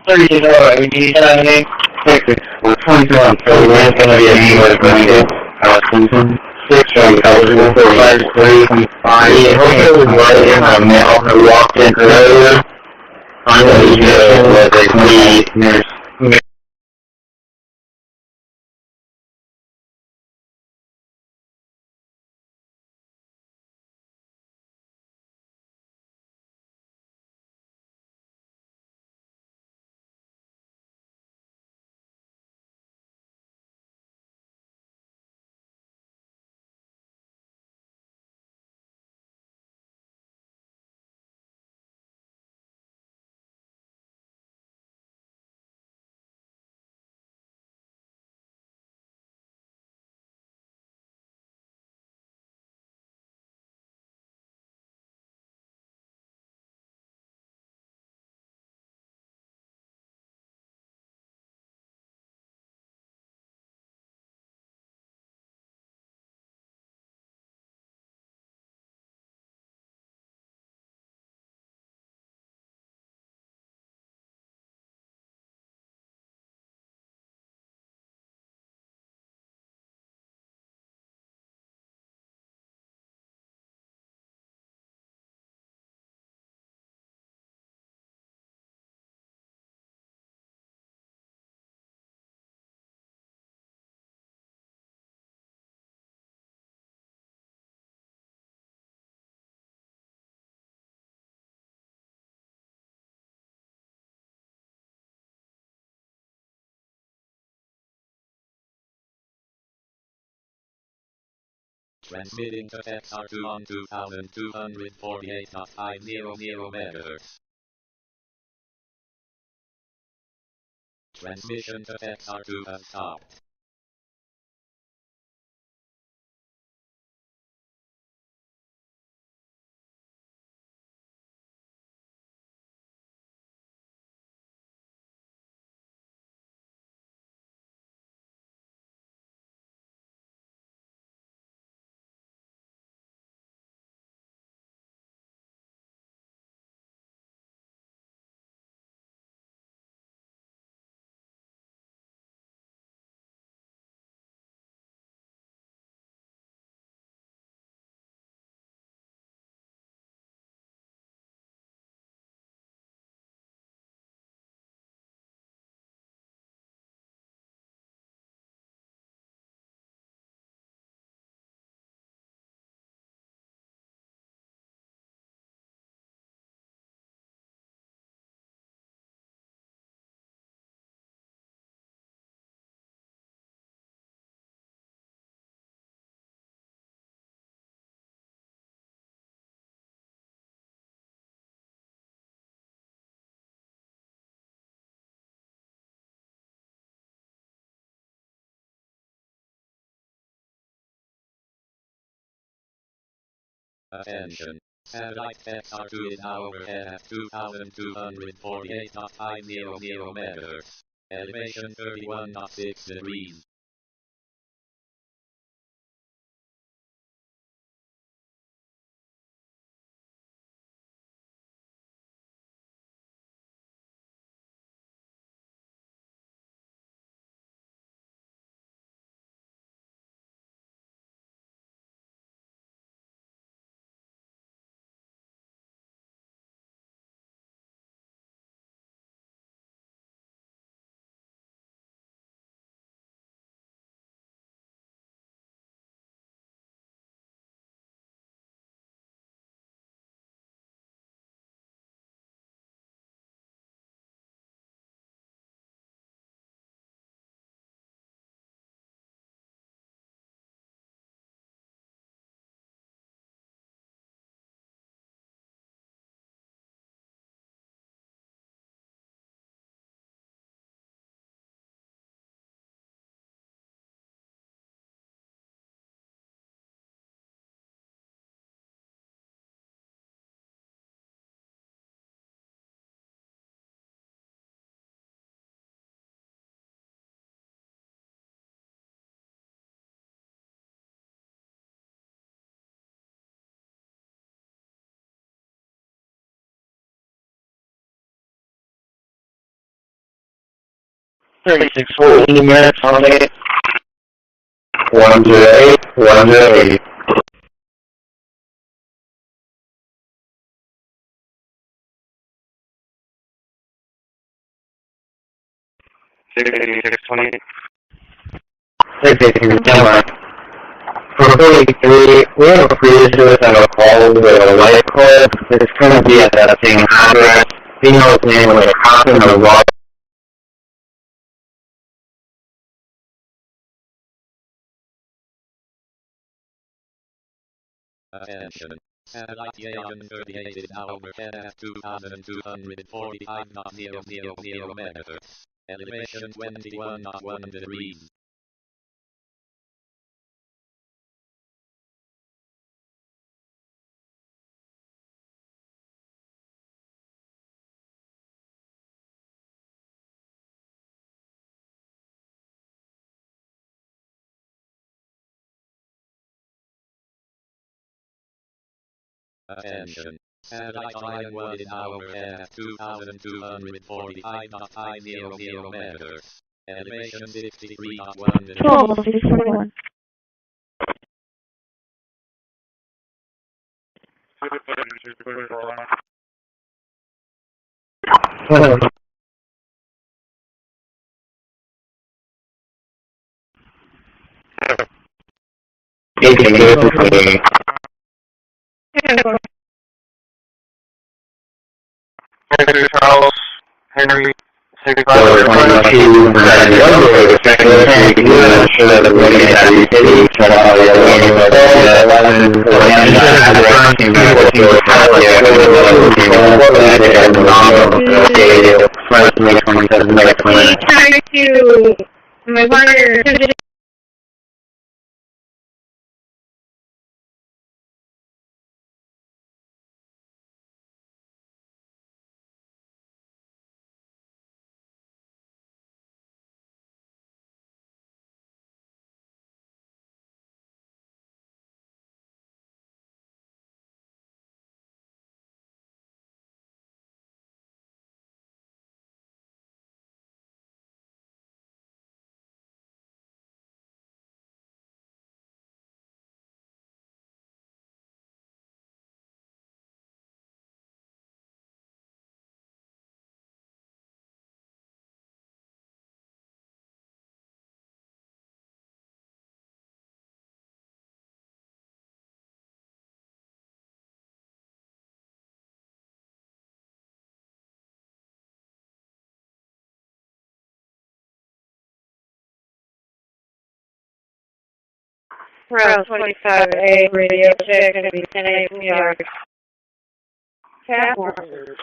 $30, we're 21, so we're going to be a name of Grinded, House Clinton, 6, hopefully it was right in our mail, I walked in earlier, on the nurse. Transmitting to XR2 on 2248.500 MHz. Transmission to XR2 has stopped. Attention. Satellite XR2 is now overhead at 2248.500 MHz. Elevation 31.6 degrees. Thirty-six 14 minutes on 8. 108, 108. Dynamark. For 43, we have a previous and a call with a light cord. It's going to be at that same address. Female's name with a cop in the wall. Attention. Satellite Yagan 38 is now overhead at 2245.000 MHz. Elevation 21.1 degrees. Attention. Satellite Lion 1 is now overhead at 2245.500 MHz. Elevation 63.1 degrees. Total 641. Charles, Henry, Over 22 for 91 for the second tank, sure that we're going to get that utility, check out the other one, 11 for the first team, 14 for the team, and the nominal, stadium, first 27 minutes. We try to monitor Route 25A radio check, going to be 10A from York. Cat Warner.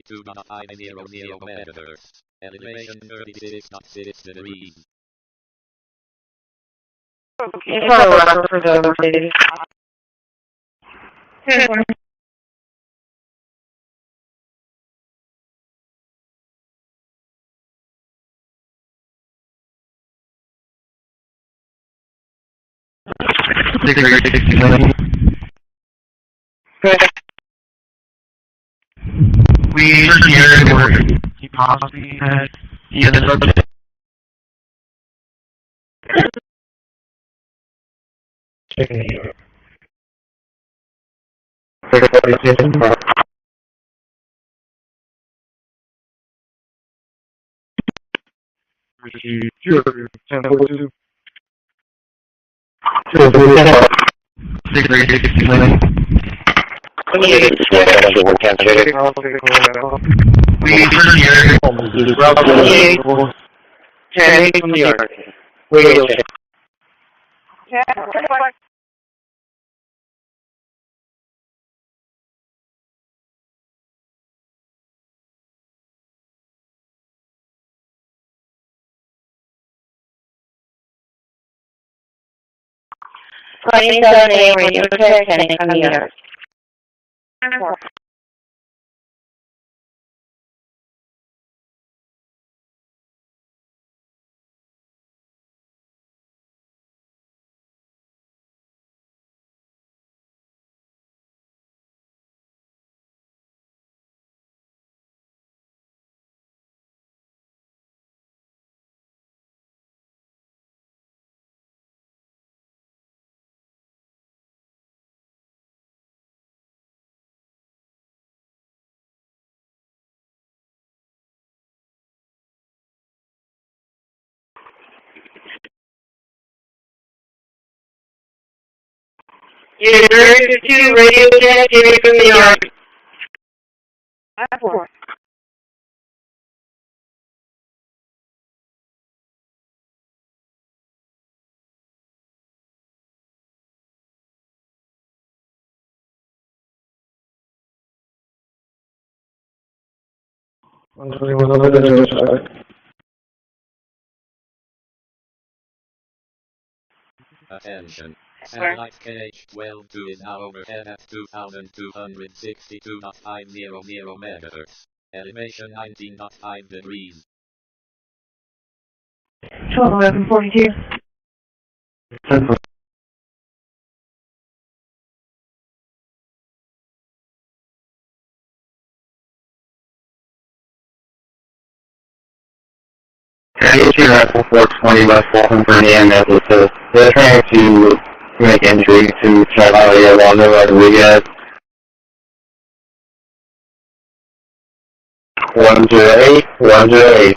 Two 500 meters. Elevation 36.6 degrees. Okay, follow for the please. We just hear where he possibly had ended up. Checking the York. We just hear from New York. Radio check. $27A radio check, and from New York. Unit 32, radio check, Jimmy from New York. Ashmore. Attention. Satellite KH-12 is now overhead at 2,262.500 megahertz. Elevation 19.5 degrees. 121142. Issue Rifle 420 West Fulton for the EMS. They're trying to make entry to Charlotte Wanda Rodriguez. 108, 108.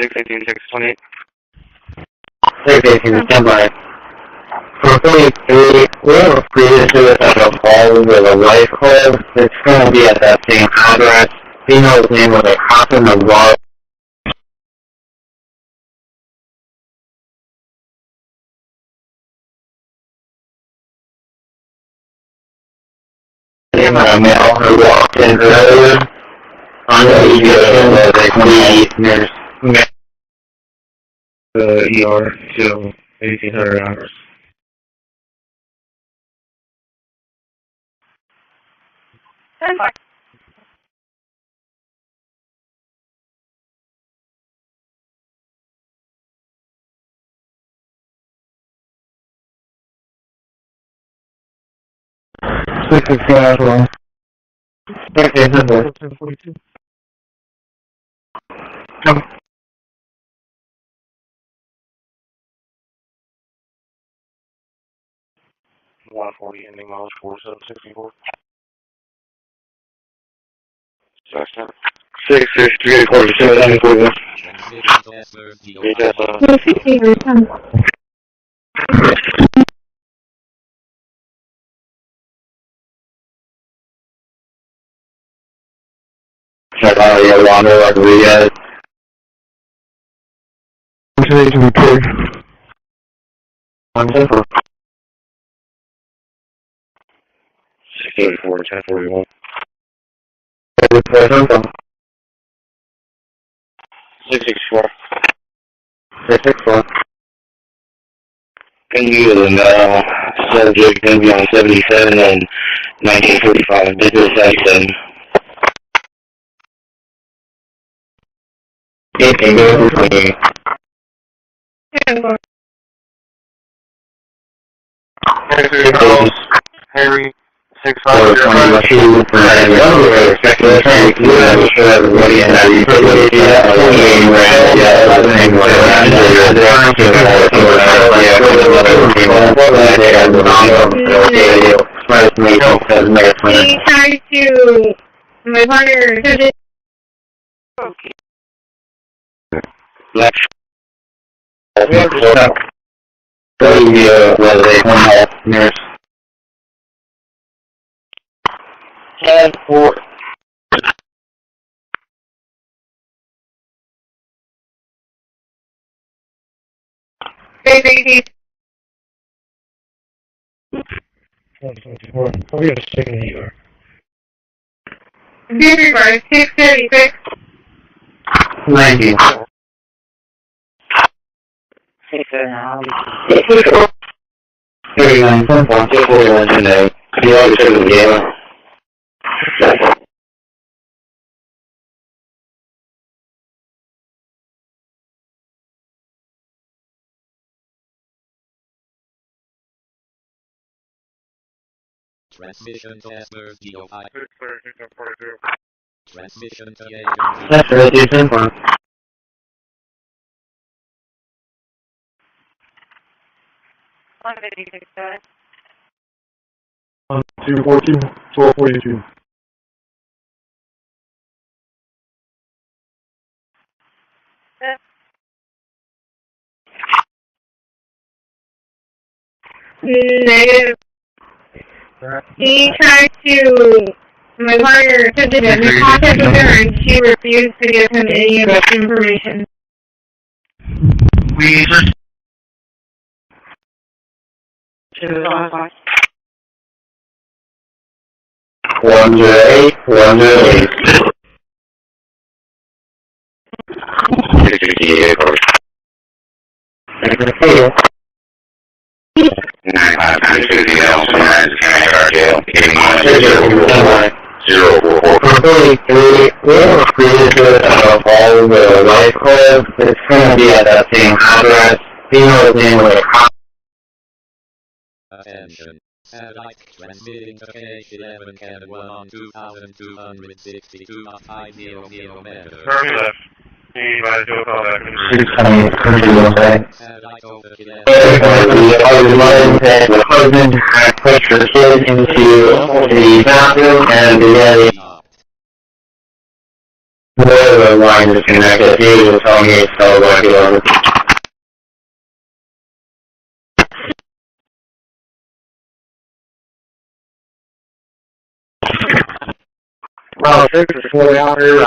Six 628. 618, stand by. For 33, we have a previous suicide call with a life club. It's going to be at that same address. Female's name was a Coffin of Law. Name of a male who walked in earlier on the evacuation was a nurse. ER till 1800 hours. Stand by. Six is Seattle. 1442. Come. $140 ending miles 4764. Section 663 47 41. Charlotte Wanda Rodriguez. Destination report. I'm simple. 634 1041. 664. 664. Can you subject going to be on 77 and 1945, business 77. Can go for me. Harry 6502 for everybody and He tried to, my partner said it. Black. Nurse. 10-4. I'll be a second here. Computer bar 636. 90. 39, 10 points, 41 today. You always took the game. Transmission to Ashmore, DOI. Transmission to That's right, you 10 points. One 56. 214 1242. Negative. He tried to, my partner attempted to make contact with her and she refused to give him any of that information. We just 108, 108. vehicle. 9550 Nelson, County Jail, 044. For 43, we have a screenshot of all the life clubs. It's going to be at that same address. Female's name with a cop. Attention. Satellite transmitting to KH11 Canada 1 on 2262.500 meters. Turn left. Anybody do a call back? Satellite over The husband had pushed her kid into the bathroom and began the line disconnected. He was telling me so like it was. Well, 6 is fully out here.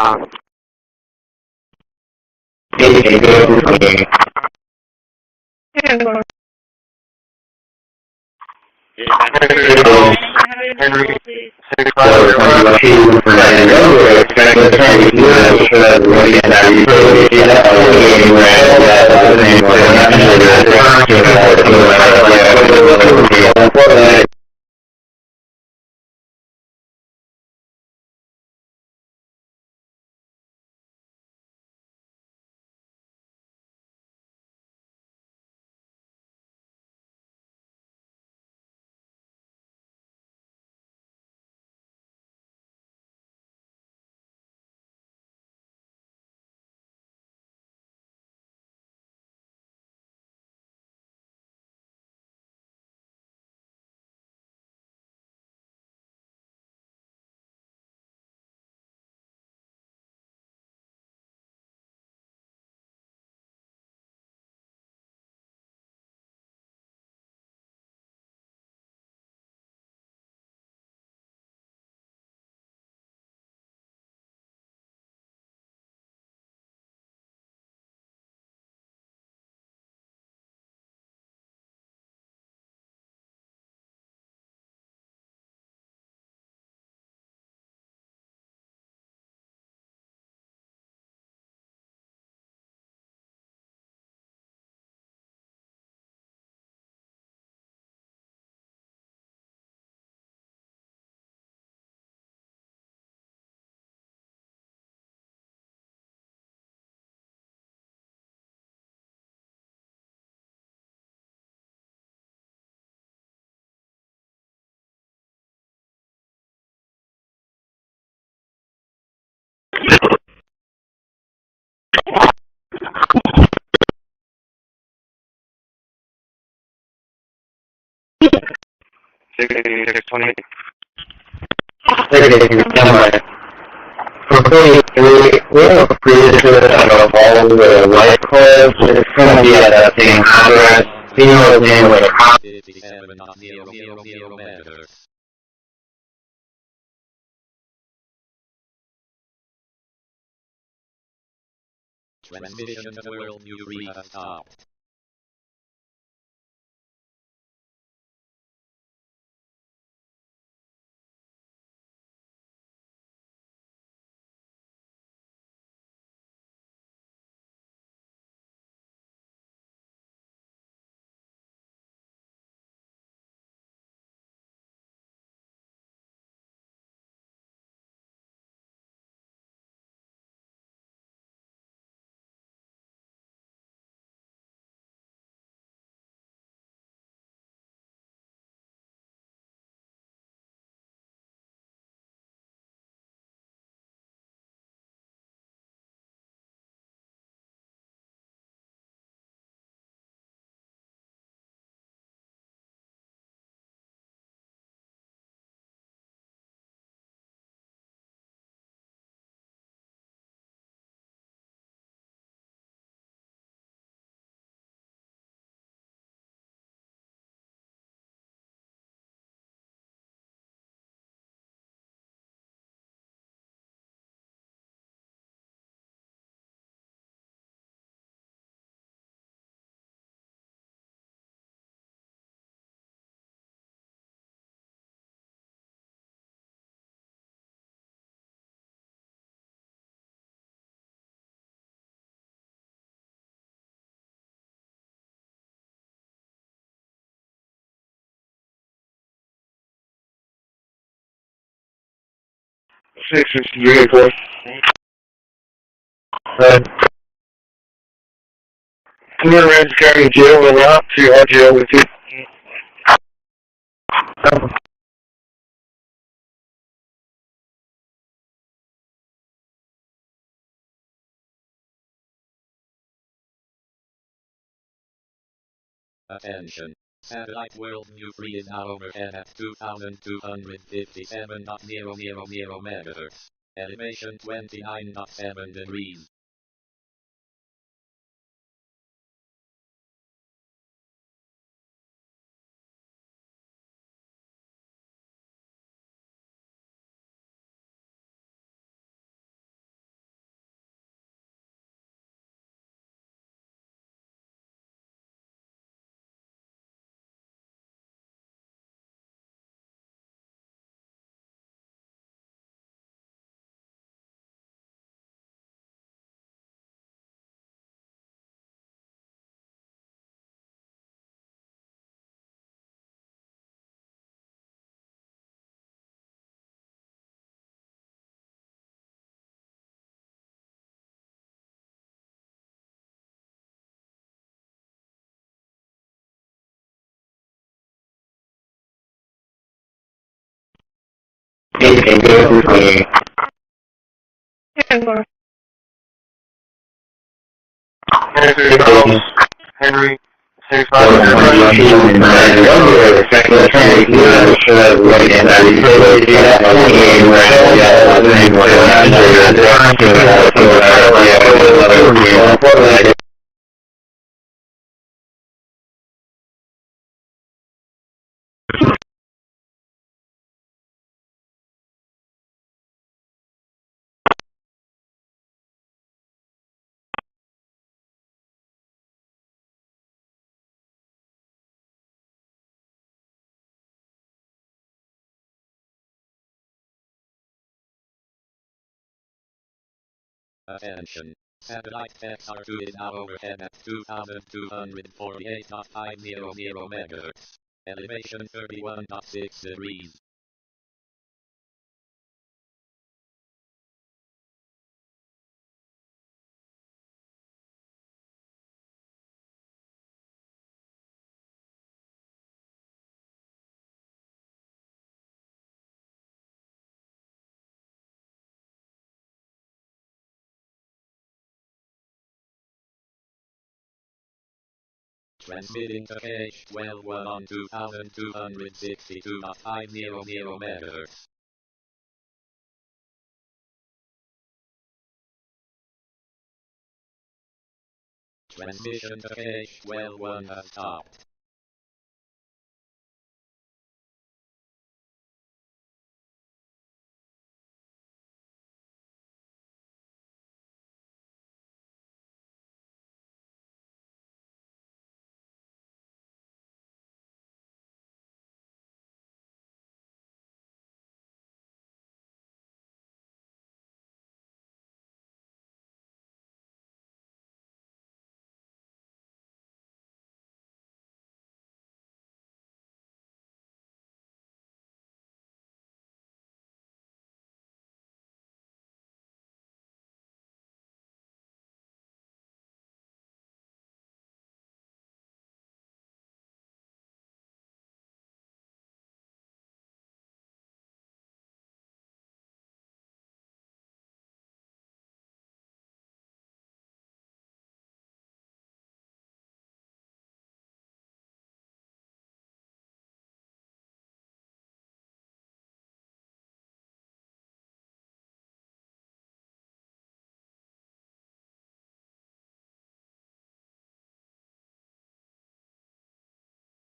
For 43, we have a screenshot of all the life clubs. It's going to be at that same address. Female's name with a cop. 57.000 meters. Transmission to World News has stopped. 664. Come in Ramsey County Jail and out to our jail with you. Attention. Satellite World View 3 is now overhead at 2,257.000 megahertz. Elevation 29.7 degrees. Henry, 6 Attention. Satellite XR2 is now overhead at 2,248.500 megahertz. Elevation 31.6 degrees. Transmitting to KH12 on 2,262.500 megahertz. Transmission to KH12 has stopped.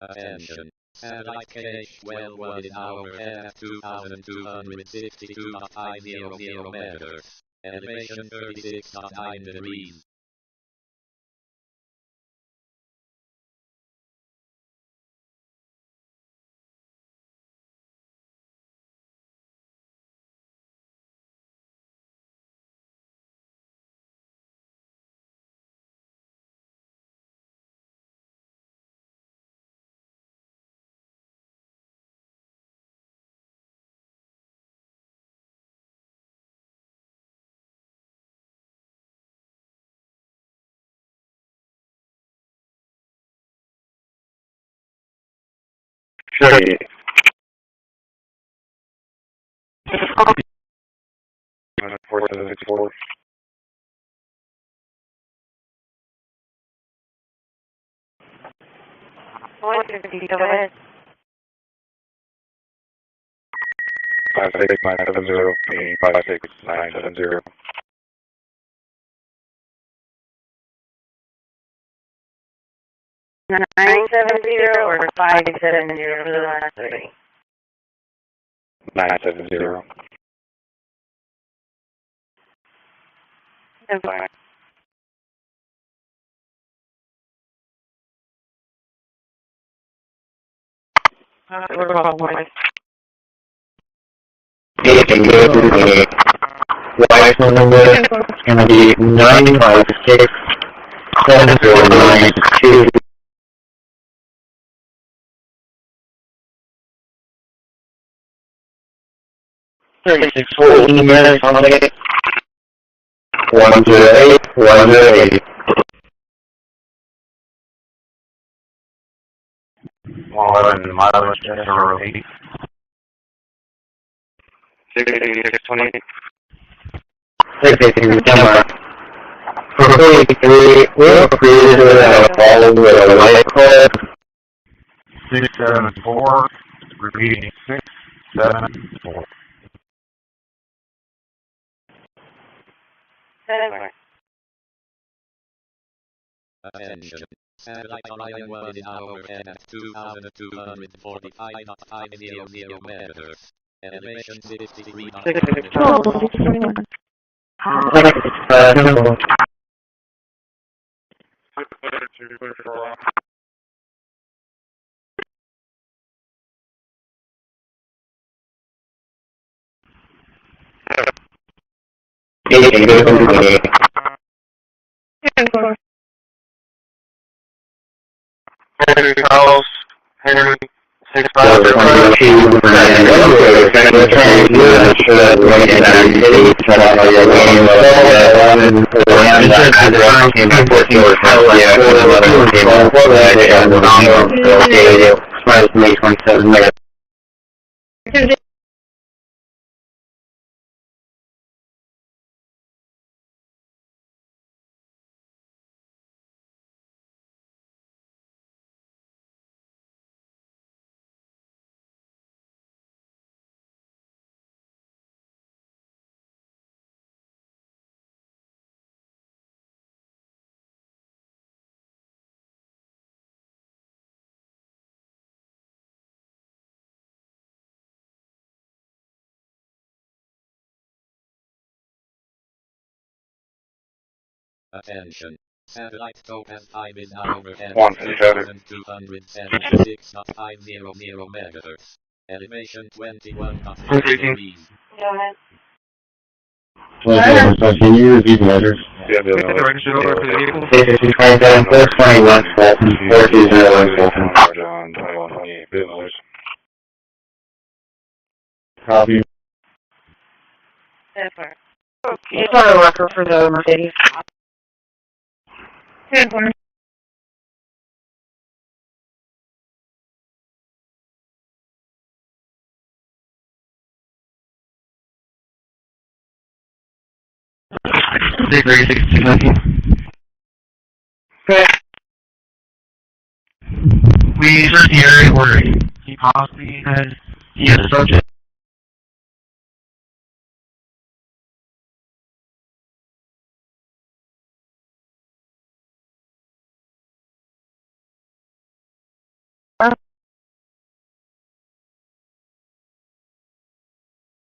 Attention. Satellite KH12 is now overhead at 2,262.500 megahertz. Elevation 36.9 degrees. Sorry. 4764. Go ahead. 56970, 56970. 970 or 570 for the last 3? 970. Okay. What about what? License number is going to be 9567092. 36 minutes on it. 108, 108. 111 miles, 08. 68628. 683 Dynamark. For 43, we'll create a follow with a white code. 674, repeating 674. Attention. Satellite Orion 1 is now overhead at 2,245.500 meters. Elevation 63. Carlos, Henry, 655. Attention. Satellite Topaz 5 is now overhead at 2,276.500 megahertz. Elevation 21.6 degrees. Go ahead. Can you repeat the measures? Yeah, 627, 421, 420, Fulton. Copy. That's right. Okay, it's on a record for the Mercedes. Good. 632. We searched the area where he possibly had, he had a subject.